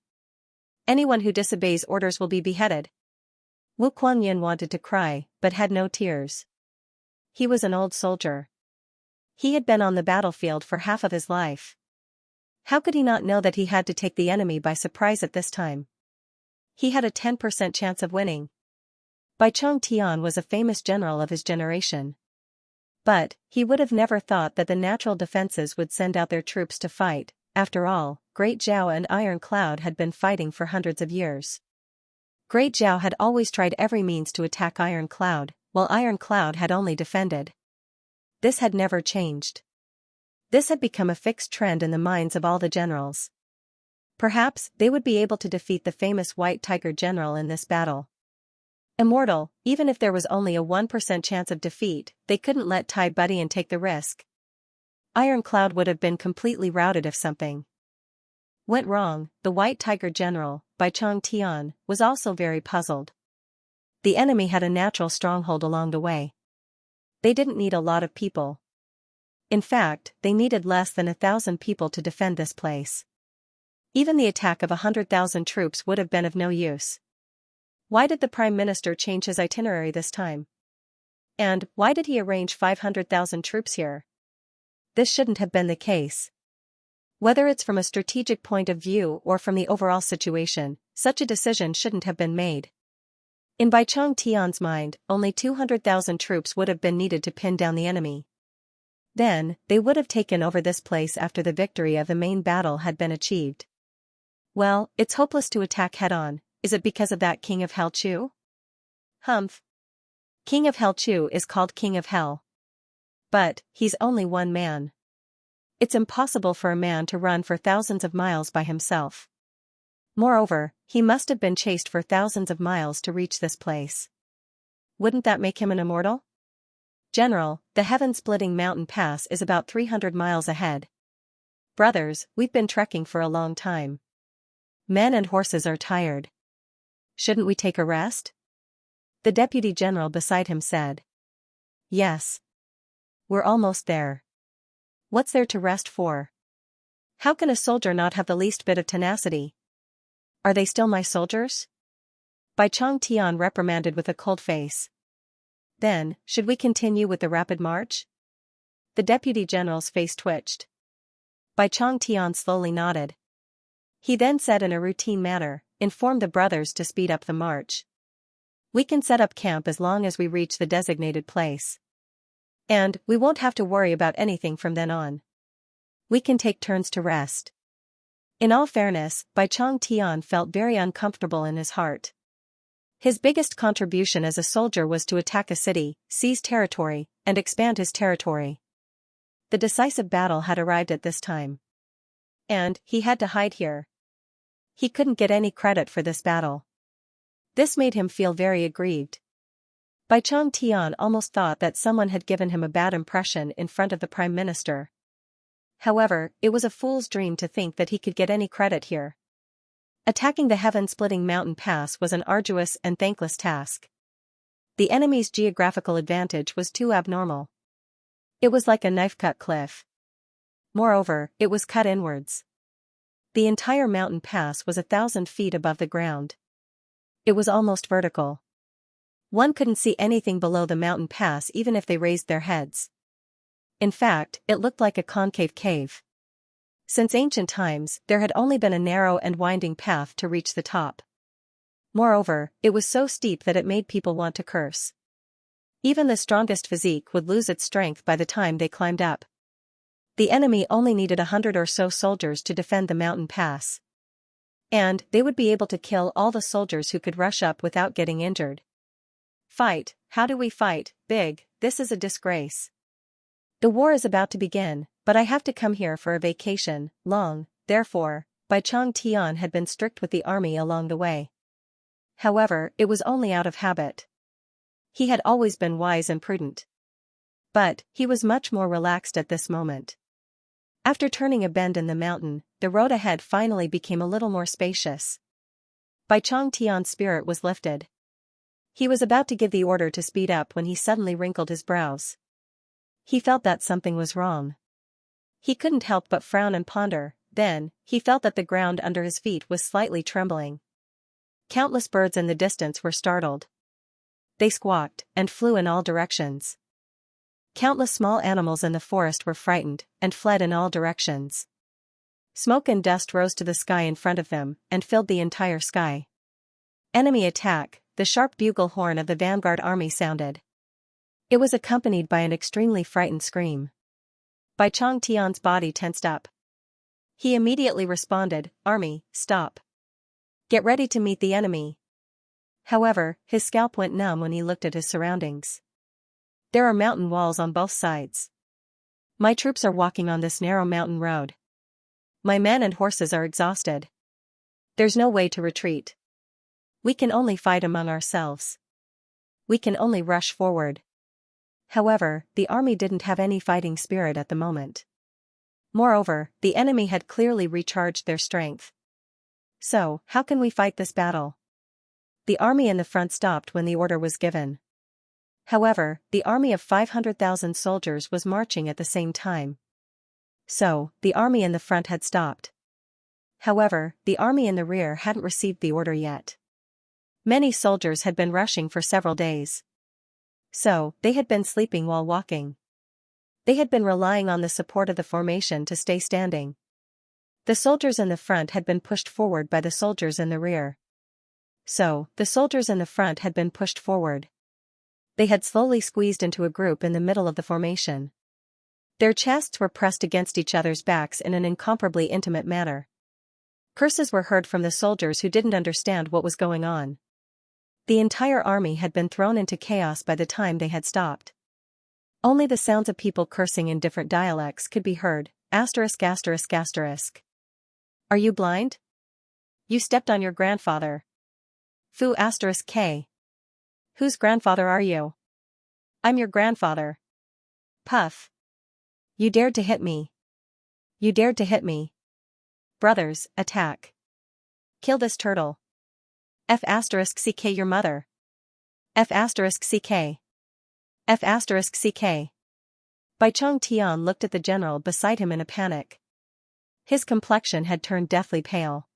[SPEAKER 1] Anyone who disobeys orders will be beheaded. Wu Kuangyun wanted to cry, but had no tears. He was an old soldier. He had been on the battlefield for half of his life. How could he not know that he had to take the enemy by surprise at this time? He had a 10% chance of winning. Bai Chong Tian was a famous general of his generation. But, he would have never thought that the natural defenses would send out their troops to fight. After all, Great Zhao and Iron Cloud had been fighting for hundreds of years. Great Zhao had always tried every means to attack Iron Cloud, while Iron Cloud had only defended. This had never changed. This had become a fixed trend in the minds of all the generals. Perhaps they would be able to defeat the famous White Tiger general in this battle. Immortal, even if there was only a 1% chance of defeat, they couldn't let Tai Budian take the risk. Iron Cloud would have been completely routed if something went wrong. The White Tiger general, Bai Chong Tian, was also very puzzled. The enemy had a natural stronghold along the way. They didn't need a lot of people. In fact, they needed less than 1,000 people to defend this place. Even the attack of 100,000 troops would have been of no use. Why did the Prime Minister change his itinerary this time? And, why did he arrange 500,000 troops here? This shouldn't have been the case. Whether it's from a strategic point of view or from the overall situation, such a decision shouldn't have been made. In Bai Chong Tian's mind, only 200,000 troops would have been needed to pin down the enemy. Then, they would have taken over this place after the victory of the main battle had been achieved. Well, it's hopeless to attack head-on. Is it because of that King of Hell Chu? Humph. King of Hell Chu is called King of Hell. But, he's only one man. It's impossible for a man to run for thousands of miles by himself. Moreover, he must have been chased for thousands of miles to reach this place. Wouldn't that make him an immortal? General, the heaven-splitting mountain pass is about 300 miles ahead. Brothers, we've been trekking for a long time. Men and horses are tired. Shouldn't we take a rest? The deputy general beside him said. Yes. We're almost there. What's there to rest for? How can a soldier not have the least bit of tenacity? Are they still my soldiers? Bai Chong Tian reprimanded with a cold face. Then, should we continue with the rapid march? The deputy general's face twitched. Bai Chong Tian slowly nodded. He then said in a routine manner, inform the brothers to speed up the march. We can set up camp as long as we reach the designated place. And, we won't have to worry about anything from then on. We can take turns to rest. In all fairness, Bai Chong Tian felt very uncomfortable in his heart. His biggest contribution as a soldier was to attack a city, seize territory, and expand his territory. The decisive battle had arrived at this time. And, he had to hide here. He couldn't get any credit for this battle. This made him feel very aggrieved. Bai Chong Tian almost thought that someone had given him a bad impression in front of the Prime Minister. However, it was a fool's dream to think that he could get any credit here. Attacking the heaven-splitting mountain pass was an arduous and thankless task. The enemy's geographical advantage was too abnormal. It was like a knife-cut cliff. Moreover, it was cut inwards. The entire mountain pass was 1,000 feet above the ground. It was almost vertical. One couldn't see anything below the mountain pass even if they raised their heads. In fact, it looked like a concave cave. Since ancient times, there had only been a narrow and winding path to reach the top. Moreover, it was so steep that it made people want to curse. Even the strongest physique would lose its strength by the time they climbed up. The enemy only needed 100 or so soldiers to defend the mountain pass. And, they would be able to kill all the soldiers who could rush up without getting injured. Fight, how do we fight, big, this is a disgrace. The war is about to begin, but I have to come here for a vacation, long, therefore, Bai Chong Tian had been strict with the army along the way. However, it was only out of habit. He had always been wise and prudent. But, he was much more relaxed at this moment. After turning a bend in the mountain, the road ahead finally became a little more spacious. Bai Chong Tian's spirit was lifted. He was about to give the order to speed up when he suddenly wrinkled his brows. He felt that something was wrong. He couldn't help but frown and ponder. Then, he felt that the ground under his feet was slightly trembling. Countless birds in the distance were startled. They squawked and flew in all directions. Countless small animals in the forest were frightened and fled in all directions. Smoke and dust rose to the sky in front of them and filled the entire sky. Enemy attack, the sharp bugle horn of the vanguard army sounded. It was accompanied by an extremely frightened scream. Bai Chong Tian's body tensed up. He immediately responded, "Army, stop. Get ready to meet the enemy." However, his scalp went numb when he looked at his surroundings. There are mountain walls on both sides. My troops are walking on this narrow mountain road. My men and horses are exhausted. There's no way to retreat. We can only fight among ourselves. We can only rush forward. However, the army didn't have any fighting spirit at the moment. Moreover, the enemy had clearly recharged their strength. So, how can we fight this battle? The army in the front stopped when the order was given. However, the army of 500,000 soldiers was marching at the same time. So, the army in the front had stopped. However, the army in the rear hadn't received the order yet. Many soldiers had been rushing for several days. So, they had been sleeping while walking. They had been relying on the support of the formation to stay standing. The soldiers in the front had been pushed forward by the soldiers in the rear. So, the soldiers in the front had been pushed forward. They had slowly squeezed into a group in the middle of the formation. Their chests were pressed against each other's backs in an incomparably intimate manner. Curses were heard from the soldiers who didn't understand what was going on. The entire army had been thrown into chaos by the time they had stopped. Only the sounds of people cursing in different dialects could be heard. Are you blind? You stepped on your grandfather. Fu K. Whose grandfather are you? I'm your grandfather. Puff. You dared to hit me. You dared to hit me. Brothers, attack. Kill this turtle. F*ck your mother. F*ck. F*ck. Bai Chong Tian looked at the general beside him in a panic. His complexion had turned deathly pale.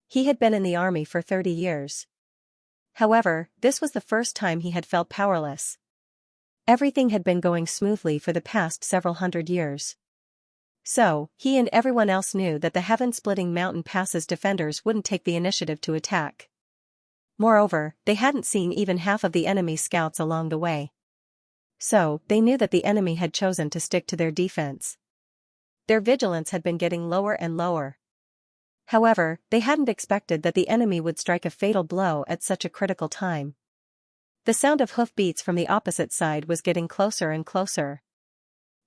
[SPEAKER 1] He had been in the army for 30 years. However, this was the first time he had felt powerless. Everything had been going smoothly for the past several hundred years. So, he and everyone else knew that the heaven-splitting mountain pass's defenders wouldn't take the initiative to attack. Moreover, they hadn't seen even half of the enemy's scouts along the way. So, they knew that the enemy had chosen to stick to their defense. Their vigilance had been getting lower and lower. However, they hadn't expected that the enemy would strike a fatal blow at such a critical time. The sound of hoofbeats from the opposite side was getting closer and closer.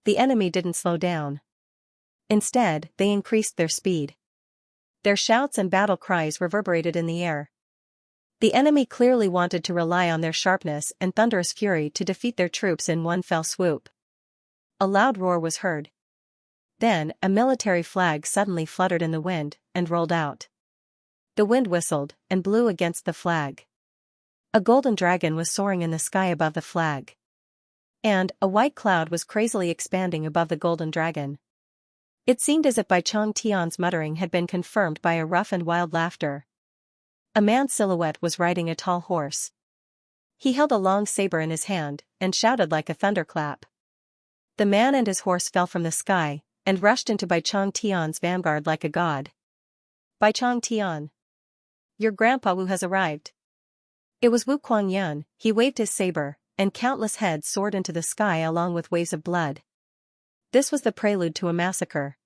[SPEAKER 1] The enemy didn't slow down. Instead, they increased their speed. Their shouts and battle cries reverberated in the air. The enemy clearly wanted to rely on their sharpness and thunderous fury to defeat their troops in one fell swoop. A loud roar was heard. Then, a military flag suddenly fluttered in the wind and rolled out. The wind whistled and blew against the flag. A golden dragon was soaring in the sky above the flag. And, a white cloud was crazily expanding above the golden dragon. It seemed as if Bai Chong Tian's muttering had been confirmed by a rough and wild laughter. A man's silhouette was riding a tall horse. He held a long saber in his hand and shouted like a thunderclap. The man and his horse fell from the sky and rushed into Bai Chong Tian's vanguard like a god. Bai Chong Tian. Your grandpa Wu has arrived. It was Wu Kuangyun. He waved his saber, and countless heads soared into the sky along with waves of blood. This was the prelude to a massacre.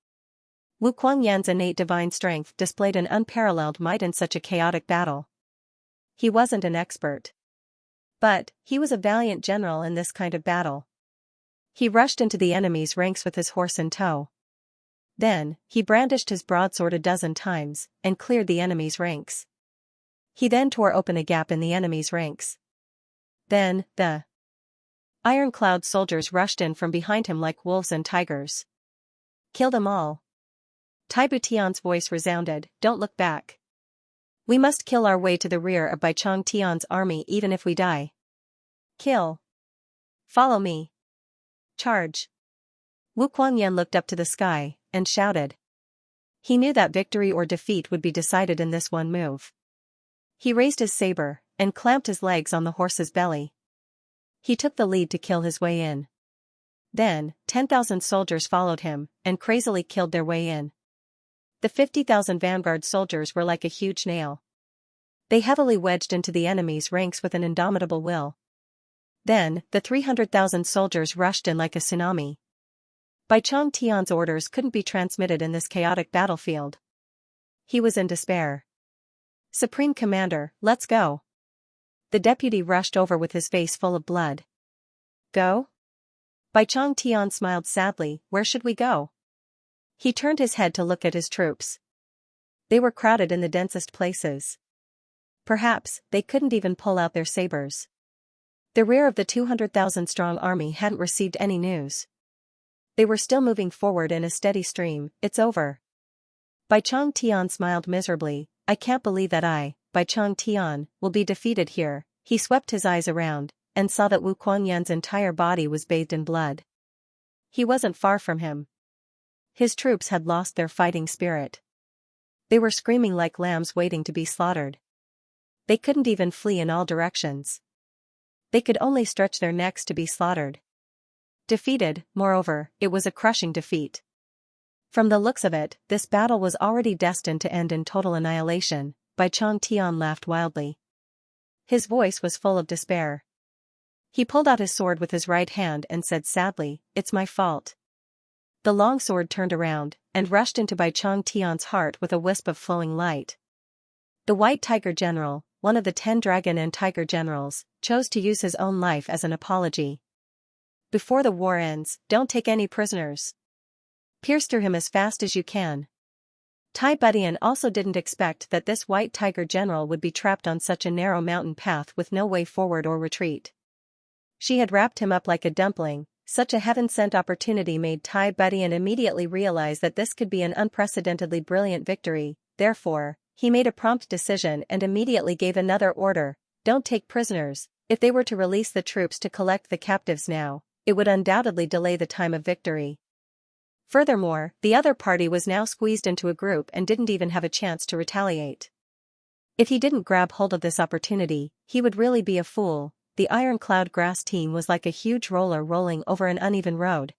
[SPEAKER 1] Wu Kuangyun's innate divine strength displayed an unparalleled might in such a chaotic battle. He wasn't an expert. But, he was a valiant general in this kind of battle. He rushed into the enemy's ranks with his horse in tow. Then, he brandished his broadsword a dozen times, and cleared the enemy's ranks. He then tore open a gap in the enemy's ranks. Then, the Ironclad soldiers rushed in from behind him like wolves and tigers. Kill them all. Tai Butian's voice resounded, don't look back. We must kill our way to the rear of Bai Chong Tian's army even if we die. Kill. Follow me. Charge. Wu Kuangyan looked up to the sky, and shouted. He knew that victory or defeat would be decided in this one move. He raised his saber, and clamped his legs on the horse's belly. He took the lead to kill his way in. Then, 10,000 soldiers followed him, and crazily killed their way in. The 50,000 vanguard soldiers were like a huge nail. They heavily wedged into the enemy's ranks with an indomitable will. Then, the 300,000 soldiers rushed in like a tsunami. Bai Chong Tian's orders couldn't be transmitted in this chaotic battlefield. He was in despair. Supreme Commander, let's go. The deputy rushed over with his face full of blood. Go? Bai Chong Tian smiled sadly, where should we go? He turned his head to look at his troops. They were crowded in the densest places. Perhaps, they couldn't even pull out their sabers. The rear of the 200,000-strong army hadn't received any news. They were still moving forward in a steady stream. It's over. Bai Chong Tian smiled miserably. I can't believe that I, Bai Chong Tian, will be defeated here. He swept his eyes around, and saw that Wu Kuangyan's entire body was bathed in blood. He wasn't far from him. His troops had lost their fighting spirit. They were screaming like lambs waiting to be slaughtered. They couldn't even flee in all directions. They could only stretch their necks to be slaughtered. Defeated, moreover, it was a crushing defeat. From the looks of it, this battle was already destined to end in total annihilation. Bai Chong Tian laughed wildly. His voice was full of despair. He pulled out his sword with his right hand and said sadly, it's my fault. The long sword turned around, and rushed into Bai Chong Tian's heart with a wisp of flowing light. The White Tiger General, one of the 10 Dragon and Tiger Generals, chose to use his own life as an apology. Before the war ends, don't take any prisoners. Pierce through him as fast as you can. Tai Butian also didn't expect that this White Tiger General would be trapped on such a narrow mountain path with no way forward or retreat. She had wrapped him up like a dumpling. Such a heaven-sent opportunity made Tai Butian immediately realize that this could be an unprecedentedly brilliant victory. Therefore, he made a prompt decision and immediately gave another order, don't take prisoners. If they were to release the troops to collect the captives now, it would undoubtedly delay the time of victory. Furthermore, the other party was now squeezed into a group and didn't even have a chance to retaliate. If he didn't grab hold of this opportunity, he would really be a fool. The ironclad grass team was like a huge roller rolling over an uneven road.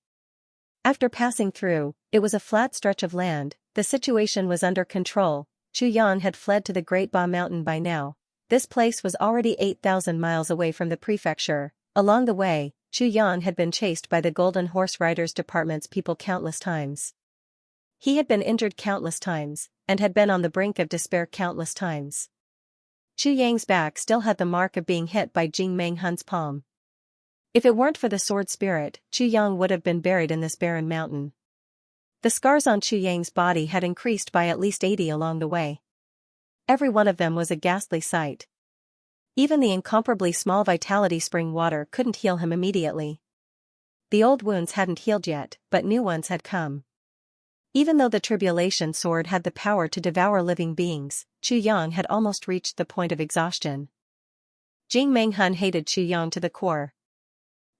[SPEAKER 1] After passing through, it was a flat stretch of land. The situation was under control. Chu Yan had fled to the Great Ba Mountain by now. This place was already 8,000 miles away from the prefecture. Along the way, Chu Yan had been chased by the Golden Horse Riders Department's people countless times. He had been injured countless times, and had been on the brink of despair countless times. Chu Yang's back still had the mark of being hit by Jing Meng Hun's palm. If it weren't for the sword spirit, Chu Yang would have been buried in this barren mountain. The scars on Chu Yang's body had increased by at least 80 along the way. Every one of them was a ghastly sight. Even the incomparably small vitality spring water couldn't heal him immediately. The old wounds hadn't healed yet, but new ones had come. Even though the tribulation sword had the power to devour living beings, Chu Yang had almost reached the point of exhaustion. Jing Meng Hun hated Chu Yang to the core.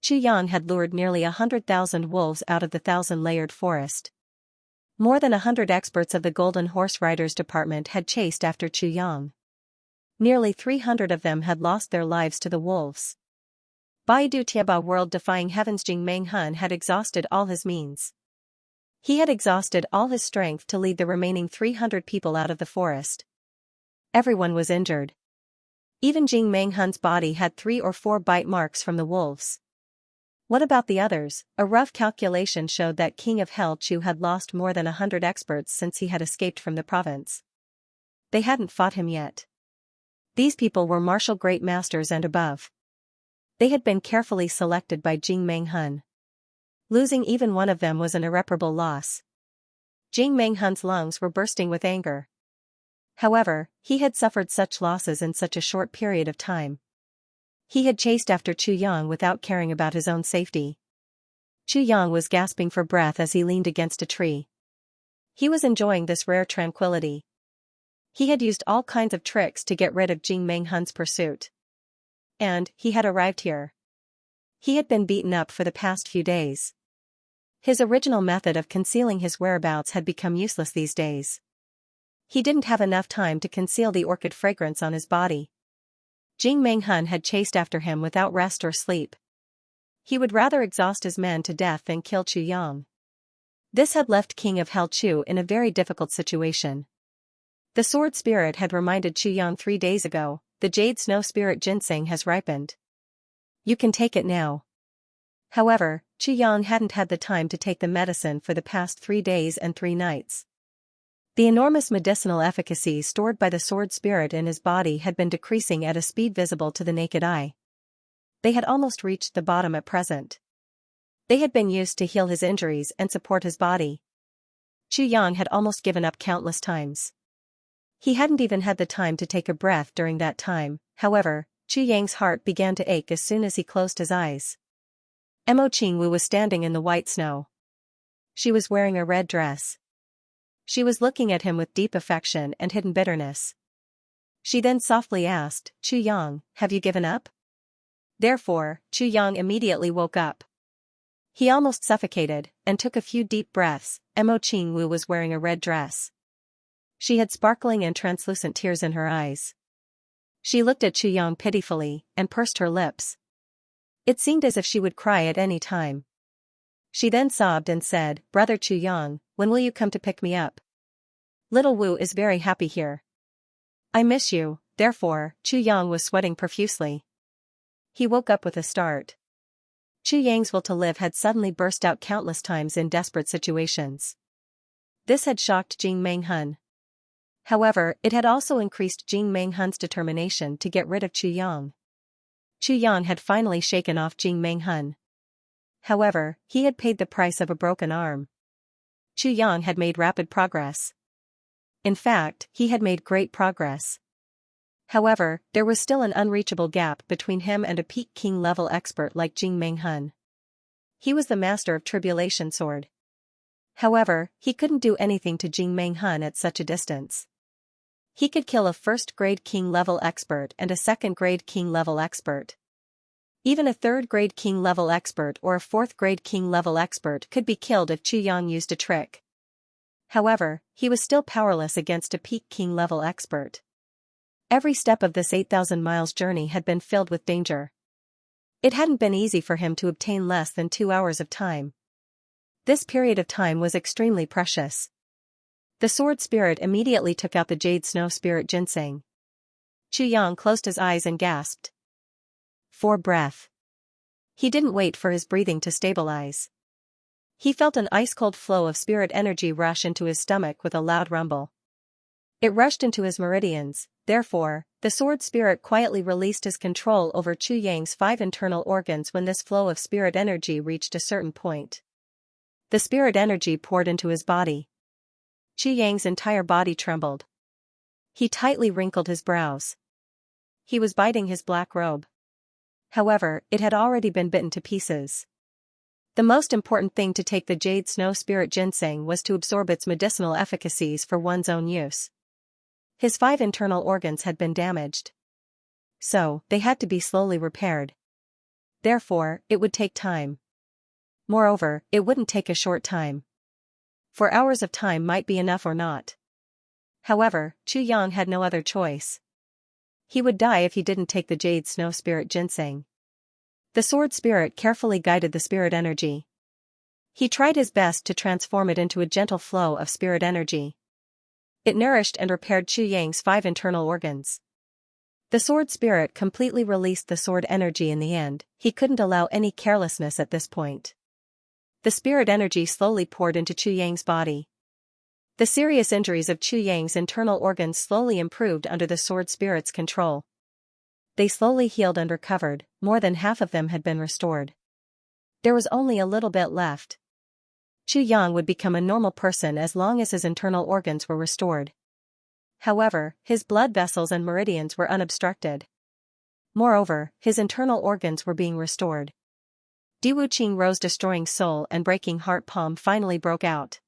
[SPEAKER 1] Chu Yang had lured nearly 100,000 wolves out of the 1,000-layered forest. More than 100 experts of the Golden Horse Riders Department had chased after Chu Yang. Nearly 300 of them had lost their lives to the wolves. Baidu Tieba world-defying heavens, Jing Meng Hun had exhausted all his means. He had exhausted all his strength to lead the remaining 300 people out of the forest. Everyone was injured. Even Jing Meng Hun's body had 3 or 4 bite marks from the wolves. What about the others? A rough calculation showed that King of Hell Chu had lost more than 100 experts since he had escaped from the province. They hadn't fought him yet. These people were martial great masters and above. They had been carefully selected by Jing Meng Hun. Losing even one of them was an irreparable loss. Jing Meng Hun's lungs were bursting with anger. However, he had suffered such losses in such a short period of time. He had chased after Chu Yang without caring about his own safety. Chu Yang was gasping for breath as he leaned against a tree. He was enjoying this rare tranquility. He had used all kinds of tricks to get rid of Jing Menghun's pursuit. And he had arrived here. He had been beaten up for the past few days. His original method of concealing his whereabouts had become useless these days. He didn't have enough time to conceal the orchid fragrance on his body. Jing Menghun had chased after him without rest or sleep. He would rather exhaust his men to death than kill Chu Yang. This had left King of Hell Chu in a very difficult situation. The sword spirit had reminded Chu Yang 3 days ago, the jade snow spirit ginseng has ripened. You can take it now. However, Chu Yang hadn't had the time to take the medicine for the past 3 days and 3 nights. The enormous medicinal efficacy stored by the sword spirit in his body had been decreasing at a speed visible to the naked eye. They had almost reached the bottom at present. They had been used to heal his injuries and support his body. Chu Yang had almost given up countless times. He hadn't even had the time to take a breath during that time. However, Chu Yang's heart began to ache as soon as he closed his eyes. Mo Qingwu was standing in the white snow. She was wearing a red dress. She was looking at him with deep affection and hidden bitterness. She then softly asked, Chu Yang, have you given up? Therefore, Chu Yang immediately woke up. He almost suffocated, and took a few deep breaths. Mo Qingwu was wearing a red dress. She had sparkling and translucent tears in her eyes. She looked at Chu Yang pitifully, and pursed her lips. It seemed as if she would cry at any time. She then sobbed and said, Brother Chu Yang, when will you come to pick me up? Little Wu is very happy here. I miss you. Therefore, Chu Yang was sweating profusely. He woke up with a start. Chu Yang's will to live had suddenly burst out countless times in desperate situations. This had shocked Jing Menghun. However, it had also increased Jing Menghun's determination to get rid of Chu Yang. Chu Yang had finally shaken off Jing Menghun. However, he had paid the price of a broken arm. Chu Yang had made rapid progress. In fact, he had made great progress. However, there was still an unreachable gap between him and a peak king level expert like Jing Menghun. He was the master of Tribulation Sword. However, he couldn't do anything to Jing Menghun at such a distance. He could kill a first-grade king level expert and a second-grade king level expert. Even a third-grade king level expert or a fourth-grade king level expert could be killed if Chu Yang used a trick. However, he was still powerless against a peak king level expert. Every step of this 8,000 miles journey had been filled with danger. It hadn't been easy for him to obtain less than 2 hours of time. This period of time was extremely precious. The sword spirit immediately took out the jade snow spirit ginseng. Chu Yang closed his eyes and gasped. For breath. He didn't wait for his breathing to stabilize. He felt an ice-cold flow of spirit energy rush into his stomach with a loud rumble. It rushed into his meridians. Therefore, the sword spirit quietly released his control over Chu Yang's 5 internal organs when this flow of spirit energy reached a certain point. The spirit energy poured into his body. Chu Yang's entire body trembled. He tightly wrinkled his brows. He was biting his black robe. However, it had already been bitten to pieces. The most important thing to take the jade snow spirit ginseng was to absorb its medicinal efficacies for one's own use. His 5 internal organs had been damaged. So, they had to be slowly repaired. Therefore, it would take time. Moreover, it wouldn't take a short time. 4 hours of time might be enough or not. However, Chu Yang had no other choice. He would die if he didn't take the jade snow spirit ginseng. The sword spirit carefully guided the spirit energy. He tried his best to transform it into a gentle flow of spirit energy. It nourished and repaired Chu Yang's 5 internal organs. The sword spirit completely released the sword energy in the end. He couldn't allow any carelessness at this point. The spirit energy slowly poured into Chu Yang's body. The serious injuries of Chu Yang's internal organs slowly improved under the sword spirit's control. They slowly healed and recovered. More than half of them had been restored. There was only a little bit left. Chu Yang would become a normal person as long as his internal organs were restored. However, his blood vessels and meridians were unobstructed. Moreover, his internal organs were being restored. Diwu Rose destroying soul and breaking heart palm finally broke out.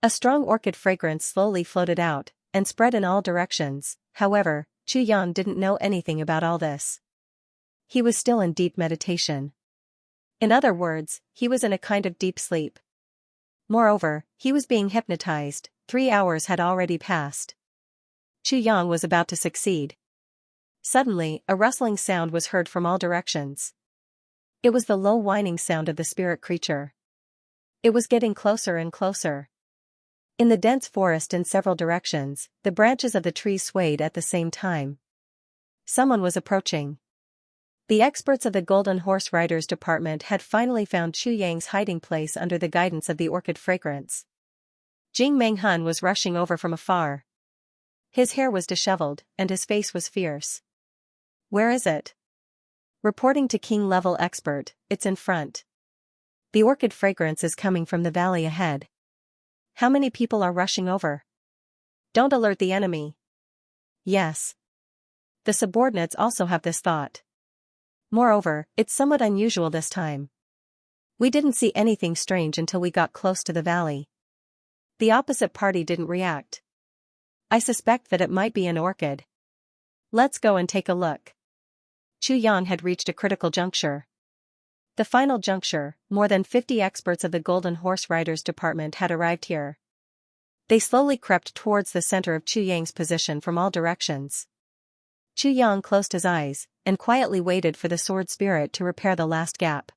[SPEAKER 1] A strong orchid fragrance slowly floated out, and spread in all directions. However, Chu Yang didn't know anything about all this. He was still in deep meditation. In other words, he was in a kind of deep sleep. Moreover, he was being hypnotized. 3 hours had already passed. Chu Yang was about to succeed. Suddenly, a rustling sound was heard from all directions. It was the low whining sound of the spirit creature. It was getting closer and closer. In the dense forest in several directions, the branches of the trees swayed at the same time. Someone was approaching. The experts of the Golden Horse Riders Department had finally found Chu Yang's hiding place under the guidance of the orchid fragrance. Jing Menghun was rushing over from afar. His hair was disheveled, and his face was fierce. "Where is it?" Reporting to King-level expert, "It's in front. The orchid fragrance is coming from the valley ahead." "How many people are rushing over?" "Don't alert the enemy." "Yes." The subordinates also have this thought. Moreover, it's somewhat unusual this time. We didn't see anything strange until we got close to the valley. The opposite party didn't react. I suspect that it might be an orchid. Let's go and take a look. Chu Yang had reached a critical juncture. The final juncture. More than 50 experts of the Golden Horse Riders Department had arrived here. They slowly crept towards the center of Chu Yang's position from all directions. Chu Yang closed his eyes, and quietly waited for the sword spirit to repair the last gap.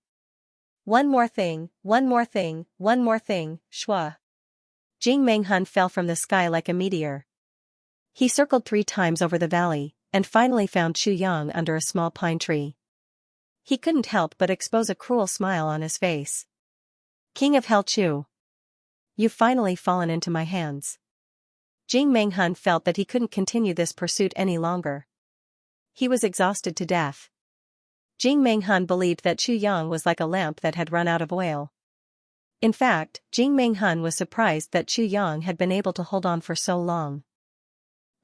[SPEAKER 1] "One more thing, one more thing, one more thing, shua." Jing Menghun fell from the sky like a meteor. He circled 3 times over the valley, and finally found Chu Yang under a small pine tree. He couldn't help but expose a cruel smile on his face. "King of Hell Chu. You've finally fallen into my hands." Jing Menghun felt that he couldn't continue this pursuit any longer. He was exhausted to death. Jing Menghun believed that Chu Yang was like a lamp that had run out of oil. In fact, Jing Menghun was surprised that Chu Yang had been able to hold on for so long.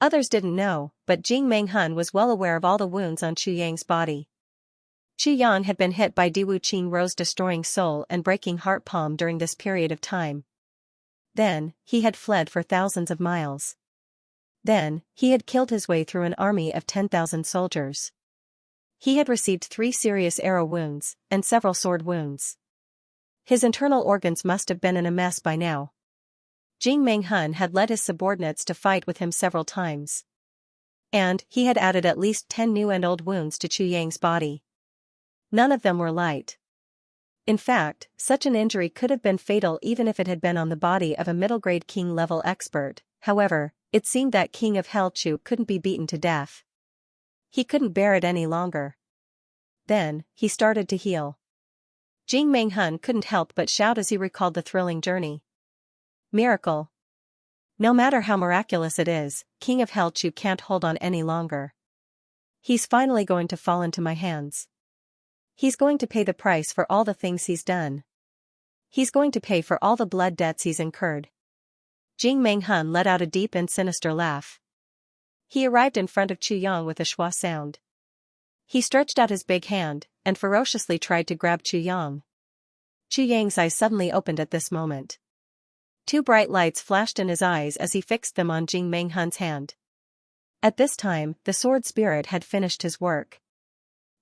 [SPEAKER 1] Others didn't know, but Jing Menghun was well aware of all the wounds on Chu Yang's body. Chu Yang had been hit by Diwu Rose destroying soul and breaking heart palm during this period of time. Then, he had fled for thousands of miles. Then, he had killed his way through an army of 10,000 soldiers. He had received 3 serious arrow wounds, and several sword wounds. His internal organs must have been in a mess by now. Jing Menghun had led his subordinates to fight with him several times. And, he had added at least 10 new and old wounds to Chu Yang's body. None of them were light. In fact, such an injury could have been fatal even if it had been on the body of a middle-grade king-level expert. However, it seemed that King of Hell Chu couldn't be beaten to death. He couldn't bear it any longer. Then, he started to heal. Jing Menghun couldn't help but shout as he recalled the thrilling journey. Miracle. No matter how miraculous it is, King of Hell Chu can't hold on any longer. He's finally going to fall into my hands. He's going to pay the price for all the things he's done. He's going to pay for all the blood debts he's incurred. Jing Menghun let out a deep and sinister laugh. He arrived in front of Chu Yang with a schwa sound. He stretched out his big hand, and ferociously tried to grab Chu Yang. Chu Yang's eyes suddenly opened at this moment. 2 bright lights flashed in his eyes as he fixed them on Jing Menghun's hand. At this time, the sword spirit had finished his work.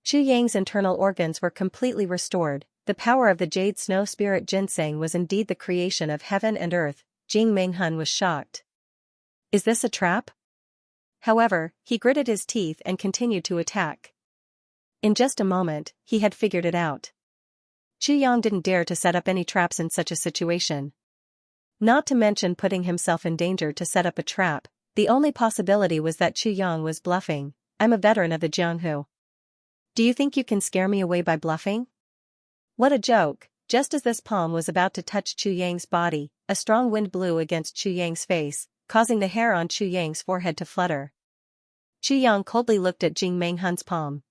[SPEAKER 1] Chu Yang's internal organs were completely restored. The power of the Jade Snow Spirit Ginseng was indeed the creation of heaven and earth. Jing Menghun was shocked. Is this a trap? However, he gritted his teeth and continued to attack. In just a moment, he had figured it out. Chu Yang didn't dare to set up any traps in such a situation. Not to mention putting himself in danger to set up a trap. The only possibility was that Chu Yang was bluffing. "I'm a veteran of the Jianghu. Do you think you can scare me away by bluffing?" What a joke. Just as this palm was about to touch Chu Yang's body, a strong wind blew against Chu Yang's face, causing the hair on Chu Yang's forehead to flutter. Chu Yang coldly looked at Jing Menghun's palm.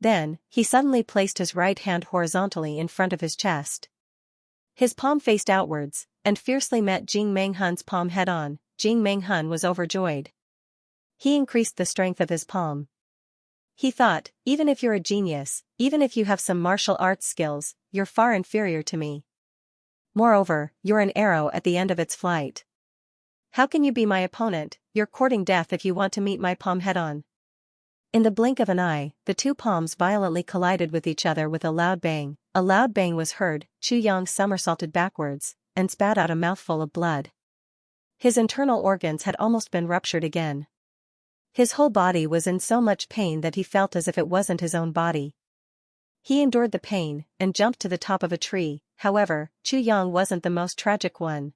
[SPEAKER 1] Then, he suddenly placed his right hand horizontally in front of his chest. His palm faced outwards, and fiercely met Jing Menghun's palm head-on. Jing Menghun was overjoyed. He increased the strength of his palm. He thought, even if you're a genius, even if you have some martial arts skills, you're far inferior to me. Moreover, you're an arrow at the end of its flight. How can you be my opponent? You're courting death if you want to meet my palm head-on. In the blink of an eye, the two palms violently collided with each other with a loud bang. A loud bang was heard. Xianxia somersaulted backwards, and spat out a mouthful of blood. His internal organs had almost been ruptured again. His whole body was in so much pain that he felt as if it wasn't his own body. He endured the pain, and jumped to the top of a tree. However, Xianxia wasn't the most tragic one.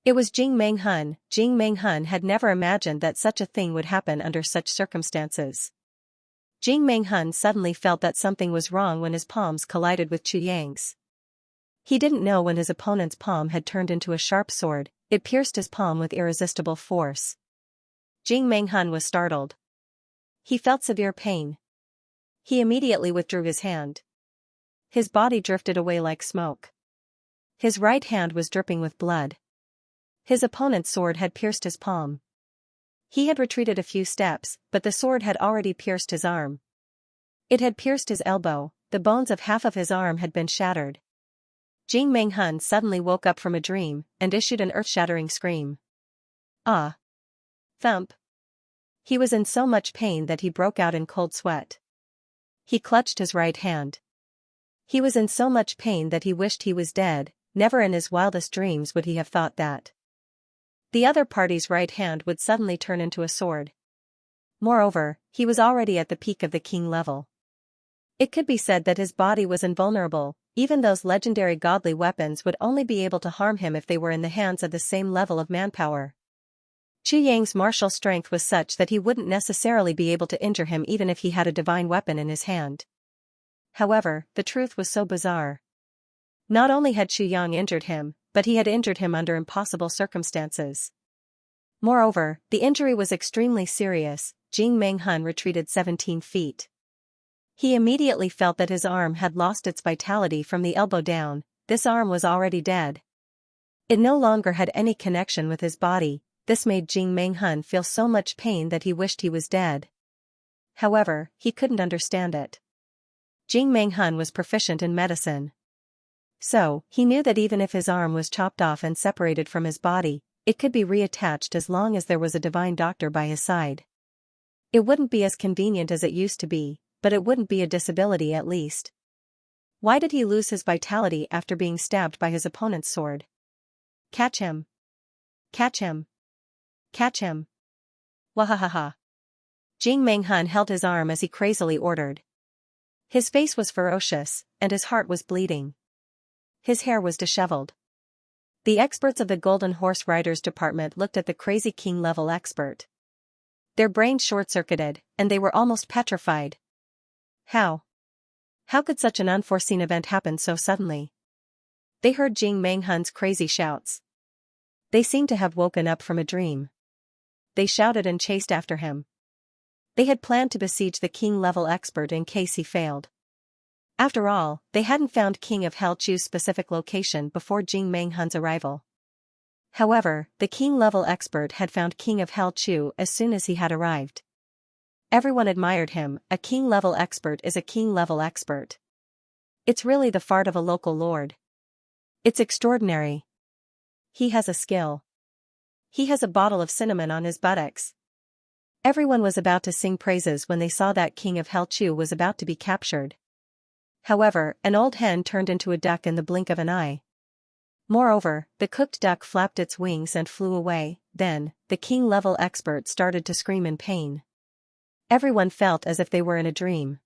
[SPEAKER 1] It was Jing Menghun. Jing Menghun had never imagined that such a thing would happen under such circumstances. Jing Menghun suddenly felt that something was wrong when his palms collided with Xianxia's. He didn't know when his opponent's palm had turned into a sharp sword. It pierced his palm with irresistible force. Jing Menghun was startled. He felt severe pain. He immediately withdrew his hand. His body drifted away like smoke. His right hand was dripping with blood. His opponent's sword had pierced his palm. He had retreated a few steps, but the sword had already pierced his arm. It had pierced his elbow. The bones of half of his arm had been shattered. Jing Menghun suddenly woke up from a dream, and issued an earth-shattering scream. Ah! Thump! He was in so much pain that he broke out in cold sweat. He clutched his right hand. He was in so much pain that he wished he was dead. Never in his wildest dreams would he have thought that the other party's right hand would suddenly turn into a sword. Moreover, he was already at the peak of the king level. It could be said that his body was invulnerable. Even those legendary godly weapons would only be able to harm him if they were in the hands of the same level of manpower. Xianxia's martial strength was such that he wouldn't necessarily be able to injure him even if he had a divine weapon in his hand. However, the truth was so bizarre. Not only had Xianxia injured him, but he had injured him under impossible circumstances. Moreover, the injury was extremely serious. Jing Menghun retreated 17 feet. He immediately felt that his arm had lost its vitality from the elbow down. This arm was already dead. It no longer had any connection with his body. This made Jing Menghun feel so much pain that he wished he was dead. However, he couldn't understand it. Jing Menghun was proficient in medicine. So, he knew that even if his arm was chopped off and separated from his body, it could be reattached as long as there was a divine doctor by his side. It wouldn't be as convenient as it used to be, but it wouldn't be a disability at least. Why did he lose his vitality after being stabbed by his opponent's sword? Catch him! Catch him! Catch him! Wahahaha! Jing Menghun held his arm as he crazily ordered. His face was ferocious, and his heart was bleeding. His hair was disheveled. The experts of the Golden Horse Riders Department looked at the crazy king-level expert. Their brains short-circuited, and they were almost petrified. How? How could such an unforeseen event happen so suddenly? They heard Jing Menghun's crazy shouts. They seemed to have woken up from a dream. They shouted and chased after him. They had planned to besiege the king-level expert in case he failed. After all, they hadn't found King of Hell Chu's specific location before Jing Menghun's arrival. However, the king-level expert had found King of Hell Chu as soon as he had arrived. Everyone admired him. A king-level expert is a king-level expert. It's really the fart of a local lord. It's extraordinary. He has a skill. He has a bottle of cinnamon on his buttocks. Everyone was about to sing praises when they saw that King of Hell Chu was about to be captured. However, an old hen turned into a duck in the blink of an eye. Moreover, the cooked duck flapped its wings and flew away. Then, the king-level expert started to scream in pain. Everyone felt as if they were in a dream.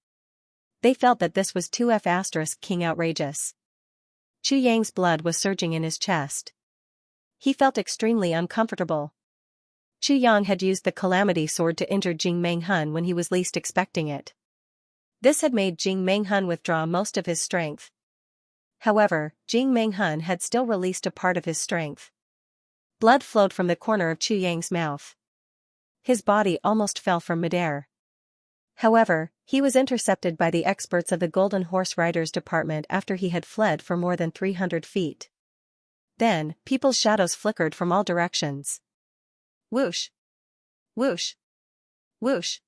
[SPEAKER 1] They felt that this was too king outrageous. Xianxia's blood was surging in his chest. He felt extremely uncomfortable. Xianxia had used the calamity sword to injure Jing Menghun when he was least expecting it. This had made Jing Menghun withdraw most of his strength. However, Jing Menghun had still released a part of his strength. Blood flowed from the corner of Xianxia's mouth. His body almost fell from midair. However, he was intercepted by the experts of the Golden Horse Riders Department after he had fled for more than 300 feet. Then, people's shadows flickered from all directions. Whoosh! Whoosh! Whoosh!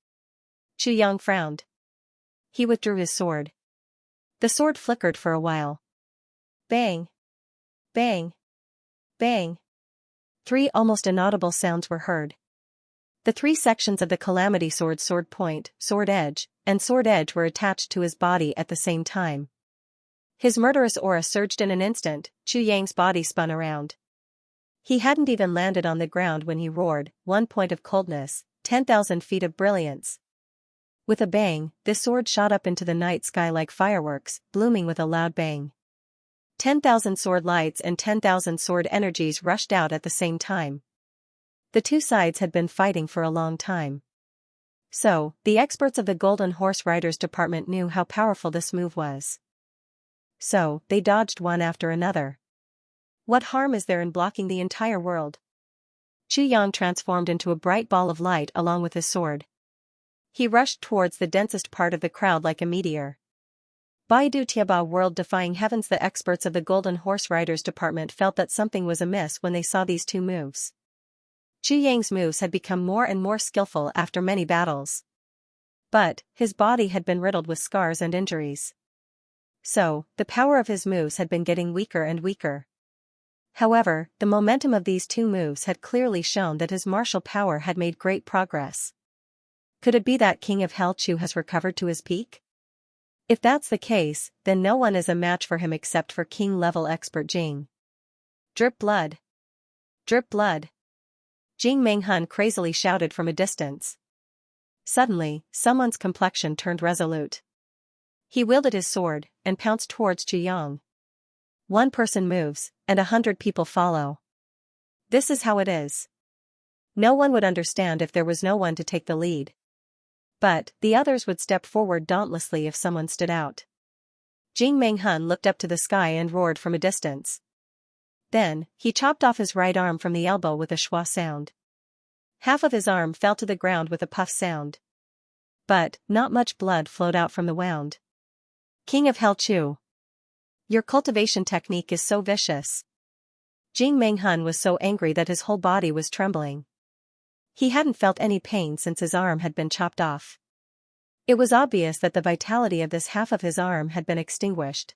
[SPEAKER 1] Chu Yang frowned. He withdrew his sword. The sword flickered for a while. Bang! Bang! Bang! 3 almost inaudible sounds were heard. The 3 sections of the calamity sword, sword point, sword edge, and sword edge were attached to his body at the same time. His murderous aura surged in an instant. Chu Yang's body spun around. He hadn't even landed on the ground when he roared, 1 point of coldness, 10,000 feet of brilliance. With a bang, this sword shot up into the night sky like fireworks, blooming with a loud bang. 10,000 sword lights and 10,000 sword energies rushed out at the same time. The 2 sides had been fighting for a long time. So, the experts of the Golden Horse Riders Department knew how powerful this move was. So, they dodged one after another. What harm is there in blocking the entire world? Chu Yang transformed into a bright ball of light along with his sword. He rushed towards the densest part of the crowd like a meteor. Baidu Tiaba, world-defying heavens! The experts of the Golden Horse Riders Department felt that something was amiss when they saw these 2 moves. Chu Yang's moves had become more and more skillful after many battles. But, his body had been riddled with scars and injuries. So, the power of his moves had been getting weaker and weaker. However, the momentum of these 2 moves had clearly shown that his martial power had made great progress. Could it be that King of Hell Chu has recovered to his peak? If that's the case, then no one is a match for him except for king-level expert Jing. Drip blood! Drip blood! Jing Menghun crazily shouted from a distance. Suddenly, someone's complexion turned resolute. He wielded his sword, and pounced towards Chu Yang. 1 person moves, and 100 people follow. This is how it is. No one would understand if there was no one to take the lead. But, the others would step forward dauntlessly if someone stood out. Jing Menghun looked up to the sky and roared from a distance. Then, he chopped off his right arm from the elbow with a schwa sound. Half of his arm fell to the ground with a puff sound. But, not much blood flowed out from the wound. King of Hell Chu! Your cultivation technique is so vicious. Jing Menghun was so angry that his whole body was trembling. He hadn't felt any pain since his arm had been chopped off. It was obvious that the vitality of this half of his arm had been extinguished.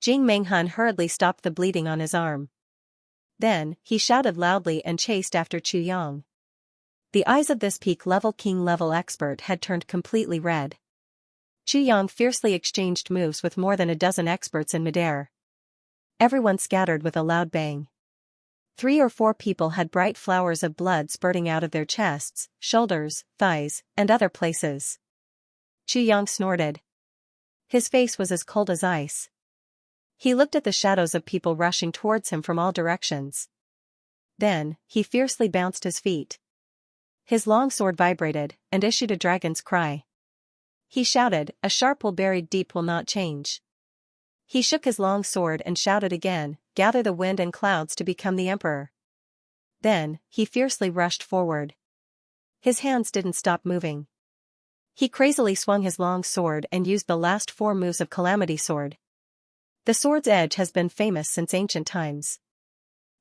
[SPEAKER 1] Jing Menghun hurriedly stopped the bleeding on his arm. Then, he shouted loudly and chased after Chu Yang. The eyes of this peak-level king-level expert had turned completely red. Chu Yang fiercely exchanged moves with more than a dozen experts in midair. Everyone scattered with a loud bang. 3 or 4 people had bright flowers of blood spurting out of their chests, shoulders, thighs, and other places. Chu Yang snorted. His face was as cold as ice. He looked at the shadows of people rushing towards him from all directions. Then, he fiercely bounced his feet. His long sword vibrated, and issued a dragon's cry. He shouted, "A sharp will buried deep will not change." He shook his long sword and shouted again, "Gather the wind and clouds to become the emperor." Then, he fiercely rushed forward. His hands didn't stop moving. He crazily swung his long sword and used the last 4 moves of Calamity Sword. The sword's edge has been famous since ancient times.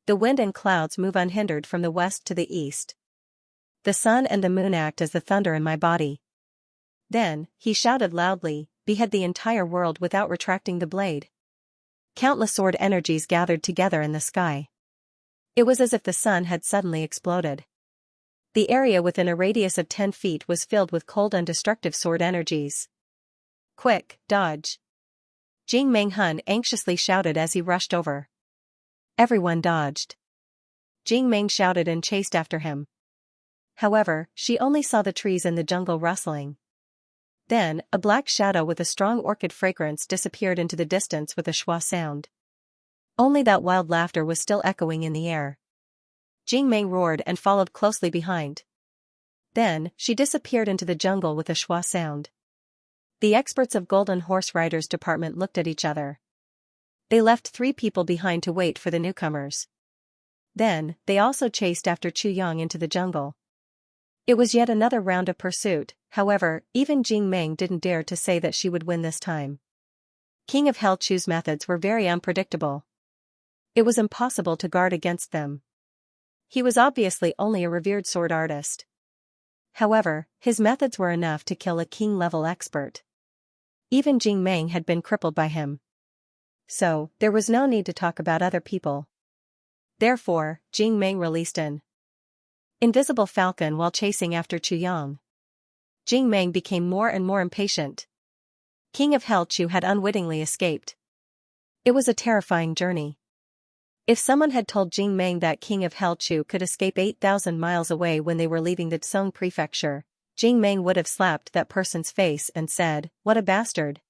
[SPEAKER 1] The wind and clouds move unhindered from the west to the east. The sun and the moon act as the thunder in my body. Then, he shouted loudly, "Behead the entire world without retracting the blade." Countless sword energies gathered together in the sky. It was as if the sun had suddenly exploded. The area within a radius of 10 feet was filled with cold and destructive sword energies. "Quick, dodge!" Jing Menghun anxiously shouted as he rushed over. Everyone dodged. Jing Meng shouted and chased after him. However, she only saw the trees in the jungle rustling. Then, a black shadow with a strong orchid fragrance disappeared into the distance with a schwa sound. Only that wild laughter was still echoing in the air. Jing Meng roared and followed closely behind. Then, she disappeared into the jungle with a schwa sound. The experts of Golden Horse Riders Department looked at each other. They left 3 people behind to wait for the newcomers. Then, they also chased after Chu Yang into the jungle. It was yet another round of pursuit, however, even Jing Meng didn't dare to say that she would win this time. King of Hell Chu's methods were very unpredictable. It was impossible to guard against them. He was obviously only a revered sword artist. However, his methods were enough to kill a king-level expert. Even Jing Meng had been crippled by him. So, there was no need to talk about other people. Therefore, Jing Meng released an invisible falcon while chasing after Chu Yang. Jing Meng became more and more impatient. King of Hell Chu had unwittingly escaped. It was a terrifying journey. If someone had told Jing Meng that King of Hell Chu could escape 8,000 miles away when they were leaving the Tsong prefecture, Jing Meng would have slapped that person's face and said, "What a bastard."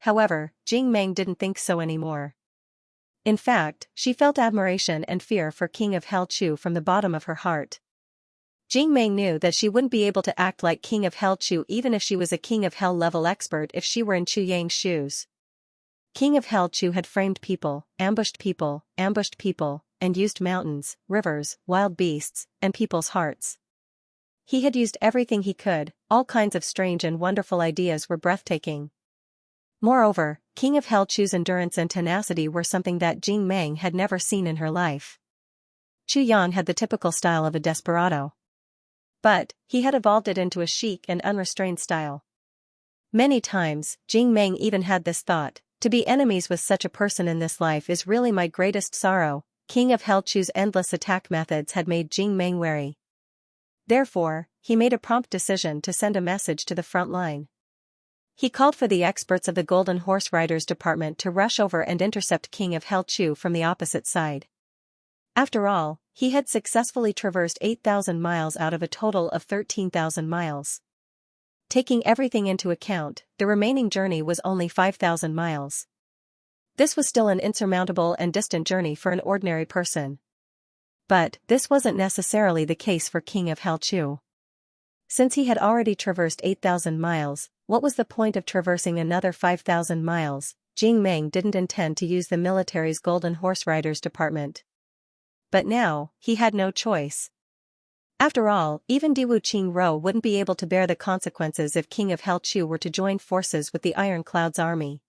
[SPEAKER 1] However, Jing Meng didn't think so anymore. In fact, she felt admiration and fear for King of Hell Chu from the bottom of her heart. Jing Meng knew that she wouldn't be able to act like King of Hell Chu even if she was a King of Hell level expert if she were in Chu Yang's shoes. King of Hell Chu had framed people, ambushed people, and used mountains, rivers, wild beasts, and people's hearts. He had used everything he could, all kinds of strange and wonderful ideas were breathtaking. Moreover, King of Hell Chu's endurance and tenacity were something that Jing Meng had never seen in her life. Chu Yang had the typical style of a desperado. But, he had evolved it into a chic and unrestrained style. Many times, Jing Meng even had this thought, to be enemies with such a person in this life is really my greatest sorrow. King of Hell Chu's endless attack methods had made Jing Meng wary. Therefore, he made a prompt decision to send a message to the front line. He called for the experts of the Golden Horse Riders Department to rush over and intercept King of Hell Chu from the opposite side. After all, he had successfully traversed 8,000 miles out of a total of 13,000 miles. Taking everything into account, the remaining journey was only 5,000 miles. This was still an insurmountable and distant journey for an ordinary person. But, this wasn't necessarily the case for King of Hell Chu. Since he had already traversed 8,000 miles, what was the point of traversing another 5,000 miles? Jing Meng didn't intend to use the military's Golden Horse Riders Department. But now, he had no choice. After all, even Diwu Qingro wouldn't be able to bear the consequences if King of Hell Chu were to join forces with the Iron Cloud's army.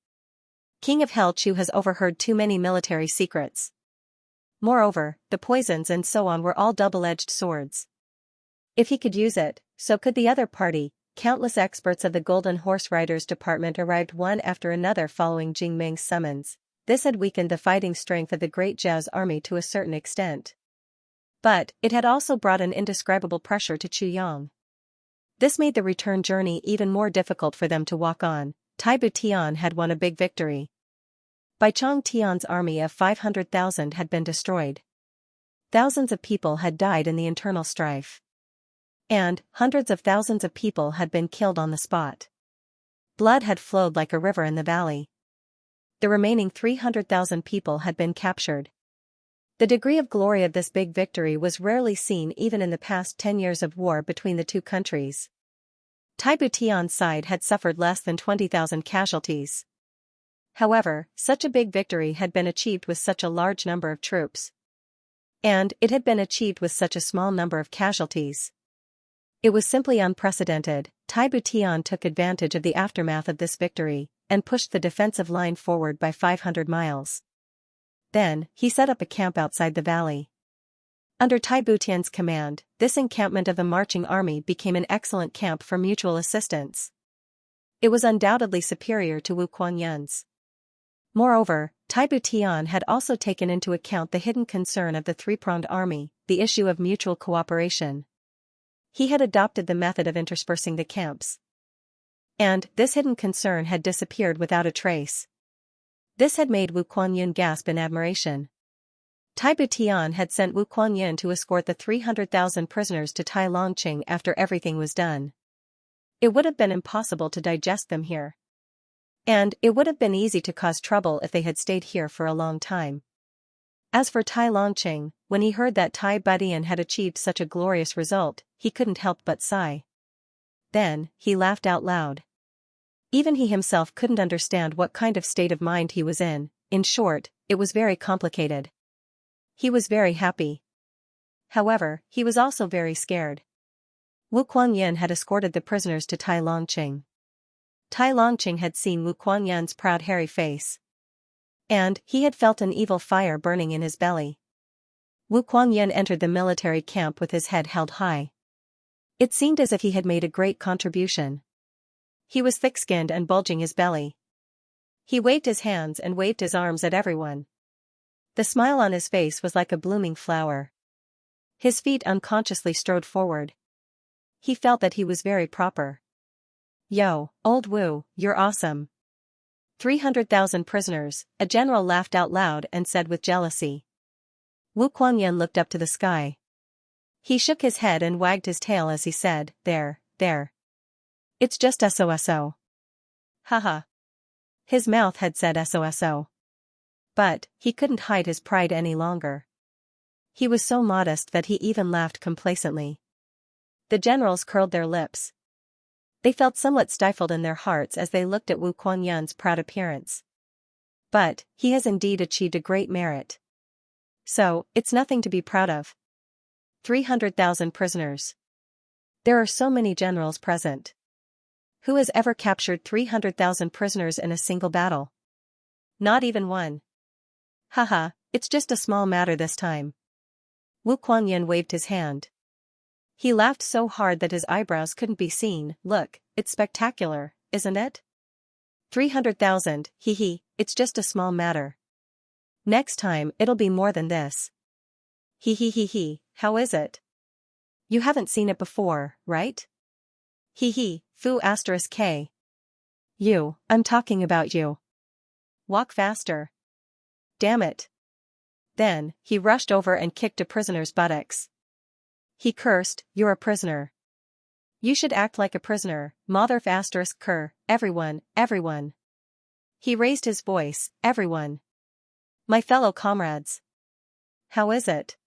[SPEAKER 1] King of Hell Chu has overheard too many military secrets. Moreover, the poisons and so on were all double-edged swords. If he could use it, so could the other party. Countless experts of the Golden Horse Riders Department arrived one after another following Jing Meng's summons. This had weakened the fighting strength of the Great Zhao's army to a certain extent. But, it had also brought an indescribable pressure to Chu Yang. This made the return journey even more difficult for them to walk on. Taibu Tian had won a big victory. Bai Chong Tian's army of 500,000 had been destroyed. Thousands of people had died in the internal strife. And, hundreds of thousands of people had been killed on the spot. Blood had flowed like a river in the valley. The remaining 300,000 people had been captured. The degree of glory of this big victory was rarely seen even in the past 10 years of war between the two countries. Taibu Tian's side had suffered less than 20,000 casualties. However, such a big victory had been achieved with such a large number of troops. And, it had been achieved with such a small number of casualties. It was simply unprecedented. Taibu Tian took advantage of the aftermath of this victory, and pushed the defensive line forward by 500 miles. Then, he set up a camp outside the valley. Under Taibu Tian's command, this encampment of the marching army became an excellent camp for mutual assistance. It was undoubtedly superior to Wu Kuanyun's. Moreover, Taibu Tian had also taken into account the hidden concern of the three-pronged army, the issue of mutual cooperation. He had adopted the method of interspersing the camps. And, this hidden concern had disappeared without a trace. This had made Wu Kuanyun gasp in admiration. Taibu Tian had sent Wu Kuanyun to escort the 300,000 prisoners to Tai Longqing after everything was done. It would have been impossible to digest them here. And, it would have been easy to cause trouble if they had stayed here for a long time. As for Tai Longqing, when he heard that Tai Budian had achieved such a glorious result, he couldn't help but sigh. Then, he laughed out loud. Even he himself couldn't understand what kind of state of mind he was in short, it was very complicated. He was very happy. However, he was also very scared. Wu Kuanyun had escorted the prisoners to Tai Longqing. Tai Longqing had seen Wu Kuanyun's proud hairy face. And, he had felt an evil fire burning in his belly. Wu Kuanyun entered the military camp with his head held high. It seemed as if he had made a great contribution. He was thick-skinned and bulging his belly. He waved his hands and waved his arms at everyone. The smile on his face was like a blooming flower. His feet unconsciously strode forward. He felt that he was very proper. Yo, old Wu, you're awesome. 300,000 prisoners, a general laughed out loud and said with jealousy. Wu Kuanyan looked up to the sky. He shook his head and wagged his tail as he said, there. It's just SOSO. Haha. His mouth had said SOSO. But, he couldn't hide his pride any longer. He was so modest that he even laughed complacently. The generals curled their lips. They felt somewhat stifled in their hearts as they looked at Wu Kuanyan's proud appearance. But, he has indeed achieved a great merit. So, it's nothing to be proud of. 300,000 prisoners. There are so many generals present. Who has ever captured 300,000 prisoners in a single battle? Not even one. Haha, it's just a small matter this time. Wu Kuanyan waved his hand. He laughed so hard that his eyebrows couldn't be seen. Look, it's spectacular, isn't it? 300,000, hee, it's just a small matter. Next time it'll be more than this. Hee, how is it? You haven't seen it before, right? Hee, fu asterisk k. You, I'm talking about you. Walk faster. Damn it. Then, he rushed over and kicked a prisoner's buttocks. He cursed, you're a prisoner. You should act like a prisoner, mother asterisk cur, everyone. He raised his voice, everyone. My fellow comrades. How is it?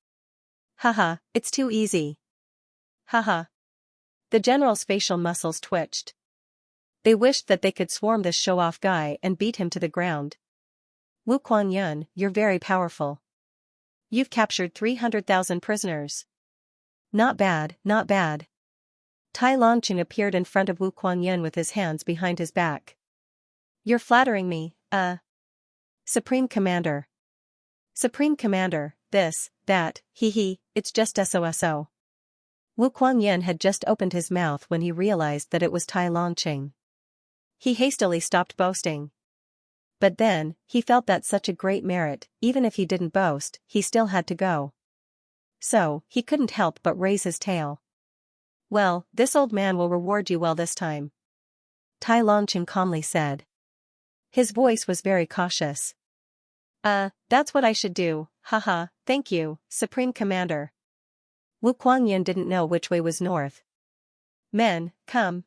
[SPEAKER 1] Haha, it's too easy. Haha. The general's facial muscles twitched. They wished that they could swarm this show-off guy and beat him to the ground. Wu Kuanyan, you're very powerful. You've captured 300,000 prisoners. Not bad. Tai Longqing appeared in front of Wu Kuanyan with his hands behind his back. You're flattering me, Supreme Commander. Supreme Commander, this, that, hee, it's just SOSO. Wu Kuanyan had just opened his mouth when he realized that it was Tai Longqing. He hastily stopped boasting. But then, he felt that such a great merit, even if he didn't boast, he still had to go. So, he couldn't help but raise his tail. Well, this old man will reward you well this time. Tai Longqing calmly said. His voice was very cautious. That's what I should do, haha, thank you, Supreme Commander. Wu Kuanyan didn't know which way was north. Men, come.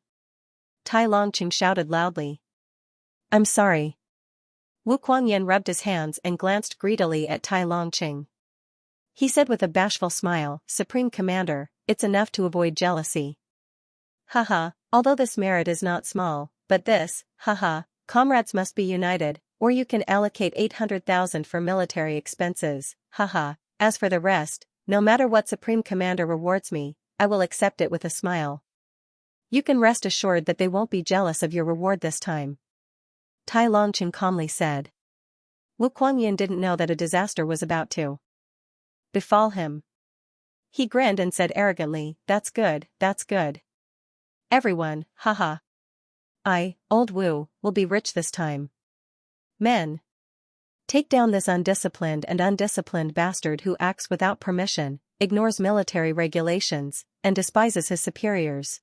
[SPEAKER 1] Tai Longqing shouted loudly. I'm sorry. Wu Kuanyan rubbed his hands and glanced greedily at Tai Longqing. He said with a bashful smile, Supreme Commander, it's enough to avoid jealousy. Haha, although this merit is not small, but this, haha, comrades must be united, or you can allocate 800,000 for military expenses, haha, as for the rest, no matter what Supreme Commander rewards me, I will accept it with a smile. You can rest assured that they won't be jealous of your reward this time. Tai Longqing calmly said. Wu Kuanyan didn't know that a disaster was about to befall him. He grinned and said arrogantly, that's good. Everyone, haha. Old Wu, will be rich this time. Men. Take down this undisciplined bastard who acts without permission, ignores military regulations, and despises his superiors.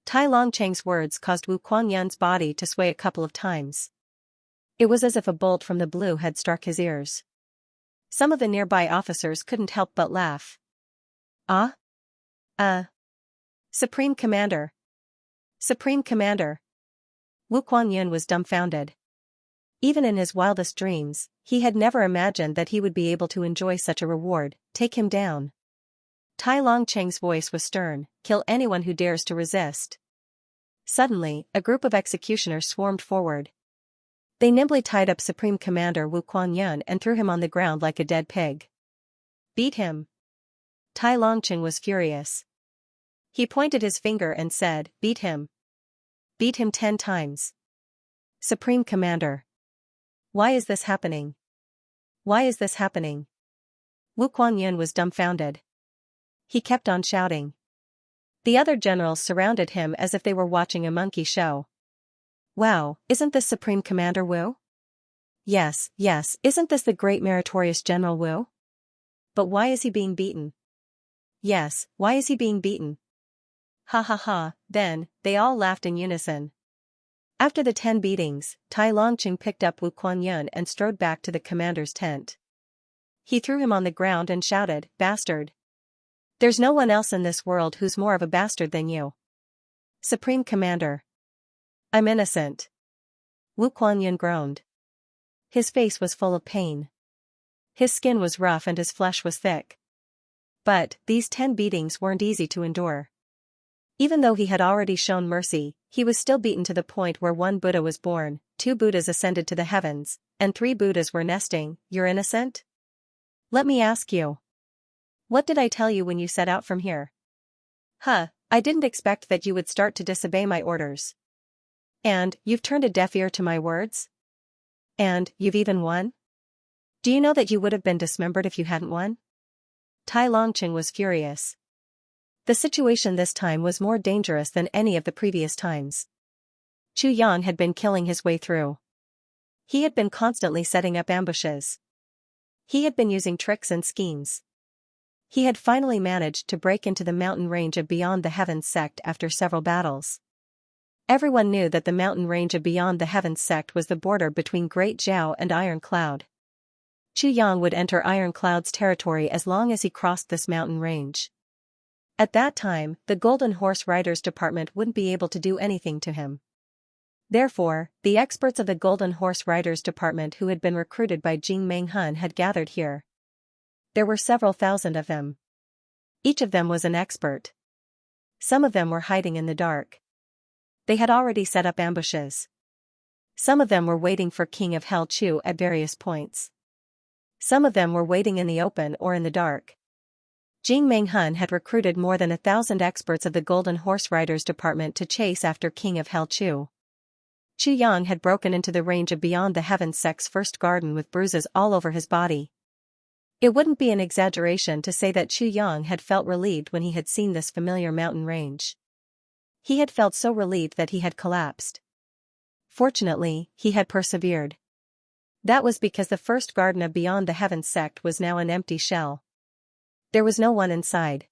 [SPEAKER 1] Tai Longqing's words caused Wu Kuanyan's body to sway a couple of times. It was as if a bolt from the blue had struck his ears. Some of the nearby officers couldn't help but laugh. Supreme Commander. Supreme Commander. Wu Kuanyan was dumbfounded. Even in his wildest dreams, he had never imagined that he would be able to enjoy such a reward. Take him down. Tai Longqing's voice was stern, kill anyone who dares to resist. Suddenly, a group of executioners swarmed forward. They nimbly tied up Supreme Commander Wu Kuanyan and threw him on the ground like a dead pig. Beat him. Tai Longqing was furious. He pointed his finger and said, beat him. Beat him 10 times. Supreme Commander. Why is this happening? Wu Kuanyan was dumbfounded. He kept on shouting. The other generals surrounded him as if they were watching a monkey show. Wow, isn't this Supreme Commander Wu? Yes, isn't this the great meritorious General Wu? But why is he being beaten? Yes, why is he being beaten? Ha ha ha, then, they all laughed in unison. After the 10 beatings, Tai Longqing picked up Wu Kuanyun and strode back to the commander's tent. He threw him on the ground and shouted, "Bastard! There's no one else in this world who's more of a bastard than you. Supreme Commander. I'm innocent." Wu Kuanyun groaned. His face was full of pain. His skin was rough and his flesh was thick. But, these 10 beatings weren't easy to endure. Even though he had already shown mercy, he was still beaten to the point where 1 Buddha was born, 2 Buddhas ascended to the heavens, and 3 Buddhas were nesting. You're innocent? Let me ask you. What did I tell you when you set out from here? I didn't expect that you would start to disobey my orders. And, you've turned a deaf ear to my words? And, you've even won? Do you know that you would have been dismembered if you hadn't won? Tai Longqing was furious. The situation this time was more dangerous than any of the previous times. Chu Yang had been killing his way through. He had been constantly setting up ambushes. He had been using tricks and schemes. He had finally managed to break into the mountain range of Beyond the Heavens sect after several battles. Everyone knew that the mountain range of Beyond the Heavens sect was the border between Great Zhao and Iron Cloud. Chu Yang would enter Iron Cloud's territory as long as he crossed this mountain range. At that time, the Golden Horse Riders Department wouldn't be able to do anything to him. Therefore, the experts of the Golden Horse Riders Department who had been recruited by Jing Menghun had gathered here. There were several thousand of them. Each of them was an expert. Some of them were hiding in the dark. They had already set up ambushes. Some of them were waiting for King of Hell Chu at various points. Some of them were waiting in the open or in the dark. Jing Menghun had recruited more than 1,000 experts of the Golden Horse Riders Department to chase after King of Hell Chu. Chu Yang had broken into the range of Beyond the Heavens sect's first garden with bruises all over his body. It wouldn't be an exaggeration to say that Chu Yang had felt relieved when he had seen this familiar mountain range. He had felt so relieved that he had collapsed. Fortunately, he had persevered. That was because the first garden of Beyond the Heavens sect was now an empty shell. There was no one inside.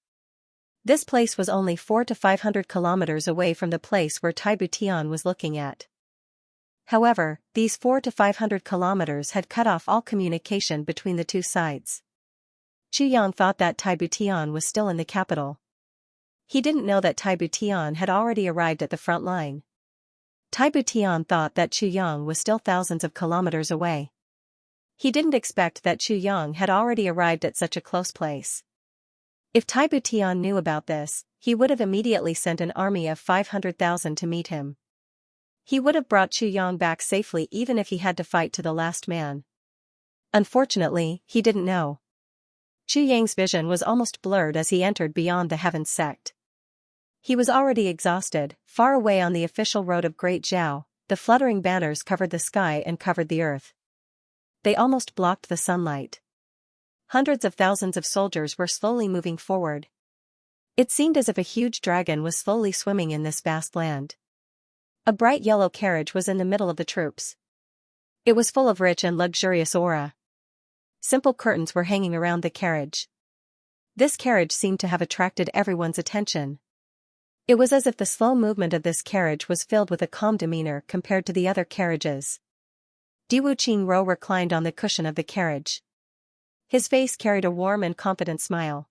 [SPEAKER 1] This place was only 400 to 500 kilometers away from the place where Taibu Tian was looking at. However, these 400 to 500 kilometers had cut off all communication between the two sides. Chu Yang thought that Taibu Tian was still in the capital. He didn't know that Taibu Tian had already arrived at the front line. Taibu Tian thought that Chu Yang was still thousands of kilometers away. He didn't expect that Chu Yang had already arrived at such a close place. If Taibu Tian knew about this, he would have immediately sent an army of 500,000 to meet him. He would have brought Chu Yang back safely even if he had to fight to the last man. Unfortunately, he didn't know. Chu Yang's vision was almost blurred as he entered Beyond the Heavens sect. He was already exhausted. Far away on the official road of Great Zhao, the fluttering banners covered the sky and covered the earth. They almost blocked the sunlight. Hundreds of thousands of soldiers were slowly moving forward. It seemed as if a huge dragon was slowly swimming in this vast land. A bright yellow carriage was in the middle of the troops. It was full of rich and luxurious aura. Simple curtains were hanging around the carriage. This carriage seemed to have attracted everyone's attention. It was as if the slow movement of this carriage was filled with a calm demeanor compared to the other carriages. Diwu Qingro reclined on the cushion of the carriage. His face carried a warm and confident smile.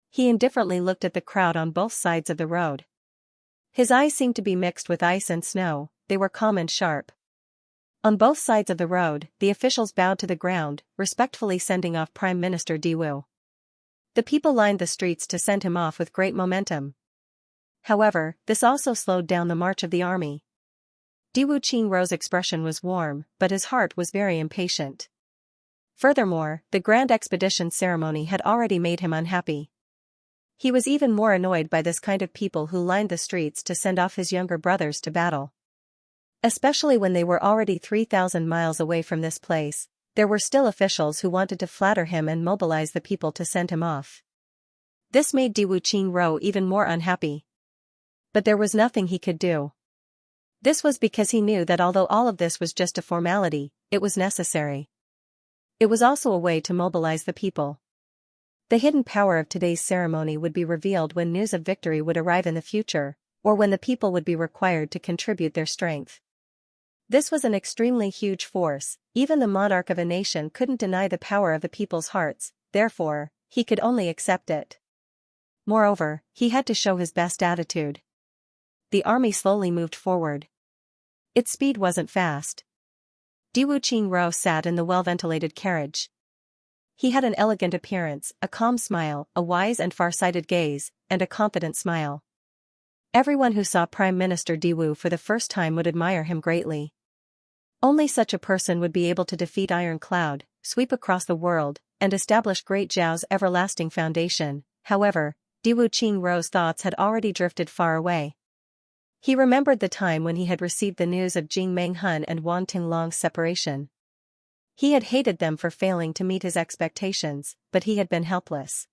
[SPEAKER 1] He indifferently looked at the crowd on both sides of the road. His eyes seemed to be mixed with ice and snow, they were calm and sharp. On both sides of the road, the officials bowed to the ground, respectfully sending off Prime Minister Diwu. The people lined the streets to send him off with great momentum. However, this also slowed down the march of the army. Diwu Qingrou's expression was warm, but his heart was very impatient. Furthermore, the grand expedition ceremony had already made him unhappy. He was even more annoyed by this kind of people who lined the streets to send off his younger brothers to battle. Especially when they were already 3,000 miles away from this place, there were still officials who wanted to flatter him and mobilize the people to send him off. This made Diwu Qingro even more unhappy. But there was nothing he could do. This was because he knew that although all of this was just a formality, it was necessary. It was also a way to mobilize the people. The hidden power of today's ceremony would be revealed when news of victory would arrive in the future, or when the people would be required to contribute their strength. This was an extremely huge force. Even the monarch of a nation couldn't deny the power of the people's hearts, therefore, he could only accept it. Moreover, he had to show his best attitude. The army slowly moved forward. Its speed wasn't fast. Diwu Qingro sat in the well-ventilated carriage. He had an elegant appearance, a calm smile, a wise and far-sighted gaze, and a confident smile. Everyone who saw Prime Minister Diwu for the first time would admire him greatly. Only such a person would be able to defeat Iron Cloud, sweep across the world, and establish Great Zhao's everlasting foundation. However, Diwu Qingro's thoughts had already drifted far away. He remembered the time when he had received the news of Jing Menghun and Wan Tinglong's separation. He had hated them for failing to meet his expectations, but he had been helpless.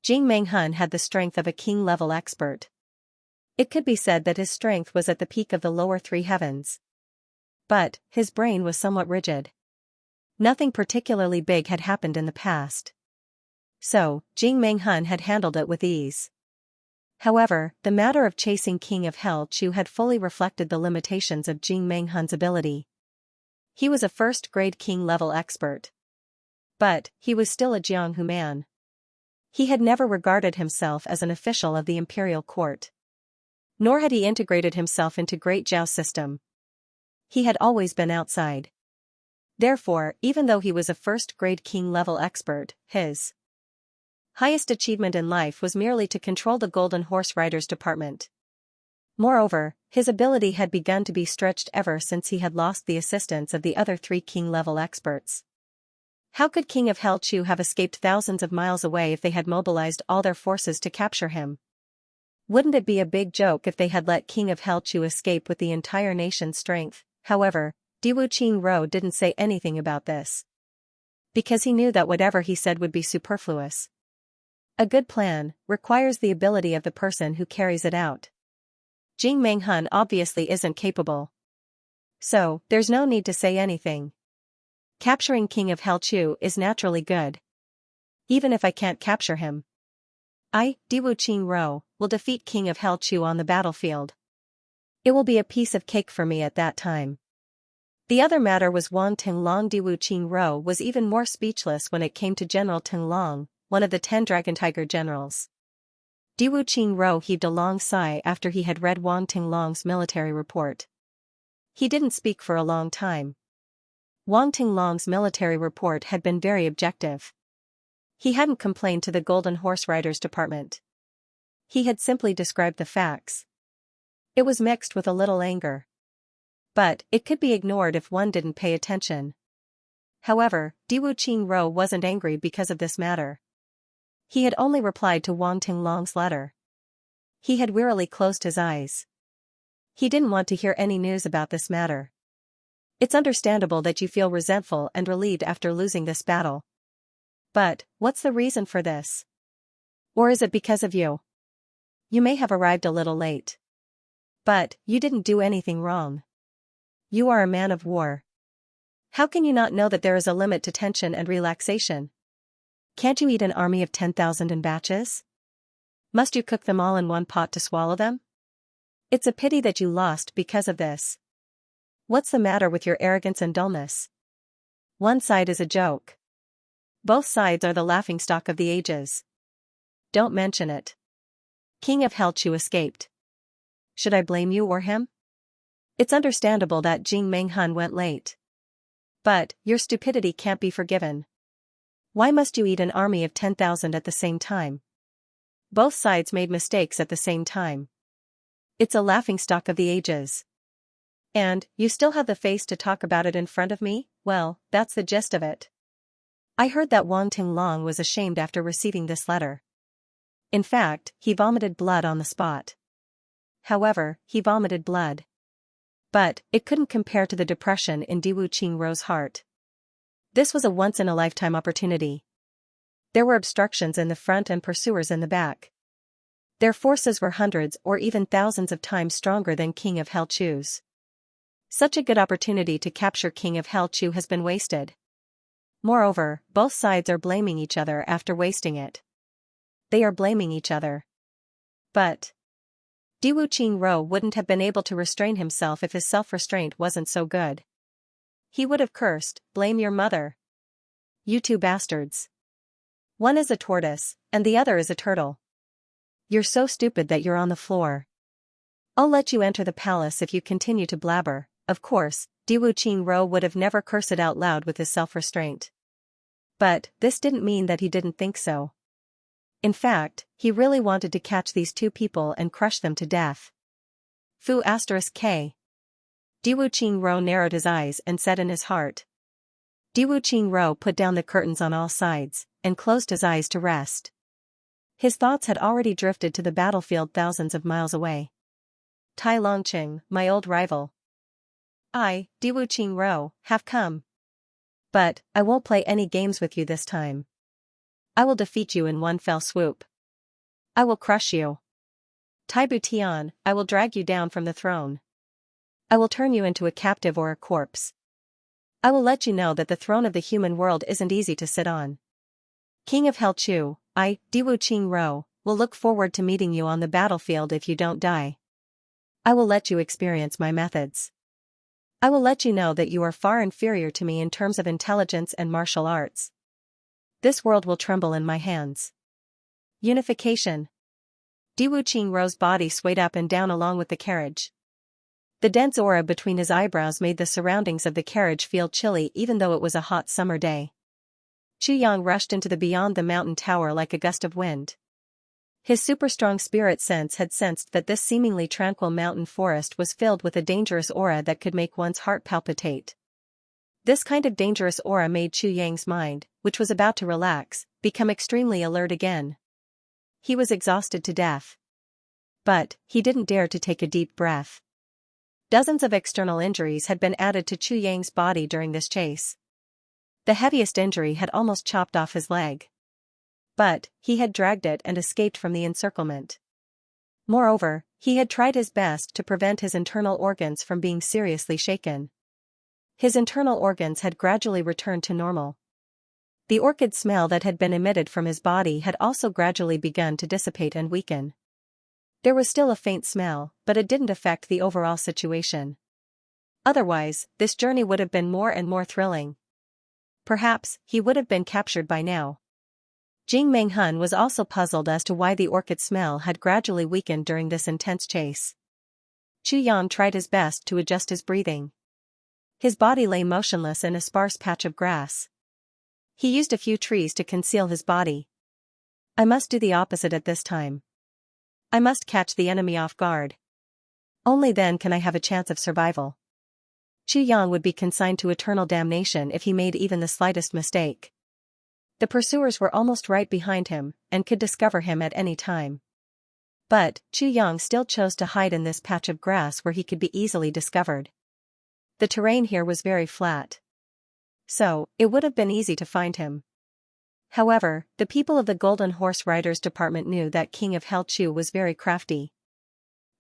[SPEAKER 1] Jing Menghun had the strength of a king-level expert. It could be said that his strength was at the peak of the lower three heavens. But, his brain was somewhat rigid. Nothing particularly big had happened in the past. So, Jing Menghun had handled it with ease. However, the matter of chasing King of Hell Chu had fully reflected the limitations of Jing Menghun's ability. He was a first-grade king-level expert. But, he was still a Jianghu man. He had never regarded himself as an official of the imperial court. Nor had he integrated himself into Great Zhao's system. He had always been outside. Therefore, even though he was a first-grade king-level expert, his highest achievement in life was merely to control the Golden Horse Riders department. Moreover, his ability had begun to be stretched ever since he had lost the assistance of the other three king-level experts. How could King of Hell Chu have escaped thousands of miles away if they had mobilized all their forces to capture him? Wouldn't it be a big joke if they had let King of Hell Chu escape with the entire nation's strength? However, Diwu Qingro didn't say anything about this. Because he knew that whatever he said would be superfluous. A good plan requires the ability of the person who carries it out. Jing Menghun obviously isn't capable. So, there's no need to say anything. Capturing King of Hell Chu is naturally good. Even if I can't capture him, I, Diwu Qingro, will defeat King of Hell Chu on the battlefield. It will be a piece of cake for me at that time. The other matter was Wan Tinglong. Diwu Qingro was even more speechless when it came to General Tinglong, one of the 10 Dragon Tiger generals. Diwu Qingro heaved a long sigh after he had read Wan Tinglong's military report. He didn't speak for a long time. Wan Tinglong's military report had been very objective. He hadn't complained to the Golden Horse Riders department. He had simply described the facts. It was mixed with a little anger. But, it could be ignored if one didn't pay attention. However, Diwu Qingro wasn't angry because of this matter. He had only replied to Wan Tinglong's letter. He had wearily closed his eyes. He didn't want to hear any news about this matter. It's understandable that you feel resentful and relieved after losing this battle. But, what's the reason for this? Or is it because of you? You may have arrived a little late. But, you didn't do anything wrong. You are a man of war. How can you not know that there is a limit to tension and relaxation? Can't you eat an army of 10,000 in batches? Must you cook them all in one pot to swallow them? It's a pity that you lost because of this. What's the matter with your arrogance and dullness? One side is a joke. Both sides are the laughingstock of the ages. Don't mention it. King of Hell Chu escaped. Should I blame you or him? It's understandable that Jing Menghun went late. But, your stupidity can't be forgiven. Why must you eat an army of 10,000 at the same time? Both sides made mistakes at the same time. It's a laughingstock of the ages. And, you still have the face to talk about it in front of me? Well, that's the gist of it. I heard that Wan Tinglong was ashamed after receiving this letter. In fact, he vomited blood on the spot. However, he vomited blood. But, it couldn't compare to the depression in Diwu Qingro's heart. This was a once-in-a-lifetime opportunity. There were obstructions in the front and pursuers in the back. Their forces were hundreds or even thousands of times stronger than King of Hell Chu's. Such a good opportunity to capture King of Hell Chu has been wasted. Moreover, both sides are blaming each other after wasting it. They are blaming each other. But Diwu Qingro wouldn't have been able to restrain himself if his self-restraint wasn't so good. He would have cursed, "Blame your mother. You two bastards. One is a tortoise, and the other is a turtle. You're so stupid that you're on the floor. I'll let you enter the palace if you continue to blabber." Of course, Diwu Qingro would have never cursed out loud with his self-restraint. But this didn't mean that he didn't think so. In fact, he really wanted to catch these two people and crush them to death. Fu *k. Diwu Qingro narrowed his eyes and said in his heart. Diwu Qingro put down the curtains on all sides, and closed his eyes to rest. His thoughts had already drifted to the battlefield thousands of miles away. Tai Longqing, my old rival. I, Diwu Qingro, have come. But I won't play any games with you this time. I will defeat you in one fell swoop. I will crush you. Taibu Tian, I will drag you down from the throne. I will turn you into a captive or a corpse. I will let you know that the throne of the human world isn't easy to sit on. King of Hell Chu, I, Diwu Qingro, will look forward to meeting you on the battlefield if you don't die. I will let you experience my methods. I will let you know that you are far inferior to me in terms of intelligence and martial arts. This world will tremble in my hands. Unification. Diwu Qingro's body swayed up and down along with the carriage. The dense aura between his eyebrows made the surroundings of the carriage feel chilly even though it was a hot summer day. Chu Yang rushed into the beyond the mountain tower like a gust of wind. His super-strong spirit sense had sensed that this seemingly tranquil mountain forest was filled with a dangerous aura that could make one's heart palpitate. This kind of dangerous aura made Chu Yang's mind, which was about to relax, become extremely alert again. He was exhausted to death. But he didn't dare to take a deep breath. Dozens of external injuries had been added to Chu Yang's body during this chase. The heaviest injury had almost chopped off his leg. But he had dragged it and escaped from the encirclement. Moreover, he had tried his best to prevent his internal organs from being seriously shaken. His internal organs had gradually returned to normal. The orchid smell that had been emitted from his body had also gradually begun to dissipate and weaken. There was still a faint smell, but it didn't affect the overall situation. Otherwise, this journey would have been more and more thrilling. Perhaps he would have been captured by now. Jing Menghun was also puzzled as to why the orchid smell had gradually weakened during this intense chase. Chu Yang tried his best to adjust his breathing. His body lay motionless in a sparse patch of grass. He used a few trees to conceal his body. I must do the opposite at this time. I must catch the enemy off guard. Only then can I have a chance of survival. Chu Yang would be consigned to eternal damnation if he made even the slightest mistake. The pursuers were almost right behind him, and could discover him at any time. But Chu Yang still chose to hide in this patch of grass where he could be easily discovered. The terrain here was very flat. So, it would have been easy to find him. However, the people of the Golden Horse Riders Department knew that King of Hell Chu was very crafty.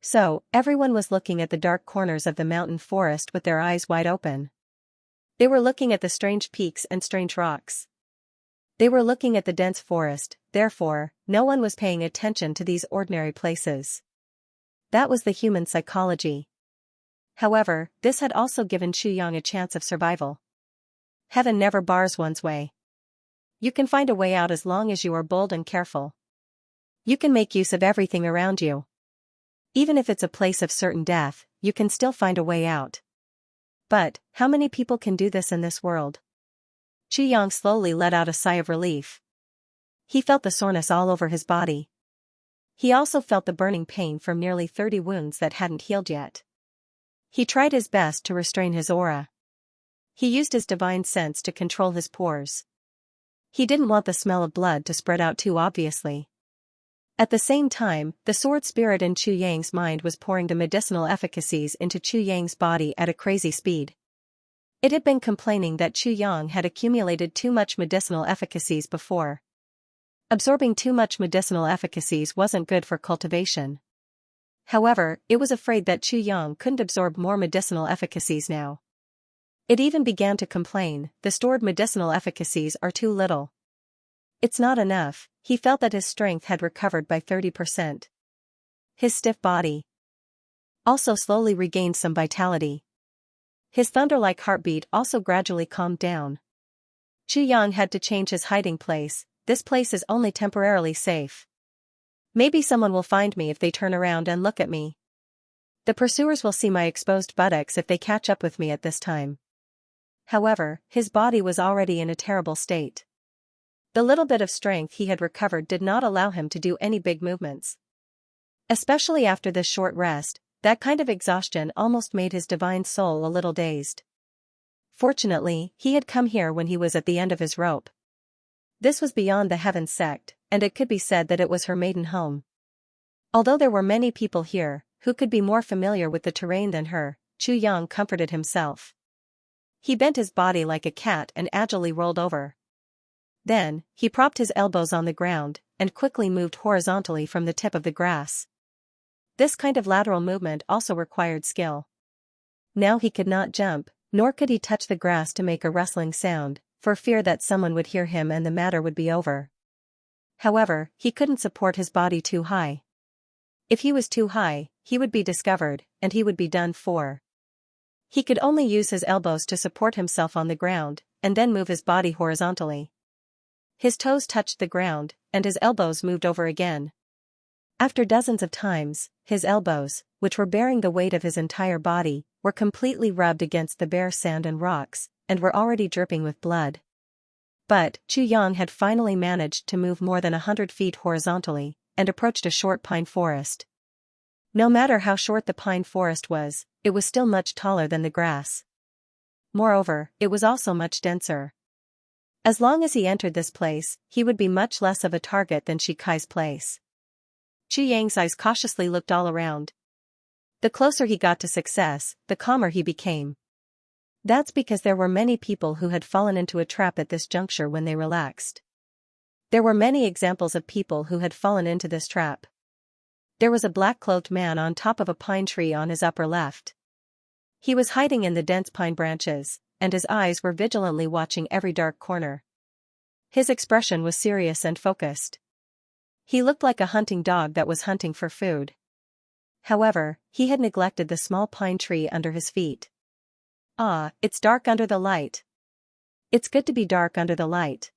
[SPEAKER 1] So, everyone was looking at the dark corners of the mountain forest with their eyes wide open. They were looking at the strange peaks and strange rocks. They were looking at the dense forest, therefore, no one was paying attention to these ordinary places. That was the human psychology. However, this had also given Chu Yang a chance of survival. Heaven never bars one's way. You can find a way out as long as you are bold and careful. You can make use of everything around you. Even if it's a place of certain death, you can still find a way out. But, how many people can do this in this world? Chu Yang slowly let out a sigh of relief. He felt the soreness all over his body. He also felt the burning pain from nearly 30 wounds that hadn't healed yet. He tried his best to restrain his aura. He used his divine sense to control his pores. He didn't want the smell of blood to spread out too obviously. At the same time, the sword spirit in Chu Yang's mind was pouring the medicinal efficacies into Chu Yang's body at a crazy speed. It had been complaining that Chu Yang had accumulated too much medicinal efficacies before. Absorbing too much medicinal efficacies wasn't good for cultivation. However, it was afraid that Xianxia couldn't absorb more medicinal efficacies now. It even began to complain, the stored medicinal efficacies are too little. It's not enough. He felt that his strength had recovered by 30%. His stiff body also slowly regained some vitality. His thunder-like heartbeat also gradually calmed down. Xianxia had to change his hiding place. This place is only temporarily safe. Maybe someone will find me if they turn around and look at me. The pursuers will see my exposed buttocks if they catch up with me at this time. However, his body was already in a terrible state. The little bit of strength he had recovered did not allow him to do any big movements. Especially after this short rest, that kind of exhaustion almost made his divine soul a little dazed. Fortunately, he had come here when he was at the end of his rope. This was beyond the Heaven sect, and it could be said that it was her maiden home. Although there were many people here, who could be more familiar with the terrain than her, Xianxia comforted himself. He bent his body like a cat and agilely rolled over. Then, he propped his elbows on the ground, and quickly moved horizontally from the tip of the grass. This kind of lateral movement also required skill. Now he could not jump, nor could he touch the grass to make a rustling sound, for fear that someone would hear him and the matter would be over. However, he couldn't support his body too high. If he was too high, he would be discovered, and he would be done for. He could only use his elbows to support himself on the ground, and then move his body horizontally. His toes touched the ground, and his elbows moved over again. After dozens of times, his elbows, which were bearing the weight of his entire body, were completely rubbed against the bare sand and rocks, and were already dripping with blood. But Xianxia had finally managed to move more than 100 feet horizontally, and approached a short pine forest. No matter how short the pine forest was, it was still much taller than the grass. Moreover, it was also much denser. As long as he entered this place, he would be much less of a target than Shikai's place. Xianxia's eyes cautiously looked all around. The closer he got to success, the calmer he became. That's because there were many people who had fallen into a trap at this juncture when they relaxed. There were many examples of people who had fallen into this trap. There was a black-clothed man on top of a pine tree on his upper left. He was hiding in the dense pine branches, and his eyes were vigilantly watching every dark corner. His expression was serious and focused. He looked like a hunting dog that was hunting for food. However, he had neglected the small pine tree under his feet. Ah, it's dark under the light. It's good to be dark under the light.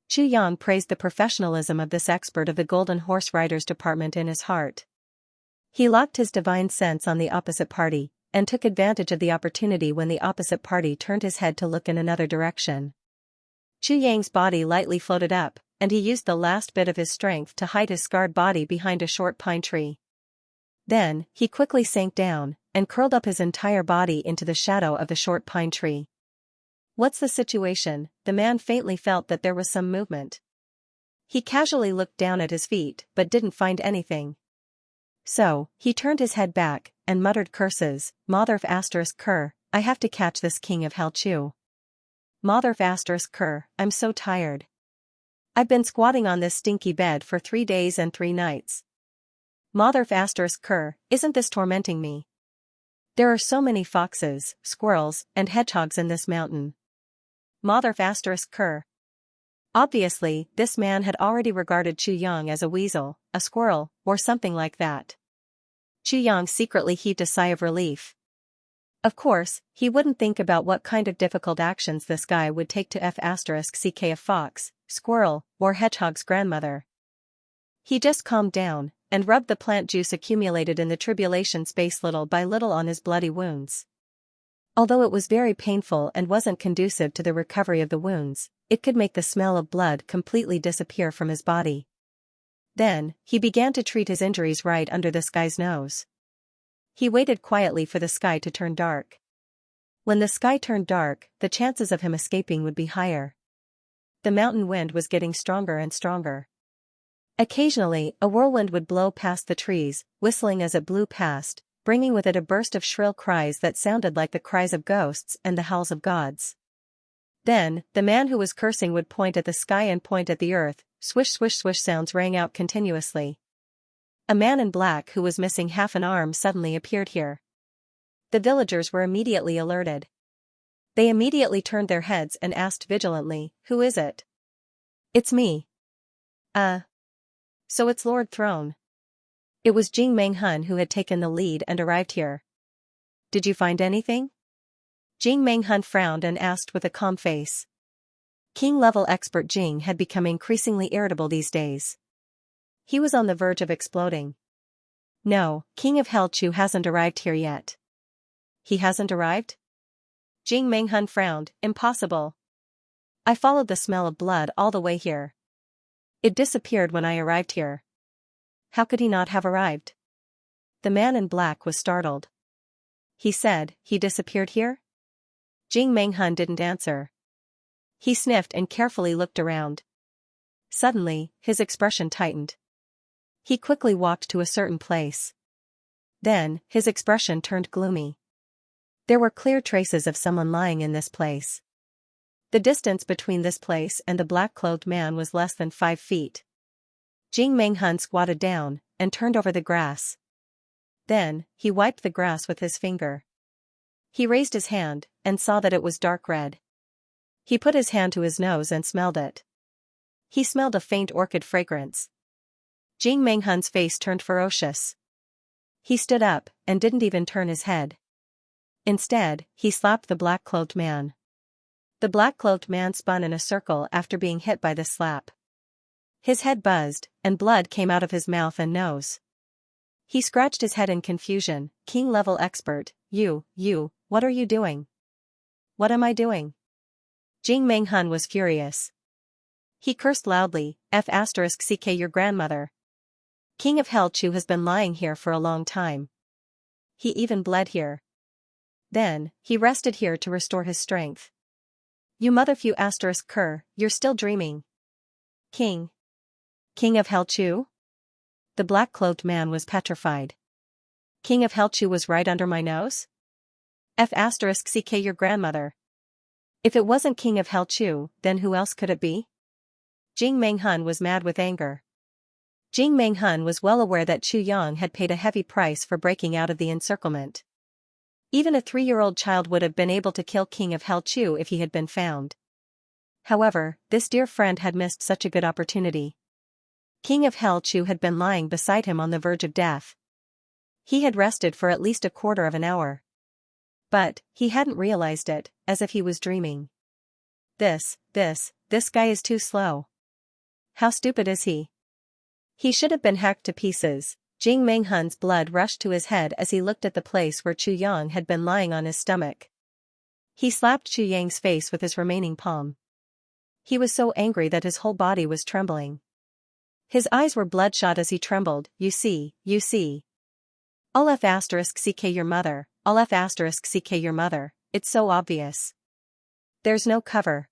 [SPEAKER 1] Xianxia praised the professionalism of this expert of the Golden Horse Riders department in his heart. He locked his divine sense on the opposite party, and took advantage of the opportunity when the opposite party turned his head to look in another direction. Xianxia's body lightly floated up, and he used the last bit of his strength to hide his scarred body behind a short pine tree. Then, he quickly sank down, and curled up his entire body into the shadow of the short pine tree. What's the situation? The man faintly felt that there was some movement. He casually looked down at his feet, but didn't find anything. So, he turned his head back, and muttered curses. Motherf ****, I have to catch this king of hell Chu. Motherf ****, I'm so tired. I've been squatting on this stinky bed for 3 days and 3 nights. Motherf ****, isn't this tormenting me? There are so many foxes, squirrels, and hedgehogs in this mountain. Motherf ****. Obviously, this man had already regarded Xianxia as a weasel, a squirrel, or something like that. Xianxia secretly heaved a sigh of relief. Of course, he wouldn't think about what kind of difficult actions this guy would take to ***ck a fox, squirrel, or hedgehog's grandmother. He just calmed down, and rubbed the plant juice accumulated in the tribulation space little by little on his bloody wounds. Although it was very painful and wasn't conducive to the recovery of the wounds, it could make the smell of blood completely disappear from his body. Then, he began to treat his injuries right under this guy's nose. He waited quietly for the sky to turn dark. When the sky turned dark, the chances of him escaping would be higher. The mountain wind was getting stronger and stronger. Occasionally, a whirlwind would blow past the trees, whistling as it blew past, bringing with it a burst of shrill cries that sounded like the cries of ghosts and the howls of gods. Then, the man who was cursing would point at the sky and point at the earth, swish swish swish sounds rang out continuously. A man in black who was missing half an arm suddenly appeared here. The villagers were immediately alerted. They immediately turned their heads and asked vigilantly, "Who is it?" "It's me." So it's Lord Throne." It was Jing Menghan who had taken the lead and arrived here. "Did you find anything?" Jing Menghan frowned and asked with a calm face. King-level expert Jing had become increasingly irritable these days. He was on the verge of exploding. "No, King of Hell Chu hasn't arrived here yet." "He hasn't arrived?" Jing Menghan frowned. "Impossible. I followed the smell of blood all the way here. It disappeared when I arrived here." "How could he not have arrived?" The man in black was startled. "He said, he disappeared here?" Jing Menghan didn't answer. He sniffed and carefully looked around. Suddenly, his expression tightened. He quickly walked to a certain place. Then, his expression turned gloomy. There were clear traces of someone lying in this place. The distance between this place and the black-clothed man was less than 5 feet. Jing Menghan squatted down and turned over the grass. Then, he wiped the grass with his finger. He raised his hand and saw that it was dark red. He put his hand to his nose and smelled it. He smelled a faint orchid fragrance. Jing Menghan's face turned ferocious. He stood up and didn't even turn his head. Instead, he slapped the black-clothed man. The black-clothed man spun in a circle after being hit by the slap. His head buzzed, and blood came out of his mouth and nose. He scratched his head in confusion. "King-level expert, you, what are you doing?" "What am I doing?" Jing Menghan was furious. He cursed loudly, "F***ck your grandmother. King of Hell Chu has been lying here for a long time. He even bled here. Then, he rested here to restore his strength. You motherfu*** you're still dreaming. King of Hell Chu?" The black-clothed man was petrified. "King of Hell Chu was right under my nose? F***ck your grandmother. If it wasn't King of Hell Chu, then who else could it be?" Jing Menghan was mad with anger. Jing Menghan was well aware that Chu Yang had paid a heavy price for breaking out of the encirclement. Even a 3-year-old child would have been able to kill King of Hell Chu if he had been found. However, this dear friend had missed such a good opportunity. King of Hell Chu had been lying beside him on the verge of death. He had rested for at least a quarter of an hour. But, he hadn't realized it, as if he was dreaming. This guy is too slow. How stupid is he? He should have been hacked to pieces. Jing Menghan's blood rushed to his head as he looked at the place where Chu Yang had been lying on his stomach. He slapped Chu Yang's face with his remaining palm. He was so angry that his whole body was trembling. His eyes were bloodshot as he trembled. You see. I'll F***ck your mother, I'll F***ck your mother, it's so obvious. There's no cover.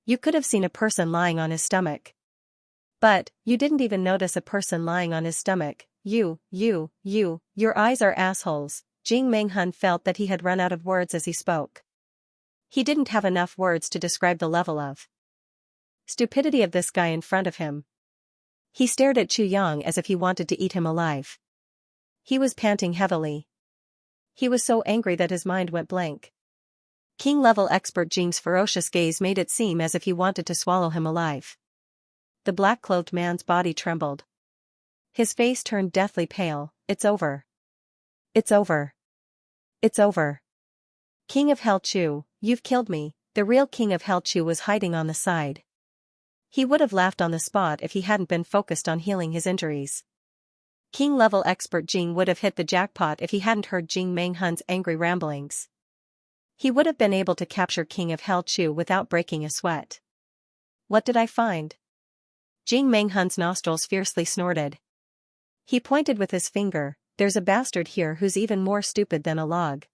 [SPEAKER 1] You could have seen a person lying on his stomach. But, you didn't even notice a person lying on his stomach. Your eyes are assholes. Jing Menghan felt that he had run out of words as he spoke. He didn't have enough words to describe the level of stupidity of this guy in front of him. He stared at Chu Yang as if he wanted to eat him alive. He was panting heavily. He was so angry that his mind went blank. King-level expert Jing's ferocious gaze made it seem as if he wanted to swallow him alive. The black-clothed man's body trembled. His face turned deathly pale. It's over. It's over. It's over. King of Hell Chu, you've killed me. The real King of Hell Chu was hiding on the side. He would have laughed on the spot if he hadn't been focused on healing his injuries. King-level expert Jing would have hit the jackpot if he hadn't heard Jing Menghan's angry ramblings. He would have been able to capture King of Hell Chu without breaking a sweat. What did I find? Jing Menghan's nostrils fiercely snorted. He pointed with his finger. There's a bastard here who's even more stupid than a log.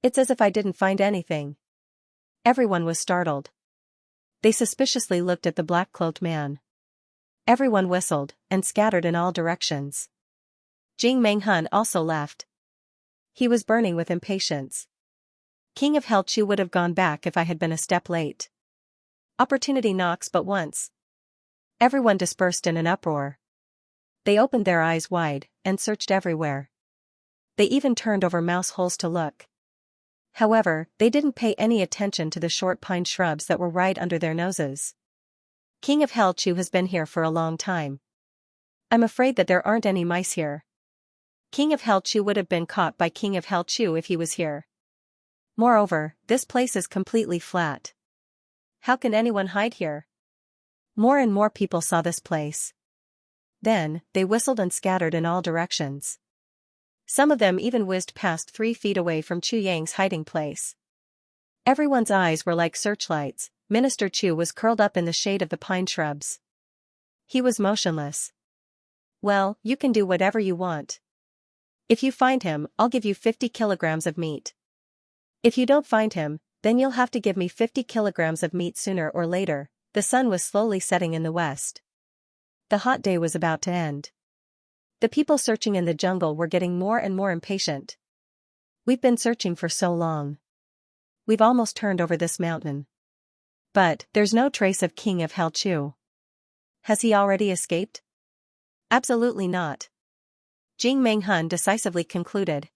[SPEAKER 1] It's as if I didn't find anything. Everyone was startled. They suspiciously looked at the black-cloaked man. Everyone whistled and scattered in all directions. Jing Menghan also left. He was burning with impatience. King of Hell Chu would have gone back if I had been a step late. Opportunity knocks but once. Everyone dispersed in an uproar. They opened their eyes wide and searched everywhere. They even turned over mouse holes to look. However, they didn't pay any attention to the short pine shrubs that were right under their noses. King of Hell Chu has been here for a long time. I'm afraid that there aren't any mice here. King of Hell Chu would have been caught by King of Hell Chu if he was here. Moreover, this place is completely flat. How can anyone hide here? More and more people saw this place. Then, they whistled and scattered in all directions. Some of them even whizzed past 3 feet away from Chu Yang's hiding place. Everyone's eyes were like searchlights. Minister Chu was curled up in the shade of the pine shrubs. He was motionless. Well, you can do whatever you want. If you find him, I'll give you 50 kilograms of meat. If you don't find him, then you'll have to give me 50 kilograms of meat sooner or later. The sun was slowly setting in the west. The hot day was about to end. The people searching in the jungle were getting more and more impatient. We've been searching for so long. We've almost turned over this mountain. But there's no trace of King of Hell Chu. Has he already escaped? Absolutely not. Jing Menghun decisively concluded.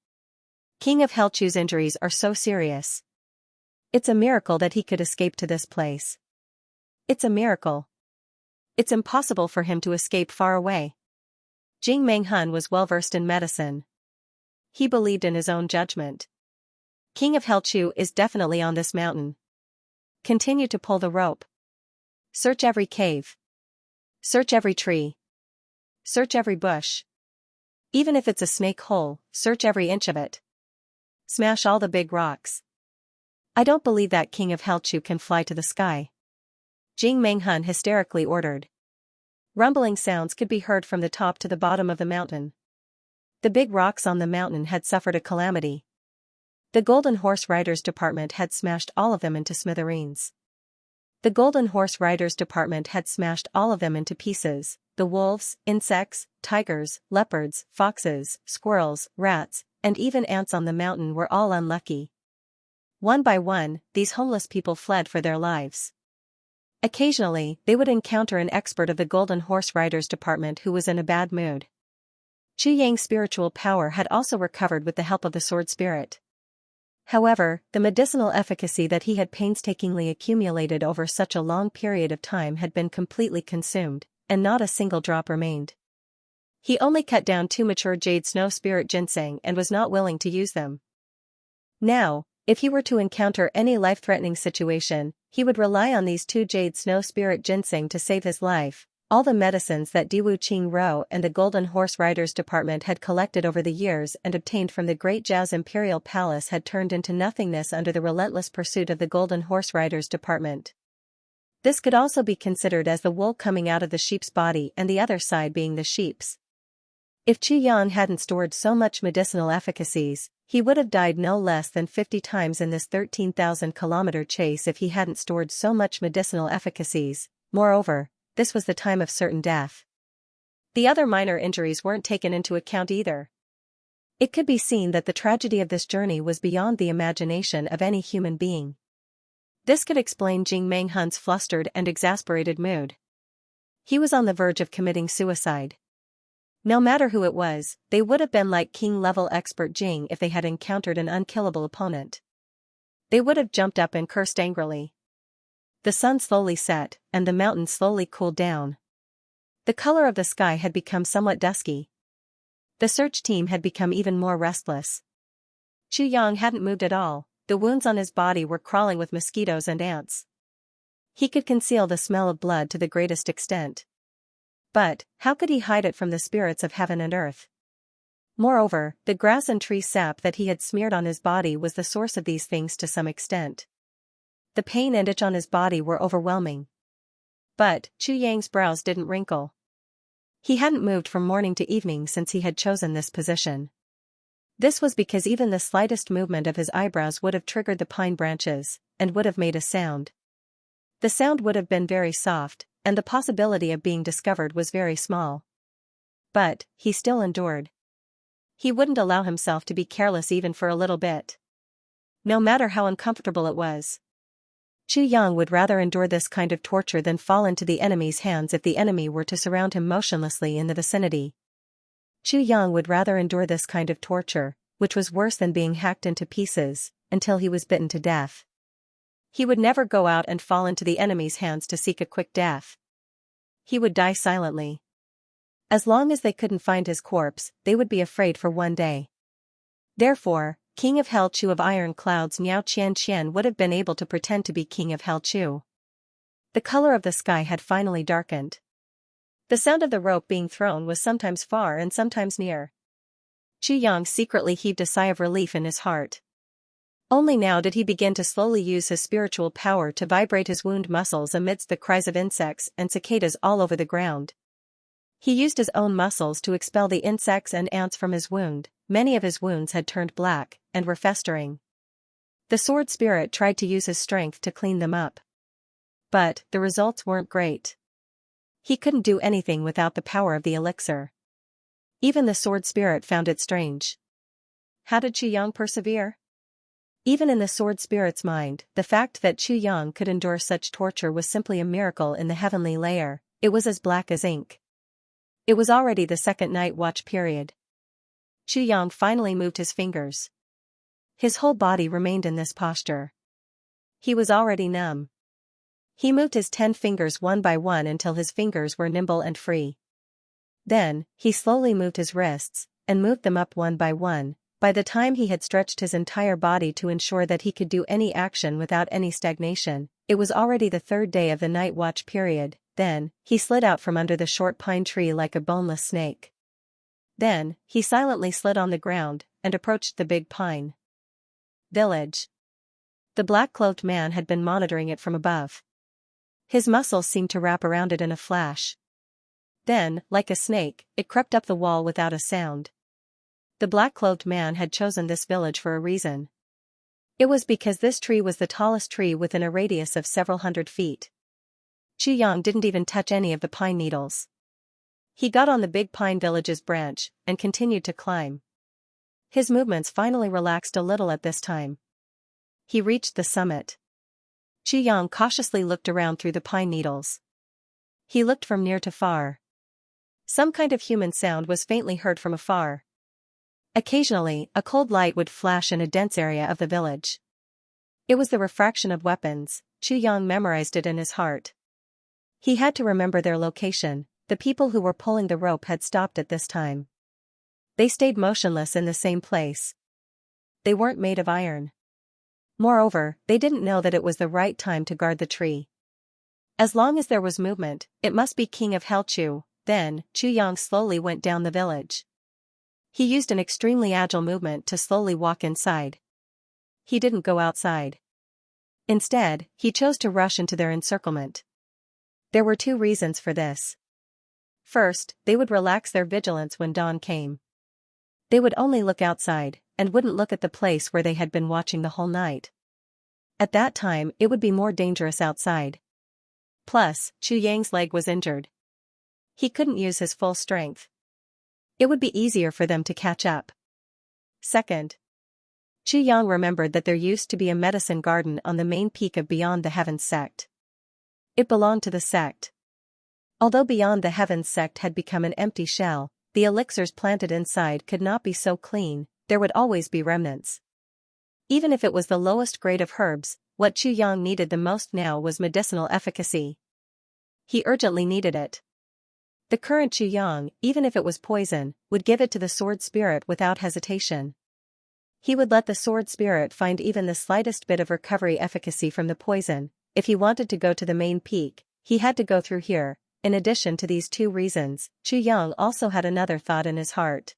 [SPEAKER 1] King of Hell Chu's injuries are so serious. It's a miracle that he could escape to this place. It's a miracle. It's impossible for him to escape far away. Jing Menghun was well versed in medicine. He believed in his own judgment. King of Hell Chu is definitely on this mountain. Continue to pull the rope. Search every cave. Search every tree. Search every bush. Even if it's a snake hole, search every inch of it. Smash all the big rocks. I don't believe that King of Hell Chu can fly to the sky. Jing Menghun hysterically ordered. Rumbling sounds could be heard from the top to the bottom of the mountain. The big rocks on the mountain had suffered a calamity. The Golden Horse Riders Department had smashed all of them into smithereens. The Golden Horse Riders Department had smashed all of them into pieces. The wolves, insects, tigers, leopards, foxes, squirrels, rats, and even ants on the mountain were all unlucky. One by one, these homeless people fled for their lives. Occasionally, they would encounter an expert of the Golden Horse Riders Department who was in a bad mood. Chu Yang's spiritual power had also recovered with the help of the sword spirit. However, the medicinal efficacy that he had painstakingly accumulated over such a long period of time had been completely consumed, and not a single drop remained. He only cut down 2 mature jade snow spirit ginseng and was not willing to use them. Now, if he were to encounter any life-threatening situation, he would rely on these 2 jade snow spirit ginseng to save his life. All the medicines that Diwu Qing Ro and the Golden Horse Riders Department had collected over the years and obtained from the Great Jiao's Imperial Palace had turned into nothingness under the relentless pursuit of the Golden Horse Riders Department. This could also be considered as the wool coming out of the sheep's body and the other side being the sheep's. If Chu Yang hadn't stored so much medicinal efficacies, he would have died no less than 50 times in this 13,000-kilometer chase if he hadn't stored so much medicinal efficacies. Moreover, this was the time of certain death. The other minor injuries weren't taken into account either. It could be seen that the tragedy of this journey was beyond the imagination of any human being. This could explain Jing Menghun's flustered and exasperated mood. He was on the verge of committing suicide. No matter who it was, they would have been like king-level expert Jing if they had encountered an unkillable opponent. They would have jumped up and cursed angrily. The sun slowly set, and the mountain slowly cooled down. The color of the sky had become somewhat dusky. The search team had become even more restless. Chu Yang hadn't moved at all. The wounds on his body were crawling with mosquitoes and ants. He could conceal the smell of blood to the greatest extent. But, how could he hide it from the spirits of heaven and earth? Moreover, the grass and tree sap that he had smeared on his body was the source of these things to some extent. The pain and itch on his body were overwhelming. But, Chu Yang's brows didn't wrinkle. He hadn't moved from morning to evening since he had chosen this position. This was because even the slightest movement of his eyebrows would have triggered the pine branches, and would have made a sound. The sound would have been very soft, and the possibility of being discovered was very small. But, he still endured. He wouldn't allow himself to be careless even for a little bit. No matter how uncomfortable it was. Chu Yang would rather endure this kind of torture than fall into the enemy's hands if the enemy were to surround him motionlessly in the vicinity. Chu Yang would rather endure this kind of torture, which was worse than being hacked into pieces, until he was bitten to death. He would never go out and fall into the enemy's hands to seek a quick death. He would die silently. As long as they couldn't find his corpse, they would be afraid for one day. Therefore, King of Hell Chu of Iron Clouds Xianxia would have been able to pretend to be King of Hell Chu. The color of the sky had finally darkened. The sound of the rope being thrown was sometimes far and sometimes near. Chu Yang secretly heaved a sigh of relief in his heart. Only now did he begin to slowly use his spiritual power to vibrate his wound muscles amidst the cries of insects and cicadas all over the ground. He used his own muscles to expel the insects and ants from his wound. Many of his wounds had turned black and were festering. The sword spirit tried to use his strength to clean them up. But the results weren't great. He couldn't do anything without the power of the elixir. Even the sword spirit found it strange. How did Chu Yang persevere? Even in the sword spirit's mind, the fact that Chu Yang could endure such torture was simply a miracle in the heavenly layer. It was as black as ink. It was already the second night watch period. Chu Yang finally moved his fingers. His whole body remained in this posture. He was already numb. He moved his 10 fingers one by one until his fingers were nimble and free. Then, he slowly moved his wrists, and moved them up one by one. By the time he had stretched his entire body to ensure that he could do any action without any stagnation, it was already the third day of the night watch period. Then, he slid out from under the short pine tree like a boneless snake. Then, he silently slid on the ground, and approached the big pine village. The black-cloaked man had been monitoring it from above. His muscles seemed to wrap around it in a flash. Then, like a snake, it crept up the wall without a sound. The black-cloaked man had chosen this village for a reason. It was because this tree was the tallest tree within a radius of several hundred feet. Chu Yang didn't even touch any of the pine needles. He got on the big pine village's branch, and continued to climb. His movements finally relaxed a little at this time. He reached the summit. Chu Yang cautiously looked around through the pine needles. He looked from near to far. Some kind of human sound was faintly heard from afar. Occasionally, a cold light would flash in a dense area of the village. It was the refraction of weapons. Chu Yang memorized it in his heart. He had to remember their location. The people who were pulling the rope had stopped at this time. They stayed motionless in the same place. They weren't made of iron. Moreover, they didn't know that it was the right time to guard the tree. As long as there was movement, it must be King of Hell Chu. Then, Chu Yang slowly went down the village. He used an extremely agile movement to slowly walk inside. He didn't go outside. Instead, he chose to rush into their encirclement. There were 2 reasons for this. First, they would relax their vigilance when dawn came. They would only look outside, and wouldn't look at the place where they had been watching the whole night. At that time, it would be more dangerous outside. Plus, Chu Yang's leg was injured. He couldn't use his full strength. It would be easier for them to catch up. Second, Chu Yang remembered that there used to be a medicine garden on the main peak of Beyond the Heavens sect. It belonged to the sect. Although Beyond the Heavens sect had become an empty shell, the elixirs planted inside could not be so clean. There would always be remnants. Even if it was the lowest grade of herbs, what Chu Yang needed the most now was medicinal efficacy. He urgently needed it. The current Chu Yang, even if it was poison, would give it to the sword spirit without hesitation. He would let the sword spirit find even the slightest bit of recovery efficacy from the poison. If he wanted to go to the main peak, he had to go through here. In addition to these 2 reasons, Chu Yang also had another thought in his heart.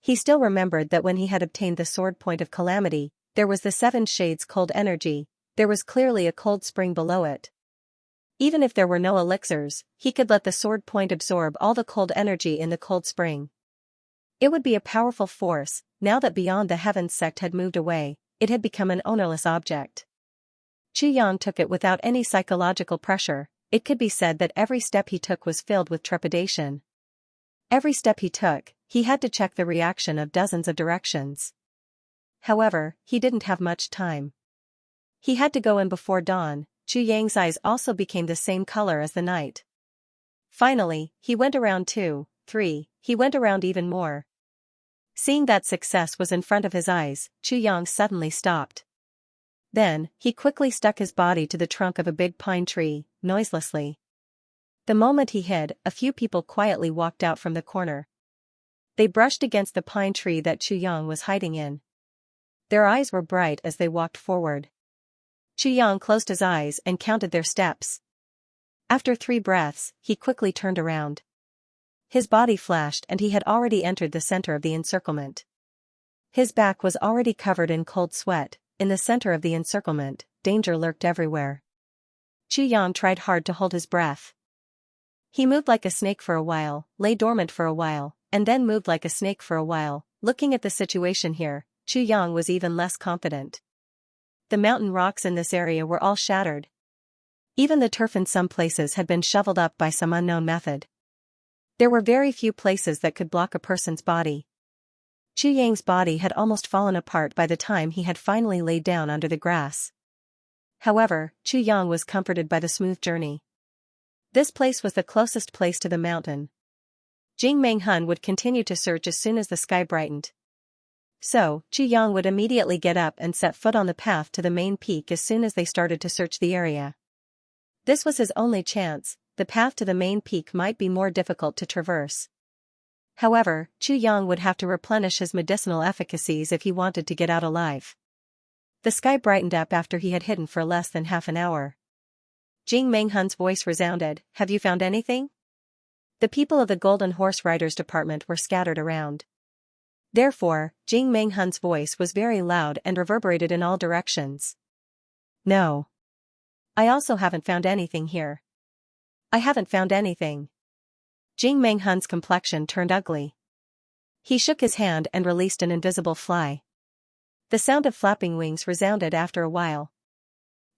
[SPEAKER 1] He still remembered that when he had obtained the sword point of calamity, there was the 7 shades cold energy. There was clearly a cold spring below it. Even if there were no elixirs, he could let the sword point absorb all the cold energy in the cold spring. It would be a powerful force. Now that Beyond the Heavens sect had moved away, it had become an ownerless object. Chu Yang took it without any psychological pressure. It could be said that every step he took was filled with trepidation. Every step he took, he had to check the reaction of dozens of directions. However, he didn't have much time. He had to go in before dawn. Chu Yang's eyes also became the same color as the night. Finally, he went around 2, 3, he went around even more. Seeing that success was in front of his eyes, Chu Yang suddenly stopped. Then, he quickly stuck his body to the trunk of a big pine tree, noiselessly. The moment he hid, a few people quietly walked out from the corner. They brushed against the pine tree that Chu Yang was hiding in. Their eyes were bright as they walked forward. Chu Yang closed his eyes and counted their steps. After 3 breaths, he quickly turned around. His body flashed and he had already entered the center of the encirclement. His back was already covered in cold sweat. In the center of the encirclement, danger lurked everywhere. Chu Yang tried hard to hold his breath. He moved like a snake for a while, lay dormant for a while, and then moved like a snake for a while. Looking at the situation here, Chu Yang was even less confident. The mountain rocks in this area were all shattered. Even the turf in some places had been shoveled up by some unknown method. There were very few places that could block a person's body. Chu Yang's body had almost fallen apart by the time he had finally laid down under the grass. However, Chu Yang was comforted by the smooth journey. This place was the closest place to the mountain. Jing Menghun would continue to search as soon as the sky brightened. So, Chu Yang would immediately get up and set foot on the path to the main peak as soon as they started to search the area. This was his only chance. The path to the main peak might be more difficult to traverse. However, Chu Yang would have to replenish his medicinal efficacies if he wanted to get out alive. The sky brightened up after he had hidden for less than half an hour. Jing Menghun's voice resounded, "Have you found anything?" The people of the Golden Horse Riders Department were scattered around. Therefore, Jing Menghun's voice was very loud and reverberated in all directions. "No. I also haven't found anything here. I haven't found anything." Jing Menghun's complexion turned ugly. He shook his hand and released an invisible fly. The sound of flapping wings resounded after a while.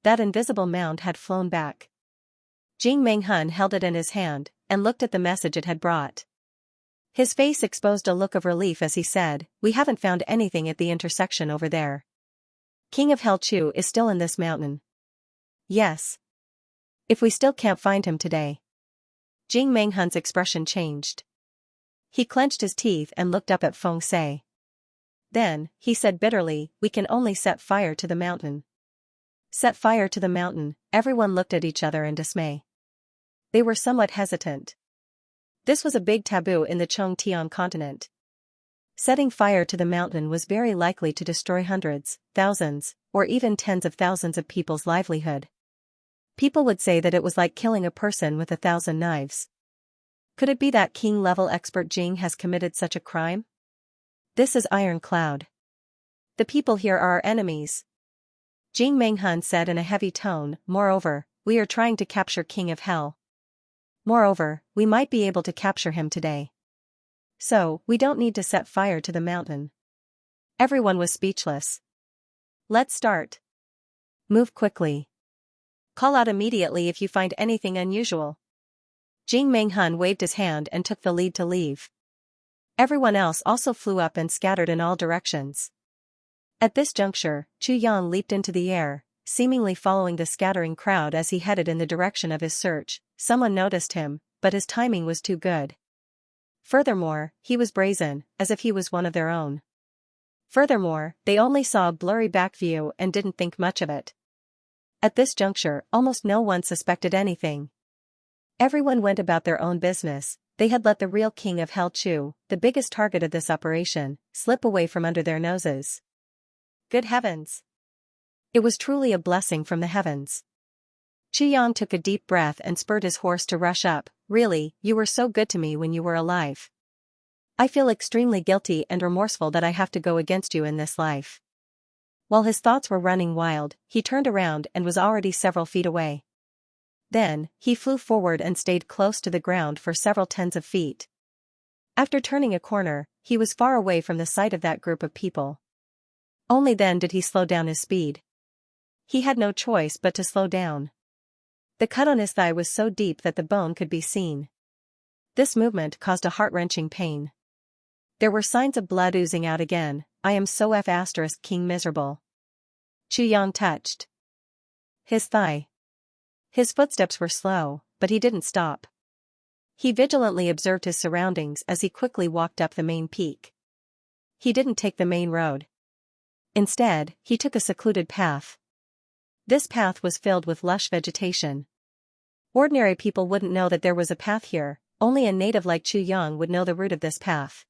[SPEAKER 1] That invisible mound had flown back. Jing Menghun held it in his hand, and looked at the message it had brought. His face exposed a look of relief as he said, "We haven't found anything at the intersection over there. King of Hell Chu is still in this mountain." "Yes. If we still can't find him today." Jing Menghun's expression changed. He clenched his teeth and looked up at Feng Sei. Then, he said bitterly, "We can only set fire to the mountain." Set fire to the mountain. Everyone looked at each other in dismay. They were somewhat hesitant. This was a big taboo in the Chongtian continent. Setting fire to the mountain was very likely to destroy hundreds, thousands, or even tens of thousands of people's livelihood. People would say that it was like killing a person with 1,000 knives. Could it be that king-level expert Jing has committed such a crime? This is Iron Cloud. The people here are our enemies. Jing Menghun said in a heavy tone, "Moreover, we are trying to capture King of Hell. Moreover, we might be able to capture him today. So, we don't need to set fire to the mountain." Everyone was speechless. "Let's start. Move quickly. Call out immediately if you find anything unusual." Jing Menghun waved his hand and took the lead to leave. Everyone else also flew up and scattered in all directions. At this juncture, Chu Yang leaped into the air, seemingly following the scattering crowd as he headed in the direction of his search. Someone noticed him, but his timing was too good. Furthermore, he was brazen, as if he was one of their own. Furthermore, they only saw a blurry back view and didn't think much of it. At this juncture, almost no one suspected anything. Everyone went about their own business. They had let the real King of Hell Chu, the biggest target of this operation, slip away from under their noses. Good heavens! It was truly a blessing from the heavens. Chu Yang took a deep breath and spurred his horse to rush up. "Really, you were so good to me when you were alive. I feel extremely guilty and remorseful that I have to go against you in this life." While his thoughts were running wild, he turned around and was already several feet away. Then, he flew forward and stayed close to the ground for several tens of feet. After turning a corner, he was far away from the sight of that group of people. Only then did he slow down his speed. He had no choice but to slow down. The cut on his thigh was so deep that the bone could be seen. This movement caused a heart-wrenching pain. There were signs of blood oozing out again. "I am so King miserable." Chu Yang touched. his thigh. His footsteps were slow, but he didn't stop. He vigilantly observed his surroundings as he quickly walked up the main peak. He didn't take the main road. Instead, he took a secluded path. This path was filled with lush vegetation. Ordinary people wouldn't know that there was a path here, only a native like Chu Yang would know the route of this path.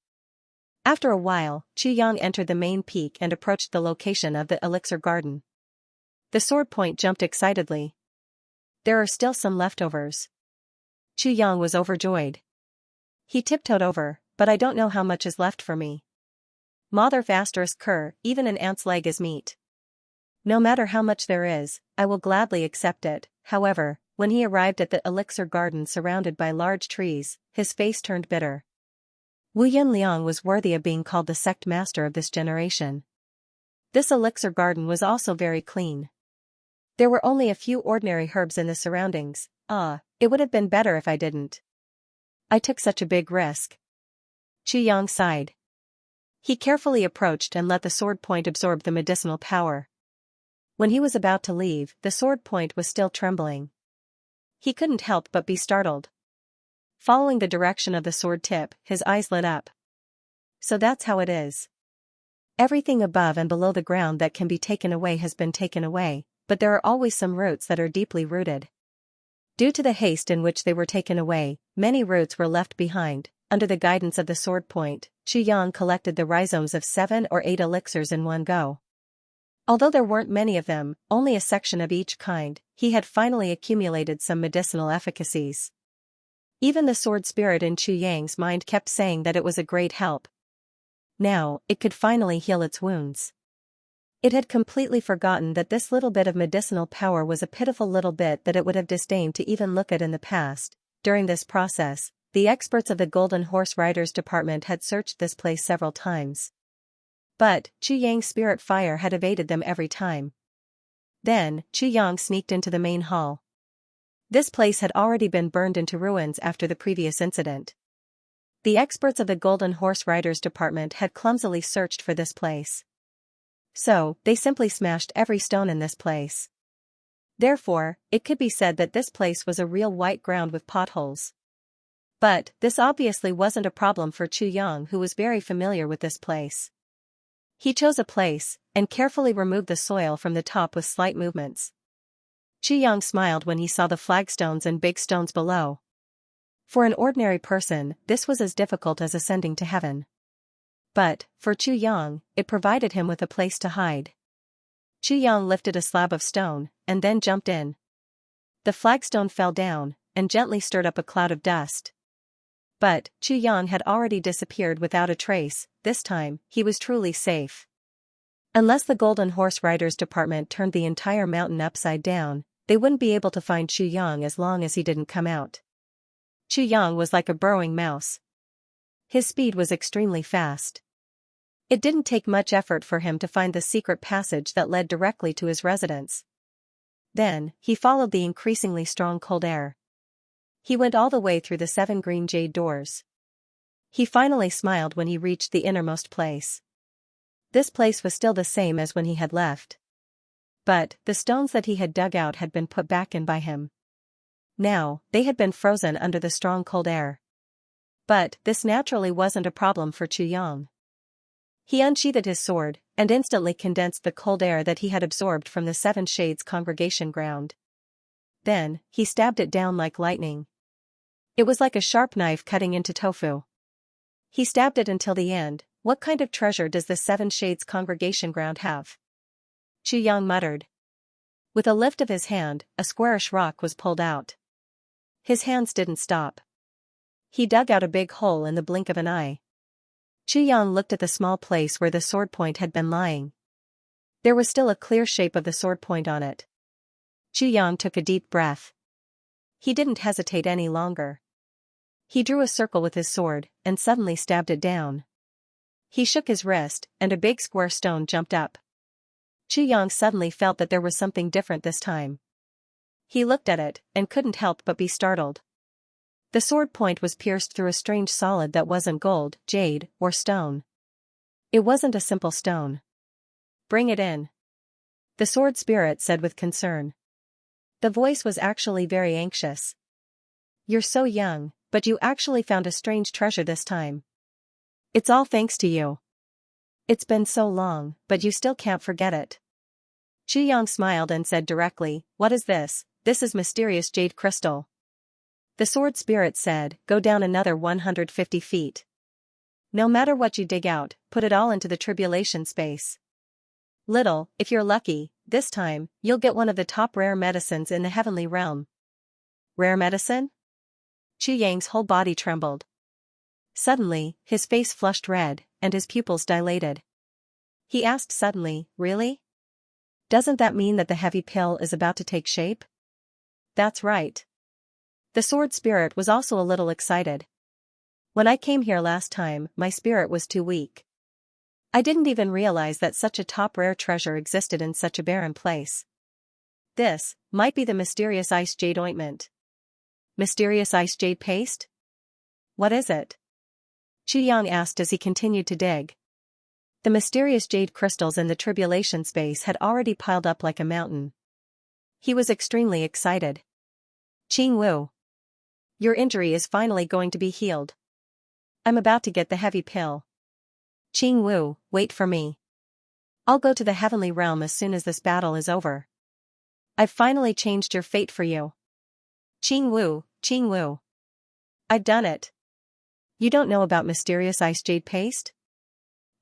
[SPEAKER 1] After a while, Chu Yang entered the main peak and approached the location of the elixir garden. The sword point jumped excitedly. There are still some leftovers. Chu Yang was overjoyed. He tiptoed over, but I don't know how much is left for me. Mother asterisk cur, even an ant's leg is meat. No matter how much there is, I will gladly accept it. However, when he arrived at the elixir garden surrounded by large trees, his face turned bitter. Wu Yunliang was worthy of being called the sect master of this generation. This elixir garden was also very clean. There were only a few ordinary herbs in the surroundings. It would have been better if I didn't. I took such a big risk. Chu Yang sighed. He carefully approached and let the sword point absorb the medicinal power. When he was about to leave, the sword point was still trembling. He couldn't help but be startled. Following the direction of the sword tip, his eyes lit up. So that's how it is. Everything above and below the ground that can be taken away has been taken away, but there are always some roots that are deeply rooted. Due to the haste in which they were taken away, many roots were left behind. Under the guidance of the sword point, Chu Yang collected the rhizomes of 7 or 8 elixirs in one go. Although there weren't many of them, only a section of each kind, he had finally accumulated some medicinal efficacies. Even the sword spirit in Chu Yang's mind kept saying that it was a great help. Now, it could finally heal its wounds. It had completely forgotten that this little bit of medicinal power was a pitiful little bit that it would have disdained to even look at in the past. During this process, the experts of the Golden Horse Riders Department had searched this place several times. But, Chu Yang's spirit fire had evaded them every time. Then, Chu Yang sneaked into the main hall. This place had already been burned into ruins after the previous incident. The experts of the Golden Horse Riders Department had clumsily searched for this place. So, they simply smashed every stone in this place. Therefore, it could be said that this place was a real white ground with potholes. But, this obviously wasn't a problem for Chu Yang, who was very familiar with this place. He chose a place, and carefully removed the soil from the top with slight movements. Chu Yang smiled when he saw the flagstones and big stones below. For an ordinary person, this was as difficult as ascending to heaven. But, for Chu Yang, it provided him with a place to hide. Chu Yang lifted a slab of stone, and then jumped in. The flagstone fell down, and gently stirred up a cloud of dust. But, Chu Yang had already disappeared without a trace. This time, he was truly safe. Unless the Golden Horse Riders Department turned the entire mountain upside down, they wouldn't be able to find Chu Yang as long as he didn't come out. Chu Yang was like a burrowing mouse. His speed was extremely fast. It didn't take much effort for him to find the secret passage that led directly to his residence. Then, he followed the increasingly strong cold air. He went all the way through the 7 green jade doors. He finally smiled when he reached the innermost place. This place was still the same as when he had left. But, the stones that he had dug out had been put back in by him. Now, they had been frozen under the strong cold air. But, this naturally wasn't a problem for Chu Yang. He unsheathed his sword, and instantly condensed the cold air that he had absorbed from the 7 Shades congregation ground. Then, he stabbed it down like lightning. It was like a sharp knife cutting into tofu. He stabbed it until the end. What kind of treasure does the 7 Shades congregation ground have? Chu Yang muttered. With a lift of his hand, a squarish rock was pulled out. His hands didn't stop. He dug out a big hole in the blink of an eye. Chu Yang looked at the small place where the sword point had been lying. There was still a clear shape of the sword point on it. Chu Yang took a deep breath. He didn't hesitate any longer. He drew a circle with his sword, and suddenly stabbed it down. He shook his wrist, and a big square stone jumped up. Chu Yang suddenly felt that there was something different this time. He looked at it, and couldn't help but be startled. The sword point was pierced through a strange solid that wasn't gold, jade, or stone. It wasn't a simple stone. Bring it in. The sword spirit said with concern. The voice was actually very anxious. You're so young, but you actually found a strange treasure this time. It's all thanks to you. It's been so long, but you still can't forget it. Xianxia smiled and said directly, "What is this?" "This is mysterious jade crystal." The sword spirit said, "Go down another 150 feet. No matter what you dig out, put it all into the tribulation space. Little, if you're lucky, this time, you'll get one of the top rare medicines in the heavenly realm." Rare medicine? Xianxia's whole body trembled. Suddenly, his face flushed red, and his pupils dilated. He asked suddenly, "Really? Doesn't that mean that the heavy pill is about to take shape?" "That's right." The sword spirit was also a little excited. "When I came here last time, my spirit was too weak. I didn't even realize that such a top rare treasure existed in such a barren place. This might be the mysterious ice jade ointment." Mysterious ice jade paste? What is it? Xianxia asked as he continued to dig. The mysterious jade crystals in the tribulation space had already piled up like a mountain. He was extremely excited. "Qing Wu. Your injury is finally going to be healed. I'm about to get the heavy pill. Qing Wu, wait for me. I'll go to the heavenly realm as soon as this battle is over. I've finally changed your fate for you. Qing Wu, Qing Wu. I've done it. You don't know about mysterious ice jade paste?"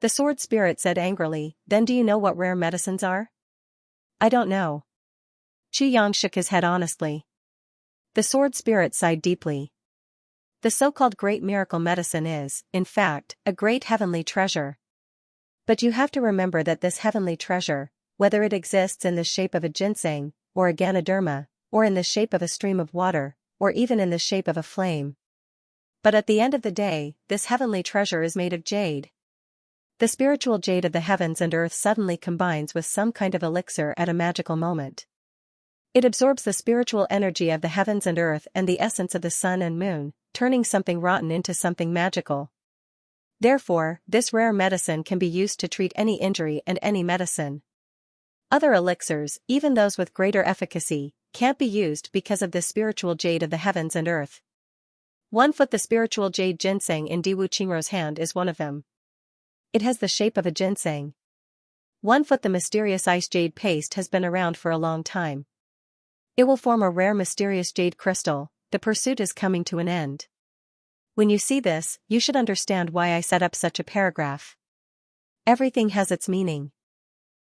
[SPEAKER 1] The sword spirit said angrily, "Then do you know what rare medicines are?" "I don't know." Xianxia shook his head honestly. The sword spirit sighed deeply. The so-called great miracle medicine is, in fact, a great heavenly treasure. But you have to remember that this heavenly treasure, whether it exists in the shape of a ginseng, or a ganoderma, or in the shape of a stream of water, or even in the shape of a flame. But at the end of the day, this heavenly treasure is made of jade. The spiritual jade of the heavens and earth suddenly combines with some kind of elixir at a magical moment. It absorbs the spiritual energy of the heavens and earth and the essence of the sun and moon, turning something rotten into something magical. Therefore, this rare medicine can be used to treat any injury and any medicine. Other elixirs, even those with greater efficacy, can't be used because of the spiritual jade of the heavens and earth. 1 foot. The spiritual jade ginseng in Diwu Qingrou's hand is one of them. It has the shape of a ginseng. 1 foot. The mysterious ice jade paste has been around for a long time. It will form a rare mysterious jade crystal. The pursuit is coming to an end. When you see this, you should understand why I set up such a paragraph. Everything has its meaning.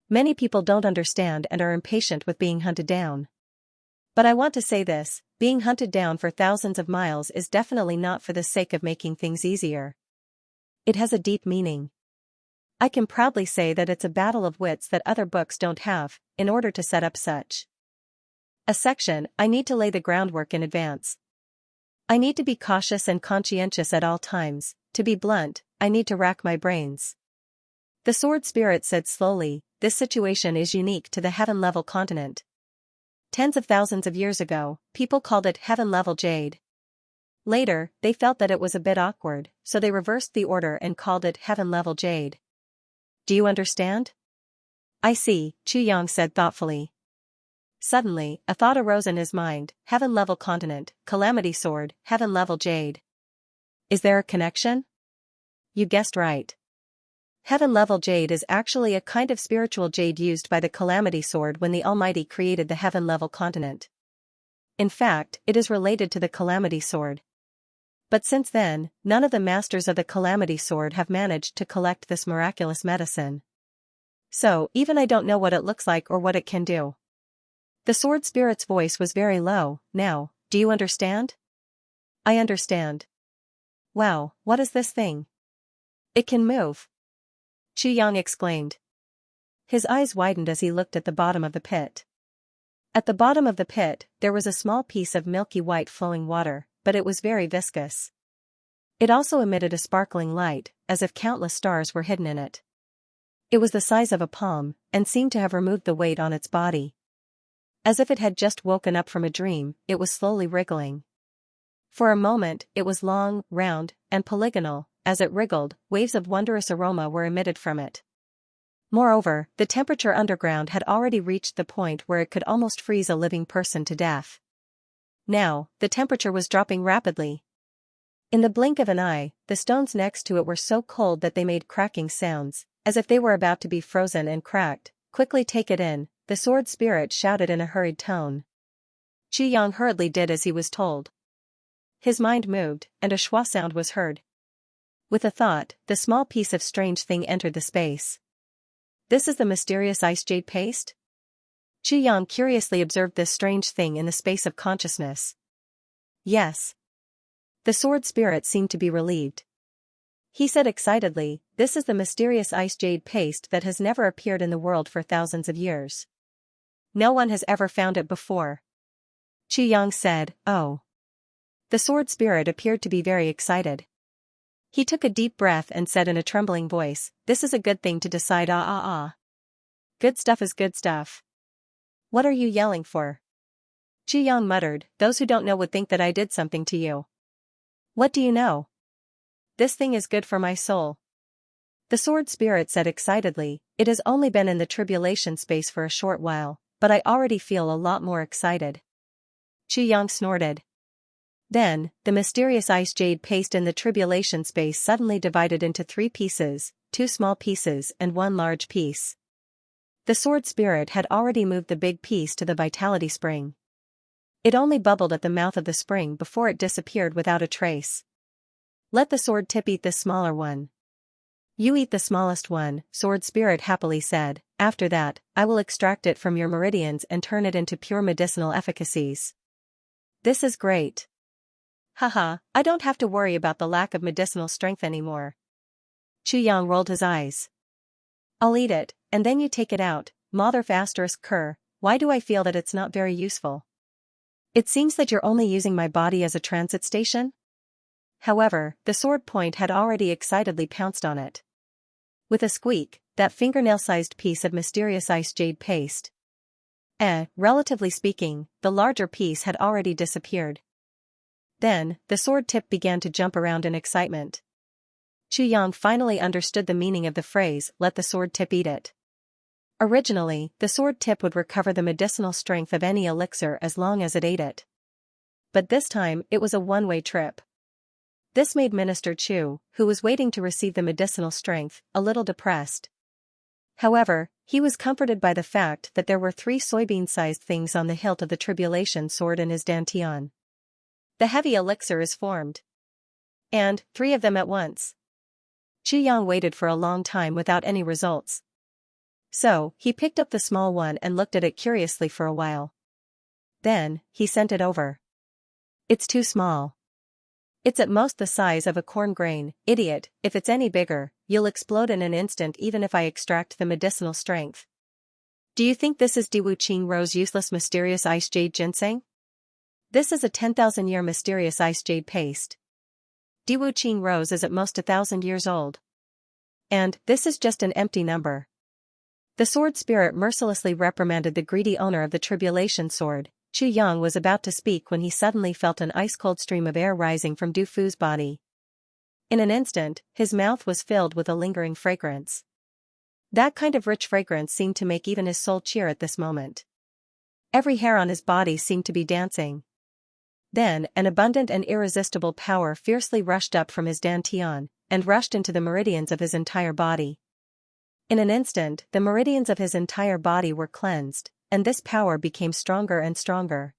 [SPEAKER 1] Many people don't understand and are impatient with being hunted down. But I want to say this, being hunted down for thousands of miles is definitely not for the sake of making things easier. It has a deep meaning. I can proudly say that it's a battle of wits that other books don't have, in order to set up such a section. I need to lay the groundwork in advance. I need to be cautious and conscientious at all times. To be blunt, I need to rack my brains. The sword spirit said slowly, "This situation is unique to the heaven-level continent. Tens of thousands of years ago, people called it heaven-level jade. Later, they felt that it was a bit awkward, so they reversed the order and called it heaven-level jade. Do you understand?" "I see," Xianxia said thoughtfully. Suddenly, a thought arose in his mind, heaven-level continent, calamity sword, heaven-level jade. Is there a connection? You guessed right. Heaven-level jade is actually a kind of spiritual jade used by the calamity sword when the Almighty created the heaven-level continent. In fact, it is related to the calamity sword. But since then, none of the masters of the calamity sword have managed to collect this miraculous medicine. So, even I don't know what it looks like or what it can do. The sword spirit's voice was very low. "Now, do you understand?" "I understand." "Wow, what is this thing? It can move!" Xianxia exclaimed. His eyes widened as he looked at the bottom of the pit. At the bottom of the pit, there was a small piece of milky white flowing water, but it was very viscous. It also emitted a sparkling light, as if countless stars were hidden in it. It was the size of a palm, and seemed to have removed the weight on its body. As if it had just woken up from a dream, it was slowly wriggling. For a moment, it was long, round, and polygonal. As it wriggled, waves of wondrous aroma were emitted from it. Moreover, the temperature underground had already reached the point where it could almost freeze a living person to death. Now, the temperature was dropping rapidly. In the blink of an eye, the stones next to it were so cold that they made cracking sounds, as if they were about to be frozen and cracked. "Quickly take it in," the sword spirit shouted in a hurried tone. Xianxia hurriedly did as he was told. His mind moved, and a schwa sound was heard. With a thought, the small piece of strange thing entered the space. "This is the mysterious ice jade paste?" Xianxia curiously observed this strange thing in the space of consciousness. "Yes." The sword spirit seemed to be relieved. He said excitedly, "This is the mysterious ice jade paste that has never appeared in the world for thousands of years. No one has ever found it before." Xianxia said, "Oh." The sword spirit appeared to be very excited. He took a deep breath and said in a trembling voice, "This is a good thing to decide. Good stuff is good stuff. What are you yelling for?" Xianxia muttered, "Those who don't know would think that I did something to you." "What do you know?" "This thing is good for my soul." The sword spirit said excitedly, "It has only been in the tribulation space for a short while, but I already feel a lot more excited." Xianxia snorted. Then, the mysterious ice jade paste in the tribulation space suddenly divided into 3 pieces, 2 small pieces and 1 large piece. The sword spirit had already moved the big piece to the vitality spring. It only bubbled at the mouth of the spring before it disappeared without a trace. "Let the sword tip eat this smaller one." "You eat the smallest one," sword spirit happily said. "After that, I will extract it from your meridians and turn it into pure medicinal efficacies." "This is great. Haha, I don't have to worry about the lack of medicinal strength anymore." Xianxia rolled his eyes. "I'll eat it, and then you take it out, Motherf asterisk cur. Why do I feel that it's not very useful? It seems that you're only using my body as a transit station?" However, the sword point had already excitedly pounced on it. With a squeak, that fingernail-sized piece of mysterious ice jade paste. Relatively speaking, the larger piece had already disappeared. Then, the sword tip began to jump around in excitement. Xianxia finally understood the meaning of the phrase, "Let the sword tip eat it." Originally, the sword tip would recover the medicinal strength of any elixir as long as it ate it. But this time, it was a one-way trip. This made Minister Chu, who was waiting to receive the medicinal strength, a little depressed. However, he was comforted by the fact that there were 3 soybean-sized things on the hilt of the tribulation sword in his dantian. The heavy elixir is formed. And 3 of them at once. Xianxia waited for a long time without any results. So, he picked up the small one and looked at it curiously for a while. Then, he sent it over. "It's too small. It's at most the size of a corn grain, idiot. If it's any bigger, you'll explode in an instant even if I extract the medicinal strength. Do you think this is Diwuqing Rose useless mysterious ice jade ginseng? This is a 10,000-year mysterious ice jade paste. Diwuqing Rose is at most 1,000 years old. And, this is just an empty number." The sword spirit mercilessly reprimanded the greedy owner of the tribulation sword. Xianxia was about to speak when he suddenly felt an ice-cold stream of air rising from Du Fu's body. In an instant, his mouth was filled with a lingering fragrance. That kind of rich fragrance seemed to make even his soul cheer at this moment. Every hair on his body seemed to be dancing. Then, an abundant and irresistible power fiercely rushed up from his dantian, and rushed into the meridians of his entire body. In an instant, the meridians of his entire body were cleansed, and this power became stronger and stronger.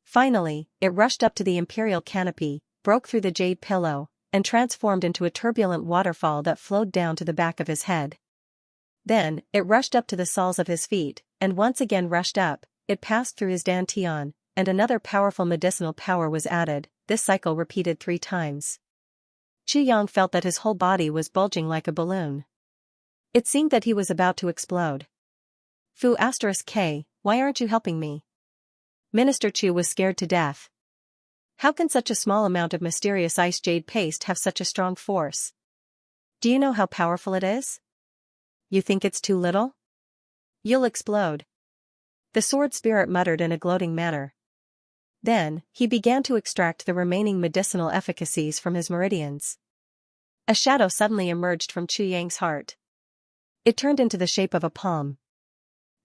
[SPEAKER 1] Finally, it rushed up to the imperial canopy, broke through the jade pillow, and transformed into a turbulent waterfall that flowed down to the back of his head. Then, it rushed up to the soles of his feet, and once again rushed up, it passed through his dantian, and another powerful medicinal power was added. This cycle repeated 3 times. Xianxia felt that his whole body was bulging like a balloon. It seemed that he was about to explode. "Fu *K, why aren't you helping me?" Minister Chu was scared to death. How can such a small amount of mysterious ice jade paste have such a strong force? Do you know how powerful it is? You think it's too little? You'll explode. The sword spirit muttered in a gloating manner. Then, he began to extract the remaining medicinal efficacies from his meridians. A shadow suddenly emerged from Chu Yang's heart. It turned into the shape of a palm.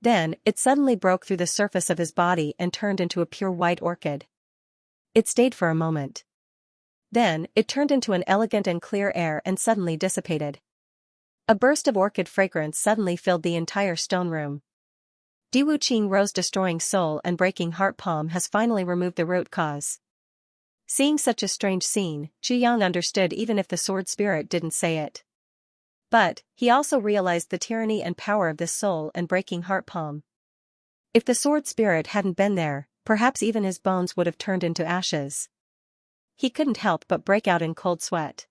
[SPEAKER 1] Then, it suddenly broke through the surface of his body and turned into a pure white orchid. It stayed for a moment. Then, it turned into an elegant and clear air and suddenly dissipated. A burst of orchid fragrance suddenly filled the entire stone room. Diwu Qing Rose destroying soul and breaking heart palm has finally removed the root cause. Seeing such a strange scene, Chu Yang understood even if the sword spirit didn't say it. But, he also realized the tyranny and power of this soul and breaking heart palm. If the sword spirit hadn't been there, perhaps even his bones would have turned into ashes. He couldn't help but break out in cold sweat.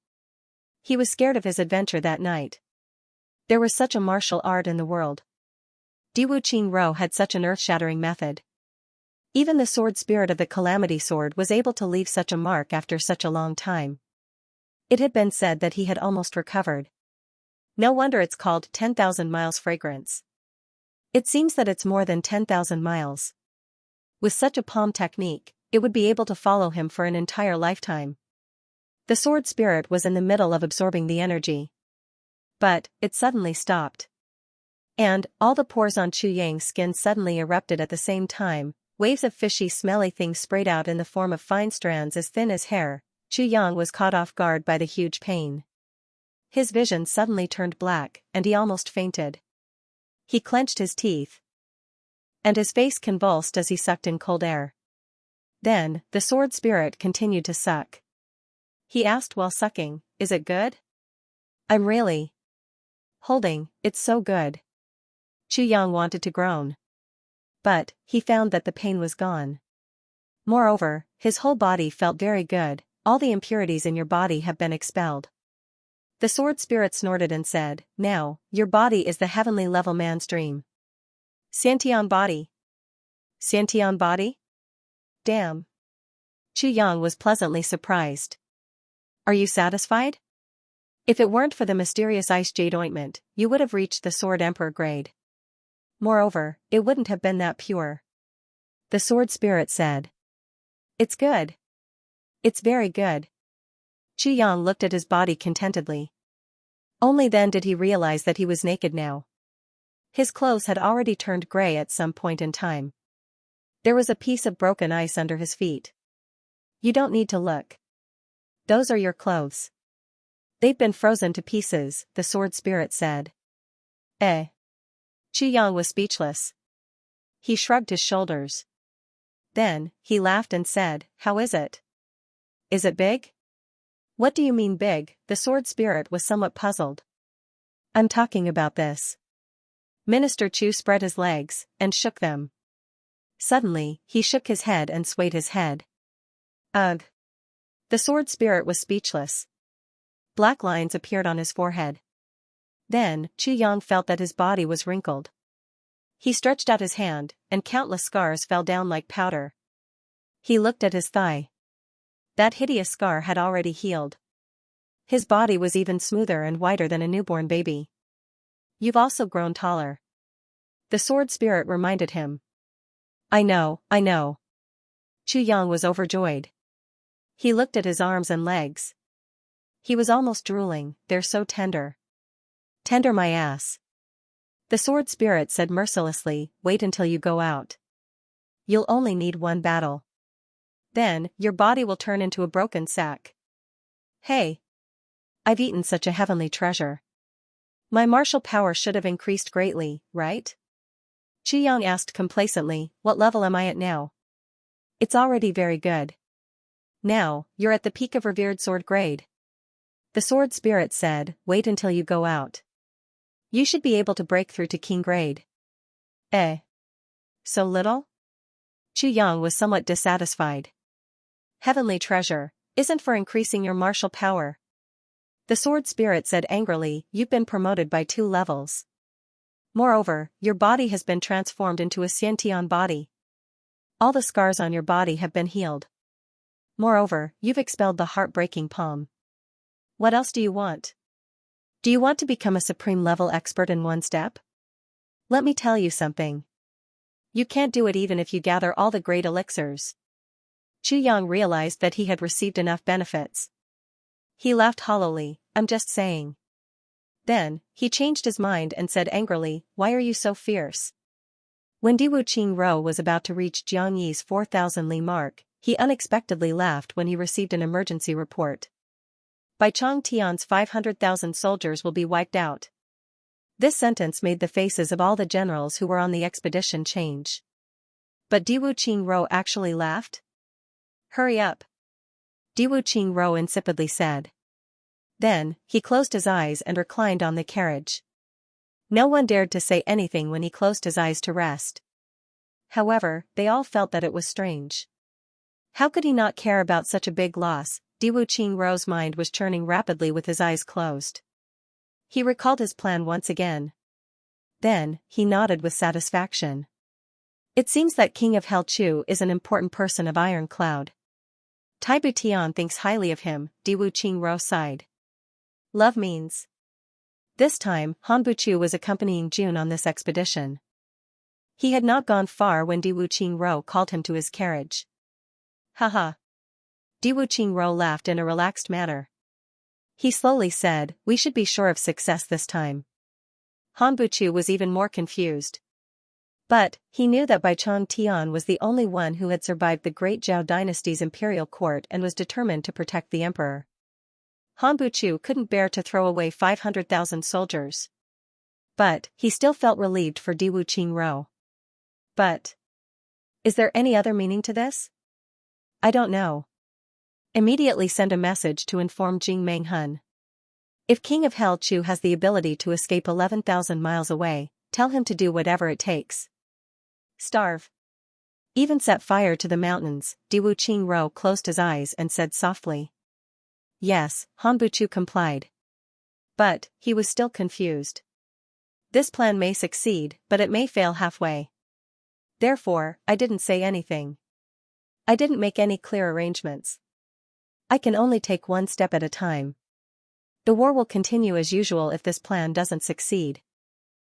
[SPEAKER 1] He was scared of his adventure that night. There was such a martial art in the world. Diwu Qing Ro had such an earth-shattering method. Even the sword spirit of the Calamity Sword was able to leave such a mark after such a long time. It had been said that he had almost recovered. No wonder it's called 10,000 miles fragrance. It seems that it's more than 10,000 miles. With such a palm technique, it would be able to follow him for an entire lifetime. The sword spirit was in the middle of absorbing the energy. But, it suddenly stopped. And, all the pores on Chu Yang's skin suddenly erupted at the same time, waves of fishy smelly things sprayed out in the form of fine strands as thin as hair. Chu Yang was caught off guard by the huge pain. His vision suddenly turned black, and he almost fainted. He clenched his teeth. And his face convulsed as he sucked in cold air. Then, the sword spirit continued to suck. He asked while sucking, "Is it good?" "I'm really holding, it's so good." Chu Yang wanted to groan. But, he found that the pain was gone. Moreover, his whole body felt very good. All the impurities in your body have been expelled. The sword spirit snorted and said, "Now, your body is the heavenly level man's dream." Xiantian body. Xiantian body? Damn. Chu Yang was pleasantly surprised. Are you satisfied? If it weren't for the mysterious ice jade ointment, you would have reached the sword emperor grade. Moreover, it wouldn't have been that pure. The sword spirit said. It's good. It's very good. Chu Yang looked at his body contentedly. Only then did he realize that he was naked now. His clothes had already turned gray at some point in time. There was a piece of broken ice under his feet. You don't need to look. Those are your clothes. They've been frozen to pieces, the sword spirit said. Eh? Chu Yang was speechless. He shrugged his shoulders. Then, he laughed and said, "How is it? Is it big?" "What do you mean big?" The sword spirit was somewhat puzzled. "I'm talking about this." Minister Chu spread his legs, and shook them. Suddenly, he shook his head and swayed his head. Ugh. The sword spirit was speechless. Black lines appeared on his forehead. Then, Chu Yang felt that his body was wrinkled. He stretched out his hand, and countless scars fell down like powder. He looked at his thigh. That hideous scar had already healed. His body was even smoother and whiter than a newborn baby. You've also grown taller. The sword spirit reminded him. I know, I know. Chu Yang was overjoyed. He looked at his arms and legs. He was almost drooling, they're so tender. Tender my ass. The sword spirit said mercilessly, wait until you go out. You'll only need one battle. Then, your body will turn into a broken sack. Hey! I've eaten such a heavenly treasure. My martial power should have increased greatly, right? Chu Yang asked complacently, what level am I at now? It's already very good. Now, you're at the peak of revered sword grade. The sword spirit said, wait until you go out. You should be able to break through to king grade. Eh? So little? Chu Yang was somewhat dissatisfied. Heavenly treasure isn't for increasing your martial power. The sword spirit said angrily, you've been promoted by 2 levels. Moreover, your body has been transformed into a Xiantian body. All the scars on your body have been healed. Moreover, you've expelled the heartbreaking palm. What else do you want? Do you want to become a supreme level expert in one step? Let me tell you something. You can't do it even if you gather all the great elixirs. Chu Yang realized that he had received enough benefits. He laughed hollowly, I'm just saying. Then, he changed his mind and said angrily, "Why are you so fierce?" When Diwu Qingro was about to reach Jiang Yi's 4,000 li mark, he unexpectedly laughed when he received an emergency report. Bai Chong Tian's 500,000 soldiers will be wiped out. This sentence made the faces of all the generals who were on the expedition change. But Diwu Qingro actually laughed? "Hurry up," Diwu Qingro insipidly said. Then, he closed his eyes and reclined on the carriage. No one dared to say anything when he closed his eyes to rest. However, they all felt that it was strange. How could he not care about such a big loss? Diwu Qingro's mind was churning rapidly with his eyes closed. He recalled his plan once again. Then, he nodded with satisfaction. It seems that King of Hell Chu is an important person of Iron Cloud. Taibu Tian thinks highly of him, Diwu Qingro sighed. Love means. This time, Han Buchu was accompanying Jun on this expedition. He had not gone far when Diwu Qingro called him to his carriage. Haha. Diwu Qingro laughed in a relaxed manner. He slowly said, "We should be sure of success this time." Han Buchu was even more confused. But, he knew that Bai Chong Tian was the only one who had survived the great Zhao dynasty's imperial court and was determined to protect the emperor. Han Buchu couldn't bear to throw away 500,000 soldiers. But, he still felt relieved for Diwu Qingro. But, is there any other meaning to this? I don't know. Immediately send a message to inform Jing Menghun. If King of Hell Chu has the ability to escape 11,000 miles away, tell him to do whatever it takes. Starve. Even set fire to the mountains, Diwu Qingro closed his eyes and said softly. Yes, Han Buchu complied. But, he was still confused. This plan may succeed, but it may fail halfway. Therefore, I didn't say anything. I didn't make any clear arrangements. I can only take one step at a time. The war will continue as usual if this plan doesn't succeed.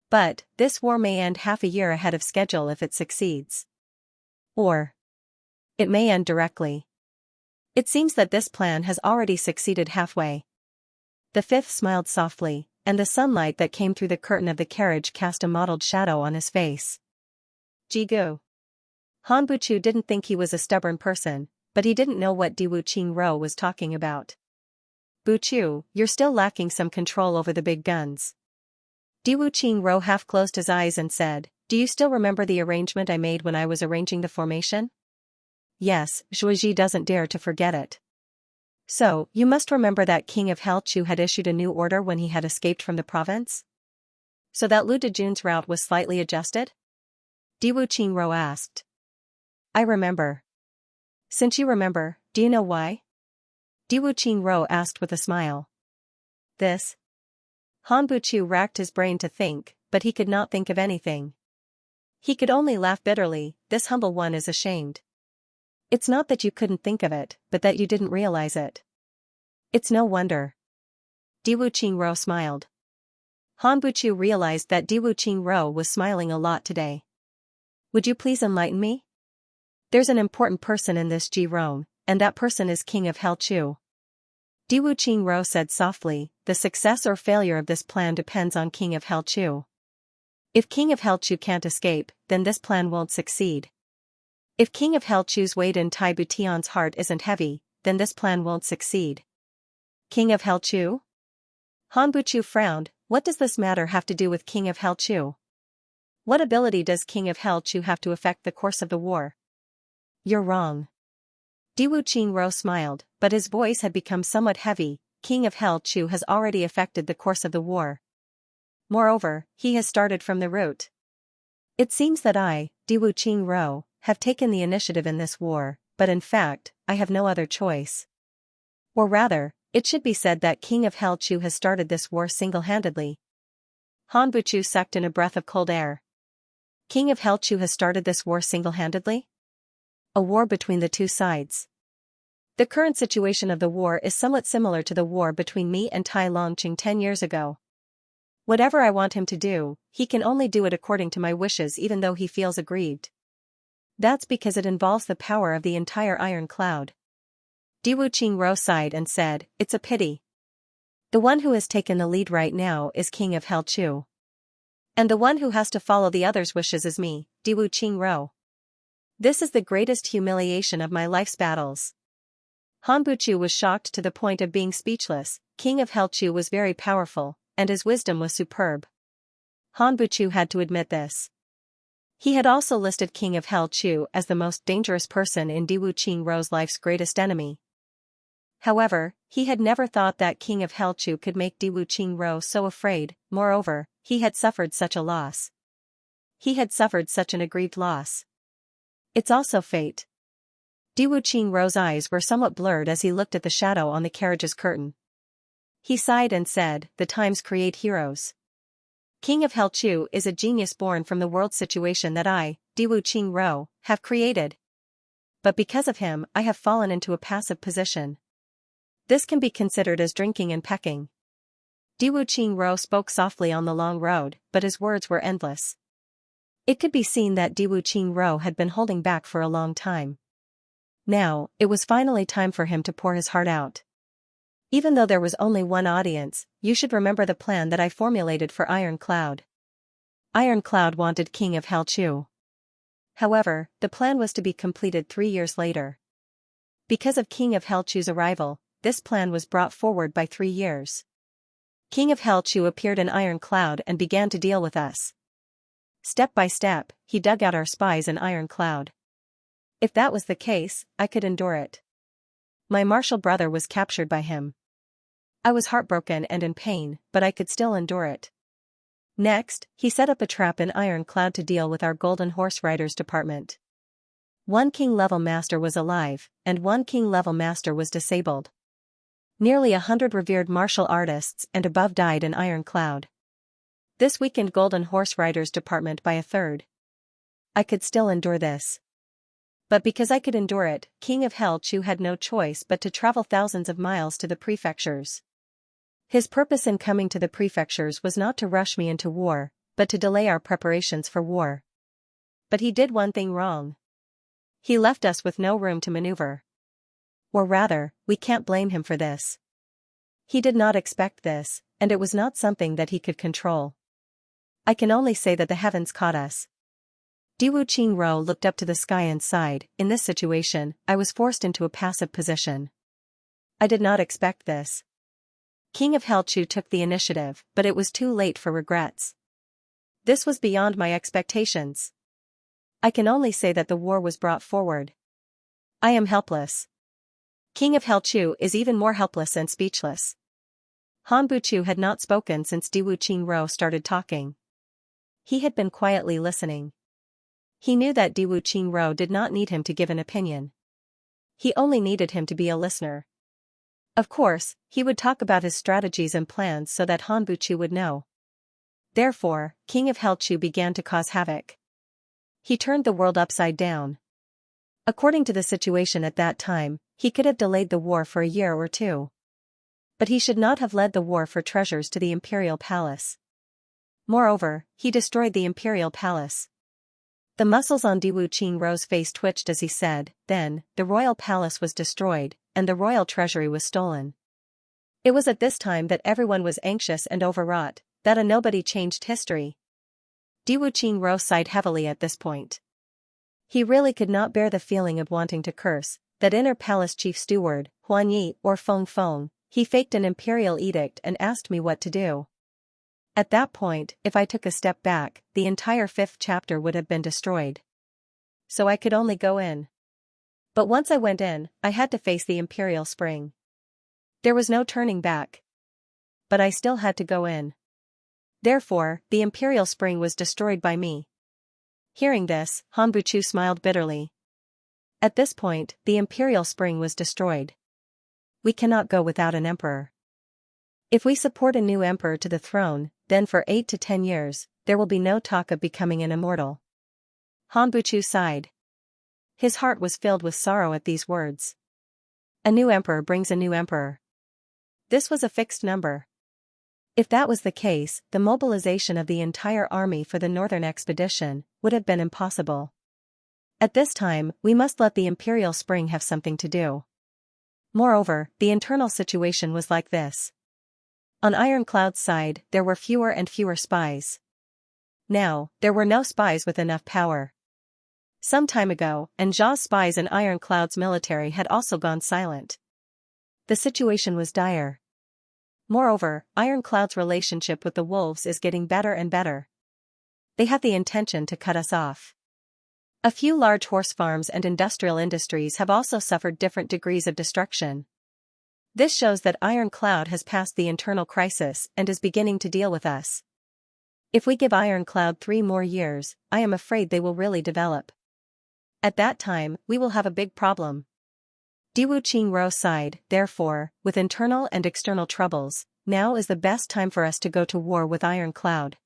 [SPEAKER 1] But, this war may end half a year ahead of schedule if it succeeds. Or, it may end directly. It seems that this plan has already succeeded halfway. The fifth smiled softly, and the sunlight that came through the curtain of the carriage cast a mottled shadow on his face. Jigu. Han Buchu didn't think he was a stubborn person, but he didn't know what Diwu Qingro was talking about. Buchu, you're still lacking some control over the big guns. Diwu Qingro half closed his eyes and said, "Do you still remember the arrangement I made when I was arranging the formation?" Yes, Zhuozhi doesn't dare to forget it. So, you must remember that King of Hell Chu had issued a new order when he had escaped from the province? So that Lu Dejun's route was slightly adjusted? Diwu Qingro asked. I remember. Since you remember, do you know why? Diwu Qingro asked with a smile. This? Han Buchu racked his brain to think, but he could not think of anything. He could only laugh bitterly. This humble one is ashamed. It's not that you couldn't think of it, but that you didn't realize it. It's no wonder. Diwu Qingro smiled. Han Buchu realized that Diwu Qingro was smiling a lot today. Would you please enlighten me? There's an important person in this Ji-Rong, and that person is King of Hell Chu. Diwu Qingro said softly, the success or failure of this plan depends on King of Hell Chu. If King of Hell Chu can't escape, then this plan won't succeed. If King of Hell Chu's weight in Tai Butian's heart isn't heavy, then this plan won't succeed. King of Hell Chu? Han Buchu frowned. What does this matter have to do with King of Hell Chu? What ability does King of Hell Chu have to affect the course of the war? You're wrong. Diwu Qingro smiled, but his voice had become somewhat heavy. King of Hell Chu has already affected the course of the war. Moreover, he has started from the root. It seems that I, Diwu Qingro, have taken the initiative in this war, but in fact, I have no other choice. Or rather, it should be said that King of Hell Chu has started this war single-handedly. Han Buchu sucked in a breath of cold air. King of Hell Chu has started this war single-handedly? A war between the two sides. The current situation of the war is somewhat similar to the war between me and Tai Longqing 10 years ago. Whatever I want him to do, he can only do it according to my wishes even though he feels aggrieved. That's because it involves the power of the entire Iron Cloud. Diwu Qingro sighed and said, it's a pity. The one who has taken the lead right now is King of Hell Chu. And the one who has to follow the others' wishes is me, Diwu Qingro. This is the greatest humiliation of my life's battles. Han Buchu was shocked to the point of being speechless. King of Hell Chu was very powerful, and his wisdom was superb. Han Buchu had to admit this. He had also listed King of Hell Chu as the most dangerous person in Diwu Qingrou's life's greatest enemy. However, he had never thought that King of Hell Chu could make Diwu Qingrou so afraid. Moreover, he had suffered such a loss. He had suffered such an aggrieved loss. It's also fate. Diwu Qingrou's eyes were somewhat blurred as he looked at the shadow on the carriage's curtain. He sighed and said, "The times create heroes. King of Hell Chu is a genius born from the world situation that I, Diwu Qingrou, have created. But because of him I have fallen into a passive position. This can be considered as drinking and pecking." Diwu Qingrou spoke softly on the long road, but his words were endless. It could be seen that Diwu Qingrou had been holding back for a long time. Now, it was finally time for him to pour his heart out. "Even though there was only one audience, you should remember the plan that I formulated for Iron Cloud." Iron Cloud wanted King of Hell Chu. However, the plan was to be completed 3 years later. Because of King of Hell Chu's arrival, this plan was brought forward by 3 years. King of Hell Chu appeared in Iron Cloud and began to deal with us. Step by step, he dug out our spies in Iron Cloud. If that was the case, I could endure it. My martial brother was captured by him. I was heartbroken and in pain, but I could still endure it. Next, he set up a trap in Iron Cloud to deal with our Golden Horse Riders department. One king-level master was alive, and one king-level master was disabled. Nearly 100 revered martial artists and above died in Iron Cloud. This weakened Golden Horse Riders department by a third. I could still endure this. But because I could endure it, King of Hell Chu had no choice but to travel thousands of miles to the prefectures. His purpose in coming to the prefectures was not to rush me into war, but to delay our preparations for war. But he did one thing wrong. He left us with no room to maneuver. Or rather, we can't blame him for this. He did not expect this, and it was not something that he could control. I can only say that the heavens caught us. Diwu Qingrou looked up to the sky and sighed. In this situation, I was forced into a passive position. I did not expect this. King of Hell Chu took the initiative, but it was too late for regrets. This was beyond my expectations. I can only say that the war was brought forward. I am helpless. King of Hell Chu is even more helpless and speechless. Han Buchu had not spoken since Diwu Qingrou started talking. He had been quietly listening. He knew that Diwu Qingrou did not need him to give an opinion. He only needed him to be a listener. Of course, he would talk about his strategies and plans so that Han Buchu would know. Therefore, King of Hell Chu began to cause havoc. He turned the world upside down. According to the situation at that time, he could have delayed the war for a year or two. But he should not have led the war for treasures to the imperial palace. Moreover, he destroyed the imperial palace. The muscles on Diwu Qingrou's face twitched as he said, "Then, the royal palace was destroyed, and the royal treasury was stolen." It was at this time that everyone was anxious and overwrought, that a nobody changed history. Diwu Qingrou sighed heavily at this point. He really could not bear the feeling of wanting to curse that inner palace chief steward, Huan Yi or Feng Feng. He faked an imperial edict and asked me what to do. At that point, if I took a step back, the entire 5th chapter would have been destroyed. So I could only go in. But once I went in, I had to face the imperial spring. There was no turning back. But I still had to go in. Therefore, the imperial spring was destroyed by me. Hearing this, Han Buchu smiled bitterly. At this point, the imperial spring was destroyed. We cannot go without an emperor. If we support a new emperor to the throne, then for 8 to 10 years, there will be no talk of becoming an immortal. Han Buchu sighed. His heart was filled with sorrow at these words. A new emperor brings a new emperor. This was a fixed number. If that was the case, the mobilization of the entire army for the northern expedition would have been impossible. At this time, we must let the imperial spring have something to do. Moreover, the internal situation was like this. On Ironclad's side, there were fewer and fewer spies. Now, there were no spies with enough power. Some time ago, Xianxia's spies and Ironclad's military had also gone silent. The situation was dire. Moreover, Ironclad's relationship with the wolves is getting better and better. They have the intention to cut us off. A few large horse farms and industrial industries have also suffered different degrees of destruction. This shows that Ironclad has passed the internal crisis and is beginning to deal with us. If we give Ironclad 3 more years, I am afraid they will really develop. At that time, we will have a big problem. Diwu Qingro sighed, therefore, with internal and external troubles, now is the best time for us to go to war with Ironclad.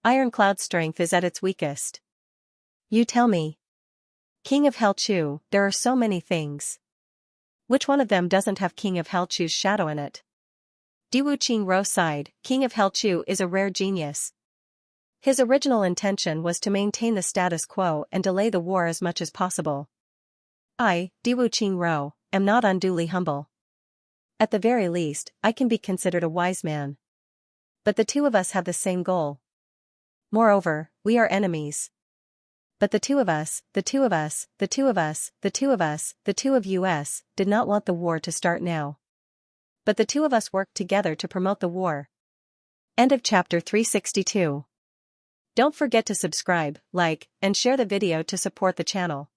[SPEAKER 1] Ironclad's strength is at its weakest. You tell me. King of Helchu, there are so many things. Which one of them doesn't have King of Helchu's shadow in it? Diwu Qingro sighed, King of Helchu is a rare genius. His original intention was to maintain the status quo and delay the war as much as possible. I, Diwu Qingro, am not unduly humble. At the very least, I can be considered a wise man. But the two of us have the same goal. Moreover, we are enemies. But the two of us, the two of us, the two of us, the two of us, the two of us, did not want the war to start now. But the two of us worked together to promote the war. End of chapter 362. Don't forget to subscribe, like, and share the video to support the channel.